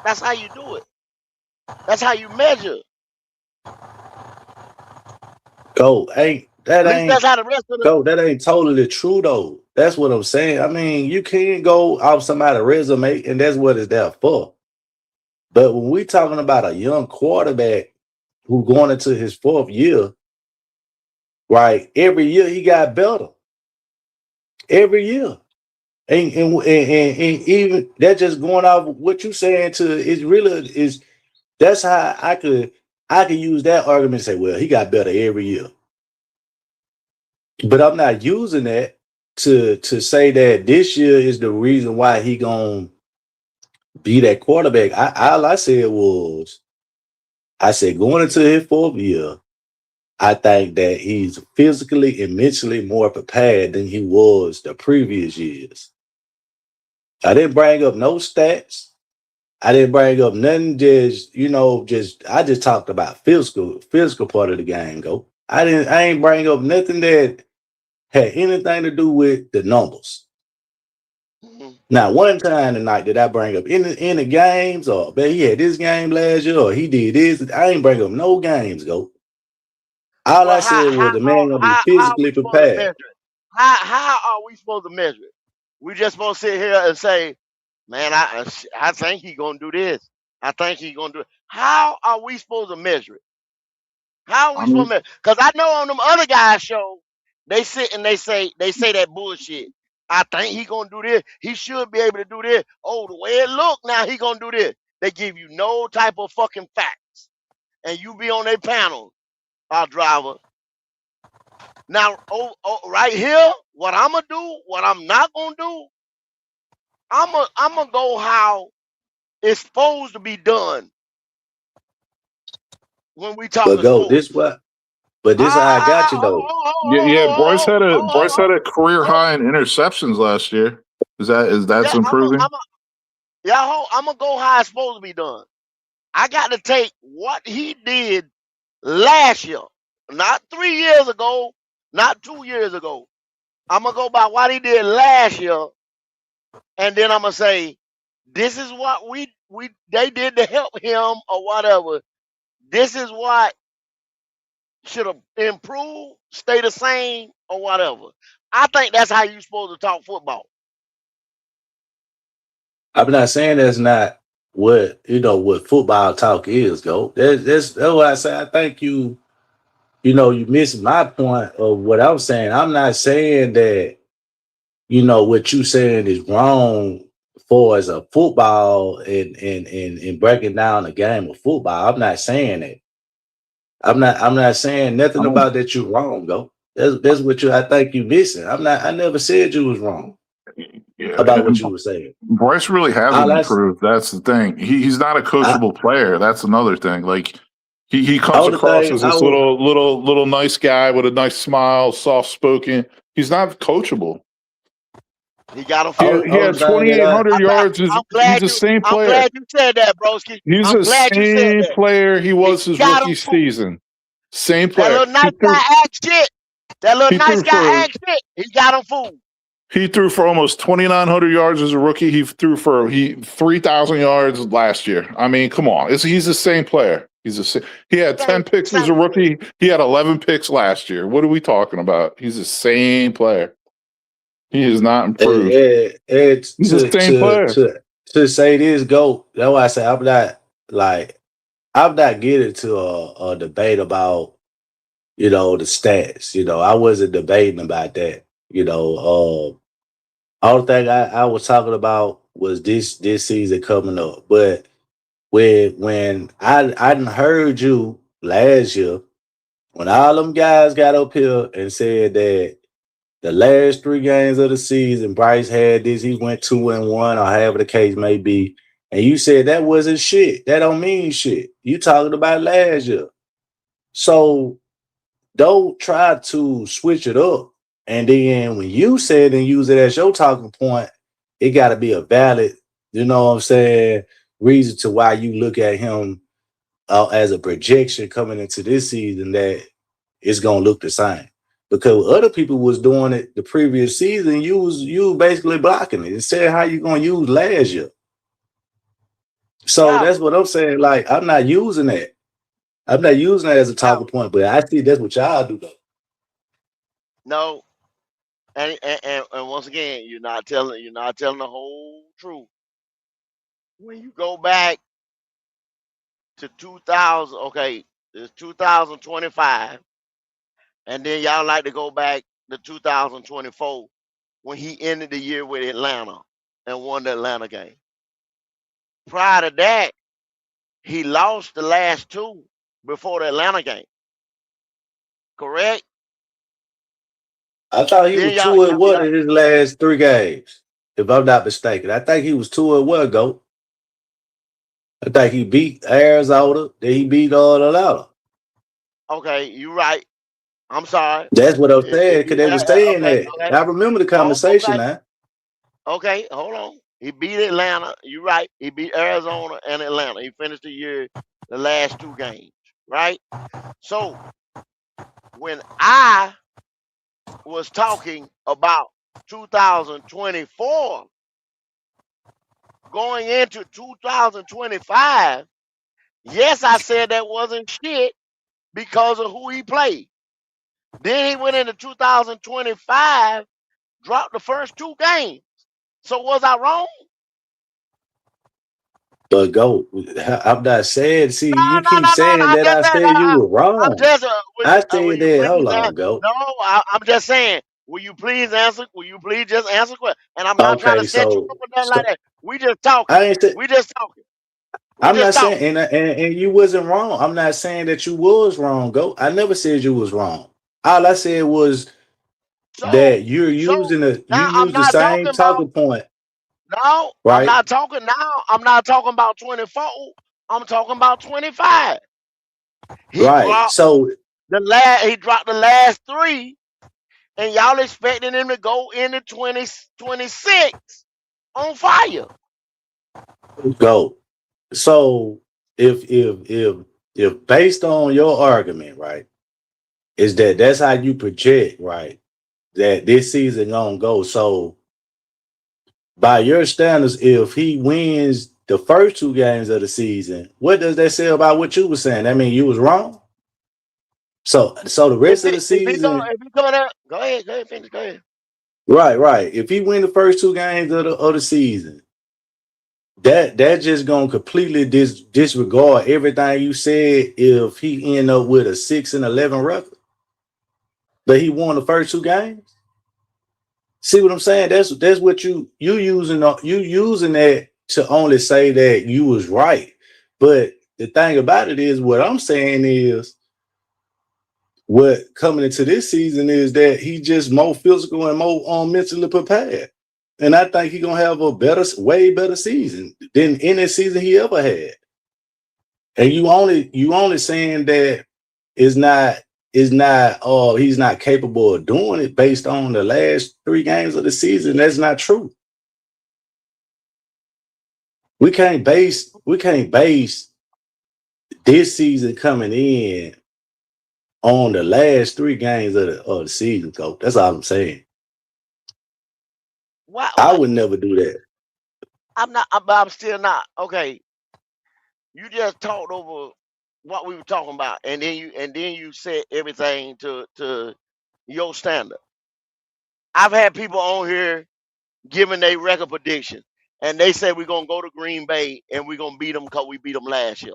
That's how you do it. That's how you measure. Go ain't that At least ain't that's how the rest of the. go that ain't totally true though. That's what I'm saying. I mean, you can't go off somebody's resume, and that's what it's there for. But when we talking about a young quarterback who going into his 4th year, right? Every year he got better. Every year. And even that just going off what you saying to is really is that's how I could use that argument and say, well, he got better every year. But I'm not using that to say that this year is the reason why he gonna be that quarterback. All I said was, I said going into his 4th year, I think that he's physically and mentally more prepared than he was the previous years. I didn't bring up no stats. I didn't bring up nothing. I just talked about physical part of the game. I ain't bring up nothing that had anything to do with the numbers. Now, one time tonight did I bring up any games or man, he had this game last year or he did this. I ain't bring up no games. All I said was the man gonna be How are physically we supposed to measure prepared. it? How are we supposed to measure it? We just supposed to sit here and say, man, I think he's gonna do this. I think he's gonna do it. How are we supposed to measure it? How are we I supposed to mean, measure? Because I know on them other guys' show, they sit and they say that bullshit. I think he gonna do this. He should be able to do this. Oh, the way it look now, he gonna do this. They give you no type of fucking facts, and you be on their panel, our driver. Now, right here, what I'm gonna do, what I'm not gonna do, I'm gonna go how it's supposed to be done when we But talking go this sports. what? But this how I got you though. yeah. Bryce had Oh, a career high in interceptions last year. That's yeah, improving? I'm gonna go how it's supposed to be done. I got to take what he did last year, not 3 years ago, not 2 years ago. I'm gonna go by what he did last year, and then I'm gonna say, this is what they did to help him or whatever. This is what should have improved, stay the same or whatever. I think that's how you supposed to talk football. I'm not saying that's not what what football talk is. That's what I say. I think you missed my point of what I'm saying. I'm not saying that what you saying is wrong for as a football and breaking down a game of football. I'm not saying that. I'm not saying nothing about that you're wrong, though. That's what I think you missing. I never said you was wrong about what And you were saying. Bryce really hasn't improved. That's the thing. He's not a coachable player. That's another thing. Like he comes across as this little nice guy with a nice smile, soft spoken. He's not coachable. He got him He had 2,800 yards. He's the same player. I'm glad you said that, broski. He's I'm the glad you said same that. player he was his got rookie him season. Same That player. little nice guy act shit. That little nice guy act shit. He got him fooled. He threw for almost 2,900 yards as a rookie. He threw for 3,000 yards last year. I mean, come on. He's the same player. He had 10 picks as a rookie. He had 11 picks last year. What are we talking about? He's the same player. He is not improved. He's the same player. To say this, that's why I say I'm not getting to a debate about the stats. I wasn't debating about that. All the thing I was talking about was this season coming up. But when I done heard you last year, when all them guys got up here and said that the last 3 games of the season, Bryce had this, he went 2-1 or however the case may be. And you said that wasn't shit. That don't mean shit. You talking about last year. So don't try to switch it up. And then when you said and use it as your talking point, it got to be a valid, you know what I'm saying, reason to why you look at him as a projection coming into this season that it's gonna look the same. Because other people was doing it the previous season, you was basically blocking it and saying how you gonna use last year. So Yeah, that's what I'm saying. Like, I'm not using that. I'm not using that as a yeah. talking point, but I see that's what y'all do though. No, and once again, you're not telling the whole truth. When you go back to 2000, okay, it's 2025, and then y'all like to go back to 2024 when he ended the year with Atlanta and won the Atlanta game. Prior to that, he lost the last two before the Atlanta game. Correct? I thought he Then was y'all, 2-1 in his last 3 games, if I'm not mistaken. I think he was 2-1, go. I think he beat Arizona, then he beat Atlanta. okay, you right. I'm sorry. That's what I'm saying, If because you they were saying okay, that. okay. I remember the Oh, conversation okay. now. Okay, hold on. He beat Atlanta. You right. He beat Arizona and Atlanta. He finished the year the last 2 games, right? So when I was talking about 2024 going into 2025, yes, I said that wasn't shit because of who he played. Then he went into 2025, dropped the first 2 games. So was I wrong? But go, I'm not saying, see, No, you no, keep no, no, no. saying I'm that just I saying. said you were I'm wrong. just. I Will said you that, please hold on, go. No, I'm just saying. Will you please answer? Will you please just answer question? And I'm not trying to Okay, set you so, up or nothing like that. We just talking. I ain't say, We just talking. We I'm just not saying, talking. and you wasn't wrong. I'm not saying that you was wrong, go. I never said you was wrong. All I said was So, that you now I'm use the not talking same about. talking point, No, I'm right? not talking now. I'm not talking about 24. I'm talking about 25. He Right. dropped So the last. He dropped the last 3, and y'all expecting him to go into 2026 on fire. go. So if based on your argument, right, is that that's how you project, right, that this season gonna go. So by your standards, if he wins the first 2 games of the season, what does that say about what you were saying? I mean, you was wrong. So the rest of the If he go season, there, go ahead, finish, go ahead. right. If he win the first 2 games of the season, that just gonna completely disregard everything you said if he end up with a 6-11 record. But he won the first 2 games. See what I'm saying? That's what you using that to only say that you was right. But the thing about it is, what I'm saying is, what coming into this season is that he just more physical and more mentally prepared. And I think he's gonna have a way better season than any season he ever had. And you only saying that he's not capable of doing it based on the last 3 games of the season. That's not true. We can't base this season coming in on the last 3 games of the season, coach. That's all I'm saying. I would never do that. I'm still not. Okay. You just talked over what we were talking about, and then you said everything to your standard. I've had people on here giving their record prediction, and they say we're gonna go to Green Bay and we're gonna beat them because we beat them last year.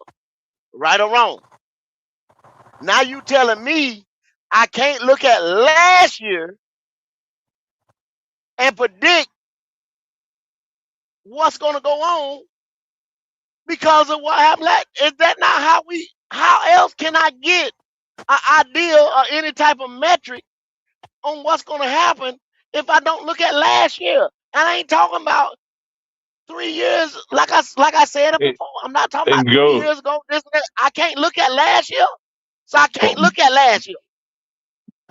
Right or wrong? Now you telling me I can't look at last year and predict what's gonna go on because of what happened. Is that not how else can I get an idea or any type of metric on what's gonna happen if I don't look at last year? And I ain't talking about 3 years, like I said it And, before. I'm not talking about and 3 go. years ago. This and that. I can't look at last year, so I can't look at last year.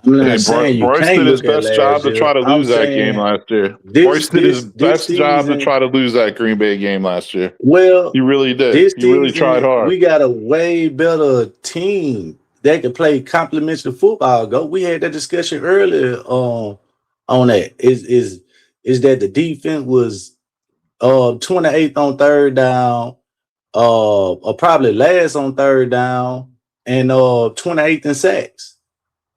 I'm not Hey, saying you Bryce can't did his look at best job last to year. try to I'm lose that game saying last year. this Bryce did his this best job to season. try to lose that Green Bay game last year. Well, He really did. this He really tried season hard. we got a way better team that can play complementary football. Go. We had that discussion earlier on that. Is that the defense was 28th on third down, or probably last on third down, and 28th in sacks.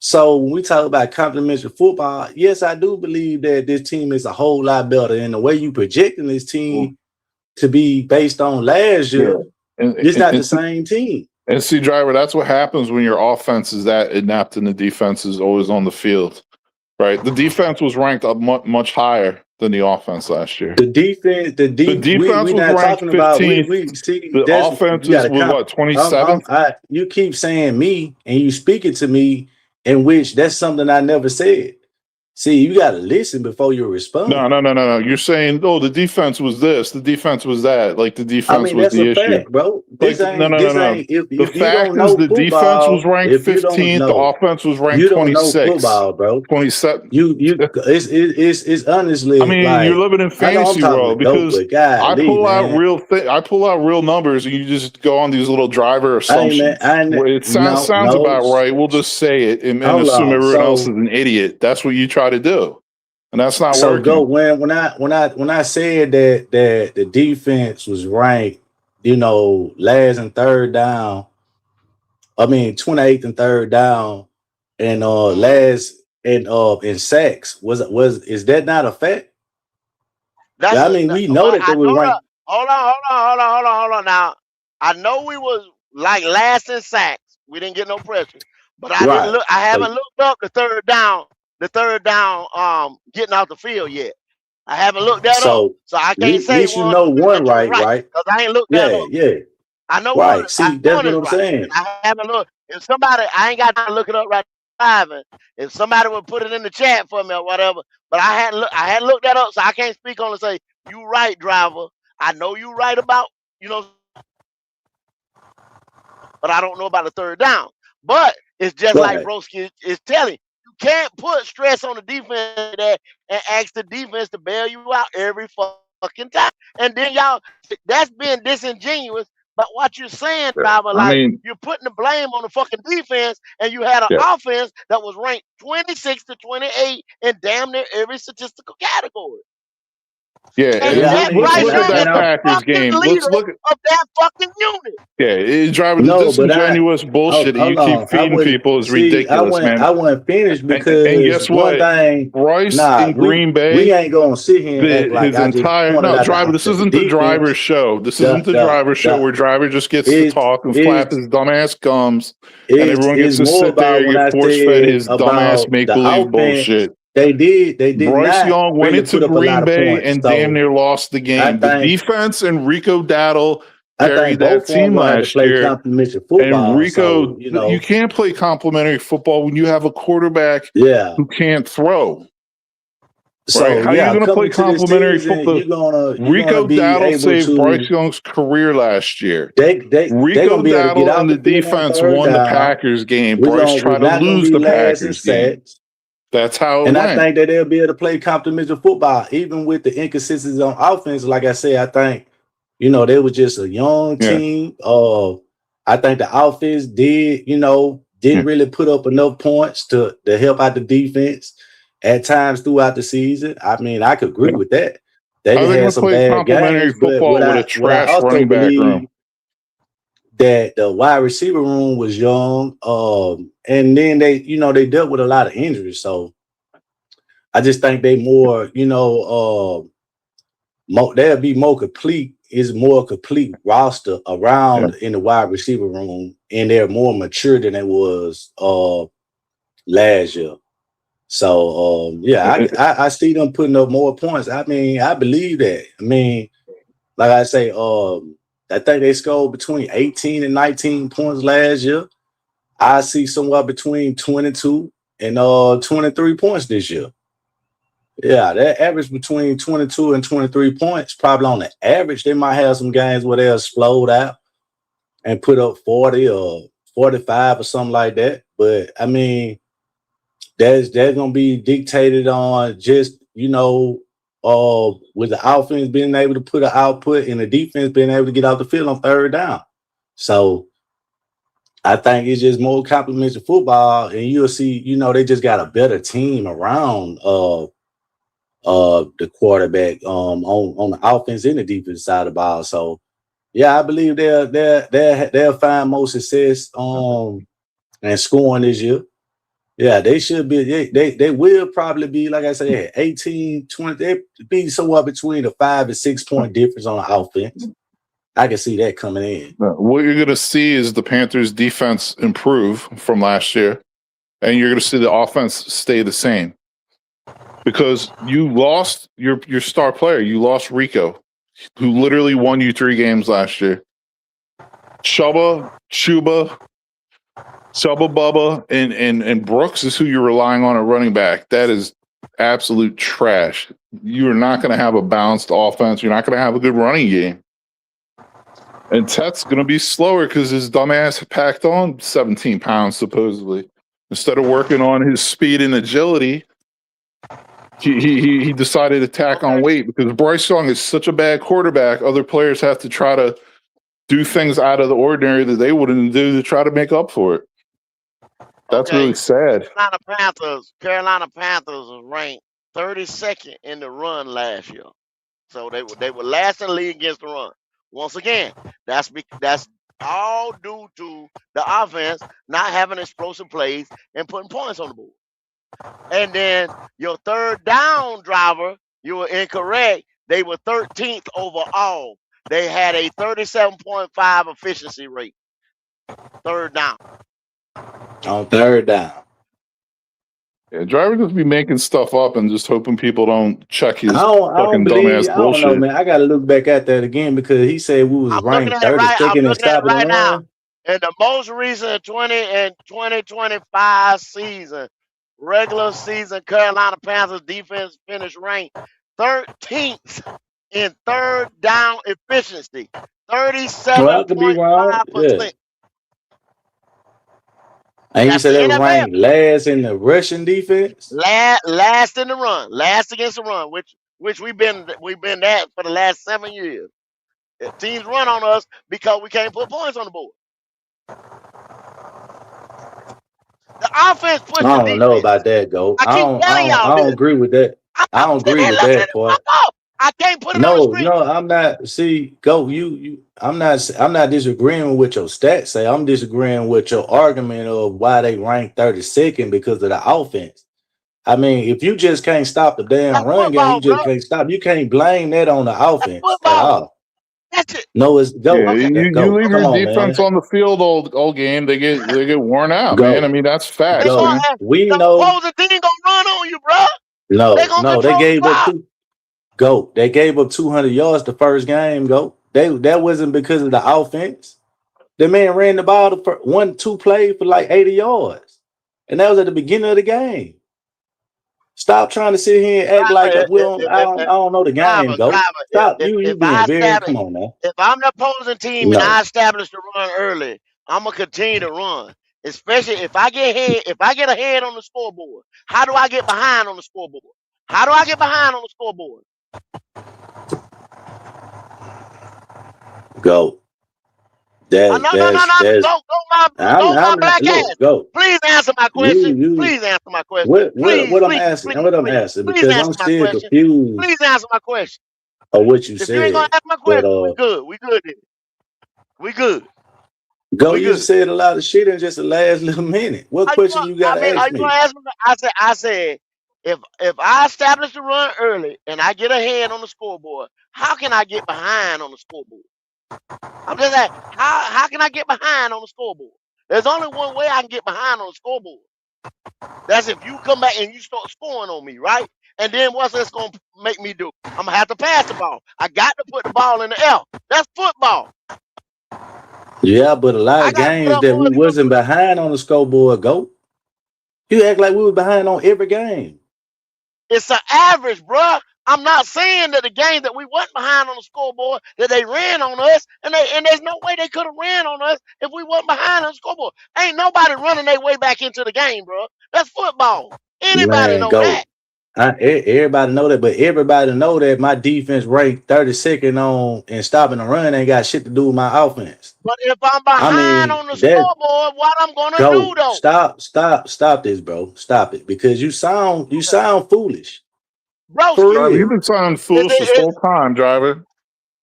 So when we talk about complementary football, yes, I do believe that this team is a whole lot better. And the way you projecting this team to be based on last year, it's not the same team. And see, Driver, that's what happens when your offense is that inept and the defense is always on the field, right? The defense was ranked up much higher than the offense last year. The defense was not ranked talking about 15th. see The offense was what, 27th? You keep saying me and you speaking to me, in which that's something I never said. See, you got to listen before you respond. No. You're saying, oh, the defense was this, the defense was that. Like the defense was that's the a issue. Fact, bro. Like, no. If The you fact don't know is the football, defense was ranked if you don't 15th, the know, offense was ranked you don't know 26th. football, bro. 27. It's honestly. I mean, like, you're living in I know I'm fantasy talking world with dope, because but golly, I pull out real numbers and you just go on these little driver assumptions. It sounds about right. We'll just say it and assume everyone else is an idiot. That's what you try to do. And that's not so working. go when I said that the defense was ranked, last and third down. I mean 28th and third down, and last and in sacks. Is that not a fact? We know that they were ranked. Hold on. Now I know we was like last in sacks. We didn't get no pressure, but I didn't look. I haven't looked up the third down. Getting out the field yet. I haven't looked that up, so I can't say at least you know one right because I ain't looked that up. Yeah. I know right. One. See, that's what I'm saying. I haven't looked. If somebody, I ain't got to look it up right now. If somebody would put it in the chat for me or whatever, but I hadn't looked that up, so I can't speak on and say you right, Driver. I know you right about but I don't know about the third down. But it's just like Broski is telling. You can't put stress on the defense and ask the defense to bail you out every fucking time. And then that's being disingenuous. But what you're saying, Driver, you're putting the blame on the fucking defense, and you had an offense that was ranked 26 to 28 in damn near every statistical category. And look at that Packers game. Let's look at that fucking unit. It's driving the disingenuous bullshit that you keep feeding people is ridiculous, man. I wasn't finished because and guess what? Bryce in Green Bay. We ain't gonna sit here and act like Driver. This isn't the driver's show. This isn't the driver's show where driver just gets to talk and flap his dumbass gums, and everyone gets to sit there and get force fed his dumbass make believe bullshit. They did. Bryce Young went into Green Bay and damn near lost the game. The defense and Rico Dowdle carried that team last year. And Rico, you can't play complimentary football when you have a quarterback who can't throw. So how are you going to play complimentary football? Rico Dowdle saved Bryce Young's career last year. Rico Dowdle and the defense won the Packers game. Bryce tried to lose the Packers game. That's how it went. I think that they'll be able to play complementary football, even with the inconsistencies on offense. Like I said, I think, they were just a young team. I think the offense didn't really put up enough points to help out the defense at times throughout the season. I mean, I could agree with that. They had some bad games, football with a trash running back room. That the wide receiver room was young, and then they dealt with a lot of injuries. So I just think they more, they'll be more complete. Is more complete roster around in the wide receiver room, and they're more mature than it was last year. So I see them putting up more points. I mean, I believe that. I mean, like I say, I think they scored between 18 and 19 points last year. I see somewhere between 22 and 23 points this year. Yeah, that average between 22 and 23 points. Probably on the average, they might have some games where they'll explode out and put up 40 or 45 or something like that. But I mean, that's gonna be dictated on just with the offense being able to put an output and the defense being able to get out the field on third down. So I think it's just more complementary football, and you'll see, they just got a better team around the quarterback on the offense and the defense side of the ball. So yeah, I believe they'll find more success and scoring this year. Yeah, they should be. They will probably be, like I said, 18, 20. They be somewhere between a 5 and 6 point difference on the offense. I can see that coming in. What you're going to see is the Panthers' defense improve from last year, and you're going to see the offense stay the same because you lost your star player. You lost Rico, who literally won you 3 games last year. Chuba, Bubba, and Brooks is who you're relying on at running back. That is absolute trash. You are not going to have a balanced offense. You're not going to have a good running game. And Tet's going to be slower because his dumbass packed on 17 pounds, supposedly. Instead of working on his speed and agility, he decided to tack on weight because Bryce Young is such a bad quarterback. Other players have to try to do things out of the ordinary that they wouldn't do to try to make up for it. That's really sad. Carolina Panthers was ranked 32nd in the run last year. So they were last in the league against the run. Once again, that's all due to the offense not having explosive plays and putting points on the board. And then your third down driver, you were incorrect. They were 13th overall. They had a 37.5 efficiency rate. Third down. On third down. Yeah, drivers just be making stuff up and just hoping people don't check his I don't dumbass bullshit. I don't know, man. I got to look back at that again because he said we was ranked 32nd and stopping the run. In the most recent 2025 season, regular season, Carolina Panthers defense finished ranked 13th in third down efficiency, 37.5%. Yeah. And you said they were ranked last in the rushing defense? Last in the run, last against the run, which we've been at for the last 7 years. Teams run on us because we can't put points on the board. The offense pushed the defense. I don't know about that, Go. I don't agree with that. I don't agree with that part. I can't put it on the screen. No, I'm not. See, Go, I'm not disagreeing with your stats. Say I'm disagreeing with your argument of why they ranked 32nd because of the offense. I mean, if you just can't stop the damn run game, you just can't stop. You can't blame that on the offense at all. That's it. No, it's Go. Yeah, Okay, you Go. leave Come your on, defense man. on the field all game, they get worn out, Go. man. I mean, that's facts. Go. Man. We the know. opposing team gonna run on you, bro. No, they gave up They gave up 200 yards the first game. Go. That wasn't because of the offense. The man ran the ball the 1-2 play for like 80 yards, and that was at the beginning of the game. Stop trying to sit here and act like I don't know the game. Go. Stop. You being very. Come on, man. If I'm the opposing team and I establish the run early, I'm gonna continue to run. Especially if I get ahead on the scoreboard. How do I get behind on the scoreboard? How do I get behind on the scoreboard? Go. No, my black ass. Go. Please answer my question. Please answer my question. What I'm asking because I'm still confused. Please answer my question. Of what you if said. You ain't gonna answer my question, we good. We good. Go, you said a lot of shit in just the last little minute. What question you got to ask me? I said, if I establish the run early and I get ahead on the scoreboard, how can I get behind on the scoreboard? I'm just asking, how can I get behind on the scoreboard? There's only one way I can get behind on the scoreboard. That's if you come back and you start scoring on me, right? And then what's this going to make me do? I'm going to have to pass the ball. I got to put the ball in the air. That's football. Yeah, but a lot of games that we wasn't behind on the scoreboard, Go. You act like we were behind on every game. It's an average, bruh. I'm not saying that the game that we wasn't behind on the scoreboard that they ran on us, and there's no way they could have ran on us if we wasn't behind on the scoreboard. Ain't nobody running their way back into the game, bro. That's football. Anybody Man, know go. that. Everybody know that, but everybody know that my defense ranked 32nd on and stopping the run ain't got shit to do with my offense. But if I'm I behind mean, on the that scoreboard, what I'm gonna go do though? stop this, bro. Stop it, because you sound foolish. Broski, For Driver, real. you've been sounding is foolish this it, whole time, driver.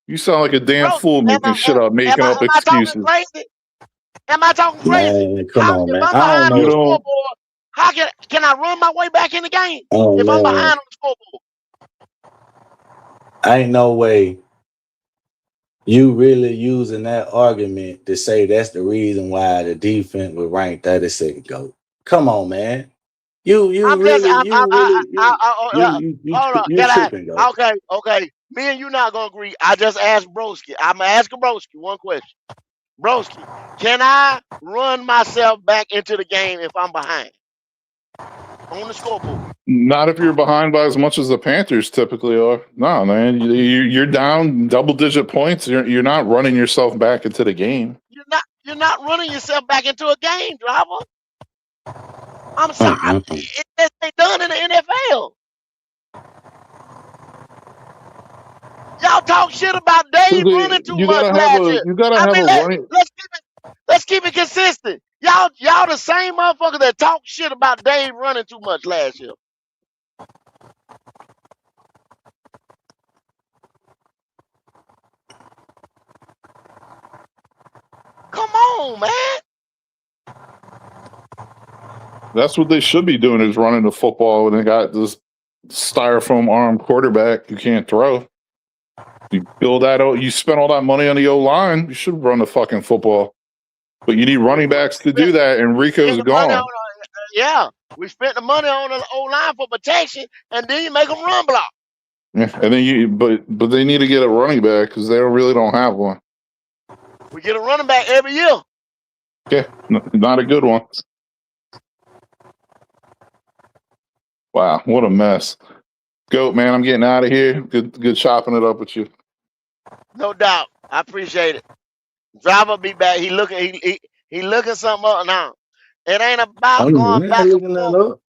You sound like a damn bro? fool making shit up, making up Am I talking excuses. crazy? Am I talking crazy? Man, come on, If man. I'm I don't behind on You the know. don't. scoreboard, how can I run my way back in the game Oh if I'm behind man, on the scoreboard? ain't no way you really using that argument to say that's the reason why the defense would rank 32nd. Go. Come on, man. You I'm just, really hold on. you tripping, go. Okay. Me and you not gonna agree. I just asked Broski. I'm gonna ask Broski one question. Broski, can I run myself back into the game if I'm behind on the scoreboard? Not if you're behind by as much as the Panthers typically are. No, man. You're down double-digit points. You're not running yourself back into the game. You're not running yourself back into a game, driver. I'm sorry. It's been done in the NFL. Y'all talk shit about Dave running too You much gotta have last a. year. You gotta I have mean, a running. let's keep it consistent. Y'all the same motherfucker that talk shit about Dave running too much last year. Come on, man. That's what they should be doing, is running the football. And they got this styrofoam arm quarterback you can't throw. You build that out. You spend all that money on the O-line. You should run the fucking football. But you need running backs to do that, and Rico's gone. Yeah, we spent the money on the O-line for protection, and then you make them run block. Yeah, and then but they need to get a running back because they really don't have one. We get a running back every year. Yeah, not a good one. Wow, what a mess. Goat, man, I'm getting out of here. Good chopping it up with you. No doubt. I appreciate it. Driver be back. He looking something up now. It ain't about going back and forth.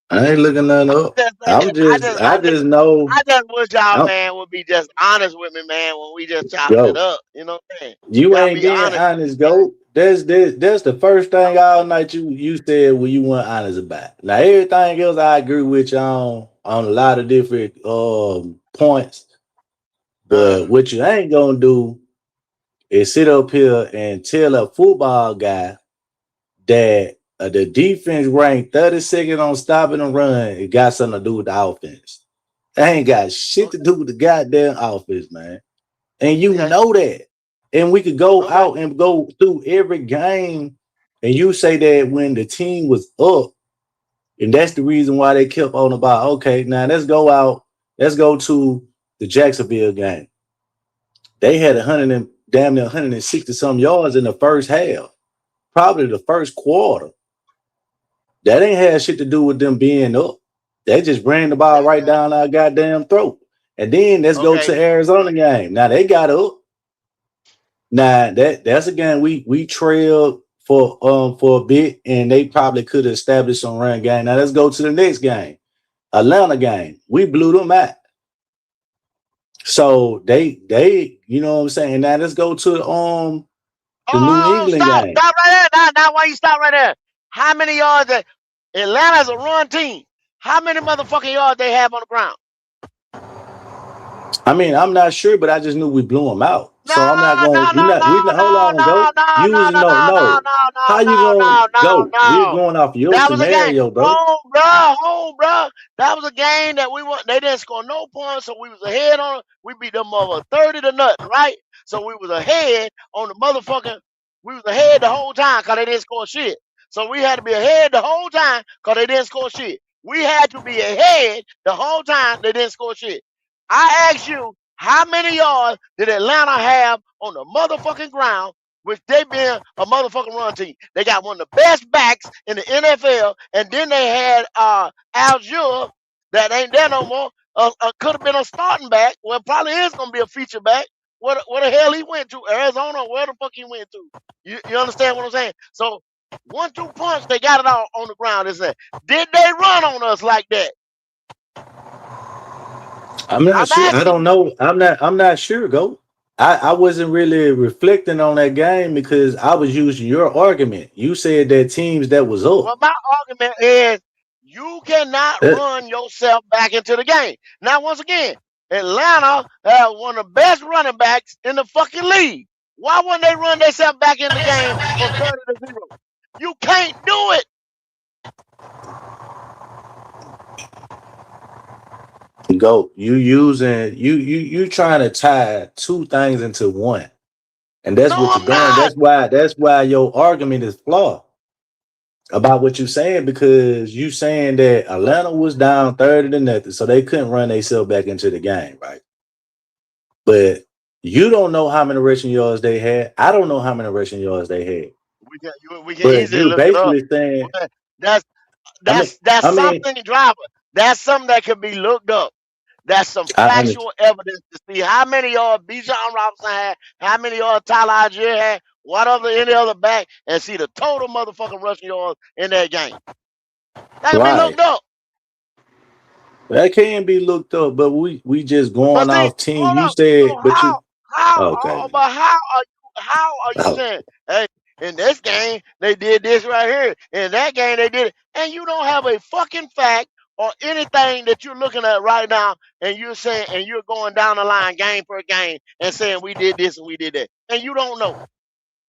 I ain't looking nothing up. I just know. I just wish y'all, man, would be just honest with me, man, when we just chopping it up. You know what I'm saying? You ain't being honest, Goat. That's the first thing all night you said what you weren't honest about. Now everything else I agree with you on a lot of different points. But what you ain't gonna do is sit up here and tell a football guy that the defense ranked 32nd on stopping the run. It got something to do with the offense. That ain't got shit to do with the goddamn offense, man. And you know that. And we could go out and go through every game, and you say that when the team was up, and that's the reason why they kept on about, okay, now let's go out. Let's go to the Jacksonville game. They had damn near 160 some yards in the first half, probably the first quarter. That ain't had shit to do with them being up. They just ran the ball right down our goddamn throat. And then let's go to Arizona game. Now they got up. Now that's a game we trailed for a bit, and they probably could have established some run game. Now let's go to the next game, Atlanta game. We blew them out. So they you know what I'm saying. Now let's go to the New England game. Stop right there. Now why you stop right there? How many yards Atlanta's a run team? How many motherfucking yards they have on the ground? I mean, I'm not sure, but I just knew we blew them out. So I'm not going. Hold on, go. How you going to go? We're going off your scenario, bro. Home, bro. That was a game that they didn't score no points, so we was ahead on it. We beat them over 30-0, right? So we was ahead on the motherfucking. We was ahead the whole time because they didn't score shit. So we had to be ahead the whole time because they didn't score shit. We had to be ahead the whole time they didn't score shit. I asked you, how many yards did Atlanta have on the motherfucking ground which they been a motherfucking run team. They got one of the best backs in the NFL, and then they had Algier that ain't there no more. Could have been a starting back. Well, probably is gonna be a feature back. Where the hell he went to? Arizona? Where the fuck he went to? You understand what I'm saying? So 1-2 punch, they got it all on the ground. Is that did they run on us like that? I'm not sure. I don't know. I'm not sure, Go. I wasn't really reflecting on that game because I was using your argument. You said that teams that was up. Well, my argument is you cannot run yourself back into the game. Now, once again, Atlanta had one of the best running backs in the fucking league. Why wouldn't they run themselves back in the game from 30-0? You can't do it. Go. You trying to tie two things into one. And that's what you're doing. That's why your argument is flawed about what you're saying, because you saying that Atlanta was down 30-0, so they couldn't run themselves back into the game, right? But you don't know how many rushing yards they had. I don't know how many rushing yards they had. We can easily look it up. Saying that's something, driver. That's something that can be looked up. That's some factual evidence to see how many yards Bijan Robinson had, how many yards Tyler Algier had, any other back, and see the total motherfucking rushing yards in that game. That can be looked up. That can be looked up, but we just going off team. You said, so how are you saying, hey, in this game they did this right here, in that game they did it, and you don't have a fucking fact or anything that you're looking at right now, and you're saying, and you're going down the line game per game and saying we did this and we did that, and you don't know.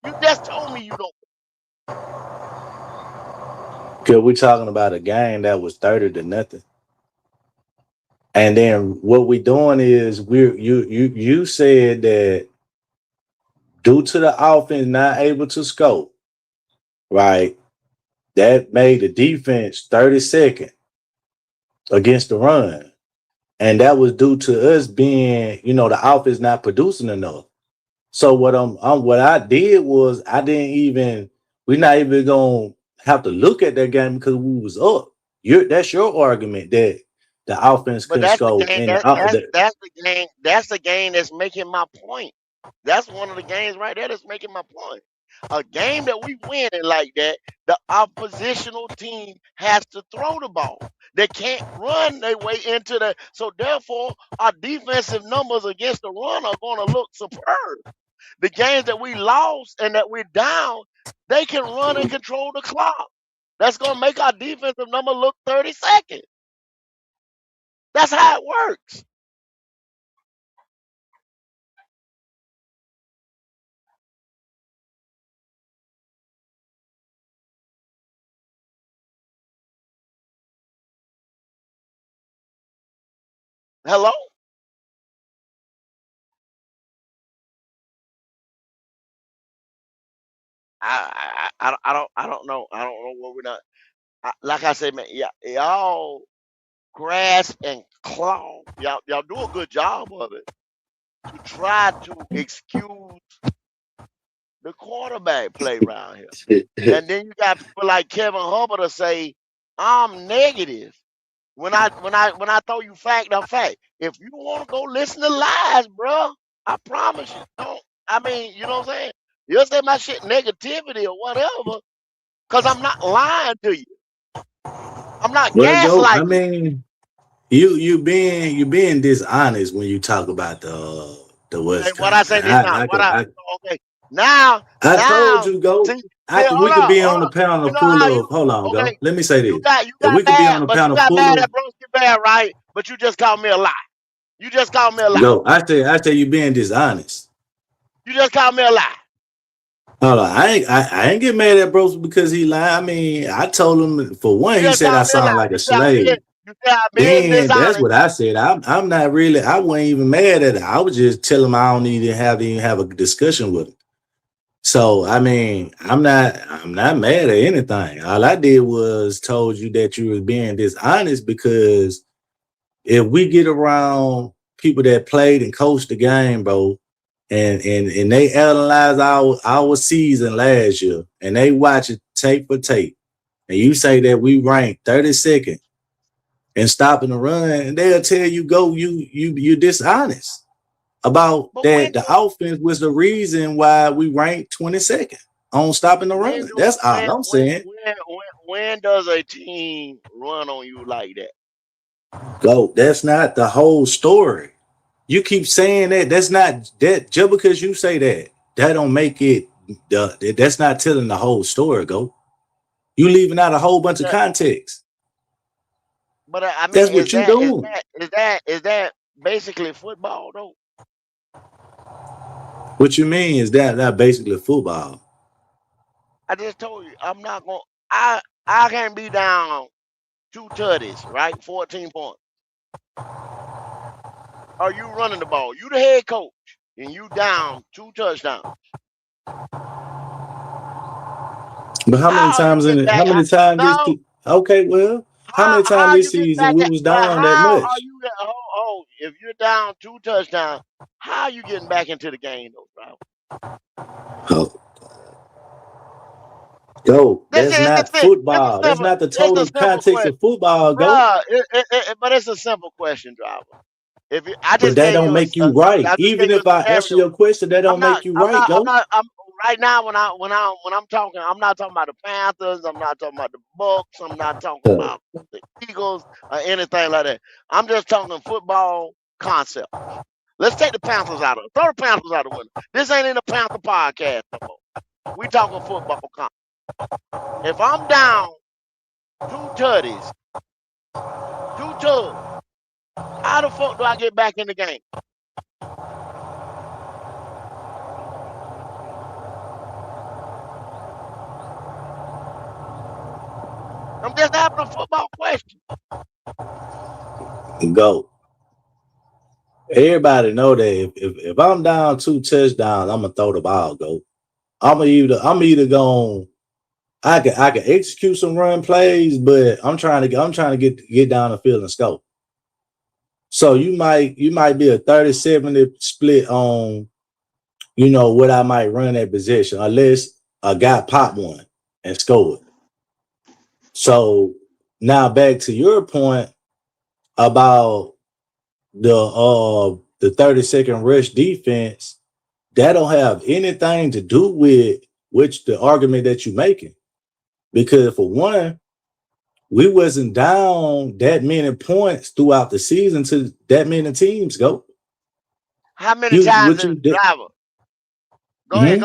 You just told me you don't. Because we're talking about a game that was 30-0. And then what we're doing is you said that due to the offense not able to scope, right, that made the defense 32nd against the run. And that was due to us being, the offense not producing enough. So what I did was we're not even gonna have to look at that game because we was up. That's your argument that the offense couldn't score. That's the game that's making my point. That's one of the games right there that's making my point. A game that we win like that, the oppositional team has to throw the ball. They can't run their way into the. So therefore, our defensive numbers against the run are going to look superb. The games that we lost and that we're down, they can run and control the clock. That's going to make our defensive number look 32nd. That's how it works. Hello? I don't know. I don't know what we're not. Like I said, man, y'all grasp and claw. Y'all do a good job of it to try to excuse the quarterback play around here. And then you got people like Kevin Hubbard to say, I'm negative. When I throw you fact on fact. If you want to go listen to lies, bro, I promise you don't. I mean, you know what I'm saying? You'll say my shit negativity or whatever, because I'm not lying to you. I'm not gaslighting. I mean, you being dishonest when you talk about the West. What I say this time. Okay. Now I told you, Go. We could be on the panel full of. Hold on, Go. Let me say this. We could be on the panel full of. Bad, right? But you just called me a lie. You just called me a lie. No, I tell you being dishonest. You just called me a lie. Hold on, I ain't get mad at bros because he lied. I mean, I told him for one, he said I sound like a slave. Then that's what I said. I'm not really. I wasn't even mad at it. I was just telling him I don't need to have a discussion with him. So I mean, I'm not mad at anything. All I did was told you that you was being dishonest, because if we get around people that played and coached the game, bro, and they analyze our season last year, and they watch it tape for tape, and you say that we ranked 32nd and stopping the run, and they'll tell you you're dishonest about that. The offense was the reason why we ranked 22nd on stopping the run. That's all I'm saying. When does a team run on you like that? Go. That's not the whole story. You keep saying that. That's not that. Just because you say that don't make it. That's not telling the whole story. Go. You leaving out a whole bunch of context. But I mean, that's what you doing. Is that basically football though? What you mean is that basically football? I just told you I'm not gonna. I can't be down 2 tutties, right? 14 points. Are you running the ball? You the head coach, and you down 2 touchdowns. But how many times this? Okay, well, how many times this season we was down that much? If you're down 2 touchdowns, how are you getting back into the game though, bro? Go. That's not football. That's not the total context of football. Go. But it's a simple question, driver. But that don't make you right. Even if I answer your question, that don't make you right. Go. Right now, when I'm talking, I'm not talking about the Panthers. I'm not talking about the Bucks. I'm not talking about the Eagles or anything like that. I'm just talking football concept. Let's take the Panthers out of it. Throw the Panthers out of the window. This ain't in the Panther podcast no more. We talking football concept. If I'm down 2 tutties, 2 tugs, how the fuck do I get back in the game? I'm just having a football question. Go. Everybody know that if I'm down 2 touchdowns, I'm gonna throw the ball. Go. I'm either going. I can execute some run plays, but I'm trying to get down the field and score. So you might be a 30-70 split on, what I might run at position, unless a guy pop one and score it. So now back to your point about the 30-second rush defense, that don't have anything to do with the argument that you're making. Because for one, we wasn't down that many points throughout the season to that many teams. Go. How many times did driver? Go ahead.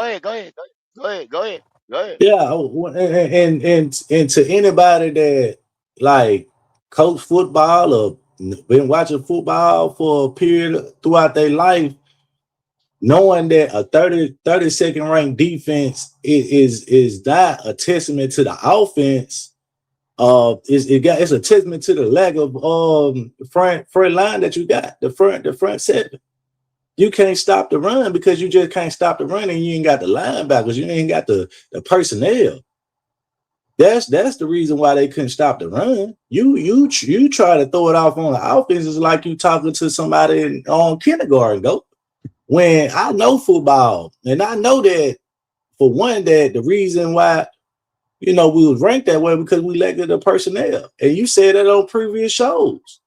Yeah, and to anybody that like coach football or been watching football for a period throughout their life, knowing that a 30-second ranked defense is not a testament to the offense. It's a testament to the lack of front line that you got, the front seven. You can't stop the run because you just can't stop the run, and you ain't got the linebackers, you ain't got the personnel. That's the reason why they couldn't stop the run. You try to throw it off on the offense, it's like you talking to somebody on kindergarten. Go. When I know football, and I know that for one, that the reason why we was ranked that way because we lacked the personnel. And you said that on previous shows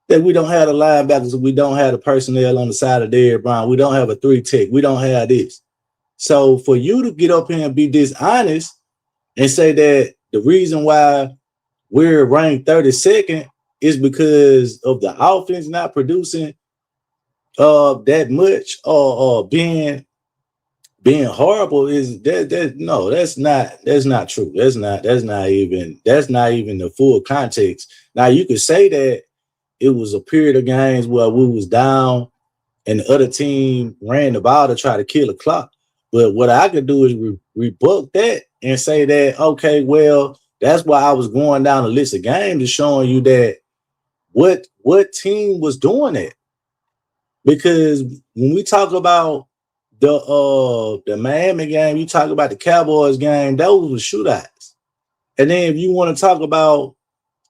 that we don't have the linebackers, we don't have the personnel on the side of Derrick Brown, we don't have a 3-tech, we don't have this. So for you to get up here and be dishonest and say that the reason why we're ranked 32nd is because of the offense not producing that much or being horrible is no, that's not true. That's not even the full context. Now you could say that it was a period of games where we was down and the other team ran the ball to try to kill the clock. But what I could do is rebut that and say that, okay, well, that's why I was going down the list of games and showing you that what team was doing it. Because when we talk about the Miami game, you talk about the Cowboys game, those were shootouts. And then if you want to talk about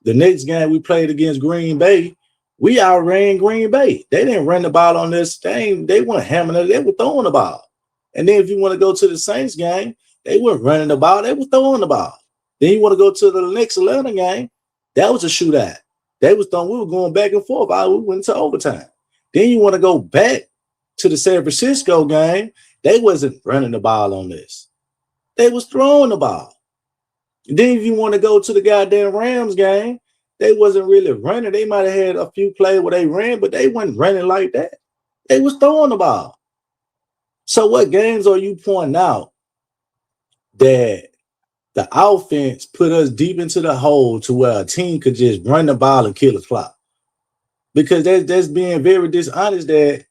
the next game we played against Green Bay, We outran Green Bay. They didn't run the ball on this thing. They weren't hammering it. They were throwing the ball. And then if you want to go to the Saints game, they weren't running the ball. They were throwing the ball. Then you want to go to the next Atlanta game. That was a shootout. They was throwing. We were going back and forth. We went to overtime. Then you want to go back to the San Francisco game. They wasn't running the ball on this. They was throwing the ball. Then if you want to go to the goddamn Rams game, they wasn't really running. They might have had a few plays where they ran, but they wasn't running like that. They was throwing the ball. So what games are you pointing out that the offense put us deep into the hole to where a team could just run the ball and kill the clock? Because that's being very dishonest that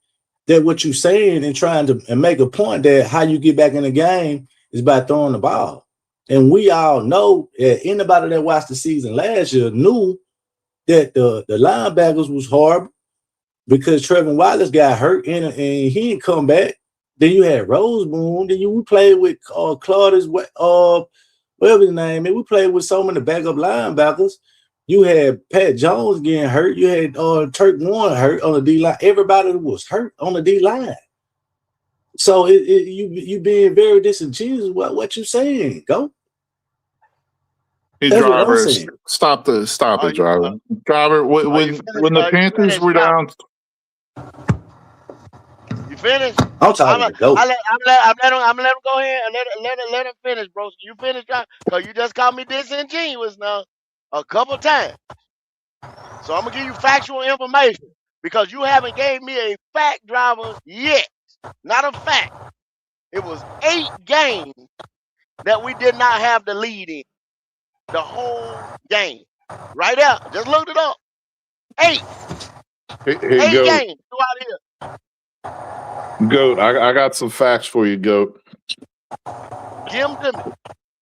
what you're saying and trying to make a point that how you get back in the game is by throwing the ball. And we all know that anybody that watched the season last year knew that the linebackers was horrible because Trevor Wallace got hurt and he didn't come back. Then you had Rosemoon. Then we played with Claudius, whatever his name is. We played with so many backup linebackers. You had Pat Jones getting hurt. You had Turk Warren hurt on the D line. Everybody was hurt on the D line. So you being very disingenuous. What you saying? Go. Hey, That's what I'm driver, saying. stop it, driver. Driver, when the Panthers were down, You finished? I'm talking to go. I'm let him go ahead and let him finish, bro. You finish, because you just called me disingenuous now a couple times. So I'm gonna give you factual information because you haven't gave me a fact, driver, yet. Not a fact. It was 8 games that we did not have the lead in. The whole game. Right there. Just looked it up. 8. hey, 8 Goat, games throughout here. Goat, I got some facts for you, Goat. Give them to me.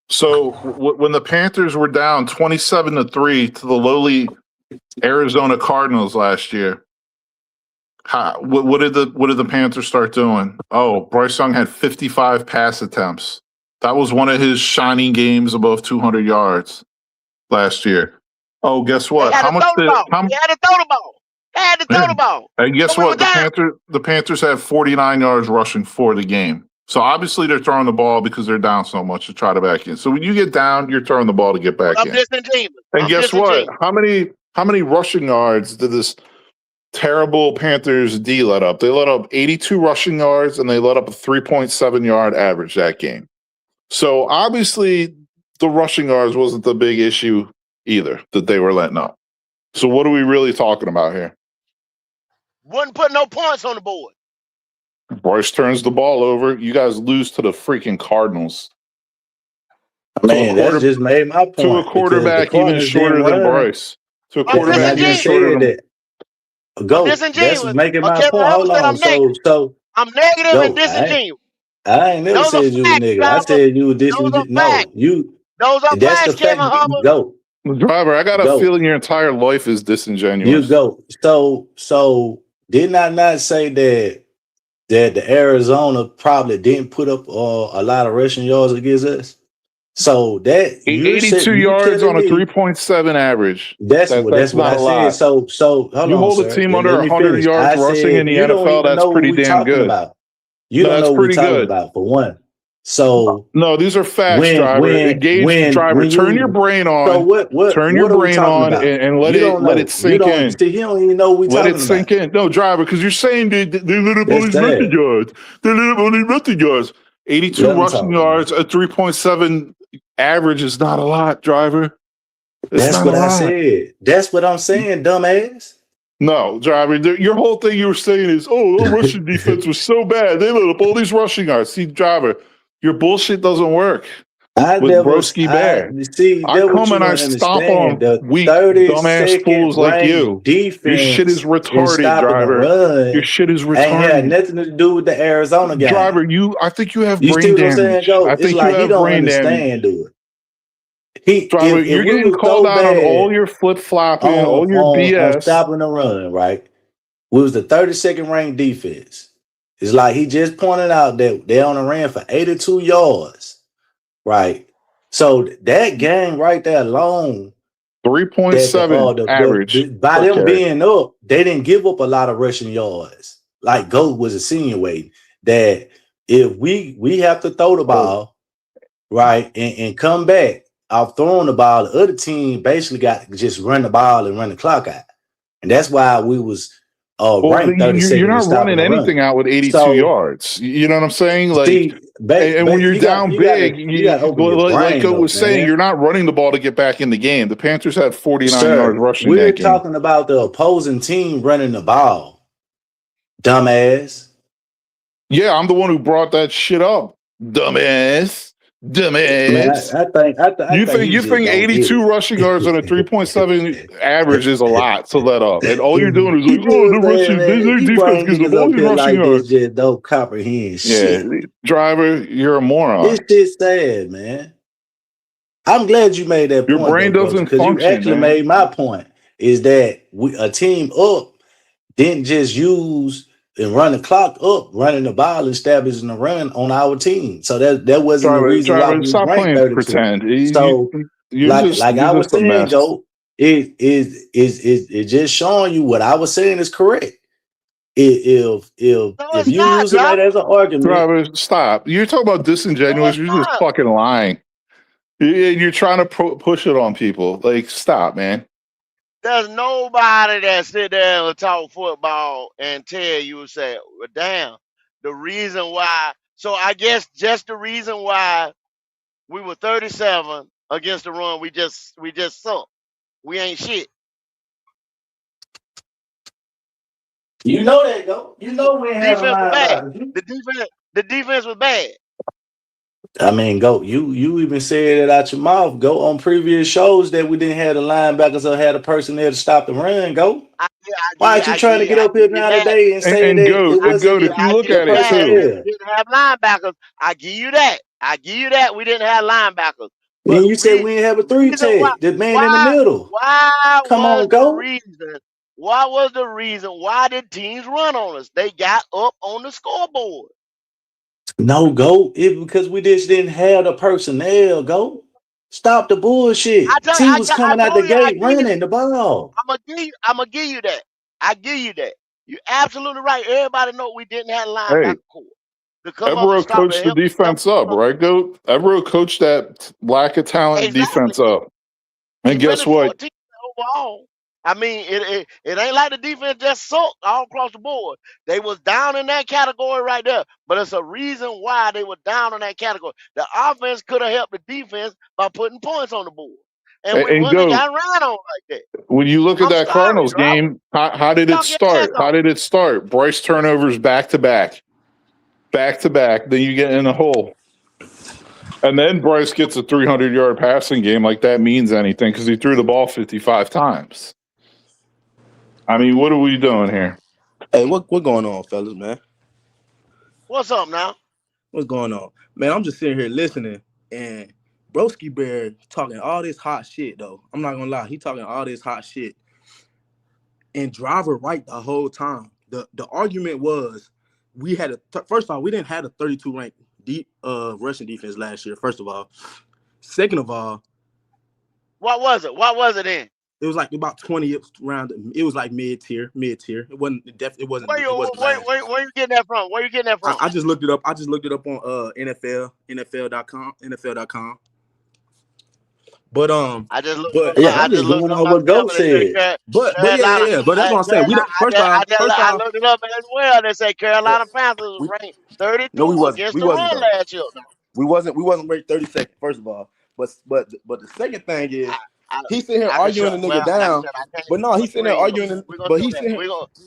So when the Panthers were down 27-3 to the lowly Arizona Cardinals last year, what did the Panthers start doing? Oh, Bryce Young had 55 pass attempts. That was one of his shining games above 200 yards last year. Oh, guess what? How much did He had to throw the ball. He had to throw the ball. And guess So we what? were down. The Panthers had 49 yards rushing for the game. So obviously they're throwing the ball because they're down so much to try to back in. So when you get down, you're throwing the ball to get back I'm in. disingenuous. And I'm guess what? disingenuous. How many rushing yards did this terrible Panthers D let up? They let up 82 rushing yards and they let up a 3.7 yard average that game. So obviously the rushing yards wasn't the big issue either that they were letting up. So what are we really talking about here? Wouldn't put no points on the board. Bryce turns the ball over. You guys lose to the freaking Cardinals. Man, that just made my point. To a quarterback even shorter than Bryce. To a quarterback even shorter than Go. That's making my point. Hold on. So I'm negative go. and disingenuous. I ain't never Those are said you a facts, nigga. I driver. said you were Those are disingenuous. No, facts. you. Those are That's the facts, Kevin fact. Hubbard. Go. Driver, I got a Go. feeling your entire life is disingenuous. You go. So didn't I not say that the Arizona probably didn't put up a lot of rushing yards against us? So that 82 yards on a 3.7 average. That's what not I a lot. said. So hold You on, hold a sir. team Let under me 100 finish. yards I rushing said, in the you don't NFL. even That's know what pretty we damn talking good. about. You No, don't that's know what we're pretty talking good. about, for one. So No, these are facts, driver. Driver, turn your brain on. So what? Turn your What are we brain talking on about? and let You don't it know. sink in. See, he don't even know what we Let talking it sink about. in. No, driver, because you're saying they let up all That's these rushing sad. yards. They let up all these rushing yards. 82 Let him rushing talk. yards, a 3.7 average is not a lot, driver. It's That's not what a I lot. said. That's what I'm saying, dumbass. No, driver, your whole thing you were saying is, oh, the Russian defense was so bad. They let up all these rushing yards. See, driver, your bullshit doesn't work. With Broski Bear. I come and I stomp on weak, dumbass fools like you. Your shit is retarded, driver. Your shit is retarded. Ain't had nothing to do with the Arizona game. Driver, I think you have You see brain what I'm saying, damage. Joe? I It's think like you he have don't brain understand, damage. dude. He, Driver, if you're we getting was called so out on bad all your flip-flopping, all your on BS. stopping the run, right? We was the 32nd ranked defense. It's like he just pointed out that they on the ran for 82 yards, right? So that game right there alone 3.7 average by per them carry. being up, they didn't give up a lot of rushing yards. Like Goat was insinuating that if we have to throw the ball, right, and come back off throwing the ball, the other team basically got to just run the ball and run the clock out. And that's why we was ranked 32nd. You're not running anything out with 82 yards. You know what I'm saying? Like, and when you're down big, like Goat was saying, you're not running the ball to get back in the game. The Panthers had 49 yards rushing. We're talking about the opposing team running the ball. Dumbass. Yeah, I'm the one who brought that shit up. Dumbass. Dumbass. Man, I you think 82 rushing yards on a 3.7 average is a lot to let up, and all you're doing is like, oh, the rushing defense gives the ball rushing yards. Just don't comprehend shit. Yeah, driver, you're a moron. This shit's sad, man. I'm glad you made that point. Your brain doesn't function. You actually made my point. Is that a team up didn't just use and run the clock up, running the ball, establishing the run on our team. So that wasn't the reason why we stop ranked playing 32. pretend. So like I was saying, Joe, it just showing you what I was saying is correct. If you using that as an argument, driver, stop. You're talking about disingenuous. You're just fucking lying. You're trying to push it on people. Like, stop, man. There's nobody that sit there and talk football and tell you, say, well, damn, the reason why. So I guess just the reason why we were 37 against the run, we just suck. We ain't shit. You know that, though. You know we ain't Defense was bad. The defense was bad. I mean, go. You even said it out your mouth. Go on previous shows that we didn't have the linebackers or had a person there to stop the run. Go. Why aren't you trying to get up here now today and say that? Go. If you look at it too, we didn't have linebackers. I give you that. We didn't have linebackers. Then you said we didn't have a 3-tech. The man in the middle. Why was the reason why did teams run on us? They got up on the scoreboard. No, Go. Because we just didn't have the personnel. Go. Stop the bullshit. Team was coming out the gate running the ball. I'm gonna give you that. I give you that. You're absolutely right. Everybody know we didn't have linebacker core. Evero coached the defense up, right, Goat? Evero coached that lack of talent defense up. And guess what? Overall, I mean, it ain't like the defense just sucked all across the board. They was down in that category right there. But it's a reason why they were down in that category. The offense could have helped the defense by putting points on the board. And we wouldn't have got ran on like that. When you look at that Cardinals game, how did it start? How did it start? Bryce turnovers back to back. Back to back. Then you get in a hole. And then Bryce gets a 300-yard passing game like that means anything because he threw the ball 55 times. I mean, what are we doing here? Hey, what going on, fellas, man? What's up now? What's going on? Man, I'm just sitting here listening, and Broski Bear talking all this hot shit, though. I'm not going to lie. He talking all this hot shit. And Driver right the whole time. The argument was we had first of all, we didn't have a 32 ranked rushing defense last year, first of all. Second of all, what was it then? It was like about 20 round. It was like mid tier. It wasn't. Where you getting that from? I just looked it up. I just looked it up on NFL.com. But I just looked. I just looked on what Goat said. But that's what I'm saying. I looked it up as well. They say Carolina Panthers was ranked 32 against the run last year. We wasn't ranked 32nd. First of all, but the second thing is. He's sitting here arguing the nigga down, but no, he's sitting there arguing. But he's sitting here.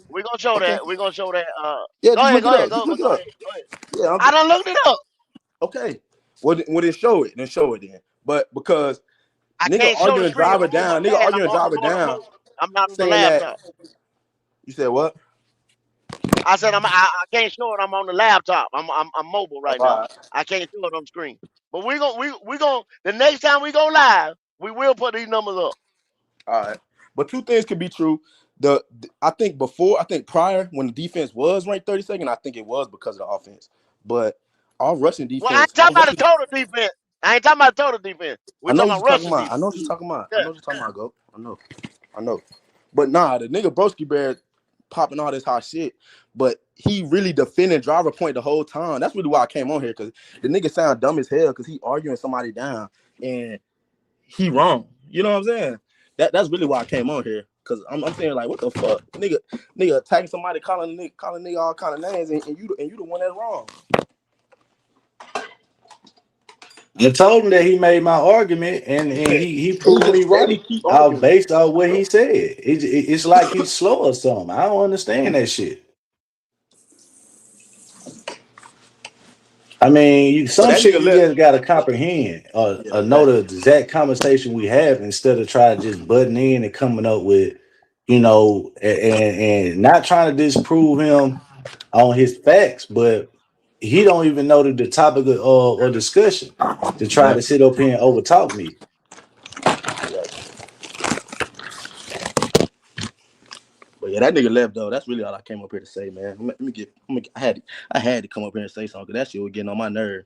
We're gonna show that. We're gonna show that. Yeah, go ahead. Yeah, I done looked it up. Okay, well then show it. Then, but because nigga arguing Driver down, I'm not on the laptop. You said what? I said I can't show it. I'm on the laptop. I'm mobile right now. I can't show it on screen. But we gonna the next time we go live. We will put these numbers up. All right. But two things could be true. I think prior, when the defense was ranked 32nd, I think it was because of the offense. But our rushing defense. Well, I talking about the total defense. I ain't talking about total defense. We're I know talking what about you're talking rushing about. I defense. know what you're talking about. I Yeah. know what you're talking about, go. I know. But nah, the nigga Broski Bear popping all this hot shit, but he really defending driver point the whole time. That's really why I came on here, because the nigga sound dumb as hell because he arguing somebody down and he wrong. You know what I'm saying? That's really why I came on here. Cause I'm saying like, what the fuck, nigga attacking somebody, calling nigga all kind of names, and you the one that's wrong. I told him that he made my argument, and he proved me right. Based on what he said. It's like he's slow or something. I don't understand that shit. I mean, some shit you just gotta comprehend or know the exact conversation we have instead of trying to just butting in and coming up with, and not trying to disprove him on his facts, but he don't even know the topic or discussion to try to sit up here and overtalk me. But yeah, that nigga left though. That's really all I came up here to say, man. I had to come up here and say something because that shit was getting on my nerve.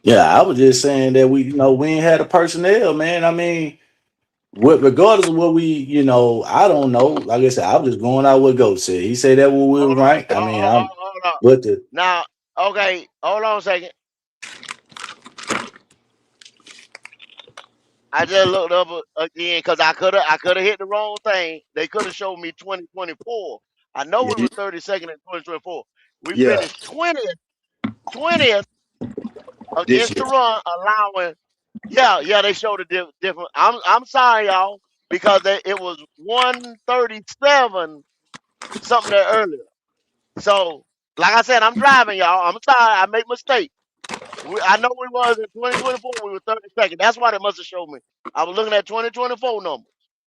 Yeah, I was just saying that we ain't had the personnel, man. I mean, regardless of what we, I don't know. Like I said, I was just going out what Goat said. He said that we were right. I mean, Hold on. what the Now, okay, hold on a second. I just looked up again because I could have hit the wrong thing. They could have showed me 2024. I know we were 32nd in 2024. We finished 20th against the run, allowing. Yeah, they showed a different. I'm sorry, y'all, because it was 137 something there earlier. So, like I said, I'm driving, y'all. I'm sorry, I make mistakes. I know we was in 2024. We were 32nd. That's why they must have showed me. I was looking at 2024 numbers.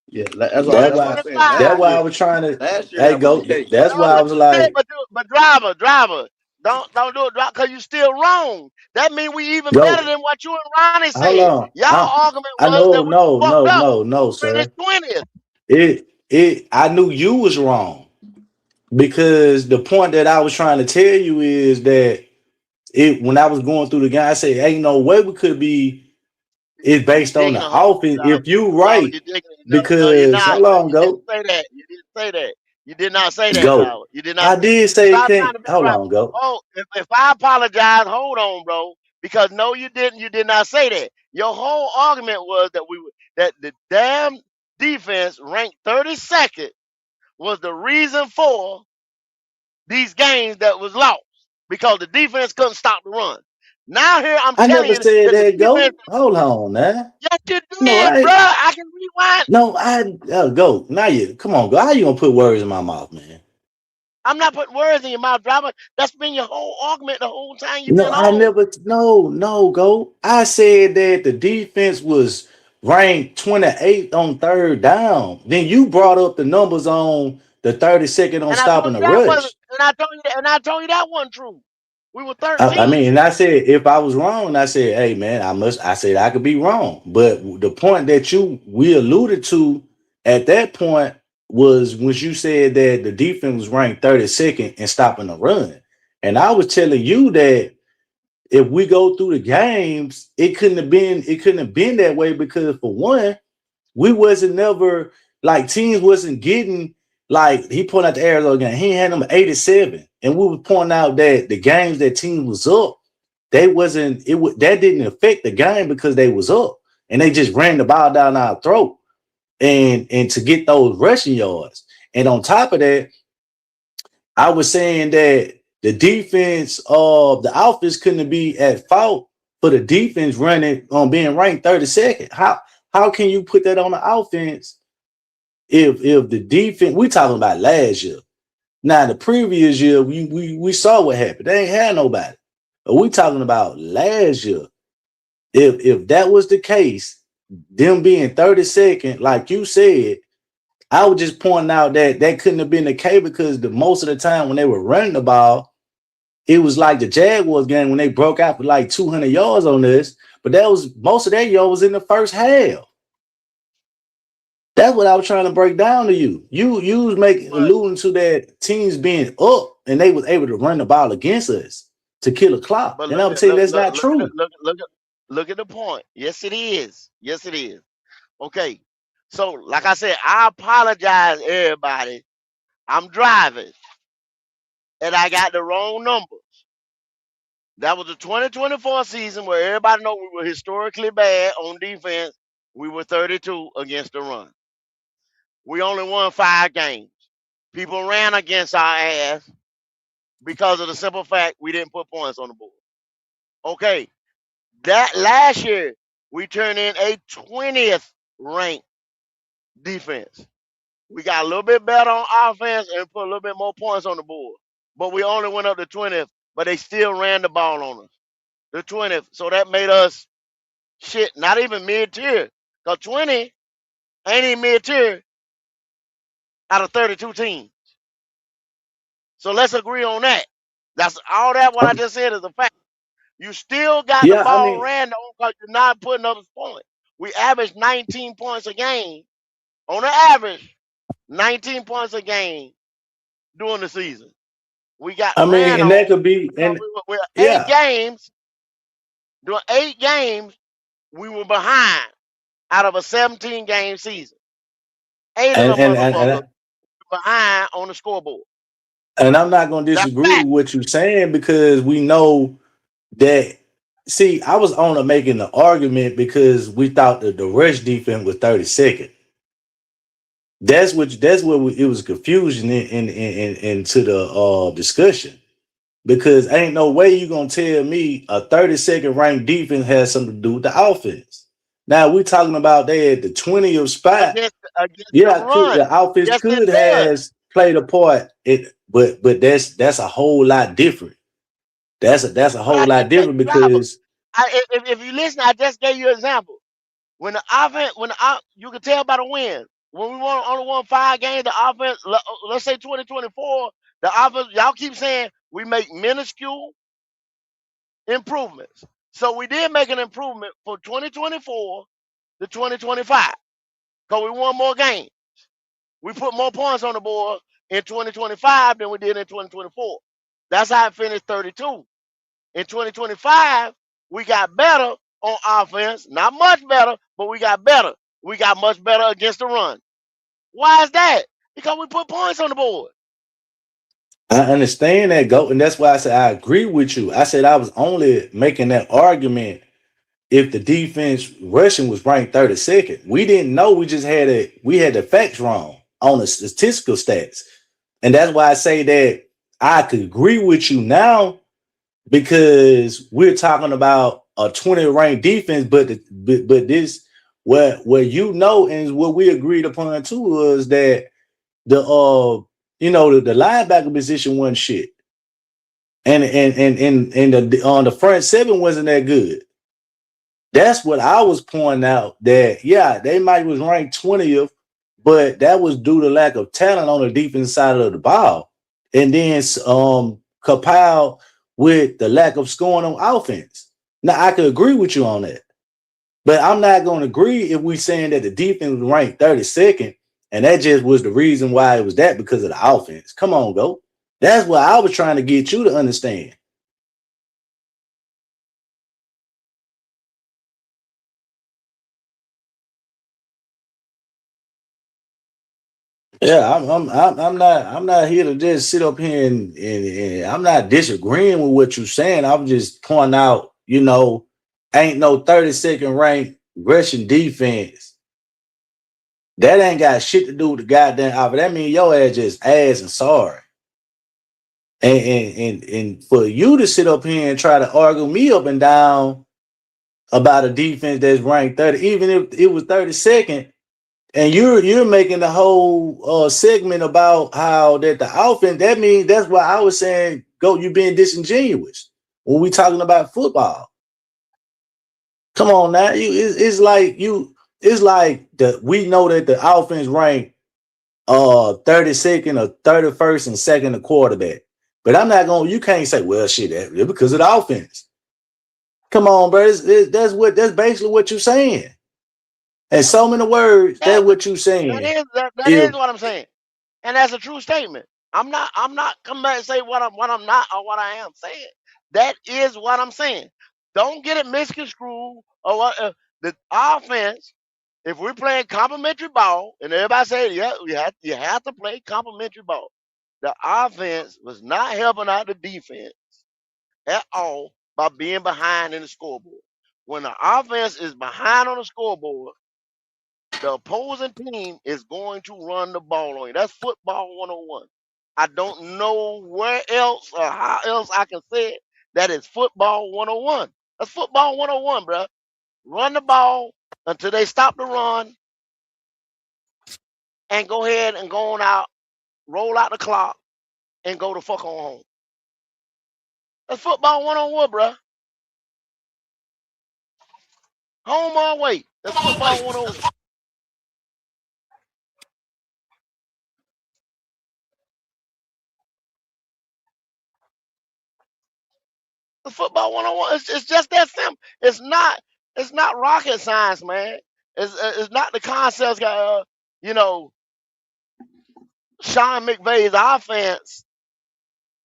Yeah, that's why I'm saying. That's why I was trying to. Hey, Goat. That's why I was like, But driver, don't do it, because you still wrong. That means we even Go. better than what you and Ronnie Hold said. on. Y'all argument I was that know, we fucked up. no, sir. Finished 20th. I knew you was wrong because the point that I was trying to tell you is that when I was going through the game, I said, ain't no way we could be. It's based on the offense. If you right, because how long ago? You didn't say that. You did not say that, Go. Tyler. You did not. I did say Stop can't. trying to be Hold right. on, go. Oh, if I apologize, hold on, bro. Because no, you didn't. You did not say that. Your whole argument was that the damn defense ranked 32nd was the reason for these games that was lost because the defense couldn't stop the run. Now here I'm I telling never you said that that, the go. defense. Hold on, man. Yes, you did, No, bro. I can rewind. No, go. Now you come on, go. How you gonna put words in my mouth, man? I'm not putting words in your mouth, driver. That's been your whole argument the whole time you've No, been I on. never. No, go. I said that the defense was ranked 28th on third down. Then you brought up the numbers on the 32nd on stopping the rush. And I told you that wasn't true. We were 13. I mean, and I said if I was wrong, I said, hey man, I said I could be wrong. But the point that we alluded to at that point was when you said that the defense was ranked 32nd in stopping the run. And I was telling you that if we go through the games, it couldn't have been that way because for one, we wasn't never like teams wasn't getting like he pointed out the Arizona game. He had them 87, and we were pointing out that the games that team was up, that didn't affect the game because they was up and they just ran the ball down our throat and to get those rushing yards. And on top of that, I was saying that the defense of the offense couldn't be at fault for the defense running on being ranked 32nd. How can you put that on the offense if the defense, we talking about last year. Now the previous year, we saw what happened. They ain't had nobody. But we talking about last year. If that was the case, them being 32nd, like you said, I was just pointing out that couldn't have been the case because most of the time when they were running the ball, it was like the Jaguars game when they broke out for like 200 yards on this, but that was most of that yards was in the first half. That's what I was trying to break down to you. You was alluding to that teams being up and they was able to run the ball against us to kill a clock. But And I would say that's not true. look at the point. Yes, it is. Yes, it is. Okay. So, like I said, I apologize, everybody. I'm driving, and I got the wrong numbers. That was the 2024 season where everybody know we were historically bad on defense. We were 32 against the run. We only won 5 games. People ran against our ass because of the simple fact we didn't put points on the board. Okay, that last year we turned in a 20th ranked defense. We got a little bit better on offense and put a little bit more points on the board. But we only went up to 20th, but they still ran the ball on us. The 20th. So that made us shit, not even mid-tier. Because 20 ain't even mid-tier out of 32 teams. So let's agree on that. That's all that what I just said is a fact. You still got the ball ran on because you're not putting up points. We averaged 19 points a game. On the average, 19 points a game during the season. We got ran and on that could be and with 8 games. During 8 games, we were behind out of a 17-game season. 8 of them motherfuckers behind on the scoreboard. And I'm not going to disagree with what you're saying because we know that. See, I was on making the argument because we thought that the rush defense was 32nd. That's what it was confusion into the discussion because ain't no way you gonna tell me a 32nd ranked defense has something to do with the offense. Now we're talking about they at the 20th spot. Against the offense could has played a part. But that's a whole lot different. That's a whole lot different because if you listen, I just gave you an example. When the offense, you can tell by the win. When we only won 5 games, the offense, let's say 2024, the offense, y'all keep saying we make minuscule improvements. So we did make an improvement for 2024 to 2025 because we won more games. We put more points on the board in 2025 than we did in 2024. That's how it finished 32. In 2025, we got better on offense, not much better, but we got better. We got much better against the run. Why is that? Because we put points on the board. I understand that, and that's why I said I agree with you. I said I was only making that argument if the defense rushing was ranked 32nd. We didn't know. We just had the facts wrong on the statistical stats, and that's why I say that I could agree with you now because we're talking about a 20 ranked defense, but this where you know and what we agreed upon too was that the linebacker position wasn't shit, and the on the front 7 wasn't that good. That's what I was pointing out. That they might was ranked 20th, but that was due to lack of talent on the defense side of the ball, and then compiled with the lack of scoring on offense. Now I could agree with you on that, but I'm not going to agree if we saying that the defense was ranked 32nd. And that just was the reason why it was that because of the offense. Come on, go. That's what I was trying to get you to understand. Yeah, I'm not here to just sit up here and I'm not disagreeing with what you're saying. I'm just pointing out, ain't no 32nd ranked rushing defense. That ain't got shit to do with the goddamn offer. That means your ass just ass and sorry. And for you to sit up here and try to argue me up and down about a defense that's ranked 30, even if it was 32nd, and you're making the whole segment about how that the offense, that means that's why I was saying, you being disingenuous when we talking about football. Come on now, it's like we know that the offense ranked 32nd or 31st and second to quarterback. But I'm not going, you can't say, well, shit, that's because of the offense. Come on, bro. That's basically what you're saying. In so many words, That that's what you that saying. is that If is what I'm saying, and that's a true statement. I'm not coming back and say what I'm not or what I am saying. That is what I'm saying. Don't get it misconstrued or what the offense. If we're playing complimentary ball, and everybody say, yeah, you have to play complimentary ball. The offense was not helping out the defense at all by being behind in the scoreboard. When the offense is behind on the scoreboard, the opposing team is going to run the ball on you. That's football 101. I don't know where else or how else I can say it. That is football 101. That's football 101, bro. Run the ball until they stop the run and go ahead and go on out, roll out the clock, and go the fuck on home. That's football 101, bro. Home or away. That's football 101. That's football 101. It's just that simple. It's not rocket science, man. It's not the concepts got you know, Sean McVay's offense,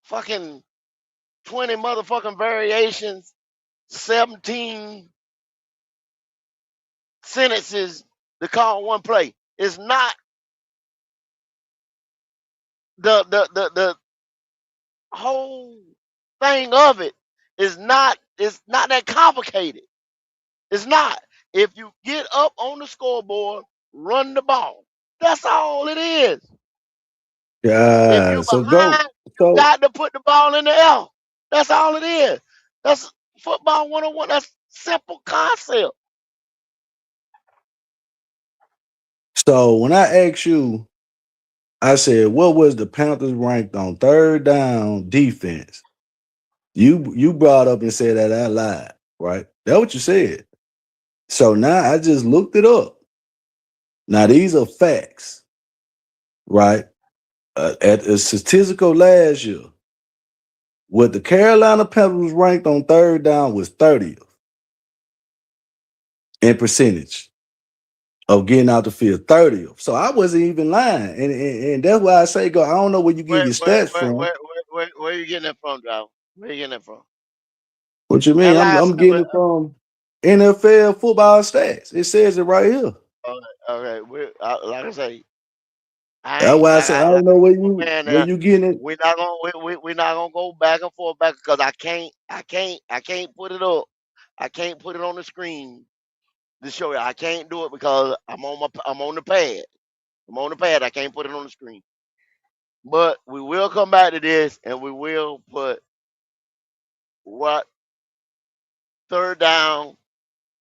fucking 20 motherfucking variations, 17 sentences to call one play. It's not the whole thing of it is not it's not that complicated. It's not. If you get up on the scoreboard, run the ball. That's all it is. If you God, so go. behind, you So got to put the ball in the air. That's all it is. That's football 101. That's simple concept. so when I asked you, I said, what was the Panthers ranked on third down defense? You brought up and said that I lied, right? That's what you said. So now I just looked it up. Now these are facts, right? At a statistical last year, what the Carolina Panthers ranked on third down was 30th in percentage of getting out the field, 30th. So I wasn't even lying, and that's why I say, go. I don't know where you get Where your where stats where from. where where are you getting that from, Joe? Where you getting that from? What you And mean? like I I'm said, getting it from NFL football stats. It says it right here. okay, like I say, I That's ain't why I like said I I like don't know I where told you man where there. you getting it. We're not gonna go back and forth back because I can't put it up. I can't put it on the screen to show you. I can't do it because I'm on the pad. I'm on the pad. I can't put it on the screen. But we will come back to this and we will put what third down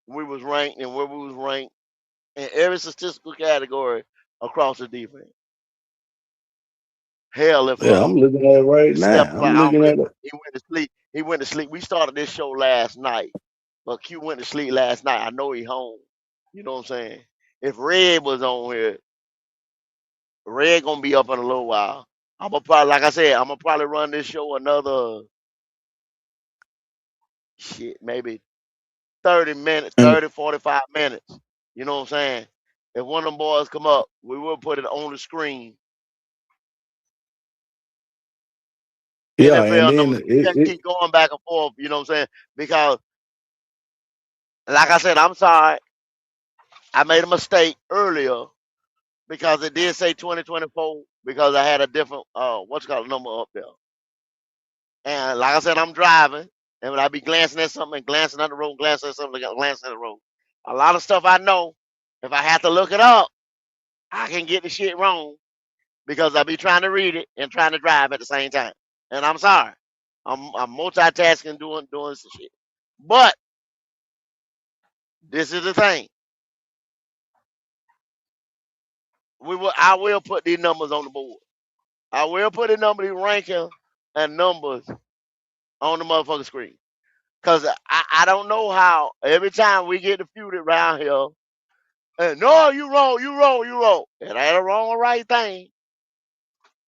we was ranked and where we was ranked in every statistical category across the defense. Hell, if Yeah, I'm looking at it right Steph, now. like, I'm I don't looking believe at it. he went to sleep. He went to sleep. We started this show last night, but Q went to sleep last night. I know he home. You know what I'm saying? If Red was on here, Red gonna be up in a little while. I'm gonna probably, like I said, I'm gonna probably run this show another shit, maybe 30 minutes, And 30, 45 minutes. You know what I'm saying? If one of them boys come up, we will put it on the screen. yeah, and NFL then numbers. We can't keep going back and forth. You know what I'm saying? Because, like I said, I'm sorry. I made a mistake earlier because it did say 2024 because I had a different what's called number up there. And like I said, I'm driving, and when I be glancing at something and glancing at the road, glancing at something, glancing at the road. A lot of stuff I know, if I have to look it up, I can get the shit wrong because I be trying to read it and trying to drive at the same time. And I'm sorry. I'm multitasking doing some shit. But this is the thing. I will put these numbers on the board. I will put the number, the ranking and numbers on the motherfucking screen. Cause I don't know how every time we get defeated around here, and no, you wrong, you wrong, you wrong. It ain't a wrong or right thing.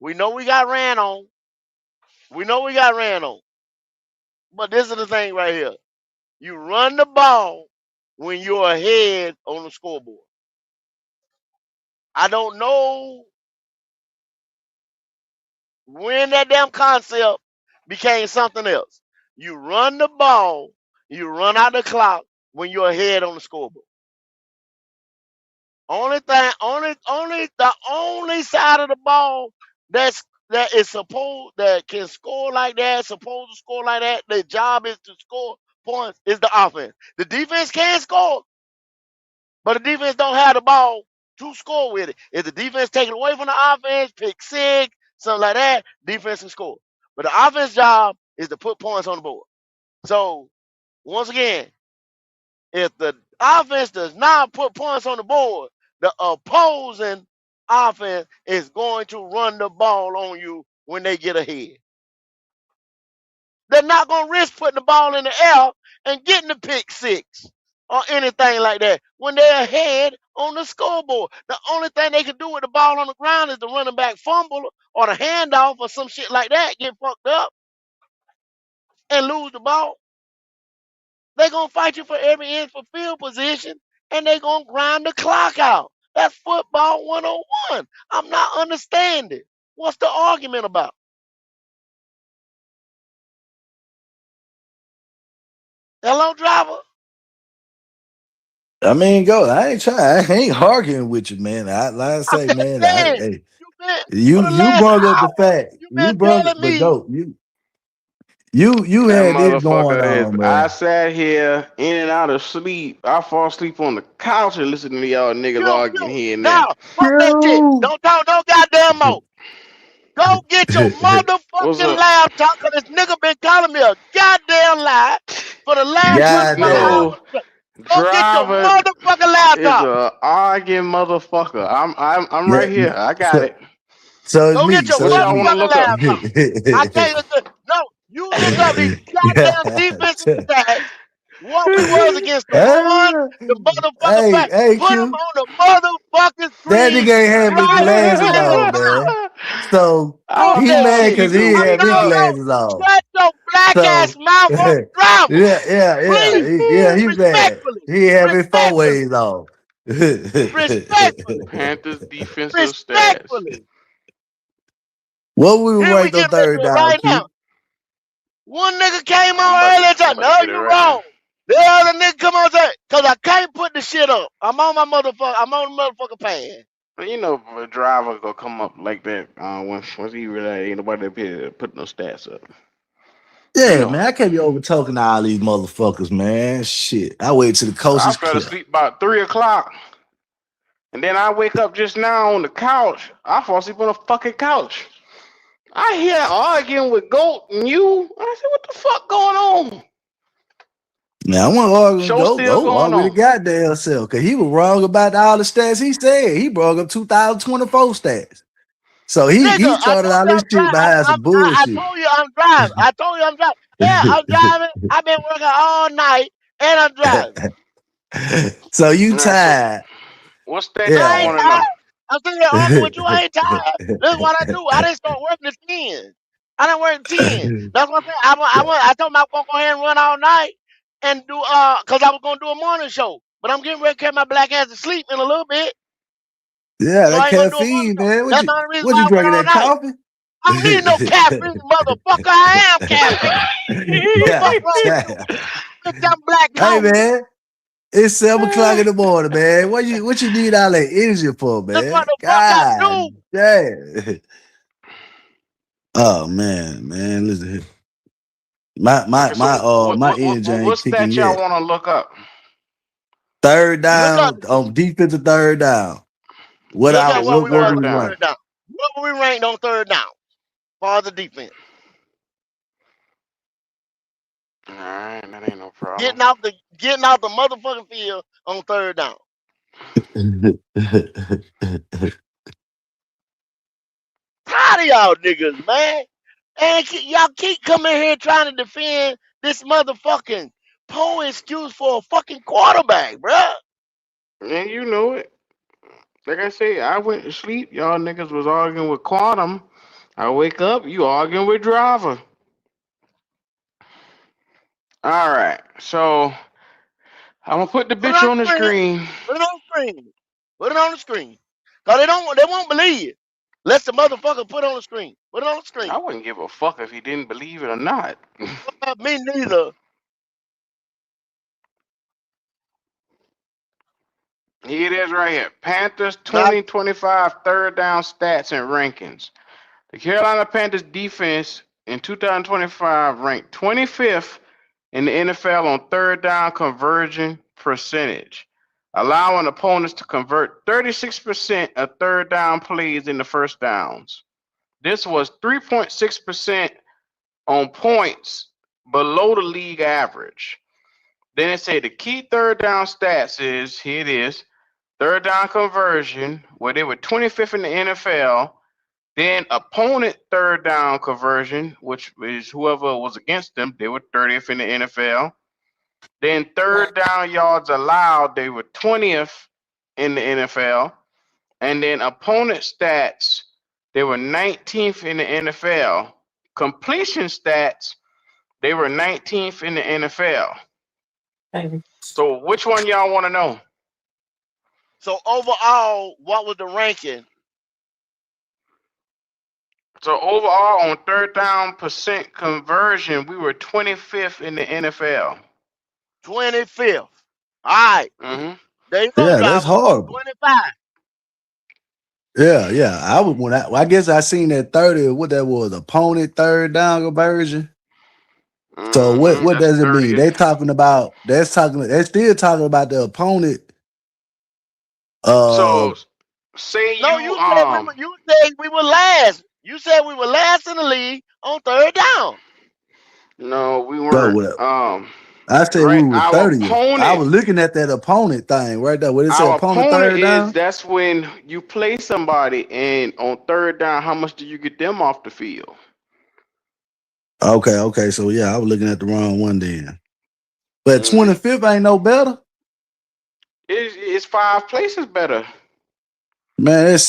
We know we got ran on. We know we got ran on. But this is the thing right here. You run the ball when you're ahead on the scoreboard. I don't know when that damn concept became something else. You run the ball, you run out the clock when you're ahead on the scoreboard. The only side of the ball that can score like that, supposed to score like that, their job is to score points, is the offense. The defense can score, but the defense don't have the ball to score with it. If the defense take it away from the offense, pick six, something like that, defense can score. But the offense job is to put points on the board. So once again, if the offense does not put points on the board, the opposing offense is going to run the ball on you when they get ahead. They're not going to risk putting the ball in the air and getting the pick six or anything like that when they're ahead on the scoreboard. The only thing they can do with the ball on the ground is the running back fumble or the handoff or some shit like that, get fucked up and lose the ball. They're going to fight you for every inch for field position, and they're going to grind the clock out. That's football 101. I'm not understanding. What's the argument about? Hello, driver? I mean, go. I ain't trying. I ain't arguing with you, man. I say, man. Hey, You brought up the fact. You brought it, telling but me. go. You That had this going motherfucker on, is. man. I sat here in and out of sleep. I fall asleep on the couch and listen to y'all niggas arguing here and there. Now, fuck that shit. Don't talk no goddamn more. Go get your motherfucking laptop, because this nigga been calling me a goddamn lie for the last 24 hours. Go get your motherfucking laptop. Is a arguing motherfucker. I'm right here. I got it. So go get your motherfucking laptop. I tell you, no, you look up these goddamn defensive stats. What we was against the run, the motherfucking back. Put them on the motherfucking screen. That nigga ain't have his glasses on, man. So he mad because he ain't have his glasses on. Shut your black ass mouth up, driver. Yeah, he mad. He ain't have his 4 ways on. Respectfully. Panthers defensive stats. What we were ranked on third down, right now. One nigga came on earlier and said, no, you wrong. The other nigga come on and say, because I can't put the shit up. I'm on the motherfucking pan. But you know, a driver gonna come up like that once he realize ain't nobody put no stats up. Yeah, man, I can't be over talking to all these motherfuckers, man. Shit, I wait till the coast I is fell clear. asleep about 3 o'clock, and then I wake up just now on the couch. I fall asleep on the fucking couch. I hear arguing with Goat and you. I said, what the fuck going on? Now I want to argue go argue with the goddamn self, because he was wrong about all the stats he said. He brought up 2024 stats. So he started all this shit behind some bullshit. I told you I'm driving. Yeah, I'm driving. I've been working all night and I'm driving. So you tired. What's that? Yeah. I ain't tired. I'm sitting here arguing with you. I ain't tired. This is what I do. I didn't start working at 10. I didn't work at 10. That's what I'm saying. I told him I was going to go ahead and run all night and do, because I was going to do a morning show. But I'm getting ready to carry my black ass to sleep in a little bit. Yeah, So that caffeine, man. That's the only reason What why you I drinking, went that all night. coffee? I don't need no caffeine, motherfucker. I am caffeine. Bitch, I'm black coffee. Hey, man. It's 7 o'clock in the morning, man. What you need all that energy for, man? That's what the fuck I do. Damn. Oh man, listen here. My energy ain't What's kicking that y'all yet. want to look up? Third down on defensive third down. What we ranked? What were we ranked on third down? For the defense. All right, that ain't no problem. Getting out the motherfucking field on third down. Tired of y'all niggas, man. And y'all keep coming here trying to defend this motherfucking poor excuse for a fucking quarterback, bruh. And you know it. Like I say, I went to sleep. Y'all niggas was arguing with Quantum. I wake up, you arguing with Driver. All right, so I'm gonna put the bitch on the screen. Put it on the screen. Cause they won't believe it. Let the motherfucker put it on the screen. Put it on the screen. I wouldn't give a fuck if he didn't believe it or not. Me neither. Here it is right here. Panthers 2025 third down stats and rankings. The Carolina Panthers defense in 2025 ranked 25th in the NFL on third down conversion percentage, allowing opponents to convert 36% of third down plays in the first downs. This was 3.6% on points below the league average. Then it said the key third down stats is, here it is, third down conversion, where they were 25th in the NFL. Then opponent third down conversion, which is whoever was against them, they were 30th in the NFL. Then third down yards allowed, they were 20th in the NFL. And then opponent stats, they were 19th in the NFL. Completion stats, they were 19th in the NFL. So which one y'all want to know? So overall, what was the ranking? So overall, on third down percent conversion, we were 25th in the NFL. 25th. All right. Mm-hmm. There you go, Yeah, that's Driver. horrible. 25. Yeah. I would I guess I seen that 30, what that was, opponent third down conversion. So what does it mean? They're still talking about the opponent. So say No, you said we were last. You said we were last in the league on third down. No, we weren't. I said we were our 30th. opponent- I was looking at that opponent thing right there. What it said, Our opponent opponent third down? that's when you play somebody and on third down, how much do you get them off the field? Okay. So yeah, I was looking at the wrong one then. But 25th ain't no better. It's 5 places better. Man, that's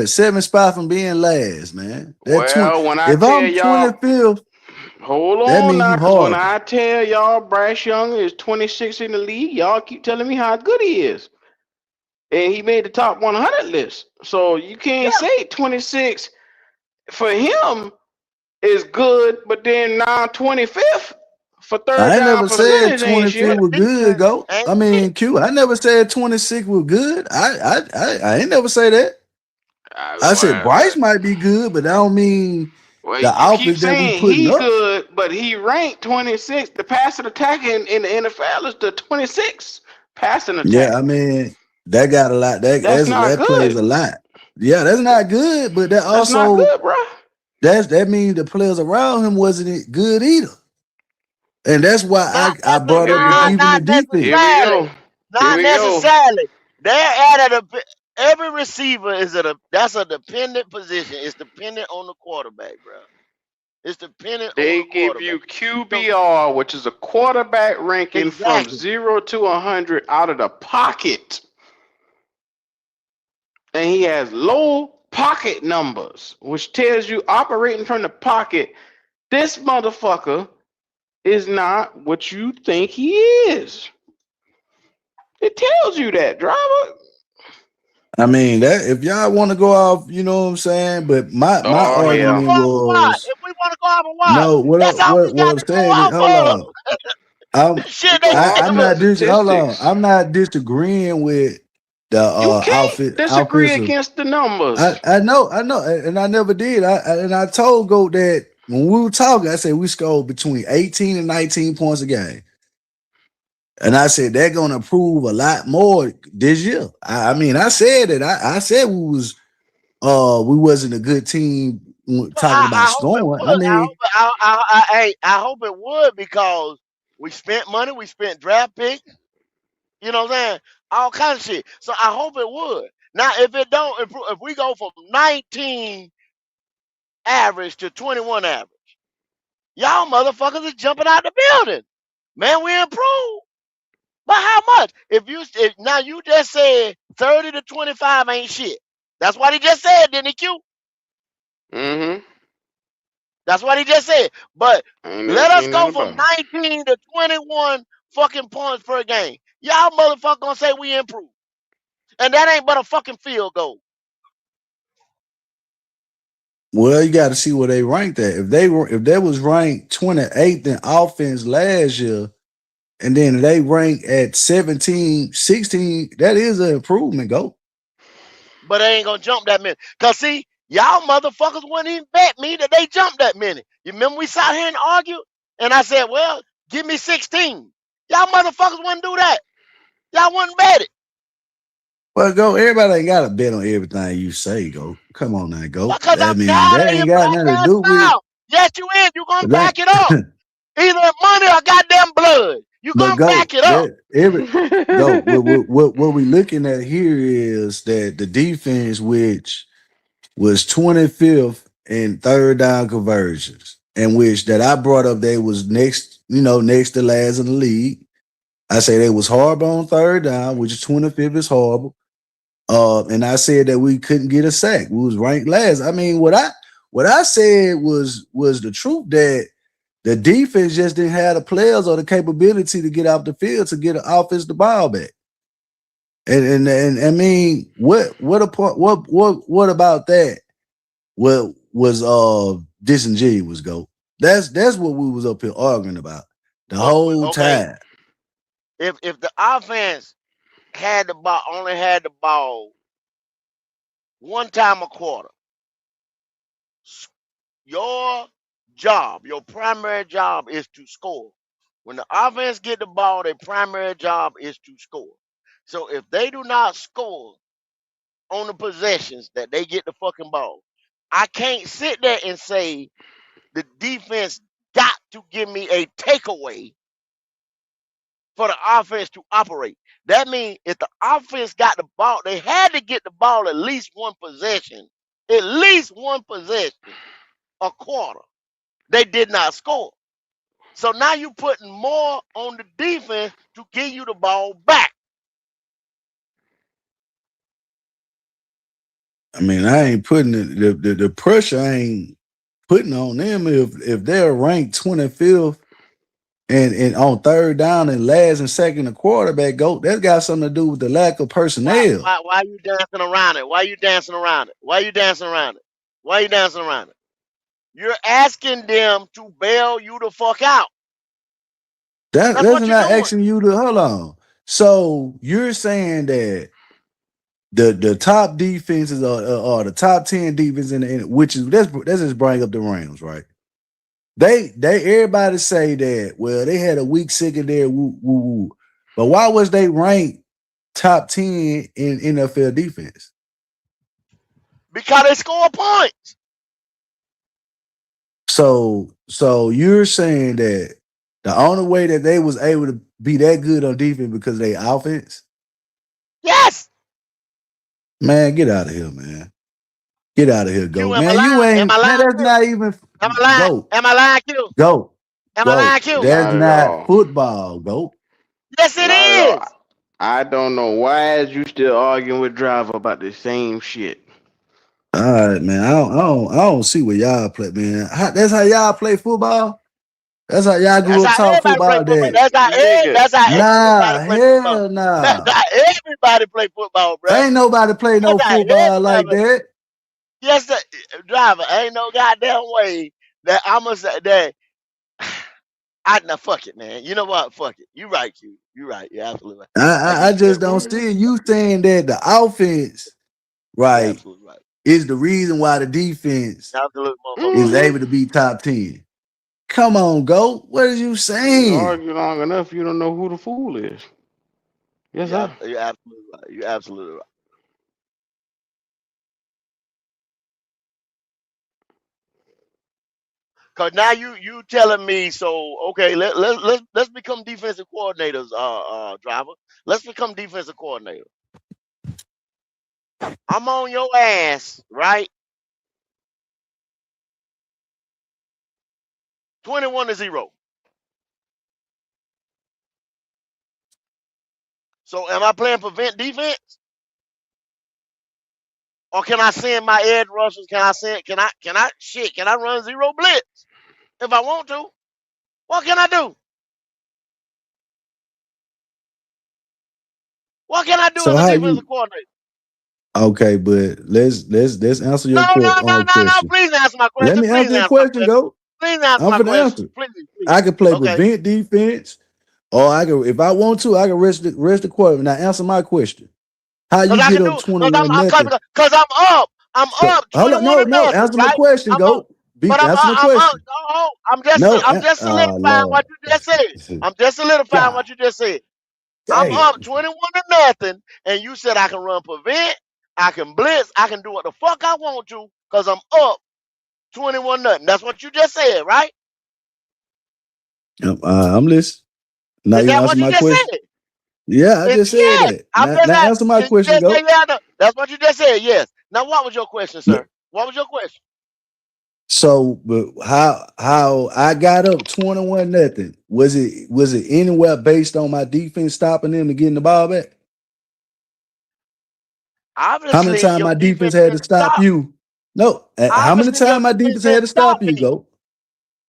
7 spots from being last, man. That Well, when I if tell I'm y'all, 25th, hold that on mean now, you 'cause when hard. I tell y'all Bryce Young is 26 in the league, y'all keep telling me how good he is. And he made the top 100 list. So you can't say 26 for him is good, but then now 25th for third I ain't down never said percentage ain't 25 shit. was good, go. I mean, Q. I never said 26 was good. I ain't never say that. I said Bryce might be good, but that don't mean Well, the you keep outfit that we saying putting he up. good, but he ranked 26. The passing attack in the NFL is the 26 passing attack. Yeah, I mean that got a lot. That's not that plays good. a lot. Yeah, that's not good, but that That's also not good, bro. that means the players around him wasn't good either. And that's why I brought up even the defense. Here we go. Not necessarily. They're added every receiver that's a dependent position. It's dependent on the quarterback, bro. It's dependent They on the give quarterback. you QBR, which is a quarterback ranking from 0 to 100 out of the pocket. And he has low pocket numbers, which tells you operating from the pocket, this motherfucker is not what you think he is. It tells you that, driver. I mean that if y'all want to go off, you know what I'm saying. But my argument was If we want to go off and watch, no. that's all we What got I'm to go saying is, off hold of. on. Shit, they I'm not hold on. statistics. I'm not disagreeing with the You can't outfit. disagree offensive. against the numbers. I know, and I never did. I told Goat that when we were talking, I said we scored between 18 and 19 points a game. And I said they're gonna prove a lot more this year. I mean, I said it. I said we wasn't a good team talking about scoring. I mean, I hope it would, because we spent money, we spent draft picks, you know what I'm saying? All kinds of shit. So I hope it would. Now, if it don't improve, if we go from 19 average to 21 average, y'all motherfuckers is jumping out the building. Man, we improved. But how much? If now you just said 30 to 25 ain't shit. That's what he just said, didn't he, Q? Mm-hmm. That's what he just said. But Ain't let never us seen go nothing from about it. 19 to 21 fucking points per game. Y'all motherfuckers gonna say we improved. And that ain't but a fucking field goal. Well, you got to see where they ranked at. If they was ranked 28th in offense last year, and then they rank at 17, 16, that is an improvement, go. But they ain't gonna jump that many. Cause see, y'all motherfuckers wouldn't even bet me that they jumped that many. You remember we sat here and argued, and I said, "Well, give me 16." Y'all motherfuckers wouldn't do that. Y'all wouldn't bet it. Well, go. Everybody ain't got to bet on everything you say, go. Come on now, go. Because I I'm mean, tired that of your ain't got black nothing to ass do with. style. Yes, you is. You gonna That, back it up. Either money or goddamn blood. You but gonna go. back it up. Go. What we looking at here is that the defense, which was 25th in third down conversions, and which that I brought up, they was next to last in the league. I say they was horrible on third down, which is 25th is horrible. And I said that we couldn't get a sack. We was ranked last. I mean, what I said was the truth, that the defense just didn't have the players or the capability to get off the field to get an offense the ball back. And I mean, what about that? What was disingenuous, go? That's what we was up here arguing about the whole Okay. time. If the offense had the ball, only had the ball one time a quarter, your job, your primary job is to score. When the offense get the ball, their primary job is to score. So if they do not score on the possessions that they get the fucking ball, I can't sit there and say the defense got to give me a takeaway for the offense to operate. That means if the offense got the ball, they had to get the ball at least one possession a quarter. They did not score. So now you're putting more on the defense to give you the ball back. I mean, I ain't putting the pressure. I ain't putting on them if they're ranked 25th and on third down and last and second a quarterback go. That's got something to do with the lack of personnel. Why are you dancing around it? Why are you dancing around it? Why are you dancing around it? Why are you dancing around it? You're asking them to bail you the fuck out. That's what you're not doing. asking you to hold on. So you're saying that the top defenses are the top 10 defenses in which is let's just bring up the Rams, right? They everybody say that, well, they had a weak secondary, woo, woo, woo. But why was they ranked top 10 in NFL defense? Because they score points. So you're saying that the only way that they was able to be that good on defense because of their offense? Yes. Man, get out of here, man. Get out of here, go. Am I Man, lying? you ain't, Am I lying? man, that's not even Am I lying? go. Am I lying, Q? Go. Am I lying, Q? That's Not at not all. football, go. Yes, it Not at all. is. I don't know why is you still arguing with Driver about the same shit. All right, man. I don't see what y'all play, man. That's how y'all play football. That's how y'all grew up talking football. That's how Nah, everybody play football. hell nah. That's how everybody play football, bro. Ain't nobody play no That's how football like that. Yes, Driver. Ain't no goddamn way that I'm gonna say that. Now fuck it, man. You know what? Fuck it. You right, Q. You right. You're absolutely right. I just don't see you saying that the offense, right, is the reason why the defense is able to be top 10. Come on, go. What are you You saying? argue long enough, you don't know who the fool is. Yes, sir. You're absolutely right. You're absolutely right. Cause now you telling me, so okay, let's become defensive coordinators, Driver. Let's become defensive coordinator. I'm on your ass, right? 21-0. So am I playing prevent defense? Or can I send my edge rushers? Can I run zero blitz if I want to? What can I do? What can I do So as a how defensive you coordinator? Okay, but let's answer No, your no. question. Please answer my Let question. me Please answer your answer my question, question. go. Please answer I'm my finna question. answer. Please. I can play Okay. prevent defense, or I can, if I want to, I can rest the quarterback. Now answer my question. How Cause you I get can up do. Cause 21-0? I'm up. I'm up Hold on, 21 to no. nothing, Answer my right? question, I'm up. go. But Answer my I'm up. question. No, No, I'm just solidifying Lord. what you just said. I'm just solidifying God what you just said. I'm damn. up 21 to nothing, and you said I can run prevent, I can blitz, I can do what the fuck I want to, cause I'm up 21 nothing. That's what you just said, right? I'm listening. Now Is you that answer what you my just question. said? Yeah, I just said Yes. that. I'm Now, just now not. answer my Did you question, just say go. yeah? No? That's what you just said. Yes. Now what was your question, sir? What was your question? So, but how I got up 21-0? Was it anywhere based on my defense stopping them and getting the ball back? How many Obviously, times your my defense defense had to didn't stop stop. you? No. How many Obviously, your times my defense defense had didn't to stop stop you, me. go?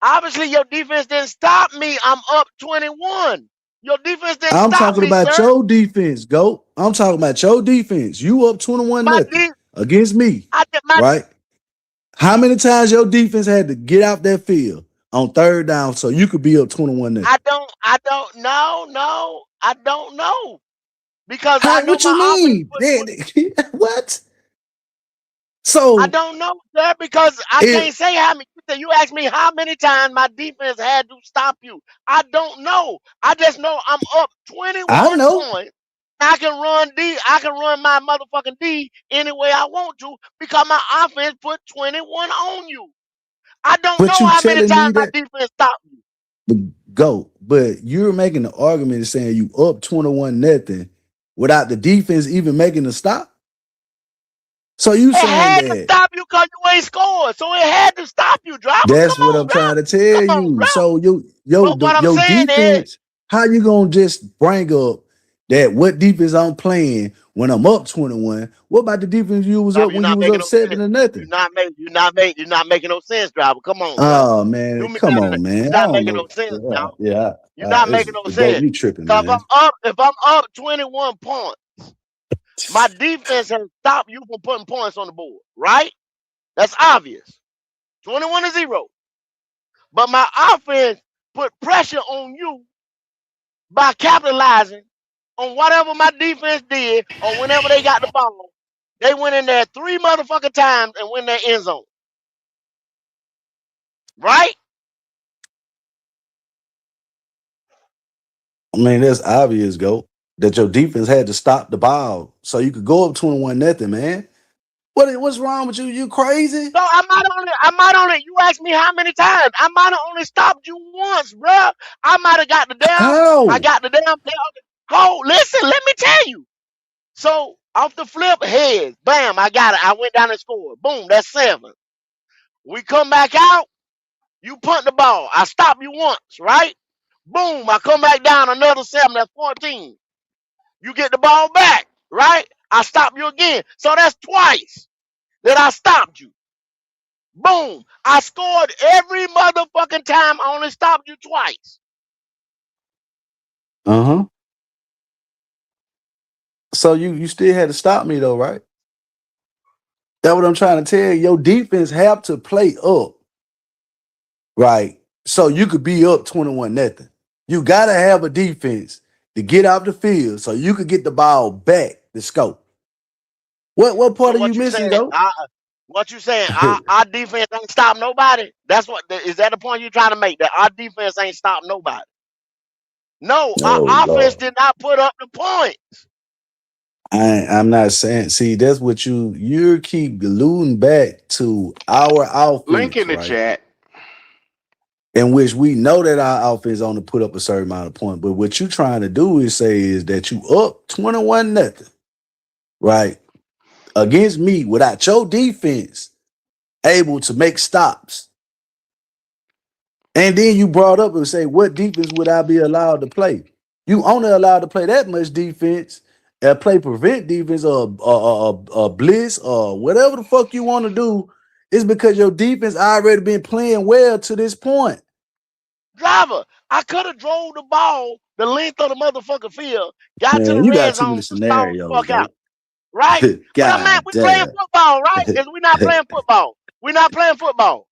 Obviously, your defense didn't stop me. I'm up 21. Your defense didn't I'm stop talking me, about sir. your defense, go. I'm talking about your defense. You up 21-0 against me, right? How many times your defense had to get out that field on third down so you could be up 21-0? I don't know. No, I don't know. Because I How? know What you my offense mean? What? I So don't know, sir, because I can't say how many. You asked me how many times my defense had to stop you. I don't know. I just know I'm up 21 I know. points. I can run D. I can run my motherfucking D any way I want to because my offense put 21 on you. I don't But know you how many telling me times my that defense stopped you. go. But you're making the argument saying you up 21-0 without the defense even making a stop. So you It saying had to that stop you because you ain't scored. So it had to stop you, driver. that's Come what on, I'm bro. trying to tell you. So But what I'm your saying is, defense, how you gonna just bring up that what defense I'm playing when I'm up 21? What about the defense you was up you're when you not was making up no 7-0? You're not making no sense, driver. Come on, driver. Oh Do man, me come better on, man. You're I not don't making know. no sense, Yeah, now. yeah. You're not It's making no go. sense. You tripping, Cause man. if I'm up 21 points, my defense has stopped you from putting points on the board, right? That's obvious. 21-0. But my offense put pressure on you by capitalizing on whatever my defense did or whenever they got the ball. They went in there 3 motherfucking times and win their end zone. Right? I mean, that's obvious, go. That your defense had to stop the ball so you could go up 21-0, man. What's wrong with you? You crazy? So I might only you asked me how many times. I might have only stopped you once, bro. I might have got the damn How? I got the damn oh, listen, let me tell you. So off the flip heads, bam, I got it. I went down and scored. Boom, that's 7. We come back out, you punt the ball. I stop you once, right? Boom, I come back down another 7, that's 14. You get the ball back, right? I stop you again. So that's twice that I stopped you. Boom, I scored every motherfucking time. I only stopped you twice. Uh-huh. So you still had to stop me though, right? That's what I'm trying to tell you. Your defense have to play up, right? So you could be up 21-0. You gotta have a defense to get off the field so you could get the ball back to scope. What part So are you what you missing, saying? go? What you saying? Our defense ain't stop nobody. That's what is that the point you're trying to make? That our defense ain't stop nobody. No, our Oh offense Lord. did not put up the points. I'm not saying. See, that's what you keep alluding back to our Link offense, in the right? chat. In which we know that our offense only put up a certain amount of points. But what you trying to do is say is that you up 21-0, right? Against me without your defense able to make stops. And then you brought up and say, what defense would I be allowed to play? You only allowed to play that much defense and play prevent defense or blitz or whatever the fuck you want to do is because your defense already been playing well to this point. Driver, I could have drove the ball the length of the motherfucking field, got to the Man, you got red too zone many and stalled the scenarios, fuck out. though. right? But I'm God we playing damn. football, right? Is we not playing football? We're not playing football.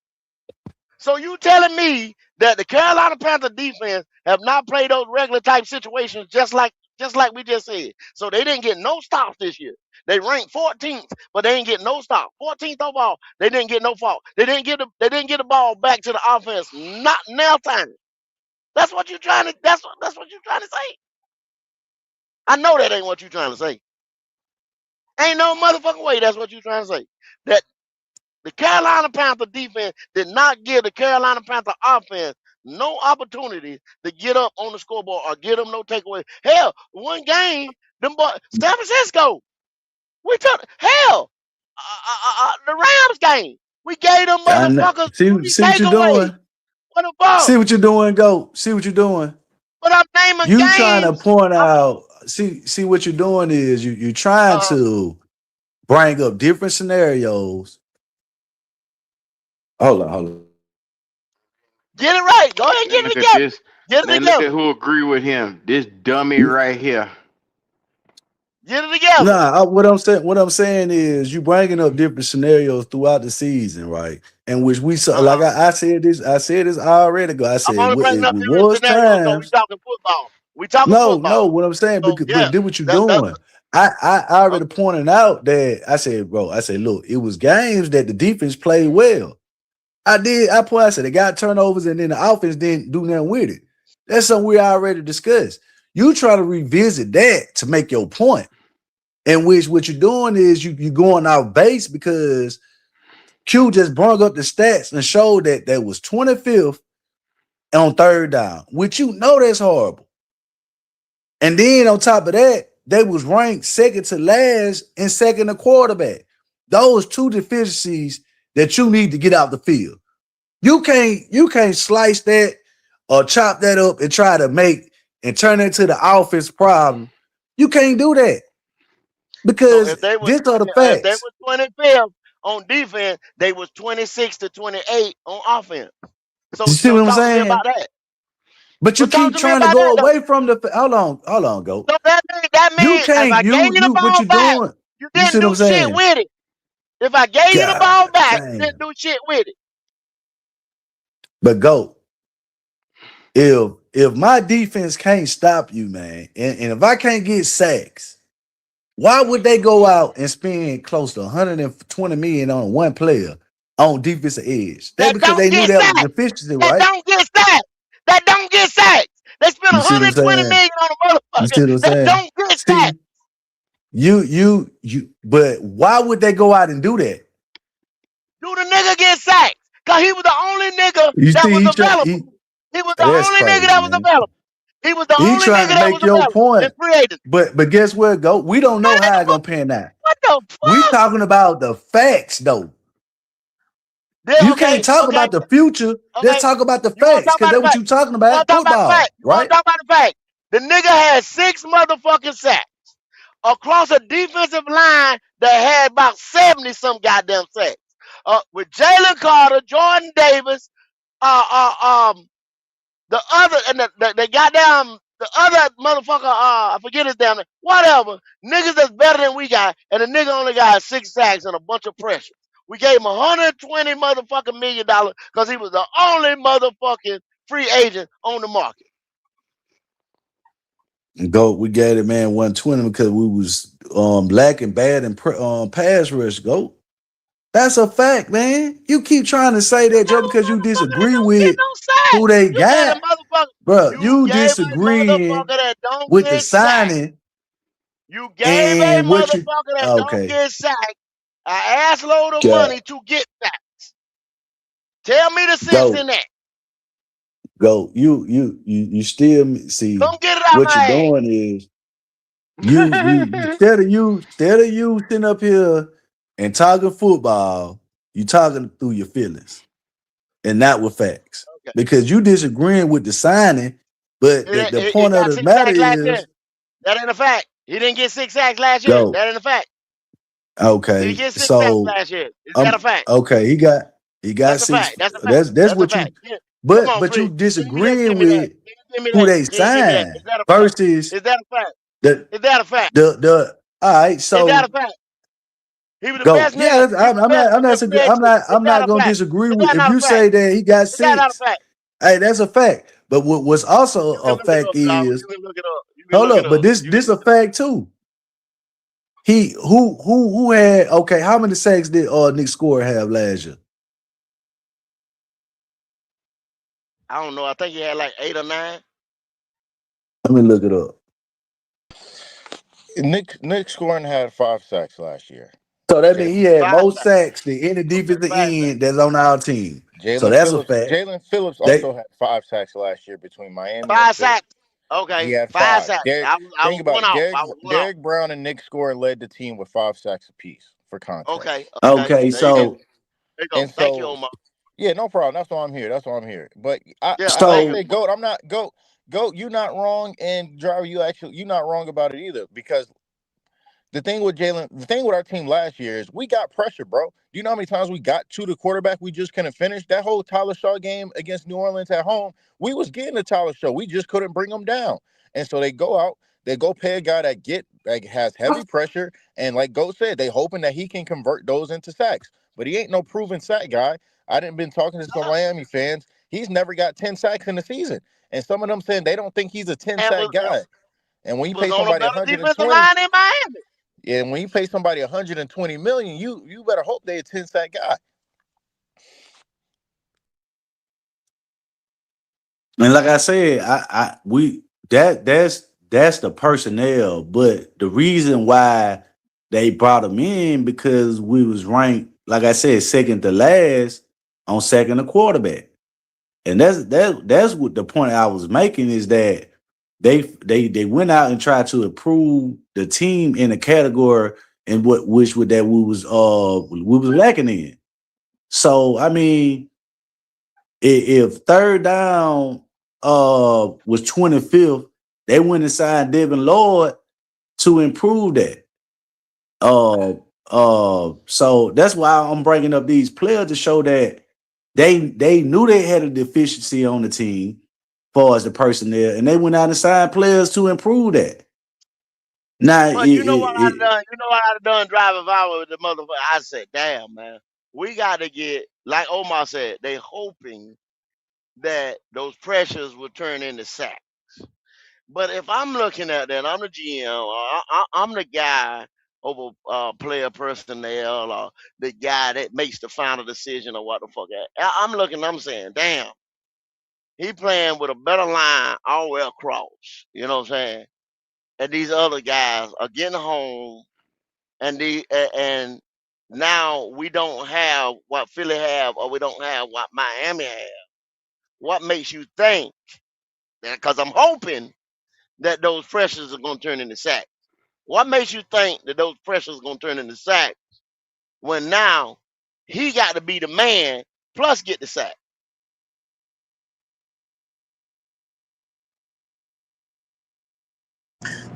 So you telling me that the Carolina Panther defense have not played those regular type situations just like we just said. So they didn't get no stops this year. They ranked 14th, but they didn't get no stop. 14th overall, they didn't get no fault. They didn't get the ball back to the offense. Not now time. That's what you're trying to. That's what you're trying to say. I know that ain't what you're trying to say. Ain't no motherfucking way that's what you're trying to say. That the Carolina Panther defense did not give the Carolina Panther offense no opportunity to get up on the scoreboard or get them no takeaway. Hell, one game, them boys, San Francisco, we took the Rams game. We gave them I know. motherfuckers See 3 what you're takeaways. doing. What the fuck? See what you're doing, Go. See what you're doing. But I'm naming You games. trying to point out, see what you're doing is you're trying to bring up different scenarios. Hold on. Get it right. Go ahead and get it Look at together. this. Get it Man, look at together. who agree with him. This dummy right here. Get it together. Nah, what I'm saying is you bringing up different scenarios throughout the season, right? And which we saw, like I said this already ago. I said I'm only bringing up it different was scenarios, so we times. talking football. We talking No, football. what I'm saying, So, but yeah, do what you're that's doing. I already pointed out that I said, look, it was games that the defense played well. I said they got turnovers and then the offense didn't do nothing with it. That's something we already discussed. You try to revisit that to make your point. In which what you're doing is you going off base because Q just brought up the stats and showed that that was 25th on third down, which you know that's horrible. And then on top of that, they was ranked second to last in second to quarterback. Those two deficiencies that you need to get out the field. You can't slice that or chop that up and try to make and turn it into the offense problem. You can't do that. Because if they these are the if they facts. was 25th on defense, they was 26 to 28 on offense. So, You see what I'm talk to me saying? about that. But you keep trying to go away from the. Hold on, Go. So that means if I gave you the ball back, you didn't do shit with it. If I gave you the ball back, you didn't do shit with it. But Go. If my defense can't stop you, man, and if I can't get sacks, why would they go out and spend close to $120 million on one player on defensive edge? That's because they knew that was deficiency, right? That don't get sacks. That don't get sacks. They spent $120 million on a motherfucker. You see what I'm saying? That don't get sacks. You. But why would they go out and do that? Do the nigga get sacked? Cause he was the only nigga that was available. He was the only nigga that was available. He was the only trying nigga to that make was your available. point. Free agent. But guess what, Go? We don't know how it's gonna pan out. What the fuck? We talking about the facts, though. You can't talk about the future. Let's talk about the facts, because that's what you talking about. Football, right? Talk about the fact. The nigga had 6 motherfucking sacks across a defensive line that had about 70 some goddamn sacks. With Jalen Carter, Jordan Davis, the other and the goddamn the other motherfucker, I forget his damn name. Whatever. Niggas that's better than we got, and the nigga only got 6 sacks and a bunch of pressure. We gave him $120 motherfucking million because he was the only motherfucking free agent on the market. Go, we got it, man. 120 because we was lacking bad in pass rush. Go, that's a fact, man. You keep trying to say that just because you disagree with who they got, bro. You disagreeing with the signing. You gave a motherfucker that don't get sacked an ass load of money to get sacks. Tell me the sense in that. Go, you still see. Come get it out what my you're doing is you instead of you sitting up here and talking football, you talking through your feelings and not with facts. Okay. Because you disagreeing with the signing, but the point of the matter is that ain't a fact. He didn't get 6 sacks last year. That ain't a fact. Okay, he get 6 sacks last year. Is that a fact? Okay, he got that's 6. A fact. That's a fact. That's what you. Yeah. But you disagreeing with who they signed versus is that a fact? Is that a fact? All right, Is that so a fact? He was the go. best Yeah, nigga. He was the best nigga in free agency. Is I'm that not a gonna fact? disagree Is with that if not a you fact? say that he got Is that not a 6. fact? Hey, that's a fact. But what's also You can a look it fact up, dog. is, You can look it up. You can hold look it up, but up. this a fact too. He who had okay, how many sacks did Nick Score have last year? I don't know. I think he had like 8 or 9. Let me look it up. Nick Scoring had 5 sacks last year. So that means he had 5 more sacks. sacks than any defensive 5 sacks. end that's on our team. So Jalen that's a Phillips. fact. Jalen Phillips They also had 5 sacks last year between Miami and 5 Philly. sacks. He Okay, had 5 5. sacks. Derek, I think was about one it. off. I was one off. Derek Brown and Nick Score led the team with 5 sacks apiece for context. Okay. okay, There you go. And so There you go. and Thank you, so Omar. yeah, no problem. That's why I'm here. That's why I'm here. But Yeah, I thank you. so say Goat. I'm not Goat. Goat, you're not wrong, and Driver, you're not wrong about it either, because the thing with our team last year is we got pressure, bro. Do you know how many times we got to the quarterback, we just couldn't finish? That whole Tyler Shaw game against New Orleans at home, we was getting to Tyler Shaw. We just couldn't bring him down. And so they go out, they go pay a guy that has heavy pressure, and like Goat said, they hoping that he can convert those into sacks. But he ain't no proven sack guy. I didn't been talking to some Miami fans. He's never got 10 sacks in the season. And some of them saying they don't think he's a 10 And sack guy. And when you was pay on a somebody better defensive 120, line in Miami. yeah, when you pay somebody 120 million, you better hope they a 10 sack guy. and like I said, that's the personnel, but the reason why they brought him in because we was ranked, like I said, second to last on second to quarterback. And that's what the point I was making is that they went out and tried to improve the team in a category in we was lacking in. So I mean, if third down was 25th, they went and signed Devin Lloyd to improve that. So that's why I'm bringing up these players to show that they knew they had a deficiency on the team as far as the personnel, and they went out and signed players to improve that. Now, But you know what I'd done? You know what I'd done driving viral with the motherfucker? I said, damn, man. We got to get, like Omar said, they hoping that those pressures will turn into sacks. But if I'm looking at that, I'm the GM, or I'm the guy over player personnel, or the guy that makes the final decision or what the fuck. I'm looking, I'm saying, damn, he playing with a better line all the way across. You know what I'm saying? And these other guys are getting home, and now we don't have what Philly have, or we don't have what Miami have. What makes you think that? Because I'm hoping that those pressures are going to turn into sacks. What makes you think that those pressures are going to turn into sacks when now he got to be the man plus get the sack?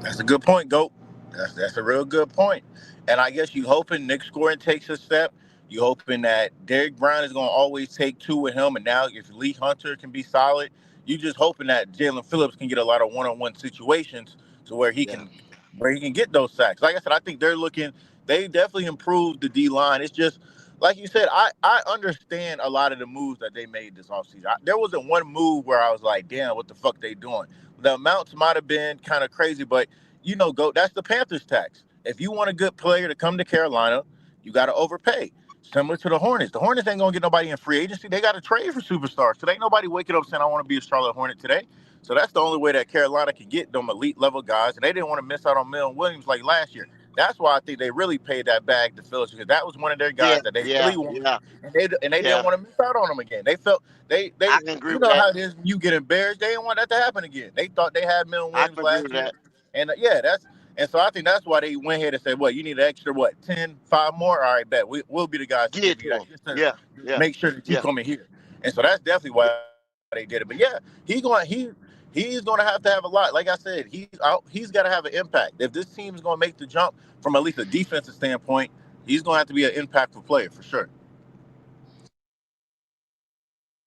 That's a good point, Goat. That's a real good point. And I guess you hoping Nick Scoring takes a step. You hoping that Derek Brown is going to always take 2 with him. And now if Lee Hunter can be solid, you just hoping that Jalen Phillips can get a lot of one-on-one situations to where he can get those sacks. Like I said, I think they definitely improved the D line. It's just like you said, I understand a lot of the moves that they made this offseason. There wasn't one move where I was like, damn, what the fuck they doing? The amounts might have been kind of crazy, but that's the Panthers tax. If you want a good player to come to Carolina, you got to overpay. Similar to the Hornets. The Hornets ain't gonna get nobody in free agency. They got to trade for superstars. So ain't nobody waking up saying, I want to be a Charlotte Hornet today. So that's the only way that Carolina can get them elite level guys. And they didn't want to miss out on Milton Williams like last year. That's why I think they really paid that bag to Phillips, because that was one of their guys that they really wanted. And they didn't want to miss out on him again. They felt they I can agree you with know that. how it is when you get embarrassed. They didn't want that to happen again. They thought they had Milton I Williams can agree last with year. that. And so I think that's why they went ahead and said, you need an extra 5 more? All right, bet. We'll be the guys to give you that, just to make sure that you come in here. And so that's definitely why they did it. But yeah, he's going to have a lot. Like I said, he's got to have an impact. If this team is going to make the jump from at least a defensive standpoint, he's going to have to be an impactful player for sure.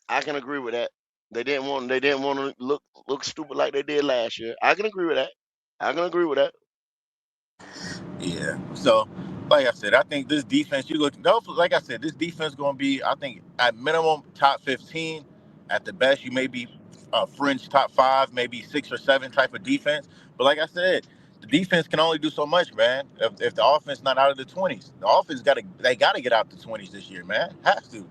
I can agree with that. They didn't want to look stupid like they did last year. I can agree with that. Yeah. So, like I said, I think this defense, like I said, this defense going to be, I think, at minimum top 15. At the best, you may be fringe top 5, maybe 6 or 7 type of defense. But like I said, the defense can only do so much, man. If the offense not out of the 20s, the offense got to get out the 20s this year, man. Has to.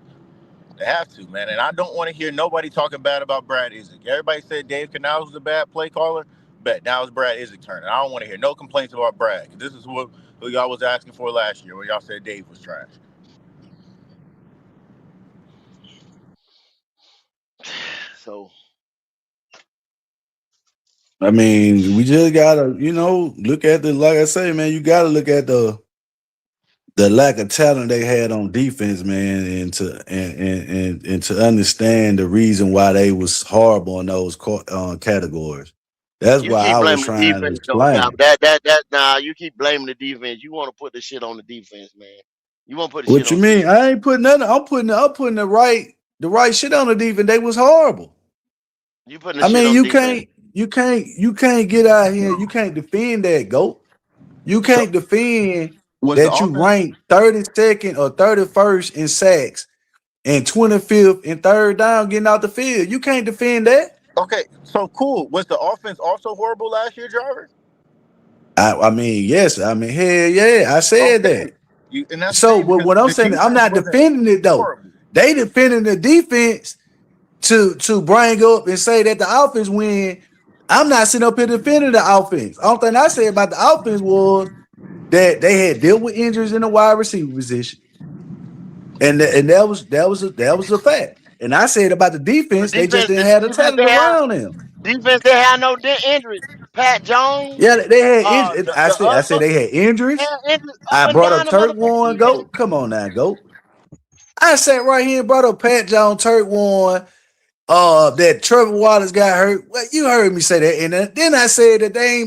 They have to, man. And I don't want to hear nobody talking bad about Brad Isaac. Everybody said Dave Canales was a bad play caller, but now it's Brad Isaac turn. And I don't want to hear no complaints about Brad. This is who y'all was asking for last year when y'all said Dave was trash. So, I mean, we just gotta, look at like I say, man, you gotta look at the lack of talent they had on defense, man, and to understand the reason why they was horrible in those categories. That's you why keep I was blaming the trying to defense, though. Now, explain. nah, you keep blaming the defense. You want to put the shit on the defense, man. You want to put the shit What you on mean? defense. I ain't putting nothing. I'm putting the right shit on the defense. They was horrible. You putting the I shit mean, on defense. you can't get out here. You can't defend that, GOAT. You can't defend Was the that you offense ranked 32nd or 31st in sacks and 25th in third down getting out the field. You can't defend that. okay? So cool. Was the offense also horrible last year, Driver? I mean, yes. I mean, hell yeah. I said Okay. that. And that's the So, thing but because what I'm the saying, I'm defense not wasn't defending it though. horrible. They defending the defense to bring up and say that the offense win. I'm not sitting up here defending the offense. Only thing I said about the offense was that they had dealt with injuries in the wide receiver position, and that was a fact. And I said about the defense, they just didn't have the talent around them. Defense, they had no injuries. Pat Jones, Yeah, they had injuries. I the said they had injuries. had injuries up I and brought down up the Turk motherfucking Warren. defense. Go, come on now, go. I sat right here and brought up Pat Jones, Turk Warren. That Trevor Wallace got hurt. Well, you heard me say that, and then I said that they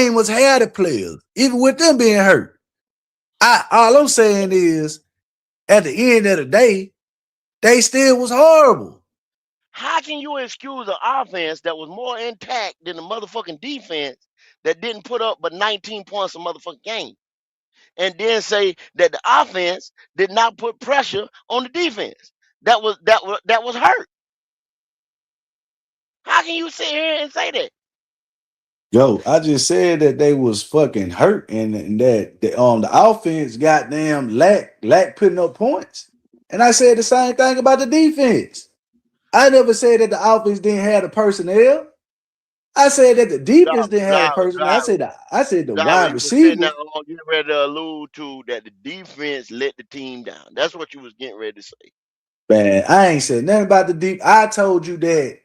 ain't was had the players, even with them being hurt. All I'm saying is, at the end of the day, they still was horrible. How can you excuse an offense that was more intact than the motherfucking defense that didn't put up but 19 points a motherfucking game, and then say that the offense did not put pressure on the defense that was hurt? How can you sit here and say that? Yo, I just said that they was fucking hurt, and that the offense goddamn lack putting up points. And I said the same thing about the defense. I never said that the offense didn't have the personnel. I said that the defense didn't have the personnel. I said the wide You was sitting there receivers. getting ready to allude to that the defense let the team down. That's what you was getting ready to say. Man, I ain't said nothing about the deep. I told you that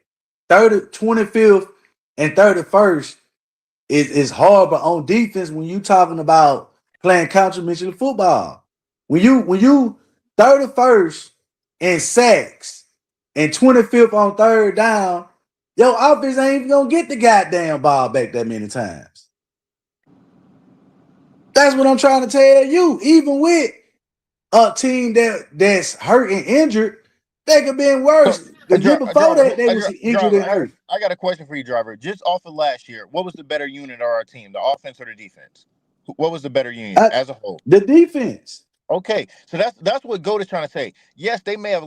25th and 31st is horrible on defense when you talking about playing contribution football. When you 31st in sacks and 25th on third down, your offense ain't even gonna get the goddamn ball back that many times. That's what I'm trying to tell you. Even with a team that's hurt and injured, they could be worse. The year before that, they was injured and hurt. I got a question for you, Driver. Just off of last year, what was the better unit of our team, the offense or the defense? What was the better unit as a whole? The defense. Okay, so that's what Goat is trying to say. Yes, they may have